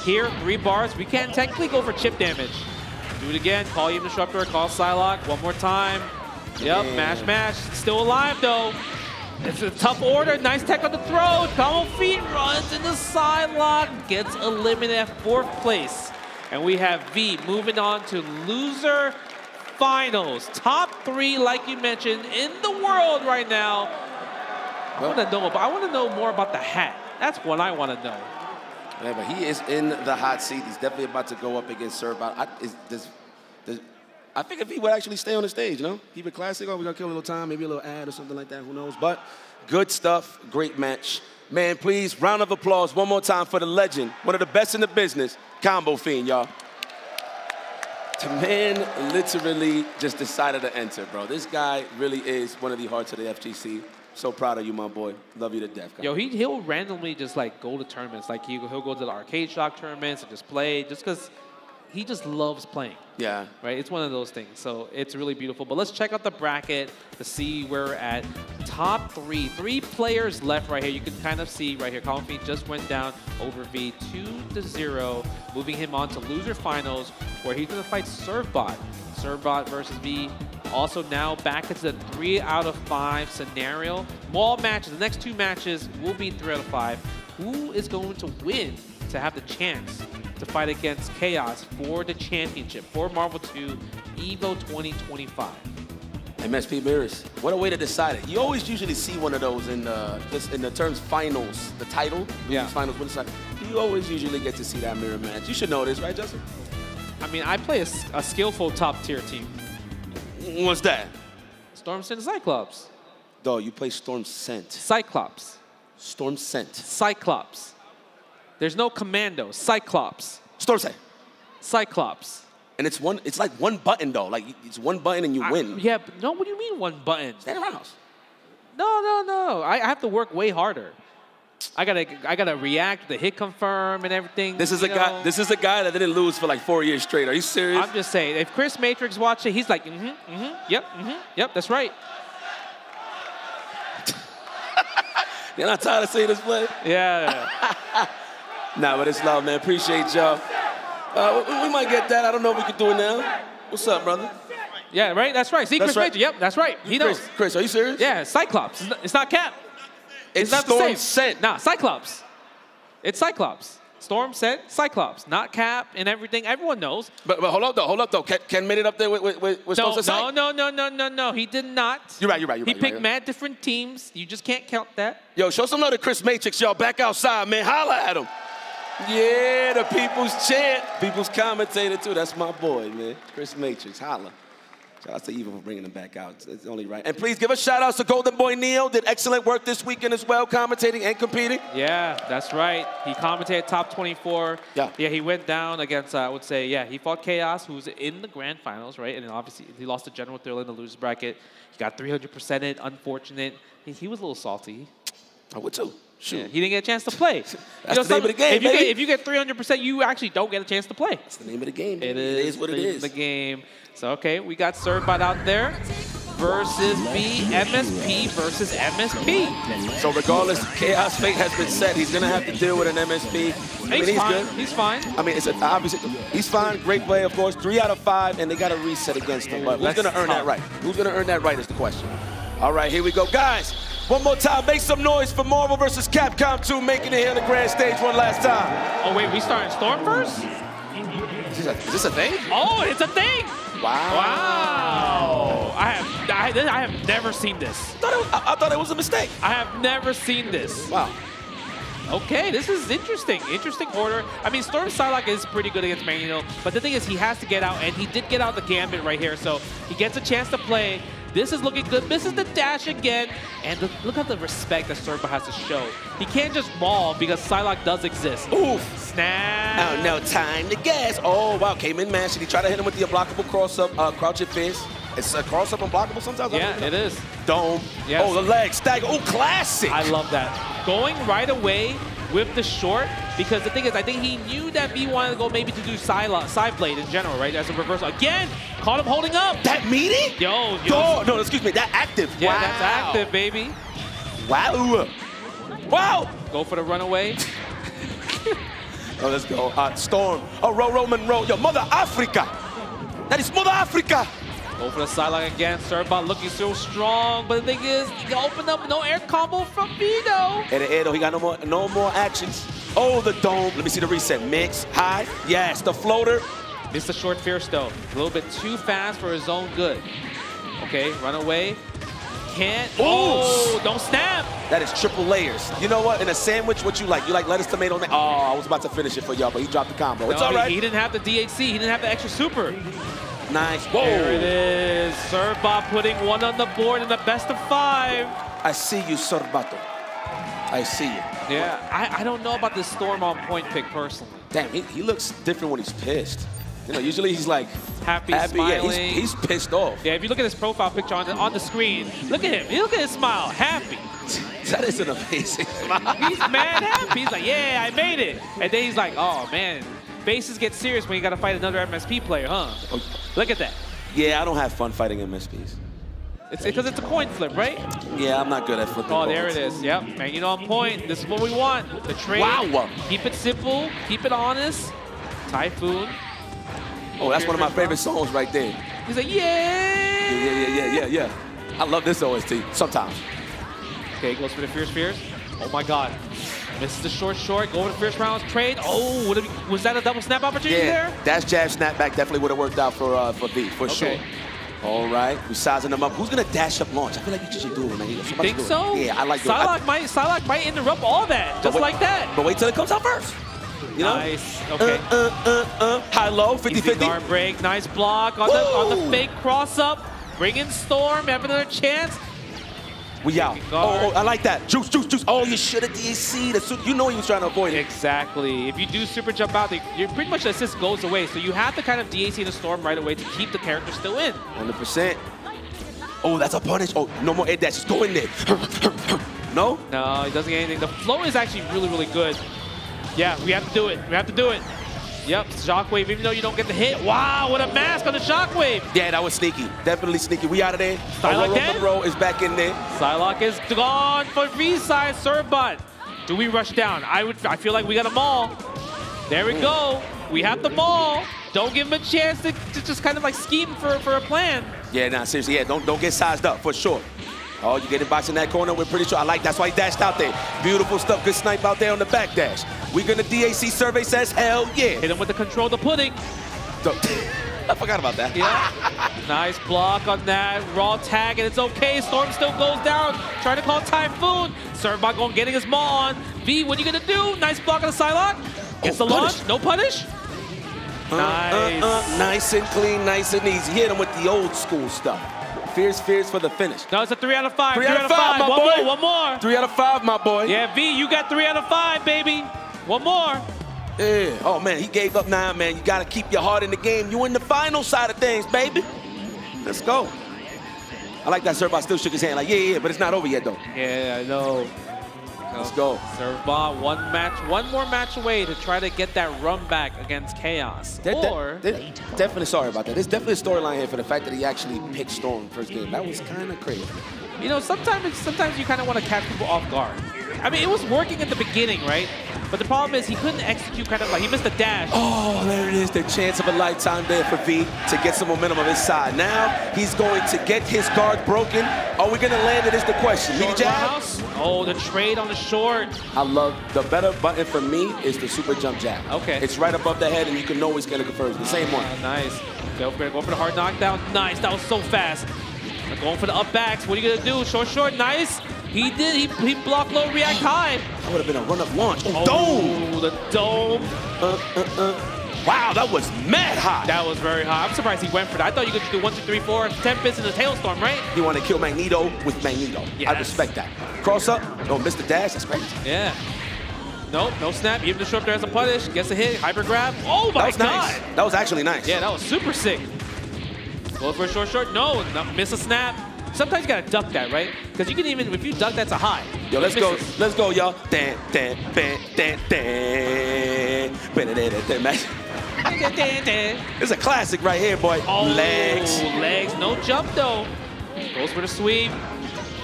Here, 3 bars. We can't technically go for chip damage. Do it again. Call Even Disruptor. Call Psylocke. One more time. Yep. Yeah. Mash. Still alive though. It's a tough order. Nice tech on the throw. Combo Fiend runs into Psylocke. Gets eliminated at 4th place. And we have V moving on to loser finals. Top 3, like you mentioned, in the world right now. I want to know more about the hat. That's what I want to know. Yeah, but he is in the hot seat. He's definitely about to go up against Cerbot. I think if he would actually stay on the stage, you know? Keep it classic. Oh, we're going to kill a little time, maybe a little ad or something like that. Who knows? But good stuff. Great match. Man, please, round of applause one more time for the legend, one of the best in the business, Combo Fiend, y'all. The man literally just decided to enter, bro. This guy really is one of the hearts of the FGC. So proud of you, my boy. Love you to death, guys. Yo, he'll randomly just like go to tournaments. Like he'll go to the arcade shock tournaments and just play just because he just loves playing. Yeah. Right? It's one of those things. So it's really beautiful. But let's check out the bracket to see where we're at. Top 3. 3 players left right here. You can kind of see right here. Combo Fiend just went down over V 2-0, moving him on to loser finals where he's going to fight Cerbot. Cerbot versus V. Also now back into the 3 out of 5 scenario. All matches, the next 2 matches will be 3 out of 5. Who is going to win to have the chance to fight against Chaos for the championship for Marvel 2 EVO 2025? MSP Mirrors. What a way to decide it. You always usually see one of those in the terms finals, the title. Yeah. Finals, what is that? You always usually get to see that mirror match. You should know this, right, Justin? I mean, I play a skillful top-tier team. What's that? Storm Scent Cyclops. No, you play Storm Scent. Cyclops. Storm Scent. Cyclops. There's no commando. Cyclops. Storm Scent. Cyclops. And it's like one button though. Like it's one button and you win. Yeah, but no. What do you mean one button? Stand around. No. I have to work way harder. I gotta react, the hit confirm and everything. This is a guy. This is a guy that didn't lose for like 4 years straight. Are you serious? I'm just saying. If Chris Matrix watched it, he's like, yep, that's right. You're not tired of seeing this play? Yeah. Nah, but it's love, man. Appreciate y'all. We might get that. I don't know if we can do it now. What's up, brother? Yeah, right? That's right. See, Chris Matrix. Yep, that's right. He knows. Chris, are you serious? Yeah, Cyclops. It's not Cap. It's not Storm Scent. Nah, Cyclops. It's Cyclops. Storm Scent, Cyclops. Not Cap and everything. Everyone knows. But hold up though. Ken made it up there with Storm Scent. No. He did not. You're right. He picked mad different teams. You just can't count that. Yo, show some love to Chris Matrix, y'all. Back outside, man. Holla at him. Yeah, the people's chant. People's commentator too. That's my boy, man. Chris Matrix. Holla. Shout out to Eva for bringing him back out. It's only right. And please give a shout out to Golden Boy Neo. Did excellent work this weekend as well, commentating and competing. Yeah, that's right. He commentated top 24. Yeah, he went down against, I would say, he fought Chaos, who was in the grand finals, right? And then obviously he lost to General Thrill in the losers bracket. He got 300%ed, unfortunate. He was a little salty. I would too. Shoot. Yeah, he didn't get a chance to play. That's the name of the game, if you get 300%, you actually don't get a chance to play. That's the name of the game. It is what it is. The game. So, okay, we got Cerbot out there versus MSP versus MSP. So regardless, Chaos fate has been set. He's going to have to deal with an MSP. He's fine. Good. He's fine. I mean, obviously, he's fine. Great play, of course. 3 out of 5, and they got to reset against him. But who's going to earn that right? Who's going to earn that right is the question. All right, here we go. Guys, One more time, make some noise for Marvel vs. Capcom 2 making it here on the grand stage one last time. Oh wait, we starting Storm first? Is this a thing? Oh, it's a thing! Wow. Wow. I have never seen this. I thought it was a mistake. I have never seen this. Wow. Okay, this is interesting. Interesting order. I mean, Storm Psylocke is pretty good against Magneto, but the thing is he has to get out, and he did get out the Gambit right here, so he gets a chance to play. This is looking good. Misses the dash again, and look at the respect that Serba has to show. He can't just maul because Psylocke does exist. Oof. Snap. Oh, no time to guess. Oh, wow, came in mash. Did he try to hit him with the unblockable cross-up, crouch it fist? It's a cross-up unblockable sometimes? Yeah, it is. Dome. Yes. Oh, the leg, stagger. Oh, classic. I love that. Going right away with the short, because the thing is, I think he knew that V wanted to go maybe to do side blade in general, right? As a reversal. Again, caught him holding up. That meaty? Yo. No, excuse me, that active. Yeah, wow. that's active, baby. Wow. Wow. Go for the runaway. Oh, let's go. Storm. Oh, Roman roll. Yo, Mother Africa. That is Mother Africa. Go for the sideline again. Serba looking so strong, but the thing is, he opened up no air combo from Vito. He got no more actions. Oh, the dome. Let me see the reset. Mix, high. Yes, the floater. Missed the short fierce though. A little bit too fast for his own good. Okay, run away. Can't. Oh, don't snap. That is triple layers. You know what? In a sandwich, what you like? You like lettuce, tomato, and oh, I was about to finish it for y'all, but he dropped the combo. It's all right. He didn't have the DHC. He didn't have the extra super. Nice. Whoa. There it is. Serba putting one on the board in the best of 5. I see you, Sorbato. I see you. Yeah, I don't know about this Storm on point pick personally. Damn, he looks different when he's pissed. You know, usually he's like happy smiling. Yeah, he's pissed off. Yeah, if you look at his profile picture on the screen, look at him. Look at his smile, happy. That is an amazing smile. He's mad happy. He's like, yeah, I made it. And then he's like, oh man, faces get serious when you got to fight another MSP player, huh? Oh. Look at that. Yeah, I don't have fun fighting MSPs. It's because it's a coin flip, right? Yeah, I'm not good at flipping. Oh, there it is. Yep, man, you know, on point. This is what we want. The trade. Wow. Keep it simple. Keep it honest. Typhoon. Oh, that's one of my favorite songs right there. He's like, yeah. Yeah. I love this OST sometimes. Okay, goes for the Fierce. Oh my God. Misses the short. Go with the Fierce rounds. Trade. Oh, was that a double snap opportunity there? Dash jab snapback definitely would have worked out for V, for sure. All right, we're sizing them up. Who's gonna dash up launch? I feel like you should do it, man. You think so? Yeah, I like Psylocke might interrupt all that, just like that. But wait till it comes out first. You know? Nice. Okay. High-low, 50-50. Guard break. Nice block on the fake cross-up. Bring in Storm. Have another chance. We out. Oh, I like that. Juice. Oh, you should have DAC'd. You know he was trying to avoid it. Exactly. If you do super jump out, you're pretty much the assist goes away. So you have to kind of DAC the Storm right away to keep the character still in. 100%. Oh, that's a punish. Oh, no more air dash. Just go in there. No? No, he doesn't get anything. The flow is actually really good. Yeah, we have to do it. Yep, Shockwave, even though you don't get the hit. Wow, what a mask on the Shockwave. Yeah, that was sneaky. Definitely sneaky. We out of there. Psylocke Monroe is back in there. Psylocke is gone for V-side Serba. Do we rush down? I feel like we got a maul. There we go. We have the maul. Don't give him a chance to just kind of like scheme for a plan. Yeah, nah, seriously. Yeah, don't get sized up for sure. Oh, you get boxed in that corner. We're pretty sure. I like that's why he dashed out there. Beautiful stuff. Good snipe out there on the back dash. We're gonna DAC. Survey says hell yeah. Hit him with the control the pudding. I forgot about that. Yeah. Nice block on that. Raw tag, and it's okay. Storm still goes down. Trying to call Typhoon. Serba going getting his maul on. V, what are you gonna do? Nice block on the Psylocke. Gets the launch. No punish. Nice. Nice and clean, nice and easy. Hit him with the old school stuff. Fierce for the finish. No, it's a 3 out of 5. 3 out of 5, my boy. One more. 3 out of 5, my boy. Yeah, V, you got 3 out of 5, baby. One more. Yeah. Oh, man, he gave up now, man. You got to keep your heart in the game. You in the final side of things, baby. Let's go. I like that Serba still shook his hand like, yeah, but it's not over yet, though. Yeah, I know. Let's go. Serba, one more match away to try to get that run back against Chaos. Definitely sorry about that. There's definitely a storyline here for the fact that he actually picked Storm first game. That was kind of crazy. You know, sometimes you kind of want to catch people off guard. I mean, it was working in the beginning, right? But the problem is he couldn't execute kind of like, he missed the dash. Oh, there it is, the chance of a lifetime there for V to get some momentum on his side. Now he's going to get his guard broken. Are we going to land it is the question. Short roundhouse. Oh, the trade on the short. I love, the better button for me is the super jump jab. Okay. It's right above the head and you can always get a conversion. The same one. Nice. Go for the hard knockdown. Nice, that was so fast. Going for the up backs. What are you gonna do? Short, nice. He did, he blocked low, react high. That would have been a run-up launch. Oh, dome! The dome. Wow, that was mad high. That was very high. I'm surprised he went for that. I thought you could do 1, 2, 3, 4, 10 bits in the Hailstorm, right? He wanted to kill Magneto with Magneto. Yes. I respect that. Cross up, don't miss the dash, that's crazy. Yeah. Nope, no snap. Even the disruptor as a punish. Gets a hit, hyper grab. Oh my God. Nice. That was actually nice. Yeah, that was super sick. Go for a short. No, miss a snap. Sometimes you gotta duck that, right? Because you can even, if you duck, that's a high. Yo, let's go, y'all. It's a classic right here, boy. Oh, legs. No jump though. Goes for the sweep.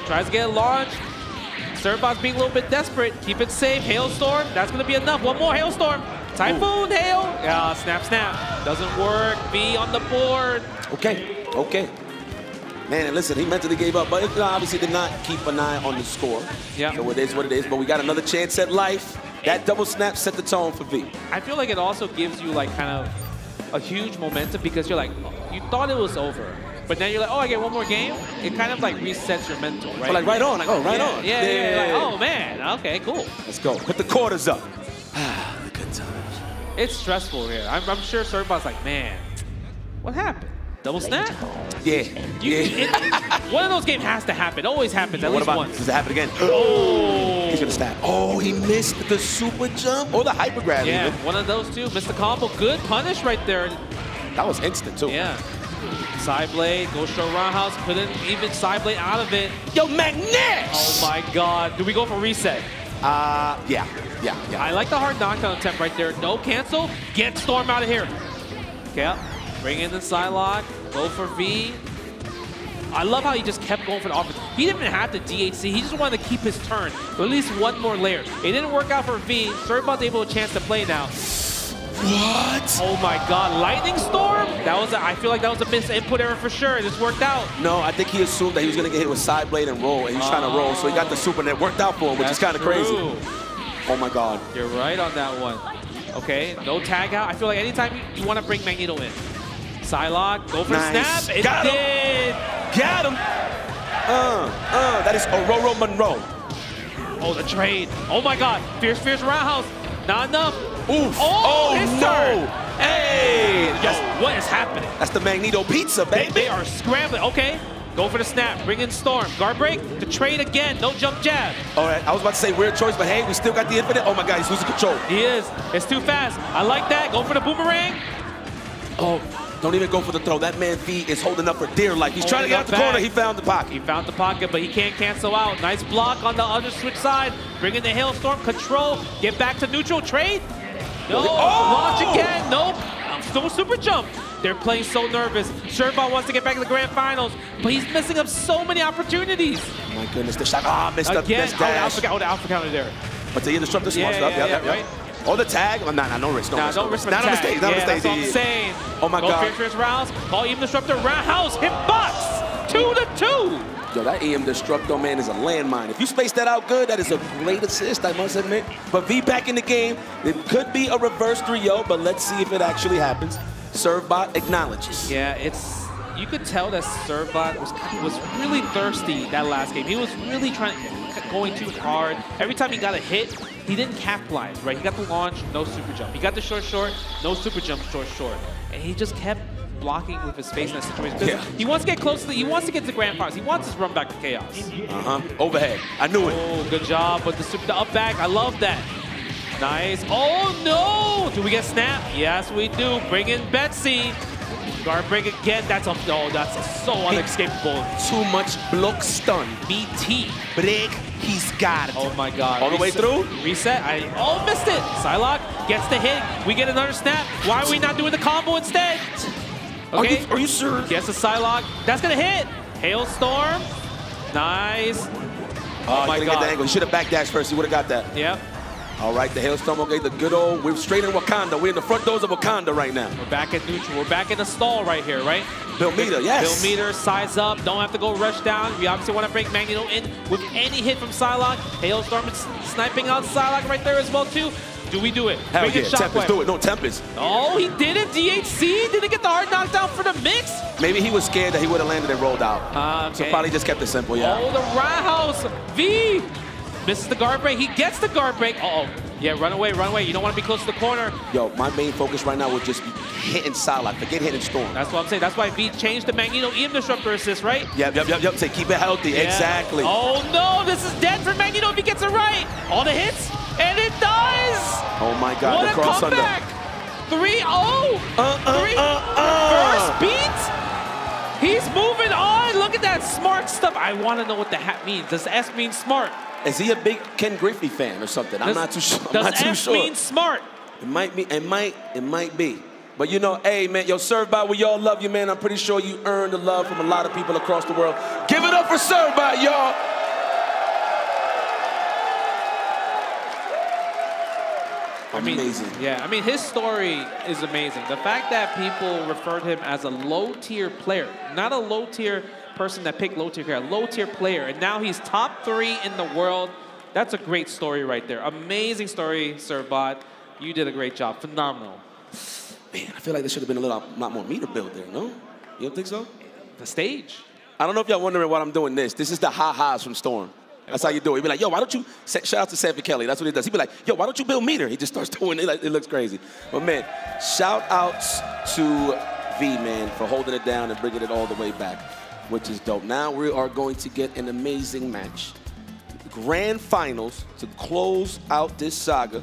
Tries to get a launch. Servbot's being a little bit desperate. Keep it safe. Hailstorm. That's gonna be enough. One more Hailstorm. Typhoon, hail. Yeah, snap. Doesn't work. V on the board. Okay. Man, and listen, he mentally gave up, but it obviously did not keep an eye on the score. Yeah. So it is what it is, but we got another chance at life. That double snap set the tone for V. I feel like it also gives you like kind of a huge momentum because you're like, you thought it was over, but then you're like, oh, I get one more game. It kind of like resets your mental, right? So like right on, on. Yeah. Like, oh man, okay, cool. Let's go. Put the quarters up. The good times. It's stressful here. I'm sure Servbot's like, man, what happened? Double snap? Yeah. One of those games has to happen. It always happens at least once. Does it happen again? Oh. He's gonna snap. Oh, he missed the super jump or the hyper grab. Yeah, even. one of those two. Missed the combo. Good punish right there. That was instant too. Yeah. Side blade, go show roundhouse. Couldn't even side blade out of it. Yo, Magnet! Oh my God. Do we go for reset? Yeah. I like the hard knockdown attempt right there. No cancel. Get Storm out of here. Okay. Bring in the Psylocke, go for V. I love how he just kept going for the offense. He didn't even have to DHC, he just wanted to keep his turn. Or at least one more layer. It didn't work out for V. Servbot's able to chance to play now. What? Oh my God, Lightning Storm? I feel like that was a missed input error for sure. It just worked out. No, I think he assumed that he was gonna get hit with side blade and roll, and he was trying to roll, so he got the super, and it worked out for him, which is kind of crazy. Oh my God. You're right on that one. Okay, no tag out. I feel like anytime you want to bring Magneto in. Psylocke, go for the snap. It did. Got him. That is Aurora Monroe. Oh, the trade. Oh my God. Fierce roundhouse. Not enough. Oof. Oh no. Hey. Yo, what is happening? That's the Magneto pizza, baby. They are scrambling. Okay. Go for the snap. Bring in Storm. Guard break. The trade again. No jump jab. All right. I was about to say weird choice, but hey, we still got the infinite. Oh my God, he's losing control. He is. It's too fast. I like that. Go for the boomerang. Oh. Don't even go for the throw. That man V is holding up for dear life. He's trying to get out the corner. He found the pocket. He found the pocket, but he can't cancel out. Nice block on the other switch side. Bring in the Hailstorm. Control. Get back to neutral. Trade. No. Launch again. Nope. No super jump. They're playing so nervous. Servbot wants to get back to the grand finals, but he's missing up so many opportunities. Oh my goodness. The shot. Missed the dash. Oh, the alpha counter there. But the disruptor smart stuff. Right. Oh, the tag? Oh, no risk. No risk. Not on the stage. Not on the stage. That's what I'm saying. Oh my God. Fierce rounds. Call even disruptor. Roundhouse. Hitbox. 2-2. Yo, that EM Destructo, man, is a landmine. If you space that out good, that is a great assist, I must admit. But V back in the game. It could be a reverse 3-0, but let's see if it actually happens. Servbot acknowledges. Yeah, you could tell that Servbot was really thirsty that last game. He was really going too hard. Every time he got a hit, he didn't capitalize, right? He got the launch, no super jump. He got the short, no super jump, short. And he just kept blocking with his face in that situation. Yeah. He wants to get close to he wants to get to the grand finals. He wants to run back to chaos. Overhead. I knew it. Oh, good job. But the up back, I love that. Nice. Oh, no! Do we get snap? Yes, we do. Bring in Betsy. Guard break again. That's so unescapable. Too much block stun. BT. Break. He's got it. Oh my God. All the way through? Reset. Missed it. Psylocke gets the hit. We get another snap. Why are we not doing the combo instead? Okay. Are you sure? Gets the Psylocke. That's gonna hit. Hailstorm. Nice. Oh my God. Get the angle. He should have backdashed first. He would have got that. Yep. All right, the Hailstorm, okay, the good old, we're straight in Wakanda. We're in the front doors of Wakanda right now. We're back at neutral. We're back in the stall right here, right? Bill Meter, yes. Bill Meter, size up. Don't have to go rush down. We obviously want to bring Magneto in with any hit from Psylocke. Hailstorm is sniping out Psylocke right there as well, too. Do we do it? Hell yeah, Tempest, do it. No, Tempest. Oh, he did it. DHC didn't get the hard knockdown for the mix. Maybe he was scared that he would have landed and rolled out. Okay. So probably just kept it simple, yeah. Oh, the roundhouse. V misses the guard break. He gets the guard break. Uh-oh. Yeah, run away, run away. You don't want to be close to the corner. Yo, my main focus right now would just be hitting Psylocke. Forget hitting Storm. That's what I'm saying. That's why V changed the Magneto EM Disruptor assist, right? Yep. Say keep it healthy. Yeah. Exactly. Oh, no. This is dead for Magneto if he gets it right. All the hits, and it does. Oh, my God. What the cross a comeback. 3-0. First beat. He's moving on. Look at that smart stuff. I want to know what the hat means. Does S mean smart? Is he a big Ken Griffey fan or something? I'm not too sure. Does F mean smart? It might be. It might be. But you know, hey man, yo, Servbot, we all love you, man. I'm pretty sure you earned the love from a lot of people across the world. Give it up for Servbot, y'all. Amazing. Yeah, I mean, his story is amazing. The fact that people referred him as a low-tier player, not a low-tier person that picked low-tier player, a low-tier player, and now he's top 3 in the world. That's a great story right there. Amazing story, Servbot. You did a great job. Phenomenal. Man, I feel like there should have been a lot more meter built there, no? You don't think so? The stage. I don't know if y'all wondering why I'm doing this. This is the ha-has from Storm. That's how you do it. He'd be like, yo, why don't you, shout out to Sanford Kelly. That's what he does. He'd be like, yo, why don't you build meter? He just starts doing it. Like, it looks crazy. But man, shout outs to V, man, for holding it down and bringing it all the way back, which is dope. Now we are going to get an amazing match. Grand finals to close out this saga.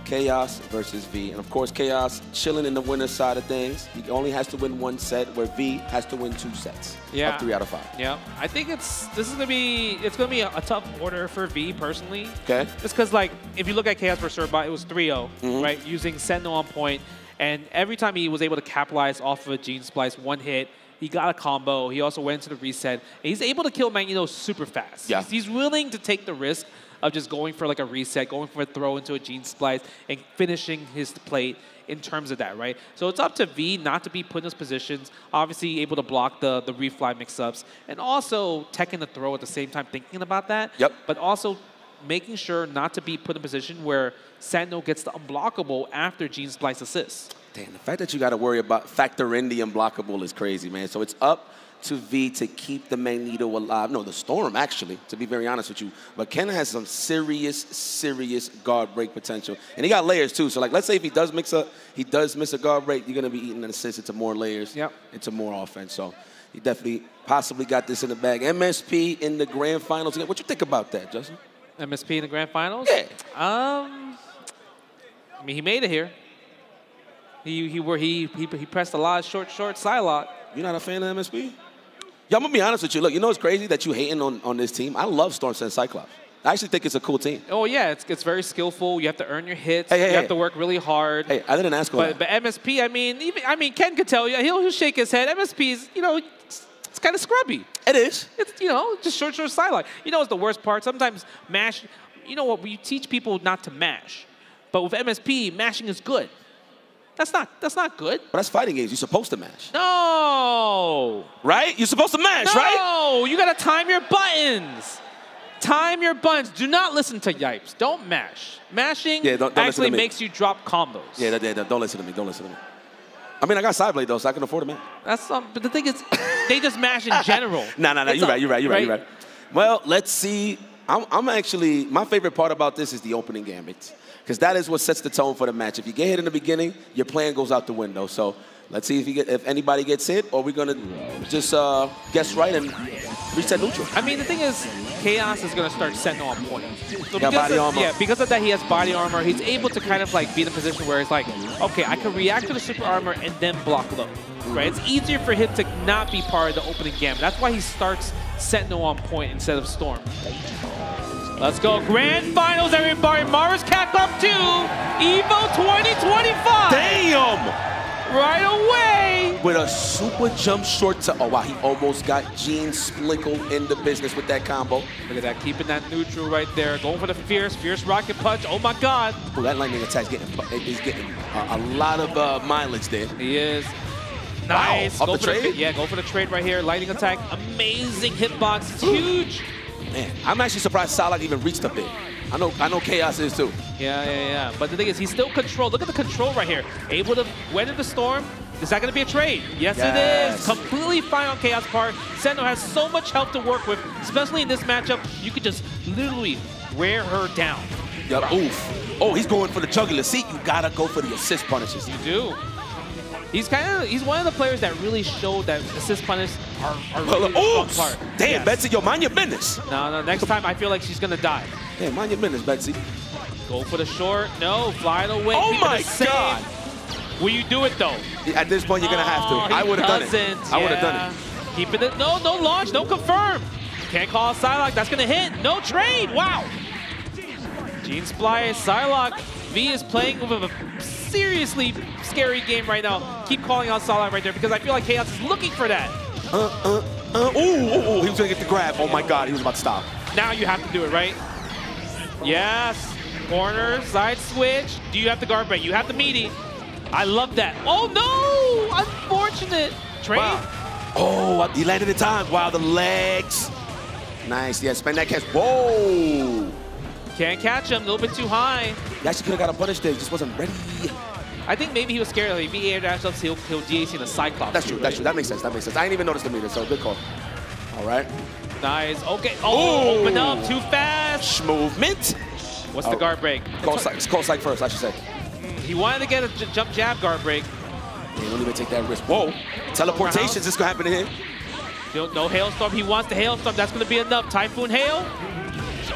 Chaos versus V. And of course, Chaos chilling in the winner's side of things. He only has to win 1 set, where V has to win 2 sets. Yeah. Of 3 out of 5. Yeah. I think it's gonna be a tough order for V personally. Okay. Just because, like, if you look at Chaos versus Servbot, it was 3-0, right? Using Sentinel on point. And every time he was able to capitalize off of a Gene Splice 1 hit, he got a combo. He also went into the reset. And he's able to kill Magneto super fast. Yeah. He's willing to take the risk of just going for like a reset, going for a throw into a Gene Splice, and finishing his plate in terms of that, right? So it's up to V not to be put in those positions, obviously able to block the refly mix-ups, and also teching the throw at the same time, thinking about that, but also making sure not to be put in a position where Sentinel gets the unblockable after Gene Splice assists. Damn, the fact that you got to worry about factor in the unblockable is crazy, man. So it's up to V to keep the Magneto alive. No, the Storm, actually, to be very honest with you. But Ken has some serious guard break potential. And he got layers, too. So, like, let's say if he does miss a guard break, you're going to be eating an assist into more layers, into more offense. So he definitely possibly got this in the bag. MSP in the grand finals. What you think about that, Justin? MSP in the grand finals? Yeah. I mean, he made it here. He pressed a lot of short Psylocke. You're not a fan of MSP? Yeah, I'm going to be honest with you. Look, you know what's crazy that you hating on this team? I love Storm and Cyclops. I actually think it's a cool team. Oh, yeah, it's very skillful. You have to earn your hits. You have to work really hard. Hey, I didn't ask But MSP, I mean, Ken could tell you. He'll shake his head. MSP is, it's kind of scrubby. It is. It's, just short Psylocke. It's the worst part. Sometimes mash, you know what, we teach people not to mash. But with MSP, mashing is good. That's not good. But that's fighting games. You're supposed to mash. No. Right? You're supposed to mash, right? No. You got to time your buttons. Time your buttons. Do not listen to Yipes. Don't mash. Mashing actually makes you drop combos. Yeah, don't listen to me. Don't listen to me. I mean, I got Sideblade, though, so I can afford a man. But the thing is, they just mash in general. No. You're right. Well, let's see. I'm actually, my favorite part about this is the opening gambit. Because that is what sets the tone for the match. If you get hit in the beginning, your plan goes out the window. So let's see if anybody gets hit, or we're going to just guess right and reset neutral. I mean, the thing is, Chaos is going to start Sentinel on point. So body armor. Yeah, because of that, he has body armor. He's able to kind of like be in a position where it's like, okay, I can react to the super armor and then block low. Right? It's easier for him to not be part of the opening gambit. That's why he starts Sentinel on point instead of Storm. Let's go. Grand finals, everybody. Mars Capcom 2, EVO 2025. Damn! right away. With a super jump short to, oh wow, he almost got Gene sprinkled in the business with that combo. Look at that, keeping that neutral right there. Going for the fierce rocket punch. Oh my God. Oh, that lightning attack's getting a lot of mileage there. He is. Nice. Wow, go off the trade? Yeah, go for the trade right here. Lightning attack, amazing hitbox. It's huge. Man, I'm actually surprised Salak even reached up there. I know Chaos is too. Yeah. But the thing is, he's still controlled. Look at the control right here. Able to weather the storm. Is that going to be a trade? Yes, it is. Completely fine on Chaos' part. Sentinel has so much help to work with, especially in this matchup. You could just literally wear her down. Yep. Oof. Oh, he's going for the jugular. See, you gotta go for the assist punishes. You do. He's one of the players that really showed that assist punishes are really a strong part. Damn, Yes. Betsy, yo, mind your business. No, next time I feel like she's gonna die. Damn, mind your business, Betsy. Go for the short. No, fly it away. Oh Keep it my the same. God. Will you do it though? At this point, you're gonna have to. I would have done it. I would have done it. Keep it. No launch. No confirm. Can't call Psylocke. That's gonna hit. No trade. Wow. Gene Splice, Psylocke. V is playing with a seriously scary game right now. Keep calling out Psylocke right there because I feel like Chaos is looking for that. Ooh, he was gonna get the grab. Oh my God, he was about to stop. Now you have to do it, right? Yes. Corner, side switch. Do you have the guard break? You have the meaty. I love that. Oh no! Unfortunate. Trade. Wow. Oh, he landed in time. Wow, the legs. Nice. Yeah, spend that catch. Whoa. Can't catch him. A little bit too high. He actually could have got a punish there. He just wasn't ready. I think maybe he was scared. Like, if he air dashed up, he'll DAC in the Cyclops. That's true. That's true. That makes sense. That makes sense. I didn't even notice the meter, so good call. All right. Nice. Okay. Oh, open up too fast. Movement. What's the guard break? Call Psych first, I should say. He wanted to get a jump jab guard break. He won't even take that risk. Whoa. Teleportations. This gonna happen to him. No hailstorm. He wants the hailstorm. That's gonna be enough. Typhoon hail.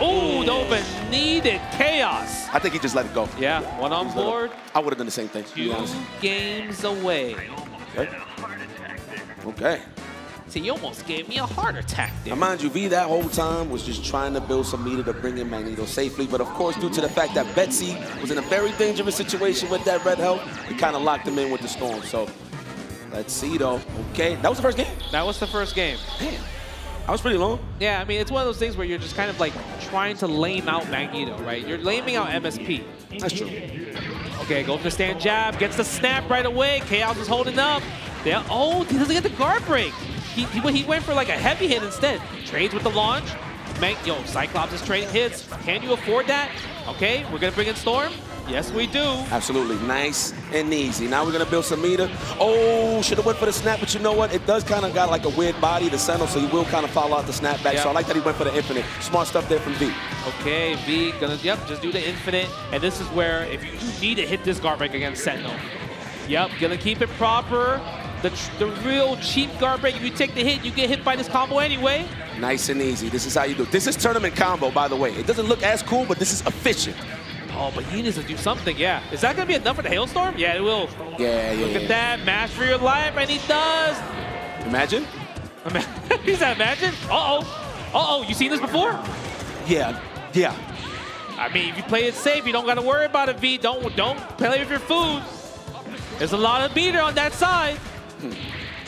Oh, no, but needed Chaos. I think he just let it go. Yeah, one on board. I would have done the same thing, to be honest. 2 games away. Okay. See, you almost gave me a heart attack there. Now, mind you, V that whole time was just trying to build some meter to bring in Magneto safely. But of course, due to the fact that Betsy was in a very dangerous situation with that red health, it kind of locked him in with the storm. So let's see, though. Okay, that was the first game? That was the first game. Damn. That was pretty long. Yeah, I mean, it's one of those things where you're just kind of like trying to lame out Magneto, right? You're laming out MSP. That's true. Okay, go for the stand jab, gets the snap right away. Chaos is holding up. Yeah. Oh, he doesn't get the guard break. He went for like a heavy hit instead. Trades with the launch. Yo, Cyclops is trading hits. Can you afford that? Okay, we're gonna bring in Storm. Yes, we do. Absolutely, nice and easy. Now we're gonna build some meter. Oh, should have went for the snap, but you know what? It does kind of got like a weird body to Sentinel, so he will kind of follow out the snap back. So I like that he went for the infinite. Smart stuff there from V. Okay, V gonna, just do the infinite. And this is where, if you need to hit this guard break against Sentinel. Yep, gonna keep it proper. The real cheap guard break, if you take the hit, you get hit by this combo anyway. Nice and easy. This is how you do it. This is tournament combo, by the way. It doesn't look as cool, but this is efficient. Oh, but he needs to do something, yeah. Is that going to be enough for the hailstorm? Yeah, it will. Yeah. Look at that. Match for your life, and he does. Imagine? He said imagine? Uh-oh. You seen this before? Yeah. I mean, if you play it safe, you don't got to worry about it, V. Don't play with your food. There's a lot of meter on that side.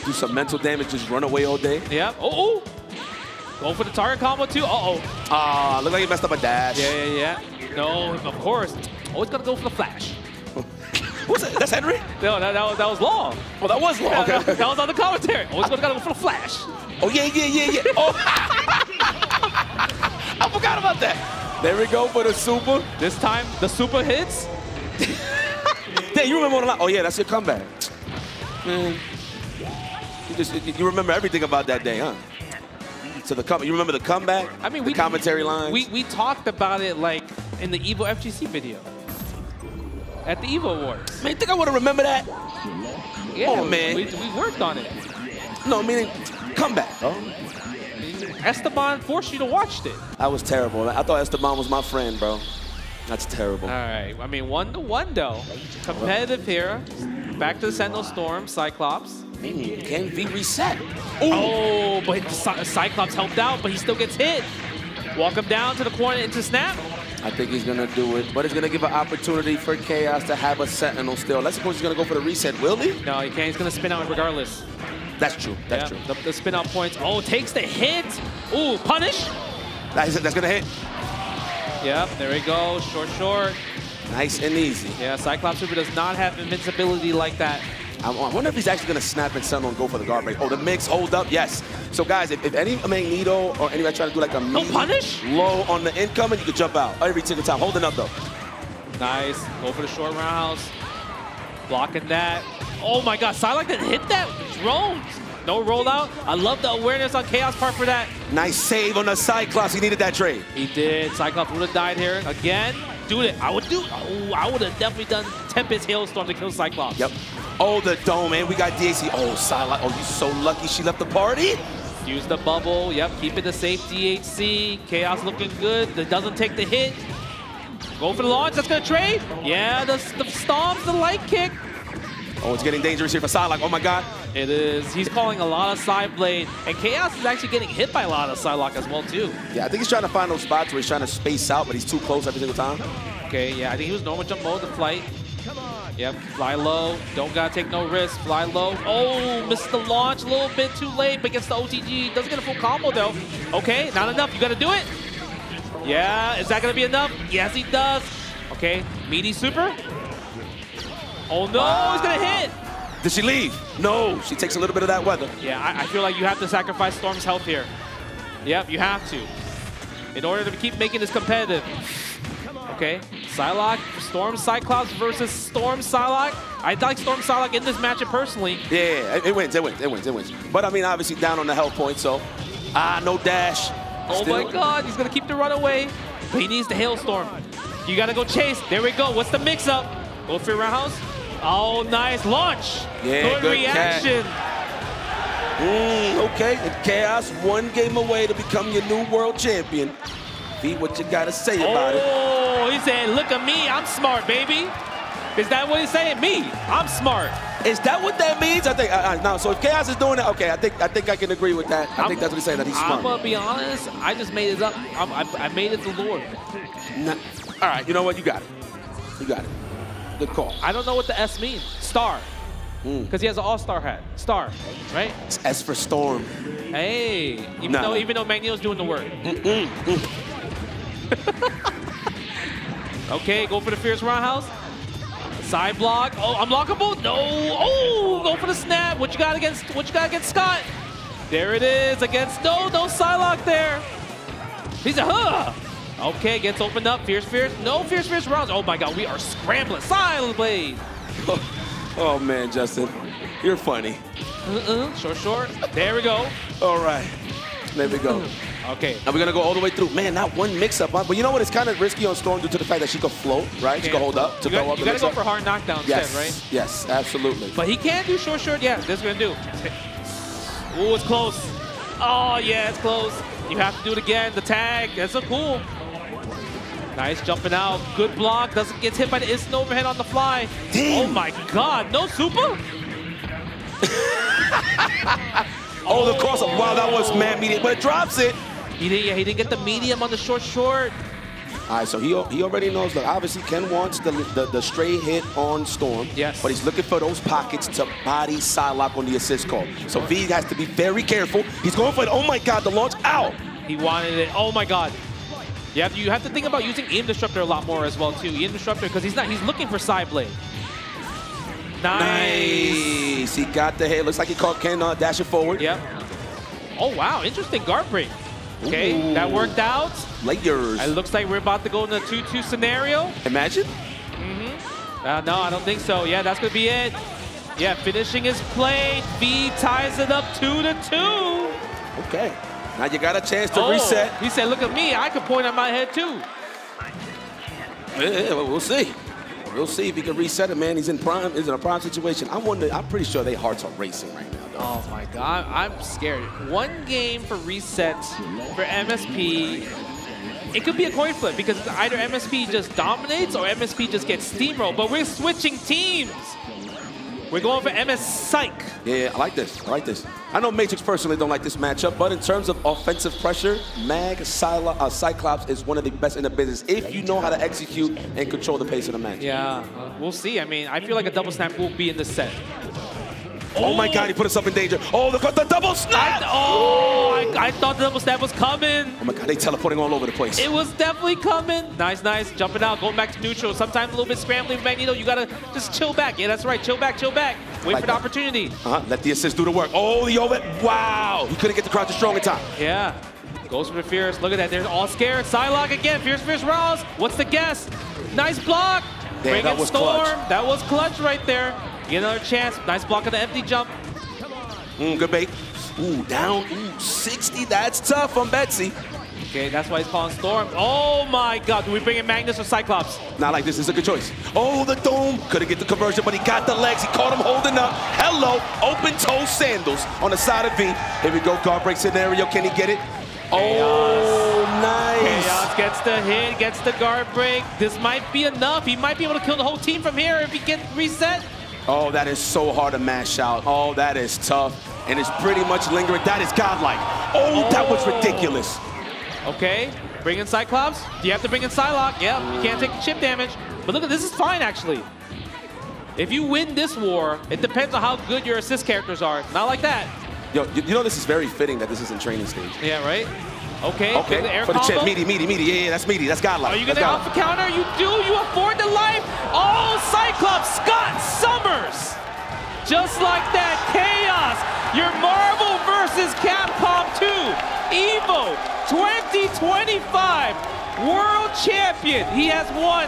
Do some mental damage, just run away all day. Yep. Oh. Go for the target combo, too. Uh-oh. Look like he messed up a dash. Yeah. No, of course. Always got to go for the flash. What's that? That's Henry? No, that was long. Oh, that was long. Yeah, that was on the commentary. Always got to go for the flash. Oh, yeah. Oh. I forgot about that. There we go for the super. This time, the super hits. Damn, you remember a lot. Oh, yeah, that's your comeback. Man. You remember everything about that day, huh? So you remember the comeback? I mean, the commentary lines? We talked about it like in the Evo FGC video. At the Evo Awards. Man, you think I would have remembered that? Yeah, oh, man. We worked on it. No, meaning comeback. Esteban forced you to watch it. That was terrible. I thought Esteban was my friend, bro. That's terrible. All right. I mean, 1-1 though. Competitive here. Back to the Sentinel Storm, Cyclops. Can V reset? Ooh. Oh, but Cyclops helped out, but he still gets hit. Walk him down to the corner into snap. I think he's going to do it, but it's going to give an opportunity for Chaos to have a Sentinel still. Let's suppose he's going to go for the reset, will he? No, he can't. He's going to spin out regardless. That's true. That's true. The spin out points. Oh, takes the hit. Ooh, punish. That's going to hit. Yep, there we go. Short. Nice and easy. Yeah, Cyclops Super does not have invincibility like that. I wonder if he's actually going to snap and Sentinel and go for the guard break. Oh, the mix, hold up, yes. So, guys, if any Magneto or anybody try to do like a punish low on the incoming, you can jump out every single time. Holding up, though. Nice. Go for the short roundhouse. Blocking that. Oh, my God. Psylocke didn't hit that. Drones. No rollout. I love the awareness on Chaos part for that. Nice save on the Cyclops. He needed that trade. He did. Cyclops would have died here. Again. Do it. I would have definitely done Tempest Hailstorm to kill Cyclops. Yep. Oh, the dome, man. We got DAC. Oh, Psylocke. Oh, you're so lucky she left the party. Use the bubble. Yep, keep it a safe DHC. Chaos looking good. That doesn't take the hit. Go for the launch. That's going to trade. Yeah, the stomps, the light kick. Oh, it's getting dangerous here for Psylocke. Oh, my God. It is. He's calling a lot of side blade. And Chaos is actually getting hit by a lot of Psylocke as well, too. Yeah, I think he's trying to find those spots where he's trying to space out, but he's too close every single time. Okay, yeah, I think he was normal jump mode, the flight. Yep, fly low. Don't gotta take no risk. Fly low. Oh, missed the launch a little bit too late, but gets the OTG. Doesn't get a full combo, though. Okay, not enough. You gotta do it. Yeah, is that gonna be enough? Yes, he does. Okay, meaty super. Oh, no, he's gonna hit. Did she leave? No, she takes a little bit of that weather. Yeah, I feel like you have to sacrifice Storm's health here. Yep, you have to. In order to keep making this competitive. Okay, Psylocke, Storm Cyclops versus Storm Psylocke. I like Storm Psylocke in this matchup personally. Yeah, it wins. But I mean, obviously down on the health point, so no dash. Oh my God, he's gonna keep the run away, but he needs the Hailstorm. You gotta go chase. There we go. What's the mix-up? Go for your roundhouse. Oh, nice launch. Yeah, good reaction. Okay, and Chaos one game away to become your new world champion. Be what you gotta say about it. Oh, he said, look at me, I'm smart, baby. Is that what he's saying? Me, I'm smart. Is that what that means? I think, no, so if Chaos is doing it, okay, I think I can agree with that. I think that's what he's saying, that he's smart. I'm gonna be honest, I just made it up. I made it the Lord. Nah. All right, you know what, you got it. You got it. Good call. I don't know what the S means. Star. Because he has an all-star hat. Star, right? It's S for Storm. Hey, even though Magneto's doing the work. Okay, go for the fierce roundhouse. Side block. Oh, unblockable. No. Oh, go for the snap. What you got against Scott? There it is against no Psylocke there. He's a Okay, gets opened up. Fierce. No fierce rounds. Oh my God, we are scrambling. Silent blade. Oh man, Justin, you're funny. Short. There we go. All right, there we go. Okay. Now we're gonna go all the way through. Man, not one mix-up. But you know what? It's kind of risky on Storm due to the fact that she could float, right? She could hold up to go up. You gotta go for hard knockdown instead, right? Yes, absolutely. But he can do short. Yeah, this is gonna do. Ooh, it's close. Oh yeah, it's close. You have to do it again. The tag. That's so cool. Nice jumping out. Good block. Doesn't get hit by the instant overhead on the fly. Damn. Oh my God, no super? Oh, the cross-up. Wow, that was mad medium, but it drops it. He didn't get the medium on the short. All right, so he already knows that obviously Ken wants the straight hit on Storm. Yes. But he's looking for those pockets to body Psylocke on the assist call. So V has to be very careful. He's going for it. Oh my God, the launch. Ow! He wanted it. Oh my God. Yeah, you have to think about using aim disruptor a lot more as well too. Aim disruptor because he's looking for side blade. Nice. He got the hit. Looks like he caught Ken dashing forward. Yep. Oh wow, interesting guard break. Okay, that worked out. Layers. It looks like we're about to go in a 2-2 scenario. Imagine. No, I don't think so. Yeah, that's gonna be it. Yeah, finishing his play. V ties it up 2-2. Okay. Now you got a chance to reset. He said, look at me, I could point at my head too. Yeah, we'll see. We'll see if he can reset it, man. He's in a prime situation. I'm pretty sure their hearts are racing right now, though. Oh my God, I'm scared. One game for reset for MSP. It could be a coin flip because either MSP just dominates or MSP just gets steamrolled, but we're switching teams. We're going for MS Psych. Yeah, I like this. I like this. I know Matrix personally don't like this matchup, but in terms of offensive pressure, Cyclops is one of the best in the business if you know how to execute and control the pace of the match. Yeah, we'll see. I mean, I feel like a double snap will be in this set. Oh my God, he put himself in danger. Oh, the double snap! I thought the double snap was coming. Oh my God, they teleporting all over the place. It was definitely coming. Nice, nice. Jumping out, going back to neutral. Sometimes a little bit scrambling. Magneto, you gotta just chill back. Yeah, that's right. Chill back, chill back. Wait like for the opportunity. Let the assist do the work. Oh, the over. Wow. He couldn't get the crouch strong in time. Yeah. Goes for the Fierce. Look at that. They're all scared. Psylocke again. Fierce Rouse. What's the guess? Nice block. Damn, that was Storm. Clutch. That was clutch right there. Get another chance. Nice block of the empty jump. Good bait. Ooh, down. Ooh, 60. That's tough on Betsy. Okay, that's why he's calling Storm. Oh my God. Do we bring in Magnus or Cyclops? Not like this. This is a good choice. Oh, the dome. Couldn't get the conversion, but he got the legs. He caught him holding up. Hello. Open toe sandals on the side of V. Here we go. Guard break scenario. Can he get it? Oh, nice. Chaos gets the hit, gets the guard break. This might be enough. He might be able to kill the whole team from here if he gets reset. Oh, that is so hard to mash out. Oh, that is tough. And it's pretty much lingering. That is godlike. Oh, that was ridiculous. Okay, bring in Cyclops. Do you have to bring in Psylocke? Yep, you can't take the chip damage. But look at this, is fine actually. If you win this war, it depends on how good your assist characters are. Not like that. Yo, you know this is very fitting that this is in training stage. Yeah, right? Okay, the air for the combo. chip, meaty. Yeah, that's meaty. That's godlike. Are you gonna alpha counter? You do, you afford the life. Oh, Cyclops, Scott Summers. Just like that, Chaos. Your Marvel versus Capcom 2 EVO 2025 World Champion. He has won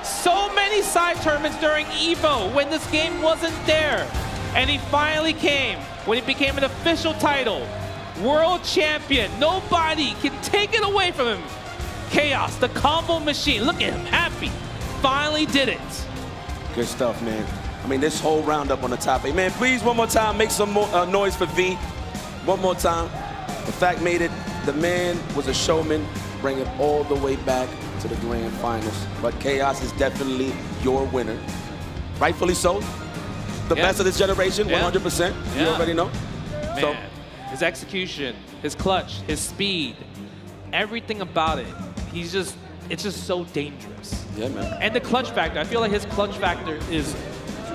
so many side tournaments during EVO when this game wasn't there. And he finally came when it became an official title. World Champion. Nobody can take it away from him. Chaos, the combo machine. Look at him, happy. Finally did it. Good stuff, man. I mean, this whole roundup on the top 8. Man, please, one more time, make some more noise for V. One more time. The fact made it. The man was a showman. Bring it all the way back to the grand finals. But Chaos is definitely your winner. Rightfully so. The best of this generation, 100%. You already know. Man, so, his execution, his clutch, his speed, everything about it. It's just so dangerous. Yeah, man. And the clutch factor. I feel like his clutch factor is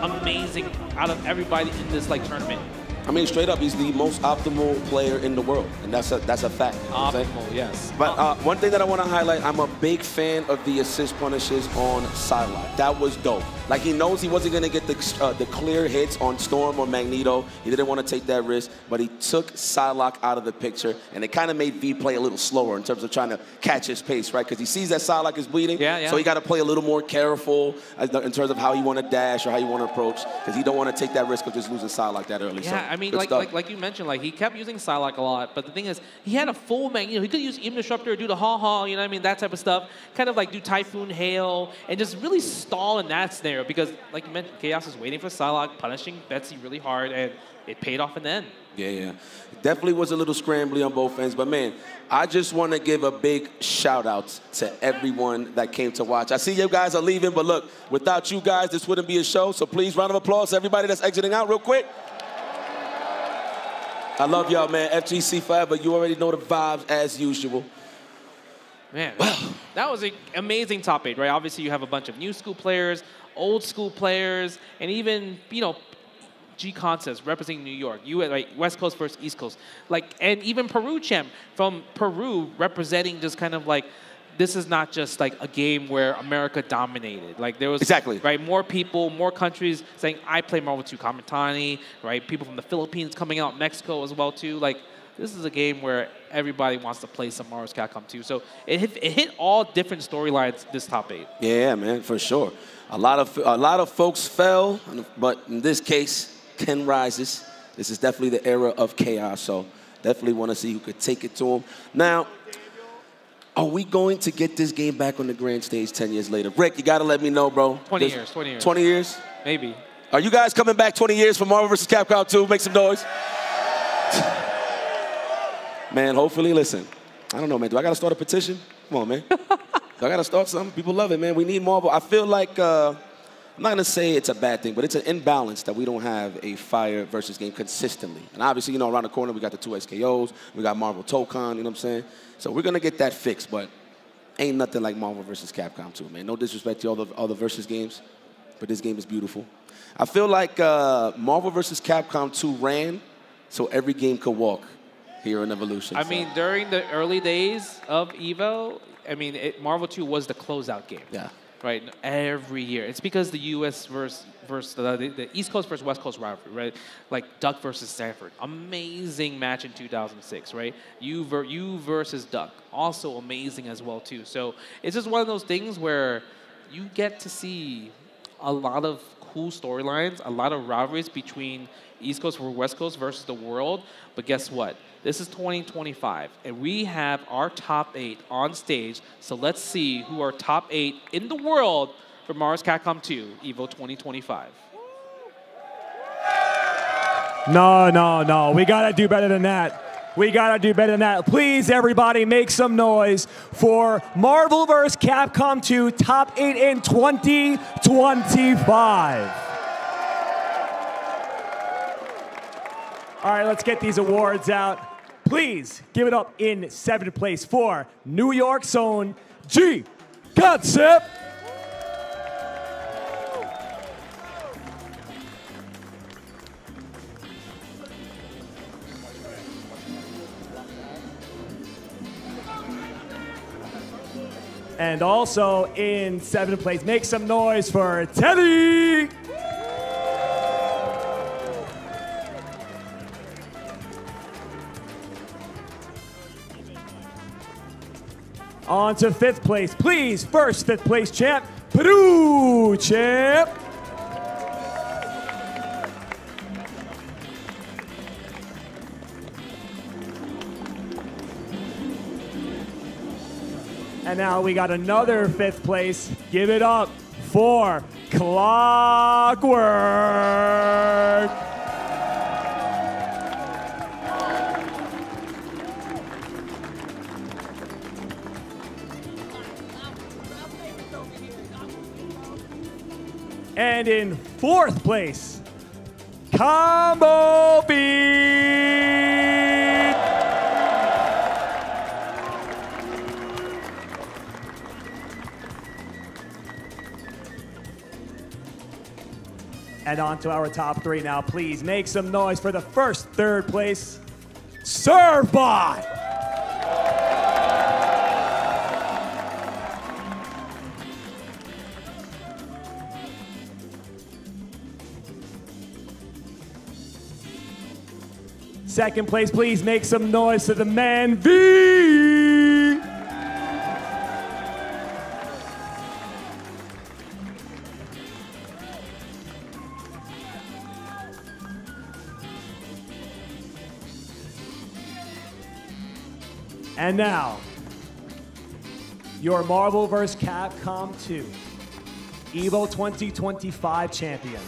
amazing out of everybody in this tournament. I mean, straight up, he's the most optimal player in the world, and that's a fact. You know optimal, yes. But one thing that I want to highlight, I'm a big fan of the assist punishes on Psylocke. That was dope. Like, he knows he wasn't going to get the clear hits on Storm or Magneto. He didn't want to take that risk, but he took Psylocke out of the picture, and it kind of made V play a little slower in terms of trying to catch his pace, right? Because he sees that Psylocke is bleeding, so he got to play a little more careful in terms of how you want to dash or how you want to approach, because he don't want to take that risk of just losing Psylocke that early. Yeah, so, I mean, like you mentioned, he kept using Psylocke a lot, but the thing is, he had a full Magneto. He could use Even Disruptor, do the ha-ha, you know what I mean, that type of stuff. Kind of do Typhoon Hail, and just really stall in that scenario, because, like you mentioned, Chaos is waiting for Psylocke, punishing Betsy really hard, and it paid off in the end. Yeah. Definitely was a little scrambly on both ends, but man, I just want to give a big shout out to everyone that came to watch. I see you guys are leaving, but look, without you guys, this wouldn't be a show, so please, round of applause to everybody that's exiting out real quick. I love y'all, man. FGC forever. You already know the vibes as usual. Man, that was an amazing top 8, right? Obviously, you have a bunch of new school players, old school players, and even, G Concepts representing New York, West Coast versus East Coast, and even Peru champ from Peru representing just kind of this is not just a game where America dominated. There was more people, more countries saying I play Marvel 2 Kamitani, right? People from the Philippines coming out, Mexico as well too. This is a game where everybody wants to play some Marvel's Capcom 2. So it hit all different storylines this top 8. Yeah, man, for sure. A lot of folks fell, but in this case, Ken rises. This is definitely the era of Chaos, so definitely want to see who could take it to him. Now, are we going to get this game back on the grand stage 10 years later? Rick, you got to let me know, bro. 20 years. 20 years? Maybe. Are you guys coming back 20 years for Marvel vs. Capcom 2? Make some noise. Man, hopefully, listen. I don't know, man. Do I got to start a petition? Come on, man. Do I got to start something? People love it, man. We need Marvel. I feel like I'm not going to say it's a bad thing, but it's an imbalance that we don't have a fire versus game consistently. And obviously, you know, around the corner, we got the 2 SKOs, we got Marvel Tokon, you know what I'm saying? So we're going to get that fixed, but ain't nothing like Marvel versus Capcom 2, man. No disrespect to all the versus games, but this game is beautiful. I feel like Marvel versus Capcom 2 ran so every game could walk here in Evolution. I mean, during the early days of Evo, I mean, Marvel 2 was the closeout game. Yeah. Right, every year. It's because the U.S. versus the East Coast versus West Coast rivalry, right? Like Duck versus Stanford, amazing match in 2006, right? You versus Duck, also amazing as well too. So it's just one of those things where you get to see a lot of cool storylines, a lot of rivalries between East Coast versus West Coast versus the world. But guess what? This is 2025, and we have our top 8 on stage. So let's see who are top 8 in the world for Mars Capcom 2 Evo 2025. No. We got to do better than that. We got to do better than that. Please, everybody, make some noise for Marvel vs. Capcom 2 top 8 in 2025. All right, let's get these awards out. Please give it up in 7th place for New York's own G Concept. And also in 7th place, make some noise for Teddy. On to 5th place, please. First 5th place champ, Peru champ. And now we got another 5th place. Give it up for Clockwork. And in 4th place, Combo Beat. And on to our top 3 now. Please make some noise for the first 3rd place, Surfbot. Second place, please make some noise to the MvC2 And now, your Marvel vs. Capcom 2 Evo 2025 champion,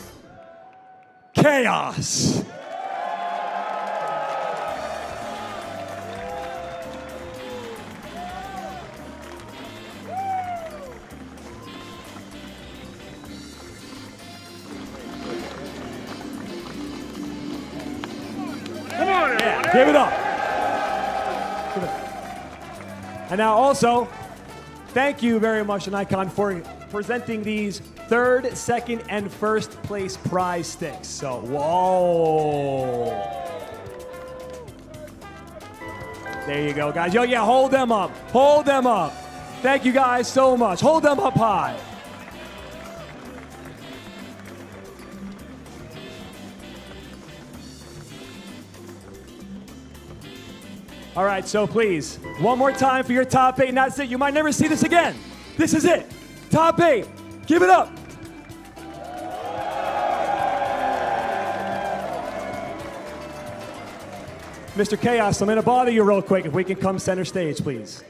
Chaos. Give it up. And now also, thank you very much, Nikon, for presenting these 3rd, 2nd, and 1st place prize sticks. So, whoa. There you go, guys. Yo, yeah, hold them up. Hold them up. Thank you guys so much. Hold them up high. All right, so please, one more time for your top 8, and that's it. You might never see this again. This is it. Top 8. Give it up. Mr. Chaos, I'm going to bother you real quick. If we can come center stage, please.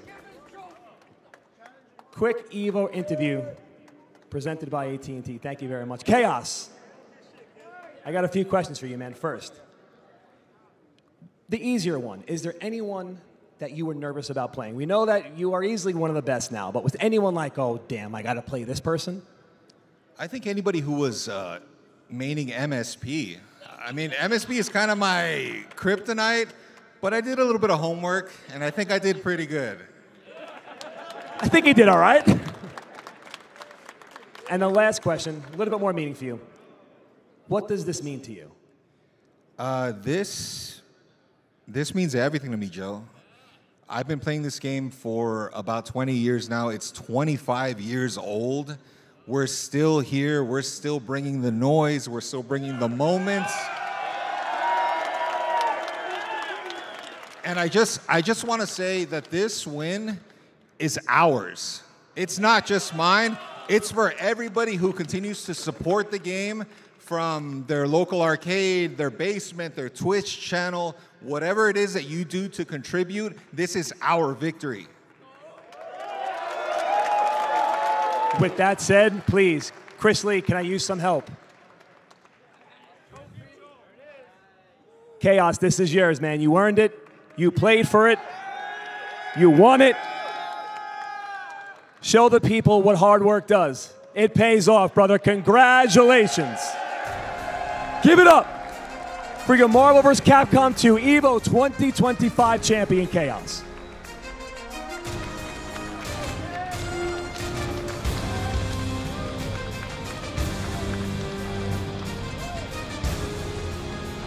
Quick Evo interview presented by AT&T. Thank you very much. Chaos, I got a few questions for you, man. First, the easier one. Is there anyone that you were nervous about playing? We know that you are easily one of the best now, but was anyone like, oh, damn, I got to play this person? I think anybody who was maining MSP. I mean, MSP is kind of my kryptonite, but I did a little bit of homework, and I think I did pretty good. I think he did all right. And the last question, a little bit more meaning for you. What does this mean to you? This means everything to me, Joe. I've been playing this game for about 20 years now. It's 25 years old. We're still here. We're still bringing the noise. We're still bringing the moments. And I just want to say that this win is ours. It's not just mine. It's for everybody who continues to support the game from their local arcade, their basement, their Twitch channel, whatever it is that you do to contribute. This is our victory. With that said, please, Chris Lee, can I use some help? Chaos, this is yours, man. You earned it. You played for it. You won it. Show the people what hard work does. It pays off, brother. Congratulations. Give it up for your Marvel vs. Capcom 2 EVO 2025 champion, Chaos.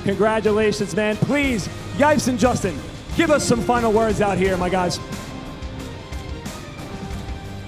Congratulations, man. Please, Yipes and Justin, give us some final words out here, my guys.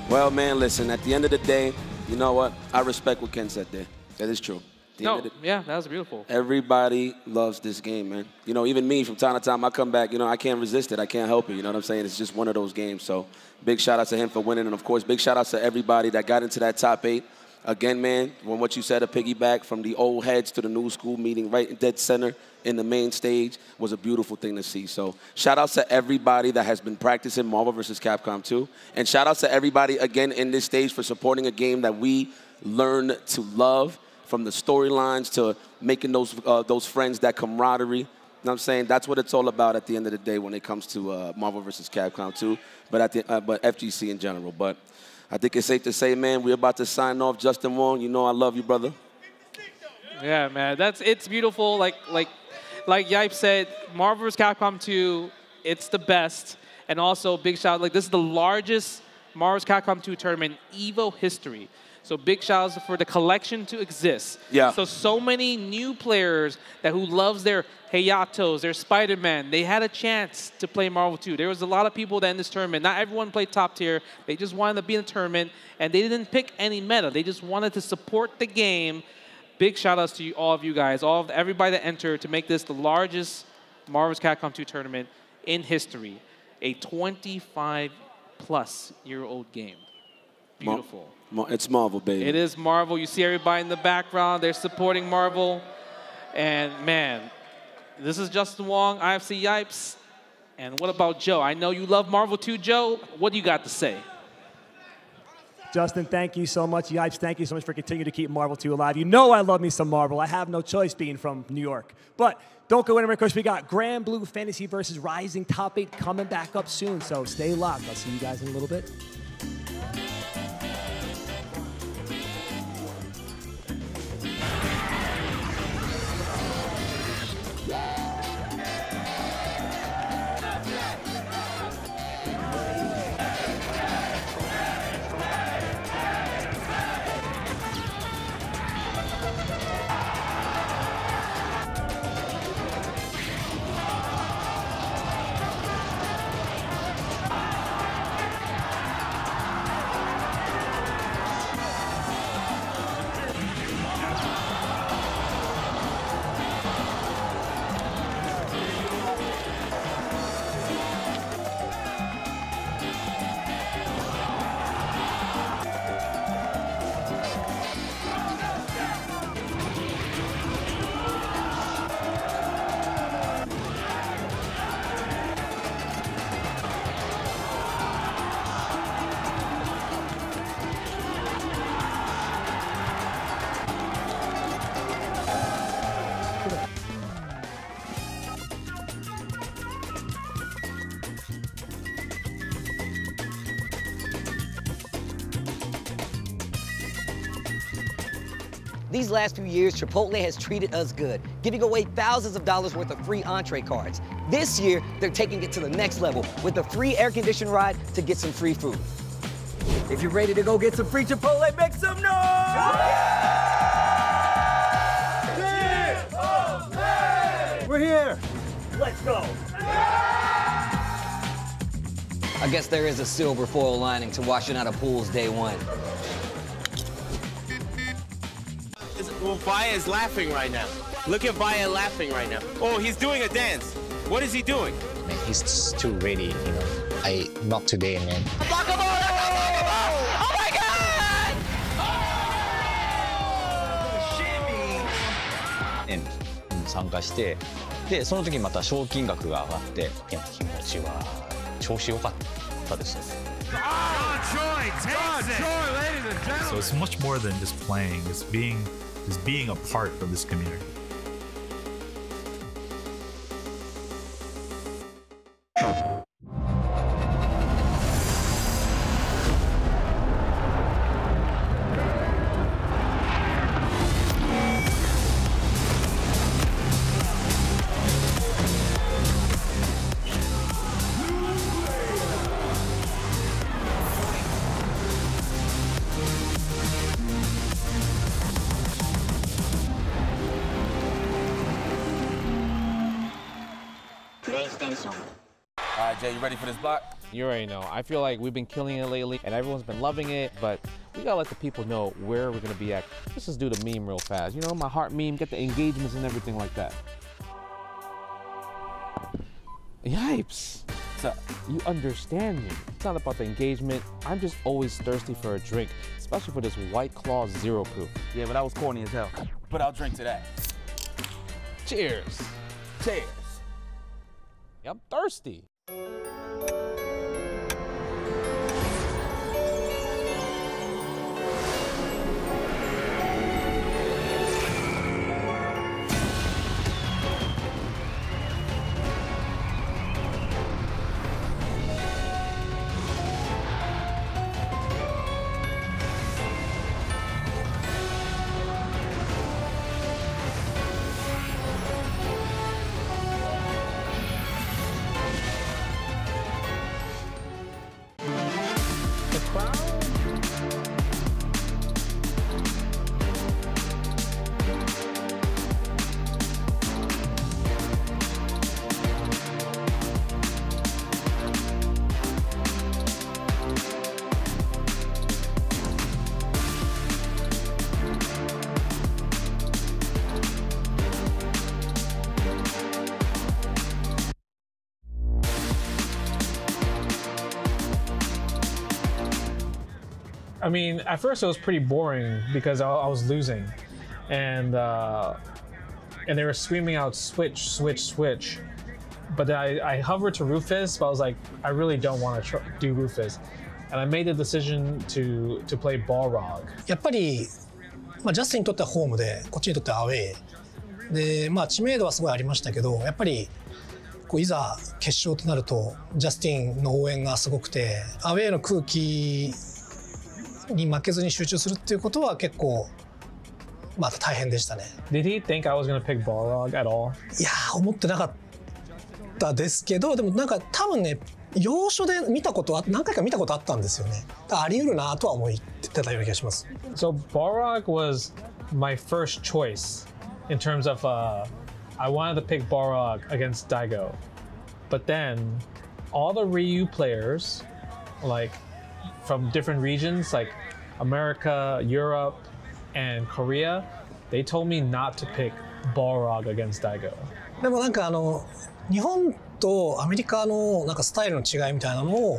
Well, man, listen, at the end of the day, you know what? I respect what Ken said there. That is true. Yeah, that was beautiful. Everybody loves this game, man. You know, even me, from time to time, I come back, you know, I can't resist it. I can't help it, you know what I'm saying? It's just one of those games. So big shout out to him for winning. And, of course, big shout out to everybody that got into that top 8. Again, man, when what you said, a piggyback from the old heads to the new school meeting right in dead center in the main stage was a beautiful thing to see. So shout outs to everybody that has been practicing Marvel vs. Capcom 2. And shout outs to everybody, again, in this stage for supporting a game that we learned to love, from the storylines to making those friends, that camaraderie. You know what I'm saying? That's what it's all about at the end of the day when it comes to Marvel vs. Capcom 2, but FGC in general. But I think it's safe to say, man, we're about to sign off. Justin Wong, you know I love you, brother. Yeah, man, it's beautiful. Like Yipe said, Marvel vs. Capcom 2, it's the best. And also, big shout, like this is the largest Marvel vs. Capcom 2 tournament in EVO history. So big shout outs for the collection to exist. Yeah. So many new players who loves their Hayatos, their Spider-Man, they had a chance to play Marvel 2. There was a lot of people that in this tournament, not everyone played top tier. They just wanted to be in the tournament, and they didn't pick any meta. They just wanted to support the game. Big shout outs to you, all of you guys, everybody that entered to make this the largest Marvel vs. Capcom 2 tournament in history. A 25-plus-year-old game. Beautiful. It's Marvel, baby. It is Marvel. You see everybody in the background. They're supporting Marvel. And, man, this is Justin Wong, IFC Yipes. And what about Joe? I know you love Marvel too, Joe. What do you got to say? Justin, thank you so much. Yipes, thank you so much for continuing to keep Marvel 2 alive. You know I love me some Marvel. I have no choice being from New York. But don't go anywhere, because we got Granblue Fantasy vs. Rising Top 8 coming back up soon. So stay locked. I'll see you guys in a little bit. These last few years, Chipotle has treated us good, giving away thousands of dollars worth of free entree cards. This year, they're taking it to the next level with a free air-conditioned ride to get some free food. If you're ready to go get some free Chipotle, make some noise! We're here. Let's go. I guess there is a silver foil lining to washing out of pools day one. Well, Vaya is laughing right now. Look at Vaya laughing right now. Oh, he's doing a dance. What is he doing? Man, he's too ready, you know. Not today, man. Oh my God!円参加して、でその時また賞金額が上がって、いや気持ちは調子良かったですね。So it's much more than just playing. It's being a part of this community. All right, Jay, you ready for this block? You already know. I feel like we've been killing it lately, and everyone's been loving it, but we gotta let the people know where we're gonna be at. Let's just do the meme real fast. You know, my heart meme, get the engagements and everything like that. Yipes. So, you understand me. It's not about the engagement. I'm just always thirsty for a drink, especially for this White Claw Zero Proof. Yeah, but that was corny as hell. But I'll drink to that. Cheers. Cheers. Yeah, I'm thirsty. I mean, at first it was pretty boring because I was losing, and they were screaming out switch, switch, switch. But then I hovered to Rufus, but I was like, I really don't want to do Rufus, and I made the decision to play Balrog. やっぱり、ジャスティンにとってはホームで、こっちにとってはアウェーで、知名度はすごいありましたけど、やっぱりいざ決勝となるとジャスティンの応援がすごくて、アウェーの空気に負けずに集中するっていうことは結構大変でしたね。Did he think I was going to pick Balrog at all? いや思ってなかったですけど、でもなんか多分ね、要所で見たことは何回か見たことあったんですよね。あり得るなとは思ってたような気がします。So Balrog was my first choice in terms of I wanted to pick Balrog against Daigo, but then all the Ryu players, like from different regions like America, Europe, and Korea, they told me not to pick Balrog against Daigo. でもなんか日本とアメリカのなんかスタイルの違いみたいなのを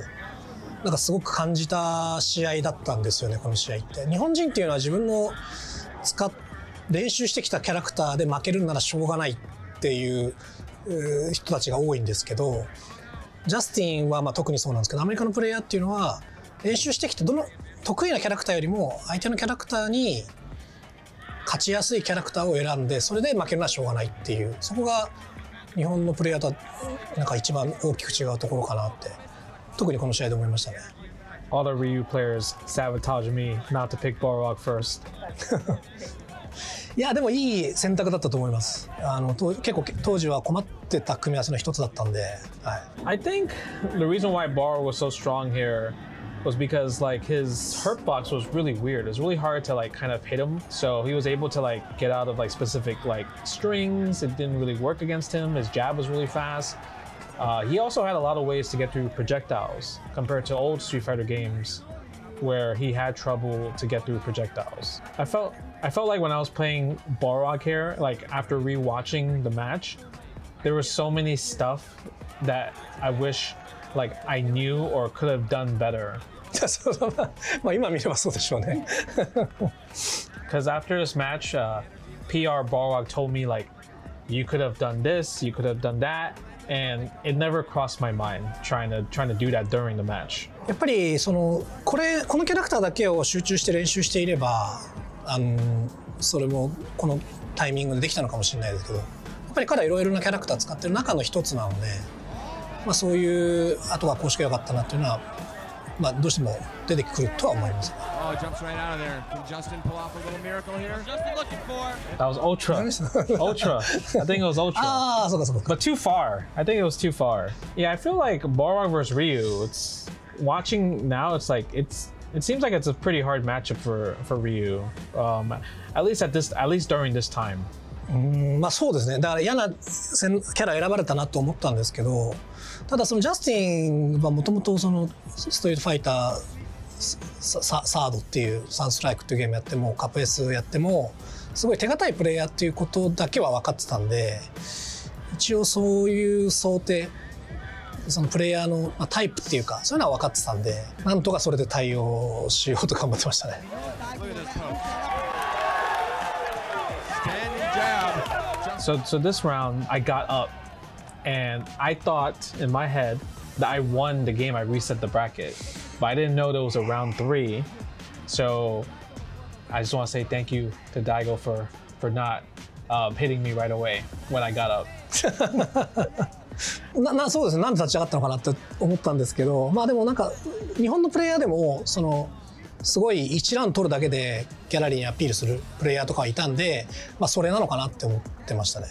なんかすごく感じた試合だったんですよね、この試合って。日本人っていうのは自分の練習してきたキャラクターで負けるならしょうがないっていう人たちが多いんですけど、ジャスティンは特にそうなんですけど、アメリカのプレイヤーっていうのは練習してきた得意なキャラクターよりも相手のキャラクターに勝ちやすいキャラクターを選んで、それで負けるのはしょうがないっていう、そこが日本のプレイヤーとなんか一番大きく違うところかなって特にこの試合で思いましたね。All the Ryu players sabotaged me not to pick Balrog first. いやでもいい選択だったと思います。結構当時は困ってた組み合わせの一つだったんで、はい。I think the reason why Borg was so strong here was because like his hurt box was really weird. It was really hard to like kind of hit him. So he was able to like get out of like specific like strings. It didn't really work against him. His jab was really fast. He also had a lot of ways to get through projectiles compared to old Street Fighter games where he had trouble to get through projectiles. I felt like when I was playing Balrog here, like after rewatching the match, there was so many stuff that I wish like I knew or could have done better. まあ今見ればそうでしょうね。Because after this match, PR Balrog told me like, you could have done this, you could have done that, and it never crossed my mind trying to do that during the match. やっぱりこのキャラクターだけを集中して練習していれば、それもこのタイミングでできたのかもしれないですけど、やっぱり彼はいろいろなキャラクター使ってる中の一つなので、まあそういうあとはこうしか良かったなっていうのは、まあどうしても出てくるとは思います。Oh, jumps right out of there. Can Justin pull off a little miracle here? Justin looking for. That was Ultra. Ultra. I think it was Ultra. But too far. I think it was too far. Yeah, I feel like Balrog versus Ryu. It's watching now. It's like it seems like it's a pretty hard matchup for Ryu. At least during this time. まあそうですね。だから嫌なキャラ選ばれたなと思ったんですけど、ただそのジャスティンはもともとそのストリートファイターサードっていうサンストライクっていうゲームやってもカップ S やってもすごい手堅いプレイヤーっていうことだけは分かってたんで、一応そういう想定、そのプレイヤーのタイプっていうかそういうのは分かってたんで、なんとかそれで対応しようと頑張ってましたね。So this round I got up and I thought in my head that I won the game. I reset the bracket, but I didn't know there was a round 3. So I just want to say thank you to Daigo for not hitting me right away when I got up. そうですね。なんで立ち上がったのかなって思ったんですけど、まあでもなんか日本のプレイヤーでもすごい1ラウンド取るだけでギャラリーにアピールするプレイヤーとかいたんで、まあそれなのかなって思ってましたね。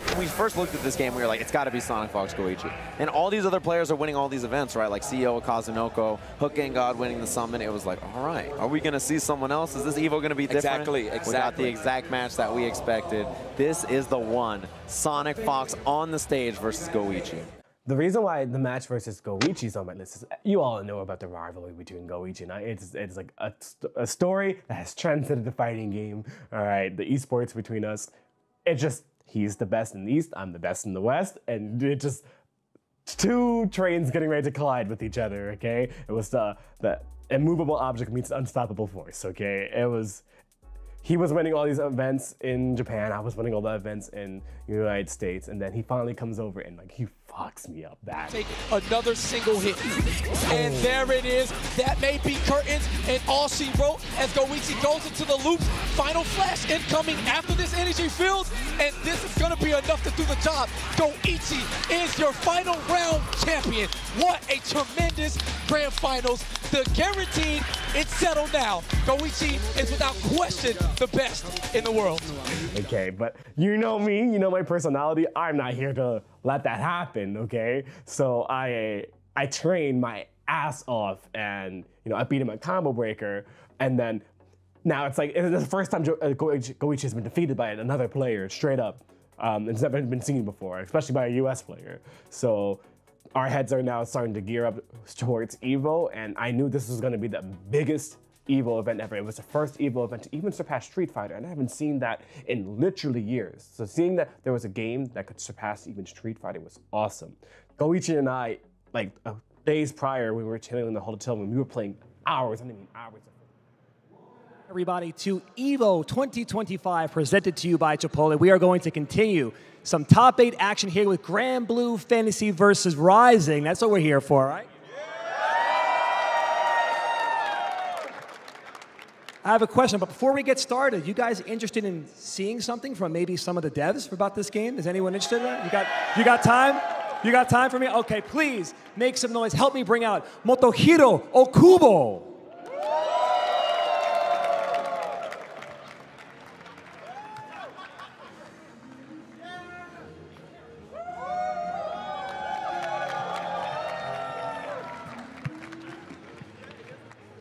When we first looked at this game, we were like, it's got to be Sonic Fox Goichi. And all these other players are winning all these events, right? Like CEO Kazunoko, Hook Gang God winning the Summon. It was like, all right, are we going to see someone else? Is this Evo going to be different? Exactly. We got the exact match that we expected. This is the one. Sonic Fox on the stage versus Goichi. The reason why the match versus Goichi is on my list is you all know about the rivalry between Goichi and I. It's like a story that has transcended the fighting game. All right, the esports between us. It's just he's the best in the East, I'm the best in the West, and it just two trains getting ready to collide with each other. Okay, it was the immovable object meets unstoppable force. Okay, he was winning all these events in Japan. I was winning all the events in the United States, and then he finally comes over and like he fucks me up bad. Take another single hit. And there it is. That may be curtains. And all she wrote as Goichi goes into the loops. Final flash incoming after this energy field. And this is going to be enough to do the job. Goichi is your final round champion. What a tremendous grand finals. The guaranteed, it's settled now. Goichi is without question the best in the world. Okay, but you know me, you know my personality. I'm not here to let that happen, okay? So I trained my ass off and, you know, I beat him at Combo Breaker. And then now it's like, it's the first time Goichi has been defeated by another player, straight up. It's never been seen before, especially by a US player. So our heads are now starting to gear up towards EVO, and I knew this was gonna be the biggest EVO event ever. It was the first EVO event to even surpass Street Fighter, and I haven't seen that in literally years. So seeing that there was a game that could surpass even Street Fighter was awesome. Goichi and I, like days prior, we were chilling in the hotel when we were playing hours, I mean hours. Everybody to EVO 2025 presented to you by Chipotle. We are going to continue some top 8 action here with Granblue Fantasy versus Rising. That's what we're here for, right? I have a question, but before we get started, you guys interested in seeing something from maybe some of the devs about this game? Is anyone interested in that? You got time? You got time for me? Okay, please make some noise. Help me bring out Motohiro Okubo.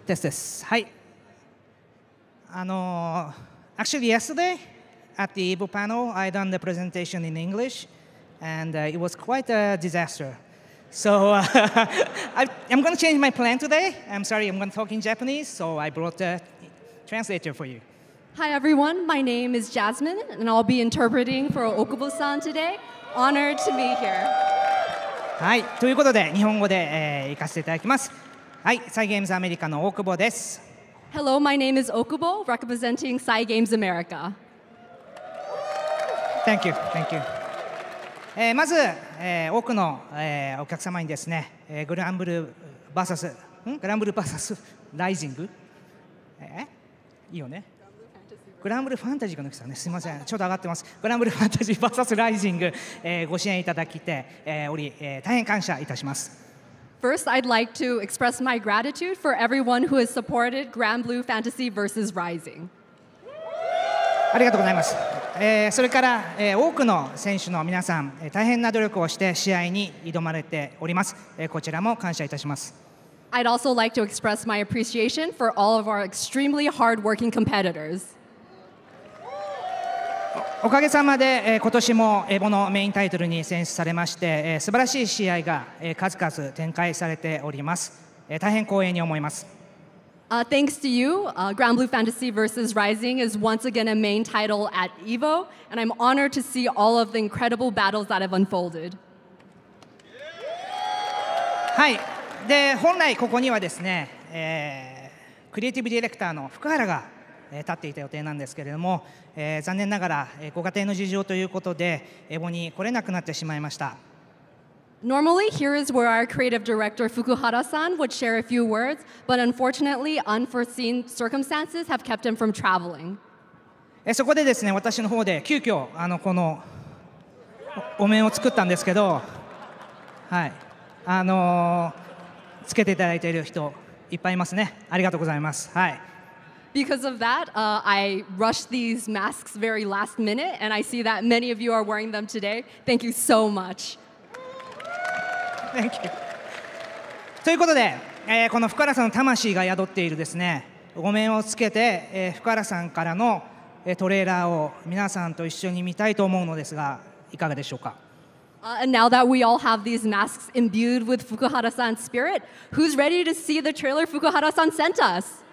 Testです。はい。Actually, yesterday at the Evo panel, I done the presentation in English, and it was quite a disaster. So I'm going to change my plan today. I'm sorry, I'm going to talk in Japanese, so I brought a translator for you. Hi everyone, my name is Jasmine, and I'll be interpreting for Okubo-san today. Honored to be here. はい、ということで日本語で、行かせていただきます。はい、サイゲームズアメリカの大久保です。Hello, my name is Okubo, representing Sai Games America. Thank you, thank you. まず、多くの、お客様にですね、グランブルー VS ライジング、いいよね。グランブルファンタジーが抜きさんね、すみません、ちょうど上がってます。グランブルファンタジー VS ライジング、ご支援いただきて、おり、大変感謝いたします。First, I'd like to express my gratitude for everyone who has supported Granblue Fantasy vs. Rising. ありがとうございます。それから、多くの選手の皆さん、大変な努力をして試合に挑まれております。こちらも感謝いたします。I'd also like to express my appreciation for all of our extremely hard-working competitors. おかげさまで、今年もエボのメインタイトルに選出されまして、素晴らしい試合が、数々展開されております。大変光栄に思います。Thanks to you, Granblue Fantasy vs. Rising is once again a main title at EVO, and I'm honored to see all of the incredible battles that have unfolded. はい。で、本来ここにはですね、クリエイティブディレクターの福原が立っていた予定なんですけれども、残念ながらご家庭の事情ということでエボに来れなくなってしまいました。Normally, here is where our creative director Fukuhara-san would share a few words, but unfortunately, unforeseen circumstances have kept him from traveling. そこでですね、私の方で急遽このお面を作ったんですけど、はい、つけていただいている人いっぱいいますね。ありがとうございます。はい。Because of that, I rushed these masks very last minute, and I see that many of you are wearing them today. Thank you so much. Thank you. ということで、この福原さんの魂が宿っているですね、お面をつけて、福原さんからのトレーラーを皆さんと一緒に見たいと思うのですが、いかがでしょうか。And now that we all have these masks imbued with Fukuhara-san's spirit, who's ready to see the trailer Fukuhara-san sent us?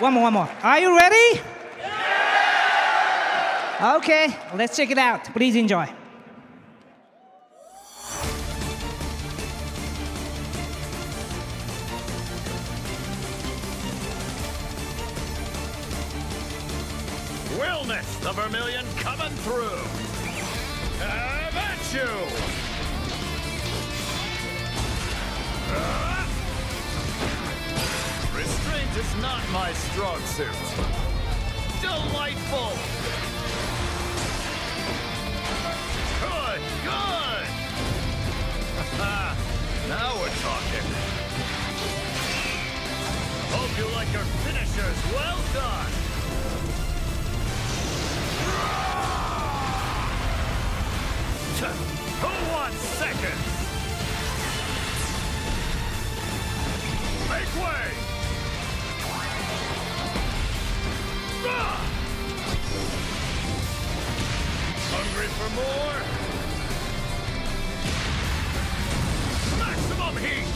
One more. Are you ready? Yeah! Okay, let's check it out. Please enjoy. Willness, the Vermilion coming through. Have at you! Restraint is not my strong suit. Delightful! Good! Now we're talking. Hope you like your finishers. Well done! Who wants seconds? Make way! Hungry for more? Maximum heat!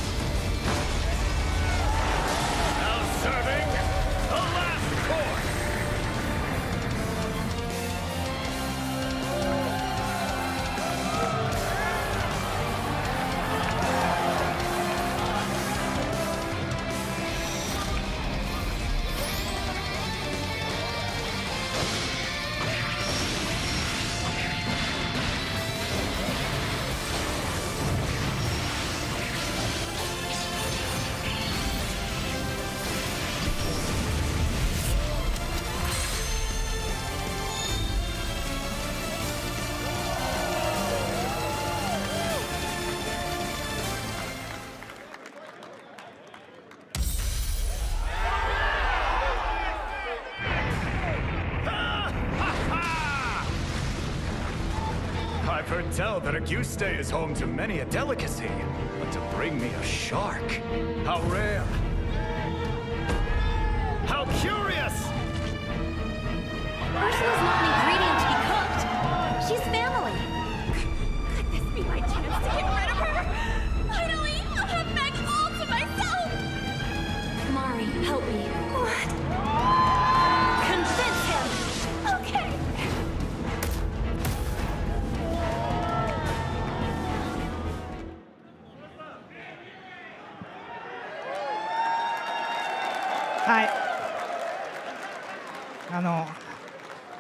Now serving the last course! can tell that Auguste is home to many a delicacy, but to bring me a shark, how rare. How curious! Ursula's not an ingredient to be cooked. She's family. Could this be my chance to get rid of her? Finally, I'll have Meg all to myself! Mari, help me. What? Convince him! Okay. Hi.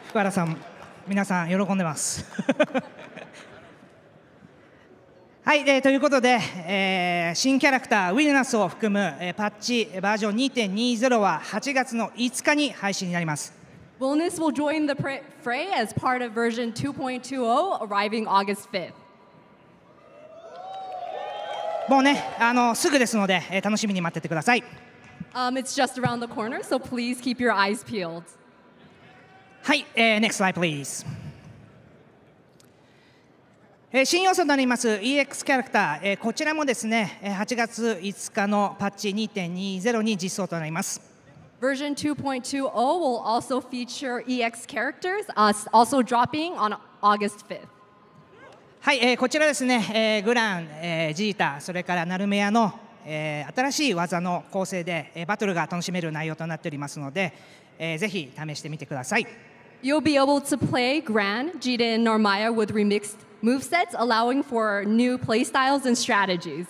福原さん、皆さん喜んでます。はい、ということで、新キャラクターウィルナスを含む、パッチバージョン 2.20 は8月の5日に配信になります。Wellness will join the fray as part of version 2.20, arriving August 5th. もうね、すぐですので、楽しみに待っててください。It's just around the corner, so please keep your eyes peeled. はい、next slide please。新要素となります EX キャラクター、こちらもですね、8月5日のパッチ 2.20 に実装となります。Version 2.20 will also feature EX characters, also dropping on August 5th. はい、こちらですね、グラン、ジータ、それからナルメアの新しい技の構成でバトルが楽しめる内容となっておりますので、ぜひ試してみてください。You'll be able to play Gran, Jita, and Narmaya with remixed movesets, allowing for new playstyles and strategies.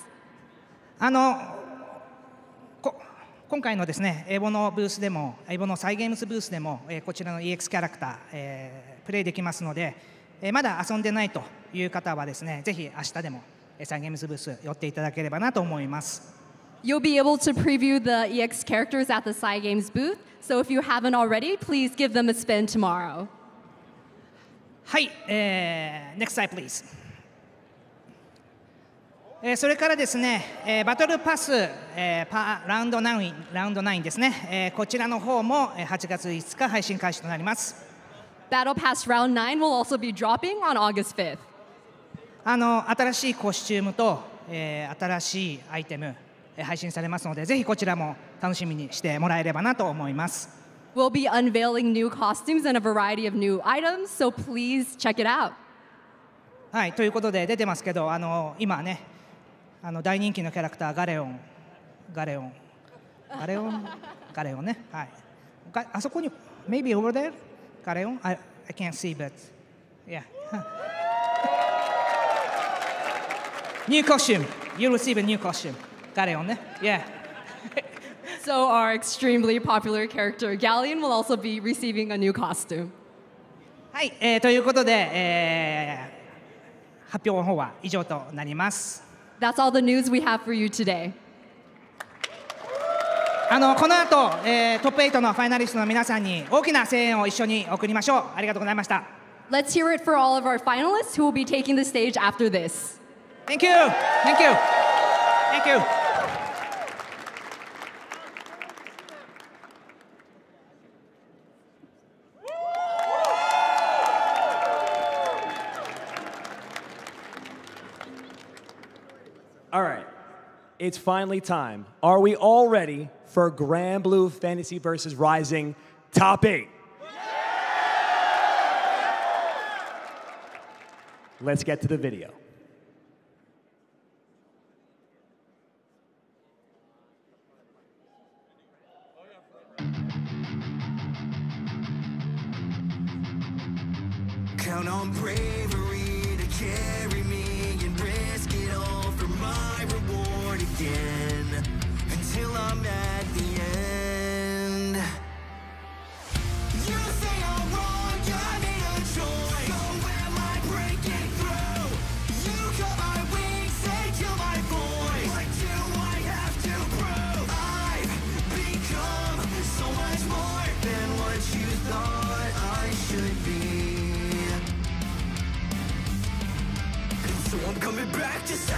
今回のですね、英語のブースでも、英語のサイゲームスブースでも、こちらの EX キャラクター、プレイできますので、まだ遊んでないという方はですね、ぜひ明日でもサイゲームスブース寄っていただければなと思います。You'll be able to preview the EX characters at the Cygames booth, so if you haven't already, please give them a spin tomorrow. はい、next slide please。それからですね、バトルパス、ラウンド9ですね、こちらの方も8月5日配信開始となります。Battle Pass Round 9 will also be dropping on August 5th. 新しいコスチュームと、新しいアイテム、配信されますので、ぜひこちらも楽しみにしてもらえればなと思います。We'll be unveiling new costumes and a variety of new items, so please check it out. はい、ということで出てますけど、今ね、大人気のキャラクターガレオンね、はい。あそこに maybe over there ガレオン I can't see but yeah. New costume. You receive a new costume. ガレオンね。Yeah. So our extremely popular character Galleon will also be receiving a new costume. はい、ということで、発表の方は以上となります。That's all the news we have for you today. この後、トップ8のファイナリストの皆さんに大きな声援を一緒に送りましょう。ありがとうございました。Let's hear it for all of our finalists who will be taking the stage after this. Thank you. Thank you. Thank you. All right, it's finally time. Are we all ready for Granblue Fantasy vs. Rising Top 8? Let's get to the video. Count on bravery to carry me and risk it all for my reward again until I'm at the end. You say I'm wrong, I made a choice. So am I breaking through? You cut my wings and kill my voice. What do I have to prove? I've become so much more than what you thought I should be. So I'm coming back to say,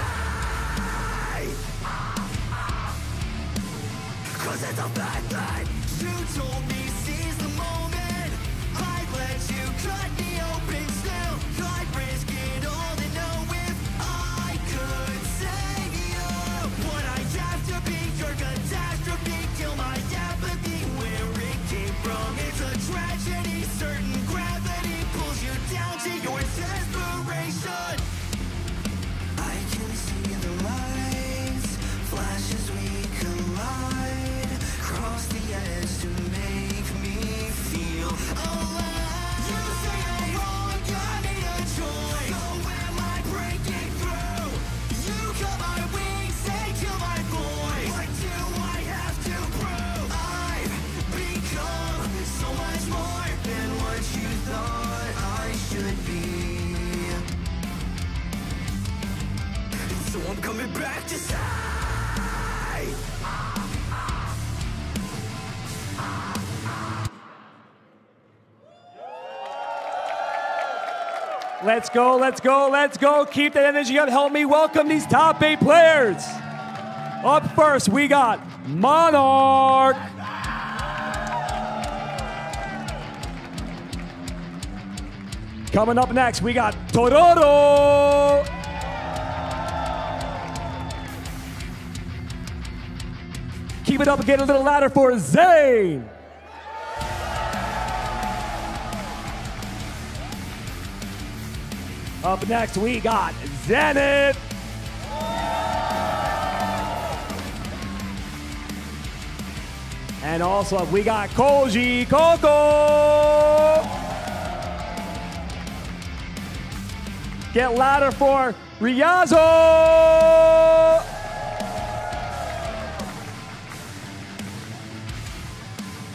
'cause it's a fact that you told me seize the moment. I let you cut me open still. I'd risk it all and Let's go, let's go, let's go. Keep that energy up. Help me welcome these top 8 players. Up first, we got Monarch. Coming up next, we got Tororo. Keep it up and get a little louder for Zane. Up next, we got Zenith. And also up, we got Koji Coco. Get louder for Ryazo.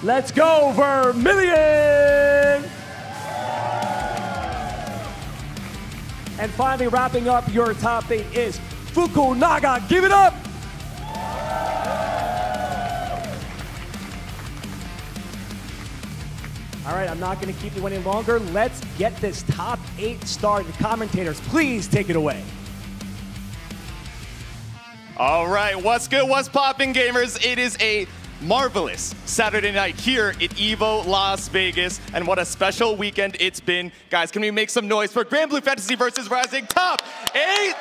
Let's go, Vermilion. And finally, wrapping up your top 8 is Fukunaga. Give it up. All right, I'm not going to keep you any longer. Let's get this top 8 started. Commentators, please take it away. All right, what's good, what's poppin', gamers? It is a marvelous Saturday night here at EVO Las Vegas, and what a special weekend it's been. Guys, can we make some noise for Granblue Fantasy versus Rising Top 8?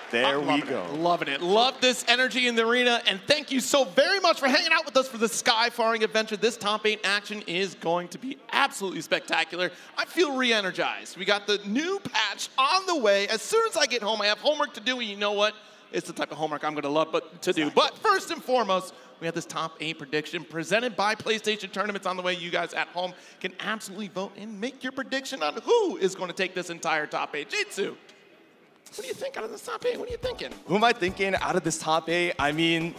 There we go. Loving it. Love this energy in the arena, and thank you so very much for hanging out with us for the Skyfaring adventure. This top 8 action is going to be absolutely spectacular. I feel re-energized. We got the new patch on the way. As soon as I get home, I have homework to do, and you know what? It's the type of homework I'm going to love to do. But first and foremost, we have this top 8 prediction presented by PlayStation Tournaments on the way. You guys at home can absolutely vote and make your prediction on who is going to take this entire top 8. Jitsu, what do you think out of this top 8? What are you thinking? Who am I thinking out of this top 8? I mean,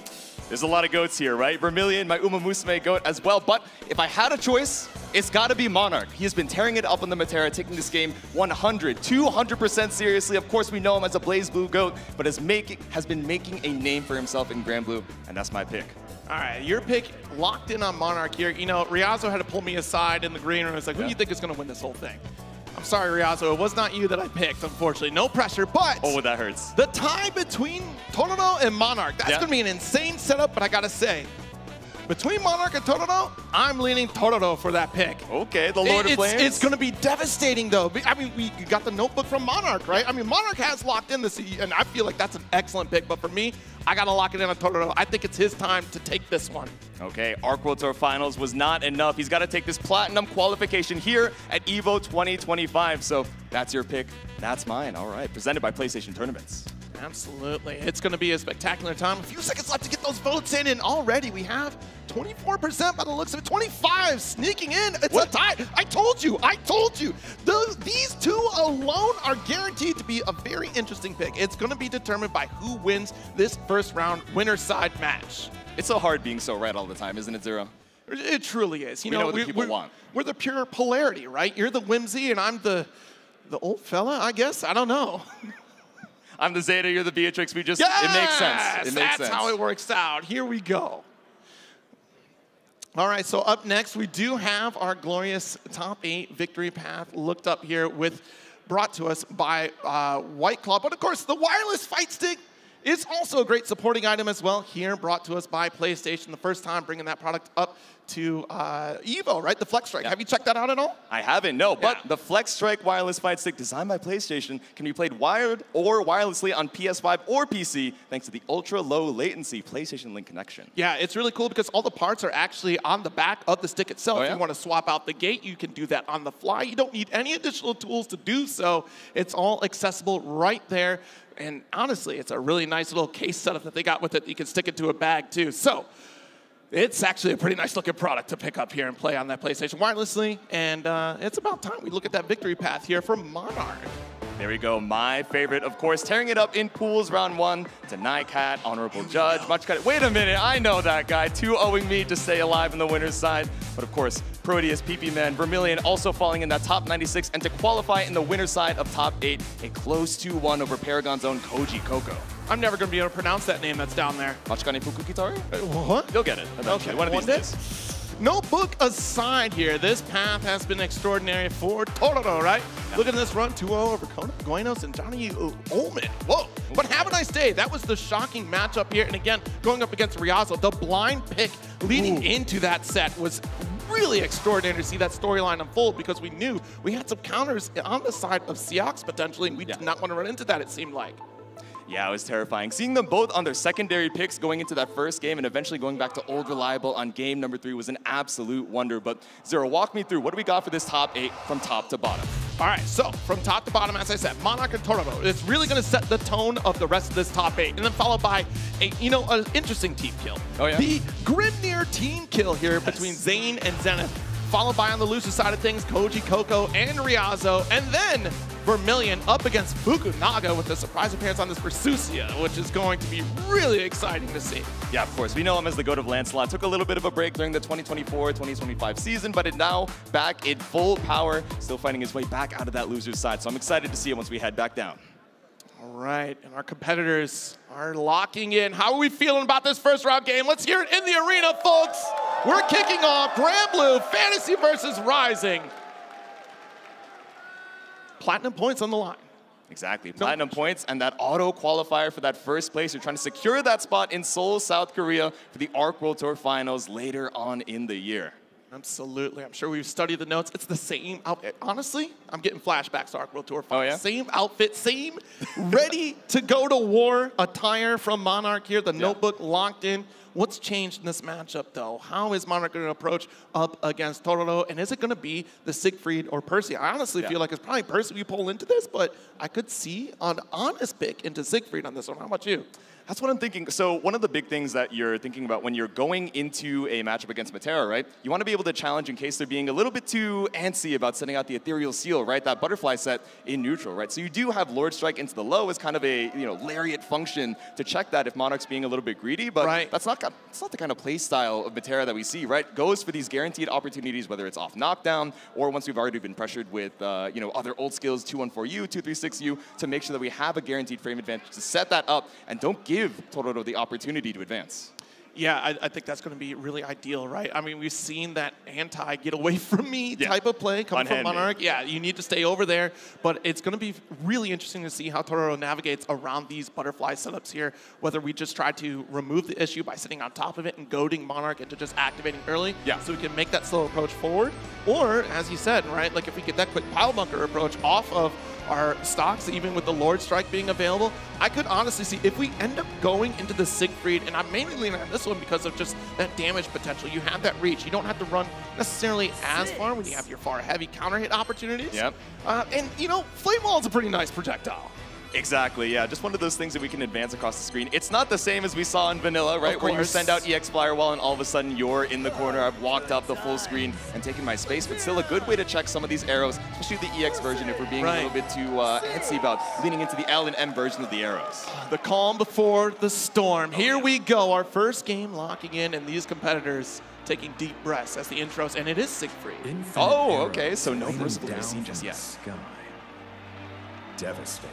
there's a lot of goats here, right? Vermilion, my Uma Musume goat as well. But if I had a choice, it's got to be Monarch. He has been tearing it up on the Matera, taking this game 100, 200% seriously. Of course, we know him as a BlazBlue goat, but has been making a name for himself in Granblue, and that's my pick. All right, your pick locked in on Monarch here. You know, Ryazo had to pull me aside in the green room. It's like, who do you think is going to win this whole thing? I'm sorry, Ryazo. It was not you that I picked, unfortunately. No pressure, but... Oh, that hurts. The tie between Tororo and Monarch, that's going to be an insane setup, but I got to say, between Monarch and Tororo, I'm leaning Tororo for that pick. Okay, the Lord of Flames. It's going to be devastating, though. I mean, you got the notebook from Monarch, right? I mean, Monarch has locked in this, and I feel like that's an excellent pick. But for me, I got to lock it in on Tororo. I think it's his time to take this one. Okay, Arc World Tour Finals was not enough. He's got to take this Platinum qualification here at EVO 2025. So that's your pick. That's mine. All right, presented by PlayStation Tournaments. Absolutely. It's going to be a spectacular time. A few seconds left to get those votes in, and already we have 24% by the looks of it. 25 sneaking in. It's a tie. I told you. These two alone are guaranteed to be a very interesting pick. It's going to be determined by who wins this first round winner side match. It's so hard being so right all the time, isn't it, Zero? It truly is. You know, what the people want. We're the pure polarity, right? You're the whimsy, and I'm the old fella, I guess. I don't know. I'm the Zeta, you're the Beatrix. It makes sense. That's how it works out. Here we go. All right, so up next, we do have our glorious top 8 victory path looked up here brought to us by White Claw. But of course, the wireless fight stick is also a great supporting item as well here, brought to us by PlayStation. The first time bringing that product up to EVO, right? The Flex Strike. Have you checked that out at all? I haven't, no. But the Flex Strike wireless fight stick designed by PlayStation can be played wired or wirelessly on PS5 or PC thanks to the ultra-low latency PlayStation Link connection. Yeah, it's really cool because all the parts are actually on the back of the stick itself. If you want to swap out the gate, you can do that on the fly. You don't need any additional tools to do so. It's all accessible right there. And honestly, it's a really nice little case setup that they got with it. You can stick it to a bag too. So it's actually a pretty nice looking product to pick up here and play on that PlayStation wirelessly. And it's about time we look at that victory path here for Monarch. There we go, my favorite, of course, tearing it up in pools round 1 to Nycat, honorable judge, much credit. Wait a minute, I know that guy, 2-0ing me to stay alive on the winner's side. But of course, Proteus, PP Man, Vermilion also falling in that top 96 and to qualify in the winner's side of top 8, a close 2-1 over Paragon's own Koji Coco. I'm never going to be able to pronounce that name that's down there. Machikane Fukukitari? What? You'll get it eventually, one of these days. Notebook aside here, this path has been extraordinary for Tororo, right? Yeah. Look at this run, 2-0 over Guenos and Johnny Ullman. Whoa, but have a nice day. That was the shocking matchup here. And again, going up against Ryazo, the blind pick leading into that set was really extraordinary to see that storyline unfold, because we knew we had some counters on the side of Seox potentially, and we did not want to run into that, it seemed like. Yeah, it was terrifying. Seeing them both on their secondary picks going into that first game and eventually going back to Old Reliable on game number 3 was an absolute wonder. But Zero, walk me through, what do we got for this top 8 from top to bottom? All right, so from top to bottom, as I said, Monarch and Tororo is really going to set the tone of the rest of this top 8, and then followed by an interesting team kill. Oh, yeah? The Grimnir team kill here between Zane and Zenith, followed by on the loser side of things, Koji, Coco, and Ryazo, and then Vermilion up against Fukunaga with a surprise appearance on this for Susia, which is going to be really exciting to see. Yeah, of course. We know him as the GOAT of Lancelot. Took a little bit of a break during the 2024-2025 season, but is now back in full power, still fighting his way back out of that loser's side. So I'm excited to see it once we head back down. All right, and our competitors are locking in. How are we feeling about this first round game? Let's hear it in the arena, folks. We're kicking off Granblue Fantasy versus Rising. Platinum points on the line. Exactly, platinum points and that auto qualifier for that first place. You're trying to secure that spot in Seoul, South Korea for the ARC World Tour Finals later on in the year. Absolutely. I'm sure we've studied the notes. It's the same outfit. Honestly, I'm getting flashbacks to ARC World Tour Finals. Oh, yeah? Same outfit, same ready to go to war attire from Monarch here. The notebook locked in. What's changed in this matchup, though? How is Monarch going to approach up against Tororo? And is it going to be the Siegfried or Percy? I honestly feel like it's probably Percy we pull into this, but I could see an honest pick into Siegfried on this one. How about you? That's what I'm thinking. So one of the big things that you're thinking about when you're going into a matchup against Matera, right? You want to be able to challenge in case they're being a little bit too antsy about sending out the Ethereal Seal, right? That butterfly set in neutral, right? So you do have Lord Strike into the low as kind of a lariat function to check that if Monarch's being a little bit greedy, but that's not the kind of play style of Matera that we see, right? Goes for these guaranteed opportunities, whether it's off knockdown or once we've already been pressured with other old skills, 2-1-4U, 2-3-6U, to make sure that we have a guaranteed frame advantage to set that up and don't give Tororo the opportunity to advance. Yeah, I think that's going to be really ideal, right? I mean, we've seen that anti-get away from me type of play coming from Monarch. Yeah, you need to stay over there, but it's going to be really interesting to see how Tororo navigates around these butterfly setups here, whether we just try to remove the issue by sitting on top of it and goading Monarch into just activating early so we can make that slow approach forward, or, as you said, right, like if we get that quick pile bunker approach off of our stocks, even with the Lord Strike being available, I could honestly see if we end up going into the Siegfried, and I'm mainly leaning on this one because of just that damage potential. You have that reach. You don't have to run necessarily as far when you have your far heavy counter hit opportunities. Yep. And, Flame Wall is a pretty nice projectile. Exactly, yeah. Just one of those things that we can advance across the screen. It's not the same as we saw in Vanilla, right? Where you send out EX Flyer Wall and all of a sudden you're in the corner. I've walked up the full screen and taken my space, but still a good way to check some of these arrows, especially the EX version if we're being a little bit too antsy about leaning into the L and M version of the arrows. The calm before the storm. Here we go, our first game locking in, and these competitors taking deep breaths as the intros, and it is Siegfried. Oh, okay, so no Bruce Blue seen just yet. Sky. Devastating.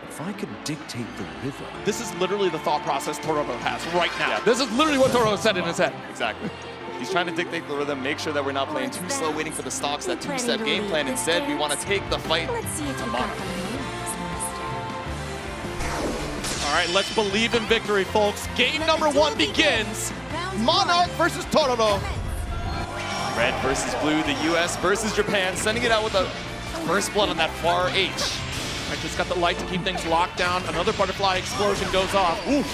If I could dictate the river. This is literally the thought process Tororo has right now. Yeah. This is literally what Tororo said in his head. Exactly. He's trying to dictate the rhythm, make sure that we're not playing too slow, waiting for the stocks, that two-step game plan. Instead, we want to take the fight to Monarch. All right, let's believe in victory, folks. Game number 1 begins. Monarch versus Tororo. Red versus blue, the US versus Japan, sending it out with a first blood on that far H. I just got the light to keep things locked down. Another butterfly explosion goes off. Ooh,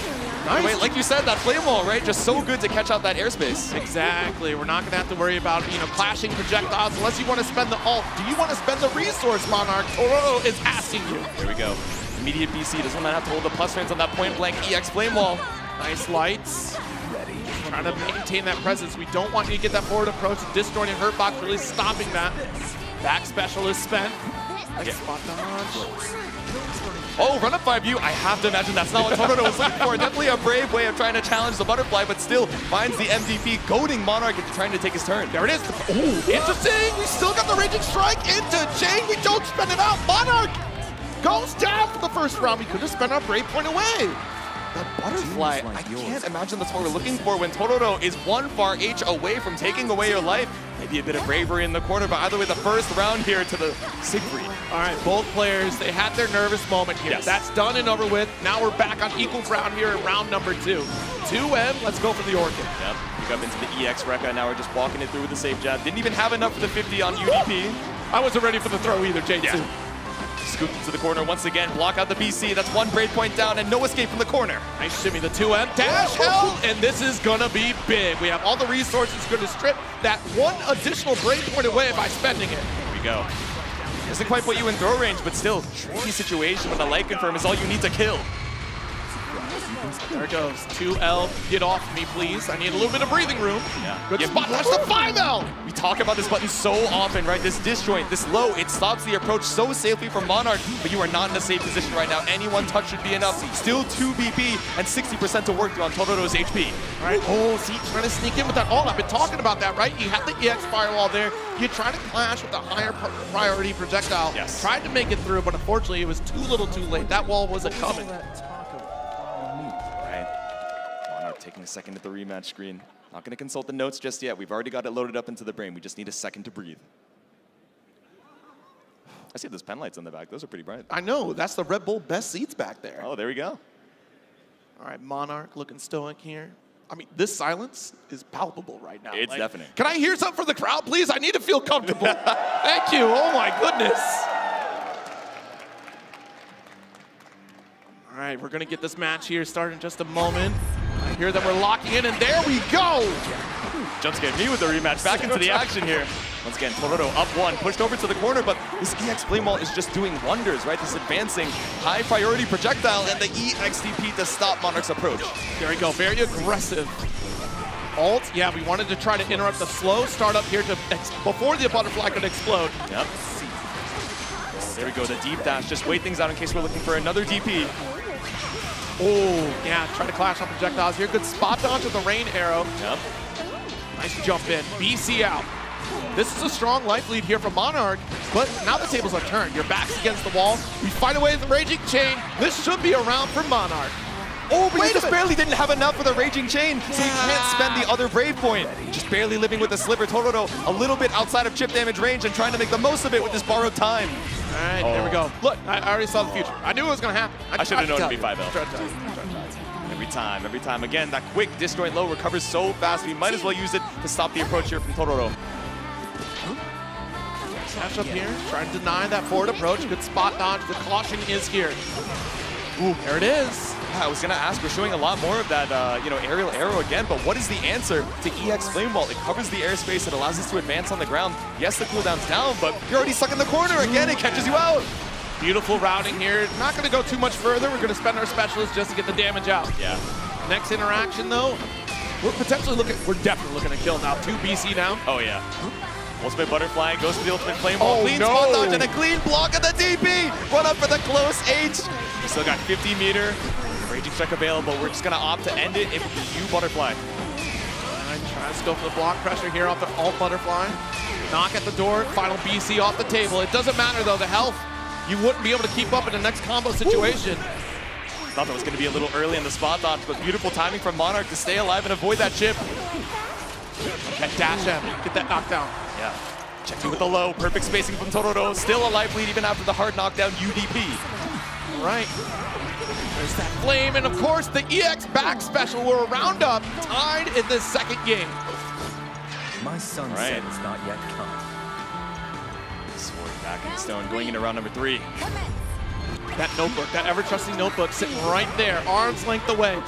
nice. Wait, like you said, that flame wall, right? Just so good to catch out that airspace. Exactly. We're not going to have to worry about, clashing projectiles unless you want to spend the ult. Do you want to spend the resource, Monarch? Tororo is asking you. Here we go. Immediate BC doesn't want to have to hold the plus frames on that point blank EX flame wall. Nice lights. Trying to maintain that presence. We don't want you to get that forward approach. Disjointed hurt box really stopping that. Back special is spent. Spot dodge. Oh, run up 5U. I have to imagine that's not what Tororo was looking for. Definitely a brave way of trying to challenge the butterfly, but still finds the MVP, goading Monarch into trying to take his turn. There it is. Ooh, interesting. We still got the Raging Strike into Jane. We don't spend it out. Monarch goes down for the first round. We could have spent our Brave Point away. The butterfly, I can't imagine that's what we're looking for when Tororo is one far H away from taking away your life. Maybe a bit of bravery in the corner, but either way, the first round here to the Siegfried. All right, both players, they had their nervous moment here. Yes. That's done and over with. Now we're back on equal ground here in round number 2. 2M, let's go for the Orchid. Yep, pick up into the EX Rekka. Now we're just walking it through with the safe jab. Didn't even have enough for the 50 on UDP. I wasn't ready for the throw either, J2. Yeah. Scoop into the corner once again, block out the BC. That's one break point down and no escape from the corner. Nice shimmy, the 2M, dash hell, and this is gonna be big. We have all the resources going to strip that one additional break point away by spending it. Here we go. Doesn't quite put you in throw range, but still, tricky situation when the light confirm is all you need to kill. There it goes, 2L, get off me please. I need a little bit of breathing room. Yeah. Good spot, that's the 5L! We talk about this button so often, right? This disjoint, this low, it stops the approach so safely from Monarch, but you are not in a safe position right now. Any one touch should be enough. Still 2 BP and 60% to work through on Tororo's HP. All right, oh, see, trying to sneak in with that ult. I've been talking about that, right? You have the EX firewall there. You try to clash with a higher priority projectile. Yes. Tried to make it through, but unfortunately it was too little too late. That wall wasn't coming. Taking a second at the rematch screen. Not going to consult the notes just yet. We've already got it loaded up into the brain. We just need a second to breathe. I see those pen lights on the back. Those are pretty bright. I know. That's the Red Bull best seats back there. Oh, there we go. All right, Monarch looking stoic here. I mean, this silence is palpable right now. It's deafening. Can I hear something from the crowd, please? I need to feel comfortable. Thank you. Oh, my goodness. All right, we're going to get this match here started in just a moment. I hear that we're locking in, and there we go! Jump scared me with the rematch. Back into the action here. Once again, Tororo up one, pushed over to the corner, but this EX Flame Wall is just doing wonders, right? This advancing high priority projectile and the EXTP to stop Monarch's approach. There we go, very aggressive. Ult, yeah, we wanted to try to interrupt the slow start up here to before the butterfly could explode. Yep. There we go, the deep dash. Just wait things out in case we're looking for another DP. Oh, yeah, try to clash on projectiles here. Good spot dodge with the rain arrow. Yep. Nice jump in. BC out. This is a strong life lead here from Monarch, but now the tables are turned. Your back's against the wall. We find a way with the Raging Chain. This should be a round for Monarch. Oh, but you just barely didn't have enough for the Raging Chain, so you can't spend the other Brave Point. Just barely living with the Sliver. Tororo a little bit outside of chip damage range and trying to make the most of it with this borrowed time. All right, there we go. Look, I already saw the future. I knew it was going to happen. I should have known it'd be 5L. Every time. Again, that quick disjoint low recovers so fast, we might as well use it to stop the approach here from Tororo. Dash up here, trying to deny that forward approach. Good spot dodge. The caution is here. Ooh, there it is. Yeah, I was gonna ask, we're showing a lot more of that, aerial arrow again, but what is the answer to EX Flame Wall? It covers the airspace, it allows us to advance on the ground. Yes, the cooldown's down, but you're already stuck in the corner again, it catches you out. Beautiful routing here. Not gonna go too much further. We're gonna spend our specialists just to get the damage out. Yeah. Next interaction though, we're definitely looking to kill now. 2 BC down. Oh yeah. Ultimate Butterfly goes for the Ultimate Flame Wall. Clean spot dodge and a clean block of the DP. Run up for the close H. We still got 50 meter. Raging Strike available. We're just gonna opt to end it. It will be you, Butterfly. Tries to go for the block pressure here off the alt Butterfly. Knock at the door. Final BC off the table. It doesn't matter though. The health, you wouldn't be able to keep up in the next combo situation. Thought that was gonna be a little early in the spot dodge, but beautiful timing from Monarch to stay alive and avoid that chip. That dash M, get that knockdown. Yeah. Checking with the low, perfect spacing from Tororo. Still a life lead even after the hard knockdown UDP. All right. There's that flame, and of course the EX back special. We're a roundup, tied in the second game. My sunset is not yet come. Sword back in the stone, going into round number 3. That notebook, that ever-trusting notebook sitting right there, arm's length away.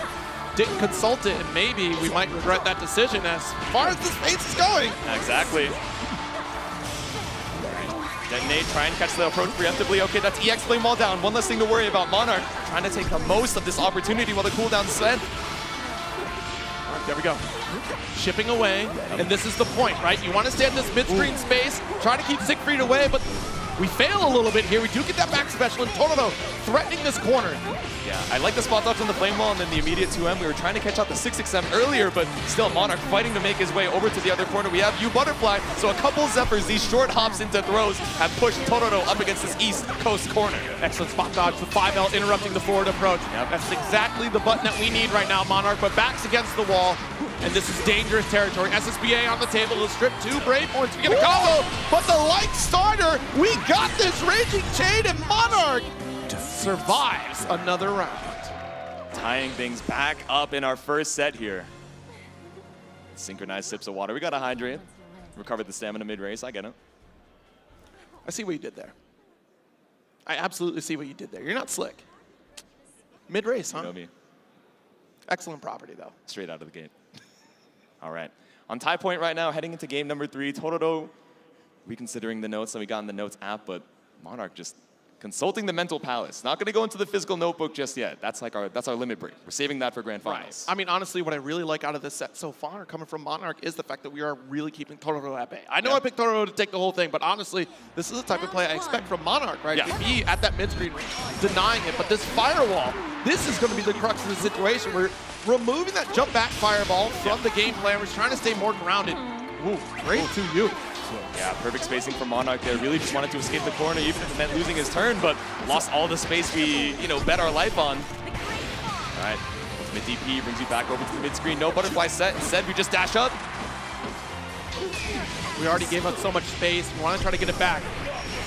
Didn't consult it, and maybe we might regret that decision as far as this pace is going. Exactly. Detonate, try and catch the approach preemptively. Okay, that's EX Flame Wall down. One less thing to worry about. Monarch trying to take the most of this opportunity while the cooldown's spent. All right, there we go. Shipping away, and this is the point, right? You want to stay in this mid-screen space, try to keep Siegfried away, but We fail a little bit here. We do get that back special, and Totoro threatening this corner. Yeah, I like the spot dodge on the flame wall and then the immediate 2M. We were trying to catch out the 6-6M earlier, but still Monarch fighting to make his way over to the other corner. We have U Butterfly, so a couple Zephyrs, these short hops into throws have pushed Totoro up against this East Coast corner. Excellent spot dodge, the 5L interrupting the forward approach. Yep. That's exactly the button that we need right now, Monarch, but backs against the wall, and this is dangerous territory. SSBA on the table to strip 2 Brave points. We get a combo, but the light starter, we got this Raging Chain, and Monarch survives another round. Tying things back up in our first set here. Synchronized sips of water. We got to hydrate. Recovered the stamina mid-race. I get it. I see what you did there. I absolutely see what you did there. You're not slick. Mid-race, huh? You know me. Excellent property, though. Straight out of the gate. All right. On tie point right now, heading into game number 3. Totoro reconsidering the notes that we got in the notes app, but Monarch just consulting the mental palace. Not going to go into the physical notebook just yet. That's like our limit break. We're saving that for grand finals. Right. I mean, honestly, what I really like out of this set so far, coming from Monarch, is the fact that we are really keeping Totoro at bay. I know I picked Totoro to take the whole thing, but honestly, this is the type of play I expect from Monarch, right? To be at that mid-screen range, denying it. But this firewall, this is going to be the crux of the situation. We're removing that jump back fireball from the game plan. We're trying to stay more grounded. Ooh, great to you. Yeah, perfect spacing from Monarch there. Really just wanted to escape the corner, even if it meant losing his turn, but lost all the space we, bet our life on. All right, ultimate DP brings you back over to the mid-screen. No butterfly set. Instead, we just dash up. We already gave up so much space. We want to try to get it back.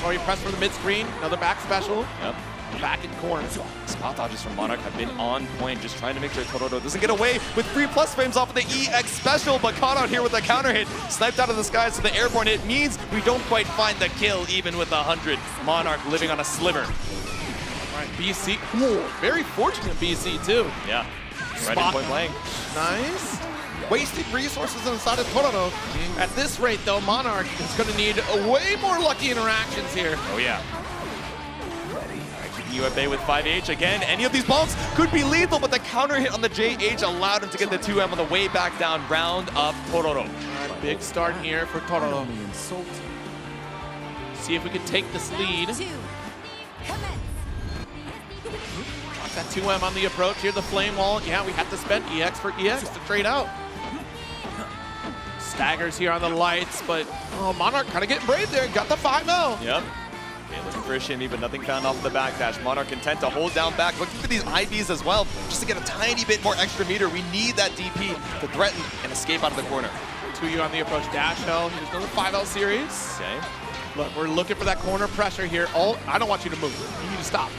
So we press for the mid-screen. Another back special. Yep. Back in corner. Spot dodges from Monarch have been on point, just trying to make sure Totoro doesn't get away with 3+ frames off of the EX special, but caught out here with a counter hit. Sniped out of the sky, so the airborne hit means we don't quite find the kill, even with 100. Monarch living on a sliver. All right, BC. Ooh, very fortunate BC, too. Yeah. Right in point blank. Nice. Wasting resources on the side of Totoro. At this rate, though, Monarch is going to need way more lucky interactions here. Oh, yeah. You at bay with 5H again. Any of these bombs could be lethal, but the counter hit on the JH allowed him to get the 2M on the way back down. Round up Totoro. Right, big start here for Totoro. See if we can take this lead. Got that 2M on the approach here, the flame wall. Yeah, we have to spend EX for EX to trade out. Staggers here on the lights, but Monarch kind of getting brave there. Got the 5L. Yep. Okay, looking for a shimmy, but nothing found off the backdash. Monarch content to hold down back, looking for these IVs as well, just to get a tiny bit more extra meter. We need that DP to threaten and escape out of the corner. 2U on the approach, dash L. Here's another 5L series. Okay. Look, we're looking for that corner pressure here. I don't want you to move. You need to stop.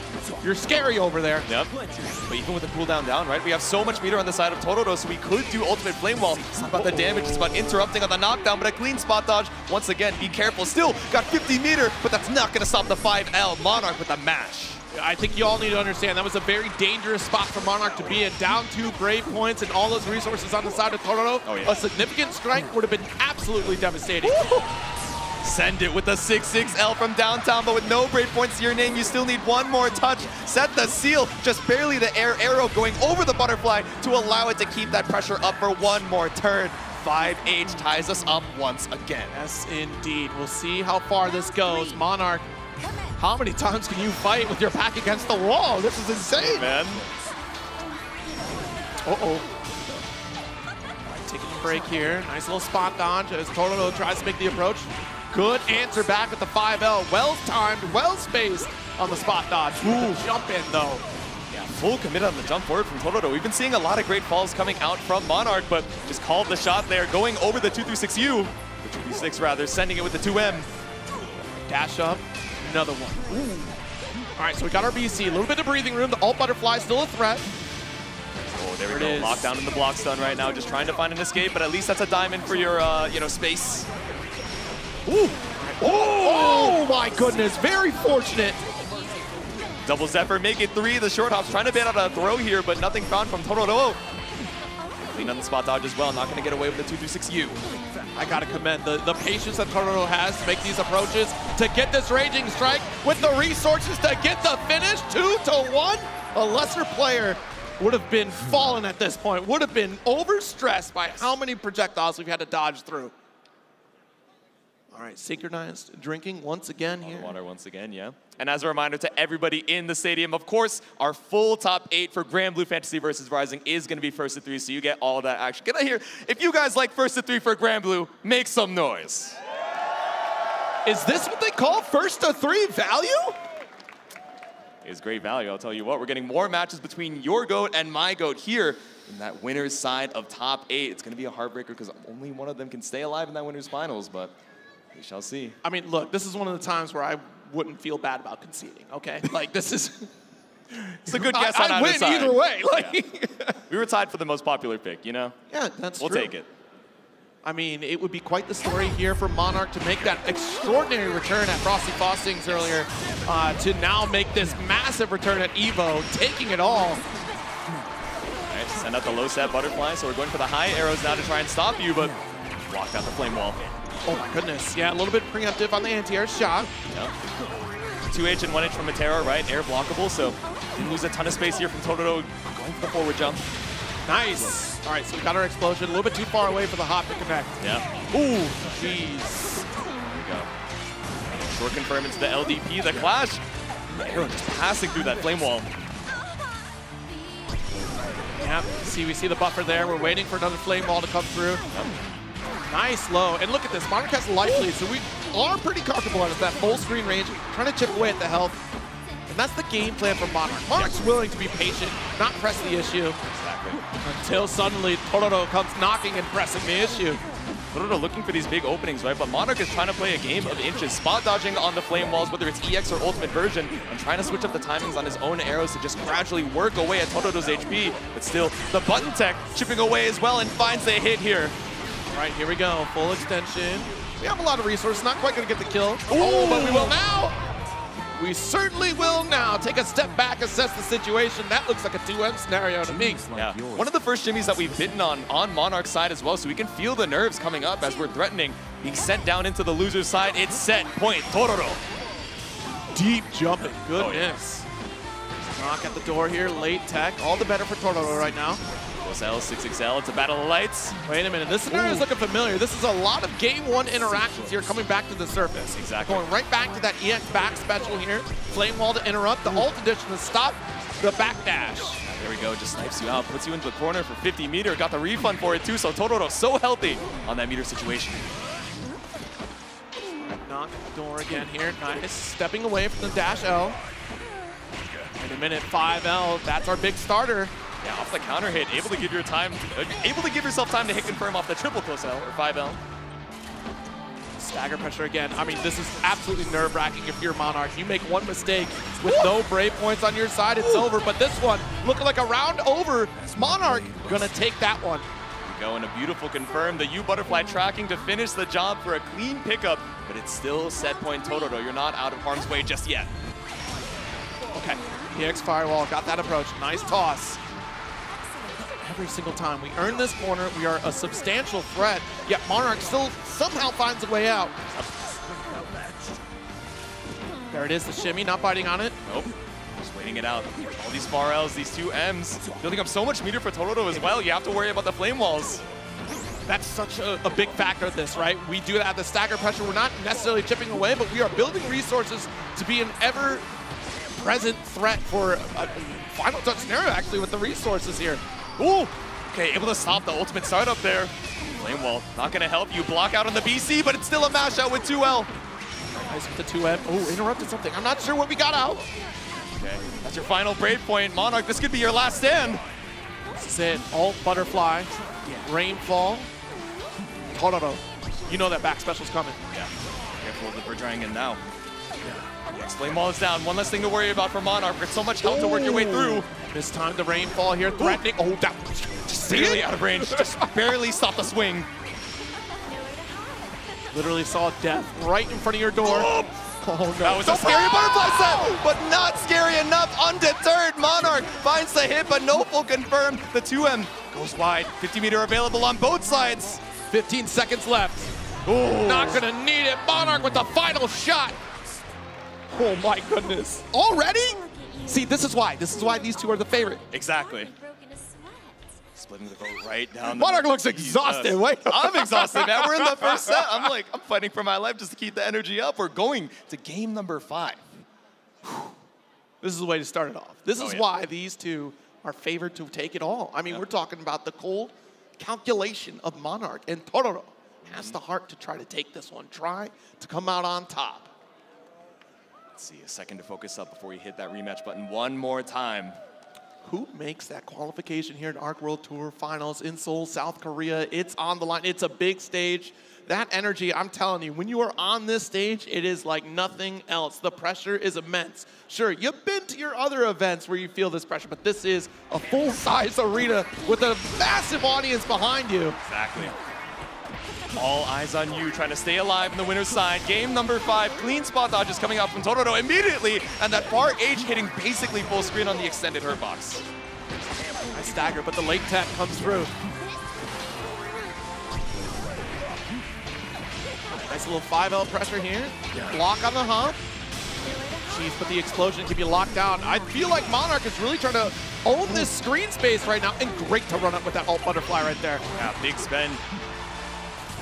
You're scary over there. Yep. But even with the cooldown down, right? We have so much meter on the side of Totoro, so we could do ultimate flame wall. It's not about the damage, it's about interrupting on the knockdown, but a clean spot dodge. Once again, be careful. Still got 50 meter, but that's not going to stop the 5L. Monarch with a mash. I think you all need to understand that was a very dangerous spot for Monarch to be in. Down 2 Brave points and all those resources on the side of Totoro. Oh, yeah. A significant strike would have been absolutely devastating. Send it with a 6-6L from downtown, but with no Brave points to your name, you still need one more touch. Set the seal, just barely the air arrow going over the butterfly to allow it to keep that pressure up for one more turn. 5H ties us up once again. Yes, indeed. We'll see how far this goes. Monarch, how many times can you fight with your back against the wall? This is insane. Man. Uh-oh. Taking a break here. Nice little spot dodge as Totoro tries to make the approach. Good answer back with the 5L. Well-timed, well-spaced on the spot dodge. Ooh, jump in, though. Yeah, full commit on the jump forward from Totoro. We've been seeing a lot of great falls coming out from Monarch, but just called the shot there, going over the 236U. The 236 rather, sending it with the 2M. Dash up, another one. Ooh. All right, so we got our BC. A little bit of breathing room. The alt butterfly still a threat. Oh, there we go. Lockdown in the block stun right now, just trying to find an escape, but at least that's a diamond for your, space. Ooh. Oh my goodness, very fortunate. Double Zephyr, make it 3. The short hop's trying to bait out a throw here, but nothing found from Totoro. Clean on the spot dodge as well, not going to get away with the 226U. I got to commend the patience that Totoro has to make these approaches, to get this Raging Strike with the resources to get the finish. 2-1. A lesser player would have been fallen at this point, would have been overstressed by how many projectiles we've had to dodge through. All right, synchronized drinking once again here. Water once again, yeah. And as a reminder to everybody in the stadium, of course, our full top 8 for Granblue Fantasy versus Rising is going to be first to 3, so you get all that action. Can I hear, if you guys like first to 3 for Granblue, make some noise. Is this what they call first to 3 value? It's great value, I'll tell you what. We're getting more matches between your GOAT and my GOAT here in that winner's side of top 8. It's going to be a heartbreaker because only one of them can stay alive in that winner's finals, but we shall see. I mean, look, this is one of the times where I wouldn't feel bad about conceding, okay? Like, this is... It's a good guess on I win side. either way. Like, yeah. We were tied for the most popular pick, you know? Yeah, that's true. We'll take it. I mean, it would be quite the story here for Monarch to make that extraordinary return at Frosty Fostings earlier, to now make this massive return at EVO, taking it all. All right, send out the low set butterfly, so we're going for the high arrows now to try and stop you, but blocked out the flame wall. Oh my goodness, yeah, a little bit preemptive on the anti-air shot. Yep. 2H and 1H from Matero, right? Air blockable, so didn't lose a ton of space here from Totoro going for the forward jump. Nice. All right, so we got our explosion. A little bit too far away for the hop to connect. Yeah. Ooh, jeez. There we go. Short confirm into the LDP, the clash. Arrow just passing through that flame wall. Yep, see, we see the buffer there. We're waiting for another flame wall to come through. Yep. Nice low. And look at this, Monarch has life lead, so we are pretty comfortable at that full screen range, trying to chip away at the health. And that's the game plan for Monarch. Monarch's willing to be patient, not press the issue. Exactly. Until suddenly Totoro comes knocking and pressing the issue. Totoro looking for these big openings, right? But Monarch is trying to play a game of inches, spot dodging on the flame walls, whether it's EX or ultimate version, and trying to switch up the timings on his own arrows to just gradually work away at Totoro's HP. But still, the button tech chipping away as well and finds a hit here. All right, here we go, full extension. We have a lot of resources, not quite gonna get the kill. Oh, but we will now. We certainly will now. Take a step back, assess the situation. That looks like a 2M scenario to me. Yeah, one of the first shimmies that we've bitten on Monarch's side as well, so we can feel the nerves coming up as we're threatening being sent down into the loser's side. It's set point, Totoro. Deep jumping, goodness. Knock at the door here, late tech. All the better for Totoro right now. Celes 6XL, it's a battle of lights. Wait a minute, this scenario is looking familiar. This is a lot of game 1 interactions here coming back to the surface. Exactly. Going right back to that EX back special here. Flame wall to interrupt, the ult addition to stop the backdash. There we go, just snipes you out, puts you into the corner for 50 meter. Got the refund for it too, so Totoro so healthy on that meter situation. Knock at the door again here, nice. Stepping away from the dash L. In a minute, 5L, that's our big starter. Yeah, off the counter hit, able to give yourself time to hit confirm off the triple close L or 5L. Stagger pressure again. I mean, this is absolutely nerve-wracking if you're Monarch. You make one mistake with no brave points on your side, it's over. But this one, looking like a round over. Monarch gonna take that one. There we go, and a beautiful confirm. The U butterfly tracking to finish the job for a clean pickup, but it's still set point Totoro. You're not out of harm's way just yet. Okay, EX Firewall got that approach. Nice toss. Every single time we earn this corner, we are a substantial threat, yet Monarch still somehow finds a way out. There it is, the shimmy, not biting on it. Nope, just waiting it out. All these far L's, these 2 M's, building up so much meter for Totoro as well. You have to worry about the flame walls. That's such a big factor of this, right? We do have the stagger pressure. We're not necessarily chipping away, but we are building resources to be an ever-present threat for a final touch scenario, actually, with the resources here. Ooh, okay, able to stop the ultimate startup there. Flame wall, not gonna help you. Block out on the BC, but it's still a mash out with 2L. Nice with the 2M. Oh, interrupted something. I'm not sure what we got out. Okay, that's your final brave point. Monarch, this could be your last stand. This is it. Alt butterfly, rainfall. Totoro, you know that back special's coming. Yeah, careful that we're trying in now. Yes, flame wall is down. One less thing to worry about for Monarch. There's so much health to work your way through. This time the rainfall here threatening. Oh, that was just barely out of range. Just barely stopped the swing. Literally saw death right in front of your door. Oh no. That was a scary butterfly set, but not scary enough. Undeterred, Monarch finds the hit, but no full confirm. The 2M goes wide. 50 meter available on both sides. 15 seconds left. Ooh. Not gonna need it. Monarch with the final shot. Oh my goodness. Already? See, this is why. This is why these two are the favorite. Exactly. Splitting the vote right down. Monarch looks exhausted. Wait. I'm exhausted, man. We're in the first set. I'm fighting for my life just to keep the energy up. We're going to game number 5. This is the way to start it off. This is why these two are favored to take it all. I mean, we're talking about the cold calculation of Monarch, and Tororo has the heart to try to take this one, try to come out on top. Let's see, a second to focus up before we hit that rematch button one more time. Who makes that qualification here at Arc World Tour Finals in Seoul, South Korea? It's on the line. It's a big stage. That energy, I'm telling you, when you are on this stage, it is like nothing else. The pressure is immense. Sure, you've been to your other events where you feel this pressure, but this is a full-size arena with a massive audience behind you. Exactly. All eyes on you, trying to stay alive on the winner's side. Game number 5, clean spot dodges coming out from Tororo immediately, and that far H hitting basically full screen on the extended hurt box. Nice stagger, but the late tech comes through. Nice little 5L pressure here. Block on the hump. Jeez, but the explosion can be locked down. I feel like Monarch is really trying to own this screen space right now, and great to run up with that alt butterfly right there. Yeah, big spend.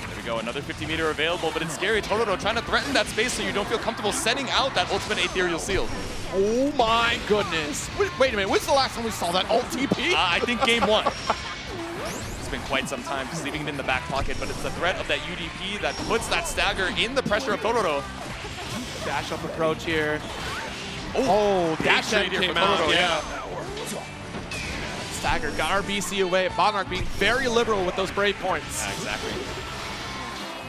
There we go, another 50-meter available, but it's scary. Tororo trying to threaten that space so you don't feel comfortable setting out that ultimate ethereal seal. Oh my goodness. Wait a minute, when's the last time we saw that alt TP? I think game 1. It's been quite some time, just leaving it in the back pocket, but it's the threat of that UDP that puts that stagger in the pressure of Tororo. Dash up approach here. Oh, dash up came out, Tororo, yeah. Stagger got RBC away. Monarch being very liberal with those brave points. Yeah, exactly.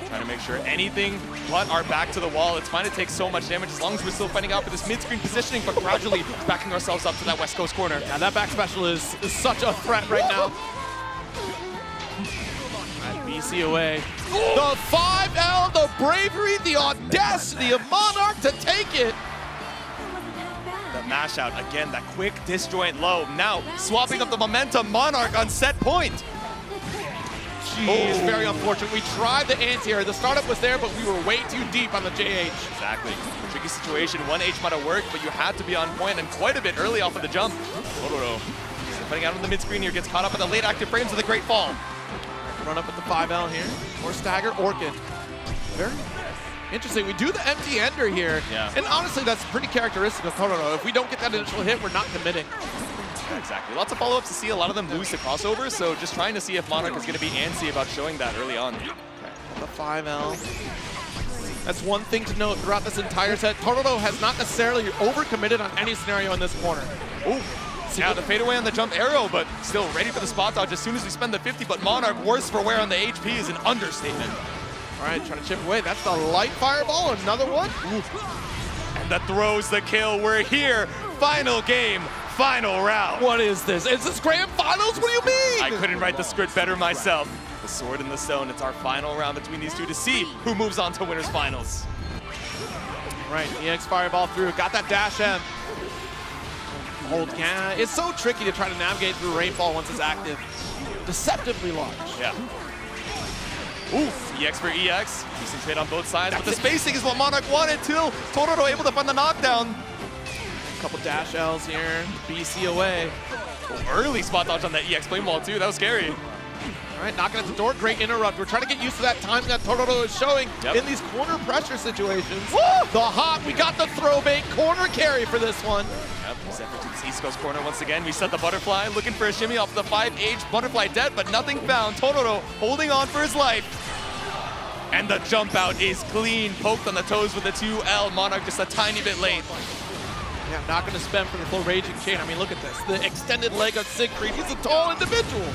Trying to make sure anything but our back to the wall. It's fine to take so much damage as long as we're still fighting out for this mid-screen positioning, but gradually backing ourselves up to that West Coast corner. Yeah, that back special is such a threat right now. BC away. The 5L, the bravery, the audacity of Monarch to take it. The mash out, again, that quick disjoint low. Now, swapping up the momentum, Monarch on set point. Jeez, very unfortunate. We tried the anti-air. The startup was there, but we were way too deep on the JH. Exactly. Tricky situation. 1H might have worked, but you had to be on point and quite a bit early off of the jump. Tororo, putting out on the mid-screen here, gets caught up in the late active frames of the Great Fall. Run up with the 5L here. More stagger, Orchid. Very interesting. We do the empty ender here. Yeah. And honestly, that's pretty characteristic of Tororo. If we don't get that initial hit, we're not committing. Yeah, exactly. Lots of follow-ups to see. A lot of them lose the crossover, so just trying to see if Monarch is going to be antsy about showing that early on. Okay. The 5L. That's one thing to note throughout this entire set. Tororo has not necessarily overcommitted on any scenario in this corner. Ooh. Yeah, the fadeaway on the jump arrow, but still ready for the spot dodge as soon as we spend the 50. But Monarch, worse for wear on the HP is an understatement. All right, trying to chip away. That's the light fireball, another one. Ooh. And that throws the kill. We're here. Final game, final round. What is this? Is this grand finals? What do you mean? I couldn't write the script better myself. The sword in the stone. It's our final round between these two to see who moves on to winners finals. All right, EX fireball through. Got that dash M. Hold, yeah, it's so tricky to try to navigate through Rainfall once it's active. Deceptively large. Yeah. Ooh, EX for EX. Decent trade on both sides, but the spacing is what Monarch wanted too. Tororo able to find the knockdown. A couple dash Ls here, BC away. Early spot dodge on that EX flame wall too, that was scary. All right, knocking at the door, great interrupt. We're trying to get used to that timing that Tororo is showing in these corner pressure situations. Woo! The hot, we got the throw bait, corner carry for this one. Yep, set to this East Coast corner once again. We set the butterfly, looking for a shimmy off the 5H. Butterfly dead, but nothing found. Tororo holding on for his life. And the jump out is clean. Poked on the toes with the 2L. Monarch just a tiny bit late. Yeah, not going to spend for the full raging chain. I mean, look at this. The extended leg of Siegfried. He's a tall individual.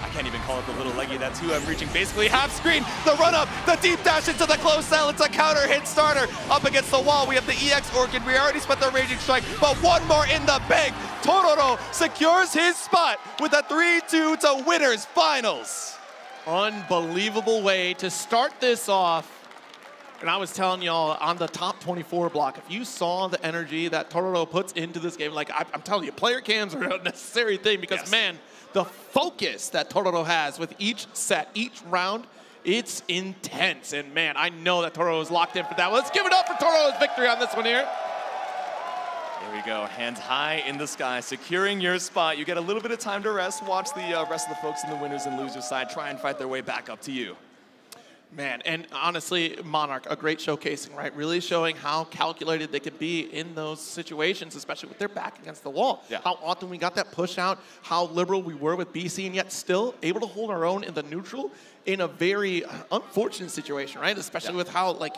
I can't even call it the little leggy. That 2M reaching basically half screen. The run up, the deep dash into the close cell. It's a counter hit starter up against the wall. We have the EX Orchid. We already spent the Raging Strike, but one more in the bank. Tororo secures his spot with a 3-2 to winners finals. Unbelievable way to start this off. And I was telling y'all on the top 24 block, if you saw the energy that Tororo puts into this game, like I'm telling you, player cams are a necessary thing because, man, the focus that Tororo has with each set, each round, it's intense. And, man, I know that Tororo is locked in for that. Let's give it up for Tororo's victory on this one here. It There we go, hands high in the sky, securing your spot. You get a little bit of time to rest. Watch the rest of the folks in the winners and losers side try and fight their way back up to you. Man, and honestly, Monarch, a great showcasing, right? Really showing how calculated they can be in those situations, especially with their back against the wall. Yeah. How often we got that push out, how liberal we were with BC, and yet still able to hold our own in the neutral in a very unfortunate situation, right? Especially with how, like,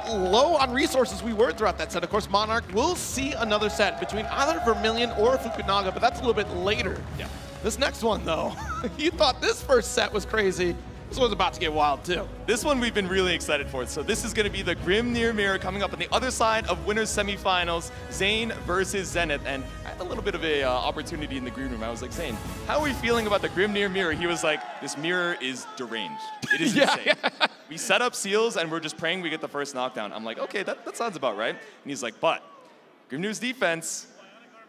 low on resources we were throughout that set. Of course, Monarch will see another set between either Vermilion or Fukunaga, but that's a little bit later. Yeah. This next one, though, you thought this first set was crazy. This one's about to get wild, too. This one we've been really excited for. So this is going to be the Grim Near Mirror coming up on the other side of winners semifinals, Zane versus Zenith. And I had a little bit of a opportunity in the green room. I was like, Zane, how are we feeling about the Grim Near Mirror? He was like, this mirror is deranged. It is insane. We set up seals and we're just praying we get the first knockdown. I'm like, okay, that sounds about right. And he's like, but Grim Near's defense,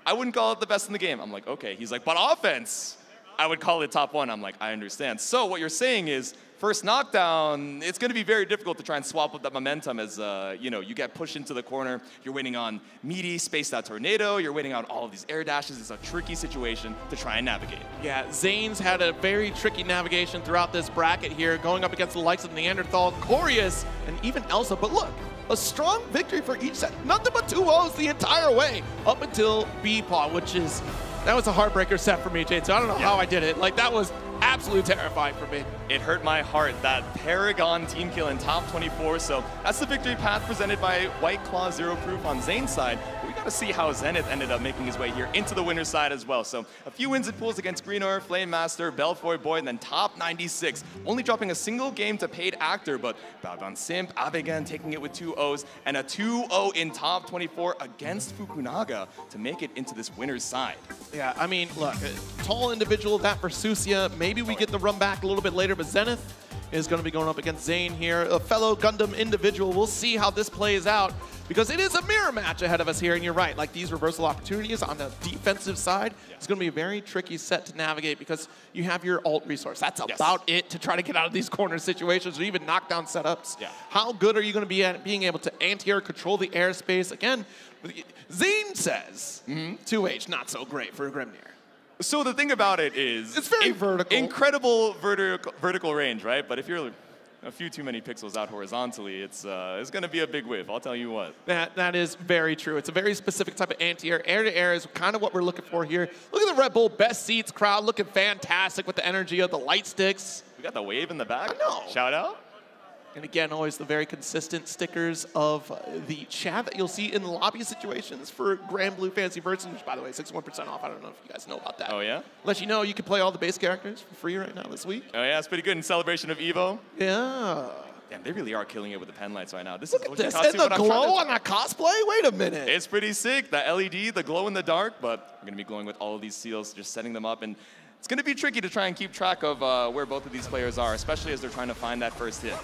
I wouldn't call it the best in the game. I'm like, okay. He's like, but offense, I would call it top 1. I'm like, I understand. So what you're saying is, first knockdown, it's going to be very difficult to try and swap up that momentum as, you know, you get pushed into the corner. You're waiting on meaty, spaced out tornado. You're waiting on all of these air dashes. It's a tricky situation to try and navigate. Yeah, Zane's had a very tricky navigation throughout this bracket here, going up against the likes of Neanderthal, Corius, and even Elsa. But look, a strong victory for each set. Nothing but 2-0s the entire way up until B-Paw, which is, that was a heartbreaker set for me, Jade. So I don't know how I did it. Like, that was absolutely terrifying for me. It hurt my heart, that Paragon team kill in top 24. So that's the victory path presented by White Claw Zero Proof on Zane's side. But we got to see how Zenith ended up making his way here into the winner's side as well. So a few wins and pulls against Greenor, Flame Master, Belfoy Boy, and then top 96. Only dropping a single game to paid actor, but Balgon Simp, Avegan taking it with 2-0s, and a 2-0 in top 24 against Fukunaga to make it into this winner's side. Yeah, I mean, look, tall individual, that for Susia. Maybe we get the run back a little bit later, but Zenith is going to be going up against Zane here. A fellow Gundam individual. We'll see how this plays out because it is a mirror match ahead of us here, and you're right. Like, these reversal opportunities on the defensive side, it's going to be a very tricky set to navigate because you have your ult resource. That's about it to try to get out of these corner situations or even knockdown setups. Yeah. How good are you going to be at being able to anti-air, control the airspace? Again, Zane says 2H, not so great for Grimnir. So the thing about it is, it's very vertical. Incredible vertical range, right? But if you're a few too many pixels out horizontally, it's going to be a big whiff. I'll tell you what. That is very true. It's a very specific type of anti-air. Air-to-air is kind of what we're looking for here. Look at the Red Bull Best Seats crowd looking fantastic with the energy of the light sticks. We got the wave in the back. I know. Shout out. And again, always the very consistent stickers of the chat that you'll see in lobby situations for Granblue Fantasy Versus, which, by the way, 61% off. I don't know if you guys know about that. Oh, yeah? Let you know you can play all the base characters for free right now this week. Oh, yeah, it's pretty good in celebration of EVO. Yeah. Damn, they really are killing it with the pen lights right now. Look at this, and the glow on that cosplay? Wait a minute. It's pretty sick. The LED, the glow in the dark, but we're going to be glowing with all of these seals, just setting them up. And it's going to be tricky to try and keep track of where both of these players are, especially as they're trying to find that first hit.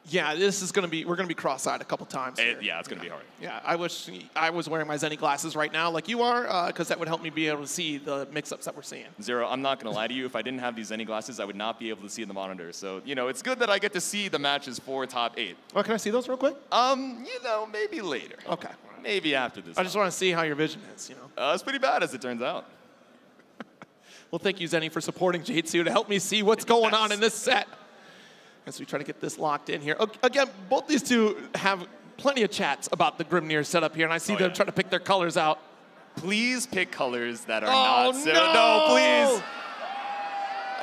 Yeah, this is going to be, we're going to be cross-eyed a couple times here. Yeah, it's going to be hard. Yeah, I wish I was wearing my Zenny glasses right now like you are, because that would help me be able to see the mix-ups that we're seeing. Zero, I'm not going to lie to you. If I didn't have these Zenny glasses, I would not be able to see the monitor. So, you know, it's good that I get to see the matches for top 8. Oh, can I see those real quick? You know, maybe later. Okay. Maybe after this. I just want to see how your vision is, you know. It's pretty bad, as it turns out. Well, thank you, Zenny, for supporting Jade2 to help me see what's going on in this set. As we try to get this locked in here. Again, both these two have plenty of chats about the Grimnir setup here, and I see them trying to pick their colors out. Please pick colors that are not so. No, please.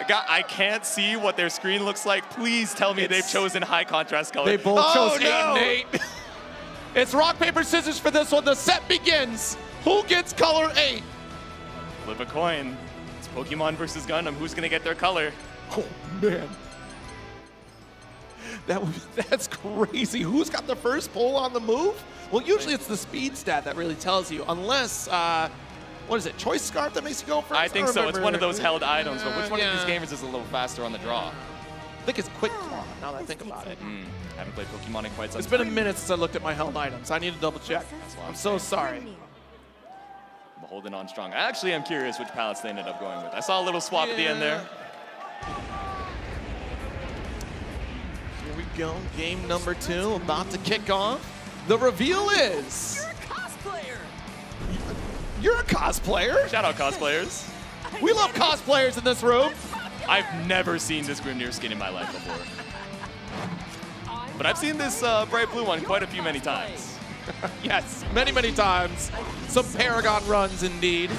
I can't see what their screen looks like. Please tell me they've chosen high contrast color. They both chose 8 and 8. It's rock, paper, scissors for this one. The set begins. Who gets color 8? Flip a coin. It's Pokemon versus Gundam. Who's going to get their color? Oh, man. That's crazy. Who's got the first pull on the move? Well, usually it's the speed stat that really tells you, unless, what is it, Choice Scarf that makes you go first? I think so. It's one of those held items, but which one of these gamers is a little faster on the draw? I think it's Quick Claw, now that I think about it. I haven't played Pokemon in quite some time. It's been a minute since I looked at my held items. I need to double check. I'm so sorry. I'm holding on strong. I actually am curious which palettes they ended up going with. I saw a little swap at the end there. Here we go, game number 2 about to kick off. The reveal is You're a cosplayer. Shout out cosplayers. We love cosplayers in this room. I've never seen this Grimnir skin in my life before. But I've seen this bright blue one quite a few many times. Yes, many, many times. Some Paragon runs indeed.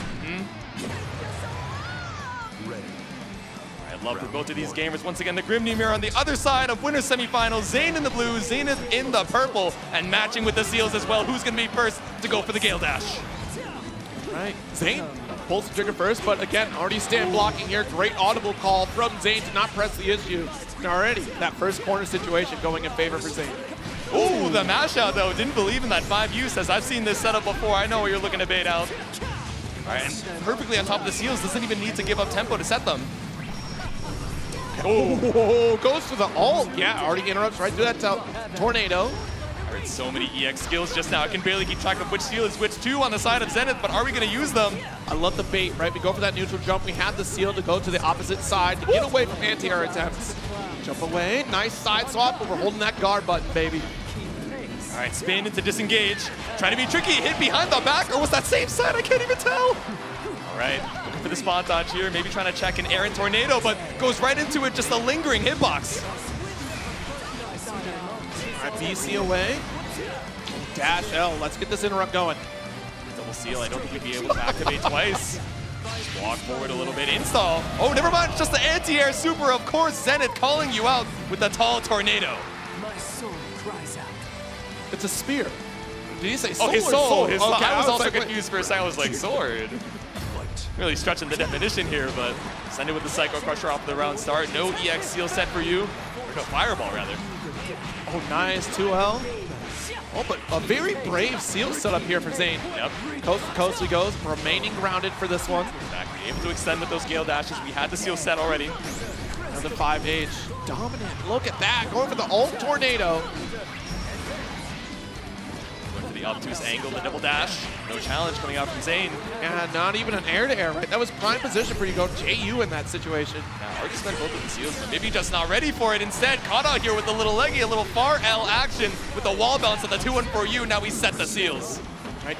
I love for both of these gamers. Once again, the Grimnir on the other side of winner's semifinals. Zane in the blue, Zenith in the purple, and matching with the Celes as well. Who's going to be first to go for the Gale Dash? Right, Zane pulls the trigger first, but again, already stand blocking here. Great audible call from Zane to not press the issue. And already, that first corner situation going in favor for Zane. Ooh, the mash out though. Didn't believe in that 5U. Says, I've seen this setup before. I know what you're looking to bait out. All right, and perfectly on top of the Celes. Doesn't even need to give up tempo to set them. Oh, goes to the ult. Yeah, already interrupts right through that tornado. I heard so many EX skills just now. I can barely keep track of which seal is which two on the side of Zenith, but are we going to use them? I love the bait, right? We go for that neutral jump. We have the seal to go to the opposite side to get away from anti-air attempts. Jump away. Nice side swap, but we're holding that guard button, baby. All right, spin into disengage. Trying to be tricky. Hit behind the back, or was that same side? I can't even tell. All right, looking for the spot dodge here. Maybe trying to check an errant tornado, but goes right into it. Just a lingering hitbox. All right, BC away. Dash L. Let's get this interrupt going. Double seal. I don't think he'd be able to activate twice. Just walk forward a little bit. Install. Oh, never mind. Just the anti-air super. Of course, Zenith calling you out with the tall tornado. My soul cries out. It's a spear. Did he say soul? Oh, his soul. Okay, I was also like, confused for a second. I was like, sword. Really stretching the definition here, but send it with the Psycho Crusher off the round start. No EX seal set for you. Or no fireball, rather. Oh, nice 2L. Oh, but a very brave seal setup here for Zane. Yep. Coast to coast he goes, remaining grounded for this one. Exactly. Able to extend with those Gale Dashes. We had the seal set already. Another 5H. Dominant. Look at that. Going for the ult tornado. Going for the obtuse angle, the double dash. No challenge coming out from Zane. And not even an air-to-air, right? That was prime position for you to go JU in that situation. Now, already spent both of the seals, but maybe just not ready for it. Instead, caught out here with the little leggy, a little far L action with the wall bounce on the 2-1-4U. Now we set the seals. Right.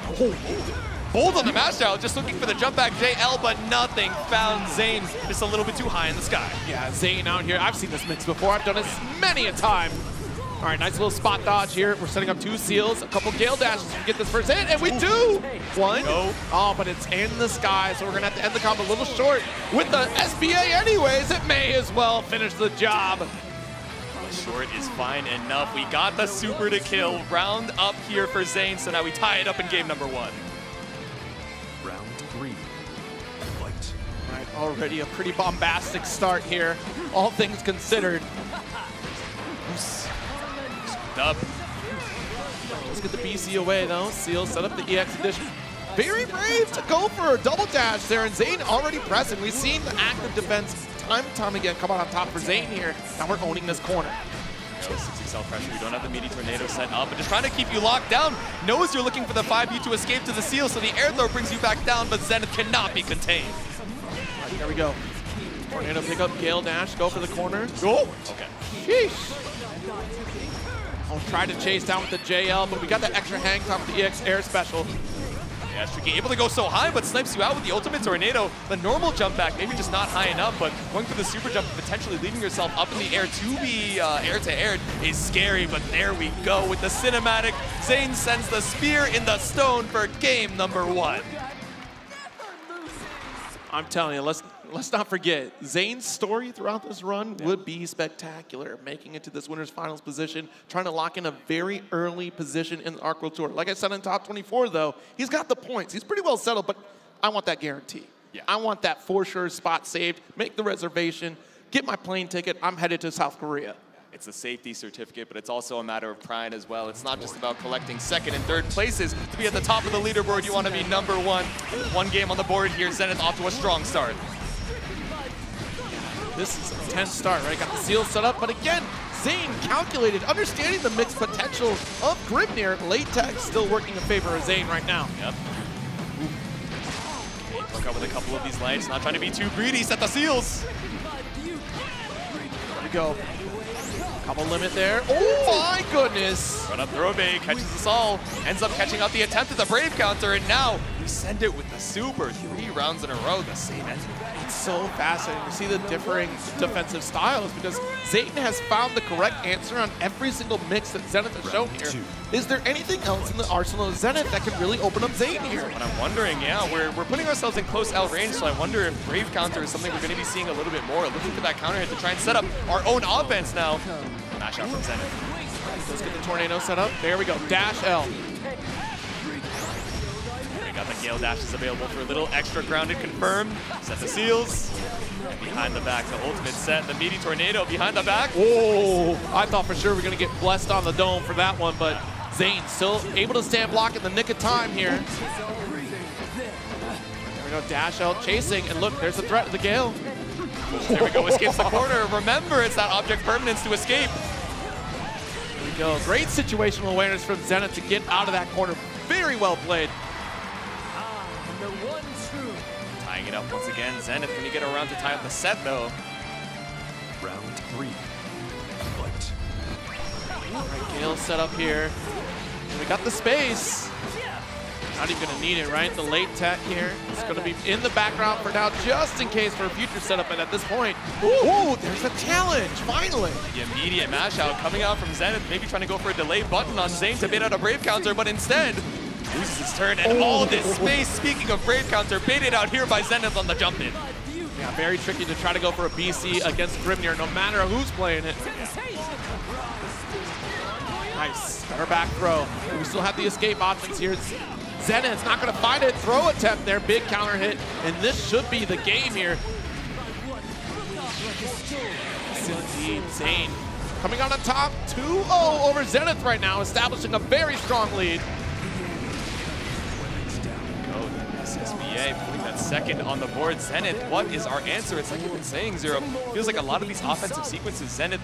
Bold on the mash out, just looking for the jump back JL, but nothing. Found Zane just a little bit too high in the sky. Yeah, Zane out here. I've seen this mix before. I've done this many a time. All right, nice little spot dodge here. We're setting up two seals, a couple Gale Dashes to get this first hit, and we do! One. Go. Oh, but it's in the sky, so we're gonna have to end the combo a little short. With the SBA anyways, it may as well finish the job. Short is fine enough. We got the super to kill. Round up here for Zane, so now we tie it up in game number 1. Round 3. Fight. Right, already a pretty bombastic start here, all things considered. Up. Let's get the BC away though. Seal set up the EX edition. Very brave to go for a double dash there, and Zane already pressing. We've seen the active defense time and time again come out on top for Zane here. Now we're owning this corner. 60 self pressure. You don't have the meaty tornado set up, but just trying to keep you locked down. Knows you're looking for the 5U to escape to the seal, so the air throw brings you back down, but Zenith cannot be contained. Right, there we go. Tornado pick up, Gale Dash, go for the corner. Go! Okay. Sheesh. I'll try to chase down with the JL, but we got that extra hang time with the EX air special. Yeah, it's tricky. Able to go so high, but snipes you out with the ultimate tornado. The normal jump back, maybe just not high enough, but going for the super jump, potentially leaving yourself up in the air to be air-to-air is scary, but there we go with the cinematic. Zane sends the spear in the stone for game number 1. I'm telling you, let's not forget, Zane's story throughout this run would be spectacular, making it to this winner's finals position, trying to lock in a very early position in the Arc World Tour. Like I said in top 24 though, he's got the points. He's pretty well settled, but I want that guarantee. Yeah. I want that for sure spot saved, make the reservation, get my plane ticket, I'm headed to South Korea. It's a safety certificate, but it's also a matter of pride as well. It's not just about collecting second and third places. To be at the top of the leaderboard, you want to be number 1. One game on the board here, Zenith off to a strong start. This is a tense start, right? Got the seal set up, but again, Zane calculated, understanding the mixed potential of Grimnir. Late tech still working in favor of Zane right now. Yep. Look up with a couple of these lights, not trying to be too greedy, set the seals. There we go. Combo limit there. Oh my goodness. Run up throw bait, catches us all. Ends up catching out the attempt at the Brave counter, and now we send it with the super. 3 rounds in a row, the same ending. It's so fascinating to see the differing defensive styles because Zayton has found the correct answer on every single mix that Zenith has shown here. Is there anything else in the arsenal of Zenith that can really open up Zayton here? What I'm wondering, yeah, we're putting ourselves in close L range, so I wonder if Brave counter is something we're going to be seeing a little bit more. Looking for that counter hit to try and set up our own offense now. Mash out from Zenith. Let's get the tornado set up. There we go. Dash L. We got the Gale dashes available for a little extra grounded confirmed. Set the seals. And behind the back, the ultimate set. The meaty tornado behind the back. Oh, I thought for sure we were going to get blessed on the dome for that one, but Zane still able to stand block in the nick of time here. There we go. Dash L chasing, and look, there's a threat to the Gale. There we go, escapes the corner. Remember, it's that object permanence to escape. There we go. Great situational awareness from Zenith to get out of that corner. Very well played. Tying it up once again. Zenith, can you get around to tie up the set, though? Round 3. Fight. All right, Gale set up here. And we got the space. Not even gonna need it, right? The late tech here. It's gonna be in the background for now, just in case for a future setup. And at this point, ooh, there's a challenge, finally. The immediate mash out coming out from Zenith, maybe trying to go for a delay button on Zane to bait out a Brave counter, but instead loses his turn, and all this space, speaking of Brave counter, baited out here by Zenith on the jump in. Yeah, very tricky to try to go for a BC against Grimnir, no matter who's playing it. Nice, better back throw. We still have the escape options here. Zenith's not gonna find it. Throw attempt there, big counter hit, and this should be the game here. Indeed, Zane coming out on top, 2-0 over Zenith right now, establishing a very strong lead. SSBA putting that second on the board. Zenith, what is our answer? It's like you've been saying, Zero. Feels like a lot of these offensive sequences, Zenith,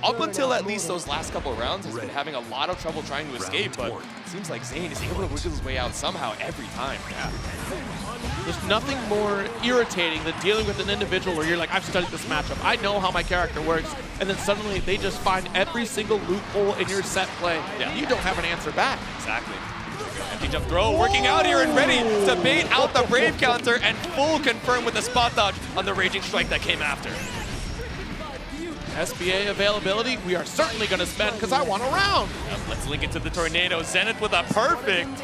up until at least those last couple of rounds, has been having a lot of trouble trying to escape, but it seems like Zane is able to wiggle his way out somehow every time. Yeah. There's nothing more irritating than dealing with an individual where you're like, I've studied this matchup, I know how my character works, and then suddenly they just find every single loophole in your set play. Yeah. You don't have an answer back. Exactly. Empty jump throw, working out here and ready to bait out the Brave counter and full confirm with the spot dodge on the Raging Strike that came after. SBA availability, we are certainly going to spend because I want a round. Yep, let's link it to the tornado. Zenith with a perfect.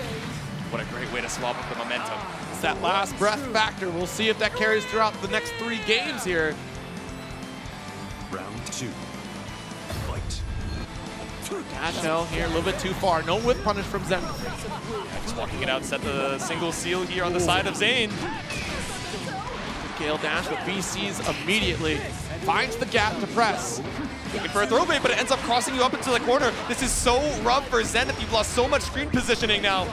What a great way to swap up the momentum. It's that last breath factor. We'll see if that carries throughout the next 3 games here. Round 2. Dash L here, a little bit too far. No whip punish from Zenith. Just walking it out, set the single seal here on the side of Zane. Gale dash with BCs immediately. Finds the gap to press. Looking for a throw bait, but it ends up crossing you up into the corner. This is so rough for Zenith. You've lost so much screen positioning now.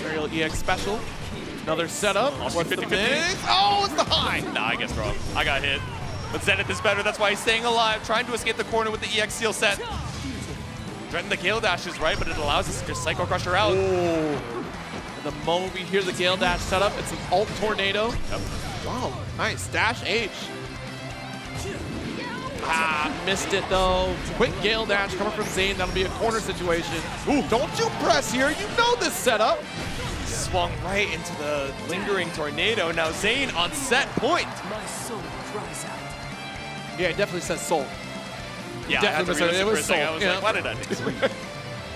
Aerial EX special. Another setup. Also What's 50-50. the mix? Oh, it's the high. Nah, I guess wrong. I got hit. But Zenith is better. That's why he's staying alive, trying to escape the corner with the EX seal set. Threaten the Gale Dash is right, but it allows us to just Psycho Crusher out. And the moment we hear the Gale Dash setup, it's an alt tornado. Yep. Wow, nice. Dash H. Ah, missed it though. Quick Gale Dash coming from Zane. That'll be a corner situation. Ooh, don't you press here. You know this setup. Swung right into the lingering tornado. Now Zane on set point. Yeah, it definitely says soul. Yeah, definitely I had to it was for a second. I was soul. like, why did I do that?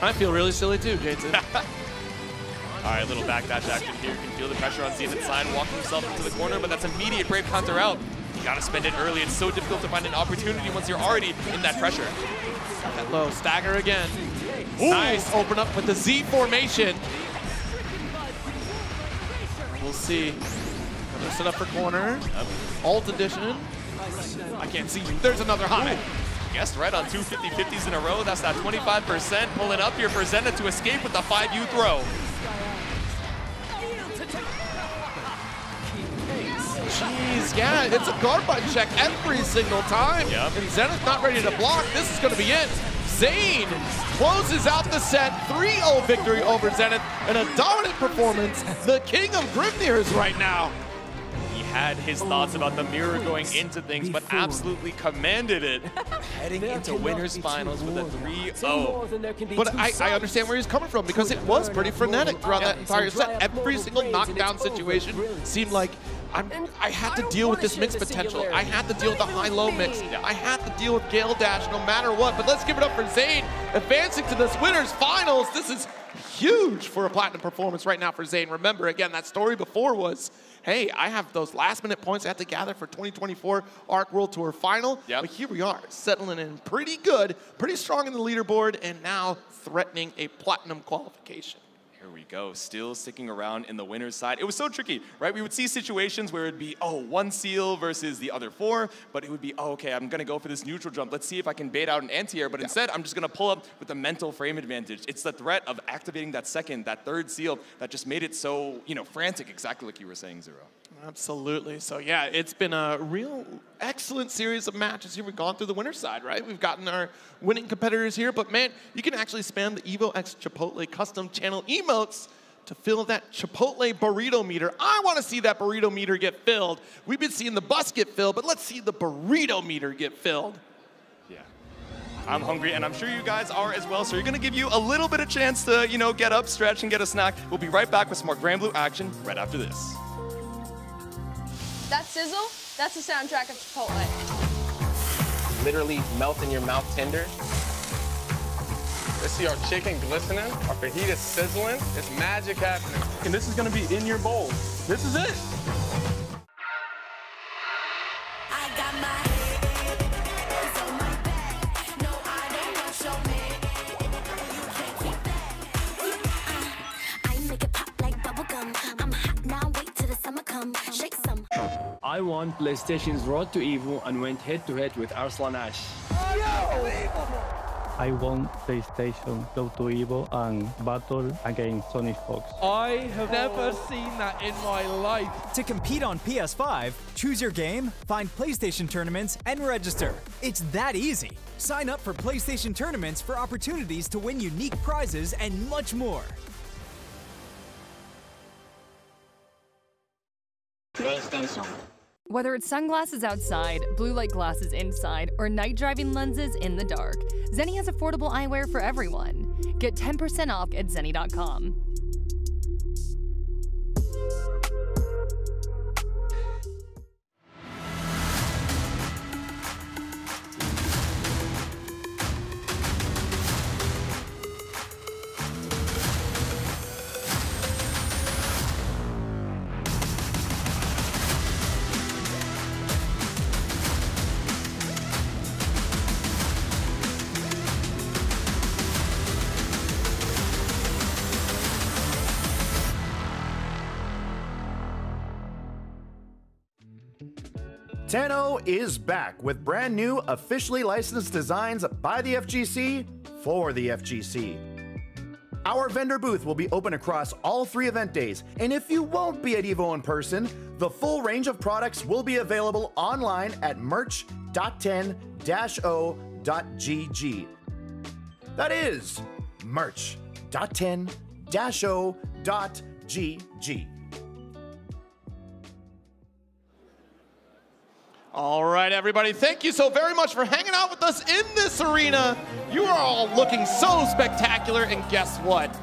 I feel really silly too, Jason. All right, little backdash action here. You can feel the pressure on Zenith's side, walking himself into the corner, but that's immediate Brave counter out. You gotta spend it early. It's so difficult to find an opportunity once you're already in that pressure. That low stagger again. Ooh. Nice, open up with the Z formation. We'll see. Another set up for corner. Yep. Alt edition. I can't see you. There's another high. Guessed right on 2 50-50s in a row. That's that 25% pulling up here for Zenith to escape with the 5U throw. Jeez, yeah, it's a guard button check every single time. Yep. And Zenith not ready to block. This is going to be it. Zane closes out the set. 3-0 victory over Zenith and a dominant performance. The king of Grimnirs right now. He had his thoughts about the mirror going into things, but absolutely commanded it, heading into winners finals with a 3-0. But I understand where he's coming from, because it was pretty frenetic throughout that entire set. Every single knockdown situation seemed like I had to deal with this mix potential. I had to deal with the high-low mix. I had to deal with Gale Dash no matter what. But let's give it up for Zayn advancing to this winners finals. This is huge for a platinum performance right now for Zayn. Remember, again, that story before was, hey, I have those last-minute points I have to gather for 2024 ARC World Tour Final. But here we are, settling in pretty good, pretty strong in the leaderboard, and now threatening a platinum qualification. Here we go, still sticking around in the winner's side. It was so tricky, right? We would see situations where it'd be, oh, one seal versus the other 4, but it would be, oh, okay, I'm gonna go for this neutral jump. Let's see if I can bait out an anti-air, but instead, I'm just gonna pull up with the mental frame advantage. It's the threat of activating that second, that third seal that just made it so, frantic, exactly like you were saying, Zero. Absolutely. So yeah, it's been a real excellent series of matches here. We've gone through the winner's side, right? We've gotten our winning competitors here, but man, you can actually spam the Evo X Chipotle custom channel emotes to fill that Chipotle burrito meter. I want to see that burrito meter get filled. We've been seeing the bus get filled, but let's see the burrito meter get filled. Yeah. I'm hungry, and I'm sure you guys are as well, so we're going to give you a little bit of chance to, get up, stretch, and get a snack. We'll be right back with some more Granblue action right after this. That sizzle, that's the soundtrack of Chipotle. Literally melt in your mouth tender. Let's see our chicken glistening, our fajita sizzling. It's magic happening. And this is gonna be in your bowl. This is it. I got my hands on my back. No, I don't want your man. You can't keep that. I make it pop like bubblegum. I'm hot now, wait till the summer come. Shake some. I won PlayStation's Road to Evo and went head-to-head with Arslan Ash. I won PlayStation Road to Evo and battled against Sonic Fox. I have never seen that in my life. To compete on PS5, choose your game, find PlayStation tournaments, and register. It's that easy. Sign up for PlayStation tournaments for opportunities to win unique prizes and much more. PlayStation. Whether it's sunglasses outside, blue light glasses inside, or night driving lenses in the dark, Zenni has affordable eyewear for everyone. Get 10% off at Zenni.com. Tenno is back with brand new, officially licensed designs by the FGC for the FGC. Our vendor booth will be open across all 3 event days, and if you won't be at EVO in person, the full range of products will be available online at merch.10-o.gg. That is merch.10-o.gg. All right, everybody, thank you so very much for hanging out with us in this arena. You are all looking so spectacular, and guess what?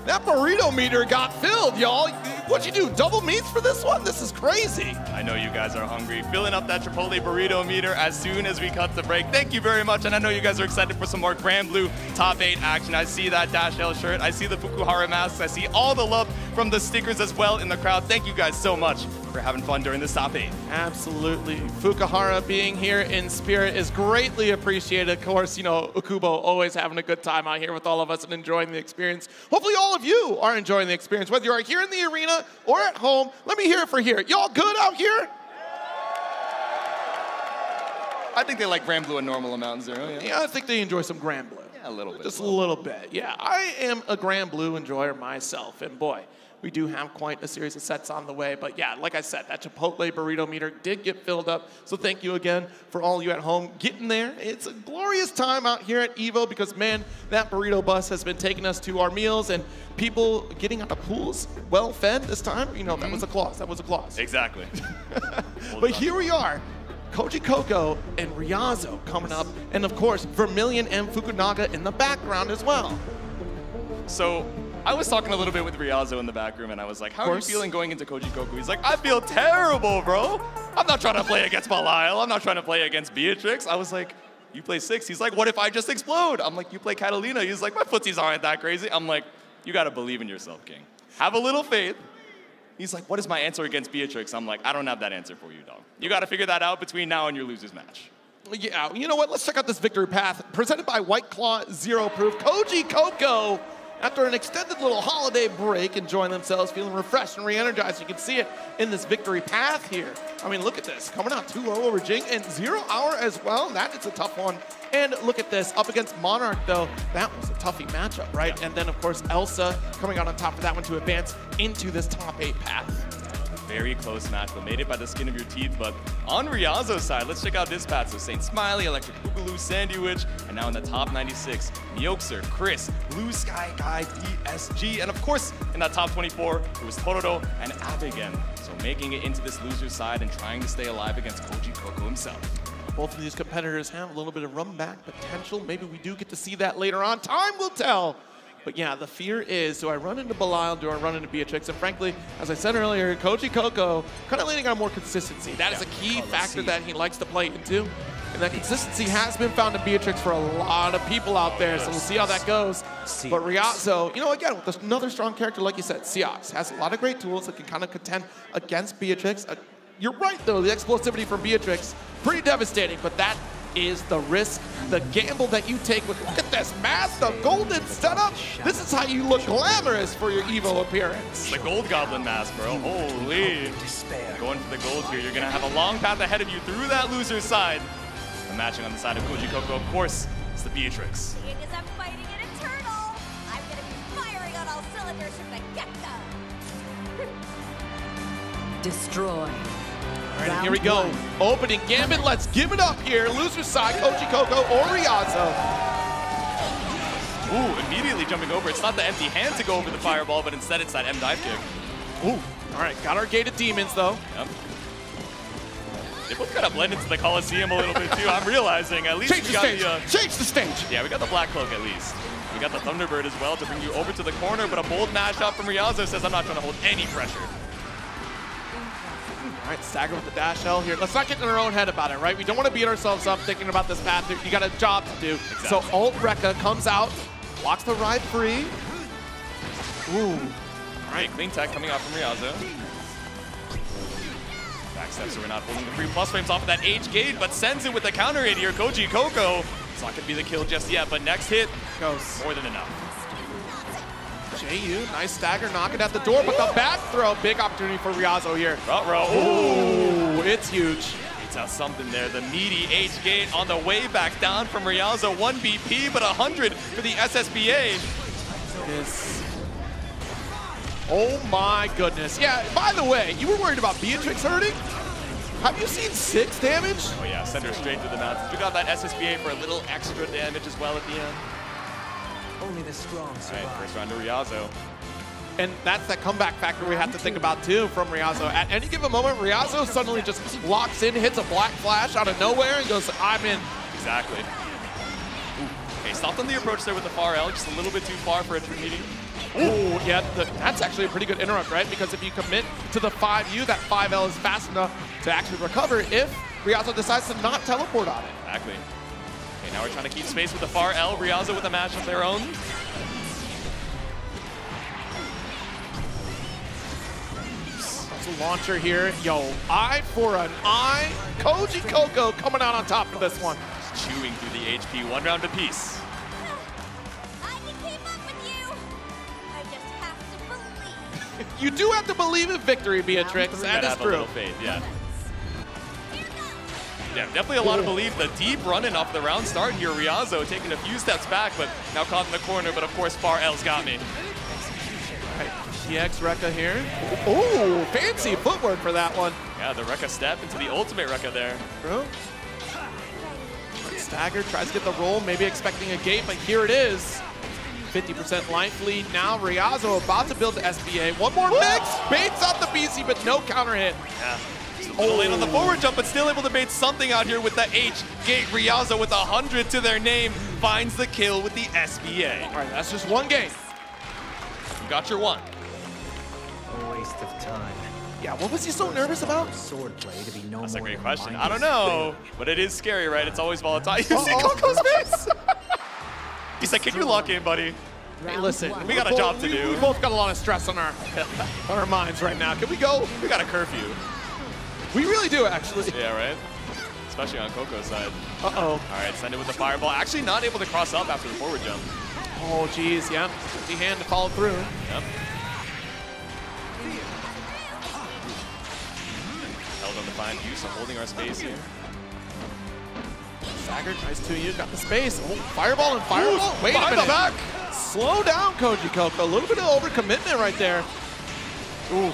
That burrito meter got filled, y'all. What'd you do, double meats for this one? This is crazy. I know you guys are hungry. Filling up that Chipotle burrito meter as soon as we cut the break. Thank you very much, and I know you guys are excited for some more Granblue Top 8 action. I see that Dash L shirt. I see the Fukuhara masks. I see all the love from the stickers as well in the crowd. Thank you guys so much for having fun during this Top 8. Absolutely. Fukuhara being here in spirit is greatly appreciated. Of course, Ukubo always having a good time out here with all of us and enjoying the experience. Hopefully all of you are enjoying the experience, whether you are here in the arena or at home. Let me hear it for here. Y'all good out here? I think they like Granblue a normal amount, Zero. Yeah, I think they enjoy some Granblue. Yeah, a little bit. Just a little bit. Yeah, I am a Granblue enjoyer myself, and boy, we do have quite a series of sets on the way. But yeah, like I said, that Chipotle burrito meter did get filled up. So thank you again for all you at home getting there. It's a glorious time out here at EVO because, man, that burrito bus has been taking us to our meals and people getting out of pools well fed this time. You know, that was a clause. That was a clause. Exactly. But here we are. Koji Coco and Ryazo coming up. And of course, Vermilion and Fukunaga in the background as well. So I was talking a little bit with Ryazo in the back room, and I was like, how are you feeling going into Koji Koku? He's like, I feel terrible, bro. I'm not trying to play against Belial. I'm not trying to play against Beatrix. I was like, you play 6. He's like, what if I just explode? I'm like, you play Catalina. He's like, my footsies aren't that crazy. I'm like, you got to believe in yourself, King. Have a little faith. He's like, what is my answer against Beatrix? I'm like, I don't have that answer for you, dog. You got to figure that out between now and your losers match. Yeah, you know what? Let's check out this victory path presented by White Claw Zero Proof. Koji Coco, after an extended little holiday break, enjoying themselves, feeling refreshed and re-energized. You can see it in this victory path here. I mean, look at this. Coming out 2-0 over Jing and 0 Hour as well. That is a tough one. And look at this. Up against Monarch, though, that was a toughie matchup, right? Yeah. And then, of course, Elsa coming out on top of that one to advance into this top 8 path. Very close match, but made it by the skin of your teeth. But on Ryazo's side, let's check out this path. So Saint Smiley, Electric Boogaloo, Sandwich, and now in the top 96, Myoxer, Chris, Blue Sky Guy, DSG, and of course, in that top 24, it was Tororo and Abigen. So making it into this loser's side and trying to stay alive against Koji Coco himself. Both of these competitors have a little bit of run back potential. Maybe we do get to see that later on. Time will tell. But yeah, the fear is, do I run into Belial, do I run into Beatrix? And frankly, as I said earlier, Koji Coco kind of leaning on more consistency. That is a key factor that he likes to play into. And that consistency has been found in Beatrix for a lot of people out there, so we'll see how that goes. But Ryazo, you know, again, with another strong character, like you said, Seox, has a lot of great tools that can kind of contend against Beatrix. You're right, though, the explosivity from Beatrix, pretty devastating, but that is the risk, the gamble that you take with, look at this mask, the golden setup. This is how you look glamorous for your EVO appearance. The gold goblin mask, bro, holy. Going for the gold here, you're gonna have a long path ahead of you through that loser's side. And matching on the side of Koji Coco, of course, is the Beatrix. Seeing as I'm fighting an Eternal, I'm gonna be firing on all cylinders from the get-go. Destroy. All right, here we go. Opening gambit. Let's give it up here. Loser side, Koji Coco or Ryazo. Ooh, immediately jumping over. It's not the empty hand to go over the fireball, but instead it's that M dive kick. Ooh, all right, got our gated demons though. Yep. They both kind of blend into the Coliseum a little bit too. I'm realizing at least Change the stage. Yeah, we got the Black Cloak at least. We got the Thunderbird as well to bring you over to the corner, but a bold mashup from Ryazo says I'm not trying to hold any pressure. All right, stagger with the dash L here. Let's not get in our own head about it, right? We don't want to beat ourselves up thinking about this path. You got a job to do. Exactly. So Alt Rekka comes out, blocks the ride free. Ooh. All right, clean tech coming out from Ryazo. Backstep, so we're not pulling the free plus frames off of that H gate, but sends it with the counter hit here. Koji Coco. It's not going to be the kill just yet, but next hit goes more than enough. JU, nice stagger, knocking at the door, but the back throw, big opportunity for Ryazo here. Ooh, it's huge. It's out something there. The meaty H gate on the way back down from Ryazo. 1 BP, but 100 for the SSBA. Oh my goodness. Yeah, by the way, you were worried about Beatrix hurting? Have you seen 6 damage? Oh yeah, send her straight through the mountains. We got that SSBA for a little extra damage as well at the end. Only the strong survive. All right, first round to Ryazo. And that's that comeback factor we have to think about too from Ryazo. At any given moment, Ryazo suddenly just locks in, hits a black flash out of nowhere and goes, I'm in. Exactly. Ooh. Okay, stopped on the approach there with the far L, just a little bit too far for a true meeting. Ooh, yeah, that's actually a pretty good interrupt, right? Because if you commit to the 5U, that 5L is fast enough to actually recover if Ryazo decides to not teleport on it. Exactly. Okay, now we're trying to keep space with the far L. Ryazo with a match of their own. That's a launcher here. Yo, eye for an eye. Koji Coco coming out on top for this one. Just chewing through the HP. 1 round apiece. You do have to believe in victory, Beatrix. That is true. Faith, yeah. Yeah, definitely a lot of belief. The deep running off the round start here. Ryazo taking a few steps back, but now caught in the corner. But of course, Far L's got me. All right, TX Rekka here. Ooh, fancy footwork for that one. Yeah, the Rekka step into the ultimate Rekka there. Bro. Stagger tries to get the roll, maybe expecting a gate, but here it is. 50% life lead now. Ryazo about to build the SBA. One more mix, baits out the BC, but no counter hit. Yeah. Just a little late on the forward jump, but still able to bait something out here with the H gate. Ryazo with 100 to their name finds the kill with the SBA. All right, that's just one game. You got your one. A waste of time. Yeah, what was he so nervous about? Swordplay to be no That's more a great than question. I mindless don't know, but it is scary, right? It's always volatile. You see Coco's face? He's like, can you lock in, buddy? Hey, listen, we got a job to do. We both got a lot of stress on our minds right now. Can we go? We got a curfew. We really do, actually. Yeah, right? Especially on Coco's side. Uh-oh. All right, send it with the fireball. Actually not able to cross up after the forward jump. Oh, geez, yeah. Empty hand to follow through. Yep. Held on the fine use of holding our space here. Stagger tries to use, got the space. Oh, fireball and fireball. Ooh, wait a minute. back. Slow down, Koji Coco. A little bit of overcommitment right there. Ooh.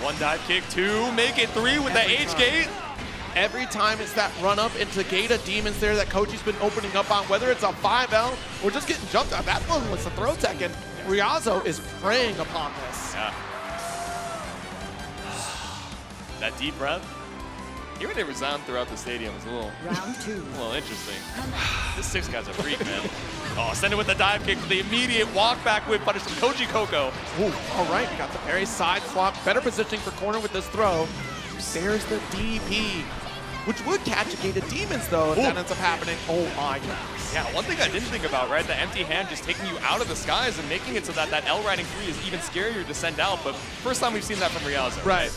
One dive kick, two, make it three with the H gate. Every time it's that run up into Gate of Demons there that Koji's been opening up on, whether it's a 5L or just getting jumped on. That one was the throw tech, and Ryazo is preying upon this. Yeah. That deep breath. Hearing it resound throughout the stadium is a little interesting. This six guy's a freak, man. Oh, send it with the dive kick for the immediate walk back whip punish from Koji Coco. Ooh, all right, we got the very side swap. Better positioning for corner with this throw. There's the DP, which would catch a Gate of Demons, though, if that ends up happening. Oh, my goodness. Yeah, one thing I didn't think about, right? The empty hand just taking you out of the skies and making it so that that L riding free is even scarier to send out. But first time we've seen that from Ryazo. Right.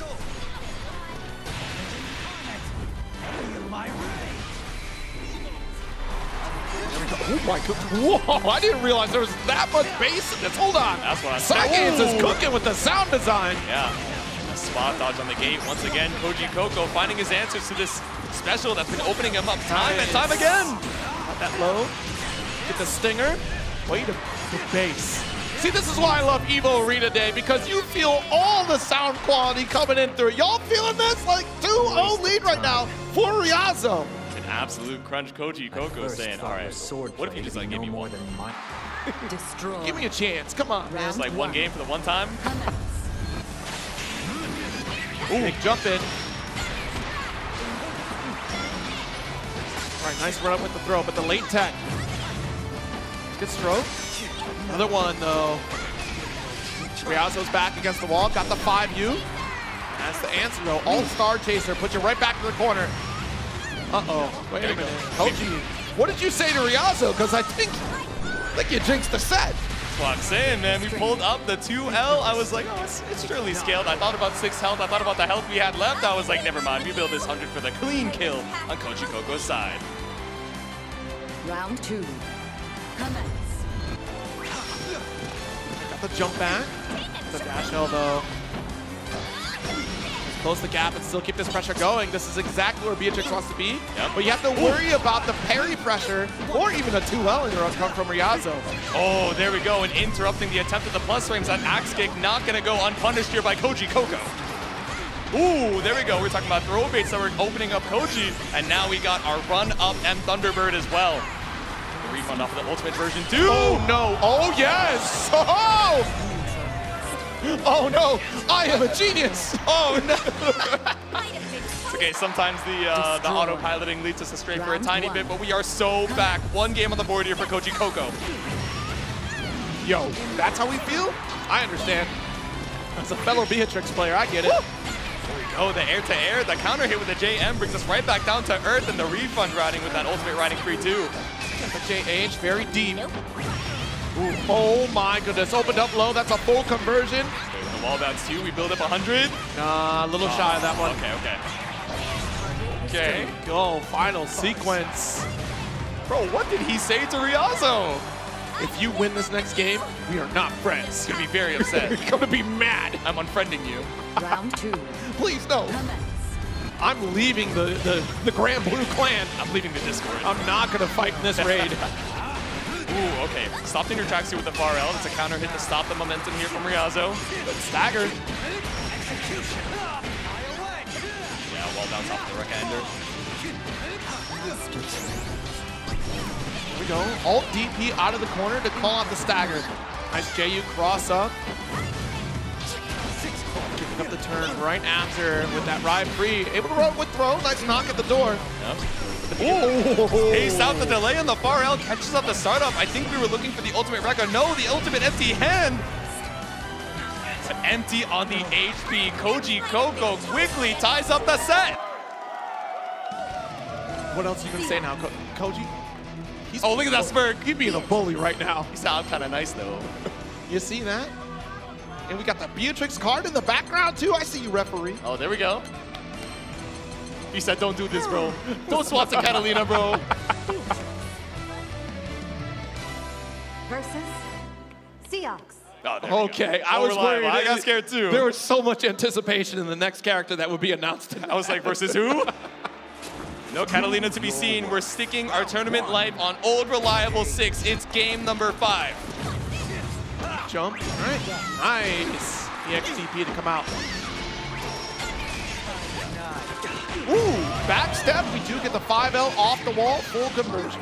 Oh my god. Whoa, I didn't realize there was that much bass in this. Hold on. That's what I said. Science is cooking with the sound design. Yeah. A spot dodge on the gate. Once again, Koji Coco finding his answers to this special that's been opening him up time and time again. Not that low. Get the stinger. Wait, the bass. See, this is why I love EVO Arena Day, because you feel all the sound quality coming in through it. Y'all feeling this? Like 2-0 lead right now for Ryazo. Absolute crunch. Koji Coco saying, all right, what if you just like give me one? Destroy. Give me a chance. Come on, man. Just like one game for the one time. Ooh, big jump in. All right, nice run up with the throw, but the late tech. Good stroke. Another one, though. Ryazo's back against the wall. Got the 5U. That's the answer, though. All-star chaser. Put you right back to the corner. Uh-oh. Wait a minute. Koji, what did you say to Ryazo? Because I think you jinxed the set. That's what I'm saying, man. We pulled up the 2L. I was like, oh, it's surely scaled. I thought about 6 health. I thought about the health we had left. I was like, never mind. We build this 100 for the clean kill on Koji Coco's side. Round 2. Commence. Got the jump back. The dash L, though. Close the gap and still keep this pressure going. This is exactly where Beatrix wants to be. Yep. But you have to worry about the parry pressure or even a 2L in your come from Ryazo. Oh, there we go. And interrupting the attempt at the plus frames. That axe kick not going to go unpunished here by Koji Coco. Ooh, there we go. We're talking about throw baits that were opening up Koji. And now we got our run up and Thunderbird as well. The refund off of the ultimate version 2. Oh, no. Oh, yes. Oh! Oh no, I am a genius! Oh no! It's okay, sometimes the autopiloting leads us astray for a tiny bit, but we are so back. One game on the board here for Koji Coco. Yo, that's how we feel? I understand. As a fellow Beatrix player, I get it. Woo! There we go, the air-to-air, the counter hit with the JM brings us right back down to earth, and the refund riding with that ultimate riding free too. The JH, very deep. Ooh, oh my goodness, opened up low, that's a full conversion. The wall bounce 2, we build up 100. Nah, a little shy of that one. Okay. Go, final sequence. Bro, what did he say to Ryazo? If you win this next game, we are not friends. He's gonna be very upset. You're gonna be mad. I'm unfriending you. Round 2. Please, no. I'm leaving the Granblue clan. I'm leaving the Discord. I'm not going to fight in this raid. Ooh, okay. Stopped in your tracks here with the far L. It's a counter hit to stop the momentum here from Ryazo. But staggered. Yeah, wall bounce off the Rekka Ender. Here we go. Alt DP out of the corner to call out the stagger. Nice JU cross up. Picking up the turn right after with that ride free. Able to run with throw. Nice knock at the door. Yep. Ace out the delay on the far L, catches up the startup. I think we were looking for the ultimate Rekka. No, the ultimate empty hand. But empty on the HP. Koji Coco quickly ties up the set. What else are you going to say now, Koji? Oh, look at that smirk. He's being a bully right now. He sounds kind of nice, though. You see that? And we got the Beatrix card in the background, too. I see you, referee. Oh, there we go. He said, don't do this, bro. Don't swap to Catalina, bro. Versus Seox. Oh, okay, I was worried. I got scared, too. There was so much anticipation in the next character that would be announced. I was like, versus who? No Catalina to be seen. We're sticking our tournament life on old reliable 6. It's game number 5. Jump. All right. Nice. EXTP to come out. Ooh, back step. We do get the 5L off the wall. Full conversion.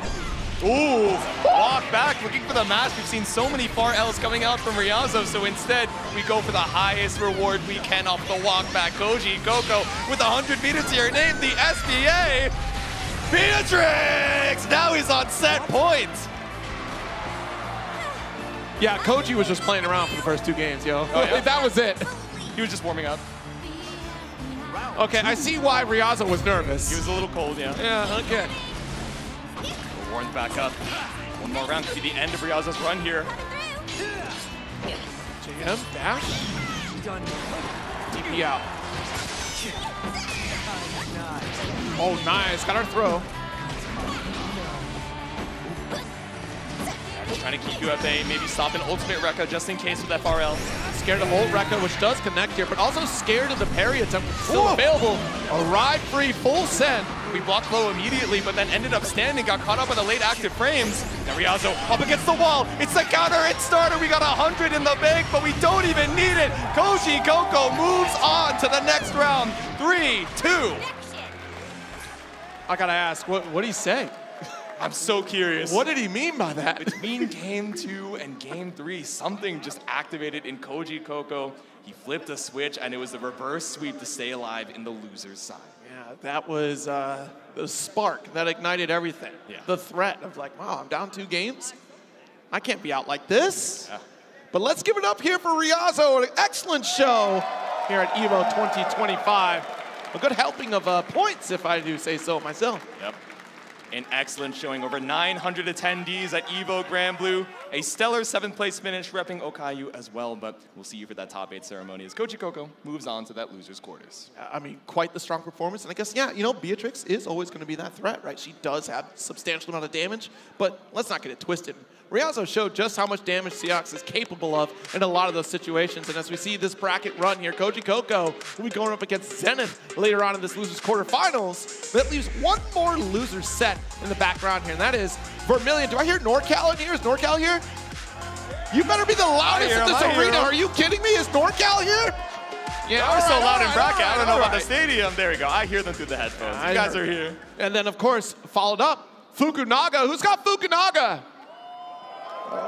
Ooh, walk back, looking for the mash. We've seen so many far L's coming out from Ryazo, so instead we go for the highest reward we can off the walk back. Koji Coco with 100 meters to your name, the SBA. Beatrix! Now he's on set point. Yeah, Koji was just playing around for the first 2 games, yo. Oh, yeah? That was it. He was just warming up. Okay, I see why Ryazo was nervous. He was a little cold, yeah. Yeah, okay. Warned back up. One more round could be the end of Ryazo's run here. JM, dash. DP out. Oh, nice. Got our throw. Just trying to keep you at bay, maybe stop an ultimate Rekka just in case with that far L. Scared of ult Rekka, which does connect here, but also scared of the parry attempt, which is still available. A ride free full send. We blocked low immediately, but then ended up standing, got caught up by the late active frames. Now Ryazo up against the wall. It's the counter hit starter. We got 100 in the bank, but we don't even need it. Koji Coco moves on to the next round. 3, 2. I gotta ask, what did he say? I'm so curious. What did he mean by that? Between game 2 and game 3, something just activated in Koji Coco. He flipped a switch, and it was the reverse sweep to stay alive in the loser's side. Yeah, that was the spark that ignited everything. Yeah. The threat of like, wow, I'm down 2 games. I can't be out like this. Yeah. But let's give it up here for Ryazo. An excellent show here at EVO 2025. A good helping of points, if I do say so myself. Yep. An excellent showing, over 900 attendees at EVO Granblue. A stellar 7th place finish, repping Okayu as well, but we'll see you for that top 8 ceremony as Koji Coco moves on to that loser's quarters. I mean, quite the strong performance, and I guess, yeah, you know, Beatrix is always going to be that threat, right? She does have a substantial amount of damage, but let's not get it twisted. Ryazo showed just how much damage Seox is capable of in a lot of those situations, and as we see this bracket run here, Koji Coco will be going up against Zenith later on in this losers quarterfinals. That leaves one more loser set in the background here, and that is Vermilion. Do I hear NorCal in here? Is NorCal here? You better be the loudest in this arena. Are you kidding me? Is NorCal here? Yeah, we're so loud in bracket. I don't know about the stadium. There we go. I hear them through the headphones. You guys are here. And then, of course, followed up, Fukunaga. Who's got Fukunaga?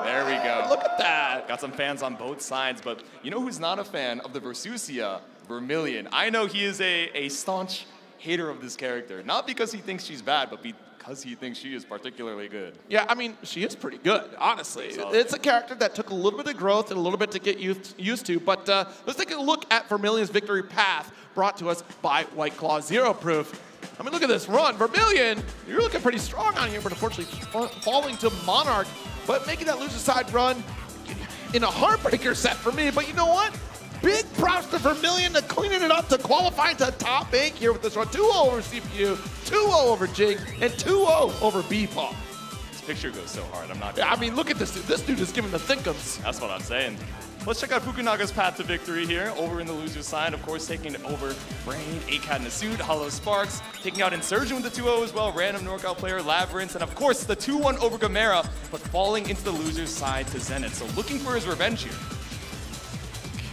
There we go. Look at that. Got some fans on both sides, but you know who's not a fan of the Versusia? Vermilion. I know he is a staunch hater of this character. Not because he thinks she's bad, but because he thinks she is particularly good. Yeah, I mean, she is pretty good, honestly. It's a character that took a little bit of growth and a little bit to get used to, but let's take a look at Vermilion's victory path brought to us by White Claw Zero Proof. I mean, look at this run. Vermilion, you're looking pretty strong on here, but unfortunately falling to Monarch, but making that loser side run in a heartbreaker set for me. But you know what? Big props to Vermilion to cleaning it up, to qualifying to top 8 here with this run. 2-0 over CPU, 2-0 over Jing, and 2-0 over B-Paw. This picture goes so hard, I'm not I mean, look at this dude. This dude is giving the thinkums. That's what I'm saying. Let's check out Fukunaga's path to victory here. Over in the loser's side, of course, taking it over Brain, A-Cat in a suit, Hollow Sparks, taking out Insurgent with the 2-0 as well, random NorCal player, Labyrinth, and of course the 2-1 over Gamera, but falling into the loser's side to Zenith. So looking for his revenge here.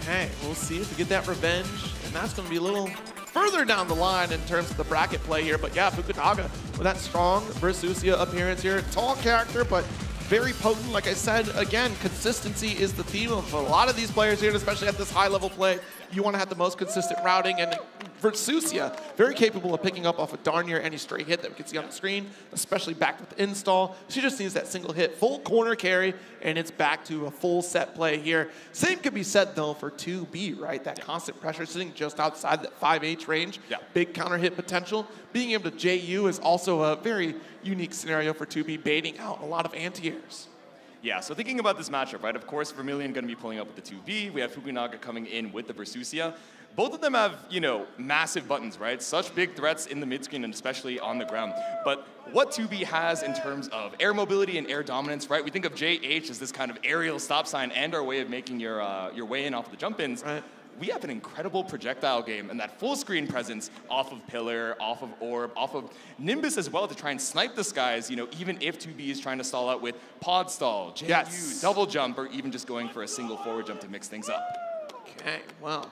Okay, we'll see if we get that revenge, and that's going to be a little further down the line in terms of the bracket play here. But yeah, Fukunaga with that strong Versusia appearance here. Tall character, but very potent. Like I said, again, consistency is the theme of a lot of these players here, and especially at this high level play. You want to have the most consistent routing, and Versusia, very capable of picking up off of darn near any stray hit that we can see on the screen, especially backed with install. She just needs that single hit, full corner carry, and it's back to a full set play here. Same could be said though for 2B, right? That constant pressure sitting just outside that 5H range. Big counter hit potential. Being able to JU is also a very unique scenario for 2B, baiting out a lot of anti-airs. Yeah, so thinking about this matchup, right? Of course, Vermilion going to be pulling up with the 2B. We have Fukunaga coming in with the Versusia. Both of them have, you know, massive buttons, right? Such big threats in the mid-screen and especially on the ground. But what 2B has in terms of air mobility and air dominance, right? We think of JH as this kind of aerial stop sign and our way of making your way in off of the jump-ins. Right. We have an incredible projectile game and that full screen presence off of Pillar, off of Orb, off of Nimbus as well to try and snipe the skies, you know, even if 2B is trying to stall out with pod stall, JU, double jump, or even just going for a single forward jump to mix things up. Okay, well,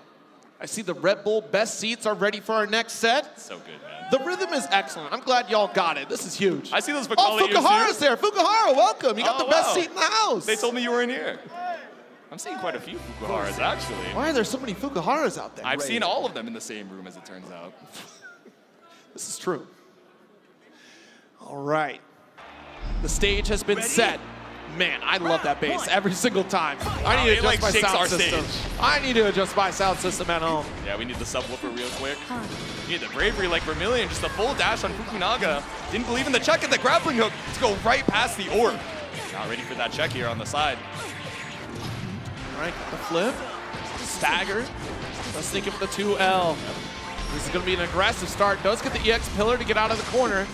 I see the Red Bull best seats are ready for our next set. So good, man. The rhythm is excellent. I'm glad y'all got it. This is huge. I see those Oh, Fukuhara's there. Fukuhara, welcome. You got the best seat in the house. They told me you were in here. I'm seeing quite a few Fukuharas, actually. Why are there so many Fukuharas out there? I've seen all of them in the same room, as it turns out. This is true. All right. The stage has been set. Man, I love that bass every single time. I need to adjust my sound system. I need to adjust my sound system at home. Yeah, we need the subwoofer real quick. We need the bravery like Vermilion, just a full dash on Fukunaga. Didn't believe in the check and the grappling hook to go right past the orb. Not ready for that check here on the side. All right, got the flip, stagger. Let's sneak it with the 2L. This is going to be an aggressive start. Does get the EX pillar to get out of the corner.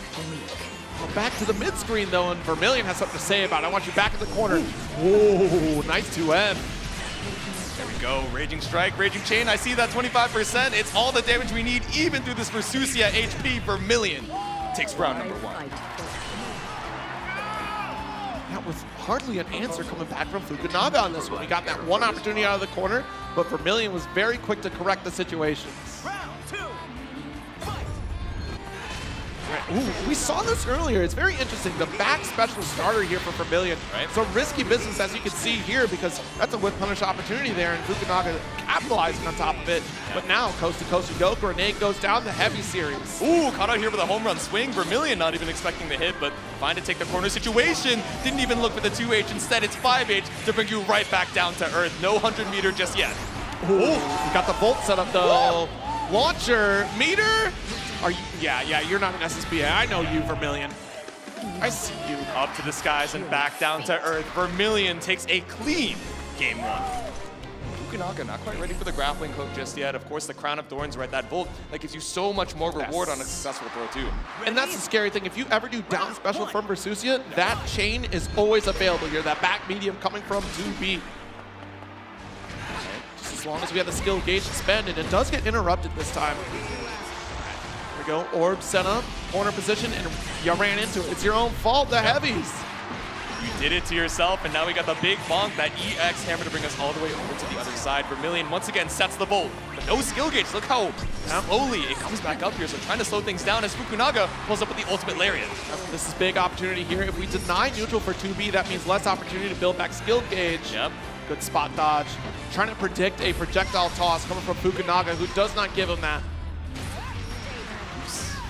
Well, back to the mid screen though, and Vermilion has something to say about it. I want you back in the corner. Whoa, nice 2M. There we go, Raging Strike, Raging Chain. I see that 25%. It's all the damage we need, even through this Versusia HP. Vermilion takes round number 1. That was hardly an answer coming back from Fukunaga on this one. We got that one opportunity out of the corner, but Vermilion was very quick to correct the situations. Ooh, we saw this earlier. It's very interesting. The back special starter here for Vermilion. Right. So risky business, as you can see here, because that's a whip punish opportunity there, and Fukunaga capitalizing on top of it. But now, coast to coast you go. Grenade goes down the heavy series. Ooh, caught out here with a home run swing. Vermilion not even expecting the hit, but fine to take the corner situation. Didn't even look for the 2H. Instead, it's 5H to bring you right back down to earth. No 100 meter just yet. Ooh, we got the Volt set up though. Launcher, meter. Are you, yeah, you're not an SSBA. I know you, Vermilion. I see you. Up to the skies and back down to earth. Vermilion takes a clean game 1. Fukunaga not quite ready for the grappling hook just yet. Of course, the Crown of Thorns, right? That Volt, that gives you so much more reward on a successful throw too. And that's the scary thing. If you ever do down special from Versusia, that chain is always available here. That back medium coming from 2B. Just as long as we have the skill gauge suspended, it does get interrupted this time. Go. Orb set up, corner position, and you ran into it. It's your own fault, the heavies. You did it to yourself, and now we got the big bonk, that EX hammer to bring us all the way over to the other side. Vermilion once again sets the Volt, but no skill gauge. Look how slowly it comes back up here, so trying to slow things down as Fukunaga pulls up with the ultimate lariat. This is big opportunity here. If we deny neutral for 2B, that means less opportunity to build back skill gauge. Yep. Good spot dodge. Trying to predict a projectile toss coming from Fukunaga, who does not give him that.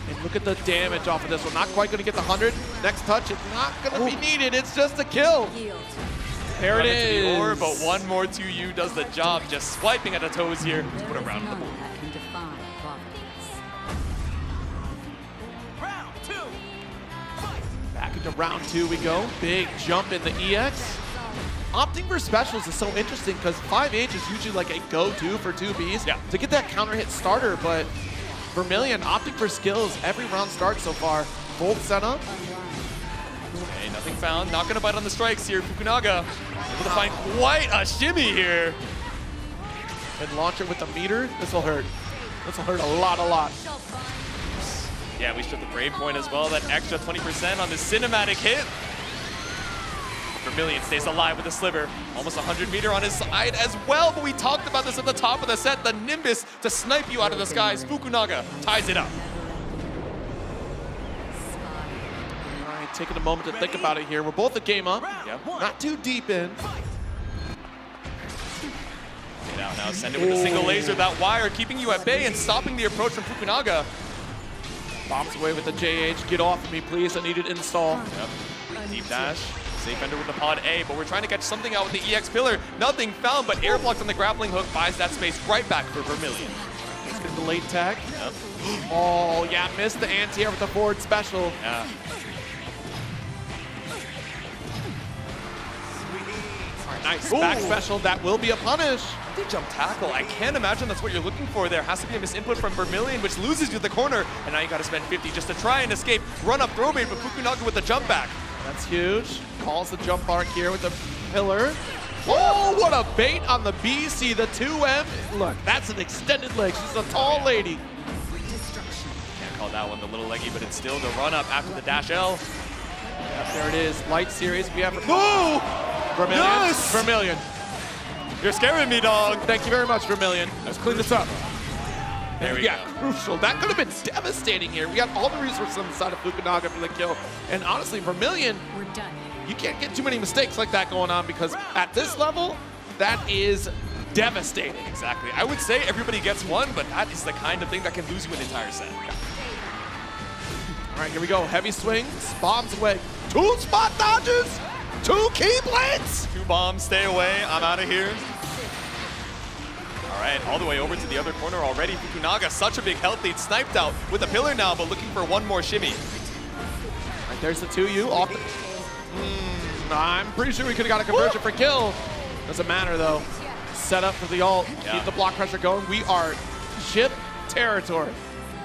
And look at the damage off of this one. Not quite going to get the 100. Next touch is not going to be needed. It's just a kill. There it is. The orb, but one more 2U does the job. Just swiping at the toes here to put a round on the board. Back into round 2 we go. Big jump in the EX. Opting for specials is so interesting because 5H is usually like a go-to for 2Bs to get that counter hit starter, but Vermilion opting for skills every round start so far. Volt setup. Okay, nothing found. Not gonna bite on the strikes here. Fukunaga able to find quite a shimmy here. And launch it with the meter. This will hurt. This will hurt a lot. Yeah, we showed the Brave Point as well. That extra 20% on the cinematic hit. Vermilion stays alive with the sliver. Almost 100-meter on his side as well, but we talked about this at the top of the set. The Nimbus to snipe you out of the skies. Fukunaga ties it up. All right, taking a moment to think about it here. We're both a game up. Yep. Not too deep in. Get out now, send it with a single laser. That wire keeping you at bay and stopping the approach from Fukunaga. Bombs away with the JH. Get off of me, please. I need an install. Yep. Deep dash. Safe ender with the pod A, but we're trying to catch something out with the EX pillar. Nothing found, but air blocks on the grappling hook buys that space right back for Vermilion. Let's get the late tag. Yep. Oh, yeah, missed the anti-air with the forward special. Yeah. All right, nice. Back special. That will be a punish. The jump tackle. I can't imagine that's what you're looking for there. Has to be a misinput from Vermilion, which loses you the corner. And now you got to spend 50 just to try and escape. Run up throw bait, but Fukunaga with the jump back. That's huge. Calls the jump arc here with the pillar. Oh, what a bait on the BC, the 2M. Look, that's an extended leg. She's a tall lady. Can't call that one the little leggy, but it's still the run up after the dash L. Yep, there it is. Light series. We have Vermilion. Yes! Vermilion. You're scaring me, dog. Thank you very much, Vermilion. Let's clean this up. There we go. Crucial. That could have been devastating here. We got all the resources on the side of Fukunaga for the kill. And honestly, Vermilion, We're done. You can't get too many mistakes like that going on because at this level, that is devastating. Exactly. I would say everybody gets one, but that is the kind of thing that can lose you an entire set. All right, here we go. Heavy swings, bombs away. 2 spot dodges, 2 key blades. 2 bombs, stay away. I'm out of here. All right, all the way over to the other corner already. Fukunaga, such a big health lead, sniped out with a pillar now, but looking for one more shimmy. All right, there's the 2U off the... I'm pretty sure we could have got a conversion for kill. Doesn't matter though. Set up for the ult. Yeah. Keep the block pressure going. We are ship territory.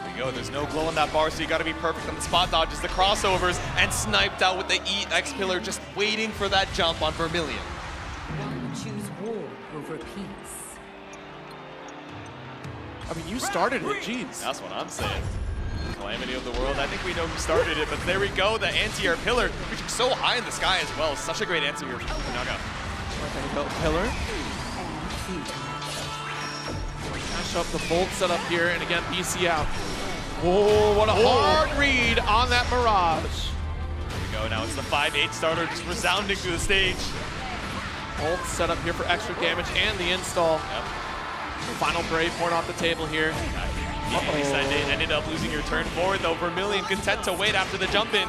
There we go. There's no glow on that bar, so you got to be perfect on the spot dodges, the crossovers, and sniped out with the EX pillar, just waiting for that jump on Vermilion. Choose war over peace. I mean, you started it. Jeez. That's what I'm saying. Calamity of the world. I think we know who started it, but there we go. The anti-air pillar reaching so high in the sky as well. Such a great answer here from Fukunaga. Pillar. Dash up the bolt setup here, and again, PC out. Oh, what a hard read on that Mirage. There we go. Now it's the 5-8 starter just resounding through the stage. Bolt set up here for extra damage and the install. Yep. Final Brave Point off the table here. Ended up losing your turn forward, though. Vermilion content to wait after the jump in.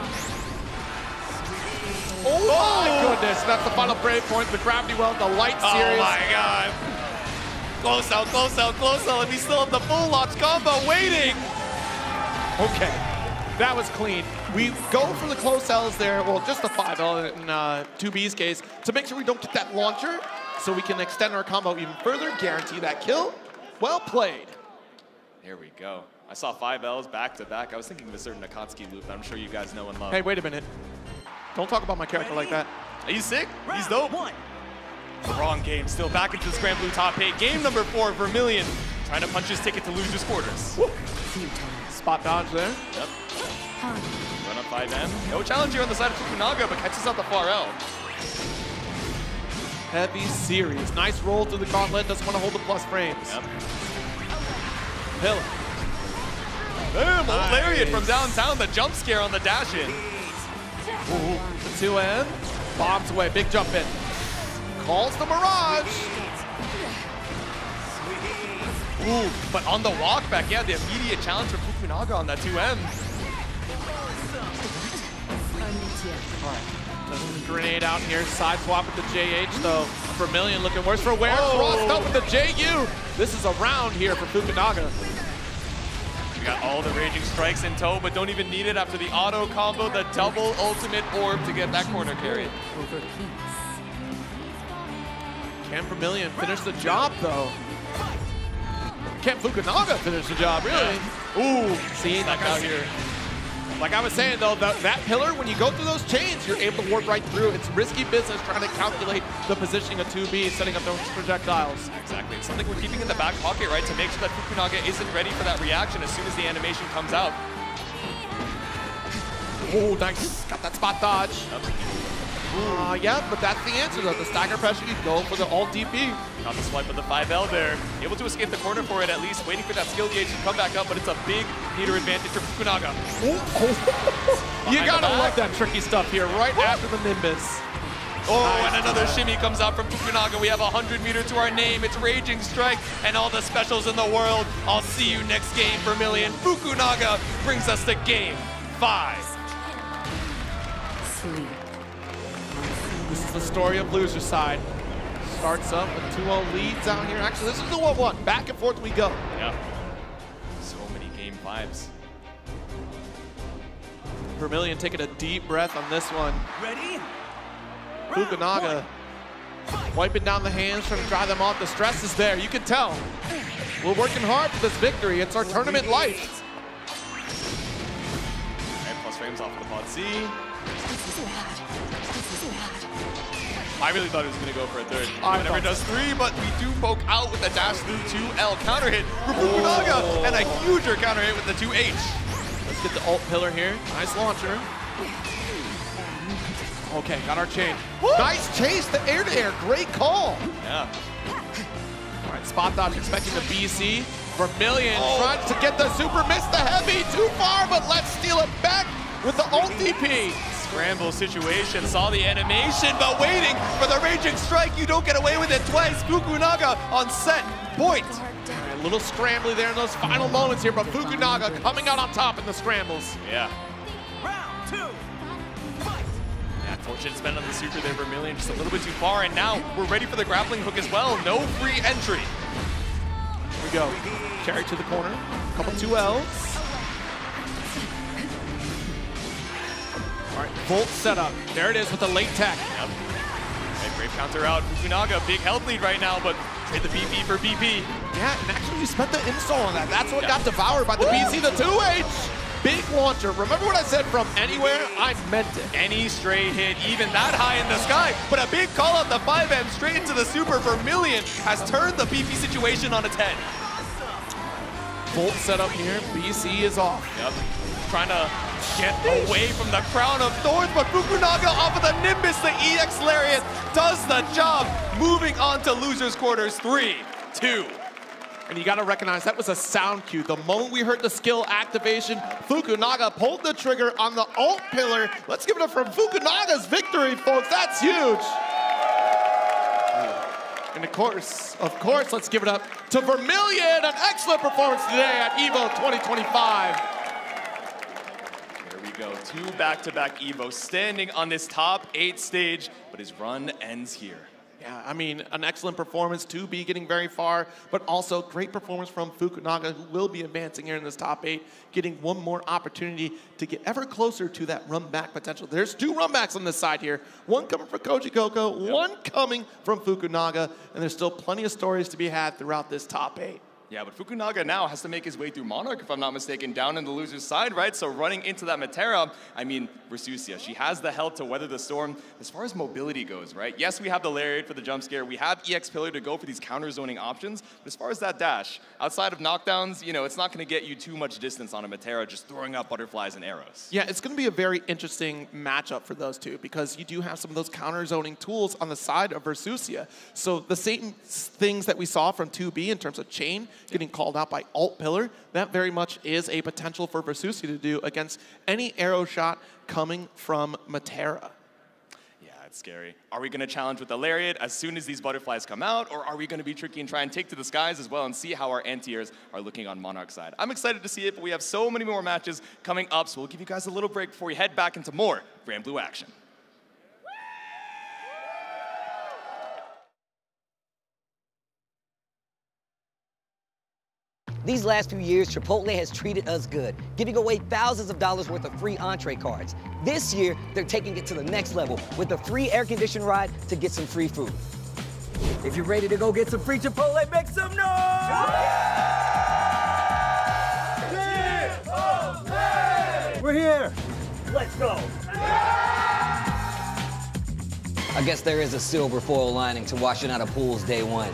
Oh my goodness, that's the final Brave Point, the gravity well, the light series. Oh my god. Close out, close out, close out, and we still have the full launch combo waiting. Okay, that was clean. We go for the close L's there, well, just the 5L in 2B's case, to make sure we don't get that launcher, so we can extend our combo even further, guarantee that kill. Well played. There we go. I saw 5 L's back to back. I was thinking of a certain Akatsuki loop that I'm sure you guys know and love. Hey, wait a minute. Don't talk about my character like that. He's sick. He's dope. Wrong game. Still back into this Granblue top 8. Game number 4, Vermilion. Trying to punch his ticket to losers quarters. Woo. Spot dodge there. Yep. Run up 5M. No challenge here on the side of Fukunaga, but catches out the far L. Heavy series. Nice roll through the gauntlet. Doesn't want to hold the plus frames. Yep. Pillar. Boom, nice. Lariat from downtown. The jump scare on the dash in. Ooh, the 2M. Bombs away. Big jump in. Calls the Mirage. Ooh, but on the walk back, yeah, the immediate challenge for Fukunaga on that 2M. All right. Doesn't grenade out here. Side swap with the JH though. Vermilion looking worse for wear. Crossed up with the JU. This is a round here for Fukunaga. We got all the raging strikes in tow, but don't even need it after the auto combo, the double ultimate orb to get that corner carry. Can Vermilion finish the job though? Can Fukunaga finish the job, really? Yeah. Ooh, see, that out here. Like I was saying, though, that pillar, when you go through those chains, you're able to warp right through. It's risky business trying to calculate the positioning of 2B, setting up those projectiles. Exactly. It's something we're keeping in the back pocket, right, to make sure that Fukunaga isn't ready for that reaction as soon as the animation comes out. Oh, nice. Got that spot dodge. Yeah, but that's the answer, though. The stagger pressure, you go for the alt DP. Got the swipe of the 5L there. Able to escape the corner for it, at least waiting for that skill gauge to come back up, but it's a big meter advantage for Fukunaga. You gotta love that tricky stuff here, right after the Nimbus. Oh, and another shimmy comes out from Fukunaga. We have 100 meter to our name. It's Raging Strike and all the specials in the world. I'll see you next game, Vermilion. Fukunaga brings us to game 5. This is the story of loser side. Starts up with 2-0 leads out here. Actually, this is the 1-1. Back and forth we go. Yeah. So many game 5s. Vermilion taking a deep breath on this one. Ready? Fukunaga wiping down the hands, trying to dry them off. The stress is there. You can tell. We're working hard for this victory. It's our tournament life. And plus frames off of the pod C. I really thought he was going to go for a third. Never does 3, but we do poke out with the dash through 2L counter hit for Fukunaga, and a huger counter hit with the 2H. Let's get the alt pillar here. Nice launcher. Okay, got our chain. Nice chase, the air-to-air. Great call. Yeah. All right, spot dodge expecting the BC. Vermilion trying to get the super, missed the heavy. Too far, but let's steal it back with the alt DP. Scramble situation, saw the animation, but waiting for the Raging Strike. You don't get away with it twice. Fukunaga on set point. A little scrambly there in those final moments here, but Fukunaga coming out on top in the scrambles. Yeah. Round 2. Yeah, fortunate spend on the super there, Vermilion, just a little bit too far, and now we're ready for the grappling hook as well. No free entry. Here we go. Carry to the corner. Couple 2Ls. All right, Volt setup. There it is with the late tech. Yep. And great counter out. Fukunaga, big health lead right now, but trade the BP for BP. Yeah, and actually you spent the install on that. That's what got devoured by the BC, the 2H. Big launcher. Remember what I said from anywhere? I meant it. Any straight hit, even that high in the sky, but a big call out the 5M straight into the super. Vermilion has turned the BP situation on its head. Volt setup here. BC is off. Yep. Trying to get away from the crown of thorns, but Fukunaga off of the Nimbus, the EX Lariat, does the job. Moving on to losers quarters, 3, 2. And you gotta recognize that was a sound cue. The moment we heard the skill activation, Fukunaga pulled the trigger on the alt pillar. Let's give it up for Fukunaga's victory, folks. That's huge. And of course, let's give it up to Vermilion. An excellent performance today at EVO 2025. Go. 2 back-to-back EVO standing on this top 8 stage, but his run ends here. Yeah, I mean, an excellent performance, 2B getting very far, but also great performance from Fukunaga, who will be advancing here in this top 8, getting one more opportunity to get ever closer to that run-back potential. There's 2 run-backs on this side here. One coming from Koji Koko, one coming from Fukunaga, and there's still plenty of stories to be had throughout this top 8. Yeah, but Fukunaga now has to make his way through Monarch, if I'm not mistaken, down in the loser's side, right? So running into that Matera, I mean, Versusia, she has the health to weather the storm. As far as mobility goes, right? Yes, we have the Lariat for the jump scare. We have EX Pillar to go for these counter zoning options. But as far as that dash, outside of knockdowns, you know, it's not going to get you too much distance on a Matera just throwing out butterflies and arrows. Yeah, it's going to be a very interesting matchup for those two because you do have some of those counter zoning tools on the side of Versusia. So the same things that we saw from 2B in terms of chain getting called out by alt pillar, that very much is a potential for Versusia to do against any arrow shot coming from Matera. Yeah, it's scary. Are we going to challenge with the Lariat as soon as these butterflies come out, or are we going to be tricky and try and take to the skies as well and see how our anti-airs are looking on Monarch side? I'm excited to see it, but we have so many more matches coming up, so we'll give you guys a little break before we head back into more Granblue action. These last few years, Chipotle has treated us good, giving away thousands of dollars worth of free entree cards. This year, they're taking it to the next level with a free air-conditioned ride to get some free food. If you're ready to go get some free Chipotle, make some noise! We're here. Let's go. I guess there is a silver foil lining to washing out of pools day one.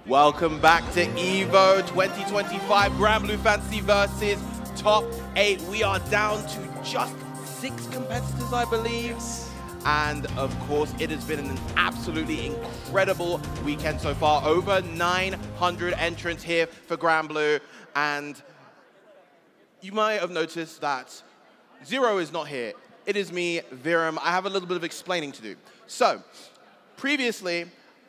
Welcome back to EVO 2025 Granblue Fantasy versus Top 8. We are down to just 6 competitors, I believe. And of course, it has been an absolutely incredible weekend so far. Over 900 entrants here for Granblue. And you might have noticed that Zero is not here. It is me, Viram. I have a little bit of explaining to do. So, previously,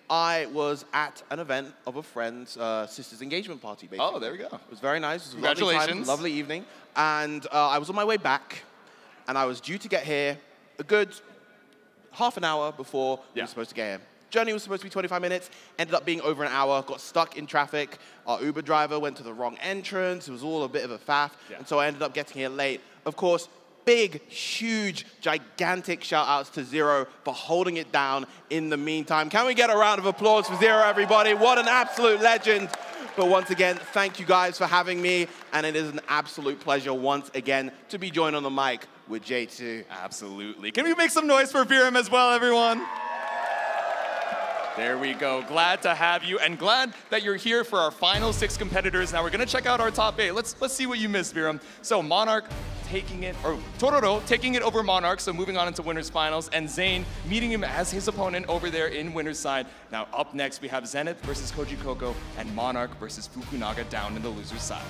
I was at an event of a friend's sister's engagement party, basically. Oh, there we go. It was very nice. It was a Congratulations. lovely time, lovely evening. And I was on my way back, and I was due to get here a good half an hour before we were supposed to get here. Journey was supposed to be 25 minutes, ended up being over an hour, got stuck in traffic. Our Uber driver went to the wrong entrance. It was all a bit of a faff, and so I ended up getting here late. Of course, big, huge, gigantic shout-outs to Zero for holding it down in the meantime. Can we get a round of applause for Zero, everybody? What an absolute legend. But once again, thank you guys for having me, and it is an absolute pleasure once again to be joined on the mic with J2. Absolutely. Can we make some noise for Viram as well, everyone? There we go. Glad to have you, and glad that you're here for our final 6 competitors. Now we're gonna check out our top 8. Let's see what you missed, Viram. So Monarch taking it, or Tororo taking it over Monarch, so moving on into winners finals, and Zane meeting him as his opponent over there in winners side. Now up next we have Zenith versus Koji Koko, and Monarch versus Fukunaga down in the losers side.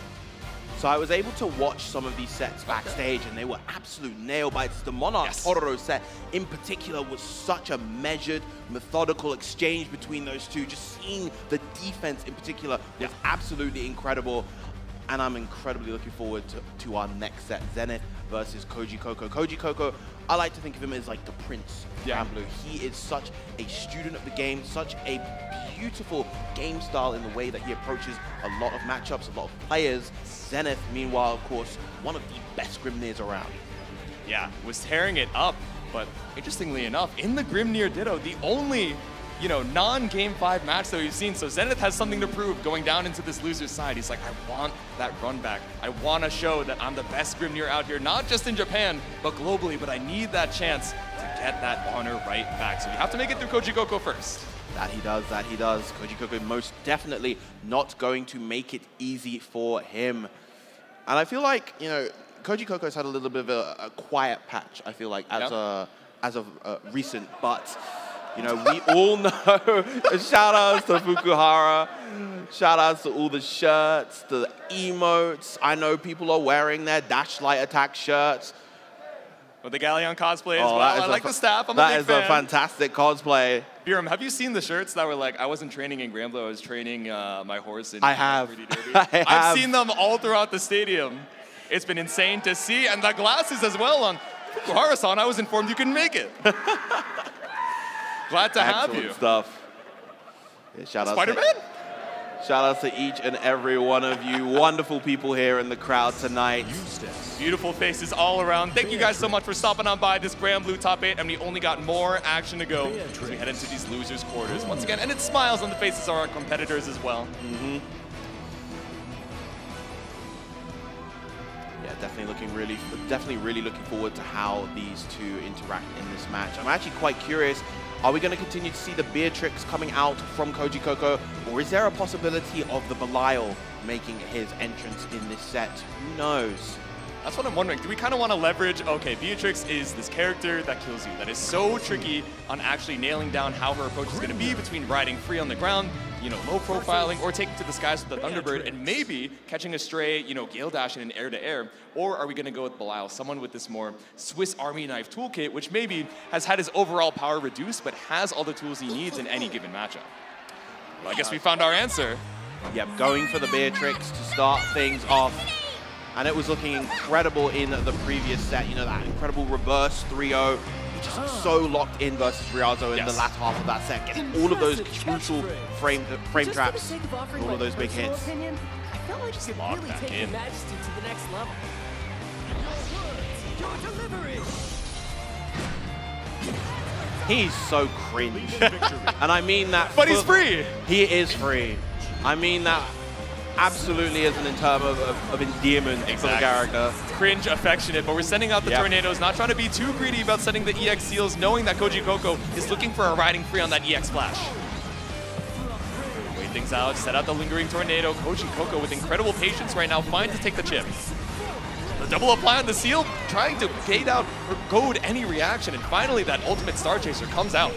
So I was able to watch some of these sets backstage, and they were absolute nail bites. The Monarch Tororo set in particular was such a measured, methodical exchange between those two. Just seeing the defense in particular was absolutely incredible. And I'm incredibly looking forward to our next set, Zenith versus Koji Koko. Koji Koko, I like to think of him as like the prince of Granblue. He is such a student of the game, such a beautiful game style in the way that he approaches a lot of matchups, a lot of players. Zenith, meanwhile, of course, one of the best Grimnirs around. Yeah, was tearing it up, but interestingly enough, in the Grimnir Ditto, the only non-Game 5 match that we've seen. So Zenith has something to prove going down into this loser's side. He's like, I want that run back. I want to show that I'm the best Grimnir out here, not just in Japan, but globally. But I need that chance to get that honor right back. So you have to make it through Koji Koko first. That he does, that he does. Koji Koko most definitely not going to make it easy for him. And I feel like, Koji Koko's had a little bit of a quiet patch, I feel like, as of recent, but we all know, shout-outs to Fukuhara, shout-outs to all the shirts, the emotes. I know people are wearing their Dash Light Attack shirts. With the Galleon cosplay as Oh, well. I like the staff. I'm a that big is fan. a fantastic cosplay. Biram, have you seen the shirts that were like, I wasn't training in Granblue, I was training my horse in I have. 3D Derby? I have. I've seen them all throughout the stadium. It's been insane to see. And the glasses as well on Fukuhara-san, I was informed you couldn't make it. Glad to have you. Excellent stuff. Yeah, shout out Spider-Man? Shout out to each and every one of you wonderful people here in the crowd tonight. Beautiful faces all around. Thank you guys so much for stopping on by this Granblue Top 8, and we only got more action to go as we head into these losers' quarters once again. And it smiles on the faces of our competitors as well. Mm-hmm. Yeah, definitely really looking forward to how these two interact in this match. I'm actually quite curious. Are we going to continue to see the Beatrix coming out from Koji Coco, or is there a possibility of the Belial making his entrance in this set? Who knows? That's what I'm wondering. Do we kind of want to leverage, okay, Beatrix is this character that kills you, that is so tricky on actually nailing down how her approach is going to be between riding free on the ground, you know, low profiling, or taking to the skies with the Thunderbird, and maybe catching a stray, you know, Gale Dash in an air-to-air, or are we going to go with Belial, someone with this more Swiss Army knife toolkit, which maybe has had his overall power reduced, but has all the tools he needs in any given matchup? Well, I guess we found our answer. Yep, going for the Beatrix to start things off. And it was looking incredible in the previous set. You know, that incredible reverse 3-0. Just so locked in versus Riazo in the last half of that set. Getting all of those crucial frame traps, all of those big hits. I felt like you could really take your majesty to the next level. He's so cringe. And I mean that. But he's free. He is free. I mean that absolutely as an term of endearment for the character. Cringe, affectionate, but we're sending out the tornadoes, not trying to be too greedy about sending the EX seals, knowing that Koji Coco is looking for a riding free on that EX flash. Wait things out, set out the lingering tornado. Koji Coco with incredible patience right now, fine to take the chip. The double apply on the seal, trying to bait out or goad any reaction, and finally that ultimate Star Chaser comes out.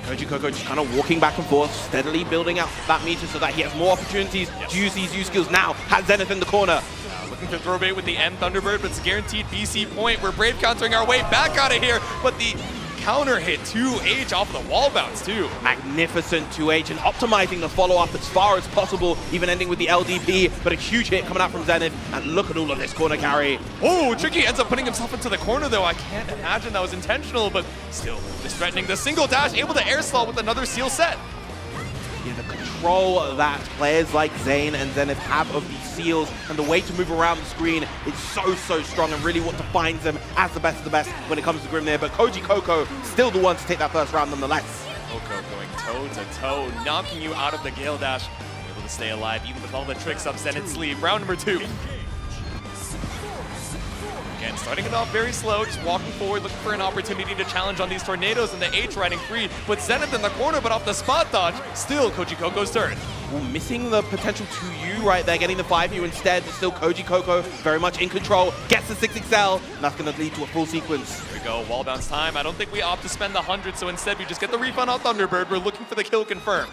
Koji Coco just kind of walking back and forth, steadily building out that meter so that he has more opportunities to use these U-skills now. Has Zenith in the corner. Looking to throw bait with the M Thunderbird, but it's a guaranteed BC point. We're brave countering our way back out of here, but the counter hit 2H off the wall bounce too. Magnificent 2H and optimizing the follow-up as far as possible, even ending with the LDP, but a huge hit coming out from Zenith, and look at all of this corner carry. Oh, Tricky ends up putting himself into the corner though. I can't imagine that was intentional, but still, just threatening the single dash, able to air slot with another seal set. Yeah, the control that players like Zane and Zenith have of these seals and the way to move around the screen is so strong, and really what defines them as the best of the best when it comes to Grimnir. But Koji Coco still the one to take that first round nonetheless. Coco going toe-to-toe, knocking you out of the Gale Dash. Able to stay alive even with all the tricks up Zenith's sleeve. Round number 2. Again, starting it off very slow, just walking forward, looking for an opportunity to challenge on these tornadoes, and the H riding free. But Zenith in the corner, but off the spot dodge. Still Koji Coco's turn. Ooh, missing the potential 2U right there, getting the 5U instead, but still Koji Coco very much in control. Gets the 6XL, and that's going to lead to a full sequence. Here we go, wall bounce time. I don't think we opt to spend the 100, so instead we just get the refund on Thunderbird. We're looking for the kill confirm.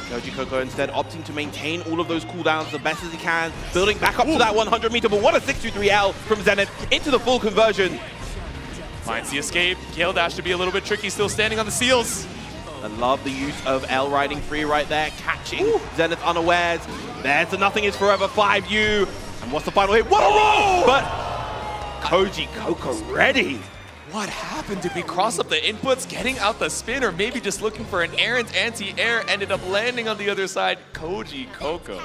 Koji Coco instead opting to maintain all of those cooldowns the best as he can, building back up to that 100 meter, but what a 623L from Zenith into the full conversion. Finds the escape. Gale Dash to be a little bit tricky, still standing on the seals. I love the use of L riding free right there, catching Zenith unawares. There's the Nothing Is Forever 5U. And what's the final hit? What a roll! But Koji Coco ready. What happened? Did we cross up the inputs, getting out the spin, or maybe just looking for an errant anti-air, ended up landing on the other side? Koji Coco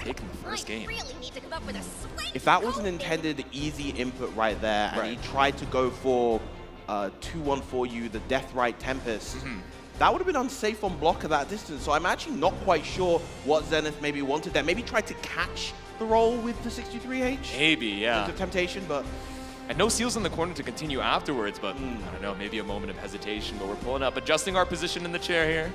taking the first game. If that was an intended easy input right there, and he tried to go for 214U, the Deathrite Tempest, that would have been unsafe on block at that distance. So I'm actually not quite sure what Zenith maybe wanted there. Maybe tried to catch the roll with the 63H? Maybe, yeah. The temptation, but... And no seals in the corner to continue afterwards, but I don't know, maybe a moment of hesitation, but we're pulling up, adjusting our position in the chair here.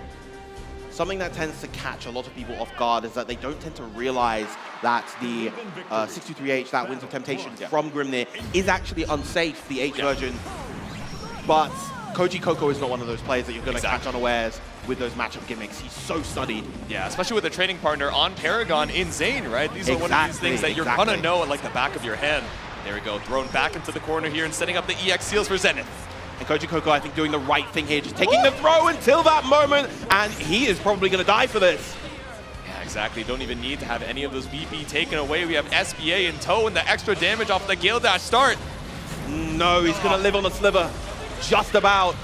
Something that tends to catch a lot of people off guard is that they don't tend to realize that the 63H, that Winds of Temptation from Grimnir, is actually unsafe, the H version. But Koji Coco is not one of those players that you're going to catch unawares with those matchup gimmicks. He's so studied. Yeah, especially with a trading partner on Paragon in Zane, right? These are one of these things that you're going to know at like the back of your hand. There we go, thrown back into the corner here and setting up the EX seals for Zenith. And Koji Coco, I think, doing the right thing here, just taking the throw until that moment, and he is probably going to die for this. Yeah, exactly. Don't even need to have any of those BP taken away. We have SBA in tow and the extra damage off the Gale Dash start. No, he's going to live on the sliver. Just about.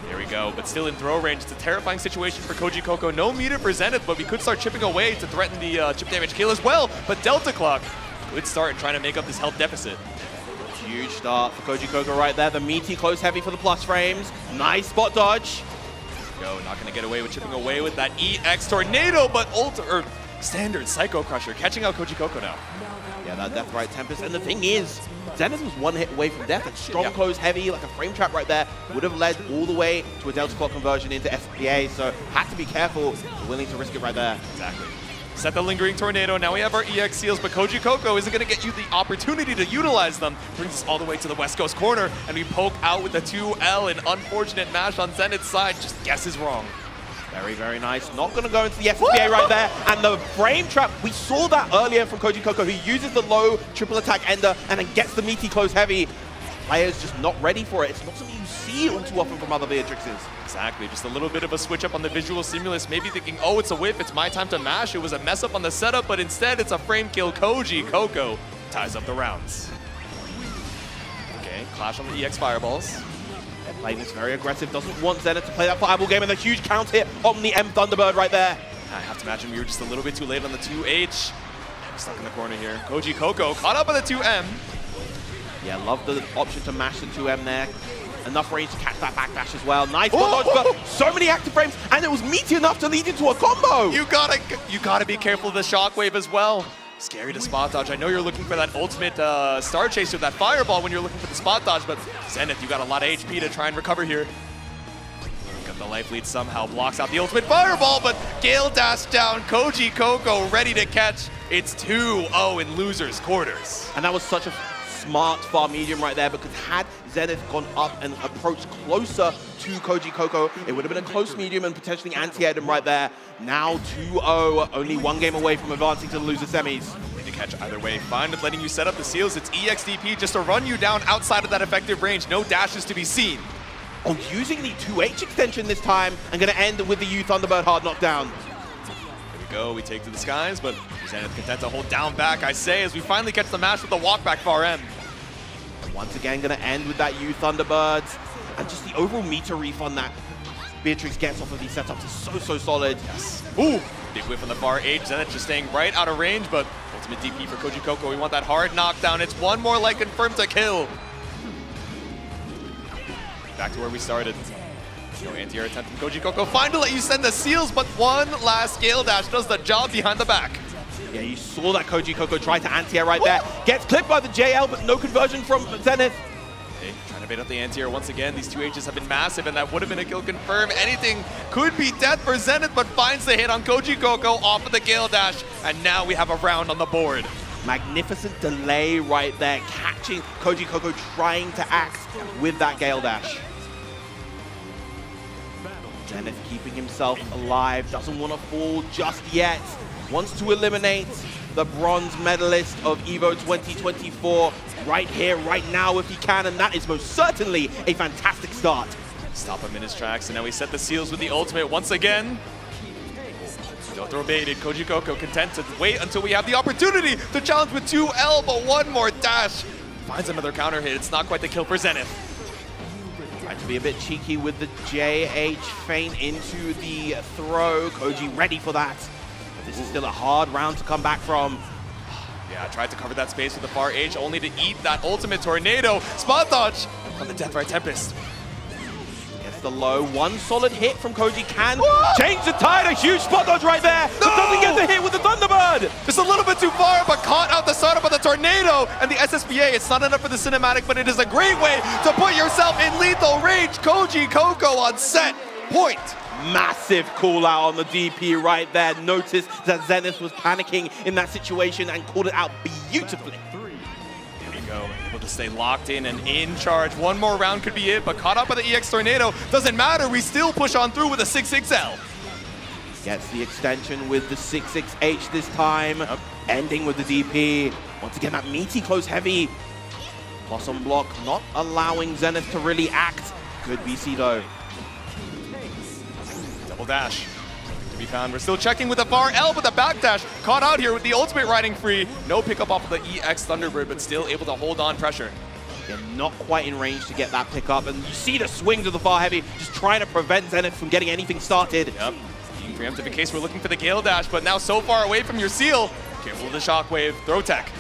There we go, but still in throw range. It's a terrifying situation for Koji Coco. No meter for Zenith, but we could start chipping away to threaten the chip damage kill as well. But Delta Clock, good start in trying to make up this health deficit. Huge start for Koji Coco right there. The meaty close heavy for the plus frames. Nice spot dodge. Go, not going to get away with chipping away with that EX Tornado, but standard Psycho Crusher catching out Koji Coco now. Yeah, that Death Right Tempest. And the thing is, Zenith was one hit away from death. And strong close heavy, like a frame trap right there, would have led all the way to a Delta Clock conversion into SPA. So had to be careful, willing to risk it right there. Exactly. Set the lingering tornado. Now we have our EX seals, but Koji Coco isn't going to get you the opportunity to utilize them. Brings us all the way to the West Coast corner, and we poke out with the 2L. An unfortunate mash on Zenith's side. Just guesses wrong. Very, very nice. Not going to go into the SPA right there. And the frame trap, we saw that earlier from Koji Coco. He uses the low triple attack ender and then gets the meaty close heavy. Players just not ready for it. It's not something you see all too often from other Beatrixes. Exactly, just a little bit of a switch up on the visual stimulus, maybe thinking, oh, it's a whip, it's my time to mash. It was a mess up on the setup, but instead it's a frame kill. Koji Coco ties up the rounds. Okay, clash on the EX fireballs. They're playing this very aggressive, doesn't want Zenith to play that fireball game, and a huge counter hit on the M Thunderbird right there. I have to imagine we were just a little bit too late on the 2H. Stuck in the corner here. Koji Coco caught up on the 2M. Yeah, love the option to mash the 2M there. Enough range to catch that backdash as well. Nice one dodge, but so many active frames, and it was meaty enough to lead into a combo. You gotta be careful of the shockwave as well. Scary to spot dodge. I know you're looking for that ultimate Star Chaser, that fireball when you're looking for the spot dodge, but Zenith, you got a lot of HP to try and recover here. Got the life lead somehow, blocks out the ultimate fireball, but Gale Dash down. Koji Coco ready to catch. It's 2-0 in losers quarters. And that was such a smart far medium right there, because had Zenith gone up and approached closer to Koji Coco, it would have been a close medium and potentially anti-aired him right there. Now 2-0, only one game away from advancing to the loser semis. Way to catch either way. Fine with letting you set up the seals. It's EXDP just to run you down outside of that effective range. No dashes to be seen. Oh, using the 2H extension this time, and going to end with the U Thunderbird hard knockdown. Go, we take to the skies, but Zenith content to hold down back, I say, as we finally catch the match with the walk back far end. Once again, going to end with that U Thunderbirds, and just the overall meter refund that Beatrix gets off of these setups is so solid. Yes. Ooh, big whiff on the far edge. Zenith just staying right out of range, but ultimate DP for Koji Coco. We want that hard knockdown. It's one more like confirmed to kill. Back to where we started. No anti-air attempt from Koji Coco. Fine to let you send the seals, but one last Gale Dash does the job behind the back. Yeah, you saw that Koji Coco try to anti-air right there. Gets clipped by the JL, but no conversion from Zenith. Okay, trying to bait up the anti-air once again. These 2Hs have been massive, and that would have been a kill confirm. Anything could be death for Zenith, but finds the hit on Koji Coco off of the Gale Dash, and now we have a round on the board. Magnificent delay right there, catching Koji Coco trying to act with that Gale Dash. Zenith keeping himself alive, doesn't want to fall just yet. Wants to eliminate the bronze medalist of EVO 2024 right here, right now if he can, and that is most certainly a fantastic start. Stop him in his tracks, and now we set the seals with the ultimate once again. No throw baited. Koji Coco content to wait until we have the opportunity to challenge with 2L, but one more dash. Finds another counter hit. It's not quite the kill for Zenith. Tried to be a bit cheeky with the JH feint into the throw. Koji ready for that. But this is still a hard round to come back from. Yeah, tried to cover that space with the far H, only to eat that ultimate tornado. Spot dodge on the Death Right Tempest. Gets the low. One solid hit from Koji can change the tide. A huge spot dodge right there. No! But doesn't get the hit with the Thunderbird. Just a little bit too far, but caught out the startup of the tornado and the SSBA. It's not enough for the cinematic, but it is a great way to put yourself in lethal range. Koji Coco on set point. Massive call out on the DP right there. Notice that Zenith was panicking in that situation and called it out beautifully. There we go, able to stay locked in and in charge. One more round could be it, but caught up by the EX Tornado. Doesn't matter, we still push on through with a 6-6L. Gets the extension with the 6-6H this time, ending with the DP. Once again, that meaty close heavy. Possum block not allowing Zenith to really act. Good BC though. Double dash to be found. We're still checking with the far L, but the backdash caught out here with the ultimate riding free. No pickup off of the EX Thunderbird, but still able to hold on pressure. Yeah, not quite in range to get that pickup. And you see the swings of the far heavy, just trying to prevent Zenith from getting anything started. Yep. Being preemptive in case we're looking for the Gale Dash, but now so far away from your seal. Careful with the shockwave. Throw tech.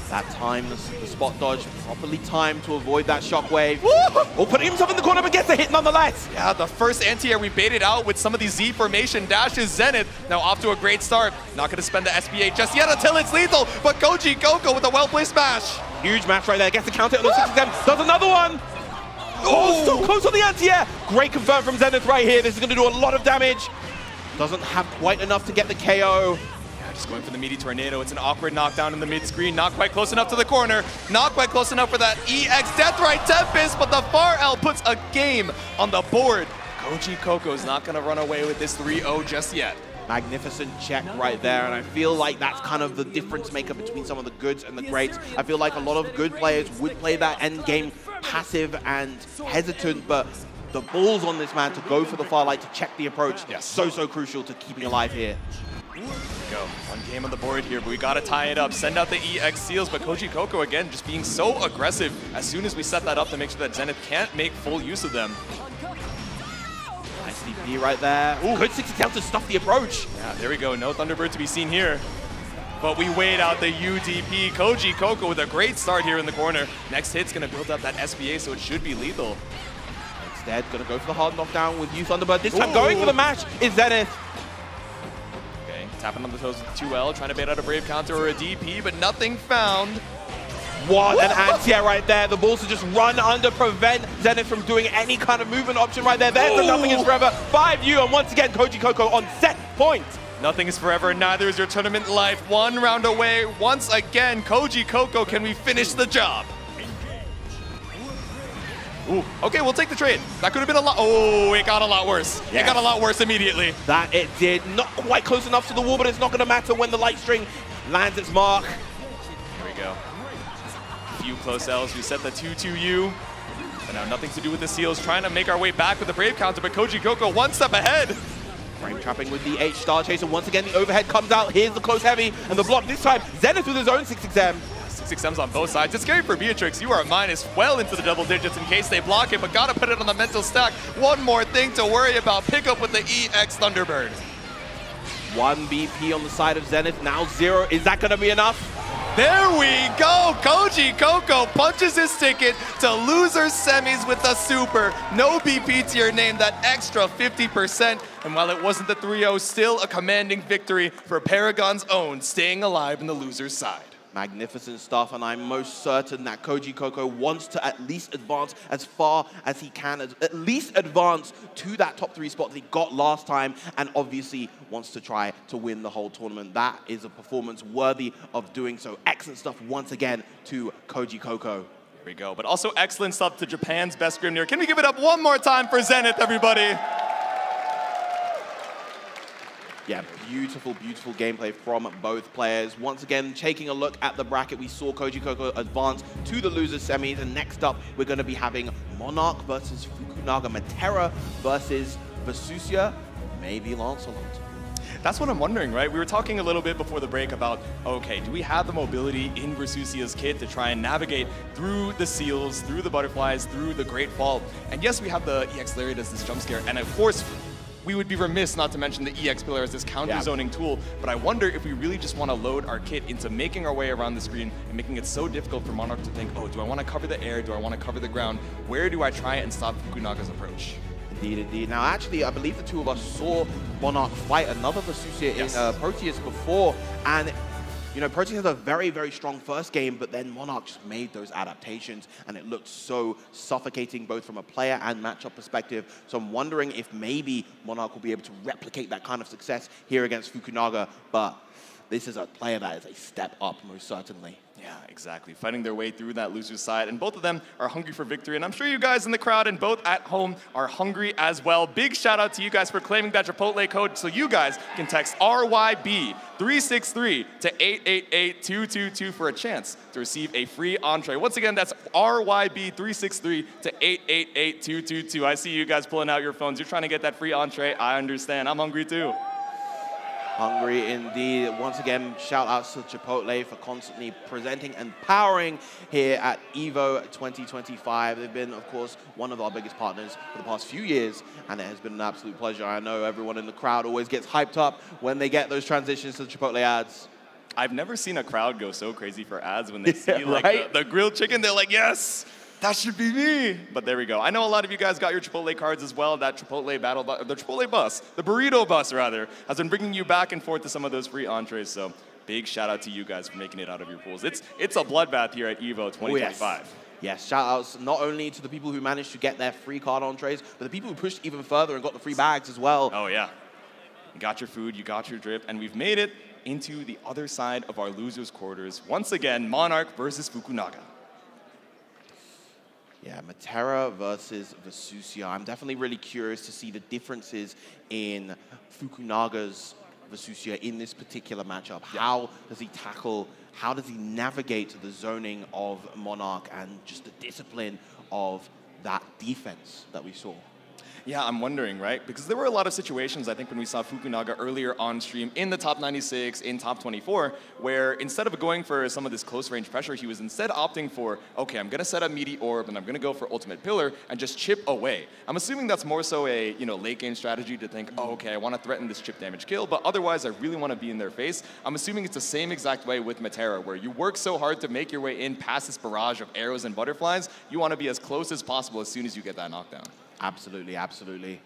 That time, the spot dodge properly timed to avoid that shockwave. Oh, putting himself in the corner, but gets a hit nonetheless. Yeah, the first anti-air we baited out with some of these Z formation dashes. Zenith now off to a great start. Not going to spend the SBA just yet until it's lethal, but Koji Coco with a well-placed smash. Huge match right there. Gets the counter on the 6 does another one. Oh, so close on the anti-air. Great confirm from Zenith right here. This is going to do a lot of damage. Doesn't have quite enough to get the KO. Just going for the meaty tornado. It's an awkward knockdown in the mid-screen. Not quite close enough to the corner. Not quite close enough for that EX Deathrite Tempest, but the far L puts a game on the board. Koji Coco's not going to run away with this 3-0 just yet. Magnificent check right there, and I feel like that's kind of the difference maker between some of the goods and the greats. I feel like a lot of good players would play that end game passive and hesitant, but the balls on this man to go for the far light to check the approach, so crucial to keeping alive here. Go. One game on the board here, but we got to tie it up. Send out the EX seals, but Koji Coco, again, just being so aggressive as soon as we set that up to make sure that Zenith can't make full use of them. Nice DP right there. Ooh, good 60 down to stuff the approach. Yeah, there we go. No Thunderbird to be seen here. But we wait out the UDP. Koji Coco with a great start here in the corner. Next hit's going to build up that SBA, so it should be lethal. Instead, going to go for the hard knockdown with you, Thunderbird. This time going for the match is Zenith. Tapping on the toes with 2L, trying to bait out a Brave counter or a DP, but nothing found. What an anti-air right there. The balls to just run under, prevent Zenith from doing any kind of movement option right there. There's the Nothing Is Forever 5U, and once again, Koji Coco on set point. Nothing is forever, neither is your tournament life. One round away. Once again, Koji Coco, can we finish the job? Ooh, okay, we'll take the trade. That could have been a lot. Oh, it got a lot worse. Yes. It got a lot worse immediately. That it did. Not quite close enough to the wall, but it's not going to matter when the light string lands its mark. Here we go. A few close L's. We set the 2-2U. But now nothing to do with the seals. Trying to make our way back with the Brave counter, but Koji Coco one step ahead. Frame trapping with the H Star Chaser. Once again, the overhead comes out. Here's the close heavy and the block. This time, Zenith with his own 6XM. 6Ms on both sides. It's scary for Beatrix. You are minus well into the double digits in case they block it, but gotta put it on the mental stack. One more thing to worry about. Pick up with the EX Thunderbird. 1 BP on the side of Zenith, now 0. Is that gonna be enough? There we go! Koji Coco punches his ticket to loser semis with the super. No BP to your name, that extra 50%. And while it wasn't the 3-0, still a commanding victory for Paragon's own, staying alive in the loser's side. Magnificent stuff, and I'm most certain that Koji Coco wants to at least advance as far as he can, at least advance to that top 3 spot that he got last time, and obviously wants to try to win the whole tournament. That is a performance worthy of doing so. Excellent stuff once again to Koji Coco. Here we go, but also excellent stuff to Japan's best Grimnir. Can we give it up one more time for Zenith, everybody? Yeah, beautiful, beautiful gameplay from both players. Once again, taking a look at the bracket, we saw Koji Coco advance to the losers semis, and next up, we're going to be having Monarch versus Fukunaga, Matera versus Vesusia, maybe Lancelot. That's what I'm wondering, right? We were talking a little bit before the break about, okay, do we have the mobility in Vesusia's kit to try and navigate through the seals, through the butterflies, through the Great Fall? And yes, we have the EX Lariat as this jump scare, and of course, we would be remiss not to mention the EX Pillar as this counter-zoning tool, but I wonder if we really just want to load our kit into making our way around the screen and making it so difficult for Monarch to think, oh, do I want to cover the air? Do I want to cover the ground? Where do I try and stop Fukunaga's approach? Indeed, indeed. Now, actually, I believe the two of us saw Monarch fight another Vesusia in Proteus before, and you know, Proteus has a very, very strong first game, but then Monarch just made those adaptations, and it looked so suffocating, both from a player and matchup perspective. So I'm wondering if maybe Monarch will be able to replicate that kind of success here against Fukunaga, but this is a player that is a step up, most certainly. Yeah, exactly. Fighting their way through that loser's side. And both of them are hungry for victory. And I'm sure you guys in the crowd and both at home are hungry as well. Big shout out to you guys for claiming that Chipotle code so you guys can text RYB363 to 888-222 for a chance to receive a free entree. Once again, that's RYB363 to 888-222. I see you guys pulling out your phones. You're trying to get that free entree. I understand. I'm hungry too. Hungry indeed. Once again, shout outs to Chipotle for constantly presenting and powering here at EVO 2025. They've been, of course, one of our biggest partners for the past few years, and it has been an absolute pleasure. I know everyone in the crowd always gets hyped up when they get those transitions to the Chipotle ads. I've never seen a crowd go so crazy for ads when they see like the grilled chicken. They're like, yes, that should be me. But there we go. I know a lot of you guys got your Chipotle cards as well. That Chipotle battle, the Chipotle bus, the burrito bus rather, has been bringing you back and forth to some of those free entrees. So big shout out to you guys for making it out of your pools. It's a bloodbath here at EVO 2025. Yes, shout outs not only to the people who managed to get their free card entrees, but the people who pushed even further and got the free bags as well. Oh yeah. You got your food, you got your drip, and we've made it into the other side of our losers' quarters. Once again, Monarch versus Fukunaga. Yeah, Matera versus Vesusia. I'm definitely really curious to see the differences in Fukunaga's Vesusia in this particular matchup. Yeah. How does he tackle, how does he navigate the zoning of Monarch and just the discipline of that defense that we saw? Yeah, I'm wondering, right? Because there were a lot of situations, I think, when we saw Fukunaga earlier on stream in the top 96, in top 24, where instead of going for some of this close-range pressure, he was instead opting for, okay, I'm going to set up Meaty Orb, and I'm going to go for Ultimate Pillar, and just chip away. I'm assuming that's more so a late-game strategy to think, oh, okay, I want to threaten this chip damage kill, but otherwise, I really want to be in their face. I'm assuming it's the same exact way with Matera, where you work so hard to make your way in past this barrage of arrows and butterflies, you want to be as close as possible as soon as you get that knockdown. Absolutely, absolutely.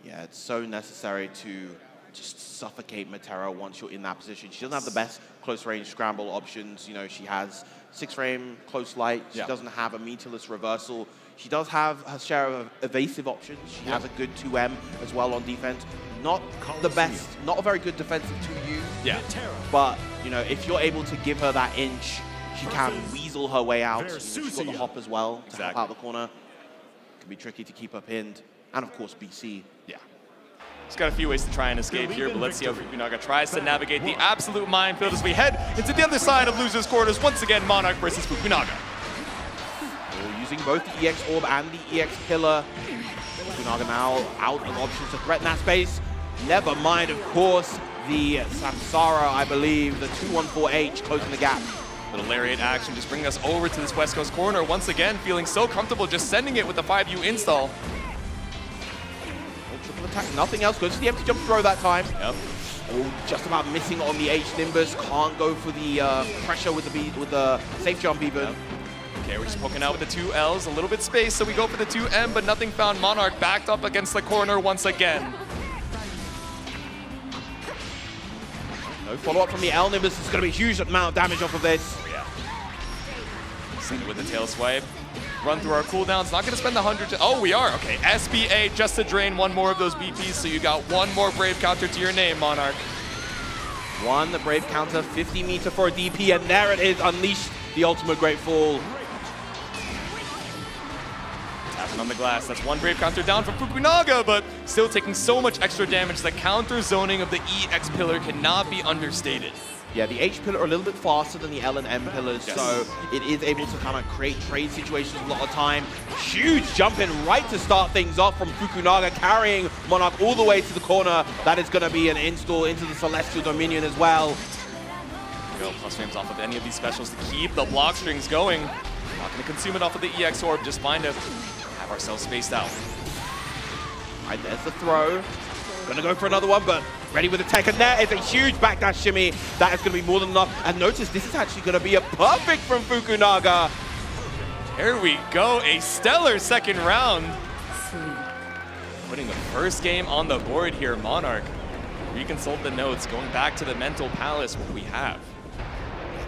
Yeah, it's so necessary to just suffocate Matera once you're in that position. She doesn't have the best close-range scramble options. You know, she has 6-frame close light. She doesn't have a meterless reversal. She does have her share of evasive options. She has a good 2M as well on defense. Not the best, not a very good defensive 2U. Yeah. But, you know, if you're able to give her that inch, she can weasel her way out. She's got the hop as well to help out the corner. It can be tricky to keep her pinned. And of course, BC. Yeah. She's got a few ways to try and escape here, but let's see how Fukunaga tries to navigate the absolute minefield as we head into the other side of losers' quarters. Once again, Monarch versus Fukunaga. We're using both the EX Orb and the EX Pillar. Fukunaga now out of options to threaten that space. Never mind, of course, the Samsara, I believe, the 214H closing the gap. Little lariat action just bringing us over to this West Coast corner. Once again, feeling so comfortable just sending it with the 5U install. Triple attack, nothing else. Goes for the empty jump throw that time. Yep. Oh, just about missing on the H Nimbus. Can't go for the pressure with the safe jump even. Yep. Okay, we're just poking out with the 2 Ls. A little bit space, so we go for the 2M, but nothing found. Monarch backed up against the corner once again. No follow-up from the L Nimbus. It's going to be a huge amount of damage off of this. Yeah. Send it with the tail swipe. Run through our cooldowns. Not going to spend the 100. Oh, we are. Okay, SBA just to drain one more of those BPs, so you got one more Brave counter to your name, Monarch. One, the Brave counter, 50 meter for a DP, and there it is. Unleash the ultimate Great Fall. Tapping on the glass. That's one Brave counter down from Fukunaga, but still taking so much extra damage. The counter zoning of the EX pillar cannot be understated. Yeah, the H pillar are a little bit faster than the L and M pillars, so it is able to kind of create trade situations a lot of time. Huge jump in right to start things off from Fukunaga, carrying Monarch all the way to the corner. That is going to be an install into the Celestial Dominion as well. Go plus frames off of any of these specials to keep the block strings going. Not going to consume it off of the EX Orb, just fine to have ourselves spaced out. All right, there's the throw. Gonna go for another one, but ready with the tech, and there is a huge backdash shimmy. That is gonna be more than enough. And notice this is actually gonna be a perfect from Fukunaga. There we go, a stellar second round. Putting the first game on the board here, Monarch. Reconsult the notes, going back to the mental palace, what we have.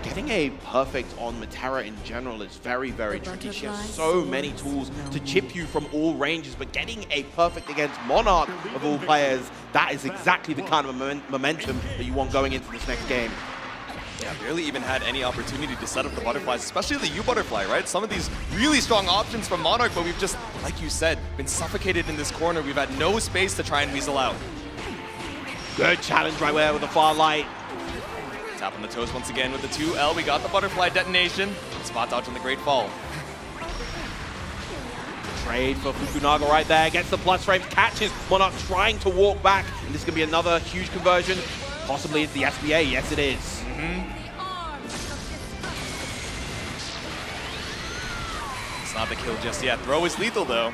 Getting a perfect on Metera in general is very, very tricky. She has so many tools to chip you from all ranges, but getting a perfect against Monarch of all players, that is exactly the kind of momentum that you want going into this next game. Yeah, barely even had any opportunity to set up the butterflies, especially the U-Butterfly, right? Some of these really strong options from Monarch, but we've just, like you said, been suffocated in this corner. We've had no space to try and weasel out. Good challenge right there with the far light. Tap on the toes once again with the 2L. We got the butterfly detonation. Spot dodge on the Great Fall. Trade for Fukunaga right there. Gets the plus frames, catches Monarch trying to walk back. And this is going to be another huge conversion. Possibly the SBA. Yes, it is. It's not the kill just yet. Throw is lethal, though.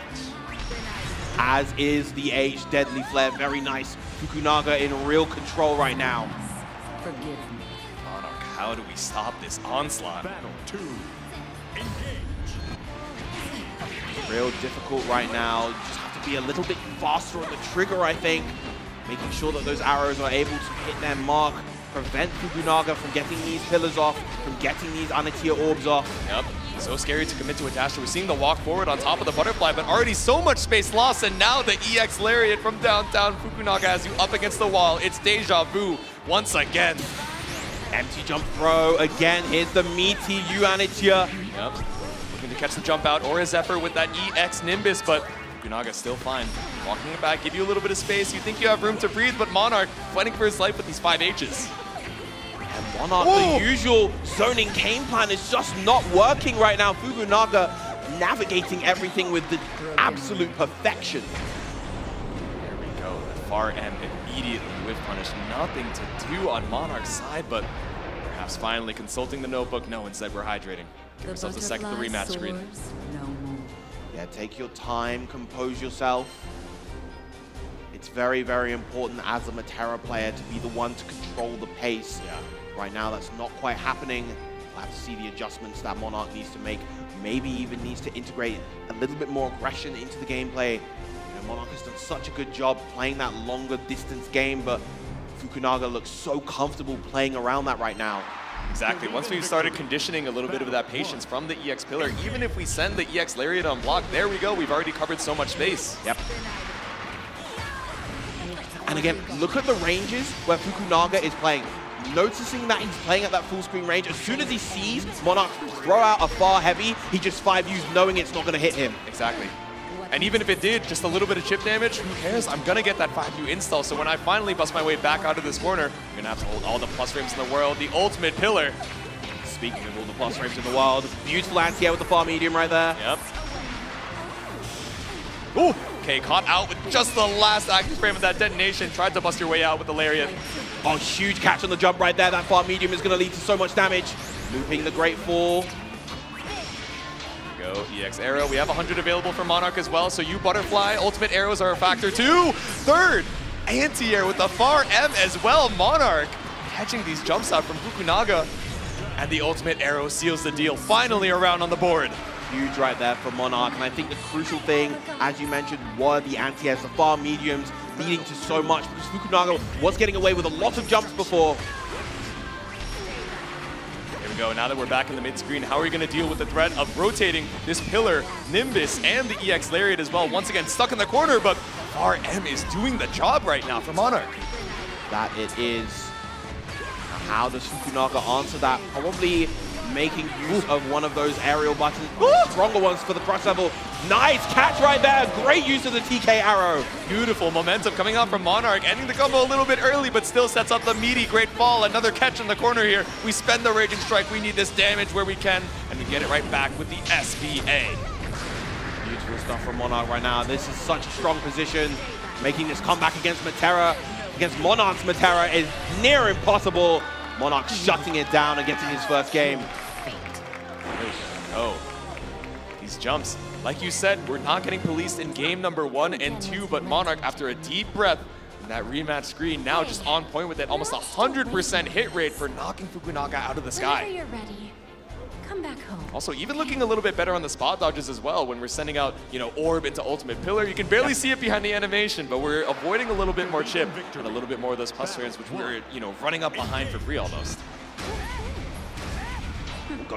As is the H Deadly Flare. Very nice. Fukunaga in real control right now. Monarch, how do we stop this onslaught? Battle 2. Real difficult right now. You just have to be a little bit faster on the trigger, I think. Making sure that those arrows are able to hit their mark. Prevent Fukunaga from getting these pillars off, from getting these Anatia orbs off. Yep. So scary to commit to a dash. We're seeing the walk forward on top of the butterfly, but already so much space lost, and now the EX Lariat from downtown. Fukunaga has you up against the wall. It's deja vu once again. Empty jump throw again. Here's the meaty Anatia. Yep. Looking to catch the jump out or a Zephyr with that EX Nimbus, but Fukunaga still fine. Walking it back, give you a little bit of space. You think you have room to breathe, but Monarch fighting for his life with these 5 H's. And Monarch, the usual zoning game plan is just not working right now. Fukunaga navigating everything with the absolute perfection. There we go. The far M immediately with punish. Nothing to do on Monarch's side, but perhaps finally consulting the notebook. No, instead we're hydrating. Give ourselves a second to rematch screen. Yeah, take your time, compose yourself. It's very, very important as a Metera player to be the one to control the pace. Yeah. Right now, that's not quite happening. We'll have to see the adjustments that Monarch needs to make. Maybe even needs to integrate a little bit more aggression into the gameplay. You know, Monarch has done such a good job playing that longer distance game, but Fukunaga looks so comfortable playing around that right now. Exactly. Once we've started conditioning a little bit of that patience from the EX Pillar, even if we send the EX Lariat on block, there we go. We've already covered so much space. Yep. And again, look at the ranges where Fukunaga is playing. Noticing that he's playing at that full screen range, as soon as he sees Monarch throw out a far heavy, he just 5Us knowing it's not going to hit him. Exactly. And even if it did, just a little bit of chip damage, who cares? I'm going to get that 5U install, so when I finally bust my way back out of this corner, I'm going to have to hold all the plus frames in the world, the ultimate pillar. Speaking of all the plus frames in the world, beautiful anti-air with the far medium right there. Yep. Ooh! Okay, caught out with just the last active frame of that detonation. Tried to bust your way out with the Lariat. Oh, huge catch on the jump right there. That far medium is going to lead to so much damage. Looping the Great Fall. Go, EX Arrow. We have 100 available for Monarch as well, so you Butterfly, ultimate arrows are a factor too. Third, anti-air with the far M as well. Monarch catching these jumps out from Fukunaga, and the ultimate arrow seals the deal. Finally around on the board. Huge right there for Monarch, and I think the crucial thing, as you mentioned, were the anti-airs, the far mediums, leading to so much, because Fukunaga was getting away with a lot of jumps before. Here we go, now that we're back in the mid-screen, how are we going to deal with the threat of rotating this pillar, Nimbus, and the EX Lariat as well? Once again, stuck in the corner, but far M is doing the job right now for Monarch. That it is. How does Fukunaga answer that? Probably making use of one of those aerial buttons. Stronger ones for the crush level. Nice catch right there. Great use of the TK arrow. Beautiful momentum coming out from Monarch. Ending the combo a little bit early, but still sets up the meaty Great Fall. Another catch in the corner here. We spend the Raging Strike. We need this damage where we can, and we get it right back with the SBA. Beautiful stuff from Monarch right now. This is such a strong position. Making this comeback against Metera, against Monarch's Metera, is near impossible. Monarch shutting it down and getting his first game. Oh, these jumps. Like you said, we're not getting policed in game number 1 and 2, but Monarch, after a deep breath in that rematch screen, now just on point with it. Almost 100% hit rate for knocking Fukunaga out of the sky. Whenever you're ready, come back home. Also, even looking a little bit better on the spot dodges as well when we're sending out, you know, orb into ultimate pillar. You can barely see it behind the animation, but we're avoiding a little bit more chip and a little bit more of those plus frames, which we're, you know, running up behind for free almost.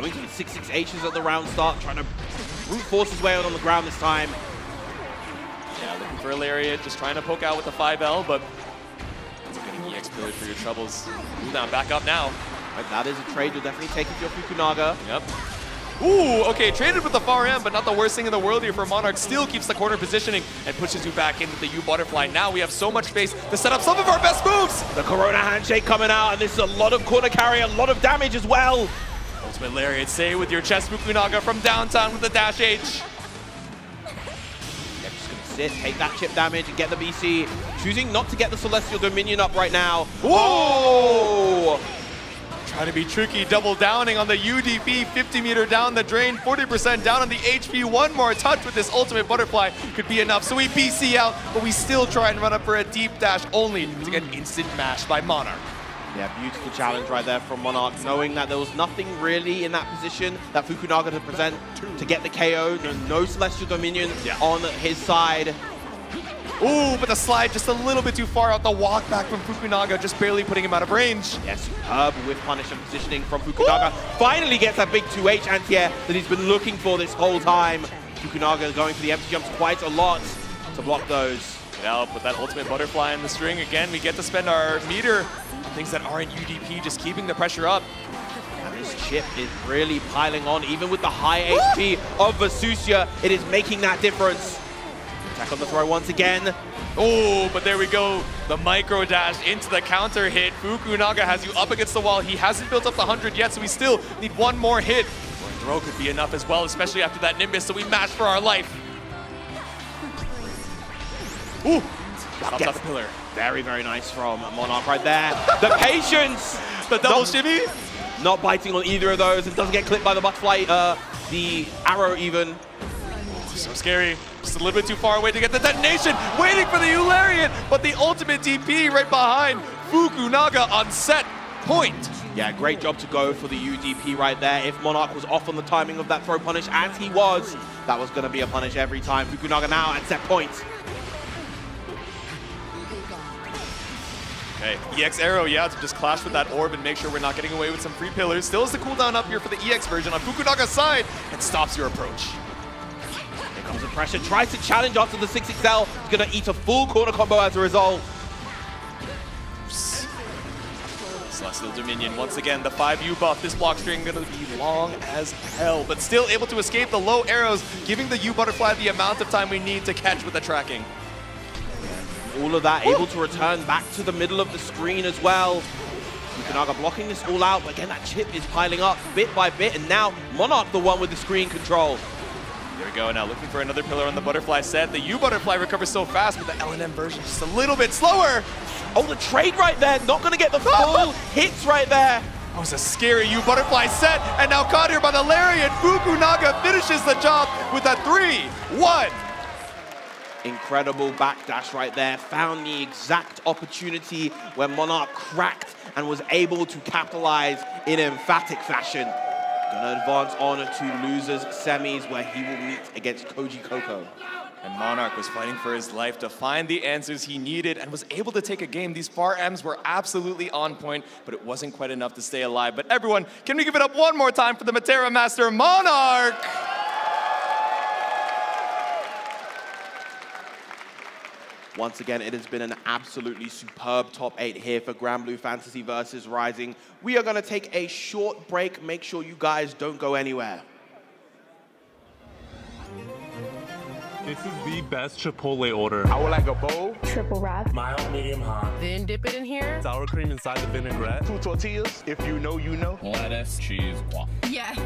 Going to the 6-6Hs at the round start, trying to brute force his way out on the ground this time. Yeah, looking for a lariat, just trying to poke out with the 5L, but it's a good EX pillar for your troubles. Cool down, back up now. Right, that is a trade you'll definitely take if you're Fukunaga. Yep. Ooh, okay, traded with the far end, but not the worst thing in the world here for Monarch. Still keeps the corner positioning and pushes you back into the U butterfly. Now we have so much space to set up some of our best moves. The Corona handshake coming out, and this is a lot of corner carry, a lot of damage as well. Ultimate lariat, say with your chest, Fukunaga from downtown with the dash H. Just gonna sit, take that chip damage, and get the BC. Choosing not to get the Celestial Dominion up right now. Whoa! Trying to be tricky, double downing on the UDP, 50 meter down the drain, 40% down on the HP. One more touch with this ultimate butterfly could be enough. So we BC out, but we still try and run up for a deep dash only to get instant mashed by Monarch. Yeah, beautiful challenge right there from Monarch, knowing that there was nothing really in that position that Fukunaga to present to get the KO. No Celestial Dominion on his side. Ooh, but the slide just a little bit too far out. The walk back from Fukunaga, just barely putting him out of range. Yeah, superb with punish and positioning from Fukunaga. Ooh. Finally gets that big 2H anti-air that he's been looking for this whole time. Fukunaga going for the empty jumps quite a lot to block those. Now with that ultimate butterfly in the string, again, we get to spend our meter on things that aren't UDP, just keeping the pressure up. And this chip is really piling on, even with the high HP of Vasusia, it is making that difference. Attack on the throw once again. Oh, but there we go. The micro dash into the counter hit. Fukunaga has you up against the wall. He hasn't built up the 100 yet, so we still need one more hit. Or a throw could be enough as well, especially after that Nimbus, so we mash for our life. Ooh, pops out the pillar. Very, very nice from Monarch right there. The patience! The double shimmy? Not biting on either of those. It doesn't get clipped by the butterfly, the arrow even. So scary. Just a little bit too far away to get the detonation. Waiting for the Eularian, but the ultimate DP right behind Fukunaga on set point. Yeah, great job to go for the UDP right there. If Monarch was off on the timing of that throw punish, as he was, that was going to be a punish every time. Fukunaga now at set point. Okay, EX arrow, yeah, to just clash with that orb and make sure we're not getting away with some free pillars. Still has the cooldown up here for the EX version on Fukunaga's side and stops your approach. Here comes the pressure, tries to challenge after the 6XL. He's going to eat a full corner combo as a result. Celestial Dominion, once again, the 5U buff. This block string going to be long as hell, but still able to escape the low arrows, giving the U Butterfly the amount of time we need to catch with the tracking. All of that able to return back to the middle of the screen as well. Fukunaga blocking this all out, but again, that chip is piling up bit by bit, and now Monarch the one with the screen control. There we go, now looking for another pillar on the Butterfly set. The U Butterfly recovers so fast, but the LNM version just a little bit slower. Oh, the trade right there, not going to get the full hits right there. That was a scary U Butterfly set, and now caught here by the Lariat. Fukunaga finishes the job with a 3-1. Incredible backdash right there. Found the exact opportunity where Monarch cracked and was able to capitalize in emphatic fashion. Gonna advance on to losers semis where he will meet against Koji Coco. And Monarch was fighting for his life to find the answers he needed and was able to take a game. These far M's were absolutely on point, but it wasn't quite enough to stay alive. But everyone, can we give it up one more time for the Matera Master, Monarch? Once again, it has been an absolutely superb top 8 here for Granblue Fantasy versus Rising. We are going to take a short break. Make sure you guys don't go anywhere. This is the best Chipotle order. I would like a bowl. Triple wrap. Mild, medium, hot. Then dip it in here. Sour cream inside the vinaigrette. 2 tortillas. If you know, you know. Lettuce, cheese, waffle. Yes.